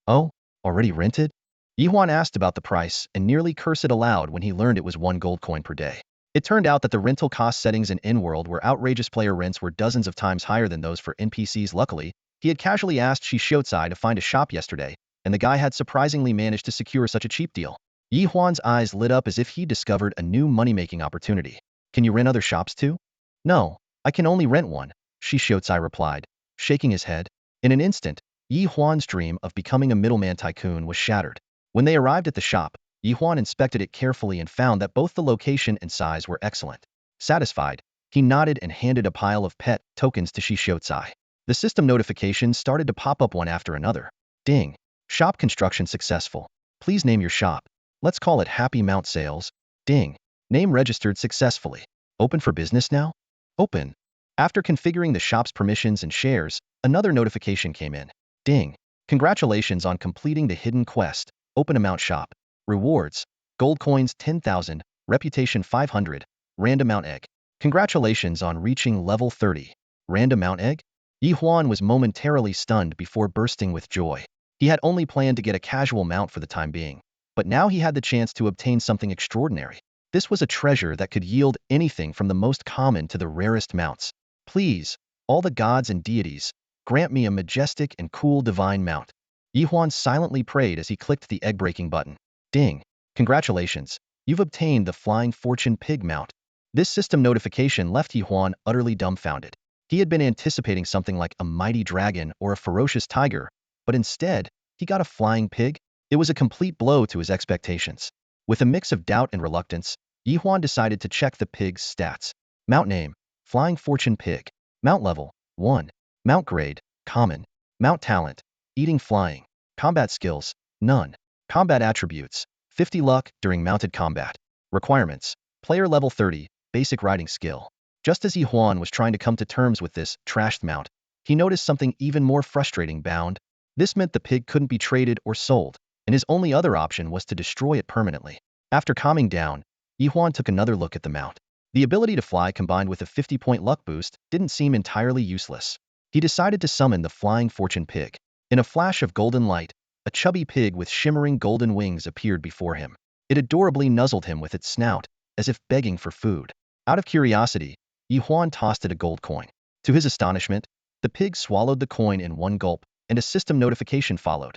Speaker 1: Oh, already rented? Ye Huan asked about the price and nearly cursed it aloud when he learned it was 1 gold coin per day. It turned out that the rental cost settings in In-World were outrageous. Player rents were dozens of times higher than those for NPCs. Luckily, he had casually asked Shishiotsai to find a shop yesterday, and the guy had surprisingly managed to secure such a cheap deal. Ye Huan's eyes lit up as if he discovered a new money-making opportunity. Can you rent other shops too? No, I can only rent one, Shishiotsai replied, shaking his head. In an instant, Ye Huan's dream of becoming a middleman tycoon was shattered. When they arrived at the shop, Ye Huan inspected it carefully and found that both the location and size were excellent. Satisfied, he nodded and handed a pile of pet tokens to Shishiotsai. The system notifications started to pop up one after another. Ding. Shop construction successful. Please name your shop. Let's call it Happy Mount Sales. Ding. Name registered successfully. Open for business now? Open. After configuring the shop's permissions and shares, another notification came in. Ding. Congratulations on completing the hidden quest. Open amount shop. Rewards. Gold coins 10,000, reputation 500, random mount egg. Congratulations on reaching level 30. Random mount egg? Ye Huan was momentarily stunned before bursting with joy. He had only planned to get a casual mount for the time being, but now he had the chance to obtain something extraordinary. This was a treasure that could yield anything from the most common to the rarest mounts. Please, all the gods and deities, grant me a majestic and cool divine mount. Ye Huan silently prayed as he clicked the egg-breaking button. Ding. Congratulations. You've obtained the Flying Fortune Pig mount. This system notification left Ye Huan utterly dumbfounded. He had been anticipating something like a mighty dragon or a ferocious tiger, but instead, he got a flying pig? It was a complete blow to his expectations. With a mix of doubt and reluctance, Ye Huan decided to check the pig's stats. Mount name, Flying Fortune Pig. Mount level, 1. Mount grade, common. Mount talent, eating flying. Combat skills, none. Combat attributes, 50 luck during mounted combat. Requirements, player level 30, basic riding skill. Just as Ye Huan was trying to come to terms with this trashed mount, he noticed something even more frustrating. Bound. This meant the pig couldn't be traded or sold, and his only other option was to destroy it permanently. After calming down, Ye Huan took another look at the mount. The ability to fly combined with a 50-point luck boost didn't seem entirely useless. He decided to summon the Flying Fortune Pig. In a flash of golden light, a chubby pig with shimmering golden wings appeared before him. It adorably nuzzled him with its snout, as if begging for food. Out of curiosity, Ye Huan tossed it a gold coin. To his astonishment, the pig swallowed the coin in one gulp, and a system notification followed.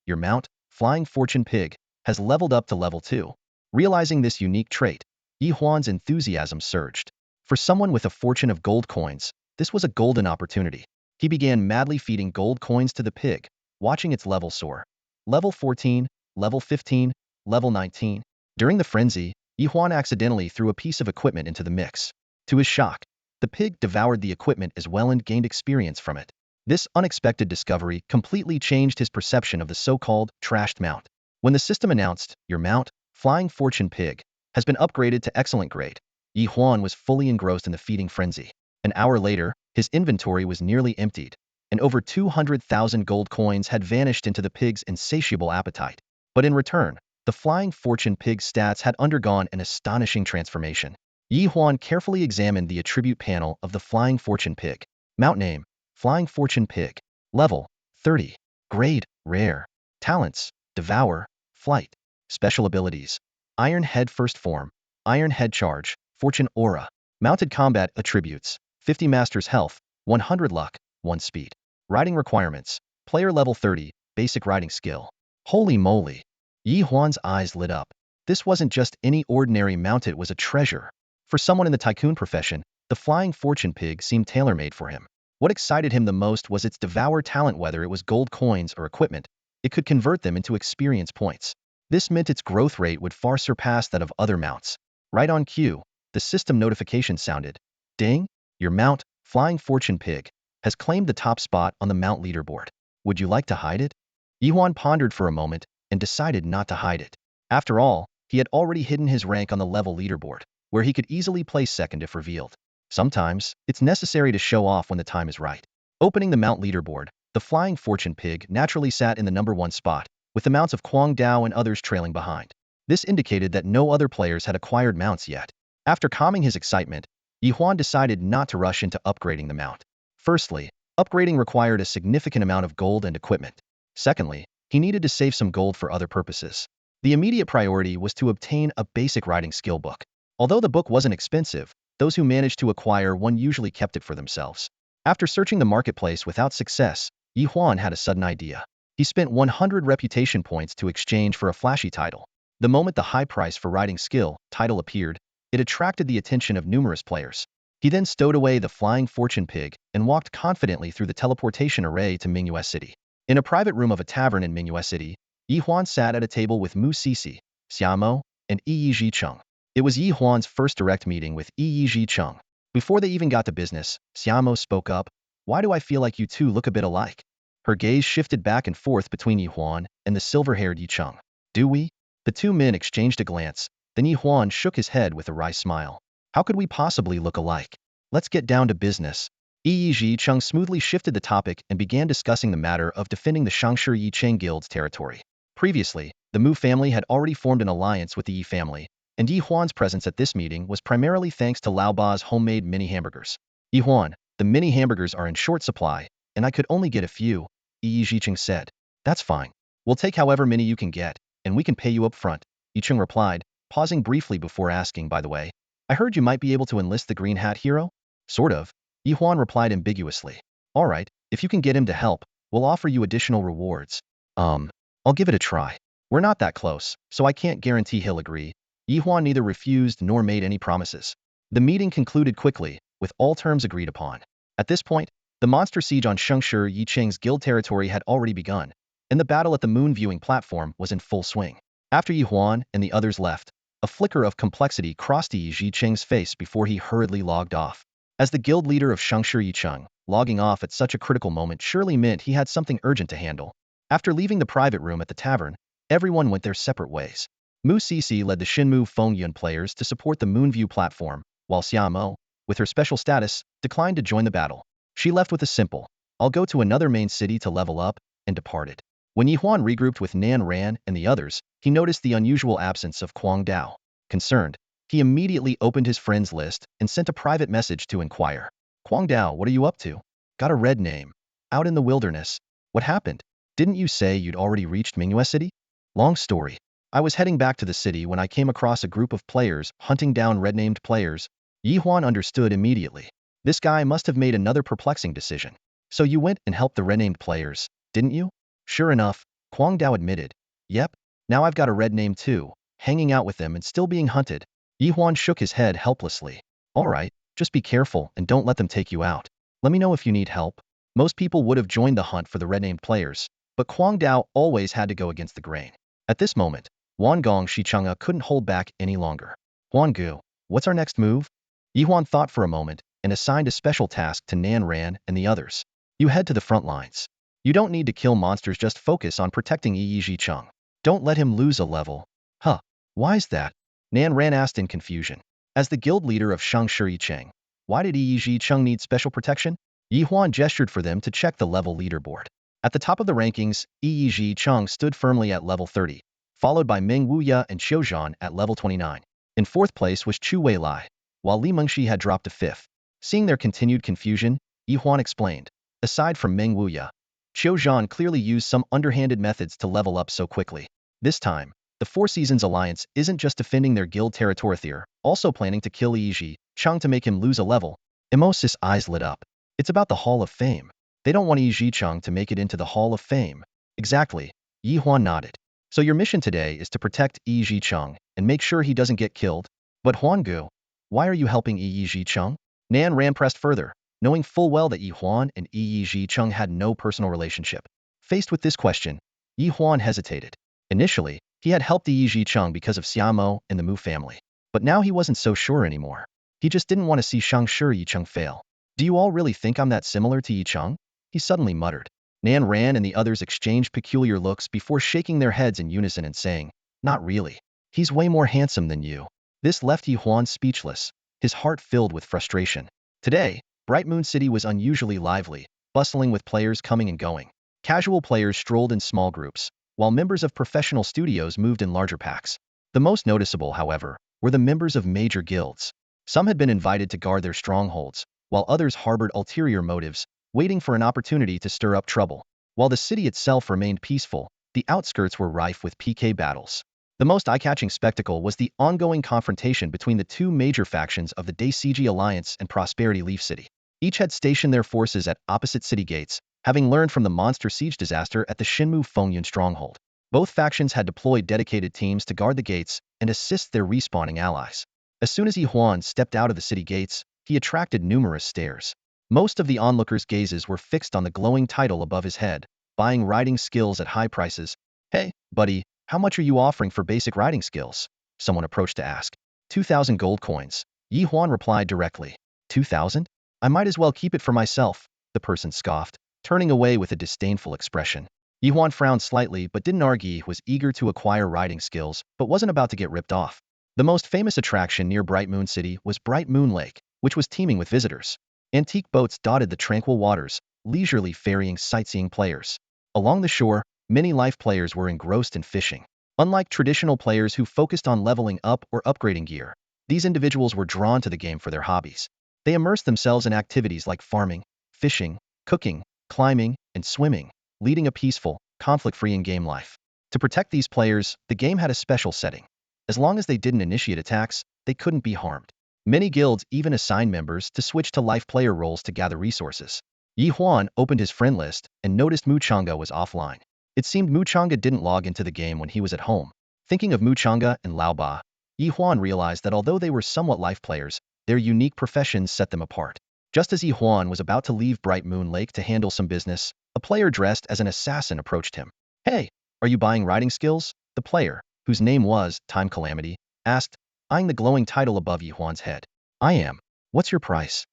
Speaker 1: Your mount, Flying Fortune Pig, has leveled up to level 2. Realizing this unique trait, Ye Huan's enthusiasm surged. For someone with a fortune of gold coins, this was a golden opportunity. He began madly feeding gold coins to the pig, watching its level soar. Level 14, level 15, level 19. During the frenzy, Ye Huan accidentally threw a piece of equipment into the mix. To his shock, the pig devoured the equipment as well and gained experience from it. This unexpected discovery completely changed his perception of the so-called trashed mount. When the system announced, your mount, Flying Fortune Pig, has been upgraded to excellent grade, Ye Huan was fully engrossed in the feeding frenzy. An hour later, his inventory was nearly emptied, and over 200,000 gold coins had vanished into the pig's insatiable appetite. But in return, the Flying Fortune Pig's stats had undergone an astonishing transformation. Ye Huan carefully examined the attribute panel of the Flying Fortune Pig. Mount name, Flying Fortune Pig. Level, 30. Grade, rare. Talents, devour, flight. Special abilities, Iron Head First Form, Iron Head Charge, Fortune Aura. Mounted combat attributes, 50 Master's Health, 100 Luck, 1 Speed. Riding requirements, player level 30, basic riding skill. Holy moly! Ye Huan's eyes lit up. This wasn't just any ordinary mount, it was a treasure. For someone in the tycoon profession, the Flying Fortune Pig seemed tailor-made for him. What excited him the most was its devour talent. Whether it was gold coins or equipment, it could convert them into experience points. This meant its growth rate would far surpass that of other mounts. Right on cue, the system notification sounded. Ding! Your mount, Flying Fortune Pig, has claimed the top spot on the mount leaderboard. Would you like to hide it? Ye Huan pondered for a moment and decided not to hide it. After all, he had already hidden his rank on the level leaderboard, where he could easily place second if revealed. Sometimes, it's necessary to show off when the time is right. Opening the mount leaderboard, the Flying Fortune Pig naturally sat in the #1 spot, with the mounts of Kwang Dao and others trailing behind. This indicated that no other players had acquired mounts yet. After calming his excitement, Ye Huan decided not to rush into upgrading the mount. Firstly, upgrading required a significant amount of gold and equipment. Secondly, he needed to save some gold for other purposes. The immediate priority was to obtain a basic riding skill book. Although the book wasn't expensive, those who managed to acquire one usually kept it for themselves. After searching the marketplace without success, Ye Huan had a sudden idea. He spent 100 reputation points to exchange for a flashy title. The moment the high price for riding skill title appeared, it attracted the attention of numerous players. He then stowed away the Flying Fortune Pig and walked confidently through the teleportation array to Mingyue City. In a private room of a tavern in Mingyue City, Ye Huan sat at a table with Mu Sisi, Xiamo, and Yi Zhicheng. It was Ye Huan's first direct meeting with Yi Zhicheng. Before they even got to business, Xiamo spoke up. "Why do I feel like you two look a bit alike?" Her gaze shifted back and forth between Ye Huan and the silver-haired Yi Cheng. "Do we?" The two men exchanged a glance, then Ye Huan shook his head with a wry smile. "How could we possibly look alike? Let's get down to business." Yi Zhicheng smoothly shifted the topic and began discussing the matter of defending the Shangshi Yicheng Guild's territory. Previously, the Mu family had already formed an alliance with the Yi family, and Ye Huan's presence at this meeting was primarily thanks to Lao Ba's homemade mini hamburgers. "Ye Huan, the mini hamburgers are in short supply, and I could only get a few," Yi Zhicheng said. "That's fine. We'll take however many you can get, and we can pay you up front," Yicheng replied, pausing briefly before asking, "By the way, I heard you might be able to enlist the Green Hat hero?" "Sort of," Ye Huan replied ambiguously. "All right, if you can get him to help, we'll offer you additional rewards." I'll give it a try. We're not that close, so I can't guarantee he'll agree." Ye Huan neither refused nor made any promises. The meeting concluded quickly, with all terms agreed upon. At this point, the monster siege on Shangshi Yicheng's guild territory had already begun, and the battle at the moon viewing platform was in full swing. After Ye Huan and the others left, a flicker of complexity crossed Yi Zhicheng's face before he hurriedly logged off. As the guild leader of Shangshi Yicheng, logging off at such a critical moment surely meant he had something urgent to handle. After leaving the private room at the tavern, everyone went their separate ways. Mu Sisi led the Shinmu Fengyun players to support the Moonview platform, while Xiamo, with her special status, declined to join the battle. She left with a simple, "I'll go to another main city to level up," and departed. When Ye Huan regrouped with Nan Ran and the others, he noticed the unusual absence of Kwang Dao. Concerned, he immediately opened his friends list and sent a private message to inquire. "Kwang Dao, what are you up to? Got a red name. Out in the wilderness. What happened? Didn't you say you'd already reached Mingyue City?" "Long story. I was heading back to the city when I came across a group of players hunting down red-named players." Ye Huan understood immediately. This guy must have made another perplexing decision. "So you went and helped the red-named players, didn't you?" "Sure enough," Kwang Dao admitted. "Yep, now I've got a red name too, hanging out with them and still being hunted." Ye Huan shook his head helplessly. "All right, just be careful and don't let them take you out. Let me know if you need help." Most people would have joined the hunt for the red-named players, but Kwang Dao always had to go against the grain. At this moment, Wangong Shichanga couldn't hold back any longer. "Huan Gu, what's our next move?" Ye Huan thought for a moment and assigned a special task to Nan Ran and the others. "You head to the front lines. You don't need to kill monsters, just focus on protecting Yi Zhicheng. Don't let him lose a level." "Huh, why is that?" Nan Ran asked in confusion. As the guild leader of Shangshi Yicheng, why did Yi Zhicheng need special protection? Ye Huan gestured for them to check the level leaderboard. At the top of the rankings, Yi Zhicheng stood firmly at level 30, followed by Meng Wuya and Qiuzhan at level 29. In fourth place was Chu Weilai, while Li Mengxi had dropped to fifth. Seeing their continued confusion, Ye Huan explained. Aside from Meng Wuya, Qiuzhan clearly used some underhanded methods to level up so quickly. This time, the Four Seasons Alliance isn't just defending their guild territory, they're also planning to kill Yi Zhicheng to make him lose a level. Emosis' eyes lit up. It's about the Hall of Fame. They don't want Yi Zhicheng to make it into the Hall of Fame. Exactly, Ye Huan nodded. So your mission today is to protect Yi Zhicheng and make sure he doesn't get killed? But Huan Gu, why are you helping Yi Zhicheng? Nan Ran pressed further, knowing full well that Ye Huan and Yi Zhicheng had no personal relationship. Faced with this question, Ye Huan hesitated. Initially, he had helped Yi Zhicheng because of Xiamo and the Mu family. But now he wasn't so sure anymore. He just didn't want to see Shangshi Yicheng fail. "Do you all really think I'm that similar to Yicheng?" he suddenly muttered. Nan Ran and the others exchanged peculiar looks before shaking their heads in unison and saying, "Not really. He's way more handsome than you. This left Ye Huan speechless, his heart filled with frustration. Today, Bright Moon City was unusually lively, bustling with players coming and going. Casual players strolled in small groups, while members of professional studios moved in larger packs. The most noticeable, however, were the members of major guilds. Some had been invited to guard their strongholds, while others harbored ulterior motives, waiting for an opportunity to stir up trouble. While the city itself remained peaceful, the outskirts were rife with PK battles. The most eye-catching spectacle was the ongoing confrontation between the two major factions of the Daisiji Alliance and Prosperity Leaf City. Each had stationed their forces at opposite city gates, having learned from the monster siege disaster at the Shinmu Fengyun stronghold. Both factions had deployed dedicated teams to guard the gates and assist their respawning allies. As soon as Ye Huan stepped out of the city gates, he attracted numerous stares. Most of the onlookers' gazes were fixed on the glowing title above his head, buying riding skills at high prices. "Hey, buddy, how much are you offering for basic riding skills?" Someone approached to ask. 2,000 gold coins. Ye Huan replied directly. 2,000? I might as well keep it for myself, the person scoffed, turning away with a disdainful expression. Ye Huan frowned slightly but didn't argue. He was eager to acquire riding skills, but wasn't about to get ripped off. The most famous attraction near Bright Moon City was Bright Moon Lake, which was teeming with visitors. Antique boats dotted the tranquil waters, leisurely ferrying sightseeing players. Along the shore, many life players were engrossed in fishing. Unlike traditional players who focused on leveling up or upgrading gear, these individuals were drawn to the game for their hobbies. They immersed themselves in activities like farming, fishing, cooking, climbing, and swimming, leading a peaceful, conflict-free in-game life. To protect these players, the game had a special setting. As long as they didn't initiate attacks, they couldn't be harmed. Many guilds even assigned members to switch to life player roles to gather resources. Ye Huan opened his friend list and noticed Muchanga was offline. It seemed Muchanga didn't log into the game when he was at home. Thinking of Muchanga and Lao Ba, Ye Huan realized that although they were somewhat life players, their unique professions set them apart. Just as Ye Huan was about to leave Bright Moon Lake to handle some business, a player dressed as an assassin approached him. "Hey, are you buying riding skills?" The player, whose name was Time Calamity, asked, eyeing the glowing title above Ye Huan's head. "I am. What's your price?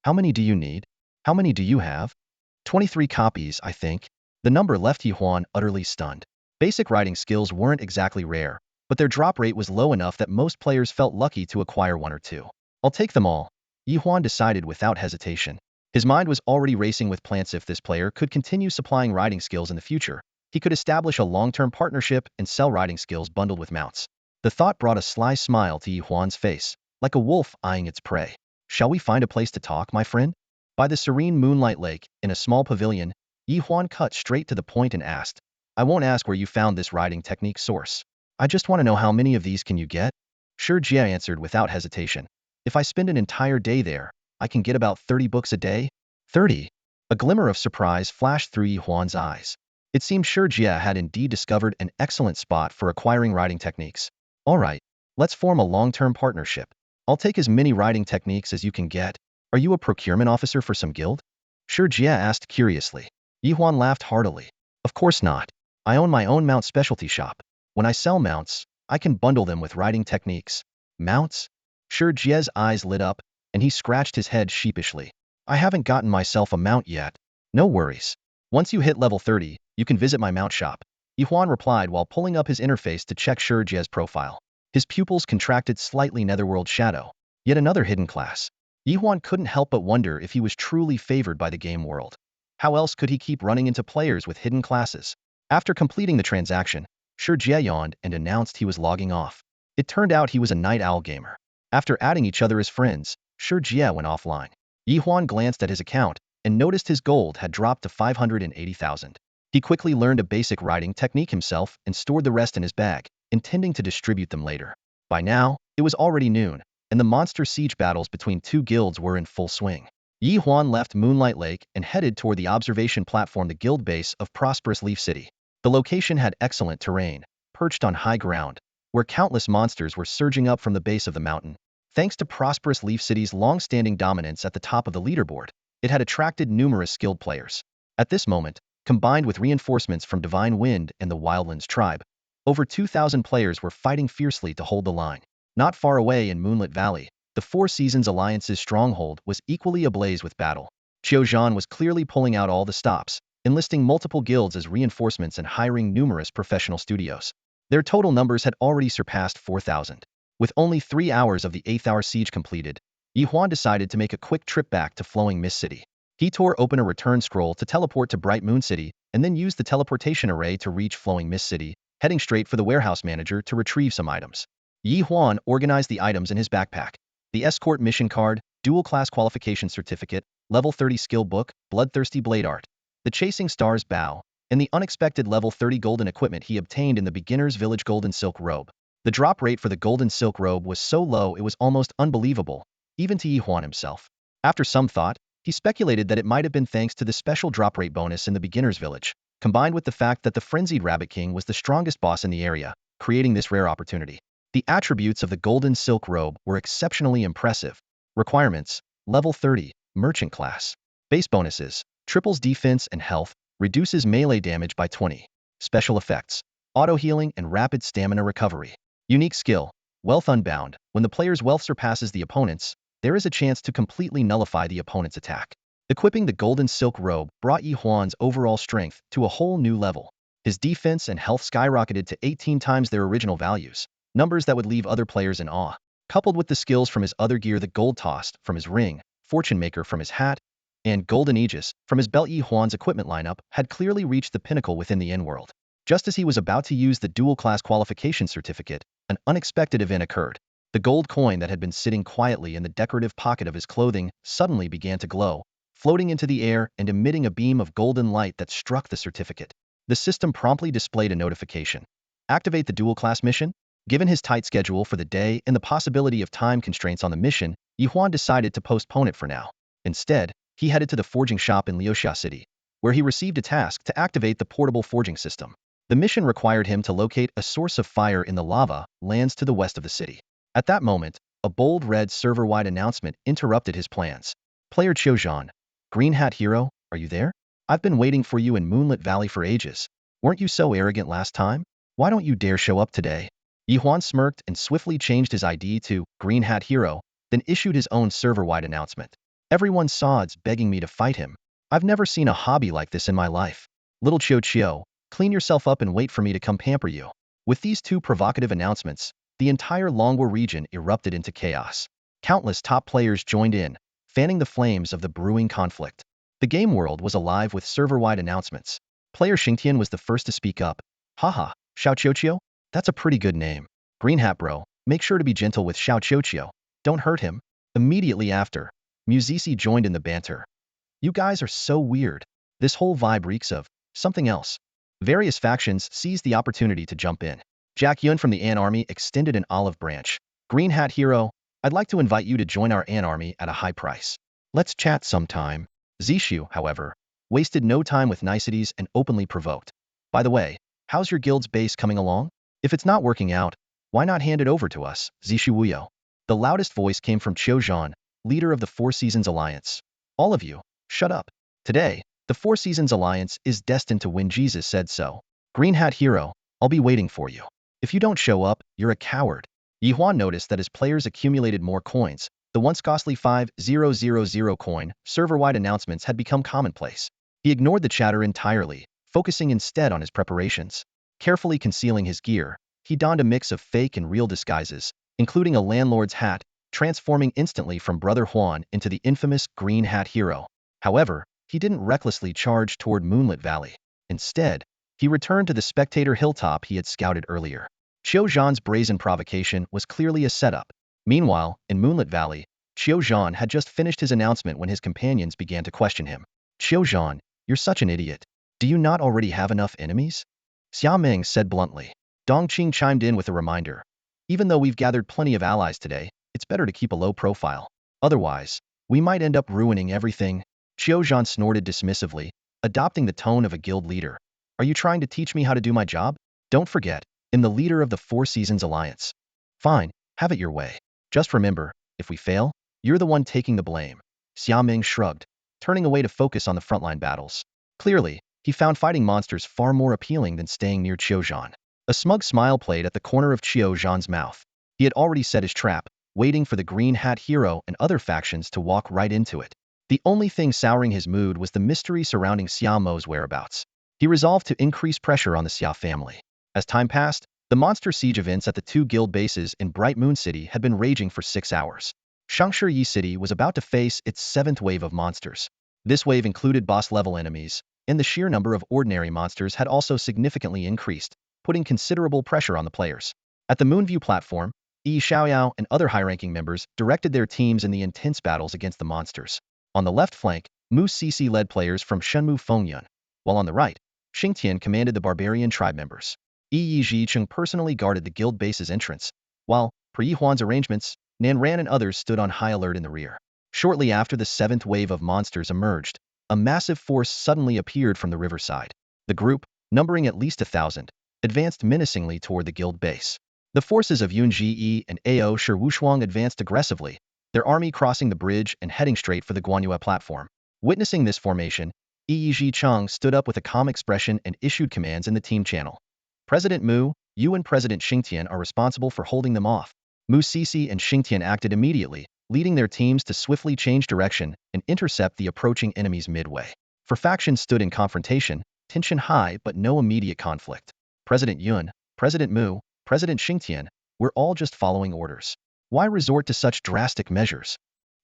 Speaker 1: How many do you need? How many do you have?" 23 copies, I think. The number left Ye Huan utterly stunned. Basic riding skills weren't exactly rare, but their drop rate was low enough that most players felt lucky to acquire one or two. "I'll take them all," Ye Huan decided without hesitation. His mind was already racing with plans. If this player could continue supplying riding skills in the future, he could establish a long-term partnership and sell riding skills bundled with mounts. The thought brought a sly smile to Ye Huan's face, like a wolf eyeing its prey. "Shall we find a place to talk, my friend?" By the serene moonlight lake, in a small pavilion, Ye Huan cut straight to the point and asked, "I won't ask where you found this riding technique source. I just want to know how many of these can you get?" Sure, Jia answered without hesitation. "If I spend an entire day there, I can get about 30 books a day." 30? A glimmer of surprise flashed through Ye Huan's eyes. It seemed sure Jia had indeed discovered an excellent spot for acquiring riding techniques. "All right, let's form a long-term partnership. I'll take as many riding techniques as you can get. Are you a procurement officer for some guild?" Sure Jia asked curiously. Ye Huan laughed heartily. "Of course not. I own my own mount specialty shop. When I sell mounts, I can bundle them with riding techniques." "Mounts?" Sure Jia's eyes lit up, and he scratched his head sheepishly. "I haven't gotten myself a mount yet." "No worries. Once you hit level 30, you can visit my mount shop," Ye Huan replied while pulling up his interface to check Sure Jia's profile. His pupils contracted slightly. Netherworld Shadow. Yet another hidden class. Ye Huan couldn't help but wonder if he was truly favored by the game world. How else could he keep running into players with hidden classes? After completing the transaction, Sure Jia yawned and announced he was logging off. It turned out he was a night owl gamer. After adding each other as friends, Sure Jia went offline. Ye Huan glanced at his account and noticed his gold had dropped to 580,000. He quickly learned a basic riding technique himself and stored the rest in his bag, intending to distribute them later. By now, it was already noon, and the monster siege battles between two guilds were in full swing. Ye Huan left Moonlight Lake and headed toward the observation platform, the guild base of Prosperous Leaf City. The location had excellent terrain, perched on high ground, where countless monsters were surging up from the base of the mountain. Thanks to Prosperous Leaf City's long-standing dominance at the top of the leaderboard, it had attracted numerous skilled players. At this moment, combined with reinforcements from Divine Wind and the Wildlands tribe, over 2,000 players were fighting fiercely to hold the line. Not far away in Moonlit Valley, the Four Seasons Alliance's stronghold was equally ablaze with battle. Qiuzhan was clearly pulling out all the stops, enlisting multiple guilds as reinforcements and hiring numerous professional studios. Their total numbers had already surpassed 4,000. With only 3 hours of the 8th hour siege completed, Ye Huan decided to make a quick trip back to Flowing Mist City. He tore open a return scroll to teleport to Bright Moon City, and then used the teleportation array to reach Flowing Mist City, heading straight for the warehouse manager to retrieve some items. Ye Huan organized the items in his backpack. The escort mission card, dual class qualification certificate, level 30 skill book, bloodthirsty blade art, the chasing star's bow, and the unexpected level 30 golden equipment he obtained in the beginner's village golden silk robe. The drop rate for the golden silk robe was so low it was almost unbelievable, even to Ye Huan himself. After some thought, he speculated that it might have been thanks to the special drop rate bonus in the beginner's village, combined with the fact that the frenzied Rabbit King was the strongest boss in the area, creating this rare opportunity. The attributes of the golden silk robe were exceptionally impressive. Requirements: level 30, merchant class. Base bonuses: triples defense and health, reduces melee damage by 20. Special effects: auto healing and rapid stamina recovery. Unique skill: Wealth Unbound. When the player's wealth surpasses the opponent's, there is a chance to completely nullify the opponent's attack. Equipping the golden silk robe brought Ye Huan's overall strength to a whole new level. His defense and health skyrocketed to 18 times their original values, numbers that would leave other players in awe. Coupled with the skills from his other gear, the gold tossed from his ring, fortune maker from his hat, and golden aegis from his belt, Ye Huan's equipment lineup had clearly reached the pinnacle within the in-world. Just as he was about to use the dual class qualification certificate, an unexpected event occurred. The gold coin that had been sitting quietly in the decorative pocket of his clothing suddenly began to glow, floating into the air and emitting a beam of golden light that struck the certificate. The system promptly displayed a notification. Activate the dual class mission? Given his tight schedule for the day and the possibility of time constraints on the mission, Ye Huan decided to postpone it for now. Instead, he headed to the forging shop in Leosia City, where he received a task to activate the portable forging system. The mission required him to locate a source of fire in the lava lands to the west of the city. At that moment, a bold red server-wide announcement interrupted his plans. Player Qiuzhan, Green Hat Hero, are you there? I've been waiting for you in Moonlit Valley for ages. Weren't you so arrogant last time? Why don't you dare show up today? Ye Huan smirked and swiftly changed his ID to Green Hat Hero, then issued his own server-wide announcement. Everyone saw it's begging me to fight him. I've never seen a hobby like this in my life. Little Chio, clean yourself up and wait for me to come pamper you. With these two provocative announcements, the entire Longwa region erupted into chaos. Countless top players joined in, fanning the flames of the brewing conflict. The game world was alive with server-wide announcements. Player Xingtian was the first to speak up. Haha, Xiao Qiuqiu? That's a pretty good name. Green Hat bro, make sure to be gentle with Xiao Qiuqiu. Don't hurt him. Immediately after, Musisi joined in the banter. You guys are so weird. This whole vibe reeks of something else. Various factions seized the opportunity to jump in. Jack Yun from the An Army extended an olive branch. Green Hat Hero, I'd like to invite you to join our An Army at a high price. Let's chat sometime. Zishu, however, wasted no time with niceties and openly provoked. By the way, how's your guild's base coming along? If it's not working out, why not hand it over to us, Zishu Wuyo? The loudest voice came from Qiuzhan, leader of the Four Seasons Alliance. All of you, shut up. Today, the Four Seasons Alliance is destined to win. Jesus said so. Green Hat Hero, I'll be waiting for you. If you don't show up, you're a coward. Ye Huan noticed that as players accumulated more coins, the once costly 5000 coin server-wide announcements had become commonplace. He ignored the chatter entirely, focusing instead on his preparations. Carefully concealing his gear, he donned a mix of fake and real disguises, including a landlord's hat, transforming instantly from Brother Huan into the infamous Green Hat Hero. However, he didn't recklessly charge toward Moonlit Valley. Instead, he returned to the spectator hilltop he had scouted earlier. Qiuzhan's brazen provocation was clearly a setup. Meanwhile, in Moonlit Valley, Qiuzhan had just finished his announcement when his companions began to question him. Qiuzhan, you're such an idiot. Do you not already have enough enemies? Xia Meng said bluntly. Dongqing chimed in with a reminder. Even though we've gathered plenty of allies today, it's better to keep a low profile. Otherwise, we might end up ruining everything. Qiuzhan snorted dismissively, adopting the tone of a guild leader. Are you trying to teach me how to do my job? Don't forget, I'm the leader of the Four Seasons Alliance. Fine, have it your way. Just remember, if we fail, you're the one taking the blame. Xia Meng shrugged, turning away to focus on the frontline battles. Clearly, he found fighting monsters far more appealing than staying near Qiuzhan. A smug smile played at the corner of Qiuzhan's mouth. He had already set his trap, waiting for the Green Hat Hero and other factions to walk right into it. The only thing souring his mood was the mystery surrounding Xia Mo's whereabouts. He resolved to increase pressure on the Xia family. As time passed, The monster siege events at the two guild bases in Bright Moon City had been raging for 6 hours. Shangshi City was about to face its 7th wave of monsters. This wave included boss-level enemies, and the sheer number of ordinary monsters had also significantly increased, putting considerable pressure on the players. At the Moonview platform, Yi Xiaoyao and other high-ranking members directed their teams in the intense battles against the monsters. On the left flank, Mu Cc led players from Shenmu Fengyun, while on the right, Xingtian commanded the barbarian tribe members. Yi Zhicheng personally guarded the guild base's entrance, while, per Ye Huan's arrangements, Nanran and others stood on high alert in the rear. Shortly after the 7th wave of monsters emerged, a massive force suddenly appeared from the riverside. The group, numbering at least 1,000, advanced menacingly toward the guild base. The forces of Yun Ji and Ao Shi Wushuang advanced aggressively, their army crossing the bridge and heading straight for the Guanyue platform. Witnessing this formation, Yi Zhicheng stood up with a calm expression and issued commands in the team channel. President Mu, you and President Xingtian are responsible for holding them off. Mu Cc and Xingtian acted immediately, leading their teams to swiftly change direction and intercept the approaching enemies midway. For factions stood in confrontation, tension high but no immediate conflict. President Yun, President Mu, President Xingtian, we're all just following orders. Why resort to such drastic measures?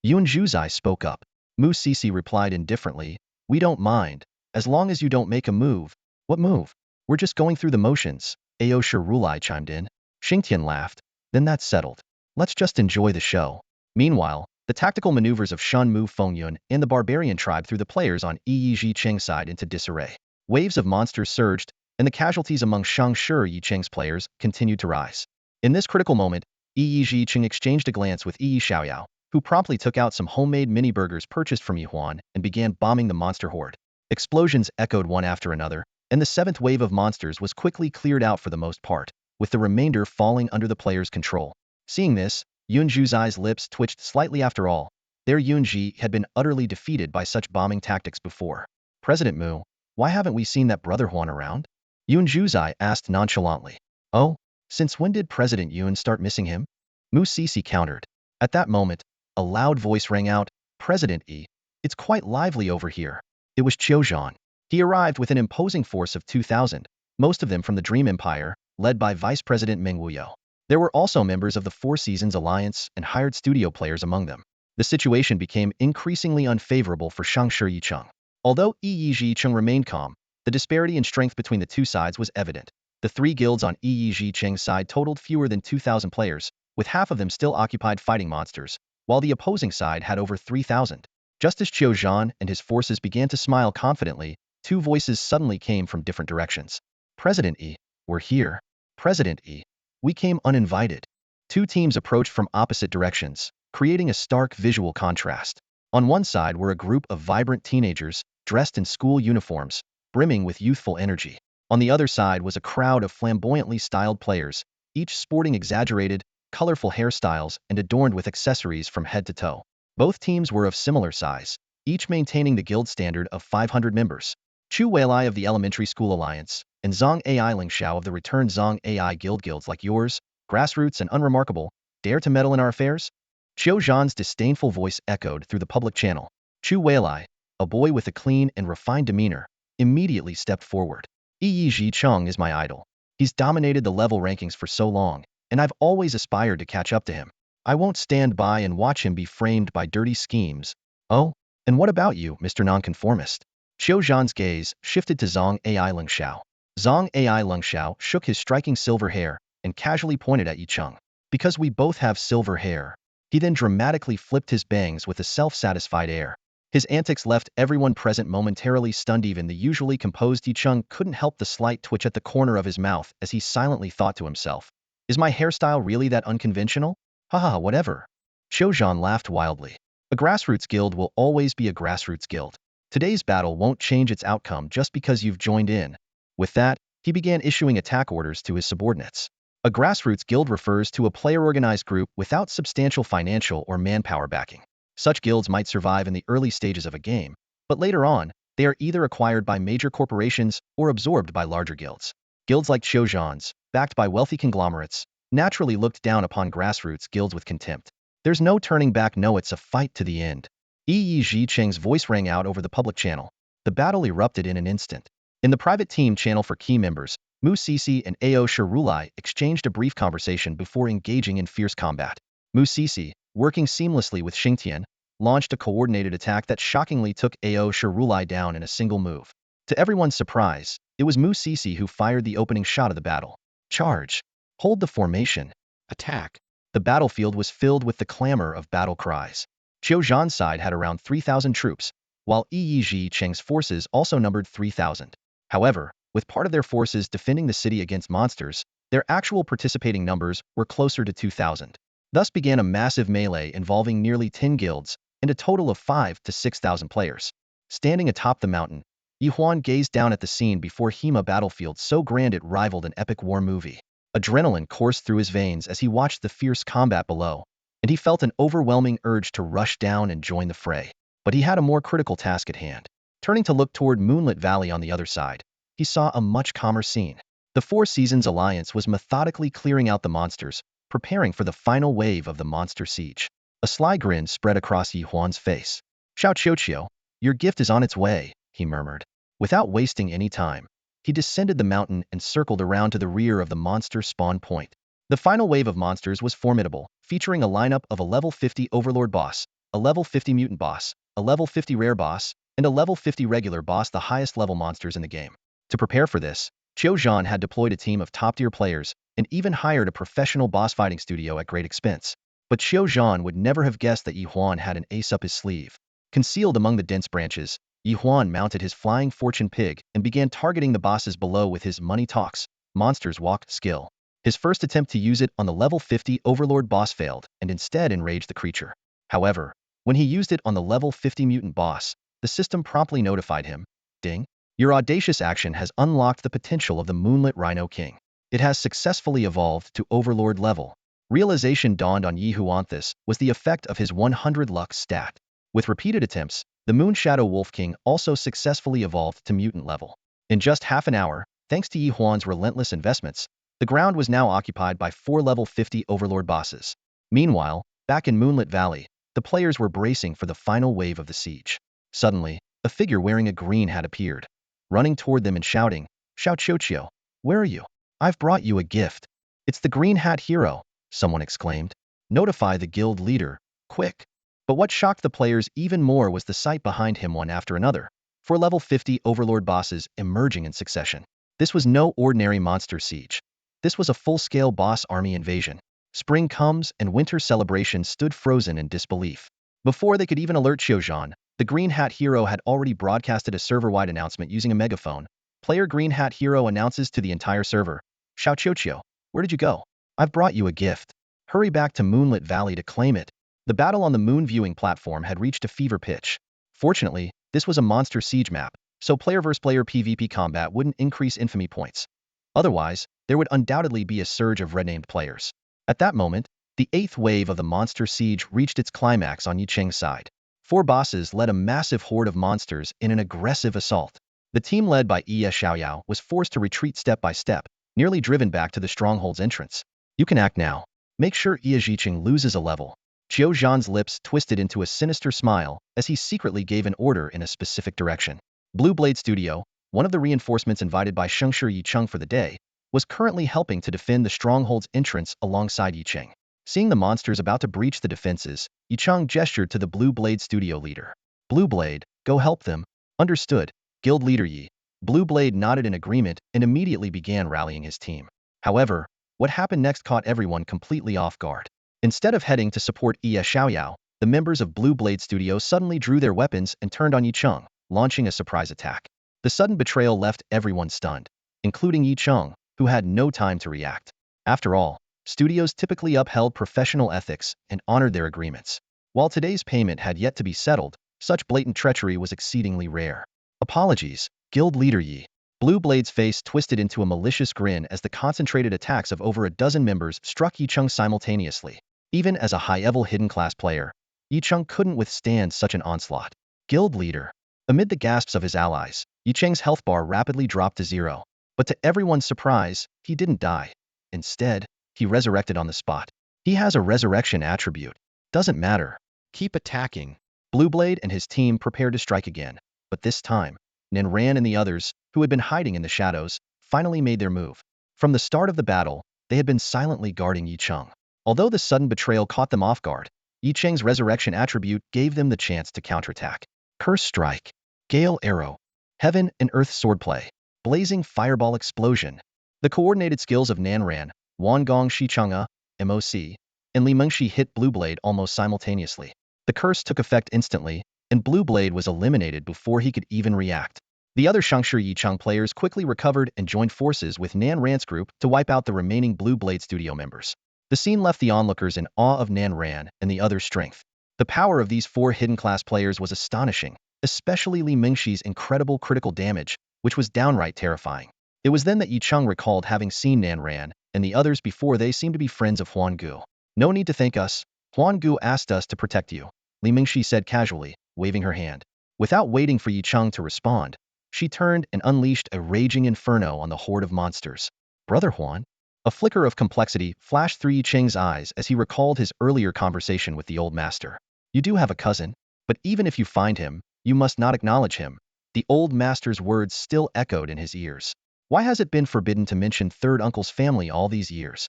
Speaker 1: Yun Zhuzai spoke up. Mu Cc replied indifferently, we don't mind, as long as you don't make a move. What move? We're just going through the motions, Ao Shi Rulai chimed in. Xingtian laughed. Then that's settled. Let's just enjoy the show. Meanwhile, the tactical maneuvers of Shenmu Fengyun and the barbarian tribe threw the players on Yi Zhicheng's side into disarray. Waves of monsters surged, and the casualties among Shangshi Yicheng's players continued to rise. In this critical moment, Yi Zhicheng exchanged a glance with Yi Xiaoyao, who promptly took out some homemade mini-burgers purchased from Ye Huan and began bombing the monster horde. Explosions echoed one after another, and the 7th wave of monsters was quickly cleared out for the most part, with the remainder falling under the players' control. Seeing this, Yun Zhuzai's lips twitched slightly. After all, their Yunji had been utterly defeated by such bombing tactics before. President Mu, why haven't we seen that brother Huan around? Yun Zhuzai asked nonchalantly. Oh, since when did President Yun start missing him? Mu Cc countered. At that moment, a loud voice rang out, President Yi, it's quite lively over here. It was Qiu Zhan. He arrived with an imposing force of 2,000, most of them from the Dream Empire, led by Vice President Meng Wuyo. There were also members of the Four Seasons Alliance and hired studio players among them. The situation became increasingly unfavorable for Shangshi Yicheng. Although Yi Zhicheng remained calm, the disparity in strength between the two sides was evident. The 3 guilds on Yi Zhicheng's side totaled fewer than 2,000 players, with half of them still occupied fighting monsters, while the opposing side had over 3,000. Just as Qiu Zhan and his forces began to smile confidently, 2 voices suddenly came from different directions. President Yi, we're here. President Yi, we came uninvited. 2 teams approached from opposite directions, creating a stark visual contrast. On one side were a group of vibrant teenagers, dressed in school uniforms, brimming with youthful energy. On the other side was a crowd of flamboyantly styled players, each sporting exaggerated, colorful hairstyles and adorned with accessories from head to toe. Both teams were of similar size, each maintaining the guild standard of 500 members. Chu Weilai of the Elementary School Alliance, and Zhang Ai Lingxiao of the returned Zhang Ai guilds like yours, grassroots and unremarkable, dare to meddle in our affairs? Qiu Zhan's disdainful voice echoed through the public channel. Chu Weilai, a boy with a clean and refined demeanor, immediately stepped forward. Yi Zhicheng is my idol. He's dominated the level rankings for so long, and I've always aspired to catch up to him. I won't stand by and watch him be framed by dirty schemes. Oh, and what about you, Mr. Nonconformist? Qiu Zhan's gaze shifted to Zhang Ai Lingxiao. Zhang Ai Lingxiao shook his striking silver hair and casually pointed at Yicheng. Because we both have silver hair. He then dramatically flipped his bangs with a self-satisfied air. His antics left everyone present momentarily stunned. Even the usually composed Yicheng couldn't help the slight twitch at the corner of his mouth as he silently thought to himself. Is my hairstyle really that unconventional? Haha, whatever. Qiu Zhan laughed wildly. A grassroots guild will always be a grassroots guild. Today's battle won't change its outcome just because you've joined in. With that, he began issuing attack orders to his subordinates. A grassroots guild refers to a player-organized group without substantial financial or manpower backing. Such guilds might survive in the early stages of a game, but later on, they are either acquired by major corporations or absorbed by larger guilds. Guilds like Qiu Zhan's, backed by wealthy conglomerates, naturally looked down upon grassroots guilds with contempt. There's no turning back. No, it's a fight to the end. Yi Zhicheng's voice rang out over the public channel. The battle erupted in an instant. In the private team channel for key members, Mu Sisi and Ao Shirulai exchanged a brief conversation before engaging in fierce combat. Mu Sisi, working seamlessly with Xingtian, launched a coordinated attack that shockingly took Ao Shirulai down in a single move. To everyone's surprise, it was Mu Sisi who fired the opening shot of the battle. Charge! Hold the formation! Attack! The battlefield was filled with the clamor of battle cries. Qiu Zhan's side had around 3,000 troops, while Yi Cheng's forces also numbered 3,000. However, with part of their forces defending the city against monsters, their actual participating numbers were closer to 2,000. Thus began a massive melee involving nearly 10 guilds and a total of 5 to 6,000 players. Standing atop the mountain, Ye Huan gazed down at the scene before him, a battlefield so grand it rivaled an epic war movie. Adrenaline coursed through his veins as he watched the fierce combat below, and he felt an overwhelming urge to rush down and join the fray. But he had a more critical task at hand. Turning to look toward Moonlit Valley on the other side, he saw a much calmer scene. The Four Seasons Alliance was methodically clearing out the monsters, preparing for the final wave of the monster siege. A sly grin spread across Ye Huan's face. "Xiao Qiuqiu, your gift is on its way," he murmured. Without wasting any time, he descended the mountain and circled around to the rear of the monster spawn point. The final wave of monsters was formidable, featuring a lineup of a level 50 Overlord boss, a level 50 mutant boss, a level 50 rare boss, and a level 50 regular boss, the highest level monsters in the game. To prepare for this, Qiu Zhan had deployed a team of top-tier players and even hired a professional boss fighting studio at great expense. But Qiu Zhan would never have guessed that Ye Huan had an ace up his sleeve. Concealed among the dense branches, Ye Huan mounted his flying fortune pig and began targeting the bosses below with his money talks, monsters walk skill. His first attempt to use it on the level 50 Overlord boss failed and instead enraged the creature. However, when he used it on the level 50 mutant boss, the system promptly notified him, "Ding! Your audacious action has unlocked the potential of the Moonlit Rhino King. It has successfully evolved to Overlord level." Realization dawned on Ye Huan. This was the effect of his 100 luck stat. With repeated attempts, the Moon Shadow Wolf King also successfully evolved to mutant level. In just half an hour, thanks to Ye Huan's relentless investments, the ground was now occupied by 4 level 50 Overlord bosses. Meanwhile, back in Moonlit Valley, the players were bracing for the final wave of the siege. Suddenly, a figure wearing a green hat appeared, running toward them and shouting, "Xiao Qiuqiu, where are you? I've brought you a gift." "It's the Green Hat Hero," someone exclaimed. "Notify the guild leader, quick." But what shocked the players even more was the sight behind him, one after another, 4 level 50 Overlord bosses emerging in succession. This was no ordinary monster siege. This was a full-scale boss army invasion. Spring comes and winter celebration stood frozen in disbelief. Before they could even alert Qiu Zhan, the Green Hat Hero had already broadcasted a server-wide announcement using a megaphone. Player Green Hat Hero announces to the entire server, "Xiao Qiuqiu, where did you go? I've brought you a gift. Hurry back to Moonlit Valley to claim it." The battle on the moon viewing platform had reached a fever pitch. Fortunately, this was a monster siege map, so player versus player PvP combat wouldn't increase infamy points. Otherwise, there would undoubtedly be a surge of red-named players. At that moment, the 8th wave of the monster siege reached its climax on Ye Cheng's side. 4 bosses led a massive horde of monsters in an aggressive assault. The team led by Ye Xiaoyao was forced to retreat step by step, nearly driven back to the stronghold's entrance. "You can act now. Make sure Ye Zhiqing loses a level." Qiu Zhan's lips twisted into a sinister smile as he secretly gave an order in a specific direction. Blue Blade Studio, one of the reinforcements invited by Shengshi Yicheng for the day, was currently helping to defend the stronghold's entrance alongside Yicheng. Seeing the monsters about to breach the defenses, Yicheng gestured to the Blue Blade Studio leader. "Blue Blade, go help them." "Understood, Guild Leader Yi." Blue Blade nodded in agreement and immediately began rallying his team. However, what happened next caught everyone completely off guard. Instead of heading to support Ye Xiaoyao, the members of Blue Blade Studio suddenly drew their weapons and turned on Yicheng, launching a surprise attack. The sudden betrayal left everyone stunned, including Yicheng, who had no time to react. After all, studios typically upheld professional ethics and honored their agreements. While today's payment had yet to be settled, such blatant treachery was exceedingly rare. "Apologies, Guild Leader Yi." Blue Blade's face twisted into a malicious grin as the concentrated attacks of over a dozen members struck Yicheng simultaneously. Even as a high-level hidden-class player, Yicheng couldn't withstand such an onslaught. "Guild Leader." Amid the gasps of his allies, Yicheng's health bar rapidly dropped to 0. But to everyone's surprise, he didn't die. Instead, he resurrected on the spot. He has a resurrection attribute. Doesn't matter. Keep attacking. Blue Blade and his team prepared to strike again, but this time, Nen Ran and the others, who had been hiding in the shadows, finally made their move. From the start of the battle, they had been silently guarding Yi Cheng. Although the sudden betrayal caught them off guard, Yi Cheng's resurrection attribute gave them the chance to counterattack. Curse Strike, Gale Arrow, Heaven and Earth Swordplay, Blazing Fireball Explosion. The coordinated skills of Nan Ran, Wan Gong Shi Chang'e, MOC, and Li Mengshi hit Blue Blade almost simultaneously. The curse took effect instantly, and Blue Blade was eliminated before he could even react. The other Shangshi Yicheng players quickly recovered and joined forces with Nan Ran's group to wipe out the remaining Blue Blade studio members. The scene left the onlookers in awe of Nan Ran and the other's strength. The power of these 4 hidden class players was astonishing, especially Li Mengshi's incredible critical damage, which was downright terrifying. It was then that Yicheng recalled having seen Nan Ran and the others before. They seemed to be friends of Huan Gu. No need to thank us. Huan Gu asked us to protect you, Li Mengshi said casually, waving her hand. Without waiting for Yicheng to respond, she turned and unleashed a raging inferno on the horde of monsters. Brother Huan? A flicker of complexity flashed through Yi Cheng's eyes as he recalled his earlier conversation with the old master. You do have a cousin, but even if you find him, you must not acknowledge him. The old master's words still echoed in his ears. Why has it been forbidden to mention third uncle's family all these years?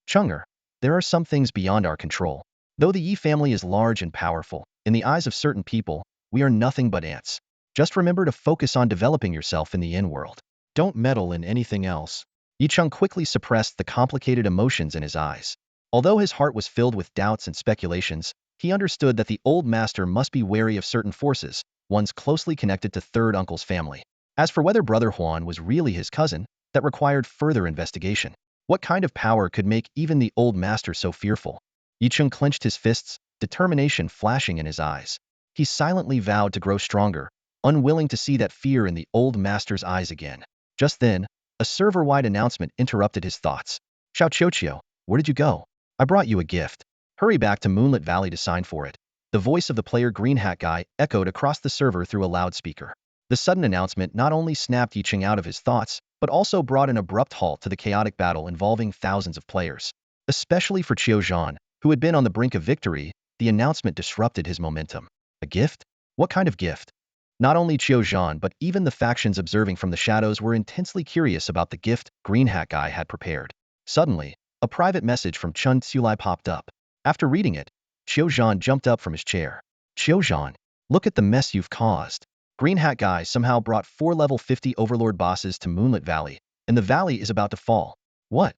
Speaker 1: Chang'e, there are some things beyond our control. Though the Yi family is large and powerful, in the eyes of certain people, we are nothing but ants. Just remember to focus on developing yourself in the in-world. Don't meddle in anything else. Yicheng quickly suppressed the complicated emotions in his eyes. Although his heart was filled with doubts and speculations, he understood that the old master must be wary of certain forces, ones closely connected to third uncle's family. As for whether Brother Huan was really his cousin, that required further investigation. What kind of power could make even the old master so fearful? Yicheng clenched his fists, determination flashing in his eyes. He silently vowed to grow stronger, unwilling to see that fear in the old master's eyes again. Just then, a server-wide announcement interrupted his thoughts. Xiao Qiuqiu, where did you go? I brought you a gift. Hurry back to Moonlit Valley to sign for it. The voice of the player Green Hat Guy echoed across the server through a loudspeaker. The sudden announcement not only snapped Yicheng out of his thoughts, but also brought an abrupt halt to the chaotic battle involving thousands of players. Especially for Qiu Zhan, who had been on the brink of victory, the announcement disrupted his momentum. A gift? What kind of gift? Not only Qiu Zhan but even the factions observing from the shadows were intensely curious about the gift Green Hat Guy had prepared. Suddenly, a private message from Chun Tsulai popped up. After reading it, Qiu Zhan jumped up from his chair. Qiu Zhan, look at the mess you've caused. Green Hat Guy somehow brought 4 level 50 Overlord bosses to Moonlit Valley, and the valley is about to fall. What?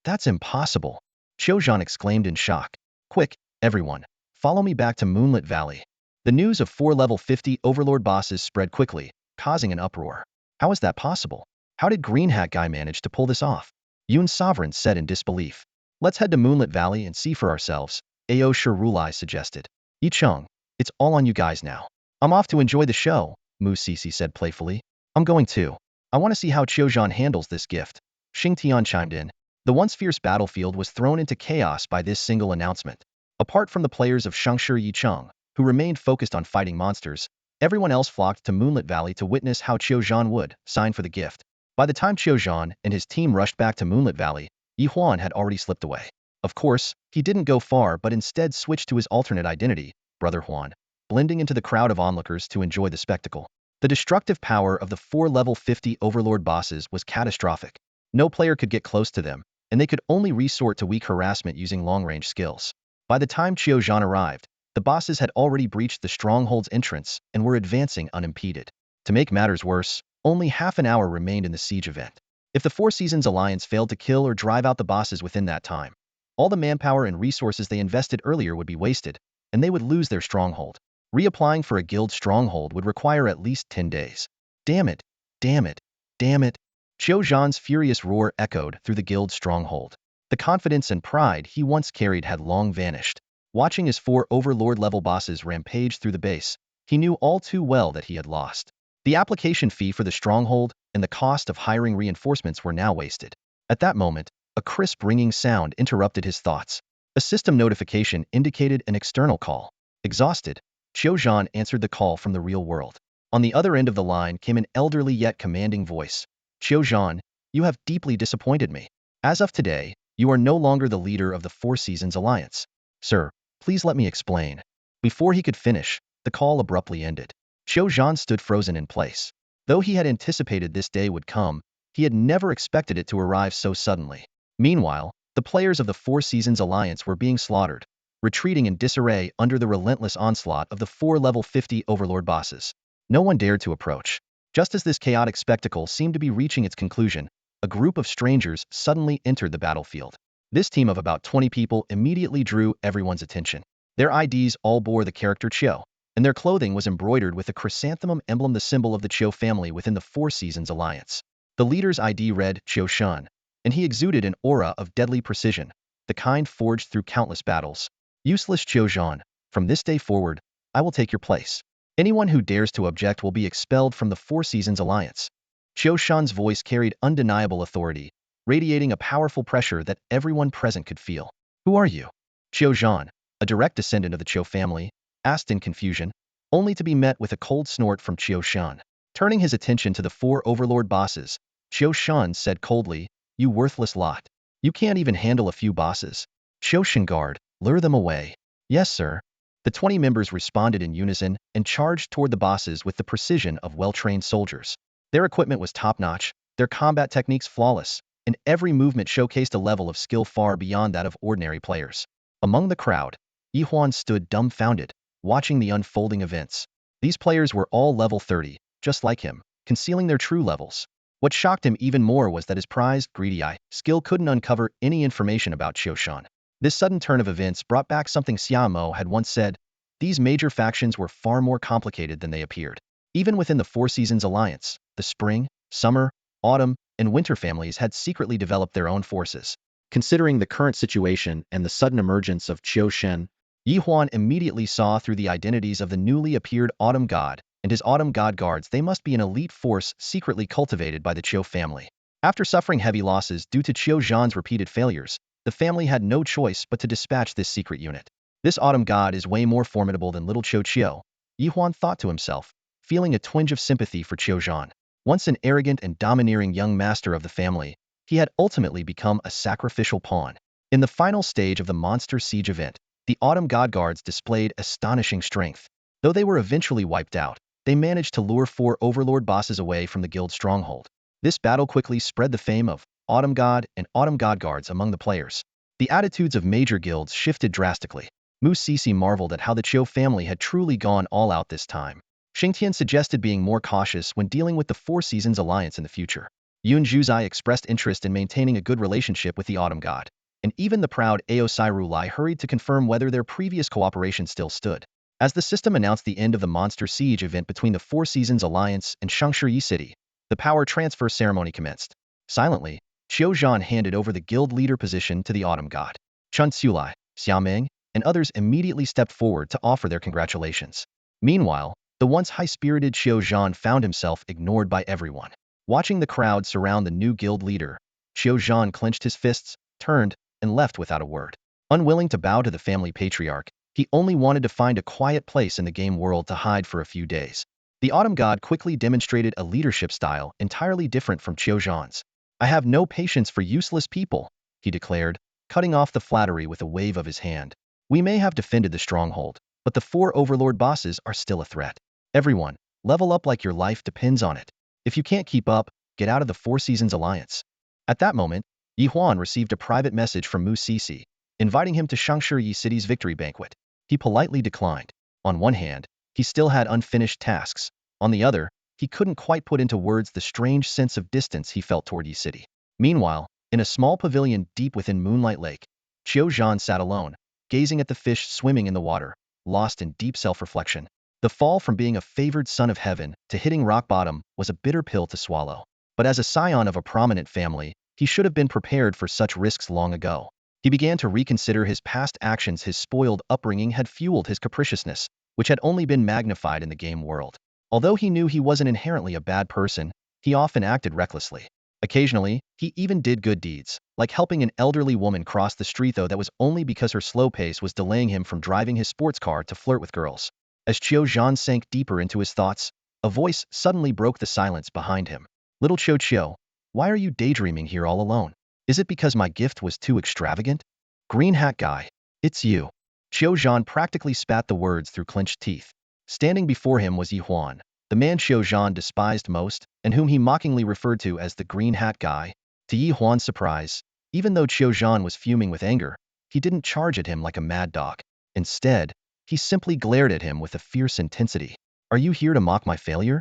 Speaker 1: That's impossible. Qiu Zhan exclaimed in shock. Quick, everyone, follow me back to Moonlit Valley. The news of 4 level 50 Overlord bosses spread quickly, causing an uproar. How is that possible? How did Green Hat Guy manage to pull this off? Yun Sovereign said in disbelief. Let's head to Moonlit Valley and see for ourselves, Ao Shirulai suggested. Yicheng, it's all on you guys now. I'm off to enjoy the show, Mu Sisi said playfully. I'm going too. I want to see how Qiu Zhan handles this gift. Xing Tian chimed in. The once fierce battlefield was thrown into chaos by this single announcement. Apart from the players of Shangshi Yicheng, who remained focused on fighting monsters, everyone else flocked to Moonlit Valley to witness how Qiu Zhan would sign for the gift. By the time Qiu Zhan and his team rushed back to Moonlit Valley, Ye Huan had already slipped away. Of course, he didn't go far but instead switched to his alternate identity, Brother Huan, blending into the crowd of onlookers to enjoy the spectacle. The destructive power of the 4 level 50 Overlord bosses was catastrophic. No player could get close to them, and they could only resort to weak harassment using long-range skills. By the time Qiu Zhan arrived, the bosses had already breached the stronghold's entrance and were advancing unimpeded. To make matters worse, only half an hour remained in the siege event. If the Four Seasons Alliance failed to kill or drive out the bosses within that time, all the manpower and resources they invested earlier would be wasted, and they would lose their stronghold. Reapplying for a guild stronghold would require at least 10 days. Damn it, damn it, damn it. Qiu Zhan's furious roar echoed through the guild stronghold. The confidence and pride he once carried had long vanished. Watching his 4 Overlord-level bosses rampage through the base, he knew all too well that he had lost. The application fee for the stronghold and the cost of hiring reinforcements were now wasted. At that moment, a crisp ringing sound interrupted his thoughts. A system notification indicated an external call. Exhausted, Qiu Zhan answered the call from the real world. On the other end of the line came an elderly yet commanding voice. Qiu Zhan, you have deeply disappointed me. As of today, you are no longer the leader of the Four Seasons Alliance. Sir, please let me explain. Before he could finish, the call abruptly ended. Qiu Zhan stood frozen in place. Though he had anticipated this day would come, He had never expected it to arrive so suddenly. Meanwhile, the players of the Four Seasons Alliance were being slaughtered, retreating in disarray under the relentless onslaught of the 4 level 50 Overlord bosses. No one dared to approach. Just as this chaotic spectacle seemed to be reaching its conclusion, a group of strangers suddenly entered the battlefield. This team of about 20 people immediately drew everyone's attention. Their IDs all bore the character Chiu, and their clothing was embroidered with the chrysanthemum emblem, the symbol of the Chiu family within the Four Seasons Alliance. The leader's ID read Chiu Shan, and he exuded an aura of deadly precision, the kind forged through countless battles. Useless Chiu Shan, from this day forward, I will take your place. Anyone who dares to object will be expelled from the Four Seasons Alliance. Chiu Shan's voice carried undeniable authority, radiating a powerful pressure that everyone present could feel. Who are you? Chiu Shan, a direct descendant of the Chiu family, asked in confusion, only to be met with a cold snort from Chiu Shan. Turning his attention to the 4 Overlord bosses, Chiu Shan said coldly, "You worthless lot. You can't even handle a few bosses. Chiu Shan guard, lure them away." "Yes, sir." The 20 members responded in unison and charged toward the bosses with the precision of well-trained soldiers. Their equipment was top-notch, their combat techniques flawless, and every movement showcased a level of skill far beyond that of ordinary players. Among the crowd, Ye Huan stood dumbfounded, watching the unfolding events. These players were all level 30, just like him, concealing their true levels. What shocked him even more was that his prized, greedy eye skill couldn't uncover any information about Chiu Shan. This sudden turn of events brought back something Xiao had once said: these major factions were far more complicated than they appeared. Even within the Four Seasons Alliance, the spring, summer, autumn, and winter families had secretly developed their own forces. Considering the current situation and the sudden emergence of Chiu Shan, Ye Huan immediately saw through the identities of the newly appeared Autumn God and his Autumn God guards. They must be an elite force secretly cultivated by the Chiu family. After suffering heavy losses due to Chiu Shan's repeated failures, the family had no choice but to dispatch this secret unit. This Autumn God is way more formidable than little Chiu, Ye Huan thought to himself, feeling a twinge of sympathy for Chiu Shan. Once an arrogant and domineering young master of the family, he had ultimately become a sacrificial pawn. In the final stage of the Monster Siege event, the Autumn God guards displayed astonishing strength. Though they were eventually wiped out, they managed to lure 4 Overlord bosses away from the guild stronghold. This battle quickly spread the fame of Autumn God and Autumn God guards among the players. The attitudes of major guilds shifted drastically. Mu Sisi marveled at how the Chiu family had truly gone all out this time. Xingtian suggested being more cautious when dealing with the Four Seasons Alliance in the future. Yun Zhuzai expressed interest in maintaining a good relationship with the Autumn God, and even the proud Aosai Rulai hurried to confirm whether their previous cooperation still stood. As the system announced the end of the Monster Siege event between the Four Seasons Alliance and Shangshi City, the power transfer ceremony commenced. Silently, Chiu Shan handed over the guild leader position to the Autumn God. Chun Tsulai, Xiaoming, and others immediately stepped forward to offer their congratulations. Meanwhile, the once high-spirited Chiu Shan found himself ignored by everyone. Watching the crowd surround the new guild leader, Chiu Shan clenched his fists, turned, and left without a word. Unwilling to bow to the family patriarch, he only wanted to find a quiet place in the game world to hide for a few days. The Autumn God quickly demonstrated a leadership style entirely different from Chiu Shan's. "I have no patience for useless people," he declared, cutting off the flattery with a wave of his hand. "We may have defended the stronghold, but the 4 Overlord bosses are still a threat. Everyone, level up like your life depends on it. If you can't keep up, get out of the Four Seasons Alliance." At that moment, Ye Huan received a private message from Mu Sisi, inviting him to Shangshi City's victory banquet. He politely declined. On one hand, he still had unfinished tasks. On the other, he couldn't quite put into words the strange sense of distance he felt toward Yi City. Meanwhile, in a small pavilion deep within Moonlight Lake, Chiu Shan sat alone, gazing at the fish swimming in the water, lost in deep self-reflection. The fall from being a favored son of heaven to hitting rock bottom was a bitter pill to swallow. But as a scion of a prominent family, he should have been prepared for such risks long ago. He began to reconsider his past actions. His spoiled upbringing had fueled his capriciousness, which had only been magnified in the game world. Although he knew he wasn't inherently a bad person, he often acted recklessly. Occasionally, he even did good deeds, like helping an elderly woman cross the street, though that was only because her slow pace was delaying him from driving his sports car to flirt with girls. As Chiu Shan sank deeper into his thoughts, a voice suddenly broke the silence behind him. "Little Chiu, why are you daydreaming here all alone? Is it because my gift was too extravagant?" "Green hat guy, it's you." Chiu Shan practically spat the words through clenched teeth. Standing before him was Ye Huan, the man Xiao Zhan despised most, and whom he mockingly referred to as the green hat guy. To Ye Huan's surprise, even though Xiao Zhan was fuming with anger, he didn't charge at him like a mad dog. Instead, he simply glared at him with a fierce intensity. Are you here to mock my failure?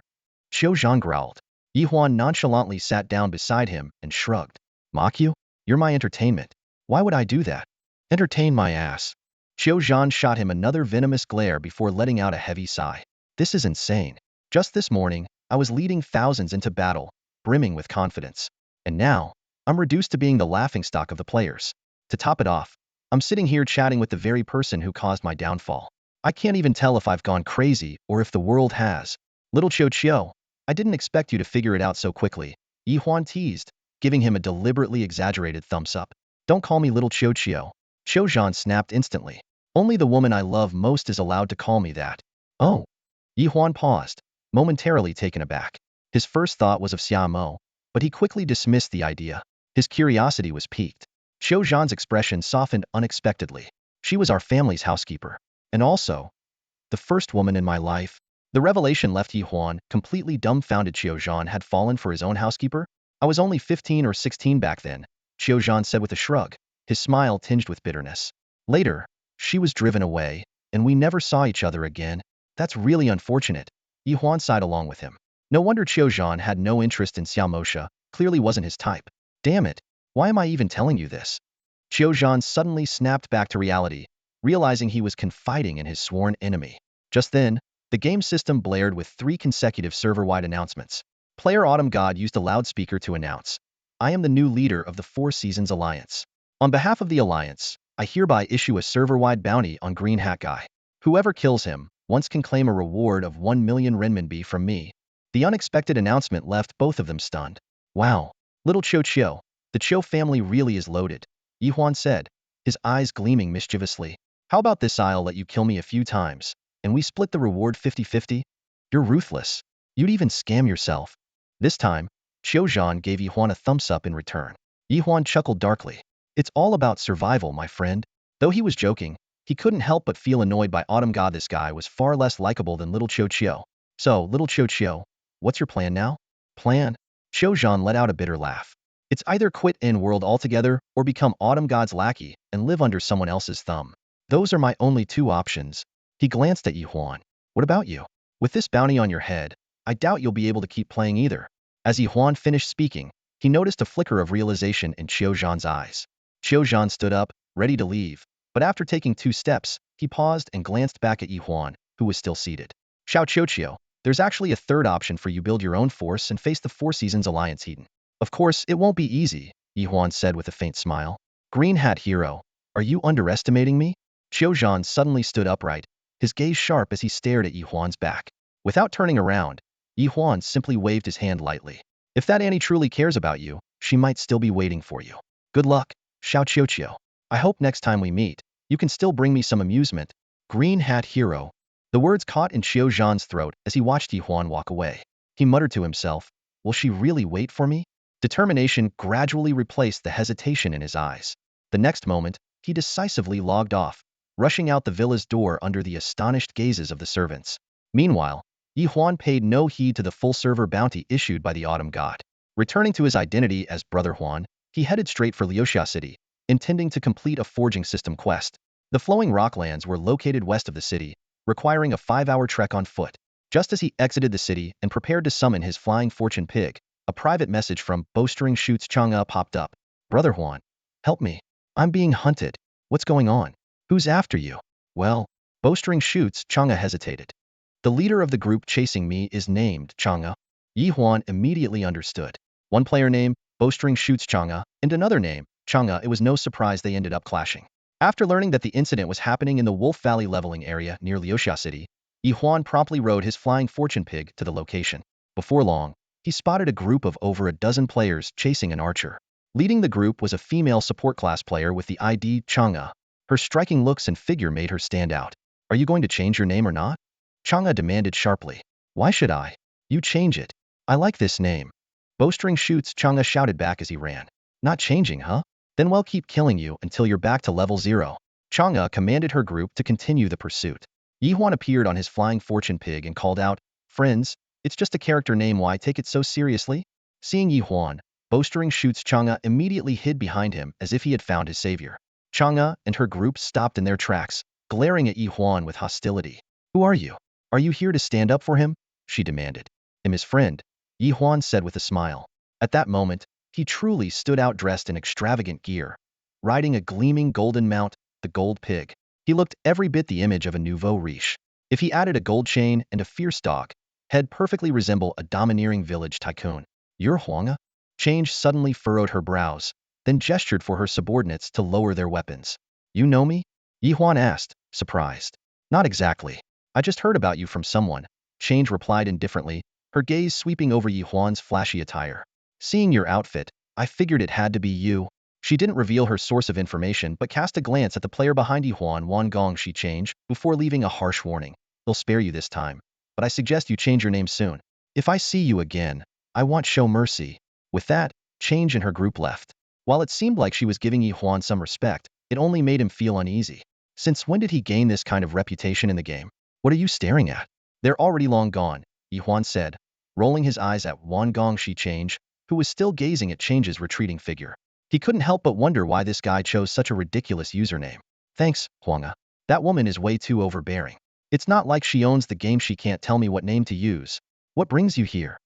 Speaker 1: Xiao Zhan growled. Ye Huan nonchalantly sat down beside him and shrugged. Mock you? You're my entertainment. Why would I do that? Entertain my ass. Xiao Zhan shot him another venomous glare before letting out a heavy sigh. This is insane. Just this morning, I was leading thousands into battle, brimming with confidence. And now, I'm reduced to being the laughingstock of the players. To top it off, I'm sitting here chatting with the very person who caused my downfall. I can't even tell if I've gone crazy or if the world has. Little Qiao, I didn't expect you to figure it out so quickly, Ye Huan teased, giving him a deliberately exaggerated thumbs up. Don't call me Little Qiao. Xiao Zhan snapped instantly. Only the woman I love most is allowed to call me that. Oh. Ye Huan paused, momentarily taken aback. His first thought was of Xia Mo, but he quickly dismissed the idea. His curiosity was piqued. Xiao Zhan's expression softened unexpectedly. She was our family's housekeeper. And also, the first woman in my life. The revelation left Ye Huan completely dumbfounded. Xiao Zhan had fallen for his own housekeeper? I was only 15 or 16 back then, Xiao Zhan said with a shrug, his smile tinged with bitterness. Later, she was driven away, and we never saw each other again. That's really unfortunate. Ye Huan sighed along with him. No wonder Xiao Zhan had no interest in Xiao Moshe, clearly wasn't his type. Damn it, why am I even telling you this? Xiao Zhan suddenly snapped back to reality, realizing he was confiding in his sworn enemy. Just then, the game system blared with 3 consecutive server-wide announcements. Player Autumn God used a loudspeaker to announce, I am the new leader of the Four Seasons Alliance. On behalf of the Alliance, I hereby issue a server-wide bounty on Green Hat Guy. Whoever kills him once can claim a reward of 1 million renminbi from me. The unexpected announcement left both of them stunned. Wow, little Qiao, the Qiao family really is loaded, Ye Huan said, his eyes gleaming mischievously. How about this? I'll let you kill me a few times, and we split the reward 50-50? You're ruthless. You'd even scam yourself. This time, Xiao Zhan gave Ye Huan a thumbs up in return. Ye Huan chuckled darkly. It's all about survival, my friend. Though he was joking, he couldn't help but feel annoyed by Autumn God. This guy was far less likable than little Qiao. So, little Qiao, what's your plan now? Plan? Xiao Zhan let out a bitter laugh. It's either quit in-world altogether or become Autumn God's lackey and live under someone else's thumb. Those are my only 2 options. He glanced at Ye Huan. What about you? With this bounty on your head, I doubt you'll be able to keep playing either. As Ye Huan finished speaking, he noticed a flicker of realization in Xiao Zhan's eyes. Xiao Zhan stood up, ready to leave, but after taking 2 steps, he paused and glanced back at Ye Huan, who was still seated. Xiao, there's actually a third option for you. Build your own force and face the Four Seasons Alliance Heathen. Of course, it won't be easy, Ye Huan said with a faint smile. Green Hat Hero, are you underestimating me? Xiao Zhan suddenly stood upright, his gaze sharp as he stared at Ye Huan's back. Without turning around, Ye Huan simply waved his hand lightly. If that Annie truly cares about you, she might still be waiting for you. Good luck, Xiao. I hope next time we meet, you can still bring me some amusement. Green Hat Hero. The words caught in Xiao Zhan's throat as he watched Ye Huan walk away. He muttered to himself, will she really wait for me? Determination gradually replaced the hesitation in his eyes. The next moment, he decisively logged off, rushing out the villa's door under the astonished gazes of the servants. Meanwhile, Ye Huan paid no heed to the full server bounty issued by the Autumn God. Returning to his identity as Brother Huan, he headed straight for Leosia City, intending to complete a forging system quest. The flowing rocklands were located west of the city, requiring a 5-hour trek on foot. Just as he exited the city and prepared to summon his flying fortune pig, a private message from Bowstring Shoots Chang'e popped up. Brother Huan, help me. I'm being hunted. What's going on? Who's after you? Well, Bowstring Shoots Chang'e hesitated. The leader of the group chasing me is named Chang'e. Ye Huan immediately understood. One player named Bowstring Shoots Chang'e and another name, Chang'e. It was no surprise they ended up clashing. After learning that the incident was happening in the Wolf Valley leveling area near Leosia City, Ye Huan promptly rode his flying fortune pig to the location. Before long, he spotted a group of over a dozen players chasing an archer. Leading the group was a female support class player with the ID Chang'e. Her striking looks and figure made her stand out. Are you going to change your name or not? Chang'e demanded sharply. Why should I? You change it. I like this name. Bowstring Shoots Chang'e shouted back as he ran. Not changing, huh? Then we'll keep killing you until you're back to level 0. Chang'e commanded her group to continue the pursuit. Ye Huan appeared on his flying fortune pig and called out, Friends, It's just a character name, why take it so seriously? Seeing Ye Huan, bowstring shoots Chang'e immediately hid behind him as if he had found his savior. Chang'e and her group stopped in their tracks, glaring at Ye Huan with hostility. Who are you? Are you here to stand up for him? She demanded. I'm his friend, Ye Huan said with a smile. At that moment, he truly stood out dressed in extravagant gear, riding a gleaming golden mount, the gold pig. He looked every bit the image of a nouveau riche. If he added a gold chain and a fierce dog, he'd perfectly resemble a domineering village tycoon. You're Huang? Change suddenly furrowed her brows, then gestured for her subordinates to lower their weapons. You know me? Ye Huan asked, surprised. Not exactly. I just heard about you from someone, Change replied indifferently, her gaze sweeping over Ye Huan's flashy attire. Seeing your outfit, I figured it had to be you. She didn't reveal her source of information but cast a glance at the player behind Ye Huan. Wan Gong she changed, before leaving a harsh warning. They'll spare you this time, but I suggest you change your name soon. If I see you again, I won't show mercy. With that, Change and her group left. While it seemed like she was giving Ye Huan some respect, it only made him feel uneasy. Since when did he gain this kind of reputation in the game? What are you staring at? They're already long gone, Ye Huan said, rolling his eyes at Wan Gong she Change, who was still gazing at Change's retreating figure. He couldn't help but wonder why this guy chose such a ridiculous username. Thanks, Huanga. That woman is way too overbearing. It's not like she owns the game, she can't tell me what name to use. What brings you here?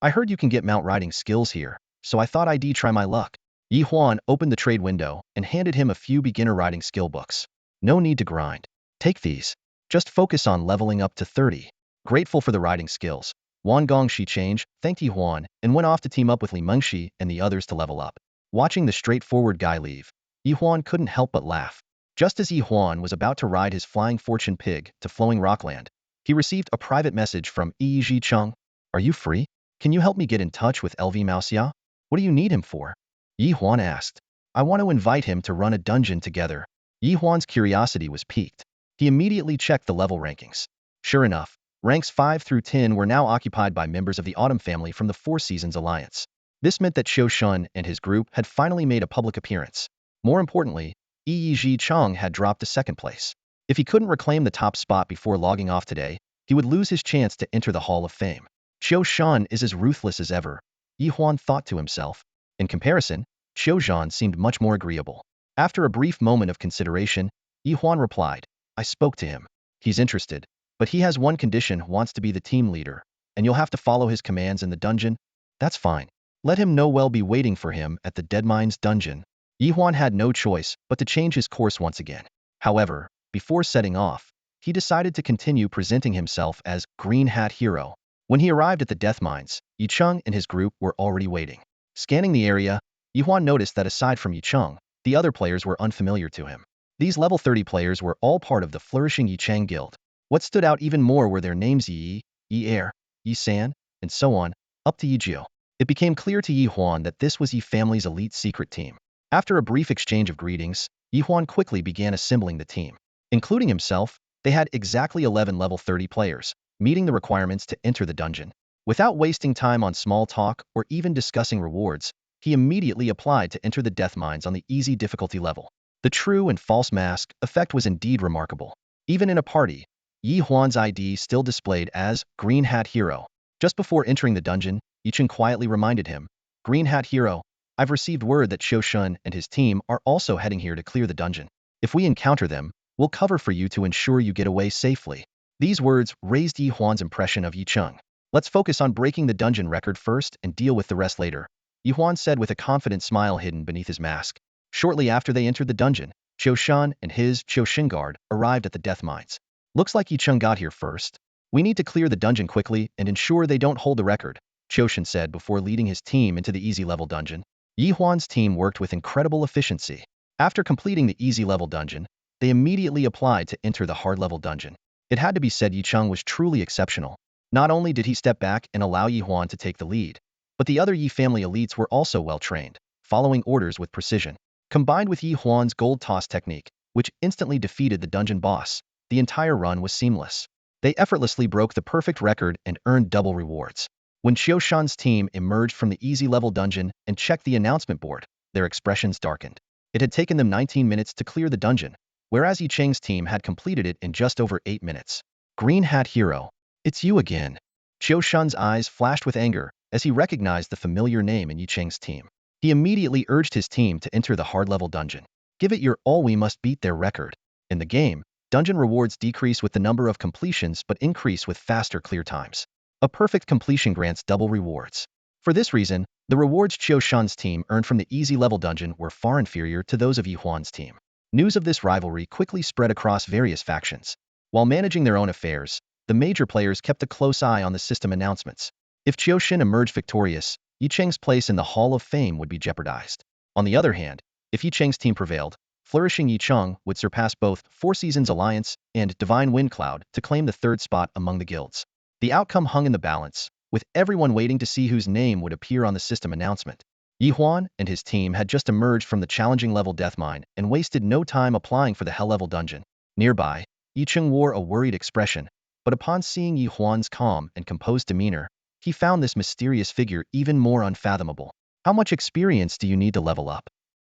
Speaker 1: I heard you can get mount riding skills here, so I thought I'd try my luck. Ye Huan opened the trade window and handed him a few beginner riding skill books. No need to grind. Take these. Just focus on leveling up to 30. Grateful for the riding skills, Wan Gong she Change thanked Ye Huan and went off to team up with Li Mengshi and the others to level up. Watching the straightforward guy leave, Ye Huan couldn't help but laugh. Just as Ye Huan was about to ride his flying fortune pig to Flowing Rockland, he received a private message from Yi Zhicheng. Are you free? Can you help me get in touch with LV Maoxia? What do you need him for? Ye Huan asked. I want to invite him to run a dungeon together. Ye Huan's curiosity was piqued. He immediately checked the level rankings. Sure enough, ranks 5 through 10 were now occupied by members of the Autumn family from the Four Seasons Alliance. This meant that Qiu Shun and his group had finally made a public appearance. More importantly, Yi Zhicheng had dropped to second place. If he couldn't reclaim the top spot before logging off today, he would lose his chance to enter the Hall of Fame. Qiu Shun is as ruthless as ever, Ye Huan thought to himself. In comparison, Qiu Zhan seemed much more agreeable. After a brief moment of consideration, Ye Huan replied, I spoke to him. He's interested, but he has one condition, wants to be the team leader, and you'll have to follow his commands in the dungeon. That's fine. Let him know we'll be waiting for him at the Deadmines dungeon. Ye Huan had no choice but to change his course once again. However, before setting off, he decided to continue presenting himself as Green Hat Hero. When he arrived at the Death Mines, Yi Cheng and his group were already waiting. Scanning the area, Ye Huan noticed that aside from Yi Cheng, the other players were unfamiliar to him. These level 30 players were all part of the flourishing Yi Cheng guild. What stood out even more were their names Yi, Yi Er, Yi San, and so on, up to Yi Jiu. It became clear to Ye Huan that this was Yi family's elite secret team. After a brief exchange of greetings, Ye Huan quickly began assembling the team. Including himself, they had exactly 11 level 30 players, meeting the requirements to enter the dungeon. Without wasting time on small talk or even discussing rewards, he immediately applied to enter the Death Mines on the easy difficulty level. The true and false mask effect was indeed remarkable. Even in a party, Ye Huan's ID still displayed as Green Hat Hero. Just before entering the dungeon, Yi Cheng quietly reminded him, Green Hat Hero, I've received word that Qiu Shun and his team are also heading here to clear the dungeon. If we encounter them, we'll cover for you to ensure you get away safely. These words raised Ye Huan's impression of Yi Cheng. Let's focus on breaking the dungeon record first and deal with the rest later, Ye Huan said with a confident smile hidden beneath his mask. Shortly after they entered the dungeon, Qiu Shun and his Qiu Shin guard arrived at the Death Mines. Looks like Yi Cheng got here first. We need to clear the dungeon quickly and ensure they don't hold the record, Qiu Shin said before leading his team into the easy level dungeon. Ye Huan's team worked with incredible efficiency. After completing the easy level dungeon, they immediately applied to enter the hard level dungeon. It had to be said Yi Cheng was truly exceptional. Not only did he step back and allow Ye Huan to take the lead, but the other Yi family elites were also well trained, following orders with precision. Combined with Ye Huan's gold toss technique, which instantly defeated the dungeon boss, the entire run was seamless. They effortlessly broke the perfect record and earned double rewards. When Qiu Shan's team emerged from the easy level dungeon and checked the announcement board, their expressions darkened. It had taken them 19 minutes to clear the dungeon, whereas Yi Cheng's team had completed it in just over 8 minutes. Green Hat Hero, it's you again. Qiu Shun's eyes flashed with anger as he recognized the familiar name in Yi Cheng's team. He immediately urged his team to enter the hard-level dungeon. Give it your all, we must beat their record. In the game, dungeon rewards decrease with the number of completions but increase with faster clear times. A perfect completion grants double rewards. For this reason, the rewards Qiu Shun's team earned from the easy-level dungeon were far inferior to those of Ye Huan's team. News of this rivalry quickly spread across various factions. While managing their own affairs, the major players kept a close eye on the system announcements. If Qiu Shin emerged victorious, Yi Cheng's place in the Hall of Fame would be jeopardized. On the other hand, if Yi Cheng's team prevailed, flourishing Yi Cheng would surpass both Four Seasons Alliance and Divine Wind Cloud to claim the third spot among the guilds. The outcome hung in the balance, with everyone waiting to see whose name would appear on the system announcement. Ye Huan and his team had just emerged from the challenging level death mine and wasted no time applying for the hell level dungeon. Nearby, Yi Cheng wore a worried expression, but upon seeing Ye Huan's calm and composed demeanor, he found this mysterious figure even more unfathomable. How much experience do you need to level up?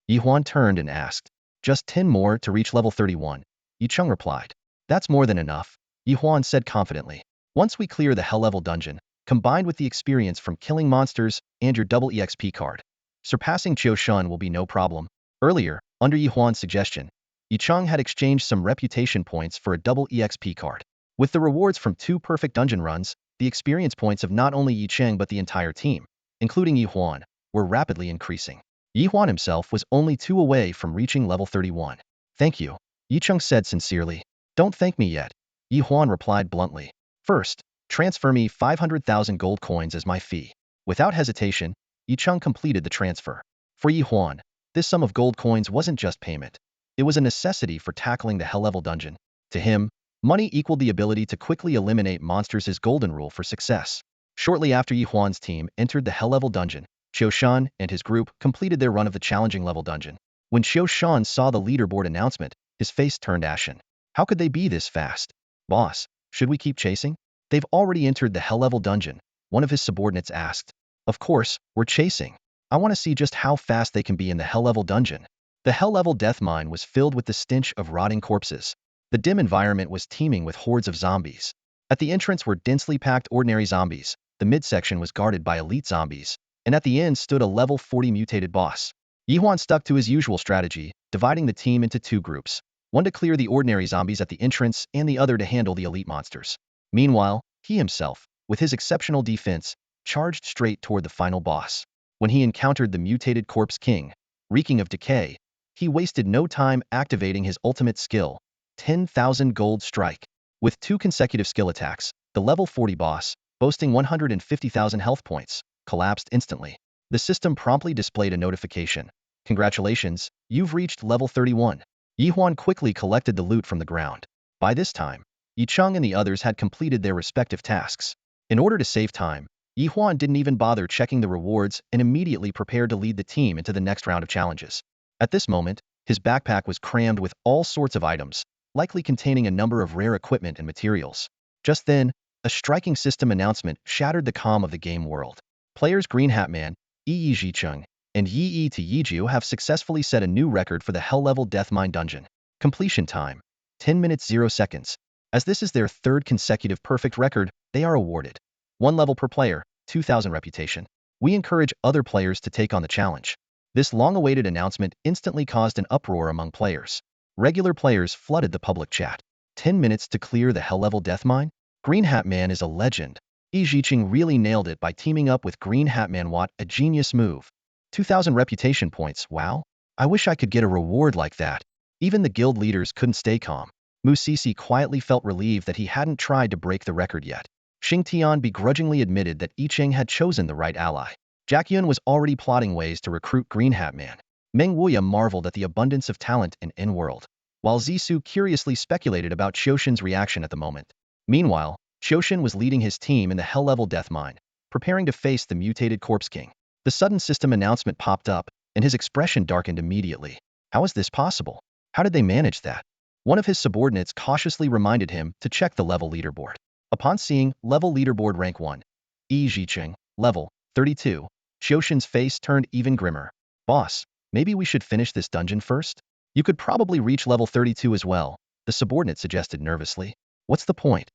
Speaker 1: Ye Huan turned and asked. Just 10 more to reach level 31. Yi Cheng replied. That's more than enough, Ye Huan said confidently. Once we clear the hell level dungeon, combined with the experience from killing monsters and your double EXP card, surpassing Qiu Shun will be no problem. Earlier, under Ye Huan's suggestion, Yi Cheng had exchanged some reputation points for a double EXP card. With the rewards from 2 perfect dungeon runs, the experience points of not only Yi Cheng but the entire team, including Ye Huan, were rapidly increasing. Ye Huan himself was only 2 away from reaching level 31. Thank you, Yi Cheng said sincerely. Don't thank me yet, Ye Huan replied bluntly. First, transfer me 500,000 gold coins as my fee. Without hesitation, Yi Cheng completed the transfer. For Ye Huan, this sum of gold coins wasn't just payment. It was a necessity for tackling the hell level dungeon. To him, money equaled the ability to quickly eliminate monsters, his golden rule for success. Shortly after Ye Huan's team entered the hell level dungeon, Qiu Shan and his group completed their run of the challenging level dungeon. When Qiu Shan saw the leaderboard announcement, his face turned ashen. How could they be this fast? Boss, should we keep chasing? They've already entered the hell level dungeon, one of his subordinates asked. Of course, we're chasing. I want to see just how fast they can be in the hell level dungeon. The hell level death mine was filled with the stench of rotting corpses. The dim environment was teeming with hordes of zombies. At the entrance were densely packed ordinary zombies, the midsection was guarded by elite zombies, and at the end stood a level 40 mutated boss. Ye Huan stuck to his usual strategy, dividing the team into 2 groups, one to clear the ordinary zombies at the entrance and the other to handle the elite monsters. Meanwhile, he himself, with his exceptional defense, charged straight toward the final boss. When he encountered the mutated corpse king, reeking of decay, he wasted no time activating his ultimate skill, 10,000 gold strike. With 2 consecutive skill attacks, the level 40 boss, boasting 150,000 health points, collapsed instantly. The system promptly displayed a notification. Congratulations, you've reached level 31. Ye Huan quickly collected the loot from the ground. By this time, Yi Cheng and the others had completed their respective tasks. In order to save time, Ye Huan didn't even bother checking the rewards and immediately prepared to lead the team into the next round of challenges. At this moment, his backpack was crammed with all sorts of items, likely containing a number of rare equipment and materials. Just then, a striking system announcement shattered the calm of the game world. Players Green Hat Man, Yi Zhicheng, and Yi Tiyijiu have successfully set a new record for the Hell Level Death Mine Dungeon. Completion time, 10 minutes 0 seconds. As this is their 3rd consecutive perfect record, they are awarded 1 level per player, 2,000 reputation. We encourage other players to take on the challenge. This long-awaited announcement instantly caused an uproar among players. Regular players flooded the public chat. 10 minutes to clear the Hell Level Death Mine? Green Hat Man is a legend. Yi Zhicheng really nailed it by teaming up with Green Hat Man. What a genius move. 2,000 reputation points, wow. I wish I could get a reward like that. Even the guild leaders couldn't stay calm. Mu Sisi quietly felt relieved that he hadn't tried to break the record yet. Xing Tian begrudgingly admitted that Yi Cheng had chosen the right ally. Jack Yun was already plotting ways to recruit Green Hat Man. Meng Wuya marveled at the abundance of talent in N-World, while Zissou curiously speculated about Qiushin's reaction at the moment. Meanwhile, Qiushin was leading his team in the Hell Level Death Mine, preparing to face the mutated Corpse King. The sudden system announcement popped up, and his expression darkened immediately. How is this possible? How did they manage that? One of his subordinates cautiously reminded him to check the level leaderboard. Upon seeing level leaderboard rank 1, Yi Zhicheng, level 32, Qiushin's face turned even grimmer. Boss, maybe we should finish this dungeon first? You could probably reach level 32 as well, the subordinate suggested nervously. What's the point?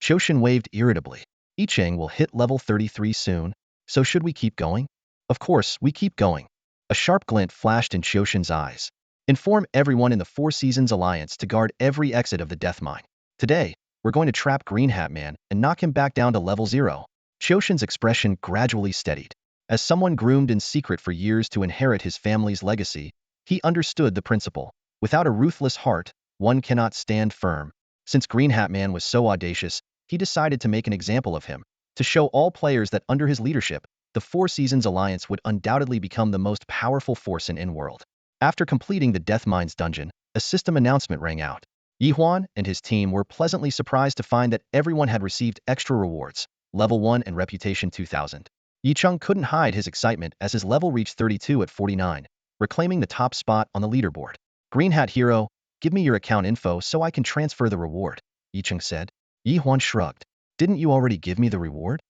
Speaker 1: Qiushin waved irritably. Yicheng will hit level 33 soon, so should we keep going? Of course, we keep going. A sharp glint flashed in Qiushen's eyes. Inform everyone in the Four Seasons Alliance to guard every exit of the death mine. Today, we're going to trap Green Hat Man and knock him back down to level 0. Qiushen's expression gradually steadied. As someone groomed in secret for years to inherit his family's legacy, he understood the principle. Without a ruthless heart, one cannot stand firm. Since Green Hat Man was so audacious, he decided to make an example of him, to show all players that under his leadership, the Four Seasons Alliance would undoubtedly become the most powerful force in in-world. After completing the Death Mines dungeon, a system announcement rang out. Ye Huan and his team were pleasantly surprised to find that everyone had received extra rewards, level 1 and reputation 2000. Yicheng couldn't hide his excitement as his level reached 32 at 49, reclaiming the top spot on the leaderboard. Green Hat Hero, give me your account info so I can transfer the reward, Yicheng said. Ye Huan shrugged. Didn't you already give me the reward?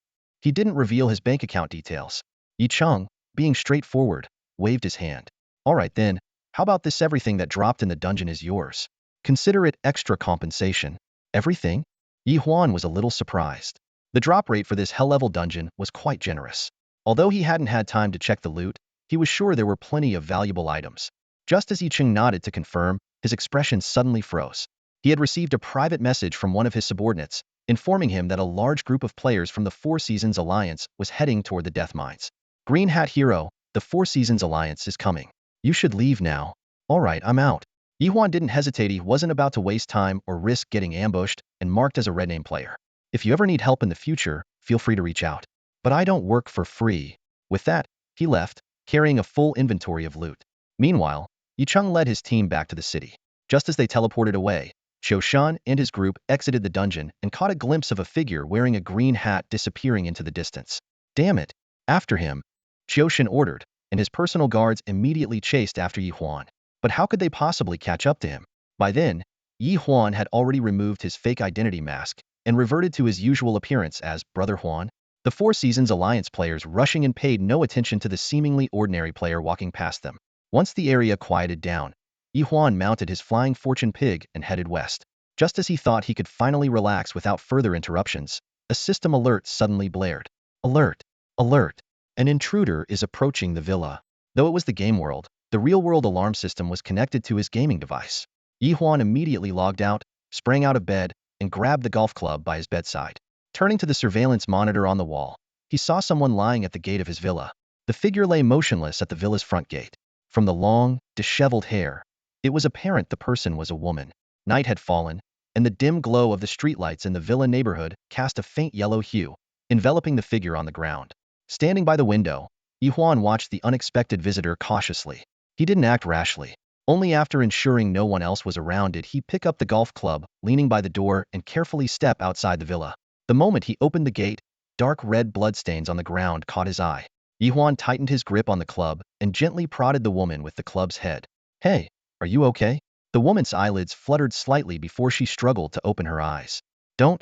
Speaker 1: He didn't reveal his bank account details. Yicheng, being straightforward, waved his hand. All right then, how about this? Everything that dropped in the dungeon is yours. Consider it extra compensation. Everything? Ye Huan was a little surprised. The drop rate for this hell-level dungeon was quite generous. Although he hadn't had time to check the loot, he was sure there were plenty of valuable items. Just as Yicheng nodded to confirm, his expression suddenly froze. He had received a private message from one of his subordinates, informing him that a large group of players from the Four Seasons Alliance was heading toward the Death Mines. Green Hat Hero, the Four Seasons Alliance is coming. You should leave now. All right, I'm out. Ye Huan didn't hesitate. He wasn't about to waste time or risk getting ambushed and marked as a red name player. If you ever need help in the future, feel free to reach out. But I don't work for free. With that, he left, carrying a full inventory of loot. Meanwhile, Yicheng led his team back to the city. Just as they teleported away, Qiushen and his group exited the dungeon and caught a glimpse of a figure wearing a green hat disappearing into the distance. Damn it! After him, Qiushen ordered, and his personal guards immediately chased after Ye Huan. But how could they possibly catch up to him? By then, Ye Huan had already removed his fake identity mask and reverted to his usual appearance as Brother Huan. The Four Seasons Alliance players rushing in paid no attention to the seemingly ordinary player walking past them. Once the area quieted down, Ye Huan mounted his flying fortune pig and headed west. Just as he thought he could finally relax without further interruptions, a system alert suddenly blared. Alert! Alert! An intruder is approaching the villa. Though it was the game world, the real-world alarm system was connected to his gaming device. Ye Huan immediately logged out, sprang out of bed, and grabbed the golf club by his bedside. Turning to the surveillance monitor on the wall, he saw someone lying at the gate of his villa. The figure lay motionless at the villa's front gate. From the long, disheveled hair, it was apparent the person was a woman. Night had fallen, and the dim glow of the streetlights in the villa neighborhood cast a faint yellow hue, enveloping the figure on the ground. Standing by the window, Ye Huan watched the unexpected visitor cautiously. He didn't act rashly. Only after ensuring no one else was around did he pick up the golf club, leaning by the door, and carefully step outside the villa. The moment he opened the gate, dark red bloodstains on the ground caught his eye. Ye Huan tightened his grip on the club and gently prodded the woman with the club's head. Hey, are you okay? The woman's eyelids fluttered slightly before she struggled to open her eyes. Don't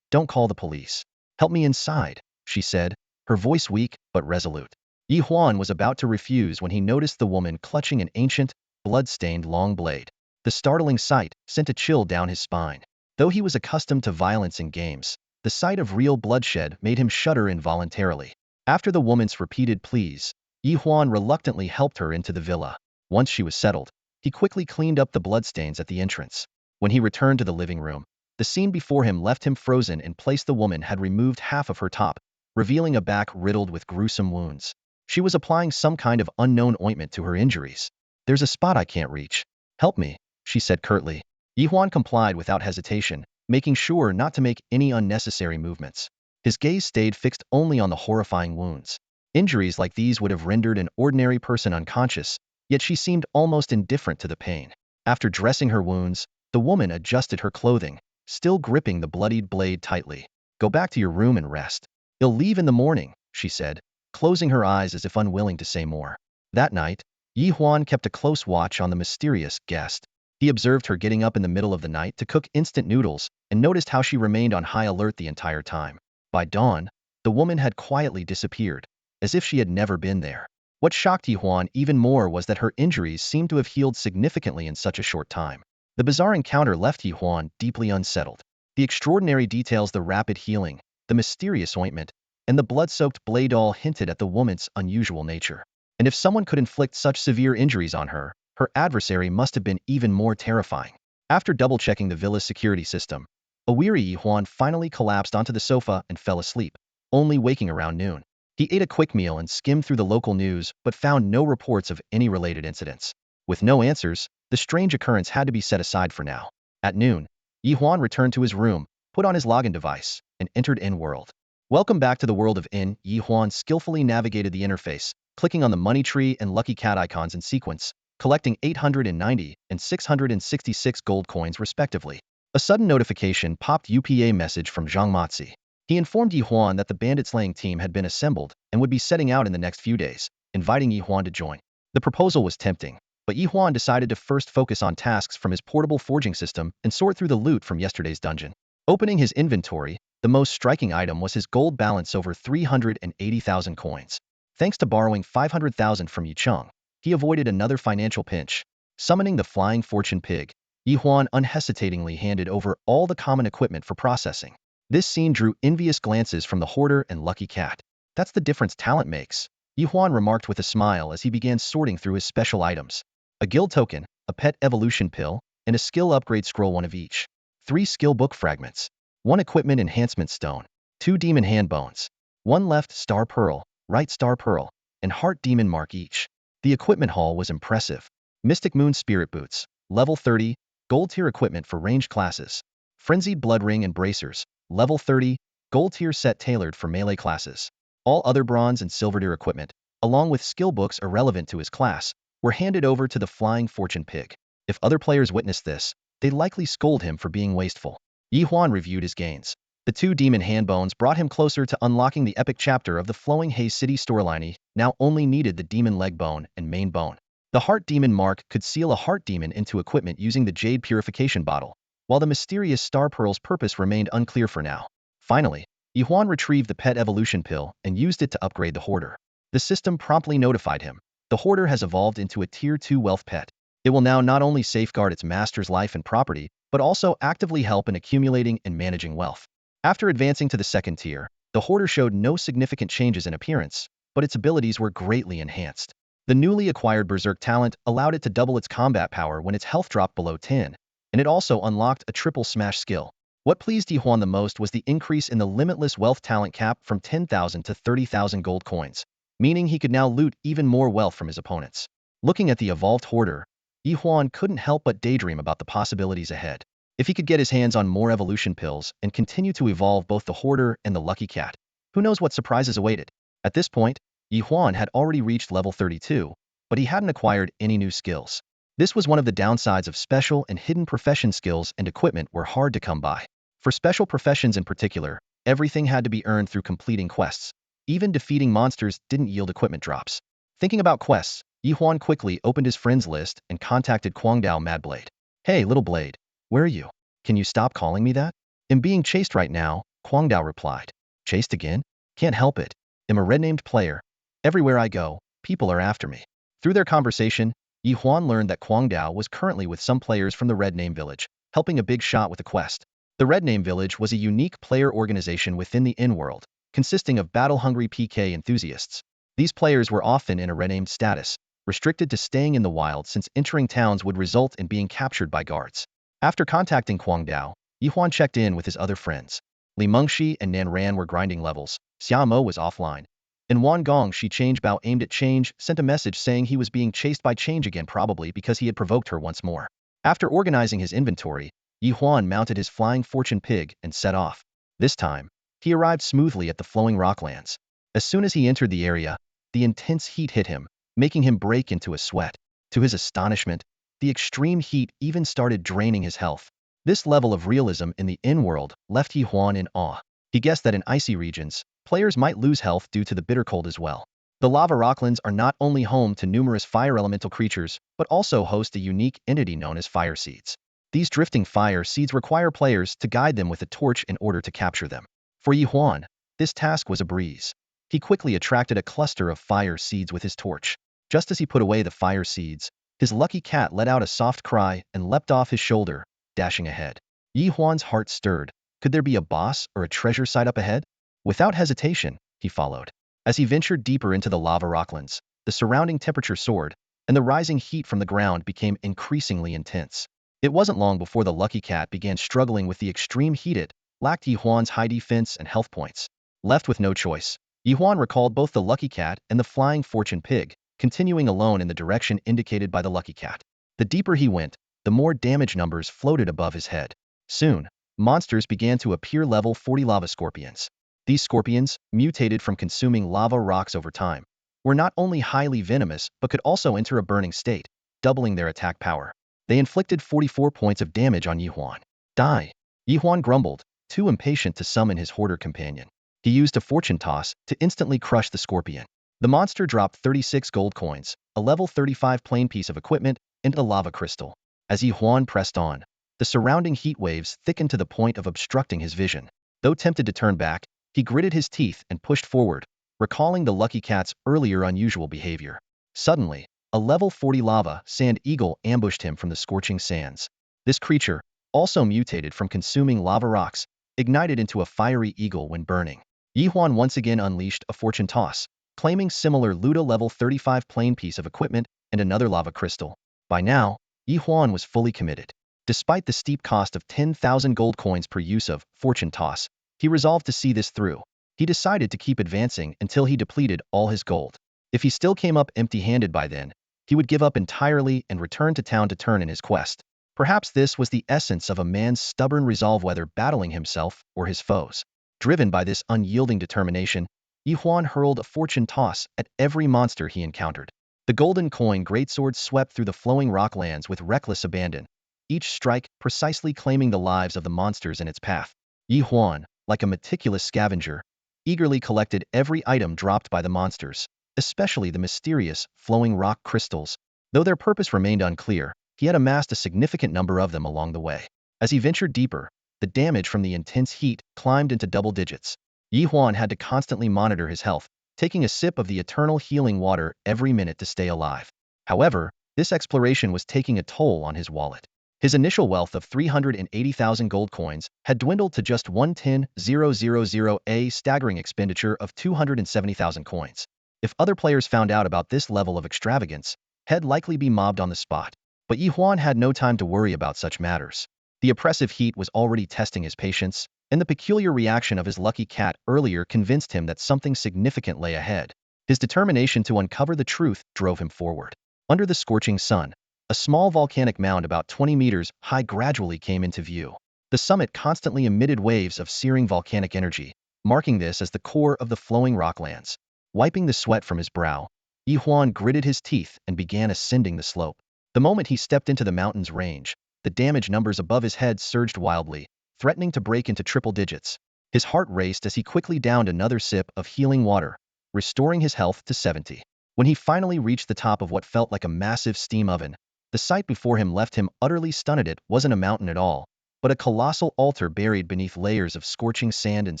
Speaker 1: call the police. Help me inside, she said, her voice weak but resolute. Ye Huan was about to refuse when he noticed the woman clutching an ancient, blood-stained long blade. The startling sight sent a chill down his spine. Though he was accustomed to violence in games, the sight of real bloodshed made him shudder involuntarily. After the woman's repeated pleas, Ye Huan reluctantly helped her into the villa. Once she was settled, he quickly cleaned up the bloodstains at the entrance. When he returned to the living room, the scene before him left him frozen in place. The woman had removed half of her top, revealing a back riddled with gruesome wounds. She was applying some kind of unknown ointment to her injuries. There's a spot I can't reach. Help me, she said curtly. Ye Huan complied without hesitation, making sure not to make any unnecessary movements. His gaze stayed fixed only on the horrifying wounds. Injuries like these would have rendered an ordinary person unconscious, yet she seemed almost indifferent to the pain. After dressing her wounds, the woman adjusted her clothing, still gripping the bloodied blade tightly. Go back to your room and rest. You'll leave in the morning, she said, closing her eyes as if unwilling to say more. That night, Ye Huan kept a close watch on the mysterious guest. He observed her getting up in the middle of the night to cook instant noodles and noticed how she remained on high alert the entire time. By dawn, the woman had quietly disappeared, as if she had never been there. What shocked Ye Huan even more was that her injuries seemed to have healed significantly in such a short time. The bizarre encounter left Ye Huan deeply unsettled. The extraordinary details, the rapid healing, the mysterious ointment, and the blood-soaked blade all hinted at the woman's unusual nature. And if someone could inflict such severe injuries on her, her adversary must have been even more terrifying. After double-checking the villa's security system, a weary Ye Huan finally collapsed onto the sofa and fell asleep, only waking around noon. He ate a quick meal and skimmed through the local news but found no reports of any related incidents. With no answers, the strange occurrence had to be set aside for now. At noon, Ye Huan returned to his room, put on his login device, and entered In-World. Welcome back to the world of In. Ye Huan skillfully navigated the interface, clicking on the money tree and lucky cat icons in sequence, collecting 890 and 666 gold coins respectively. A sudden notification popped UPA message from Zhang Matzi. He informed Ye Huan that the bandit-slaying team had been assembled and would be setting out in the next few days, inviting Ye Huan to join. The proposal was tempting, but Ye Huan decided to first focus on tasks from his portable forging system and sort through the loot from yesterday's dungeon. Opening his inventory, the most striking item was his gold balance over 380,000 coins. Thanks to borrowing 500,000 from Yicheng, he avoided another financial pinch. Summoning the flying fortune pig, Ye Huan unhesitatingly handed over all the common equipment for processing. This scene drew envious glances from the hoarder and lucky cat. That's the difference talent makes, Ye Huan remarked with a smile as he began sorting through his special items. A guild token, a pet evolution pill, and a skill upgrade scroll, one of each. 3 skill book fragments. 1 equipment enhancement stone. 2 demon hand bones. 1 left star pearl, right star pearl, and heart demon mark each. The equipment haul was impressive. Mystic Moon Spirit Boots, level 30, gold tier equipment for ranged classes. Frenzied Blood Ring and Bracers, level 30, gold tier set tailored for melee classes. All other bronze and silver tier equipment, along with skill books irrelevant to his class, were handed over to the flying fortune pig. If other players witnessed this, they'd likely scold him for being wasteful. Ye Huan reviewed his gains. The 2 demon hand bones brought him closer to unlocking the epic chapter of the Flowing Haze City storyline. He now only needed the demon leg bone and main bone. The heart demon mark could seal a heart demon into equipment using the jade purification bottle, while the mysterious star pearl's purpose remained unclear for now. Finally, Ye Huan retrieved the pet evolution pill and used it to upgrade the hoarder. The system promptly notified him. The hoarder has evolved into a tier 2 wealth pet. It will now not only safeguard its master's life and property, but also actively help in accumulating and managing wealth. After advancing to the second tier, the hoarder showed no significant changes in appearance, but its abilities were greatly enhanced. The newly acquired Berserk talent allowed it to double its combat power when its health dropped below 10, and it also unlocked a triple smash skill. What pleased Ye Huan the most was the increase in the limitless wealth talent cap from 10,000 to 30,000 gold coins, meaning he could now loot even more wealth from his opponents. Looking at the evolved hoarder, Ye Huan couldn't help but daydream about the possibilities ahead. If he could get his hands on more evolution pills and continue to evolve both the hoarder and the lucky cat, who knows what surprises awaited. At this point, Ye Huan had already reached level 32, but he hadn't acquired any new skills. This was one of the downsides of special and hidden profession skills, and equipment were hard to come by. For special professions in particular, everything had to be earned through completing quests. Even defeating monsters didn't yield equipment drops. Thinking about quests, Ye Huan quickly opened his friends list and contacted Kwang Dao Madblade. Hey, little blade, where are you? Can you stop calling me that? I'm being chased right now, Kwang Dao replied. Chased again? Can't help it. I'm a red-named player. Everywhere I go, people are after me. Through their conversation, Ye Huan learned that Kwang Dao was currently with some players from the Red Name Village, helping a big shot with a quest. The Red Name Village was a unique player organization within the in-world, consisting of battle-hungry PK enthusiasts. These players were often in a renamed status, restricted to staying in the wild since entering towns would result in being captured by guards. After contacting Kwang Dao, Ye Huan checked in with his other friends. Li Mengxi and Nan Ran were grinding levels, Xia Mo was offline. And Wan Gong Shi Change Bao aimed at Change, sent a message saying he was being chased by Change again, probably because he had provoked her once more. After organizing his inventory, Ye Huan mounted his flying fortune pig and set off. This time, he arrived smoothly at the flowing rocklands. As soon as he entered the area, the intense heat hit him, making him break into a sweat. To his astonishment, the extreme heat even started draining his health. This level of realism in the in-world left Ye Huan in awe. He guessed that in icy regions, players might lose health due to the bitter cold as well. The lava rocklands are not only home to numerous fire elemental creatures, but also host a unique entity known as fire seeds. These drifting fire seeds require players to guide them with a torch in order to capture them. For Ye Huan, this task was a breeze. He quickly attracted a cluster of fire seeds with his torch. Just as he put away the fire seeds, his lucky cat let out a soft cry and leapt off his shoulder, dashing ahead. Ye Huan's heart stirred. Could there be a boss or a treasure site up ahead? Without hesitation, he followed. As he ventured deeper into the lava rocklands, the surrounding temperature soared, and the rising heat from the ground became increasingly intense. It wasn't long before the lucky cat began struggling with the extreme heat. It lacked Ye Huan's high defense and health points. Left with no choice, Ye Huan recalled both the lucky cat and the flying fortune pig, continuing alone in the direction indicated by the lucky cat. The deeper he went, the more damage numbers floated above his head. Soon, monsters began to appear. Level 40 lava scorpions. These scorpions, mutated from consuming lava rocks over time, were not only highly venomous but could also enter a burning state, doubling their attack power. They inflicted 44 points of damage on Ye Huan. Die! Ye Huan grumbled, too impatient to summon his hoarder companion. He used a fortune toss to instantly crush the scorpion. The monster dropped 36 gold coins, a level 35 plain piece of equipment, and a lava crystal. As Ye Huan pressed on, the surrounding heat waves thickened to the point of obstructing his vision. Though tempted to turn back, he gritted his teeth and pushed forward, recalling the lucky cat's earlier unusual behavior. Suddenly, a level 40 lava sand eagle ambushed him from the scorching sands. This creature, also mutated from consuming lava rocks, ignited into a fiery eagle when burning. Ye Huan once again unleashed a fortune toss, claiming similar Luda level 35 plain piece of equipment and another lava crystal. By now, Ye Huan was fully committed. Despite the steep cost of 10,000 gold coins per use of fortune toss, he resolved to see this through. He decided to keep advancing until he depleted all his gold. If he still came up empty-handed by then, he would give up entirely and return to town to turn in his quest. Perhaps this was the essence of a man's stubborn resolve, whether battling himself or his foes. Driven by this unyielding determination, Ye Huan hurled a fortune toss at every monster he encountered. The golden coin greatsword swept through the flowing rocklands with reckless abandon, each strike precisely claiming the lives of the monsters in its path. Ye Huan, like a meticulous scavenger, eagerly collected every item dropped by the monsters, especially the mysterious, flowing rock crystals. Though their purpose remained unclear, he had amassed a significant number of them along the way. As he ventured deeper, the damage from the intense heat climbed into double digits. Ye Huan had to constantly monitor his health, taking a sip of the eternal healing water every minute to stay alive. However, this exploration was taking a toll on his wallet. His initial wealth of 380,000 gold coins had dwindled to just 110,000, a staggering expenditure of 270,000 coins. If other players found out about this level of extravagance, he'd likely be mobbed on the spot. But Ye Huan had no time to worry about such matters. The oppressive heat was already testing his patience, and the peculiar reaction of his lucky cat earlier convinced him that something significant lay ahead. His determination to uncover the truth drove him forward. Under the scorching sun, a small volcanic mound about 20 meters high gradually came into view. The summit constantly emitted waves of searing volcanic energy, marking this as the core of the flowing rocklands. Wiping the sweat from his brow, Ye Huan gritted his teeth and began ascending the slope. The moment he stepped into the mountain's range, the damage numbers above his head surged wildly, threatening to break into triple digits. His heart raced as he quickly downed another sip of healing water, restoring his health to 70. When he finally reached the top of what felt like a massive steam oven, the sight before him left him utterly stunned. It wasn't a mountain at all, but a colossal altar buried beneath layers of scorching sand and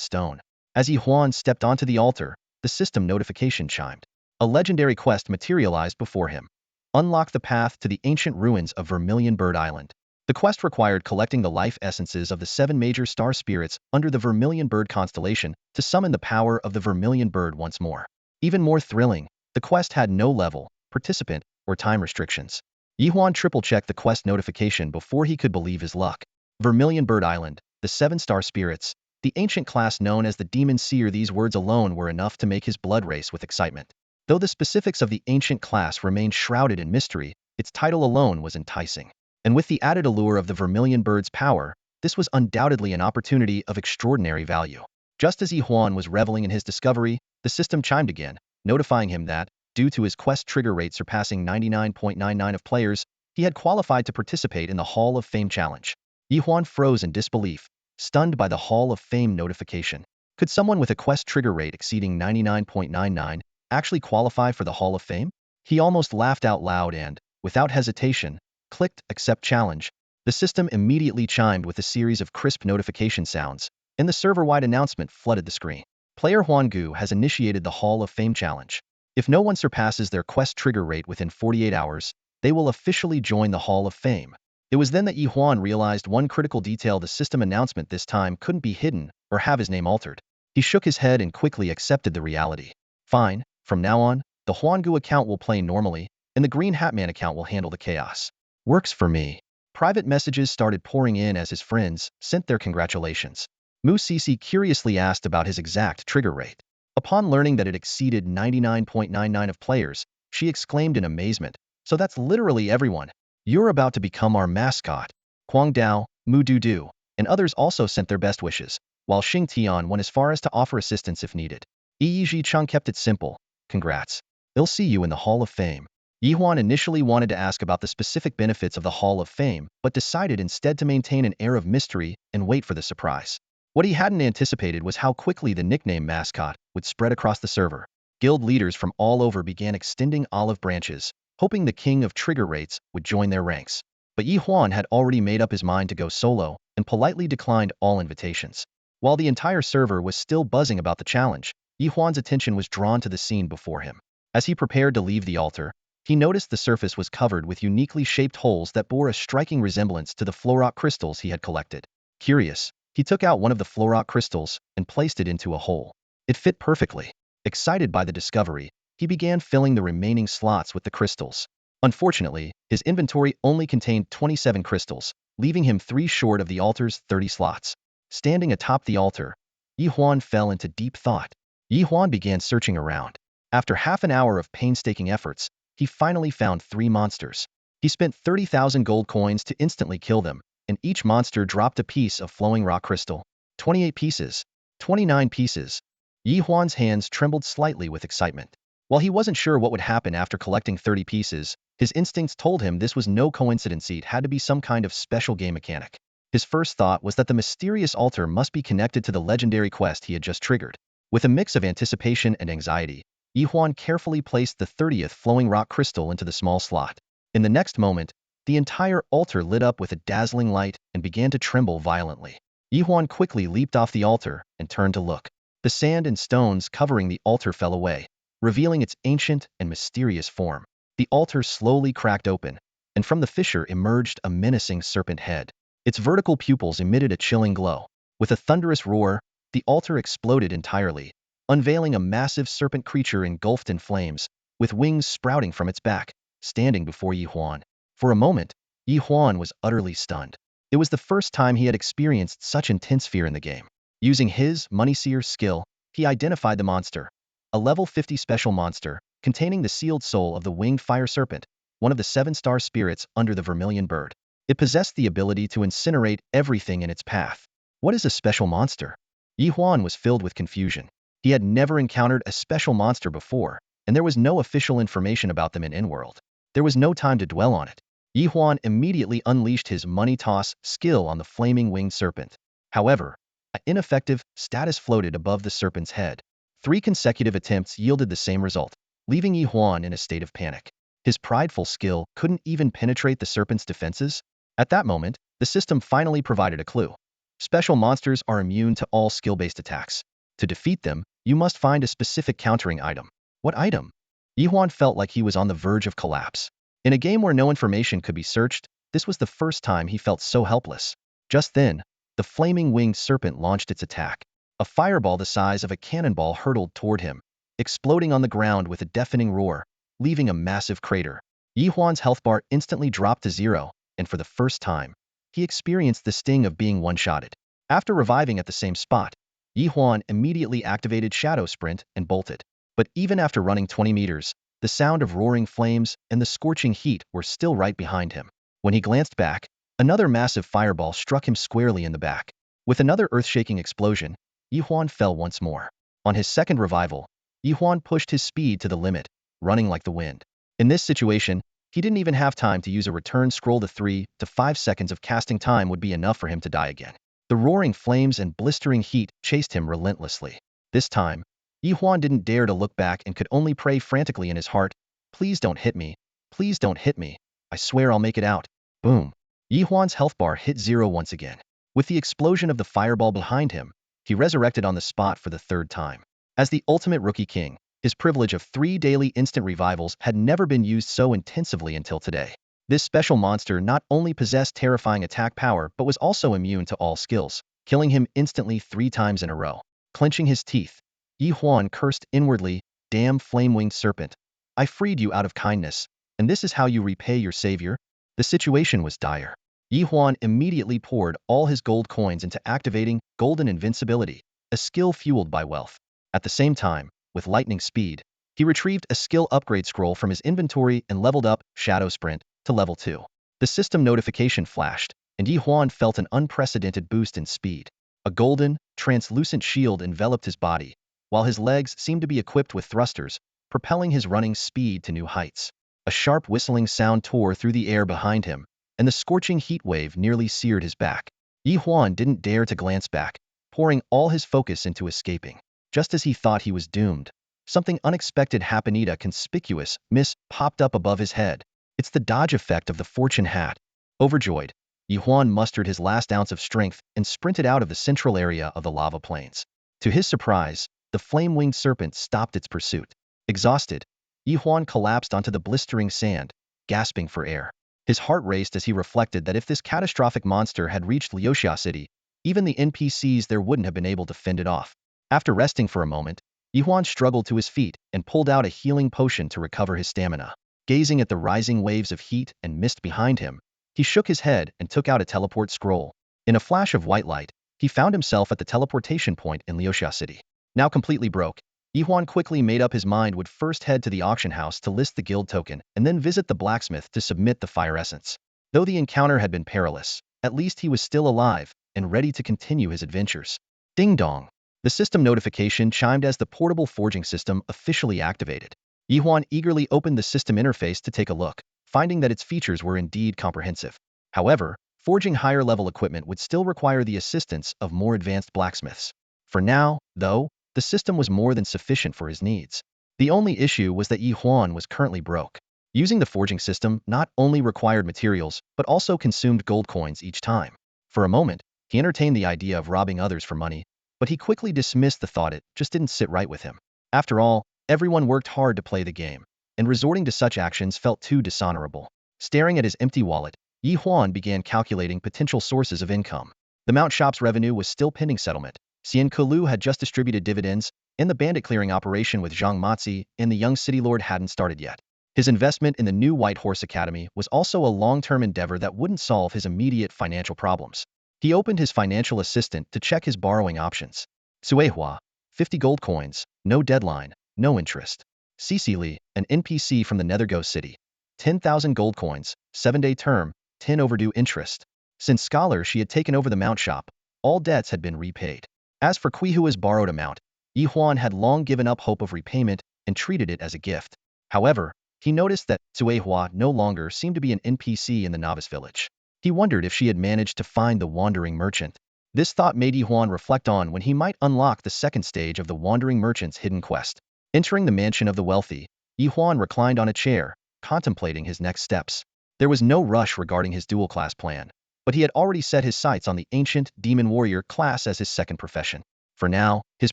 Speaker 1: stone. As Ye Huan stepped onto the altar, the system notification chimed. A legendary quest materialized before him. Unlock the path to the ancient ruins of Vermilion Bird Island. The quest required collecting the life essences of the 7 major star spirits under the Vermilion Bird constellation to summon the power of the Vermilion Bird once more. Even more thrilling, the quest had no level, participant, or time restrictions. Ye Huan triple-checked the quest notification before he could believe his luck. Vermilion Bird Island, the 7 star spirits, the ancient class known as the Demon Seer. These words alone were enough to make his blood race with excitement. Though the specifics of the ancient class remained shrouded in mystery, its title alone was enticing. And with the added allure of the Vermilion Bird's power, this was undoubtedly an opportunity of extraordinary value. Just as Ye Huan was reveling in his discovery, the system chimed again, notifying him that, due to his quest trigger rate surpassing 99.99 of players, he had qualified to participate in the Hall of Fame challenge. Ye Huan froze in disbelief, stunned by the Hall of Fame notification. Could someone with a quest trigger rate exceeding 99.99 actually qualify for the Hall of Fame? He almost laughed out loud and, without hesitation, clicked Accept Challenge. The system immediately chimed with a series of crisp notification sounds, and the server-wide announcement flooded the screen. Player Huangu has initiated the Hall of Fame challenge. If no one surpasses their quest trigger rate within 48 hours, they will officially join the Hall of Fame. It was then that Ye Huan realized one critical detail: the system announcement this time couldn't be hidden or have his name altered. He shook his head and quickly accepted the reality. Fine, from now on, the Huangu account will play normally, and the Green Hatman account will handle the chaos. Works for me. Private messages started pouring in as his friends sent their congratulations. Mu Sisi curiously asked about his exact trigger rate. Upon learning that it exceeded 99.99 of players, she exclaimed in amazement, "So that's literally everyone. You're about to become our mascot." Kwang Dao, Mu Dudu, and others also sent their best wishes, while Xing Tian went as far as to offer assistance if needed. Yi Cheng kept it simple. "Congrats. They'll see you in the Hall of Fame." Ye Huan initially wanted to ask about the specific benefits of the Hall of Fame, but decided instead to maintain an air of mystery and wait for the surprise. What he hadn't anticipated was how quickly the nickname mascot would spread across the server. Guild leaders from all over began extending olive branches, hoping the king of trigger rates would join their ranks. But Ye Huan had already made up his mind to go solo and politely declined all invitations. While the entire server was still buzzing about the challenge, Ye Huan's attention was drawn to the scene before him. As he prepared to leave the altar, he noticed the surface was covered with uniquely shaped holes that bore a striking resemblance to the Florok crystals he had collected. Curious, he took out one of the Florok crystals and placed it into a hole. It fit perfectly. Excited by the discovery, he began filling the remaining slots with the crystals. Unfortunately, his inventory only contained 27 crystals, leaving him 3 short of the altar's 30 slots. Standing atop the altar, Ye Huan fell into deep thought. Ye Huan began searching around. After half an hour of painstaking efforts, he finally found 3 monsters. He spent 30,000 gold coins to instantly kill them, and each monster dropped a piece of flowing rock crystal. 28 pieces. 29 pieces. Ye Huan's hands trembled slightly with excitement. While he wasn't sure what would happen after collecting 30 pieces, his instincts told him this was no coincidence. It had to be some kind of special game mechanic. His first thought was that the mysterious altar must be connected to the legendary quest he had just triggered. With a mix of anticipation and anxiety, Ye Huan carefully placed the 30th flowing rock crystal into the small slot. In the next moment, the entire altar lit up with a dazzling light and began to tremble violently. Ye Huan quickly leaped off the altar and turned to look. The sand and stones covering the altar fell away, revealing its ancient and mysterious form. The altar slowly cracked open, and from the fissure emerged a menacing serpent head. Its vertical pupils emitted a chilling glow. With a thunderous roar, the altar exploded entirely, unveiling a massive serpent creature engulfed in flames, with wings sprouting from its back, standing before Ye Huan. For a moment, Ye Huan was utterly stunned. It was the first time he had experienced such intense fear in the game. Using his Money Seer skill, he identified the monster, a level 50 special monster, containing the sealed soul of the winged fire serpent, one of the 7-star spirits under the vermilion bird. It possessed the ability to incinerate everything in its path. What is a special monster? Ye Huan was filled with confusion. He had never encountered a special monster before, and there was no official information about them in Inworld. There was no time to dwell on it. Ye Huan immediately unleashed his money toss skill on the flaming winged serpent. However, an ineffective status floated above the serpent's head. 3 consecutive attempts yielded the same result, leaving Ye Huan in a state of panic. His prideful skill couldn't even penetrate the serpent's defenses. At that moment, the system finally provided a clue. Special monsters are immune to all skill-based attacks. To defeat them, you must find a specific countering item. What item? Ye Huan felt like he was on the verge of collapse. In a game where no information could be searched, this was the first time he felt so helpless. Just then, the flaming winged serpent launched its attack. A fireball the size of a cannonball hurtled toward him, exploding on the ground with a deafening roar, leaving a massive crater. Ye Huan's health bar instantly dropped to 0, and for the first time, he experienced the sting of being one-shotted. After reviving at the same spot, Ye Huan immediately activated Shadow Sprint and bolted. But even after running 20 meters, the sound of roaring flames and the scorching heat were still right behind him. When he glanced back, another massive fireball struck him squarely in the back. With another earth-shaking explosion, Ye Huan fell once more. On his second revival, Ye Huan pushed his speed to the limit, running like the wind. In this situation, he didn't even have time to use a return scroll. The 3 to 5 seconds of casting time would be enough for him to die again. The roaring flames and blistering heat chased him relentlessly. This time, Ye Huan didn't dare to look back and could only pray frantically in his heart, "Please don't hit me. Please don't hit me. I swear I'll make it out." Boom. Ye Huan's health bar hit 0 once again. With the explosion of the fireball behind him, he resurrected on the spot for the 3rd time. As the ultimate rookie king, his privilege of 3 daily instant revivals had never been used so intensively until today. This special monster not only possessed terrifying attack power but was also immune to all skills, killing him instantly 3 times in a row. Clenching his teeth, Ye Huan cursed inwardly, "Damn flame-winged serpent. I freed you out of kindness, and this is how you repay your savior?" The situation was dire. Ye Huan immediately poured all his gold coins into activating Golden Invincibility, a skill fueled by wealth. At the same time, with lightning speed, he retrieved a skill upgrade scroll from his inventory and leveled up Shadow Sprint to level 2. The system notification flashed, and Ye Huan felt an unprecedented boost in speed. A golden, translucent shield enveloped his body, while his legs seemed to be equipped with thrusters, propelling his running speed to new heights. A sharp whistling sound tore through the air behind him, and the scorching heat wave nearly seared his back. Ye Huan didn't dare to glance back, pouring all his focus into escaping. Just as he thought he was doomed, something unexpected happened. A conspicuous miss popped up above his head. It's the dodge effect of the fortune hat. Overjoyed, Ye Huan mustered his last ounce of strength and sprinted out of the central area of the lava plains. To his surprise, the flame-winged serpent stopped its pursuit. Exhausted, Ye Huan collapsed onto the blistering sand, gasping for air. His heart raced as he reflected that if this catastrophic monster had reached Leosia City, even the NPCs there wouldn't have been able to fend it off. After resting for a moment, Ye Huan struggled to his feet and pulled out a healing potion to recover his stamina. Gazing at the rising waves of heat and mist behind him, he shook his head and took out a teleport scroll. In a flash of white light, he found himself at the teleportation point in Leosia City. Now completely broke, Ye Huan quickly made up his mind would first head to the auction house to list the guild token and then visit the blacksmith to submit the fire essence. Though the encounter had been perilous, at least he was still alive and ready to continue his adventures. Ding dong. The system notification chimed as the portable forging system officially activated. Ye Huan eagerly opened the system interface to take a look, finding that its features were indeed comprehensive. However, forging higher-level equipment would still require the assistance of more advanced blacksmiths. For now, though, the system was more than sufficient for his needs. The only issue was that Ye Huan was currently broke. Using the forging system not only required materials, but also consumed gold coins each time. For a moment, he entertained the idea of robbing others for money, but he quickly dismissed the thought. It just didn't sit right with him. After all, everyone worked hard to play the game, and resorting to such actions felt too dishonorable. Staring at his empty wallet, Ye Huan began calculating potential sources of income. The mount shop's revenue was still pending settlement. Xian Kulu had just distributed dividends, and the bandit clearing operation with Zhang Matzi and the young city lord hadn't started yet. His investment in the new White Horse Academy was also a long-term endeavor that wouldn't solve his immediate financial problems. He opened his financial assistant to check his borrowing options. Suehua, 50 gold coins, no deadline, no interest. Cecily, an NPC from the Netherghost City, 10,000 gold coins, 7-day term, 10 overdue interest. Since Scholar she had taken over the mount shop, all debts had been repaid. As for Kuihua's borrowed amount, Ye Huan had long given up hope of repayment and treated it as a gift. However, he noticed that Suehua no longer seemed to be an NPC in the novice village. He wondered if she had managed to find the wandering merchant. This thought made Ye Huan reflect on when he might unlock the second stage of the wandering merchant's hidden quest. Entering the mansion of the wealthy, Ye Huan reclined on a chair, contemplating his next steps. There was no rush regarding his dual-class plan, but he had already set his sights on the ancient demon warrior class as his second profession. For now, his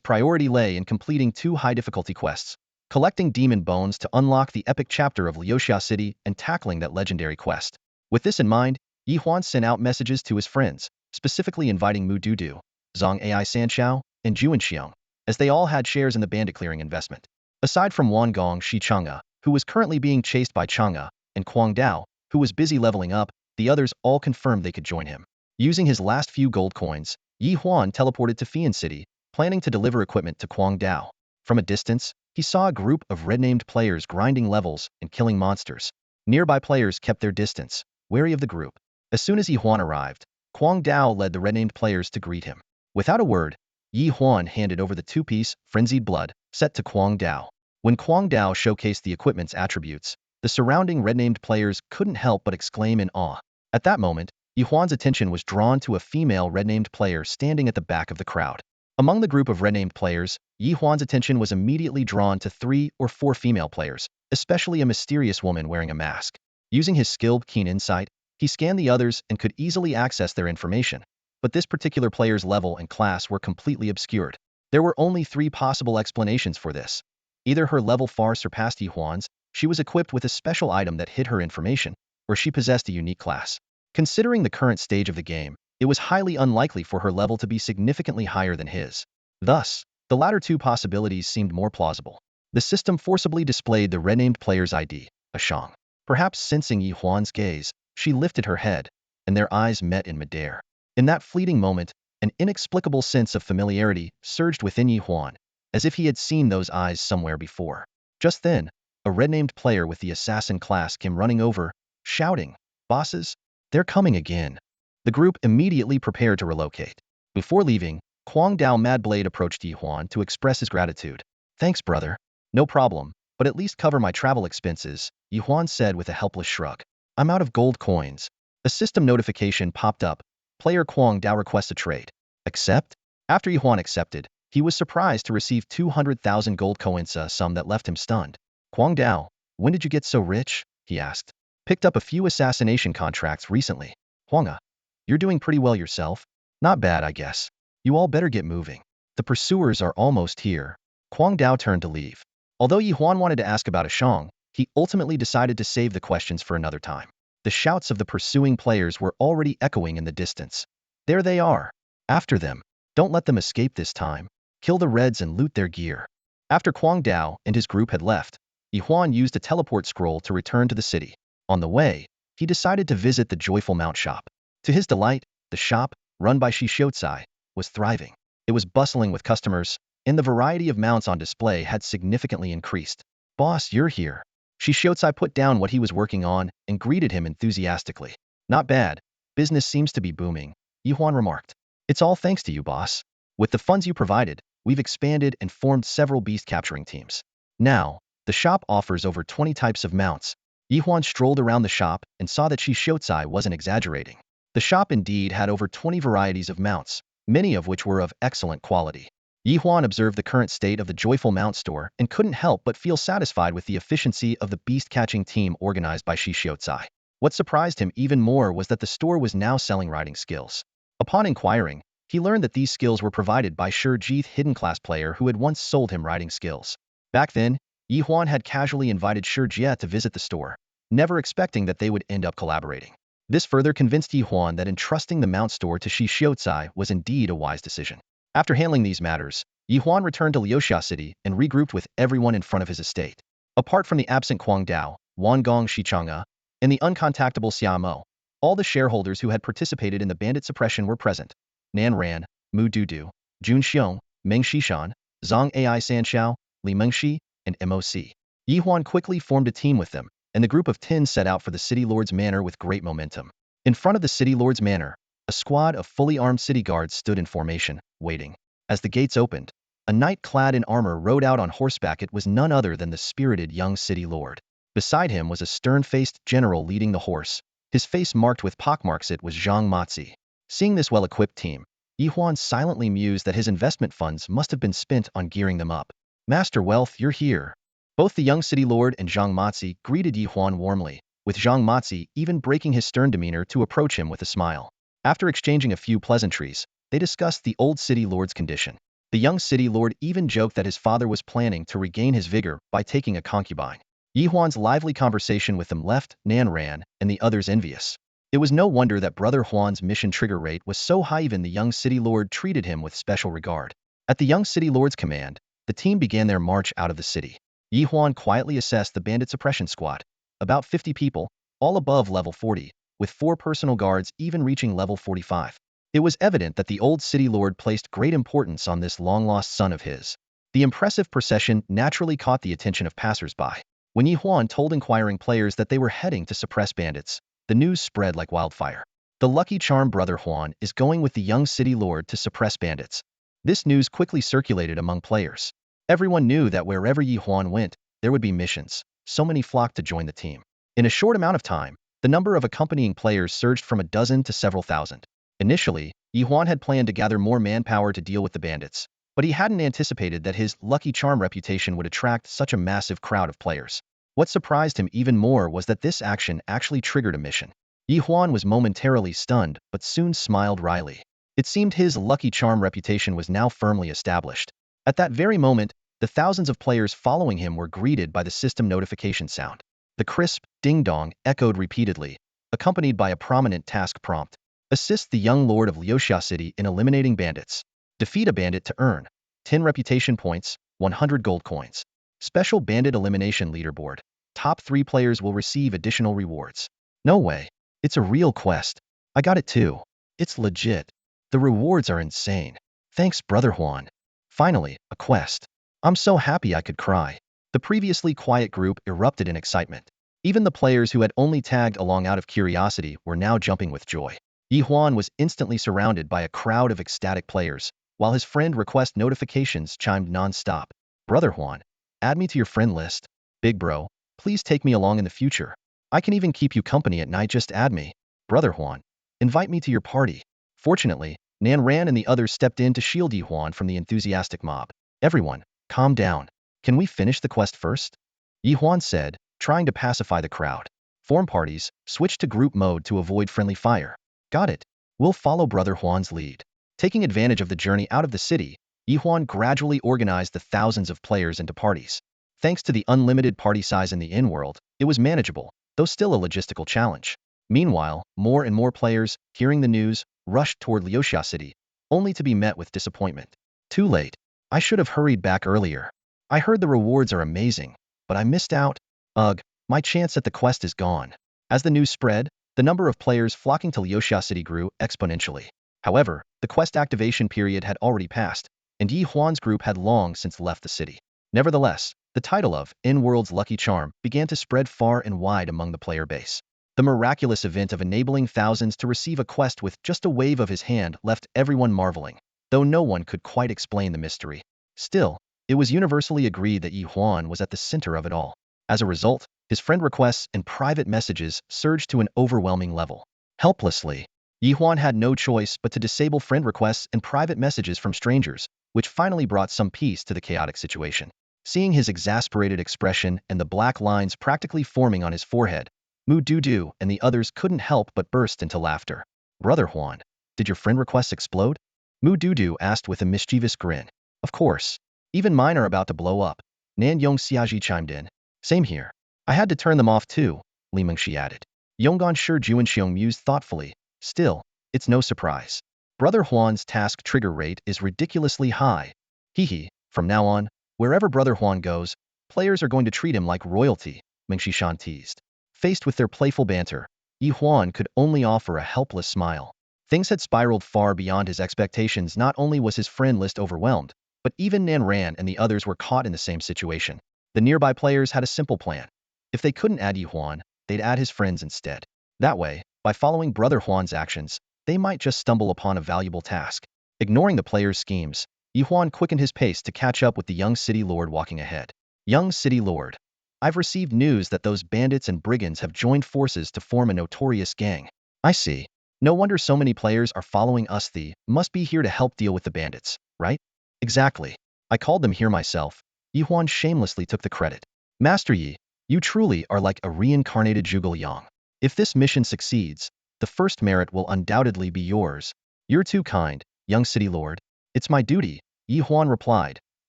Speaker 1: priority lay in completing 2 high-difficulty quests, collecting demon bones to unlock the epic chapter of Leosia City and tackling that legendary quest. With this in mind, Ye Huan sent out messages to his friends, specifically inviting Mu Dudu, Zhang Ai Sanxiao, and Juan Xiong, as they all had shares in the bandit clearing investment. Aside from Wan Gong Shi Chang'e, who was currently being chased by Chang'e, and Kwang Dao, who was busy leveling up, the others all confirmed they could join him. Using his last few gold coins, Ye Huan teleported to Fian City, planning to deliver equipment to Kwang Dao. From a distance, he saw a group of red-named players grinding levels and killing monsters. Nearby players kept their distance, wary of the group. As soon as Ye Huan arrived, Kwang Dao led the red-named players to greet him. Without a word, Ye Huan handed over the 2-piece, Frenzied Blood, set to Kwang Dao. When Kwang Dao showcased the equipment's attributes, the surrounding red-named players couldn't help but exclaim in awe. At that moment, Ye Huan's attention was drawn to a female red-named player standing at the back of the crowd. Among the group of red-named players, Ye Huan's attention was immediately drawn to 3 or 4 female players, especially a mysterious woman wearing a mask. Using his skilled keen insight, he scanned the others and could easily access their information, but this particular player's level and class were completely obscured. There were only 3 possible explanations for this. Either her level far surpassed Ye Huan's, she was equipped with a special item that hid her information, or she possessed a unique class. Considering the current stage of the game, it was highly unlikely for her level to be significantly higher than his. Thus, the latter two possibilities seemed more plausible. The system forcibly displayed the red-named player's ID, a Shang. Perhaps sensing Ye Huan's gaze, she lifted her head, and their eyes met in midair. In that fleeting moment, an inexplicable sense of familiarity surged within Ye Huan, as if he had seen those eyes somewhere before. Just then, a red-named player with the assassin class came running over, shouting, "Bosses, they're coming again." The group immediately prepared to relocate. Before leaving, Kwang Dao Madblade approached Ye Huan to express his gratitude. "Thanks, brother. No problem, but at least cover my travel expenses," Ye Huan said with a helpless shrug. "I'm out of gold coins." A system notification popped up. Player Kwang Dao requests a trade. Accept? After Ye Huan accepted, he was surprised to receive 200,000 gold coins, a sum that left him stunned. "Kwang Dao, when did you get so rich?" he asked. "Picked up a few assassination contracts recently." "Huanga, you're doing pretty well yourself." "Not bad, I guess. You all better get moving. The pursuers are almost here." Kwang Dao turned to leave. Although Ye Huan wanted to ask about a Shang, he ultimately decided to save the questions for another time. The shouts of the pursuing players were already echoing in the distance. "There they are. After them. Don't let them escape this time. Kill the Reds and loot their gear." After Kwang Dao and his group had left, Ye Huan used a teleport scroll to return to the city. On the way, he decided to visit the Joyful Mount shop. To his delight, the shop, run by Shishiotsai, was thriving. It was bustling with customers, and the variety of mounts on display had significantly increased. "Boss, you're here." Shishiotsai put down what he was working on and greeted him enthusiastically. "Not bad. Business seems to be booming," Ye Huan remarked. "It's all thanks to you, boss. With the funds you provided, we've expanded and formed several beast capturing teams. Now, the shop offers over 20 types of mounts." Ye Huan strolled around the shop and saw that Shishiotsai wasn't exaggerating. The shop indeed had over 20 varieties of mounts, many of which were of excellent quality. Ye Huan observed the current state of the Joyful Mount store and couldn't help but feel satisfied with the efficiency of the beast-catching team organized by Shishiotsai. What surprised him even more was that the store was now selling riding skills. Upon inquiring, he learned that these skills were provided by Shurjith hidden class player who had once sold him riding skills. Back then, Ye Huan had casually invited Shurjia to visit the store, never expecting that they would end up collaborating. This further convinced Ye Huan that entrusting the mount store to Shishiotsai was indeed a wise decision. After handling these matters, Ye Huan returned to Leosia City and regrouped with everyone in front of his estate. Apart from the absent Kwang Dao, Wangong Shichanga, and the uncontactable Xiamo, all the shareholders who had participated in the bandit suppression were present. Nan Ran, Mu Dudu, Jun Xiong, Meng Shishan, Zhang Ai Sanshao, Li Mengshi, and MOC. Ye Huan quickly formed a team with them, and the group of 10 set out for the City Lord's Manor with great momentum. In front of the City Lord's Manor, a squad of fully armed city guards stood in formation, waiting. As the gates opened, a knight clad in armor rode out on horseback. It was none other than the spirited young city lord. Beside him was a stern-faced general leading the horse, his face marked with pockmarks. It was Zhang Matzi. Seeing this well-equipped team, Ye Huan silently mused that his investment funds must have been spent on gearing them up. "Master Wealth, you're here." Both the young city lord and Zhang Matzi greeted Ye Huan warmly, with Zhang Matzi even breaking his stern demeanor to approach him with a smile. After exchanging a few pleasantries, they discussed the old city lord's condition. The young city lord even joked that his father was planning to regain his vigor by taking a concubine. Ye Huan's lively conversation with them left Nan Ran and the others envious. It was no wonder that Brother Huan's mission trigger rate was so high. Even the young city lord treated him with special regard. At the young city lord's command, the team began their march out of the city. Ye Huan quietly assessed the bandit suppression squad, about 50 people, all above level 40, with 4 personal guards even reaching level 45. It was evident that the old city lord placed great importance on this long-lost son of his. The impressive procession naturally caught the attention of passers-by. When Ye Huan told inquiring players that they were heading to suppress bandits, the news spread like wildfire. The lucky charm Brother Huan is going with the young city lord to suppress bandits. This news quickly circulated among players. Everyone knew that wherever Ye Huan went, there would be missions, so many flocked to join the team. In a short amount of time, the number of accompanying players surged from a dozen to several thousand. Initially, Ye Huan had planned to gather more manpower to deal with the bandits, but he hadn't anticipated that his lucky charm reputation would attract such a massive crowd of players. What surprised him even more was that this action actually triggered a mission. Ye Huan was momentarily stunned, but soon smiled wryly. It seemed his lucky charm reputation was now firmly established. At that very moment, the thousands of players following him were greeted by the system notification sound. The crisp ding-dong echoed repeatedly, accompanied by a prominent task prompt. Assist the young lord of Leosia City in eliminating bandits. Defeat a bandit to earn 10 reputation points, 100 gold coins. Special bandit elimination leaderboard. Top 3 players will receive additional rewards. No way. It's a real quest. I got it too. It's legit. The rewards are insane. Thanks, Brother Huan. Finally, a quest. I'm so happy I could cry. The previously quiet group erupted in excitement. Even the players who had only tagged along out of curiosity were now jumping with joy. Ye Huan was instantly surrounded by a crowd of ecstatic players, while his friend request notifications chimed non-stop. Brother Huan, add me to your friend list. Big bro, please take me along in the future. I can even keep you company at night, just add me. Brother Huan, invite me to your party. Fortunately, Nan Ran and the others stepped in to shield Ye Huan from the enthusiastic mob. Everyone, calm down. Can we finish the quest first? Ye Huan said, trying to pacify the crowd. Form parties, switch to group mode to avoid friendly fire. Got it. We'll follow Brother Huan's lead. Taking advantage of the journey out of the city, Ye Huan gradually organized the thousands of players into parties. Thanks to the unlimited party size in the in-world, it was manageable, though still a logistical challenge. Meanwhile, more and more players, hearing the news, rushed toward Leosia City, only to be met with disappointment. Too late. I should have hurried back earlier. I heard the rewards are amazing, but I missed out. Ugh, my chance at the quest is gone. As the news spread, the number of players flocking to Leosia City grew exponentially. However, the quest activation period had already passed, and Ye Huan's group had long since left the city. Nevertheless, the title of In-World's Lucky Charm began to spread far and wide among the player base. The miraculous event of enabling thousands to receive a quest with just a wave of his hand left everyone marveling, though no one could quite explain the mystery. Still, it was universally agreed that Ye Huan was at the center of it all. As a result, his friend requests and private messages surged to an overwhelming level. Helplessly, Ye Huan had no choice but to disable friend requests and private messages from strangers, which finally brought some peace to the chaotic situation. Seeing his exasperated expression and the black lines practically forming on his forehead, Mu Dudu and the others couldn't help but burst into laughter. Brother Huan, did your friend requests explode? Mu Dudu asked with a mischievous grin. Of course. Even mine are about to blow up. Nan Yong Xiaji chimed in. Same here. I had to turn them off too, Li Mengshi added. Yonggan Shi Juanxiong mused thoughtfully. Still, it's no surprise. Brother Huan's task trigger rate is ridiculously high. Hehe, from now on, wherever Brother Huan goes, players are going to treat him like royalty, Mengshi Shan teased. Faced with their playful banter, Ye Huan could only offer a helpless smile. Things had spiraled far beyond his expectations. Not only was his friend list overwhelmed, but even Nan Ran and the others were caught in the same situation. The nearby players had a simple plan. If they couldn't add Ye Huan, they'd add his friends instead. That way, by following Brother Huan's actions, they might just stumble upon a valuable task. Ignoring the players' schemes, Ye Huan quickened his pace to catch up with the young city lord walking ahead. Young city lord. I've received news that those bandits and brigands have joined forces to form a notorious gang. I see. No wonder so many players are following us. They must be here to help deal with the bandits, right? Exactly. I called them here myself. Ye Huan shamelessly took the credit. Master Yi, you truly are like a reincarnated Zhuge Yang. If this mission succeeds, the first merit will undoubtedly be yours. You're too kind, young city lord. It's my duty, Ye Huan replied,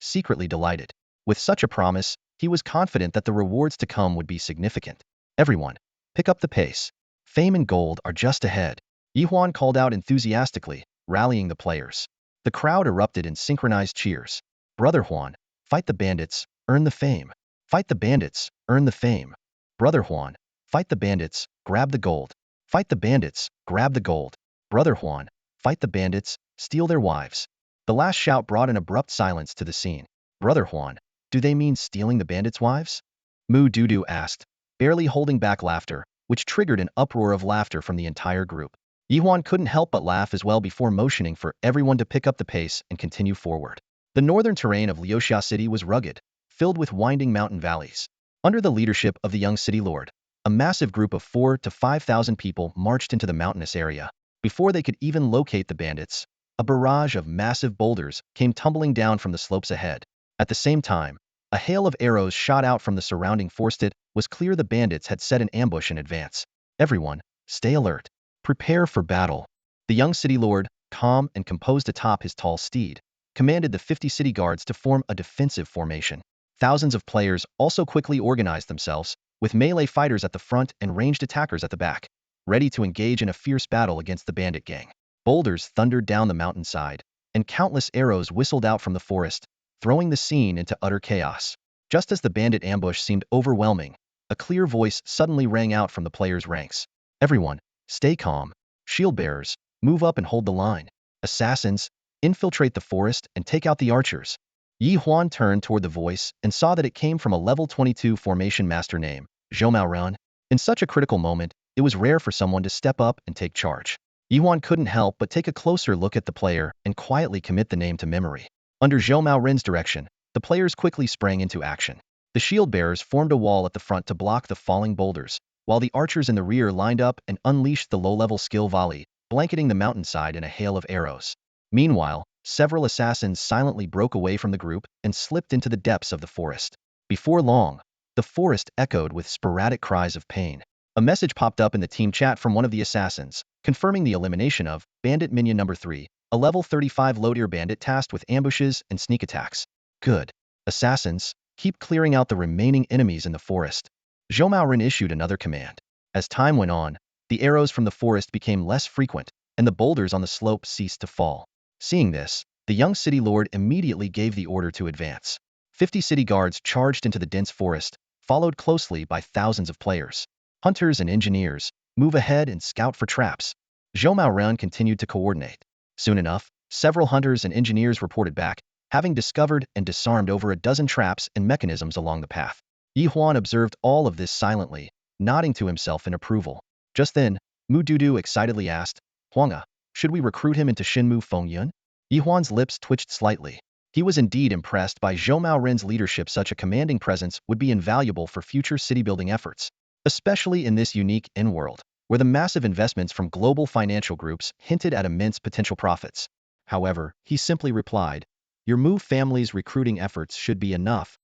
Speaker 1: secretly delighted. With such a promise, he was confident that the rewards to come would be significant. Everyone, pick up the pace. Fame and gold are just ahead. Ye Huan called out enthusiastically, rallying the players. The crowd erupted in synchronized cheers. Brother Huan, fight the bandits, earn the fame. Fight the bandits, earn the fame. Brother Huan, fight the bandits, grab the gold. Fight the bandits, grab the gold. Brother Huan, fight the bandits, steal their wives. The last shout brought an abrupt silence to the scene. Brother Huan, do they mean stealing the bandits' wives? Mu Dudu asked, barely holding back laughter, which triggered an uproar of laughter from the entire group. Ye Huan couldn't help but laugh as well before motioning for everyone to pick up the pace and continue forward. The northern terrain of Leosia City was rugged, filled with winding mountain valleys. Under the leadership of the young city lord, a massive group of 4,000 to 5,000 people marched into the mountainous area. Before they could even locate the bandits, a barrage of massive boulders came tumbling down from the slopes ahead. At the same time, a hail of arrows shot out from the surrounding forest. It was clear the bandits had set an ambush in advance. Everyone, stay alert. Prepare for battle. The young city lord, calm and composed atop his tall steed, commanded the 50 city guards to form a defensive formation. Thousands of players also quickly organized themselves, with melee fighters at the front and ranged attackers at the back, ready to engage in a fierce battle against the bandit gang. Boulders thundered down the mountainside, and countless arrows whistled out from the forest, throwing the scene into utter chaos. Just as the bandit ambush seemed overwhelming, a clear voice suddenly rang out from the players' ranks. Everyone, stay calm. Shield bearers, move up and hold the line. Assassins, infiltrate the forest and take out the archers. Ye Huan turned toward the voice and saw that it came from a level 22 formation master named Zhou Ran. In such a critical moment, it was rare for someone to step up and take charge. Ye Huan couldn't help but take a closer look at the player and quietly commit the name to memory. Under Zhou Ren's direction, the players quickly sprang into action. The shield bearers formed a wall at the front to block the falling boulders, while the archers in the rear lined up and unleashed the low-level skill volley, blanketing the mountainside in a hail of arrows. Meanwhile, several assassins silently broke away from the group and slipped into the depths of the forest. Before long, the forest echoed with sporadic cries of pain. A message popped up in the team chat from one of the assassins, confirming the elimination of Bandit Minion Number 3, a level 35 low-tier bandit tasked with ambushes and sneak attacks. Good. Assassins, keep clearing out the remaining enemies in the forest. Zhou Ren issued another command. As time went on, the arrows from the forest became less frequent, and the boulders on the slope ceased to fall. Seeing this, the young city lord immediately gave the order to advance. 50 city guards charged into the dense forest, followed closely by thousands of players. Hunters and engineers, move ahead and scout for traps. Zhou Ren continued to coordinate. Soon enough, several hunters and engineers reported back, having discovered and disarmed over a dozen traps and mechanisms along the path. Ye Huan observed all of this silently, nodding to himself in approval. Just then, Mu Dudu excitedly asked, Huanga, should we recruit him into Shinmu Fengyun? Ye Huan's lips twitched slightly. He was indeed impressed by Zhou Ren's leadership. Such a commanding presence would be invaluable for future city-building efforts, especially in this unique in-world, where the massive investments from global financial groups hinted at immense potential profits. However, he simply replied, your Mu family's recruiting efforts should be enough.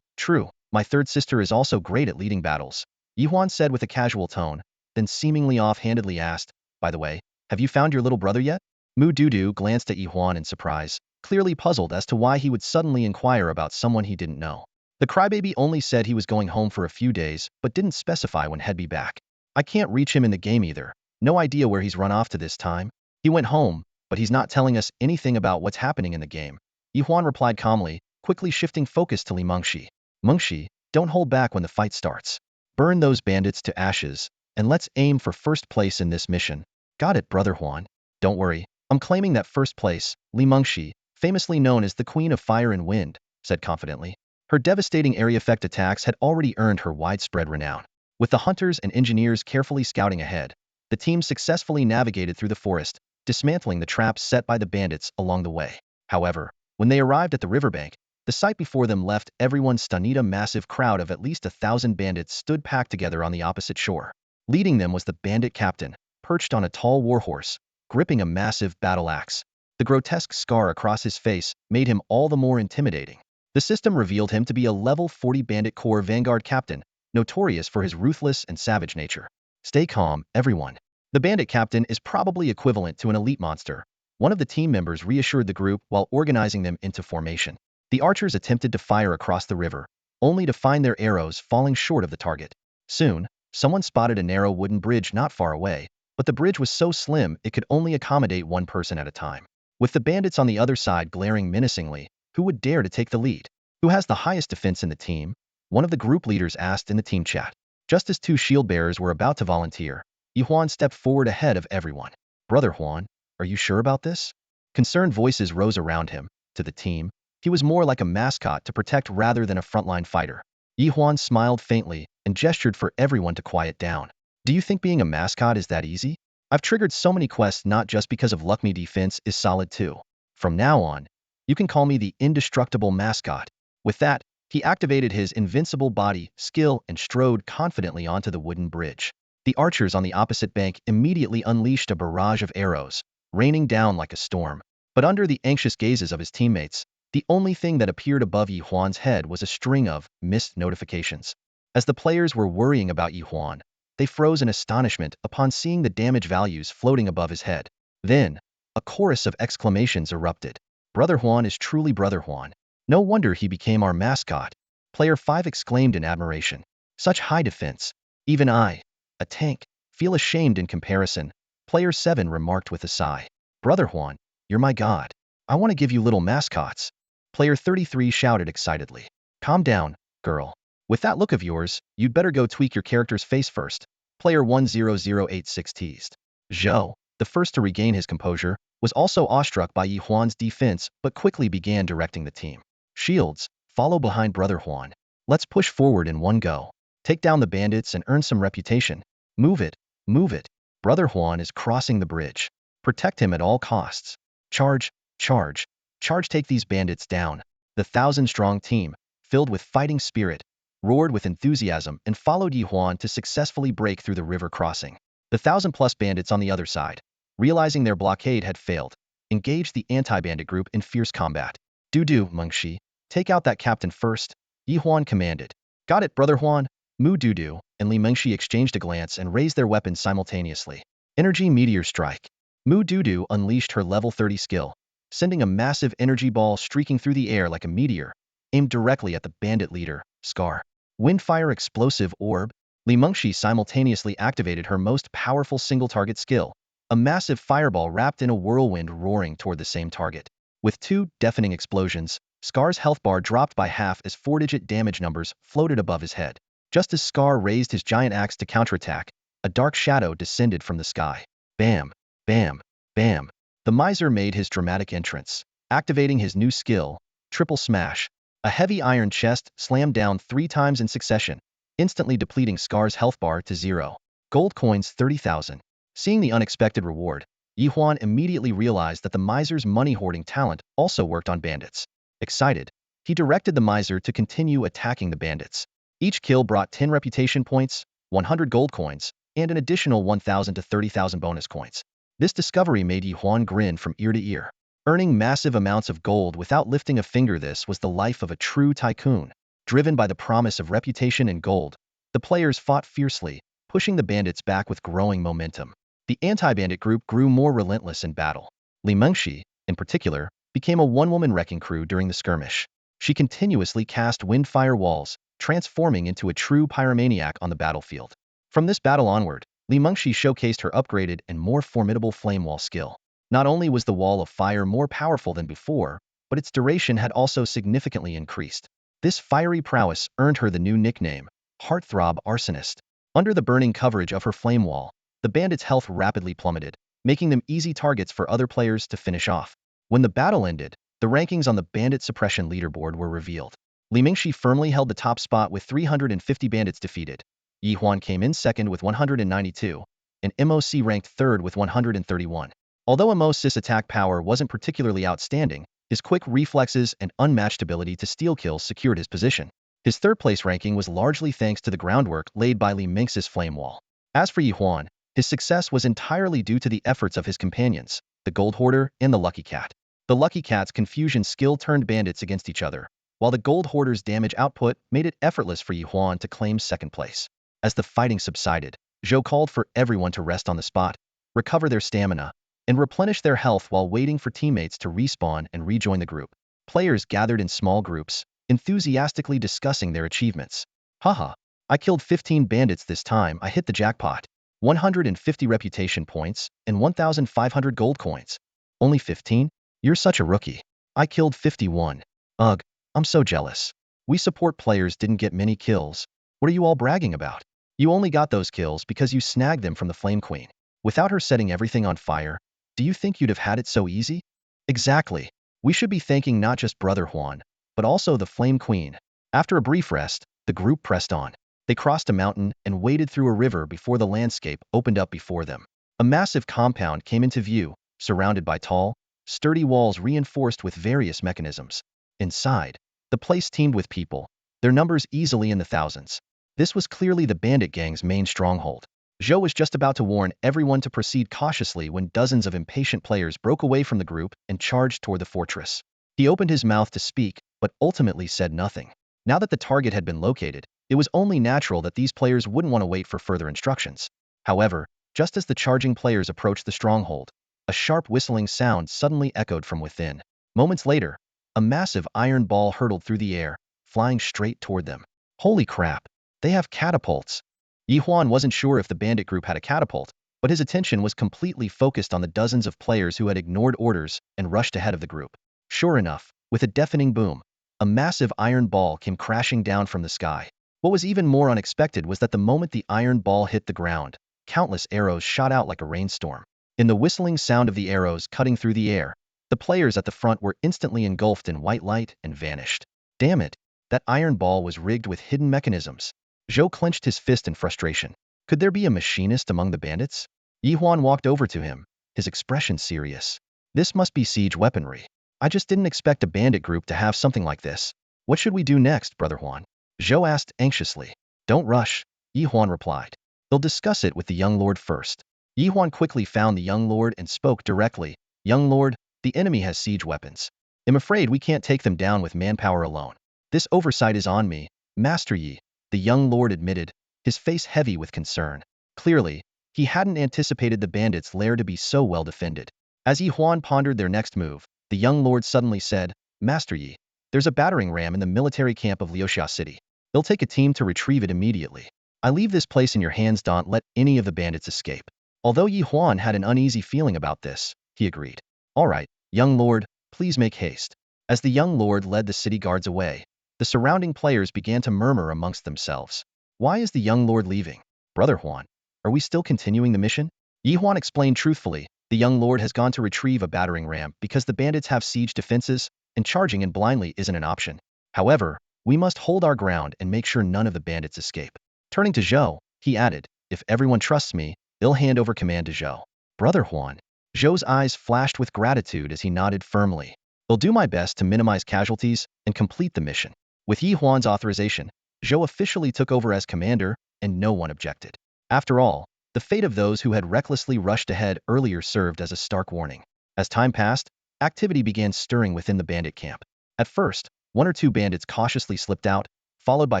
Speaker 1: True, my third sister is also great at leading battles, Ye Huan said with a casual tone, then seemingly off-handedly asked, by the way, have you found your little brother yet? Mu Dudu glanced at Ye Huan in surprise, clearly puzzled as to why he would suddenly inquire about someone he didn't know. The crybaby only said he was going home for a few days, but didn't specify when he'd be back. I can't reach him in the game either. No idea where he's run off to this time. He went home, but he's not telling us anything about what's happening in the game. Ye Huan replied calmly, quickly shifting focus to Li Mengshi. Mengshi, don't hold back when the fight starts. Burn those bandits to ashes, and let's aim for first place in this mission. Got it, Brother Huan. Don't worry, I'm claiming that first place, Li Mengshi, famously known as the Queen of Fire and Wind, said confidently. Her devastating area effect attacks had already earned her widespread renown. With the hunters and engineers carefully scouting ahead, the team successfully navigated through the forest, dismantling the traps set by the bandits along the way. However, when they arrived at the riverbank, the sight before them left everyone stunned. A massive crowd of at least 1,000 bandits stood packed together on the opposite shore. Leading them was the bandit captain, perched on a tall warhorse, gripping a massive battle axe. The grotesque scar across his face made him all the more intimidating. The system revealed him to be a level 40 bandit corps vanguard captain, notorious for his ruthless and savage nature. Stay calm, everyone. The bandit captain is probably equivalent to an elite monster. One of the team members reassured the group while organizing them into formation. The archers attempted to fire across the river, only to find their arrows falling short of the target. Soon, someone spotted a narrow wooden bridge not far away, but the bridge was so slim it could only accommodate one person at a time. With the bandits on the other side glaring menacingly, who would dare to take the lead? Who has the highest defense in the team? One of the group leaders asked in the team chat. Just as two shield bearers were about to volunteer, Ye Huan stepped forward ahead of everyone. Brother Huan, are you sure about this? Concerned voices rose around him. To the team, he was more like a mascot to protect rather than a frontline fighter. Ye Huan smiled faintly and gestured for everyone to quiet down. Do you think being a mascot is that easy? I've triggered so many quests not just because of luck. My defense is solid too. From now on, you can call me the indestructible mascot. With that, he activated his invincible body, skill, and strode confidently onto the wooden bridge. The archers on the opposite bank immediately unleashed a barrage of arrows, raining down like a storm. But under the anxious gazes of his teammates, the only thing that appeared above Ye Huan's head was a string of missed notifications. As the players were worrying about Ye Huan, they froze in astonishment upon seeing the damage values floating above his head. Then, a chorus of exclamations erupted. Brother Huan is truly Brother Huan. No wonder he became our mascot. Player 5 exclaimed in admiration. Such high defense. Even I, a tank, feel ashamed in comparison, Player 7 remarked with a sigh. Brother Huan, you're my god. I want to give you little mascots. Player 33 shouted excitedly. Calm down, girl. With that look of yours, you'd better go tweak your character's face first. Player 10086 teased. Zhou, the first to regain his composure, was also awestruck by Ye Huan's defense but quickly began directing the team. Shields, follow behind Brother Huan. Let's push forward in one go. Take down the bandits and earn some reputation. Move it, move it. Brother Huan is crossing the bridge. Protect him at all costs. Charge, charge, charge, take these bandits down. The 1,000-strong team, filled with fighting spirit, roared with enthusiasm and followed Ye Huan to successfully break through the river crossing. The 1,000-plus bandits on the other side, realizing their blockade had failed, engaged the anti-bandit group in fierce combat. Do, Mengshi, take out that captain first, Ye Huan commanded. Got it, Brother Huan. Mu Dudu and Li Mengshi exchanged a glance and raised their weapons simultaneously. Energy Meteor Strike. Mu Dudu unleashed her level 30 skill, sending a massive energy ball streaking through the air like a meteor, aimed directly at the bandit leader, Scar. Windfire Explosive Orb. Li Mengshi simultaneously activated her most powerful single-target skill, a massive fireball wrapped in a whirlwind roaring toward the same target. With 2 deafening explosions, Scar's health bar dropped by half as 4-digit damage numbers floated above his head. Just as Scar raised his giant axe to counterattack, a dark shadow descended from the sky. Bam, bam, bam. The miser made his dramatic entrance, activating his new skill, Triple Smash. A heavy iron chest slammed down 3 times in succession, instantly depleting Scar's health bar to 0. Gold coins 30,000. Seeing the unexpected reward, Ye Huan immediately realized that the miser's money-hoarding talent also worked on bandits. Excited, he directed the miser to continue attacking the bandits. Each kill brought 10 reputation points, 100 gold coins, and an additional 1,000 to 30,000 bonus coins. This discovery made Ye Huan grin from ear to ear. Earning massive amounts of gold without lifting a finger, this was the life of a true tycoon. Driven by the promise of reputation and gold, the players fought fiercely, pushing the bandits back with growing momentum. The anti-bandit group grew more relentless in battle. Li Mengshi, in particular, became a one-woman wrecking crew during the skirmish. She continuously cast wind-fire walls, transforming into a true pyromaniac on the battlefield. From this battle onward, Li Mengshi showcased her upgraded and more formidable flame wall skill. Not only was the wall of fire more powerful than before, but its duration had also significantly increased. This fiery prowess earned her the new nickname, Heartthrob Arsonist. Under the burning coverage of her flame wall, the bandits' health rapidly plummeted, making them easy targets for other players to finish off. When the battle ended, the rankings on the bandit suppression leaderboard were revealed. Li Mengshi firmly held the top spot with 350 bandits defeated. Ye Huan came in second with 192, and MOC ranked third with 131. Although MOC's attack power wasn't particularly outstanding, his quick reflexes and unmatched ability to steal kills secured his position. His third-place ranking was largely thanks to the groundwork laid by Li Mengxi's flame wall. As for Ye Huan, his success was entirely due to the efforts of his companions, the Gold Hoarder and the Lucky Cat. The Lucky Cat's confusion skill turned bandits against each other, while the Gold Hoarder's damage output made it effortless for Ye Huan to claim second place. As the fighting subsided, Zhou called for everyone to rest on the spot, recover their stamina, and replenish their health while waiting for teammates to respawn and rejoin the group. Players gathered in small groups, enthusiastically discussing their achievements. Haha, I killed 15 bandits this time, I hit the jackpot. 150 reputation points and 1,500 gold coins. Only 15? You're such a rookie. I killed 51. Ugh, I'm so jealous. We support players didn't get many kills. What are you all bragging about? You only got those kills because you snagged them from the Flame Queen. Without her setting everything on fire, do you think you'd have had it so easy? Exactly. We should be thanking not just Brother Huan, but also the Flame Queen. After a brief rest, the group pressed on. They crossed a mountain and waded through a river before the landscape opened up before them. A massive compound came into view, surrounded by tall, sturdy walls reinforced with various mechanisms. Inside, the place teemed with people, their numbers easily in the thousands. This was clearly the bandit gang's main stronghold. Zhou was just about to warn everyone to proceed cautiously when dozens of impatient players broke away from the group and charged toward the fortress. He opened his mouth to speak, but ultimately said nothing. Now that the target had been located, it was only natural that these players wouldn't want to wait for further instructions. However, just as the charging players approached the stronghold, a sharp whistling sound suddenly echoed from within. Moments later, a massive iron ball hurtled through the air, flying straight toward them. Holy crap! They have catapults! Ye Huan wasn't sure if the bandit group had a catapult, but his attention was completely focused on the dozens of players who had ignored orders and rushed ahead of the group. Sure enough, with a deafening boom, a massive iron ball came crashing down from the sky. What was even more unexpected was that the moment the iron ball hit the ground, countless arrows shot out like a rainstorm. In the whistling sound of the arrows cutting through the air, the players at the front were instantly engulfed in white light and vanished. Damn it, that iron ball was rigged with hidden mechanisms. Zhou clenched his fist in frustration. Could there be a machinist among the bandits? Ye Huan walked over to him, his expression serious. This must be siege weaponry. I just didn't expect a bandit group to have something like this. What should we do next, Brother Huan? Zhou asked anxiously. Don't rush, Ye Huan replied. They'll discuss it with the young lord first. Ye Huan quickly found the young lord and spoke directly. Young lord, the enemy has siege weapons. I'm afraid we can't take them down with manpower alone. This oversight is on me, Master Yi, the young lord admitted, his face heavy with concern. Clearly, he hadn't anticipated the bandits' lair to be so well defended. As Ye Huan pondered their next move, the young lord suddenly said, Master Yi, there's a battering ram in the military camp of Leosia City. It'll take a team to retrieve it immediately. I leave this place in your hands. Don't let any of the bandits escape. Although Ye Huan had an uneasy feeling about this, he agreed. All right, young lord, please make haste. As the young lord led the city guards away, the surrounding players began to murmur amongst themselves. Why is the young lord leaving? Brother Huan, are we still continuing the mission? Ye Huan explained truthfully, the young lord has gone to retrieve a battering ram because the bandits have siege defenses, and charging in blindly isn't an option. However, we must hold our ground and make sure none of the bandits escape. Turning to Zhou, he added, if everyone trusts me, they'll hand over command to Zhou. Brother Huan. Zhou's eyes flashed with gratitude as he nodded firmly. I'll do my best to minimize casualties and complete the mission. With Ye Huan's authorization, Zhou officially took over as commander, and no one objected. After all, the fate of those who had recklessly rushed ahead earlier served as a stark warning. As time passed, activity began stirring within the bandit camp. At first, 1 or 2 bandits cautiously slipped out, followed by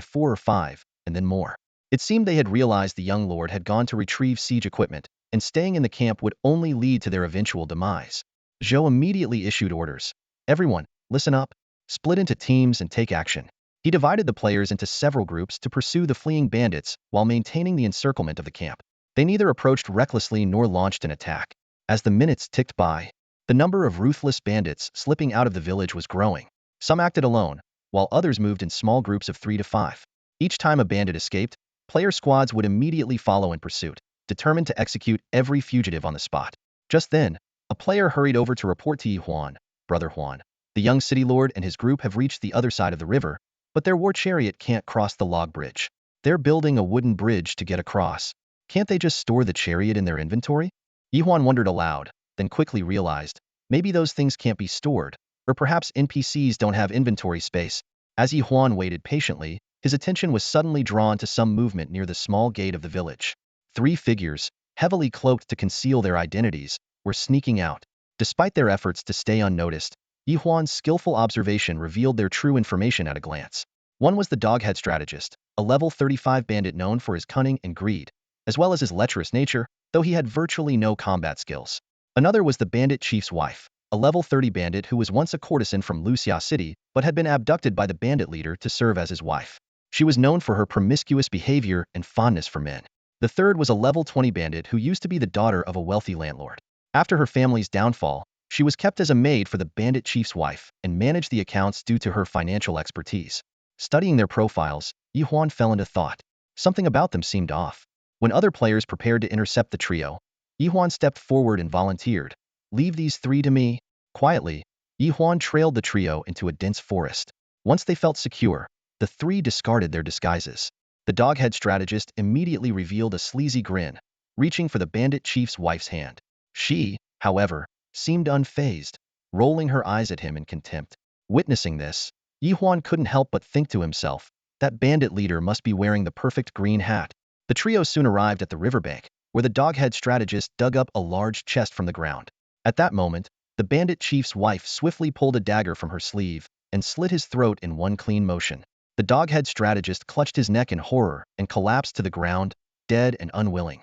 Speaker 1: 4 or 5, and then more. It seemed they had realized the young lord had gone to retrieve siege equipment, and staying in the camp would only lead to their eventual demise. Zhou immediately issued orders. Everyone, listen up. Split into teams and take action. He divided the players into several groups to pursue the fleeing bandits while maintaining the encirclement of the camp. They neither approached recklessly nor launched an attack. As the minutes ticked by, the number of ruthless bandits slipping out of the village was growing. Some acted alone, while others moved in small groups of 3 to 5. Each time a bandit escaped, player squads would immediately follow in pursuit, determined to execute every fugitive on the spot. Just then, a player hurried over to report to Ye Huan, Brother Huan. The young city lord and his group have reached the other side of the river, but their war chariot can't cross the log bridge. They're building a wooden bridge to get across. Can't they just store the chariot in their inventory? Ye Huan wondered aloud, then quickly realized, maybe those things can't be stored, or perhaps NPCs don't have inventory space. As Ye Huan waited patiently, his attention was suddenly drawn to some movement near the small gate of the village. 3 figures, heavily cloaked to conceal their identities, were sneaking out. Despite their efforts to stay unnoticed, Ye Huan's skillful observation revealed their true information at a glance. One was the Doghead Strategist, a level 35 bandit known for his cunning and greed, as well as his lecherous nature, though he had virtually no combat skills. Another was the Bandit Chief's wife, a level 30 bandit who was once a courtesan from Leosia City but had been abducted by the bandit leader to serve as his wife. She was known for her promiscuous behavior and fondness for men. The third was a level 20 bandit who used to be the daughter of a wealthy landlord. After her family's downfall, she was kept as a maid for the bandit chief's wife and managed the accounts due to her financial expertise. Studying their profiles, Ye Huan fell into thought. Something about them seemed off. When other players prepared to intercept the trio, Ye Huan stepped forward and volunteered. Leave these 3 to me. Quietly, Ye Huan trailed the trio into a dense forest. Once they felt secure, the 3 discarded their disguises. The Doghead Strategist immediately revealed a sleazy grin, reaching for the bandit chief's wife's hand. She, however, seemed unfazed, rolling her eyes at him in contempt. Witnessing this, Ye Huan couldn't help but think to himself, that bandit leader must be wearing the perfect green hat. The trio soon arrived at the riverbank, where the Doghead Strategist dug up a large chest from the ground. At that moment, the bandit chief's wife swiftly pulled a dagger from her sleeve and slit his throat in one clean motion. The Doghead Strategist clutched his neck in horror and collapsed to the ground, dead and unwilling.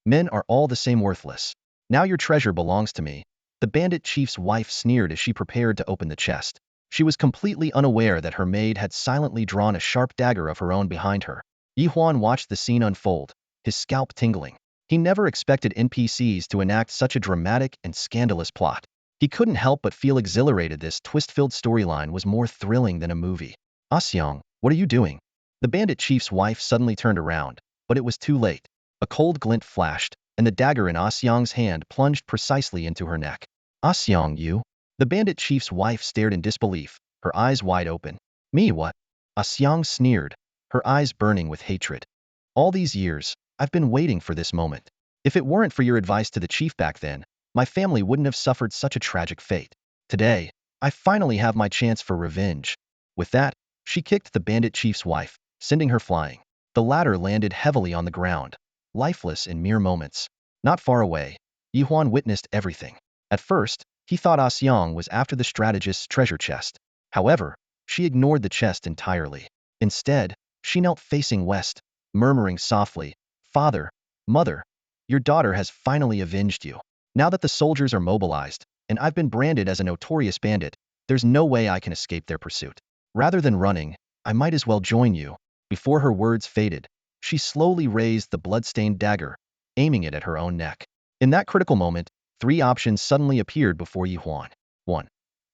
Speaker 1: Men are all the same worthless. Now your treasure belongs to me. The bandit chief's wife sneered as she prepared to open the chest. She was completely unaware that her maid had silently drawn a sharp dagger of her own behind her. Ye Huan watched the scene unfold, his scalp tingling. He never expected NPCs to enact such a dramatic and scandalous plot. He couldn't help but feel exhilarated. This twist-filled storyline was more thrilling than a movie. Asyong, what are you doing? The bandit chief's wife suddenly turned around, but it was too late. A cold glint flashed, and the dagger in Asyong's hand plunged precisely into her neck. Asyong, you? The bandit chief's wife stared in disbelief, her eyes wide open. Me what? Asyong sneered, her eyes burning with hatred. All these years, I've been waiting for this moment. If it weren't for your advice to the chief back then, my family wouldn't have suffered such a tragic fate. Today, I finally have my chance for revenge. With that, she kicked the bandit chief's wife, sending her flying. The latter landed heavily on the ground, lifeless in mere moments. Not far away, Ye Huan witnessed everything. At first, he thought Asyong was after the strategist's treasure chest. However, she ignored the chest entirely. Instead, she knelt facing west, murmuring softly, "Father, Mother, your daughter has finally avenged you. Now that the soldiers are mobilized, and I've been branded as a notorious bandit, there's no way I can escape their pursuit. Rather than running, I might as well join you." Before her words faded, she slowly raised the blood-stained dagger, aiming it at her own neck. In that critical moment, 3 options suddenly appeared before Ye Huan. 1.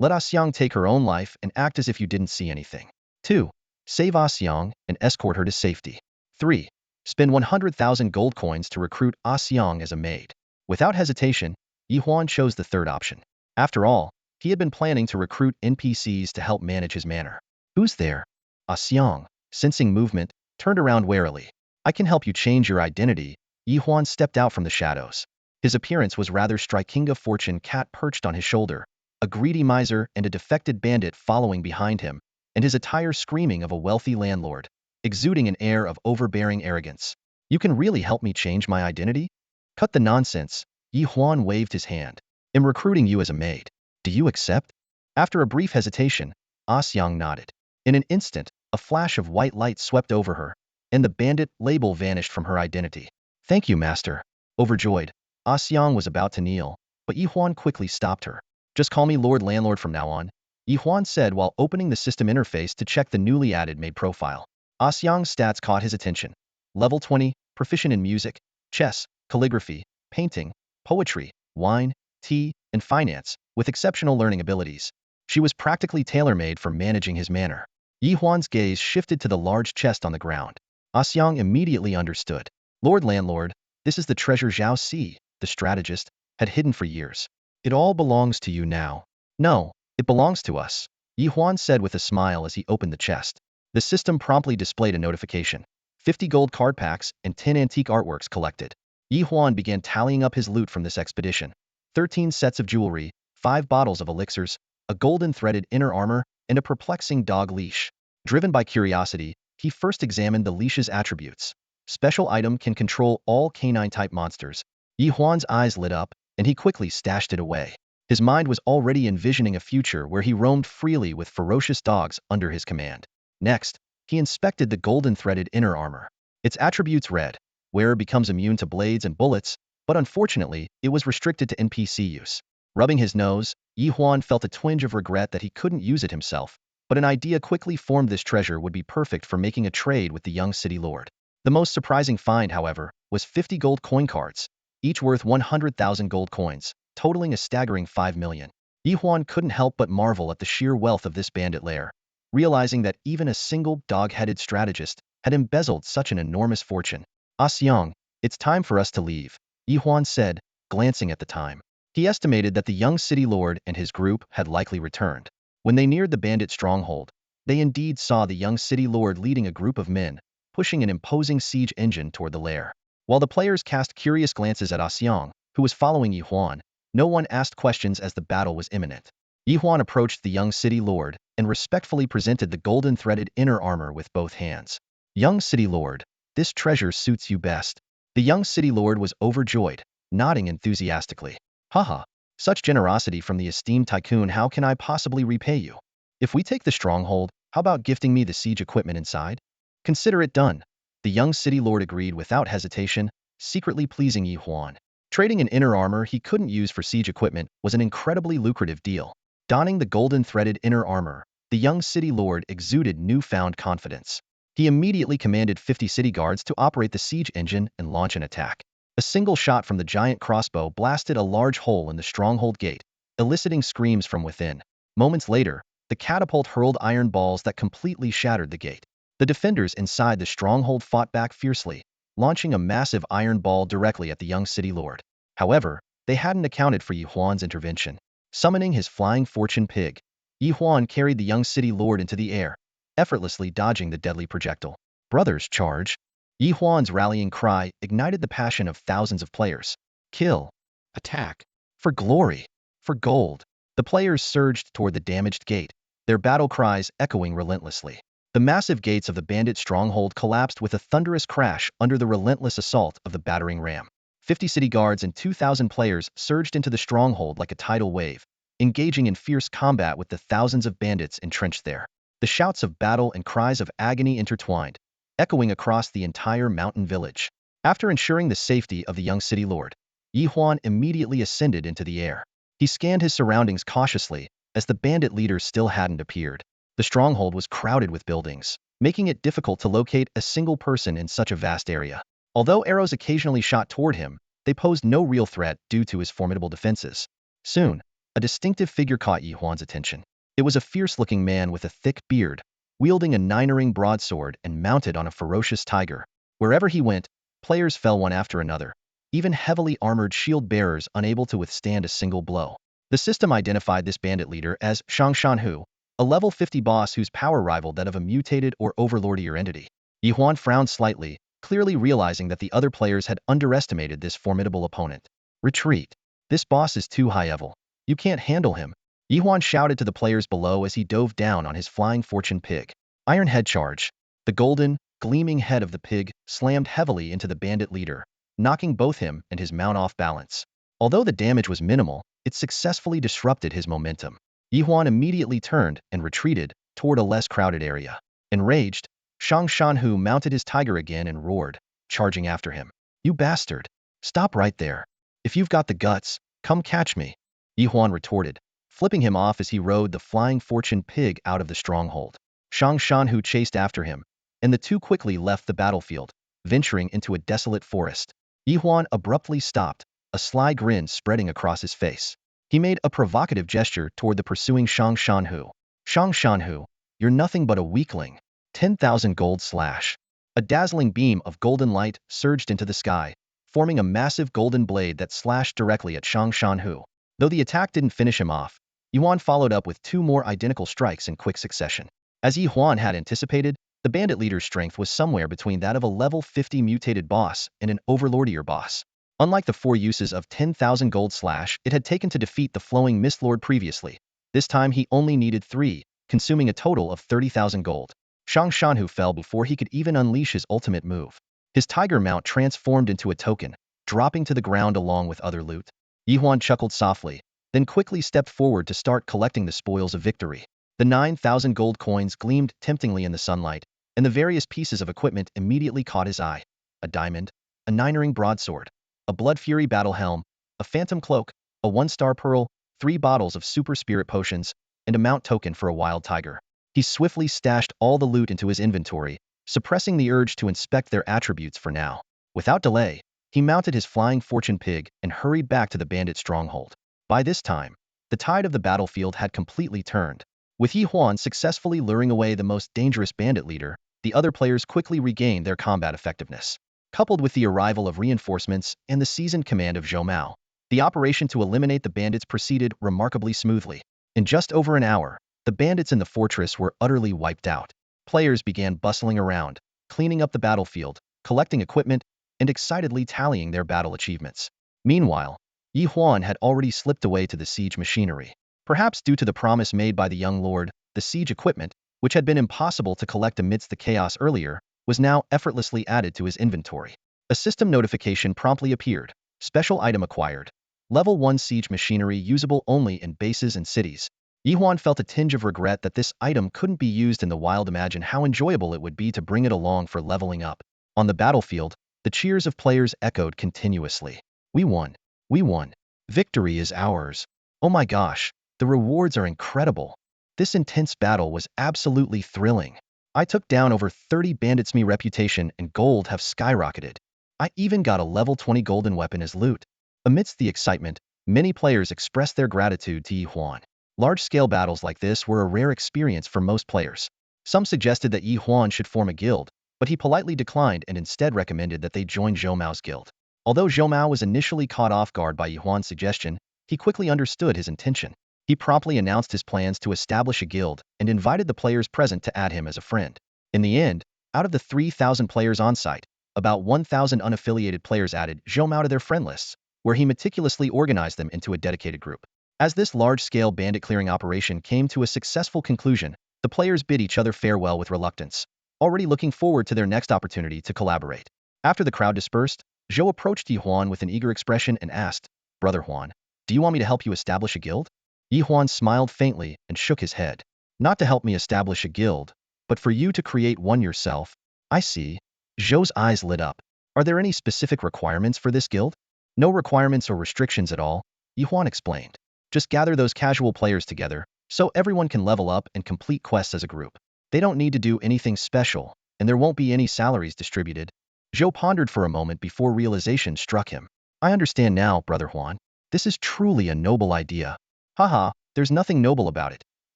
Speaker 1: Let Asyong take her own life and act as if you didn't see anything. 2. Save Asyong and escort her to safety. 3. Spend 100,000 gold coins to recruit Asyong as a maid. Without hesitation, Ye Huan chose the third option. After all, he had been planning to recruit NPCs to help manage his manor. Who's there? Asyong, sensing movement, turned around warily. I can help you change your identity. Ye Huan stepped out from the shadows. His appearance was rather striking. A fortune cat perched on his shoulder, a greedy miser and a defected bandit following behind him, and his attire screaming of a wealthy landlord, exuding an air of overbearing arrogance. You can really help me change my identity? Cut the nonsense. Ye Huan waved his hand. I'm recruiting you as a maid. Do you accept? After a brief hesitation, Asyong nodded. In an instant, a flash of white light swept over her, and the bandit label vanished from her identity. Thank you, master. Overjoyed, Asyong was about to kneel, but Ye Huan quickly stopped her. Just call me Lord Landlord from now on, Ye Huan said while opening the system interface to check the newly added maid profile. Asyong's stats caught his attention. Level 20, proficient in music, chess, calligraphy, painting, poetry, wine, tea, and finance, with exceptional learning abilities. She was practically tailor-made for managing his manor. Ye Huan's gaze shifted to the large chest on the ground. Asyong immediately understood. Lord Landlord, this is the treasure Zhao Si, the strategist, had hidden for years. It all belongs to you now. No, it belongs to us, Ye Huan said with a smile as he opened the chest. The system promptly displayed a notification. 50 gold card packs and 10 antique artworks collected. Ye Huan began tallying up his loot from this expedition. 13 sets of jewelry, 5 bottles of elixirs, a golden threaded inner armor, and a perplexing dog leash. Driven by curiosity, he first examined the leash's attributes. Special item can control all canine-type monsters. Ye Huan's eyes lit up, and he quickly stashed it away. His mind was already envisioning a future where he roamed freely with ferocious dogs under his command. Next, he inspected the golden threaded inner armor. Its attributes read, wearer becomes immune to blades and bullets, but unfortunately, it was restricted to NPC use. Rubbing his nose, Ye Huan felt a twinge of regret that he couldn't use it himself, but an idea quickly formed. This treasure would be perfect for making a trade with the young city lord. The most surprising find, however, was 50 gold coin cards, each worth 100,000 gold coins, totaling a staggering 5 million. Ye Huan couldn't help but marvel at the sheer wealth of this bandit lair, realizing that even a single dog-headed strategist had embezzled such an enormous fortune. Asyong, it's time for us to leave, Ye Huan said, glancing at the time. He estimated that the young city lord and his group had likely returned. When they neared the bandit stronghold, they indeed saw the young city lord leading a group of men, pushing an imposing siege engine toward the lair. While the players cast curious glances at Asyong, who was following Ye Huan, no one asked questions as the battle was imminent. Ye Huan approached the young city lord and respectfully presented the golden threaded inner armor with both hands. Young city lord, this treasure suits you best. The young city lord was overjoyed, nodding enthusiastically. Haha, such generosity from the esteemed Tycoon, how can I possibly repay you? If we take the stronghold, how about gifting me the siege equipment inside? Consider it done. The young city lord agreed without hesitation, secretly pleasing Ye Huan. Trading an inner armor he couldn't use for siege equipment was an incredibly lucrative deal. Donning the golden threaded inner armor, the young city lord exuded newfound confidence. He immediately commanded 50 city guards to operate the siege engine and launch an attack. A single shot from the giant crossbow blasted a large hole in the stronghold gate, eliciting screams from within. Moments later, the catapult hurled iron balls that completely shattered the gate. The defenders inside the stronghold fought back fiercely, launching a massive iron ball directly at the young city lord. However, they hadn't accounted for Ye Huan's intervention. Summoning his flying fortune pig, Ye Huan carried the young city lord into the air, effortlessly dodging the deadly projectile. Brothers, charge! Ye Huan's rallying cry ignited the passion of thousands of players. Kill! Attack! For glory! For gold! The players surged toward the damaged gate, their battle cries echoing relentlessly. The massive gates of the bandit stronghold collapsed with a thunderous crash under the relentless assault of the battering ram. 50 city guards and 2,000 players surged into the stronghold like a tidal wave, engaging in fierce combat with the thousands of bandits entrenched there. The shouts of battle and cries of agony intertwined, echoing across the entire mountain village. After ensuring the safety of the young city lord, Ye Huan immediately ascended into the air. He scanned his surroundings cautiously, as the bandit leader still hadn't appeared. The stronghold was crowded with buildings, making it difficult to locate a single person in such a vast area. Although arrows occasionally shot toward him, they posed no real threat due to his formidable defenses. Soon, a distinctive figure caught Ye Huan's attention. It was a fierce-looking man with a thick beard, wielding a 9-ring broadsword and mounted on a ferocious tiger. Wherever he went, players fell one after another, even heavily armored shield-bearers unable to withstand a single blow. The system identified this bandit leader as Shanhu, a level 50 boss whose power rivaled that of a mutated or overlordier entity. Ye Huan frowned slightly, clearly realizing that the other players had underestimated this formidable opponent. Retreat. This boss is too high level. You can't handle him. Ye Huan shouted to the players below as he dove down on his flying fortune pig. Iron head charge. The golden, gleaming head of the pig slammed heavily into the bandit leader, knocking both him and his mount off balance. Although the damage was minimal, it successfully disrupted his momentum. Ye Huan immediately turned and retreated toward a less crowded area. Enraged, Shanhu mounted his tiger again and roared, charging after him. You bastard! Stop right there. If you've got the guts, come catch me. Ye Huan retorted, flipping him off as he rode the flying fortune pig out of the stronghold. Shanhu chased after him, and the two quickly left the battlefield, venturing into a desolate forest. Ye Huan abruptly stopped, a sly grin spreading across his face. He made a provocative gesture toward the pursuing Shanhu. Shanhu, you're nothing but a weakling. 10,000 gold slash. A dazzling beam of golden light surged into the sky, forming a massive golden blade that slashed directly at Shanhu. Though the attack didn't finish him off, Ye Huan followed up with 2 more identical strikes in quick succession. As Ye Huan had anticipated, the bandit leader's strength was somewhere between that of a level 50 mutated boss and an overlordier boss. Unlike the 4 uses of 10,000 gold slash it had taken to defeat the flowing mist lord previously, this time he only needed 3, consuming a total of 30,000 gold. Shanhu fell before he could even unleash his ultimate move. His tiger mount transformed into a token, dropping to the ground along with other loot. Ye Huan chuckled softly, then quickly stepped forward to start collecting the spoils of victory. The 9,000 gold coins gleamed temptingly in the sunlight, and the various pieces of equipment immediately caught his eye. A diamond, a 9-ring broadsword, a Blood Fury battle helm, a phantom cloak, a 1-star pearl, 3 bottles of super spirit potions, and a mount token for a wild tiger. He swiftly stashed all the loot into his inventory, suppressing the urge to inspect their attributes for now. Without delay, he mounted his flying fortune pig and hurried back to the bandit stronghold. By this time, the tide of the battlefield had completely turned. With Ye Huan successfully luring away the most dangerous bandit leader, the other players quickly regained their combat effectiveness. Coupled with the arrival of reinforcements and the seasoned command of Zhou Mao, the operation to eliminate the bandits proceeded remarkably smoothly. In just over an hour, the bandits in the fortress were utterly wiped out. Players began bustling around, cleaning up the battlefield, collecting equipment, and excitedly tallying their battle achievements. Meanwhile, Ye Huan had already slipped away to the siege machinery. Perhaps due to the promise made by the young lord, the siege equipment, which had been impossible to collect amidst the chaos earlier, was now effortlessly added to his inventory. A system notification promptly appeared. Special item acquired. Level 1 siege machinery usable only in bases and cities. Ye Huan felt a tinge of regret that this item couldn't be used in the wild. Imagine how enjoyable it would be to bring it along for leveling up. On the battlefield, the cheers of players echoed continuously. We won. We won. Victory is ours. Oh my gosh, the rewards are incredible. This intense battle was absolutely thrilling. I took down over 30 bandits. My reputation and gold have skyrocketed. I even got a level 20 golden weapon as loot. Amidst the excitement, many players expressed their gratitude to Ye Huan. Large-scale battles like this were a rare experience for most players. Some suggested that Ye Huan should form a guild, but he politely declined and instead recommended that they join Zhou Mao's guild. Although Zhou Mao was initially caught off guard by Ye Huan's suggestion, he quickly understood his intention. He promptly announced his plans to establish a guild and invited the players present to add him as a friend. In the end, out of the 3,000 players on site, about 1,000 unaffiliated players added Zhou Mao to their friend lists, where he meticulously organized them into a dedicated group. As this large-scale bandit clearing operation came to a successful conclusion, the players bid each other farewell with reluctance, already looking forward to their next opportunity to collaborate. After the crowd dispersed, Zhou approached Ye Huan with an eager expression and asked, "Brother Huan, do you want me to help you establish a guild?" Ye Huan smiled faintly and shook his head. "Not to help me establish a guild, but for you to create one yourself." "I see." Zhou's eyes lit up. "Are there any specific requirements for this guild?" "No requirements or restrictions at all," Ye Huan explained. "Just gather those casual players together, so everyone can level up and complete quests as a group. They don't need to do anything special, and there won't be any salaries distributed." Zhou pondered for a moment before realization struck him. "I understand now, Brother Huan. This is truly a noble idea." "Haha, there's nothing noble about it."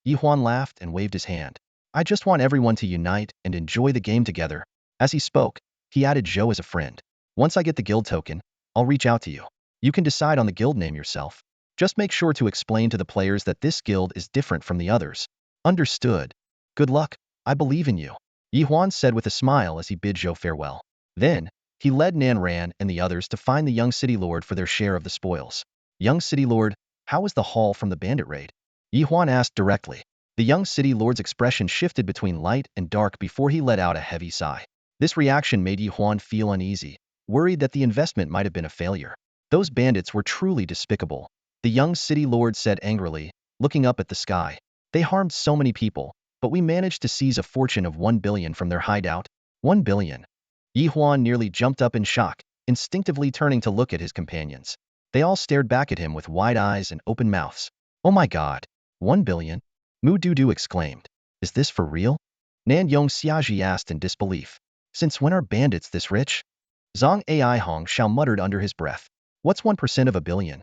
Speaker 1: Ye Huan laughed and waved his hand. "I just want everyone to unite and enjoy the game together." As he spoke, he added Zhou as a friend. "Once I get the guild token, I'll reach out to you. You can decide on the guild name yourself. Just make sure to explain to the players that this guild is different from the others." "Understood. Good luck. I believe in you," Ye Huan said with a smile as he bid Zhou farewell. Then, he led Nan Ran and the others to find the young city lord for their share of the spoils. "Young city lord, how was the haul from the bandit raid?" Ye Huan asked directly. The young city lord's expression shifted between light and dark before he let out a heavy sigh. This reaction made Ye Huan feel uneasy, worried that the investment might have been a failure. "Those bandits were truly despicable," the young city lord said angrily, looking up at the sky. "They harmed so many people, but we managed to seize a fortune of 1 billion from their hideout." 1 billion. Ye Huan nearly jumped up in shock, instinctively turning to look at his companions. They all stared back at him with wide eyes and open mouths. "Oh my god, 1 billion? Mu Dudu exclaimed. "Is this for real?" Nan Yong Xiaji asked in disbelief. "Since when are bandits this rich?" Zhang Ai Hong Xiao muttered under his breath. "What's 1% of a billion?"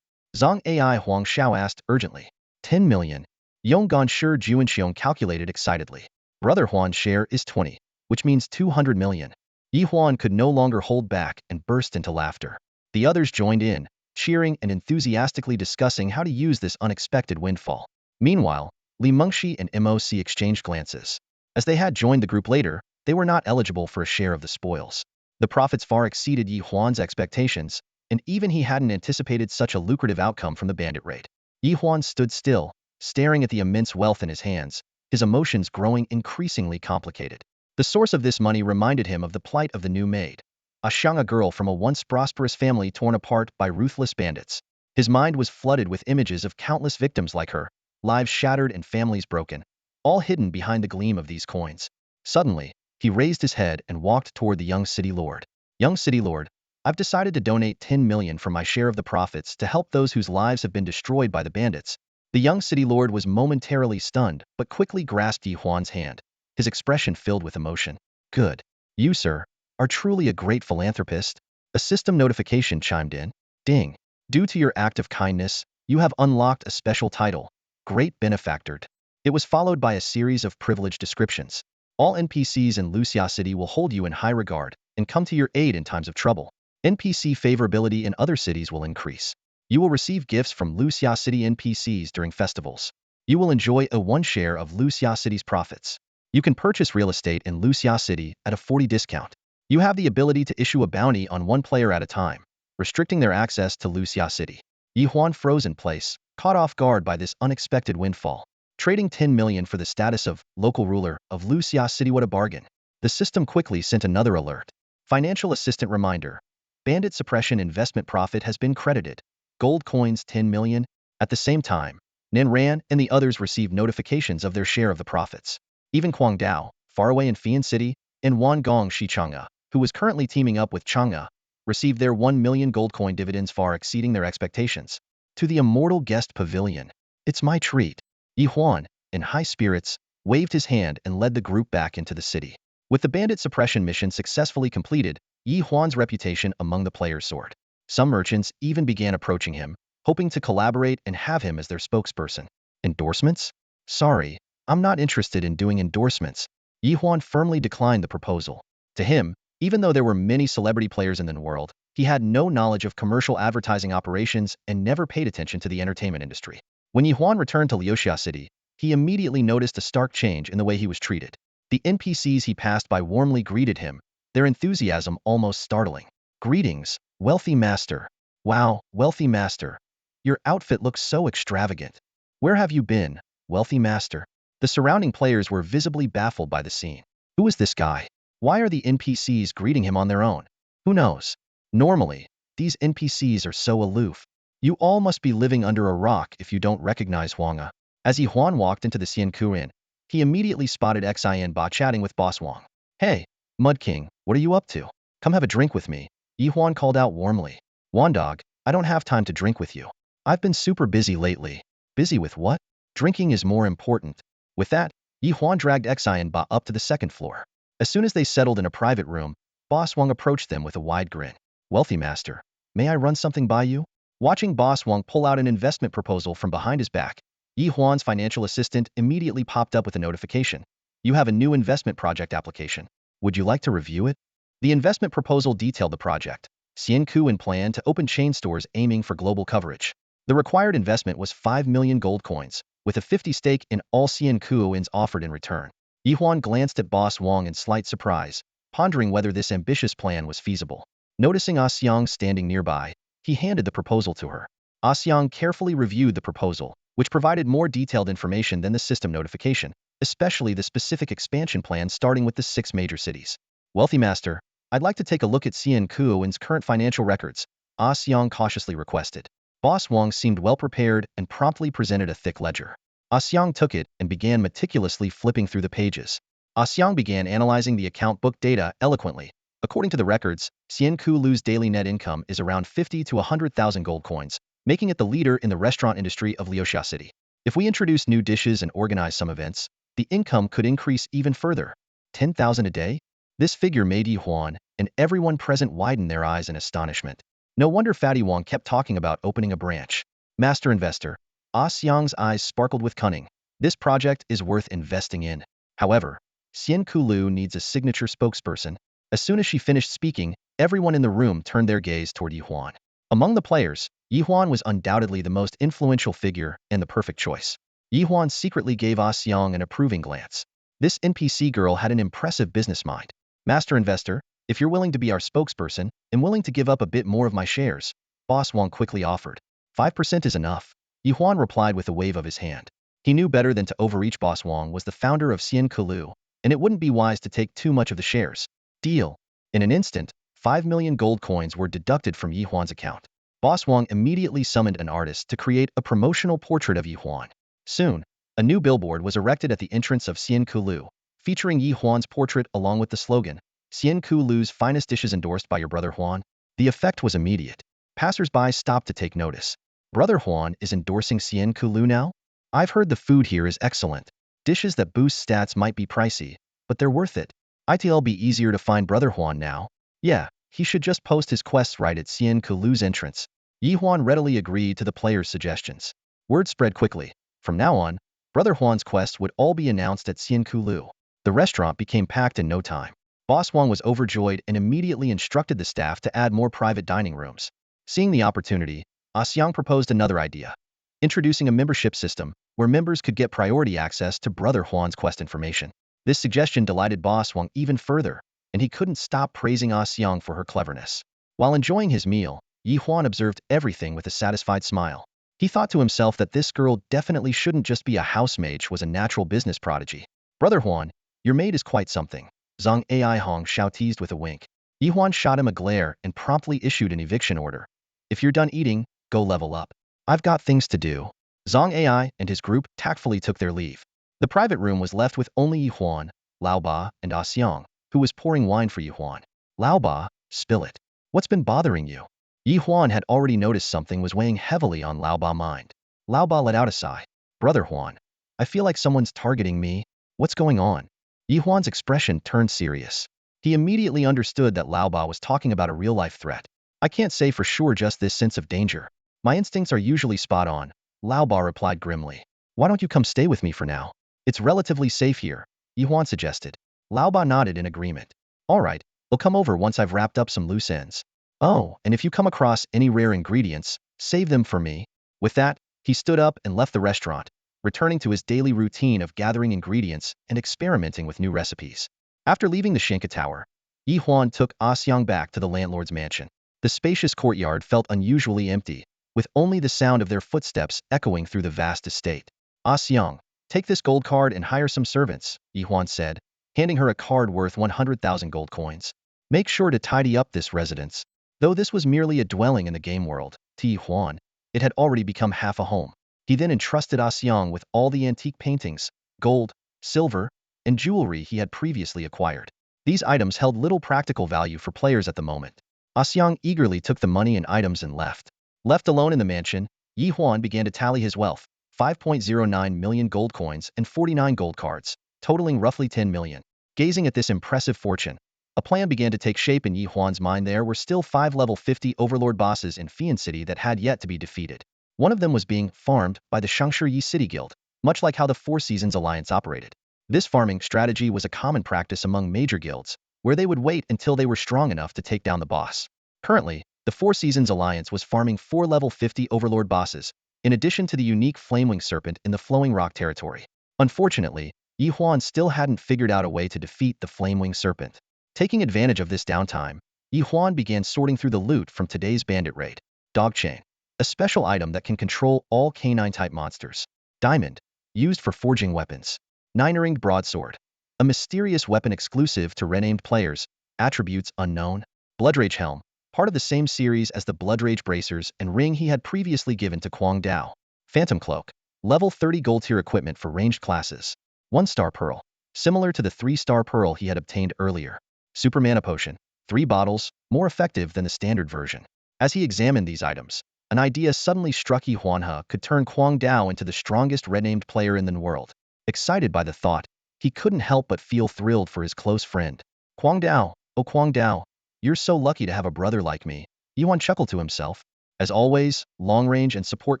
Speaker 1: Zhang Ai Huang Xiao asked urgently. 10 million. Yong Ganshi Juanxiong calculated excitedly. "Brother Huan's share is 20, which means 200 million. Ye Huan could no longer hold back and burst into laughter. The others joined in, cheering and enthusiastically discussing how to use this unexpected windfall. Meanwhile, Li Mengshi and MOC exchanged glances. As they had joined the group later, they were not eligible for a share of the spoils. The profits far exceeded Ye Huan's expectations, and even he hadn't anticipated such a lucrative outcome from the bandit raid. Ye Huan stood still, staring at the immense wealth in his hands, his emotions growing increasingly complicated. The source of this money reminded him of the plight of the new maid, a Xiang'a girl from a once prosperous family torn apart by ruthless bandits. His mind was flooded with images of countless victims like her, lives shattered and families broken, all hidden behind the gleam of these coins. Suddenly, he raised his head and walked toward the young city lord. "Young city lord, I've decided to donate 10 million from my share of the profits to help those whose lives have been destroyed by the bandits." The young city lord was momentarily stunned, but quickly grasped Ye Huan's hand, his expression filled with emotion. "Good. You, sir, are truly a great philanthropist." A system notification chimed in. Ding. "Due to your act of kindness, you have unlocked a special title, Great Benefactor." It was followed by a series of privileged descriptions. "All NPCs in Leosia City will hold you in high regard and come to your aid in times of trouble. NPC favorability in other cities will increase. You will receive gifts from Leosia City NPCs during festivals. You will enjoy a 1 share of Leosia City's profits. You can purchase real estate in Leosia City at a 40% discount. You have the ability to issue a bounty on 1 player at a time, restricting their access to Leosia City." Ye Huan froze in place, caught off guard by this unexpected windfall. Trading 10 million for the status of local ruler of Leosia City, what a bargain. The system quickly sent another alert. Financial assistant reminder. Bandit suppression investment profit has been credited. Gold coins 10 million. At the same time, Nan Ran and the others received notifications of their share of the profits. Even Kwang Dao, far away in Fian City, and Wan Gong Shi Chang'e, who was currently teaming up with Chang'e, received their 1 million gold coin dividends far exceeding their expectations. To the immortal guest pavilion. "It's my treat." Ye Huan, in high spirits, waved his hand and led the group back into the city. With the bandit suppression mission successfully completed, Ye Huan's reputation among the players soared. Some merchants even began approaching him, hoping to collaborate and have him as their spokesperson. Endorsements? Sorry, I'm not interested in doing endorsements. Ye Huan firmly declined the proposal. To him, even though there were many celebrity players in the world, he had no knowledge of commercial advertising operations and never paid attention to the entertainment industry. When Ye Huan returned to Leosia City, he immediately noticed a stark change in the way he was treated. The NPCs he passed by warmly greeted him, their enthusiasm almost startling. Greetings, wealthy master. Wow, wealthy master. Your outfit looks so extravagant. Where have you been, wealthy master? The surrounding players were visibly baffled by the scene. Who is this guy? Why are the NPCs greeting him on their own? Who knows? Normally, these NPCs are so aloof. You all must be living under a rock if you don't recognize Wanga. As Ye Huan walked into the Xianku Inn, he immediately spotted Xin Ba chatting with Boss Wang. Hey, Mud King, what are you up to? Come have a drink with me, Ye Huan called out warmly. Wandog, I don't have time to drink with you. I've been super busy lately. Busy with what? Drinking is more important. With that, Ye Huan dragged Xin Ba up to the second floor. As soon as they settled in a private room, Boss Wang approached them with a wide grin. Wealthy master, may I run something by you? Watching Boss Wang pull out an investment proposal from behind his back, Ye Huan's financial assistant immediately popped up with a notification. You have a new investment project application. Would you like to review it? The investment proposal detailed the project, Xianku and plan to open chain stores aiming for global coverage. The required investment was 5 million gold coins, with a 50 stake in all Xianku Inns offered in return. Ye Huan glanced at Boss Wang in slight surprise, pondering whether this ambitious plan was feasible. Noticing Xiang standing nearby, he handed the proposal to her. Xiang carefully reviewed the proposal, which provided more detailed information than the system notification, especially the specific expansion plan starting with the 6 major cities. Wealthy master, I'd like to take a look at Xianku Inn's current financial records, Xiang cautiously requested. Boss Wang seemed well prepared and promptly presented a thick ledger. Xiang took it and began meticulously flipping through the pages. Xiang began analyzing the account book data eloquently. According to the records, Xianku Lu's daily net income is around 50 to 100,000 gold coins, making it the leader in the restaurant industry of Leosia City. If we introduce new dishes and organize some events, the income could increase even further. 10,000 a day? This figure made Ye Huan and everyone present widen their eyes in astonishment. No wonder Fatty Wang kept talking about opening a branch. Master investor, Xiang's eyes sparkled with cunning. This project is worth investing in. However, Xianku Lu needs a signature spokesperson. As soon as she finished speaking, everyone in the room turned their gaze toward Ye Huan. Among the players, Ye Huan was undoubtedly the most influential figure and the perfect choice. Ye Huan secretly gave Xiang an approving glance. This NPC girl had an impressive business mind. Master investor, if you're willing to be our spokesperson, I'm willing to give up a bit more of my shares, Boss Wang quickly offered. 5% is enough, Ye Huan replied with a wave of his hand. He knew better than to overreach. Boss Wang was the founder of Xianku Lu, and it wouldn't be wise to take too much of the shares. Deal. In an instant, 5 million gold coins were deducted from Ye Huan's account. Boss Wang immediately summoned an artist to create a promotional portrait of Ye Huan. Soon, a new billboard was erected at the entrance of Xianku Lu, featuring Ye Huan's portrait along with the slogan, Xianku Lu's finest dishes endorsed by your brother Huan. The effect was immediate. Passers-by stopped to take notice. Brother Huan is endorsing Xianku Lu now? I've heard the food here is excellent. Dishes that boost stats might be pricey, but they're worth it. It'll be easier to find Brother Huan now. Yeah, he should just post his quests right at Xianku Lu's entrance. Ye Huan readily agreed to the players' suggestions. Word spread quickly. From now on, Brother Huan's quests would all be announced at Xianku Lu. The restaurant became packed in no time. Boss Wang was overjoyed and immediately instructed the staff to add more private dining rooms. Seeing the opportunity, Xiang proposed another idea, introducing a membership system where members could get priority access to Brother Huan's quest information. This suggestion delighted Boss Wang even further, and he couldn't stop praising Xiang for her cleverness. While enjoying his meal, Ye Huan observed everything with a satisfied smile. He thought to himself that this girl definitely shouldn't just be a housemaid, she was a natural business prodigy. Brother Huan, your maid is quite something, Zhang Ai Hong Shao teased with a wink. Ye Huan shot him a glare and promptly issued an eviction order. If you're done eating, go level up. I've got things to do. Zhang Ai and his group tactfully took their leave. The private room was left with only Ye Huan, Lao Ba, and Xiang, who was pouring wine for Ye Huan. Lao Ba, spill it. What's been bothering you? Ye Huan had already noticed something was weighing heavily on Lao Ba's mind. Lao Ba let out a sigh. Brother Huan, I feel like someone's targeting me. What's going on? Ye Huan's expression turned serious. He immediately understood that Lao Ba was talking about a real-life threat. I can't say for sure just this sense of danger. My instincts are usually spot on, Lao Ba replied grimly. Why don't you come stay with me for now? It's relatively safe here, Ye Huan suggested. Lao Ba nodded in agreement. All right, I'll come over once I've wrapped up some loose ends. Oh, and if you come across any rare ingredients, save them for me. With that, he stood up and left the restaurant, returning to his daily routine of gathering ingredients and experimenting with new recipes. After leaving the Shinka Tower, Ye Huan took Xiang back to the landlord's mansion. The spacious courtyard felt unusually empty, with only the sound of their footsteps echoing through the vast estate. Xiang, take this gold card and hire some servants, Ye Huan said, handing her a card worth 100,000 gold coins. Make sure to tidy up this residence. Though this was merely a dwelling in the game world, to Ye Huan, it had already become half a home. He then entrusted Xiang with all the antique paintings, gold, silver, and jewelry he had previously acquired. These items held little practical value for players at the moment. Xiang eagerly took the money and items and left. Left alone in the mansion, Ye Huan began to tally his wealth, 5.09 million gold coins and 49 gold cards, totaling roughly 10 million. Gazing at this impressive fortune, a plan began to take shape in Ye Huan's mind. There were still 5 level 50 overlord bosses in Fian City that had yet to be defeated. One of them was being farmed by the Shangshi Yi City Guild, much like how the Four Seasons Alliance operated. This farming strategy was a common practice among major guilds, where they would wait until they were strong enough to take down the boss. Currently, the Four Seasons Alliance was farming 4 level 50 overlord bosses, in addition to the unique Flamewing Serpent in the Flowing Rock territory. Unfortunately, Ye Huan still hadn't figured out a way to defeat the Flamewing Serpent. Taking advantage of this downtime, Ye Huan began sorting through the loot from today's bandit raid. Dog Chain, a special item that can control all canine-type monsters. Diamond, used for forging weapons. Nine-ringed broadsword, a mysterious weapon exclusive to renamed players, attributes unknown. Bloodrage Helm, part of the same series as the Bloodrage bracers and ring he had previously given to Kwang Dao. Phantom Cloak, level 30 gold tier equipment for ranged classes. 1-star Pearl, similar to the 3-star Pearl he had obtained earlier. Super Mana Potion, 3 bottles, more effective than the standard version. As he examined these items, an idea suddenly struck Ye Huan could turn Kwang Dao into the strongest renamed player in the world. Excited by the thought, he couldn't help but feel thrilled for his close friend. Kwang Dao, oh Kwang Dao, you're so lucky to have a brother like me, Ye Huan chuckled to himself. As always, long-range and support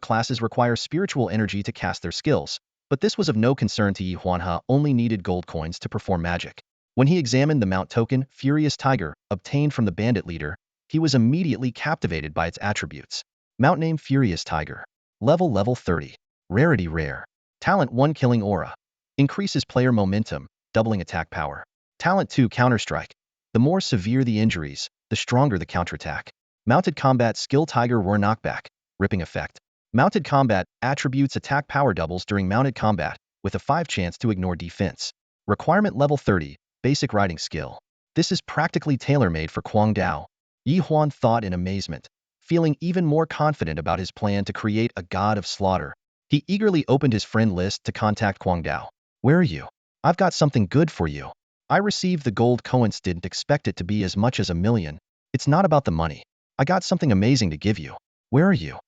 Speaker 1: classes require spiritual energy to cast their skills, but this was of no concern to Ye Huan. Only needed gold coins to perform magic. When he examined the mount token, Furious Tiger, obtained from the bandit leader, he was immediately captivated by its attributes. Mount name Furious Tiger. Level 30. Rarity Rare. Talent 1 Killing Aura. Increases player momentum, doubling attack power. Talent 2 Counterstrike. The more severe the injuries, the stronger the counterattack. Mounted Combat Skill Tiger Roar Knockback. Ripping Effect. Mounted Combat attributes attack power doubles during mounted combat, with a 5 chance to ignore defense. Requirement level 30. Basic Riding Skill. This is practically tailor-made for Kwang Dao. Ye Huan thought in amazement, feeling even more confident about his plan to create a god of slaughter. He eagerly opened his friend list to contact Kwang Dao. Where are you? I've got something good for you. I received the gold coins, didn't expect it to be as much as 1 million. It's not about the money. I got something amazing to give you. Where are you?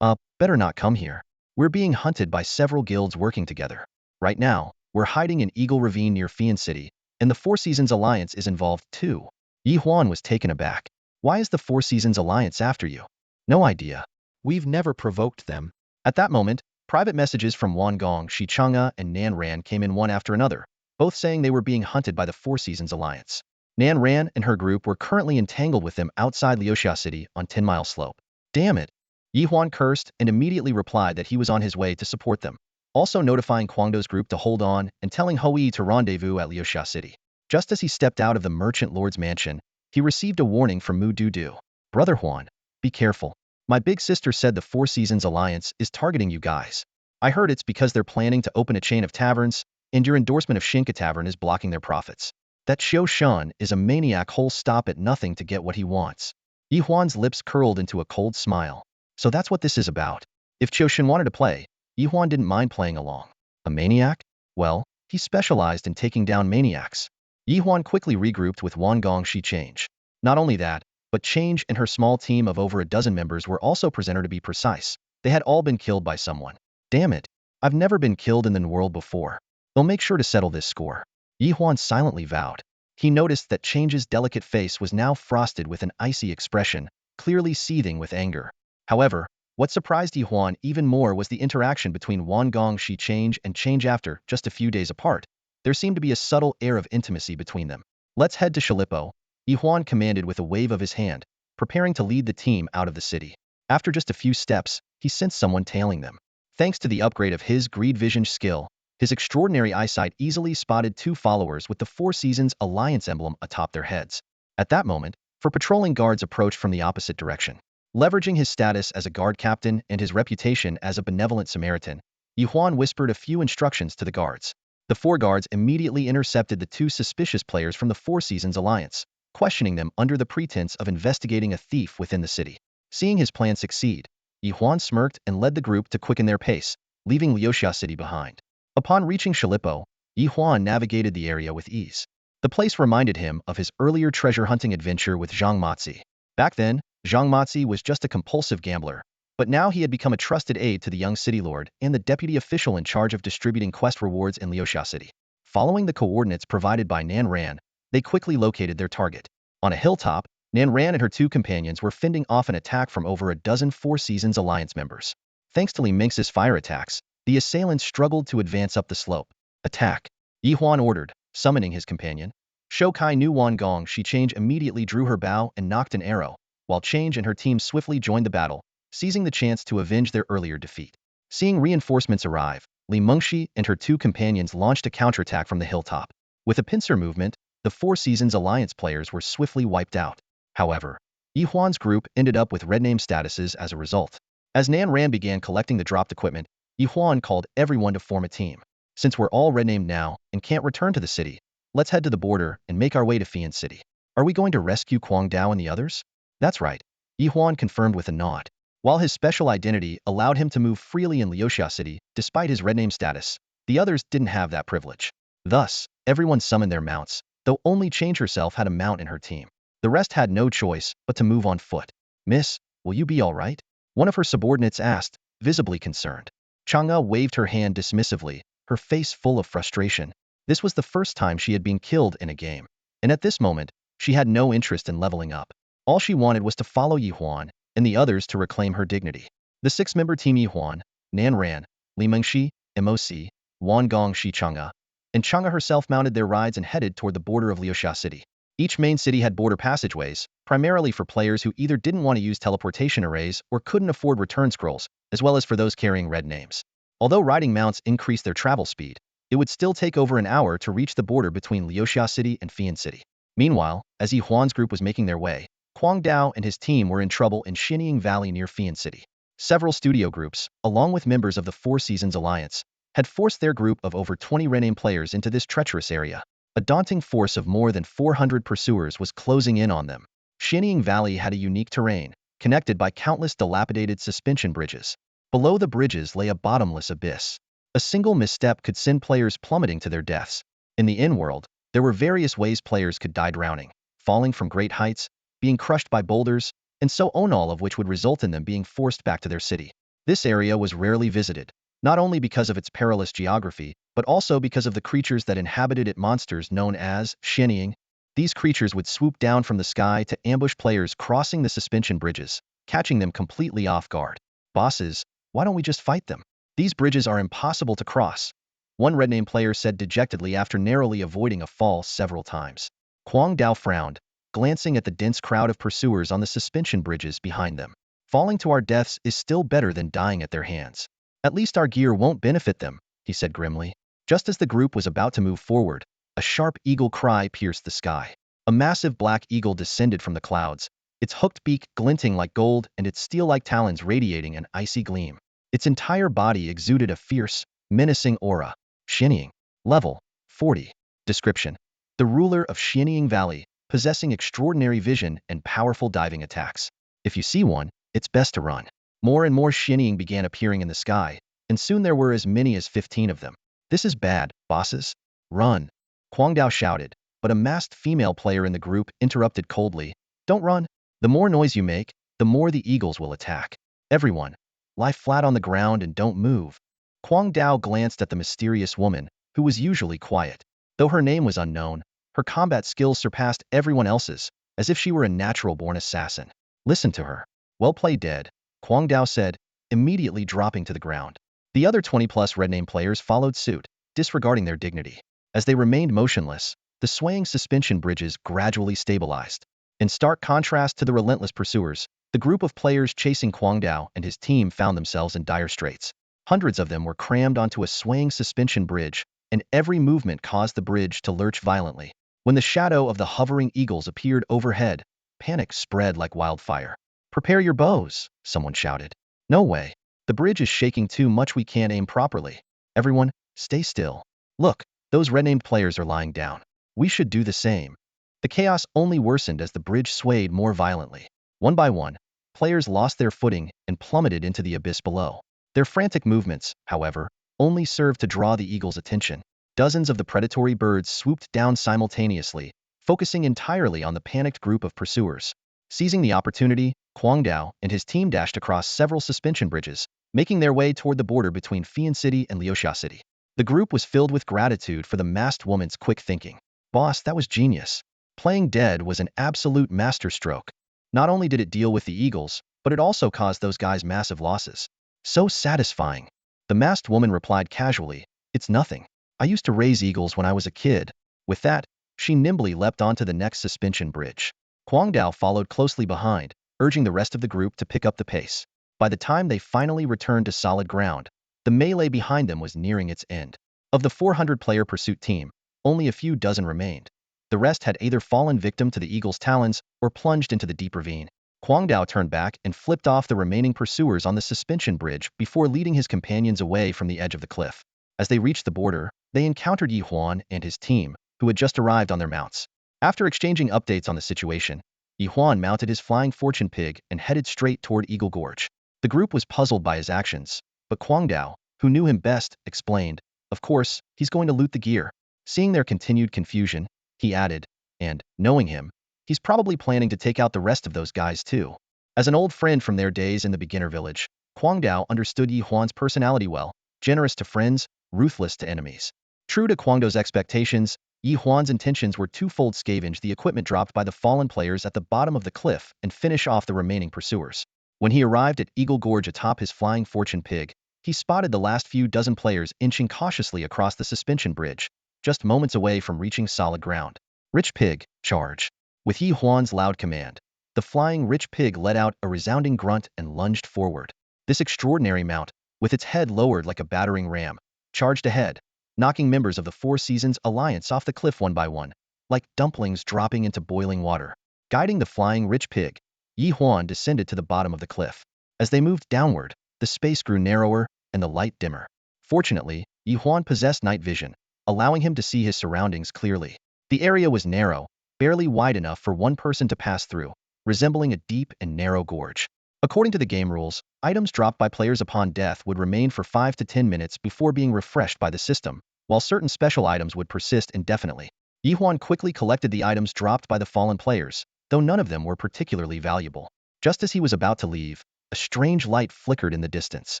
Speaker 1: Better not come here. We're being hunted by several guilds working together. Right now, we're hiding in Eagle Ravine near Fian City, and the Four Seasons Alliance is involved too. Ye Huan was taken aback. Why is the Four Seasons Alliance after you? No idea. We've never provoked them. At that moment, private messages from Wan Gong, Shi Chang'e, and Nan Ran came in one after another, both saying they were being hunted by the Four Seasons Alliance. Nan Ran and her group were currently entangled with them outside Leosia City on 10 Mile Slope. Damn it. Ye Huan cursed and immediately replied that he was on his way to support them, also notifying Kwang Dao's group to hold on and telling Hoi to rendezvous at Leosia City. Just as he stepped out of the merchant lord's mansion, he received a warning from Mu Du. Brother Huan, be careful. My big sister said the Four Seasons Alliance is targeting you guys. I heard it's because they're planning to open a chain of taverns, and your endorsement of Shinka Tavern is blocking their profits. That Xiao Shan is a maniac who'll stop at nothing to get what he wants. Ye Huan's lips curled into a cold smile. So that's what this is about. If Xiao Shan wanted to play, Ye Huan didn't mind playing along. A maniac? Well, he specialized in taking down maniacs. Ye Huan quickly regrouped with Wan Gong Shi Change. Not only that, but Change and her small team of over a dozen members were also present. To be precise, they had all been killed by someone. Damn it. I've never been killed in the world before. They'll make sure to settle this score. Ye Huan silently vowed. He noticed that Change's delicate face was now frosted with an icy expression, clearly seething with anger. However, what surprised Ye Huan even more was the interaction between Wan Gong Shi Change and Change after just a few days apart. There seemed to be a subtle air of intimacy between them. Let's head to Shalipo, Ye Huan commanded with a wave of his hand, preparing to lead the team out of the city. After just a few steps, he sensed someone tailing them. Thanks to the upgrade of his greed vision skill, his extraordinary eyesight easily spotted two followers with the Four Seasons Alliance emblem atop their heads. At that moment, four patrolling guards approached from the opposite direction. Leveraging his status as a guard captain and his reputation as a benevolent Samaritan, Ye Huan whispered a few instructions to the guards. The four guards immediately intercepted the two suspicious players from the Four Seasons Alliance, questioning them under the pretense of investigating a thief within the city. Seeing his plan succeed, Ye Huan smirked and led the group to quicken their pace, leaving Leosia City behind. Upon reaching Shalipo, Ye Huan navigated the area with ease. The place reminded him of his earlier treasure hunting adventure with Zhang Matzi. Back then, Zhang Matzi was just a compulsive gambler, but now he had become a trusted aide to the young city lord and the deputy official in charge of distributing quest rewards in Leosia City. Following the coordinates provided by Nan Ran, they quickly located their target. On a hilltop, Nan Ran and her two companions were fending off an attack from over a dozen Four Seasons Alliance members. Thanks to Li Minx's fire attacks, the assailants struggled to advance up the slope. Attack! Ye Huan ordered, summoning his companion. Shokai Nu Wan Gong Shi Change immediately drew her bow and knocked an arrow, while Change and her team swiftly joined the battle, seizing the chance to avenge their earlier defeat. Seeing reinforcements arrive, Li Mengxi and her two companions launched a counterattack from the hilltop. With a pincer movement, the Four Seasons Alliance players were swiftly wiped out. However, Ye Huan's group ended up with red name statuses as a result. As Nan Ran began collecting the dropped equipment, Ye Huan called everyone to form a team. Since we're all red named now and can't return to the city, let's head to the border and make our way to Fian City. Are we going to rescue Kwang Dao and the others? That's right, Ye Huan confirmed with a nod. While his special identity allowed him to move freely in Leosia City despite his red name status, the others didn't have that privilege. Thus, everyone summoned their mounts, though only Change herself had a mount in her team. The rest had no choice but to move on foot. Miss, will you be all right? One of her subordinates asked, visibly concerned. Chang'e waved her hand dismissively, her face full of frustration. This was the first time she had been killed in a game, and at this moment, she had no interest in leveling up. All she wanted was to follow Ye Huan and the others to reclaim her dignity. The six-member team Ye Huan, Nan Ran, Li Mengxi, Moc, Wan Gong Shi Chang'e, and Chang'e herself mounted their rides and headed toward the border of Leosia City. Each main city had border passageways, primarily for players who either didn't want to use teleportation arrays or couldn't afford return scrolls, as well as for those carrying red names. Although riding mounts increased their travel speed, it would still take over an hour to reach the border between Leosia City and Fian City. Meanwhile, as Ye Huan's group was making their way, Kwang Dao and his team were in trouble in Shinying Valley near Fian City. Several studio groups, along with members of the Four Seasons Alliance, had forced their group of over 20 rename players into this treacherous area. A daunting force of more than 400 pursuers was closing in on them. Shinying Valley had a unique terrain, connected by countless dilapidated suspension bridges. Below the bridges lay a bottomless abyss. A single misstep could send players plummeting to their deaths. In the in-world, there were various ways players could die drowning, falling from great heights, being crushed by boulders, and so on, all of which would result in them being forced back to their city. This area was rarely visited, not only because of its perilous geography, but also because of the creatures that inhabited it, monsters known as Shinying. These creatures would swoop down from the sky to ambush players crossing the suspension bridges, catching them completely off guard. Bosses, why don't we just fight them? These bridges are impossible to cross, one red name player said dejectedly after narrowly avoiding a fall several times. Kwang Dao frowned, glancing at the dense crowd of pursuers on the suspension bridges behind them. Falling to our deaths is still better than dying at their hands. At least our gear won't benefit them, he said grimly. Just as the group was about to move forward, a sharp eagle cry pierced the sky. A massive black eagle descended from the clouds, its hooked beak glinting like gold and its steel-like talons radiating an icy gleam. Its entire body exuded a fierce, menacing aura. Shinying. Level 40. Description: the ruler of Shinying Valley, possessing extraordinary vision and powerful diving attacks. If you see one, it's best to run. More and more Shinying began appearing in the sky, and soon there were as many as 15 of them. This is bad, bosses. Run. Kwang Dao shouted, but a masked female player in the group interrupted coldly. Don't run. The more noise you make, the more the eagles will attack. Everyone, lie flat on the ground and don't move. Kwang Dao glanced at the mysterious woman, who was usually quiet. Though her name was unknown, Her combat skills surpassed everyone else's, as if she were a natural-born assassin. Listen to her. Well played, dead, Kwang Dao said, immediately dropping to the ground. The other 20-plus red-name players followed suit, disregarding their dignity. As they remained motionless, the swaying suspension bridges gradually stabilized. In stark contrast to the relentless pursuers, the group of players chasing Kwang Dao and his team found themselves in dire straits. Hundreds of them were crammed onto a swaying suspension bridge, and every movement caused the bridge to lurch violently. When the shadow of the hovering eagles appeared overhead, panic spread like wildfire. "Prepare your bows," someone shouted. "No way. The bridge is shaking too much, we can't aim properly. Everyone, stay still. Look, those red-named players are lying down. We should do the same." The chaos only worsened as the bridge swayed more violently. One by one, players lost their footing and plummeted into the abyss below. Their frantic movements, however, only served to draw the eagles' attention. Dozens of the predatory birds swooped down simultaneously, focusing entirely on the panicked group of pursuers. Seizing the opportunity, Kwang Dao and his team dashed across several suspension bridges, making their way toward the border between Fian City and Leosia City. The group was filled with gratitude for the masked woman's quick thinking. "Boss, that was genius. Playing dead was an absolute masterstroke. Not only did it deal with the eagles, but it also caused those guys massive losses. So satisfying." The masked woman replied casually, "It's nothing. I used to raise eagles when I was a kid." With that, she nimbly leapt onto the next suspension bridge. Kwang Dao followed closely behind, urging the rest of the group to pick up the pace. By the time they finally returned to solid ground, the melee behind them was nearing its end. Of the 400-player pursuit team, only a few dozen remained. The rest had either fallen victim to the eagle's talons or plunged into the deep ravine. Kwang Dao turned back and flipped off the remaining pursuers on the suspension bridge before leading his companions away from the edge of the cliff. As they reached the border, they encountered Ye Huan and his team, who had just arrived on their mounts. After exchanging updates on the situation, Ye Huan mounted his flying fortune pig and headed straight toward Eagle Gorge. The group was puzzled by his actions, but Kwang Dao, who knew him best, explained, "Of course, he's going to loot the gear." Seeing their continued confusion, he added, "And, knowing him, he's probably planning to take out the rest of those guys too." As an old friend from their days in the beginner village, Kwang Dao understood Ye Huan's personality well, generous to friends, ruthless to enemies. True to Kwang Dao's expectations, Ye Huan's intentions were twofold: scavenge the equipment dropped by the fallen players at the bottom of the cliff and finish off the remaining pursuers. When he arrived at Eagle Gorge atop his flying fortune pig, he spotted the last few dozen players inching cautiously across the suspension bridge, just moments away from reaching solid ground. "Rich Pig, charge." With Ye Huan's loud command, the flying Rich Pig let out a resounding grunt and lunged forward. This extraordinary mount, with its head lowered like a battering ram, charged ahead, knocking members of the Four Seasons Alliance off the cliff one by one, like dumplings dropping into boiling water. Guiding the flying Rich Pig, Ye Huan descended to the bottom of the cliff. As they moved downward, the space grew narrower and the light dimmer. Fortunately, Ye Huan possessed night vision, allowing him to see his surroundings clearly. The area was narrow, barely wide enough for one person to pass through, resembling a deep and narrow gorge. According to the game rules, items dropped by players upon death would remain for 5 to 10 minutes before being refreshed by the system, while certain special items would persist indefinitely. Ye Huan quickly collected the items dropped by the fallen players, though none of them were particularly valuable. Just as he was about to leave, a strange light flickered in the distance.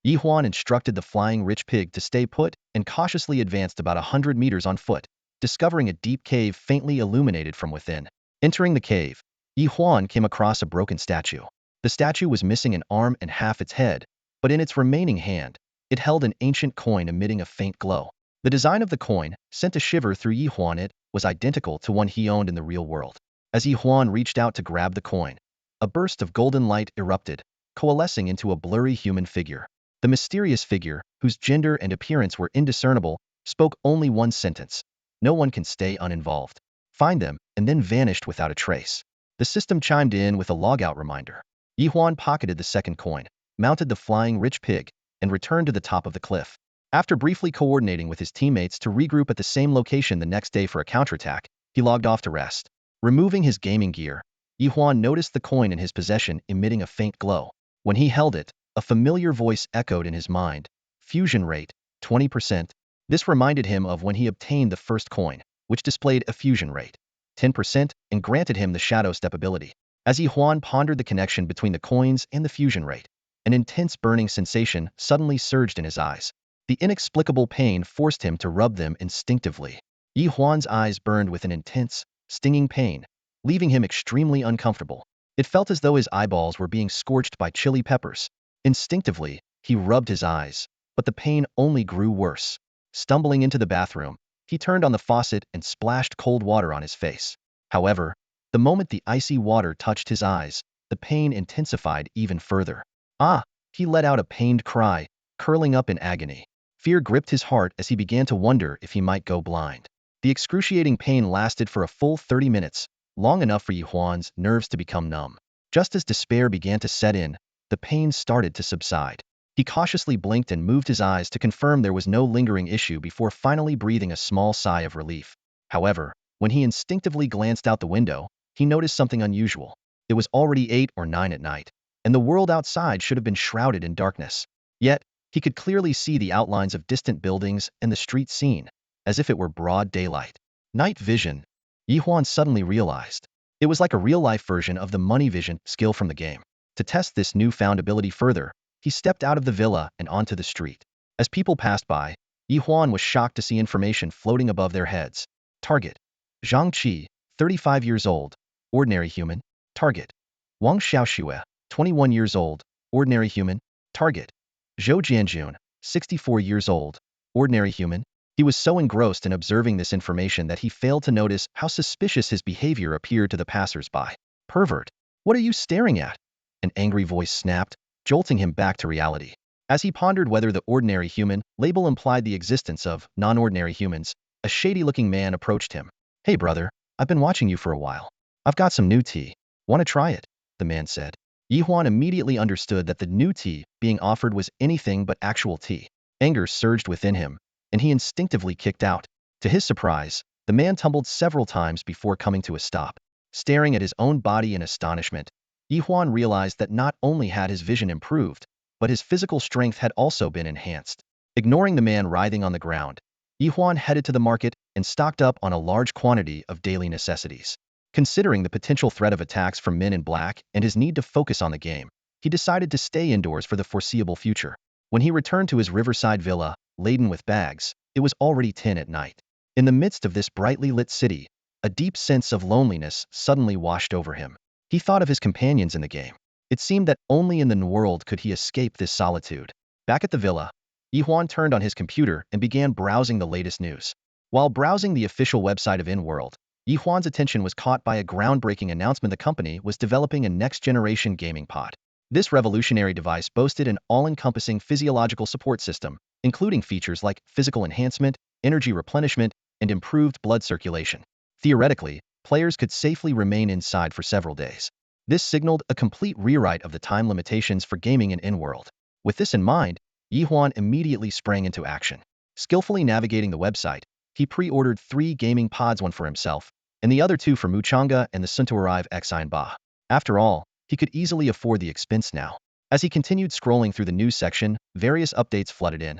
Speaker 1: Ye Huan instructed the flying Rich Pig to stay put and cautiously advanced about 100 meters on foot, discovering a deep cave faintly illuminated from within. Entering the cave, Ye Huan came across a broken statue. The statue was missing an arm and half its head, but in its remaining hand, it held an ancient coin emitting a faint glow. The design of the coin sent a shiver through Ye Huan. It was identical to one he owned in the real world. As Ye Huan reached out to grab the coin, a burst of golden light erupted, coalescing into a blurry human figure. The mysterious figure, whose gender and appearance were indiscernible, spoke only one sentence: "No one can stay uninvolved." Find them, and then vanished without a trace. The system chimed in with a logout reminder. Ye Huan pocketed the second coin, mounted the flying Rich Pig, and returned to the top of the cliff. After briefly coordinating with his teammates to regroup at the same location the next day for a counterattack, he logged off to rest. Removing his gaming gear, Ye Huan noticed the coin in his possession emitting a faint glow. When he held it, a familiar voice echoed in his mind: "Fusion rate, 20%. This reminded him of when he obtained the first coin, which displayed a fusion rate, 10%, and granted him the Shadow Step ability. As Ye Huan pondered the connection between the coins and the fusion rate, an intense burning sensation suddenly surged in his eyes. The inexplicable pain forced him to rub them instinctively. Ye Huan's eyes burned with an intense, stinging pain, leaving him extremely uncomfortable. It felt as though his eyeballs were being scorched by chili peppers. Instinctively, he rubbed his eyes, but the pain only grew worse. Stumbling into the bathroom, he turned on the faucet and splashed cold water on his face. However, the moment the icy water touched his eyes, the pain intensified even further. Ah! He let out a pained cry, curling up in agony. Fear gripped his heart as he began to wonder if he might go blind. The excruciating pain lasted for a full 30 minutes, long enough for Ye Huan's nerves to become numb. Just as despair began to set in, the pain started to subside. He cautiously blinked and moved his eyes to confirm there was no lingering issue before finally breathing a small sigh of relief. However, when he instinctively glanced out the window, he noticed something unusual. It was already 8 or 9 at night, and the world outside should have been shrouded in darkness. Yet, he could clearly see the outlines of distant buildings and the street scene, as if it were broad daylight. Night vision, Ye Huan suddenly realized. It was like a real-life version of the money vision skill from the game. To test this newfound ability further, he stepped out of the villa and onto the street. As people passed by, Ye Huan was shocked to see information floating above their heads. Target: Zhang Qi, 35 years old, ordinary human. Target: Wang Xiaoxue, 21 years old, ordinary human. Target: Zhou Jianjun, 64 years old, ordinary human. He was so engrossed in observing this information that he failed to notice how suspicious his behavior appeared to the passers-by. Pervert! What are you staring at? An angry voice snapped, jolting him back to reality. As he pondered whether the ordinary human label implied the existence of non-ordinary humans, a shady-looking man approached him. Hey brother, I've been watching you for a while. I've got some new tea. Want to try it? The man said. Ye Huan immediately understood that the new tea being offered was anything but actual tea. Anger surged within him, and he instinctively kicked out. To his surprise, the man tumbled several times before coming to a stop. Staring at his own body in astonishment, Ye Huan realized that not only had his vision improved, but his physical strength had also been enhanced. Ignoring the man writhing on the ground, Ye Huan headed to the market and stocked up on a large quantity of daily necessities. Considering the potential threat of attacks from men in black and his need to focus on the game, he decided to stay indoors for the foreseeable future. When he returned to his riverside villa, laden with bags, it was already 10 at night. In the midst of this brightly lit city, a deep sense of loneliness suddenly washed over him. He thought of his companions in the game. It seemed that only in the world could he escape this solitude. Back at the villa, Ye Huan turned on his computer and began browsing the latest news. While browsing the official website of InWorld, Ye Huan's attention was caught by a groundbreaking announcement: the company was developing a next-generation gaming pod. This revolutionary device boasted an all-encompassing physiological support system, including features like physical enhancement, energy replenishment, and improved blood circulation. Theoretically, players could safely remain inside for several days. This signaled a complete rewrite of the time limitations for gaming in InWorld. With this in mind, Ye Huan immediately sprang into action. Skillfully navigating the website, he pre-ordered 3 gaming pods, one for himself, and the other 2 for Muchanga and the soon-to-arrive Xinba. After all, he could easily afford the expense now. As he continued scrolling through the news section, various updates flooded in.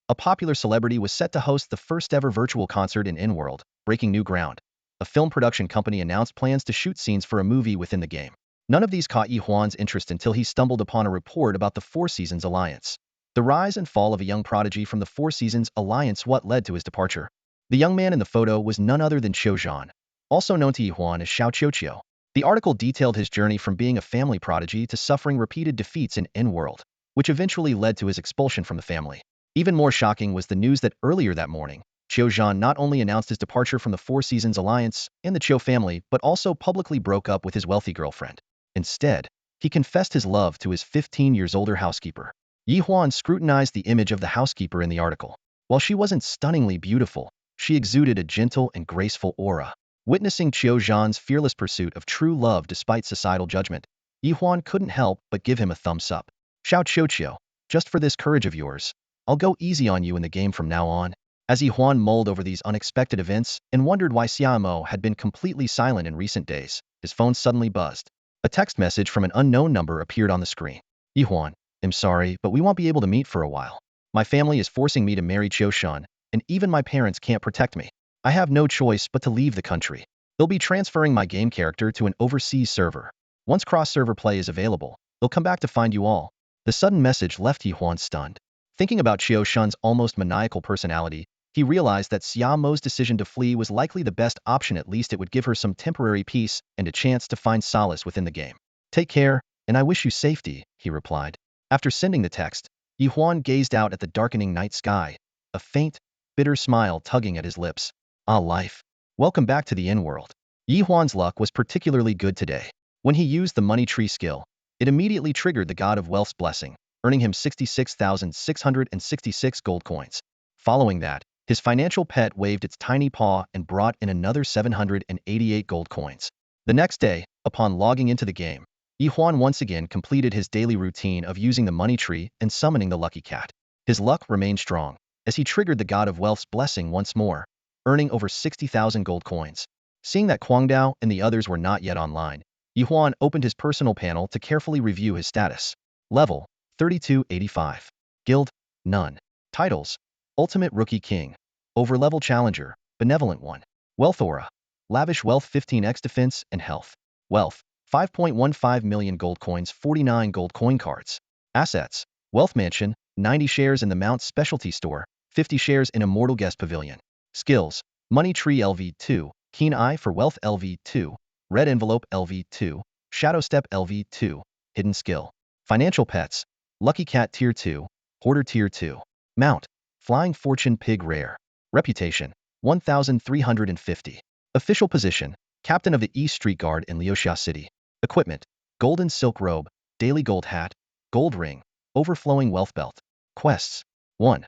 Speaker 1: A popular celebrity was set to host the first-ever virtual concert in InWorld, breaking new ground. A film production company announced plans to shoot scenes for a movie within the game. None of these caught Ye Huan's interest until he stumbled upon a report about the Four Seasons Alliance. The rise and fall of a young prodigy from the Four Seasons Alliance, what led to his departure. The young man in the photo was none other than Qiu Zhan, also known to Ye Huan as Xiao Qiuqiu. The article detailed his journey from being a family prodigy to suffering repeated defeats in InWorld, which eventually led to his expulsion from the family. Even more shocking was the news that earlier that morning, Qiu Zhan not only announced his departure from the Four Seasons Alliance and the Qiu family, but also publicly broke up with his wealthy girlfriend. Instead, he confessed his love to his 15 years older housekeeper. Ye Huan scrutinized the image of the housekeeper in the article. While she wasn't stunningly beautiful, she exuded a gentle and graceful aura. Witnessing Qiu Zhan's fearless pursuit of true love despite societal judgment, Ye Huan couldn't help but give him a thumbs up. Xiao Qiuqiu, just for this courage of yours, I'll go easy on you in the game from now on. As Ye Huan mulled over these unexpected events and wondered why Xiaomo had been completely silent in recent days, his phone suddenly buzzed. A text message from an unknown number appeared on the screen. Ye Huan, I'm sorry, but we won't be able to meet for a while. My family is forcing me to marry Qiu Shan, and even my parents can't protect me. I have no choice but to leave the country. They'll be transferring my game character to an overseas server. Once cross-server play is available, they'll come back to find you all. The sudden message left Ye Huan stunned. Thinking about Qiu Shan's almost maniacal personality, He realized that Xia Mo's decision to flee was likely the best option. At least it would give her some temporary peace and a chance to find solace within the game. Take care, and I wish you safety, he replied. After sending the text, Ye Huan gazed out at the darkening night sky, a faint, bitter smile tugging at his lips. Ah, life. Welcome back to the in-world. Ye Huan's luck was particularly good today. When he used the money tree skill, it immediately triggered the god of wealth's blessing, earning him 66,666 gold coins. Following that, his financial pet waved its tiny paw and brought in another 788 gold coins. The next day, upon logging into the game, Ye Huan once again completed his daily routine of using the money tree and summoning the lucky cat. His luck remained strong, as he triggered the god of wealth's blessing once more, earning over 60,000 gold coins. Seeing that Kwang Dao and the others were not yet online, Ye Huan opened his personal panel to carefully review his status. Level 3285. Guild None. Titles: Ultimate Rookie King, Overlevel Challenger, Benevolent One. Wealth Aura: Lavish Wealth 15x Defense and Health. Wealth: 5.15 million gold coins, 49 gold coin cards. Assets: Wealth Mansion, 90 shares in the Mount Specialty Store, 50 shares in Immortal Guest Pavilion. Skills: Money Tree LV2, Keen Eye for Wealth LV2, Red Envelope LV2, Shadow Step LV2, Hidden Skill. Financial Pets: Lucky Cat Tier 2, Hoarder Tier 2. Mount: Flying Fortune Pig Rare. Reputation: 1350. Official position: Captain of the East Street Guard in Leosia City. Equipment: Golden Silk Robe, Daily Gold Hat, Gold Ring, Overflowing Wealth Belt. Quests: 1.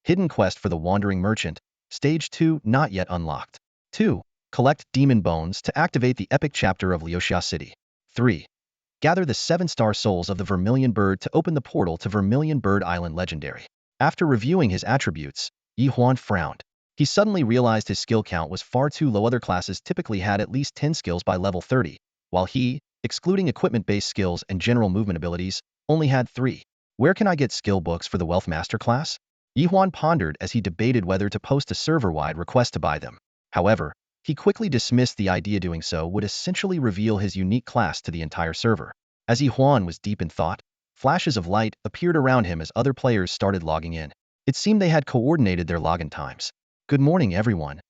Speaker 1: Hidden Quest for the Wandering Merchant, Stage 2 not yet unlocked. 2. Collect Demon Bones to activate the epic chapter of Leosia City. 3. Gather the 7-star souls of the Vermilion Bird to open the portal to Vermilion Bird Island Legendary. After reviewing his attributes, Ye Huan frowned. He suddenly realized his skill count was far too low. Other classes typically had at least 10 skills by level 30, while he, excluding equipment-based skills and general movement abilities, only had 3. Where can I get skill books for the Wealth Master class? Ye Huan pondered as he debated whether to post a server-wide request to buy them. However, he quickly dismissed the idea. Doing so would essentially reveal his unique class to the entire server. As Ye Huan was deep in thought, flashes of light appeared around him as other players started logging in. It seemed they had coordinated their login times. Good morning, everyone.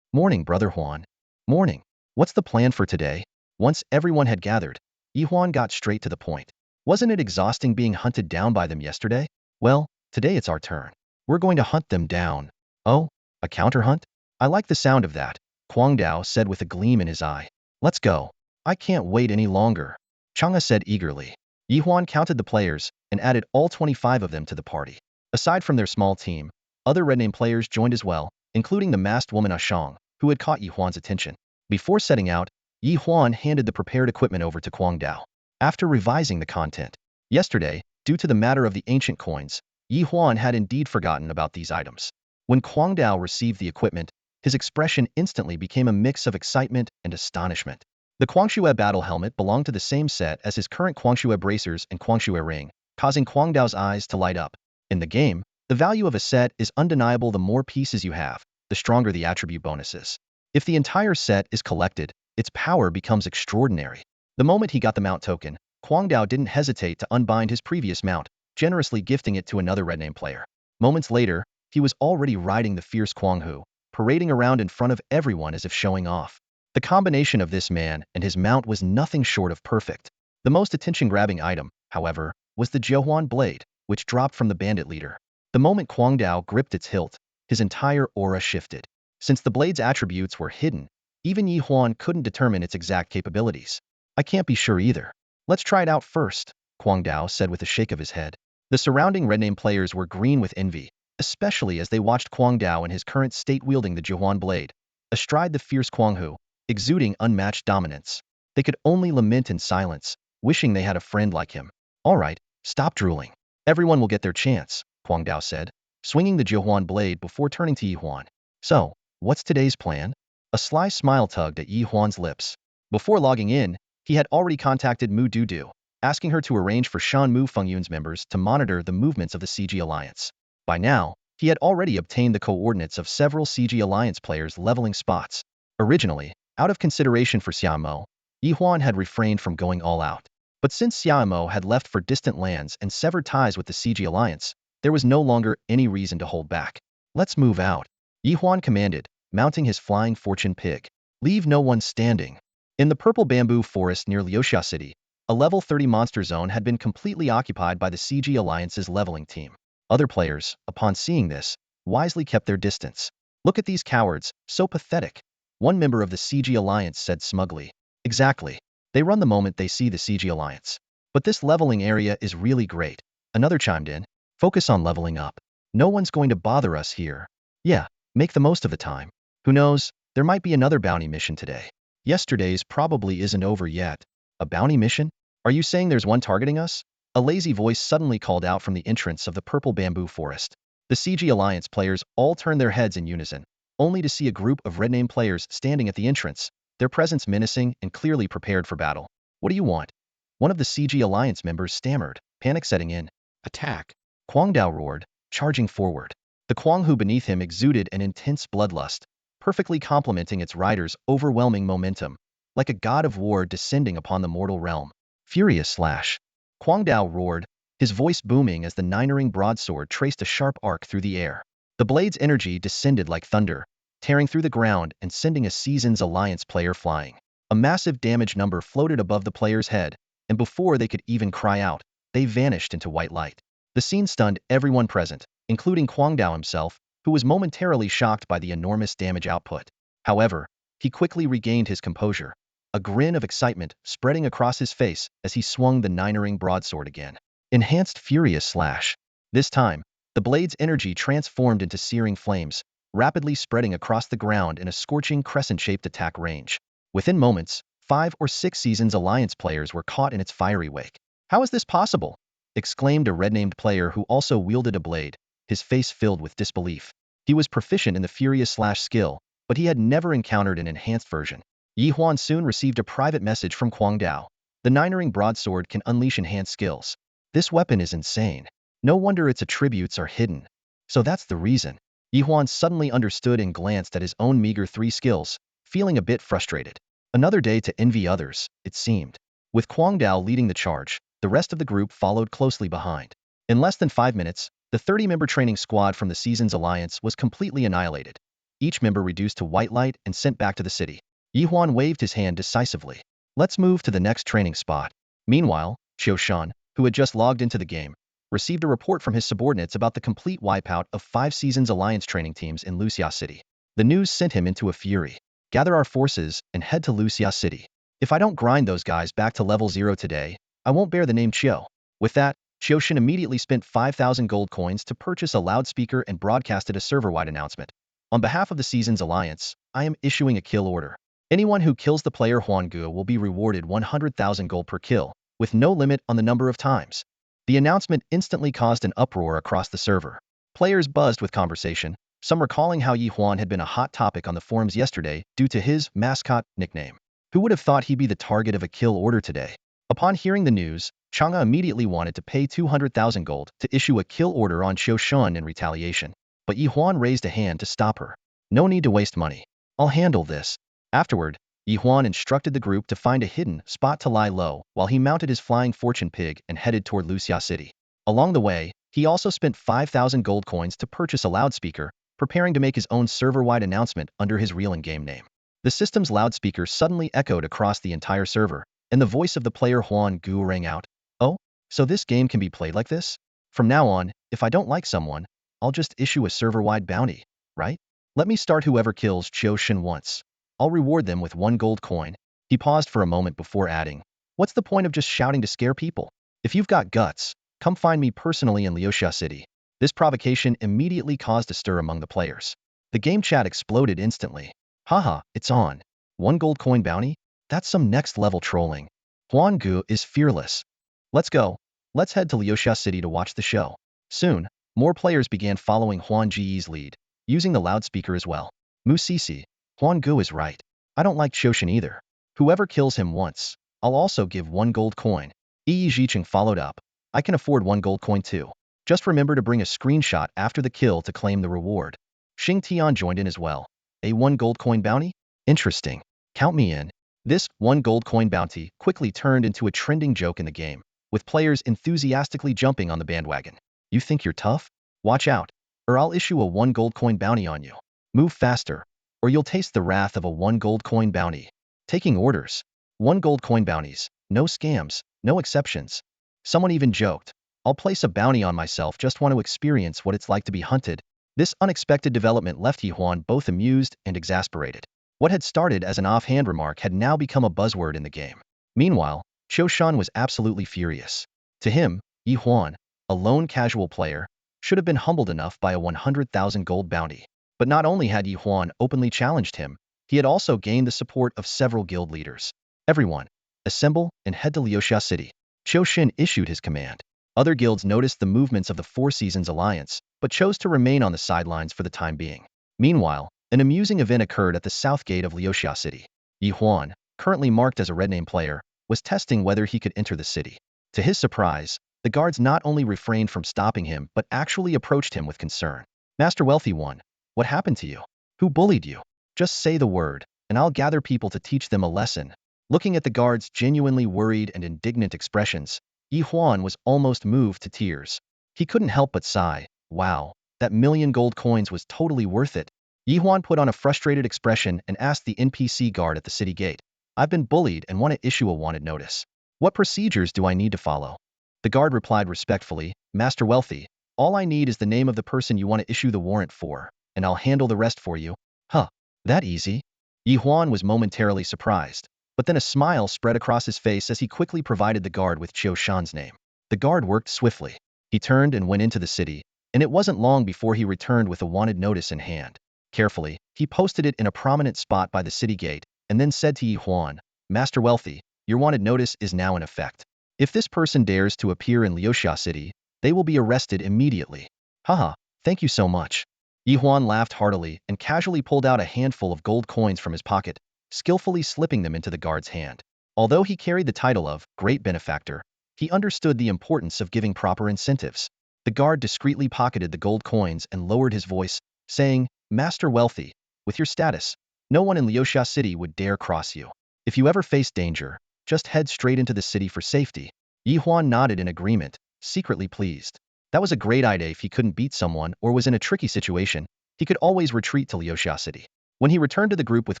Speaker 1: Morning, Brother Huan. Morning. What's the plan for today? Once everyone had gathered, Ye Huan got straight to the point. Wasn't it exhausting being hunted down by them yesterday? Well, today it's our turn. We're going to hunt them down. Oh, a counter hunt? I like the sound of that, Kwang Dao said with a gleam in his eye. Let's go. I can't wait any longer, Chang'e said eagerly. Ye Huan counted the players and added all 25 of them to the party. Aside from their small team, other red name players joined as well, including the masked woman Ashang, who had caught Ye Huan's attention. Before setting out, Ye Huan handed the prepared equipment over to Kwang Dao. After revising the content yesterday, due to the matter of the ancient coins, Ye Huan had indeed forgotten about these items. When Kwang Dao received the equipment, his expression instantly became a mix of excitement and astonishment. The Kwangshuhe battle helmet belonged to the same set as his current Kwangshuhe bracers and Kwangshuhe ring, causing Kwang Dao's eyes to light up. In the game, the value of a set is undeniable. The more pieces you have, the stronger the attribute bonuses. If the entire set is collected, its power becomes extraordinary. The moment he got the mount token, Kwang Dao didn't hesitate to unbind his previous mount, generously gifting it to another red name player. Moments later, he was already riding the fierce Kwang Hu, parading around in front of everyone as if showing off. The combination of this man and his mount was nothing short of perfect. The most attention-grabbing item, however, was the Ye Huan blade, which dropped from the bandit leader. The moment Kwang Dao gripped its hilt, his entire aura shifted. Since the blade's attributes were hidden, even Ye Huan couldn't determine its exact capabilities. I can't be sure either. Let's try it out first, Kwang Dao said with a shake of his head. The surrounding red name players were green with envy, especially as they watched Kwang Dao in his current state wielding the Ye Huan blade, astride the fierce Kwang Hu, exuding unmatched dominance. They could only lament in silence, wishing they had a friend like him. All right, stop drooling. Everyone will get their chance, Kwang Dao said, swinging the Ye Huan blade before turning to Ye Huan. So, what's today's plan? A sly smile tugged at Ye Huan's lips. Before logging in, he had already contacted Mu Dudu, asking her to arrange for Shan Mu Fengyun's members to monitor the movements of the CG Alliance. By now, he had already obtained the coordinates of several CG Alliance players' leveling spots. Originally, out of consideration for Xiamo, Ye Huan had refrained from going all out. But since Xiamo had left for distant lands and severed ties with the CG Alliance, there was no longer any reason to hold back. Let's move out. Ye Huan commanded, mounting his flying fortune pig. Leave no one standing. In the purple bamboo forest near Leosia City, a level 30 monster zone had been completely occupied by the CG Alliance's leveling team. Other players, upon seeing this, wisely kept their distance. Look at these cowards, so pathetic. One member of the CG Alliance said smugly. Exactly. They run the moment they see the CG Alliance. But this leveling area is really great. Another chimed in. Focus on leveling up. No one's going to bother us here. Yeah, make the most of the time. Who knows, there might be another bounty mission today. Yesterday's probably isn't over yet. A bounty mission? Are you saying there's one targeting us? A lazy voice suddenly called out from the entrance of the purple bamboo forest. The CG Alliance players all turned their heads in unison, only to see a group of red-name players standing at the entrance, their presence menacing and clearly prepared for battle. What do you want? One of the CG Alliance members stammered, panic setting in. Attack! Kwang Dao roared, charging forward. The Kwang Hu beneath him exuded an intense bloodlust, perfectly complementing its rider's overwhelming momentum, like a god of war descending upon the mortal realm. Furious slash! Kwang Dao roared, his voice booming as the nine-ring broadsword traced a sharp arc through the air. The blade's energy descended like thunder, tearing through the ground and sending a Seasons Alliance player flying. A massive damage number floated above the player's head, and before they could even cry out, they vanished into white light. The scene stunned everyone present, including Kwang Dao himself, who was momentarily shocked by the enormous damage output. However, he quickly regained his composure, a grin of excitement spreading across his face as he swung the nine-ring broadsword again. Enhanced Furious Slash. This time, the blade's energy transformed into searing flames, rapidly spreading across the ground in a scorching crescent-shaped attack range. Within moments, 5 or 6 Seasons Alliance players were caught in its fiery wake. How is this possible? Exclaimed a red-named player who also wielded a blade, his face filled with disbelief. He was proficient in the Furious Slash skill, but he had never encountered an enhanced version. Ye Huan soon received a private message from Kwang Dao. The nine-ring broadsword can unleash enhanced skills. This weapon is insane. No wonder its attributes are hidden. So that's the reason. Ye Huan suddenly understood and glanced at his own meager 3 skills, feeling a bit frustrated. Another day to envy others, it seemed. With Kwang Dao leading the charge, the rest of the group followed closely behind. In less than 5 minutes, the 30-member training squad from the Seasons Alliance was completely annihilated, each member reduced to white light and sent back to the city. Ye Huan waved his hand decisively. Let's move to the next training spot. Meanwhile, Shan, who had just logged into the game, received a report from his subordinates about the complete wipeout of 5 Seasons Alliance training teams in Leosia City. The news sent him into a fury. Gather our forces and head to Leosia City. If I don't grind those guys back to level 0 today, I won't bear the name Chiu. With that, Shan immediately spent 5,000 gold coins to purchase a loudspeaker and broadcasted a server-wide announcement. On behalf of the Seasons Alliance, I am issuing a kill order. Anyone who kills the player Huan Gu will be rewarded 100,000 gold per kill, with no limit on the number of times. The announcement instantly caused an uproar across the server. Players buzzed with conversation, some recalling how Ye Huan had been a hot topic on the forums yesterday due to his mascot nickname. Who would have thought he'd be the target of a kill order today? Upon hearing the news, Chang'e immediately wanted to pay 200,000 gold to issue a kill order on Shan in retaliation, but Ye Huan raised a hand to stop her. No need to waste money. I'll handle this. Afterward, Ye Huan instructed the group to find a hidden spot to lie low while he mounted his flying fortune pig and headed toward Leosia City. Along the way, he also spent 5,000 gold coins to purchase a loudspeaker, preparing to make his own server-wide announcement under his real in-game name. The system's loudspeaker suddenly echoed across the entire server, and the voice of the player Huan Gu rang out. Oh, so this game can be played like this? From now on, if I don't like someone, I'll just issue a server-wide bounty, right? Let me start whoever kills Shan once. I'll reward them with 1 gold coin. He paused for a moment before adding, what's the point of just shouting to scare people? If you've got guts, come find me personally in Leosia City. This provocation immediately caused a stir among the players. The game chat exploded instantly. Haha, it's on. 1 gold coin bounty? That's some next-level trolling. Huan Gu is fearless. Let's go. Let's head to Leosia City to watch the show. Soon, more players began following Huan Ji's lead, using the loudspeaker as well. Musisi, Huan Gu is right. I don't like Shan either. Whoever kills him once, I'll also give 1 gold coin. Yi Zicheng followed up. I can afford 1 gold coin too. Just remember to bring a screenshot after the kill to claim the reward. Xing Tian joined in as well. A 1 gold coin bounty? Interesting. Count me in. This 1 gold coin bounty quickly turned into a trending joke in the game, with players enthusiastically jumping on the bandwagon. You think you're tough? Watch out, or I'll issue a 1 gold coin bounty on you. Move faster, or you'll taste the wrath of a 1 gold coin bounty. Taking orders. 1 gold coin bounties. No scams, no exceptions. Someone even joked, I'll place a bounty on myself, just want to experience what it's like to be hunted. This unexpected development left Ye Huan both amused and exasperated. What had started as an offhand remark had now become a buzzword in the game. Meanwhile, Qiu Shan was absolutely furious. To him, Ye Huan, a lone casual player, should have been humbled enough by a 100,000 gold bounty. But not only had Ye Huan openly challenged him, he had also gained the support of several guild leaders. Everyone, assemble and head to Leosia City. Qiu Shan issued his command. Other guilds noticed the movements of the Four Seasons Alliance, but chose to remain on the sidelines for the time being. Meanwhile, an amusing event occurred at the south gate of Leosia City. Ye Huan, currently marked as a red name player, was testing whether he could enter the city. To his surprise, the guards not only refrained from stopping him but actually approached him with concern. Master Wealthy One, what happened to you? Who bullied you? Just say the word, and I'll gather people to teach them a lesson. Looking at the guards' genuinely worried and indignant expressions, Ye Huan was almost moved to tears. He couldn't help but sigh, wow, that 1,000,000 gold coins was totally worth it. Ye Huan put on a frustrated expression and asked the NPC guard at the city gate, I've been bullied and want to issue a wanted notice. What procedures do I need to follow? The guard replied respectfully, Master Wealthy, all I need is the name of the person you want to issue the warrant for, and I'll handle the rest for you. Huh, that easy? Ye Huan was momentarily surprised, but then a smile spread across his face as he quickly provided the guard with Qiu Shan's name. The guard worked swiftly. He turned and went into the city, and it wasn't long before he returned with a wanted notice in hand. Carefully, he posted it in a prominent spot by the city gate, and then said to Ye Huan, Master Wealthy, your wanted notice is now in effect. If this person dares to appear in Leosia City, they will be arrested immediately. Haha, thank you so much. Ye Huan laughed heartily and casually pulled out a handful of gold coins from his pocket, skillfully slipping them into the guard's hand. Although he carried the title of Great Benefactor, he understood the importance of giving proper incentives. The guard discreetly pocketed the gold coins and lowered his voice, saying, Master Wealthy, with your status, no one in Leosia City would dare cross you. If you ever face danger, just head straight into the city for safety. Ye Huan nodded in agreement, secretly pleased. That was a great idea. If he couldn't beat someone or was in a tricky situation, he could always retreat to Leosia City. When he returned to the group with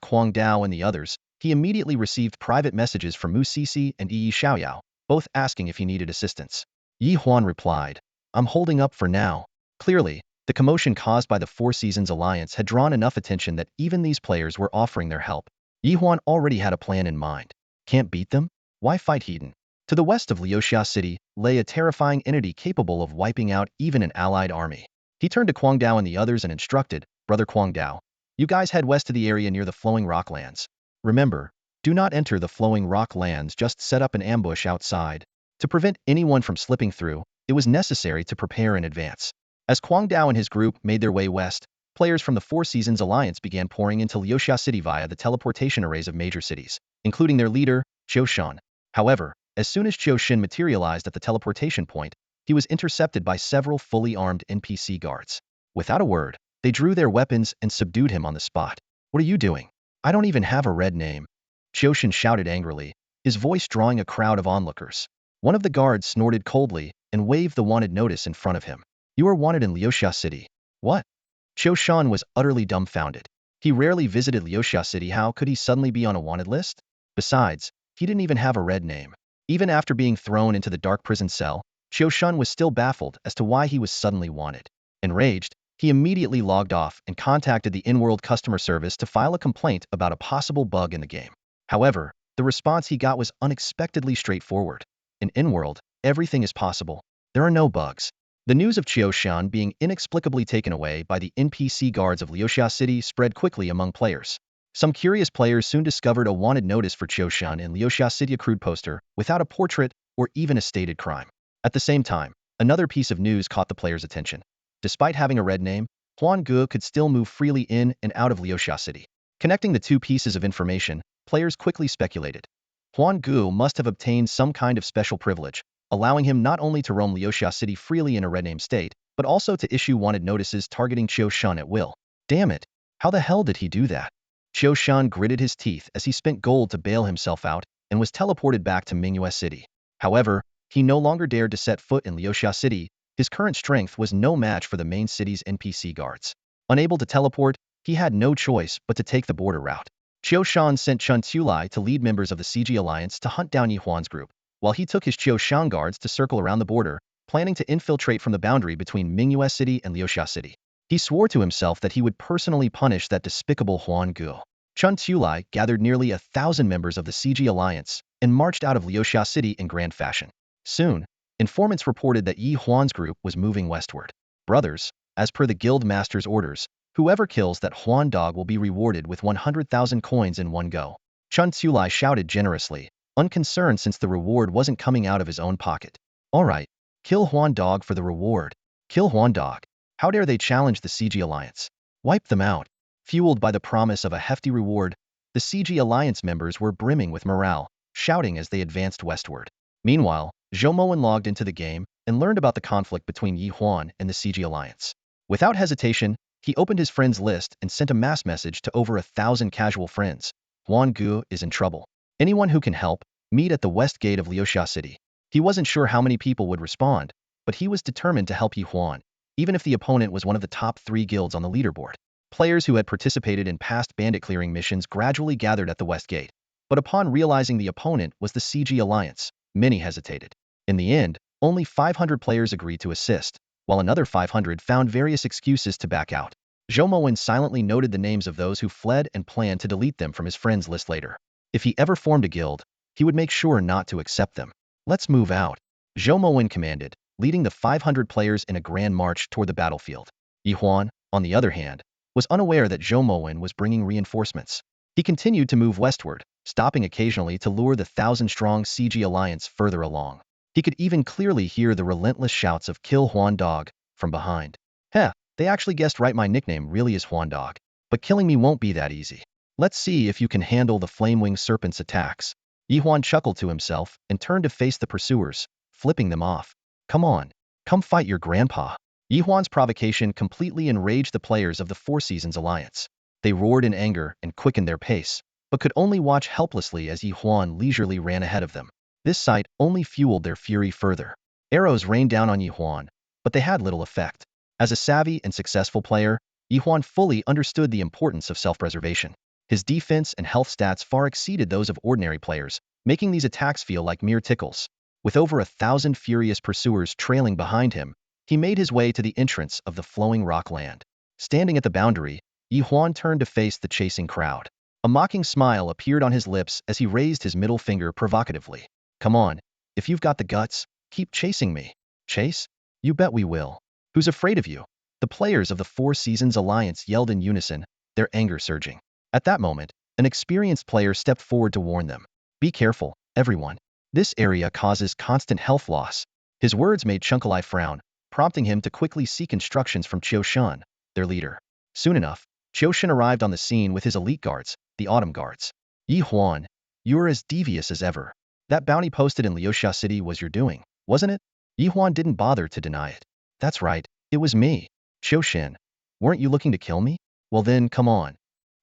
Speaker 1: Kwang Dao and the others, he immediately received private messages from Mu Sisi and Yi Xiaoyao, both asking if he needed assistance. Ye Huan replied, I'm holding up for now. Clearly, the commotion caused by the Four Seasons Alliance had drawn enough attention that even these players were offering their help. Ye Huan already had a plan in mind. Can't beat them? Why fight Hedon? To the west of Leosia City lay a terrifying entity capable of wiping out even an allied army. He turned to Kwang Dao and the others and instructed, Brother Kwang Dao, you guys head west to the area near the Flowing Rock Lands. Remember, do not enter the Flowing Rock Lands, just set up an ambush outside. To prevent anyone from slipping through, it was necessary to prepare in advance. As Kwang Dao and his group made their way west, players from the Four Seasons Alliance began pouring into Leosia City via the teleportation arrays of major cities, including their leader, Qiu Shan. However, as soon as Qiu Shan materialized at the teleportation point, he was intercepted by several fully armed NPC guards. Without a word, they drew their weapons and subdued him on the spot. What are you doing? I don't even have a red name. Qiu Shan shouted angrily, his voice drawing a crowd of onlookers. One of the guards snorted coldly and waved the wanted notice in front of him. You are wanted in Leosia City. What? Qiu Shan was utterly dumbfounded. He rarely visited Leosia City. How could he suddenly be on a wanted list? Besides, he didn't even have a red name. Even after being thrown into the dark prison cell, Qiu Shan was still baffled as to why he was suddenly wanted. Enraged, he immediately logged off and contacted the in-world customer service to file a complaint about a possible bug in the game. However, the response he got was unexpectedly straightforward. In in-world, everything is possible. There are no bugs. The news of Qiu Shan being inexplicably taken away by the NPC guards of Leosia City spread quickly among players. Some curious players soon discovered a wanted notice for Qiu Shan in Leosia City, a crude poster, without a portrait or even a stated crime. At the same time, another piece of news caught the players' attention. Despite having a red name, Huan Gu could still move freely in and out of Leosia City. Connecting the two pieces of information, players quickly speculated. Huan Gu must have obtained some kind of special privilege, allowing him not only to roam Leosia City freely in a red name state, but also to issue wanted notices targeting Qiu Shan at will. Damn it! How the hell did he do that? Qiu Shan gritted his teeth as he spent gold to bail himself out and was teleported back to Mingyue City. However, he no longer dared to set foot in Leosia City. His current strength was no match for the main city's NPC guards. Unable to teleport, he had no choice but to take the border route. Qiu Shan sent Chun Tulai to lead members of the CG Alliance to hunt down Ye Huan's group, while he took his Qiu Shan guards to circle around the border, planning to infiltrate from the boundary between Mingyue City and Leosia City. He swore to himself that he would personally punish that despicable Huan Gu. Chun Tulai gathered nearly 1,000 members of the CG Alliance and marched out of Leosia City in grand fashion. Soon, informants reported that Ye Huan's group was moving westward. Brothers, as per the guild master's orders, whoever kills that Huan dog will be rewarded with 100,000 coins in one go. Chun Tulai shouted generously, unconcerned since the reward wasn't coming out of his own pocket. All right, kill Huan dog for the reward. Kill Huan dog. How dare they challenge the CG Alliance? Wipe them out. Fueled by the promise of a hefty reward, the CG Alliance members were brimming with morale, shouting as they advanced westward. Meanwhile, Zhou Mowen logged into the game and learned about the conflict between Ye Huan and the CG Alliance. Without hesitation, he opened his friends list and sent a mass message to over 1,000 casual friends. Huan Gu is in trouble. Anyone who can help, meet at the west gate of Leosia City. He wasn't sure how many people would respond, but he was determined to help Ye Huan, even if the opponent was one of the top 3 guilds on the leaderboard. Players who had participated in past bandit clearing missions gradually gathered at the west gate, but upon realizing the opponent was the CG Alliance, many hesitated. In the end, only 500 players agreed to assist, while another 500 found various excuses to back out. Zhou Mowen silently noted the names of those who fled and planned to delete them from his friends list later. If he ever formed a guild, he would make sure not to accept them. Let's move out, Zhou Mowen commanded, leading the 500 players in a grand march toward the battlefield. Ye Huan, on the other hand, was unaware that Zhou Mowen was bringing reinforcements. He continued to move westward, stopping occasionally to lure the 1,000-strong CG Alliance further along. He could even clearly hear the relentless shouts of "Kill Huan Dog" from behind. Heh, they actually guessed right, my nickname really is Huan Dog. But killing me won't be that easy. Let's see if you can handle the Flamewing Serpent's attacks. Ye Huan chuckled to himself and turned to face the pursuers, flipping them off. Come on, come fight your grandpa. Ye Huan's provocation completely enraged the players of the Four Seasons Alliance. They roared in anger and quickened their pace, but could only watch helplessly as Ye Huan leisurely ran ahead of them. This sight only fueled their fury further. Arrows rained down on Ye Huan, but they had little effect. As a savvy and successful player, Ye Huan fully understood the importance of self-preservation. His defense and health stats far exceeded those of ordinary players, making these attacks feel like mere tickles. With over 1,000 furious pursuers trailing behind him, he made his way to the entrance of the flowing rock land. Standing at the boundary, Ye Huan turned to face the chasing crowd. A mocking smile appeared on his lips as he raised his middle finger provocatively. Come on, if you've got the guts, keep chasing me. Chase? You bet we will. Who's afraid of you? The players of the Four Seasons Alliance yelled in unison, their anger surging. At that moment, an experienced player stepped forward to warn them. Be careful, everyone. This area causes constant health loss. His words made Chunkalai frown, prompting him to quickly seek instructions from Qiu Shan, their leader. Soon enough, Qiu Shan arrived on the scene with his elite guards, the Autumn Guards. Ye Huan, you are as devious as ever. That bounty posted in Leosia City was your doing, wasn't it? Ye Huan didn't bother to deny it. That's right, it was me. Qiu Shan, weren't you looking to kill me? Well then, come on.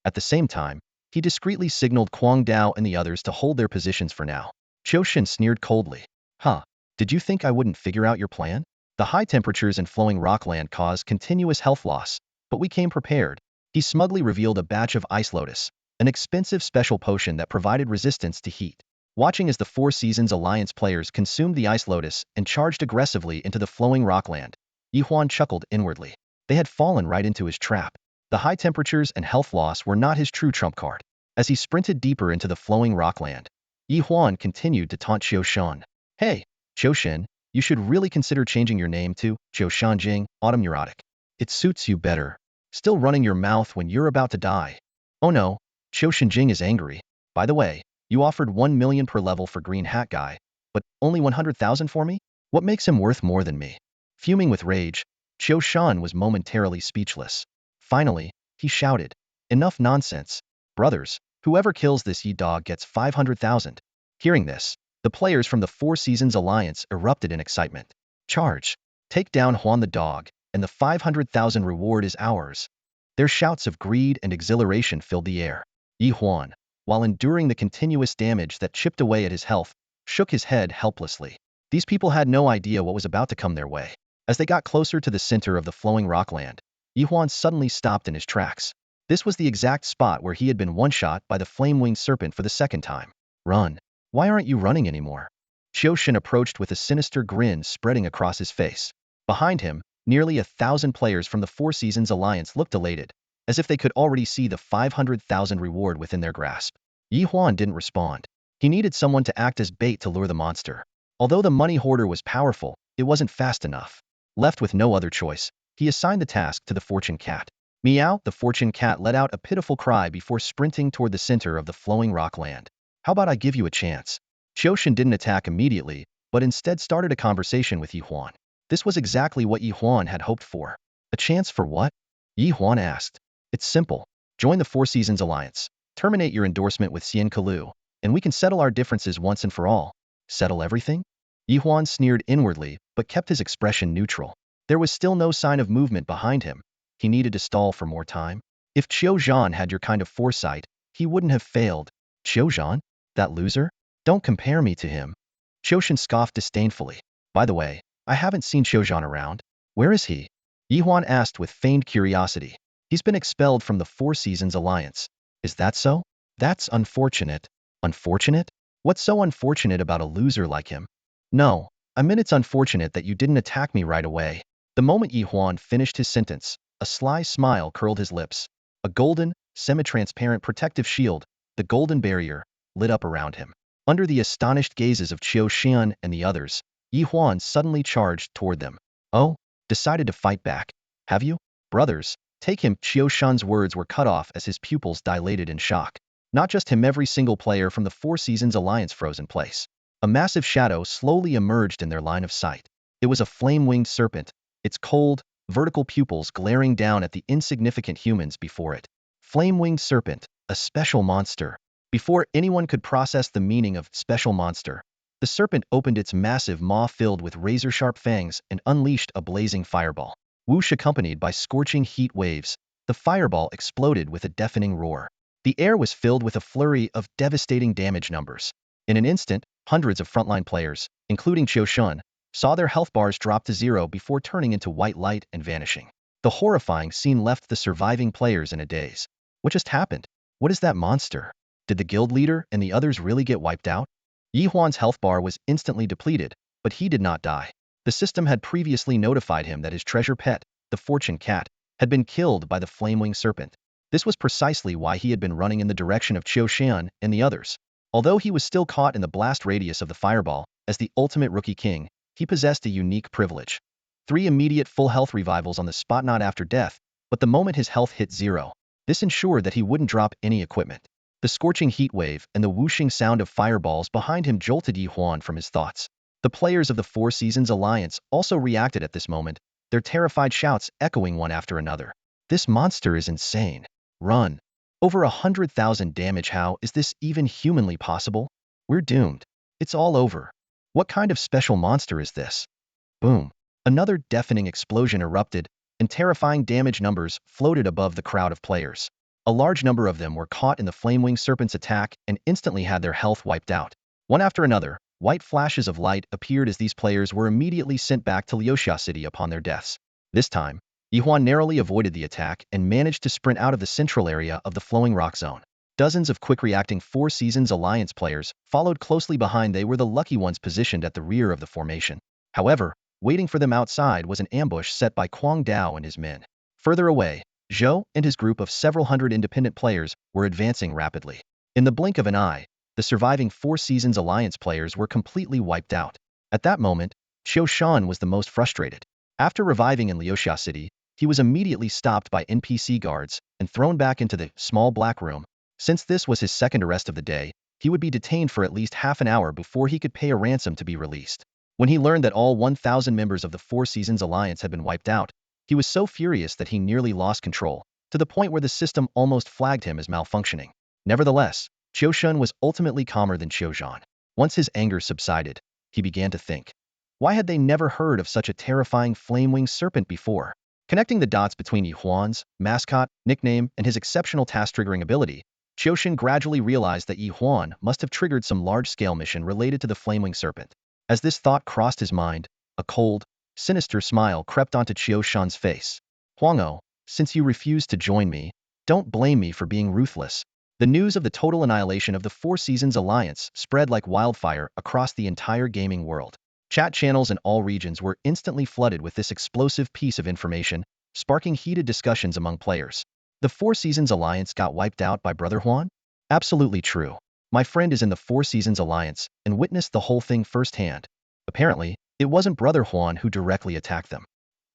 Speaker 1: At the same time, he discreetly signaled Kwang Dao and the others to hold their positions for now. Qiu Shan sneered coldly. Huh, did you think I wouldn't figure out your plan? The high temperatures and flowing rockland caused continuous health loss, but we came prepared. He smugly revealed a batch of Ice Lotus, an expensive special potion that provided resistance to heat. Watching as the Four Seasons Alliance players consumed the Ice Lotus and charged aggressively into the flowing rockland, Ye Huan chuckled inwardly. They had fallen right into his trap. The high temperatures and health loss were not his true trump card. As he sprinted deeper into the flowing rockland, Ye Huan continued to taunt Qiu Shan. Hey, Qiu Shan, you should really consider changing your name to Qiu Shanjing, Autumn Neurotic. It suits you better. Still running your mouth when you're about to die. Oh no, Qiu Shanjing is angry. By the way, you offered 1 million per level for Green Hat Guy, but only 100,000 for me? What makes him worth more than me? Fuming with rage, Qiu Shan was momentarily speechless. Finally, he shouted, enough nonsense. Brothers, whoever kills this Ye dog gets 500,000. Hearing this, the players from the Four Seasons Alliance erupted in excitement. Charge! Take down Huan the dog, and the 500,000 reward is ours. Their shouts of greed and exhilaration filled the air. Ye Huan, while enduring the continuous damage that chipped away at his health, shook his head helplessly. These people had no idea what was about to come their way. As they got closer to the center of the flowing rockland, Ye Huan suddenly stopped in his tracks. This was the exact spot where he had been one-shot by the flame-winged serpent for the second time. Run. Why aren't you running anymore? Qiu approached with a sinister grin spreading across his face. Behind him, nearly 1,000 players from the Four Seasons Alliance looked elated, as if they could already see the 500,000 reward within their grasp. Ye Huan didn't respond. He needed someone to act as bait to lure the monster. Although the money hoarder was powerful, it wasn't fast enough. Left with no other choice, he assigned the task to the fortune cat. Meow, the fortune cat let out a pitiful cry before sprinting toward the center of the flowing rock land. How about I give you a chance? Qiu didn't attack immediately, but instead started a conversation with Ye Huan. This was exactly what Ye Huan had hoped for. A chance for what? Ye Huan asked. It's simple. Join the Four Seasons Alliance. Terminate your endorsement with Xian Kalu, and we can settle our differences once and for all. Settle everything? Ye Huan sneered inwardly, but kept his expression neutral. There was still no sign of movement behind him. He needed to stall for more time. If Qiu had your kind of foresight, he wouldn't have failed. Qiu? That loser? Don't compare me to him. Qiu scoffed disdainfully. By the way, I haven't seen Qiu around. Where is he? Ye Huan asked with feigned curiosity. He's been expelled from the Four Seasons Alliance. Is that so? That's unfortunate. Unfortunate? What's so unfortunate about a loser like him? No, I mean it's unfortunate that you didn't attack me right away. The moment Ye Huan finished his sentence, a sly smile curled his lips. A golden, semi-transparent protective shield, the golden barrier, lit up around him. Under the astonished gazes of Qiu and the others, Ye Huan suddenly charged toward them. Oh, decided to fight back. Have you? Brothers, take him. Qiu's words were cut off as his pupils dilated in shock. Not just him, every single player from the Four Seasons Alliance froze in place. A massive shadow slowly emerged in their line of sight. It was a flame-winged serpent, its cold, vertical pupils glaring down at the insignificant humans before it. Flame-winged serpent, a special monster. Before anyone could process the meaning of special monster, the serpent opened its massive maw filled with razor-sharp fangs and unleashed a blazing fireball. Whoosh, accompanied by scorching heat waves, the fireball exploded with a deafening roar. The air was filled with a flurry of devastating damage numbers. In an instant, hundreds of frontline players, including Qiu, saw their health bars drop to zero before turning into white light and vanishing. The horrifying scene left the surviving players in a daze. What just happened? What is that monster? Did the guild leader and the others really get wiped out? Ye Huan's health bar was instantly depleted, but he did not die. The system had previously notified him that his treasure pet, the fortune cat, had been killed by the flame-winged serpent. This was precisely why he had been running in the direction of Qiu and the others. Although he was still caught in the blast radius of the fireball, as the ultimate rookie king, he possessed a unique privilege. 3 immediate full health revivals on the spot, not after death, but the moment his health hit zero. This ensured that he wouldn't drop any equipment. The scorching heat wave and the whooshing sound of fireballs behind him jolted Ye Huan from his thoughts. The players of the Four Seasons Alliance also reacted at this moment, their terrified shouts echoing one after another. This monster is insane. Run. Over 100,000 damage. How is this even humanly possible? We're doomed. It's all over. What kind of special monster is this? Boom. Another deafening explosion erupted, and terrifying damage numbers floated above the crowd of players. A large number of them were caught in the flame-winged serpent's attack and instantly had their health wiped out. One after another, white flashes of light appeared as these players were immediately sent back to Leosia City upon their deaths. This time, Ye Huan narrowly avoided the attack and managed to sprint out of the central area of the flowing rock zone. Dozens of quick-reacting Four Seasons Alliance players followed closely behind. They were the lucky ones positioned at the rear of the formation. However, waiting for them outside was an ambush set by Kwang Dao and his men. Further away, Zhou and his group of several hundred independent players were advancing rapidly. In the blink of an eye, the surviving Four Seasons Alliance players were completely wiped out. At that moment, Qiu was the most frustrated. After reviving in Leosia City, he was immediately stopped by NPC guards and thrown back into the small black room. Since this was his second arrest of the day, he would be detained for at least half an hour before he could pay a ransom to be released. When he learned that all 1,000 members of the Four Seasons Alliance had been wiped out, he was so furious that he nearly lost control, to the point where the system almost flagged him as malfunctioning. Nevertheless, Qiu was ultimately calmer than Qiu. Once his anger subsided, he began to think. Why had they never heard of such a terrifying flame-winged serpent before? Connecting the dots between Ye Huan's mascot, nickname, and his exceptional task-triggering ability, Qiu gradually realized that Ye Huan must have triggered some large-scale mission related to the flame-winged serpent. As this thought crossed his mind, a cold, sinister smile crept onto Qiu's face. Huang'o, since you refused to join me, Don't blame me for being ruthless. The news of the total annihilation of the Four Seasons Alliance spread like wildfire across the entire gaming world. Chat channels in all regions were instantly flooded with this explosive piece of information, sparking heated discussions among players. The Four Seasons Alliance got wiped out by Brother Huan? Absolutely true. My friend is in the Four Seasons Alliance and witnessed the whole thing firsthand. Apparently, it wasn't Brother Huan who directly attacked them.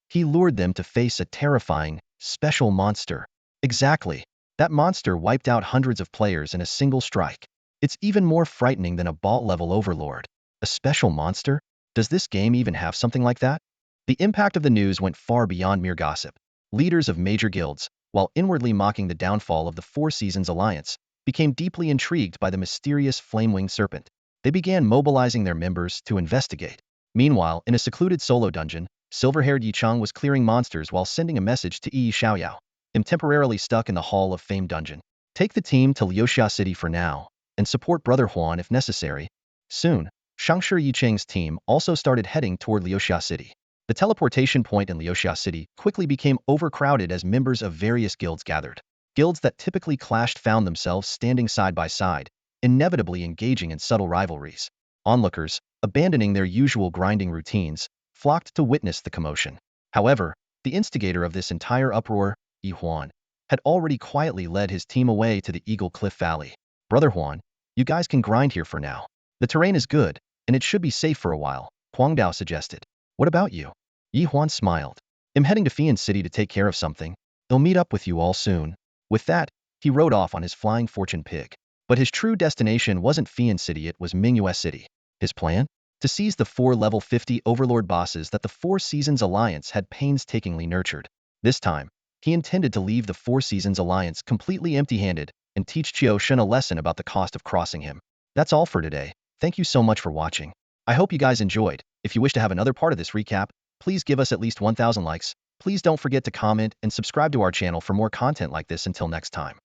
Speaker 1: He lured them to face a terrifying, special monster. Exactly. That monster wiped out hundreds of players in a single strike. It's even more frightening than a bot-level overlord. A special monster? Does this game even have something like that? The impact of the news went far beyond mere gossip. Leaders of major guilds, while inwardly mocking the downfall of the Four Seasons Alliance, became deeply intrigued by the mysterious flame-winged serpent. They began mobilizing their members to investigate. Meanwhile, in a secluded solo dungeon, silver-haired Yi Chang was clearing monsters while sending a message to Yi Xiaoyao, him temporarily stuck in the Hall of Fame dungeon. Take the team to Leosia City for now, and support Brother Huan if necessary. Soon, Shangshi Yicheng's team also started heading toward Leosia City. The teleportation point in Leosia City quickly became overcrowded as members of various guilds gathered. Guilds that typically clashed found themselves standing side by side, inevitably engaging in subtle rivalries. Onlookers, abandoning their usual grinding routines, flocked to witness the commotion. However, the instigator of this entire uproar, Ye Huan, had already quietly led his team away to the Eagle Cliff Valley. Brother Huan, you guys can grind here for now. The terrain is good, and it should be safe for a while, Kwang Dao suggested. What about you? Ye Huan smiled. I'm heading to Fian City to take care of something. I'll meet up with you all soon. With that, he rode off on his flying fortune pig. But his true destination wasn't Fian City, it was Mingyue City. His plan? To seize the 4 level 50 overlord bosses that the Four Seasons Alliance had painstakingly nurtured. This time, he intended to leave the Four Seasons Alliance completely empty-handed and teach Qiu Shen a lesson about the cost of crossing him. That's all for today. Thank you so much for watching. I hope you guys enjoyed. If you wish to have another part of this recap, please give us at least 1,000 likes. Please don't forget to comment and subscribe to our channel for more content like this. Until next time.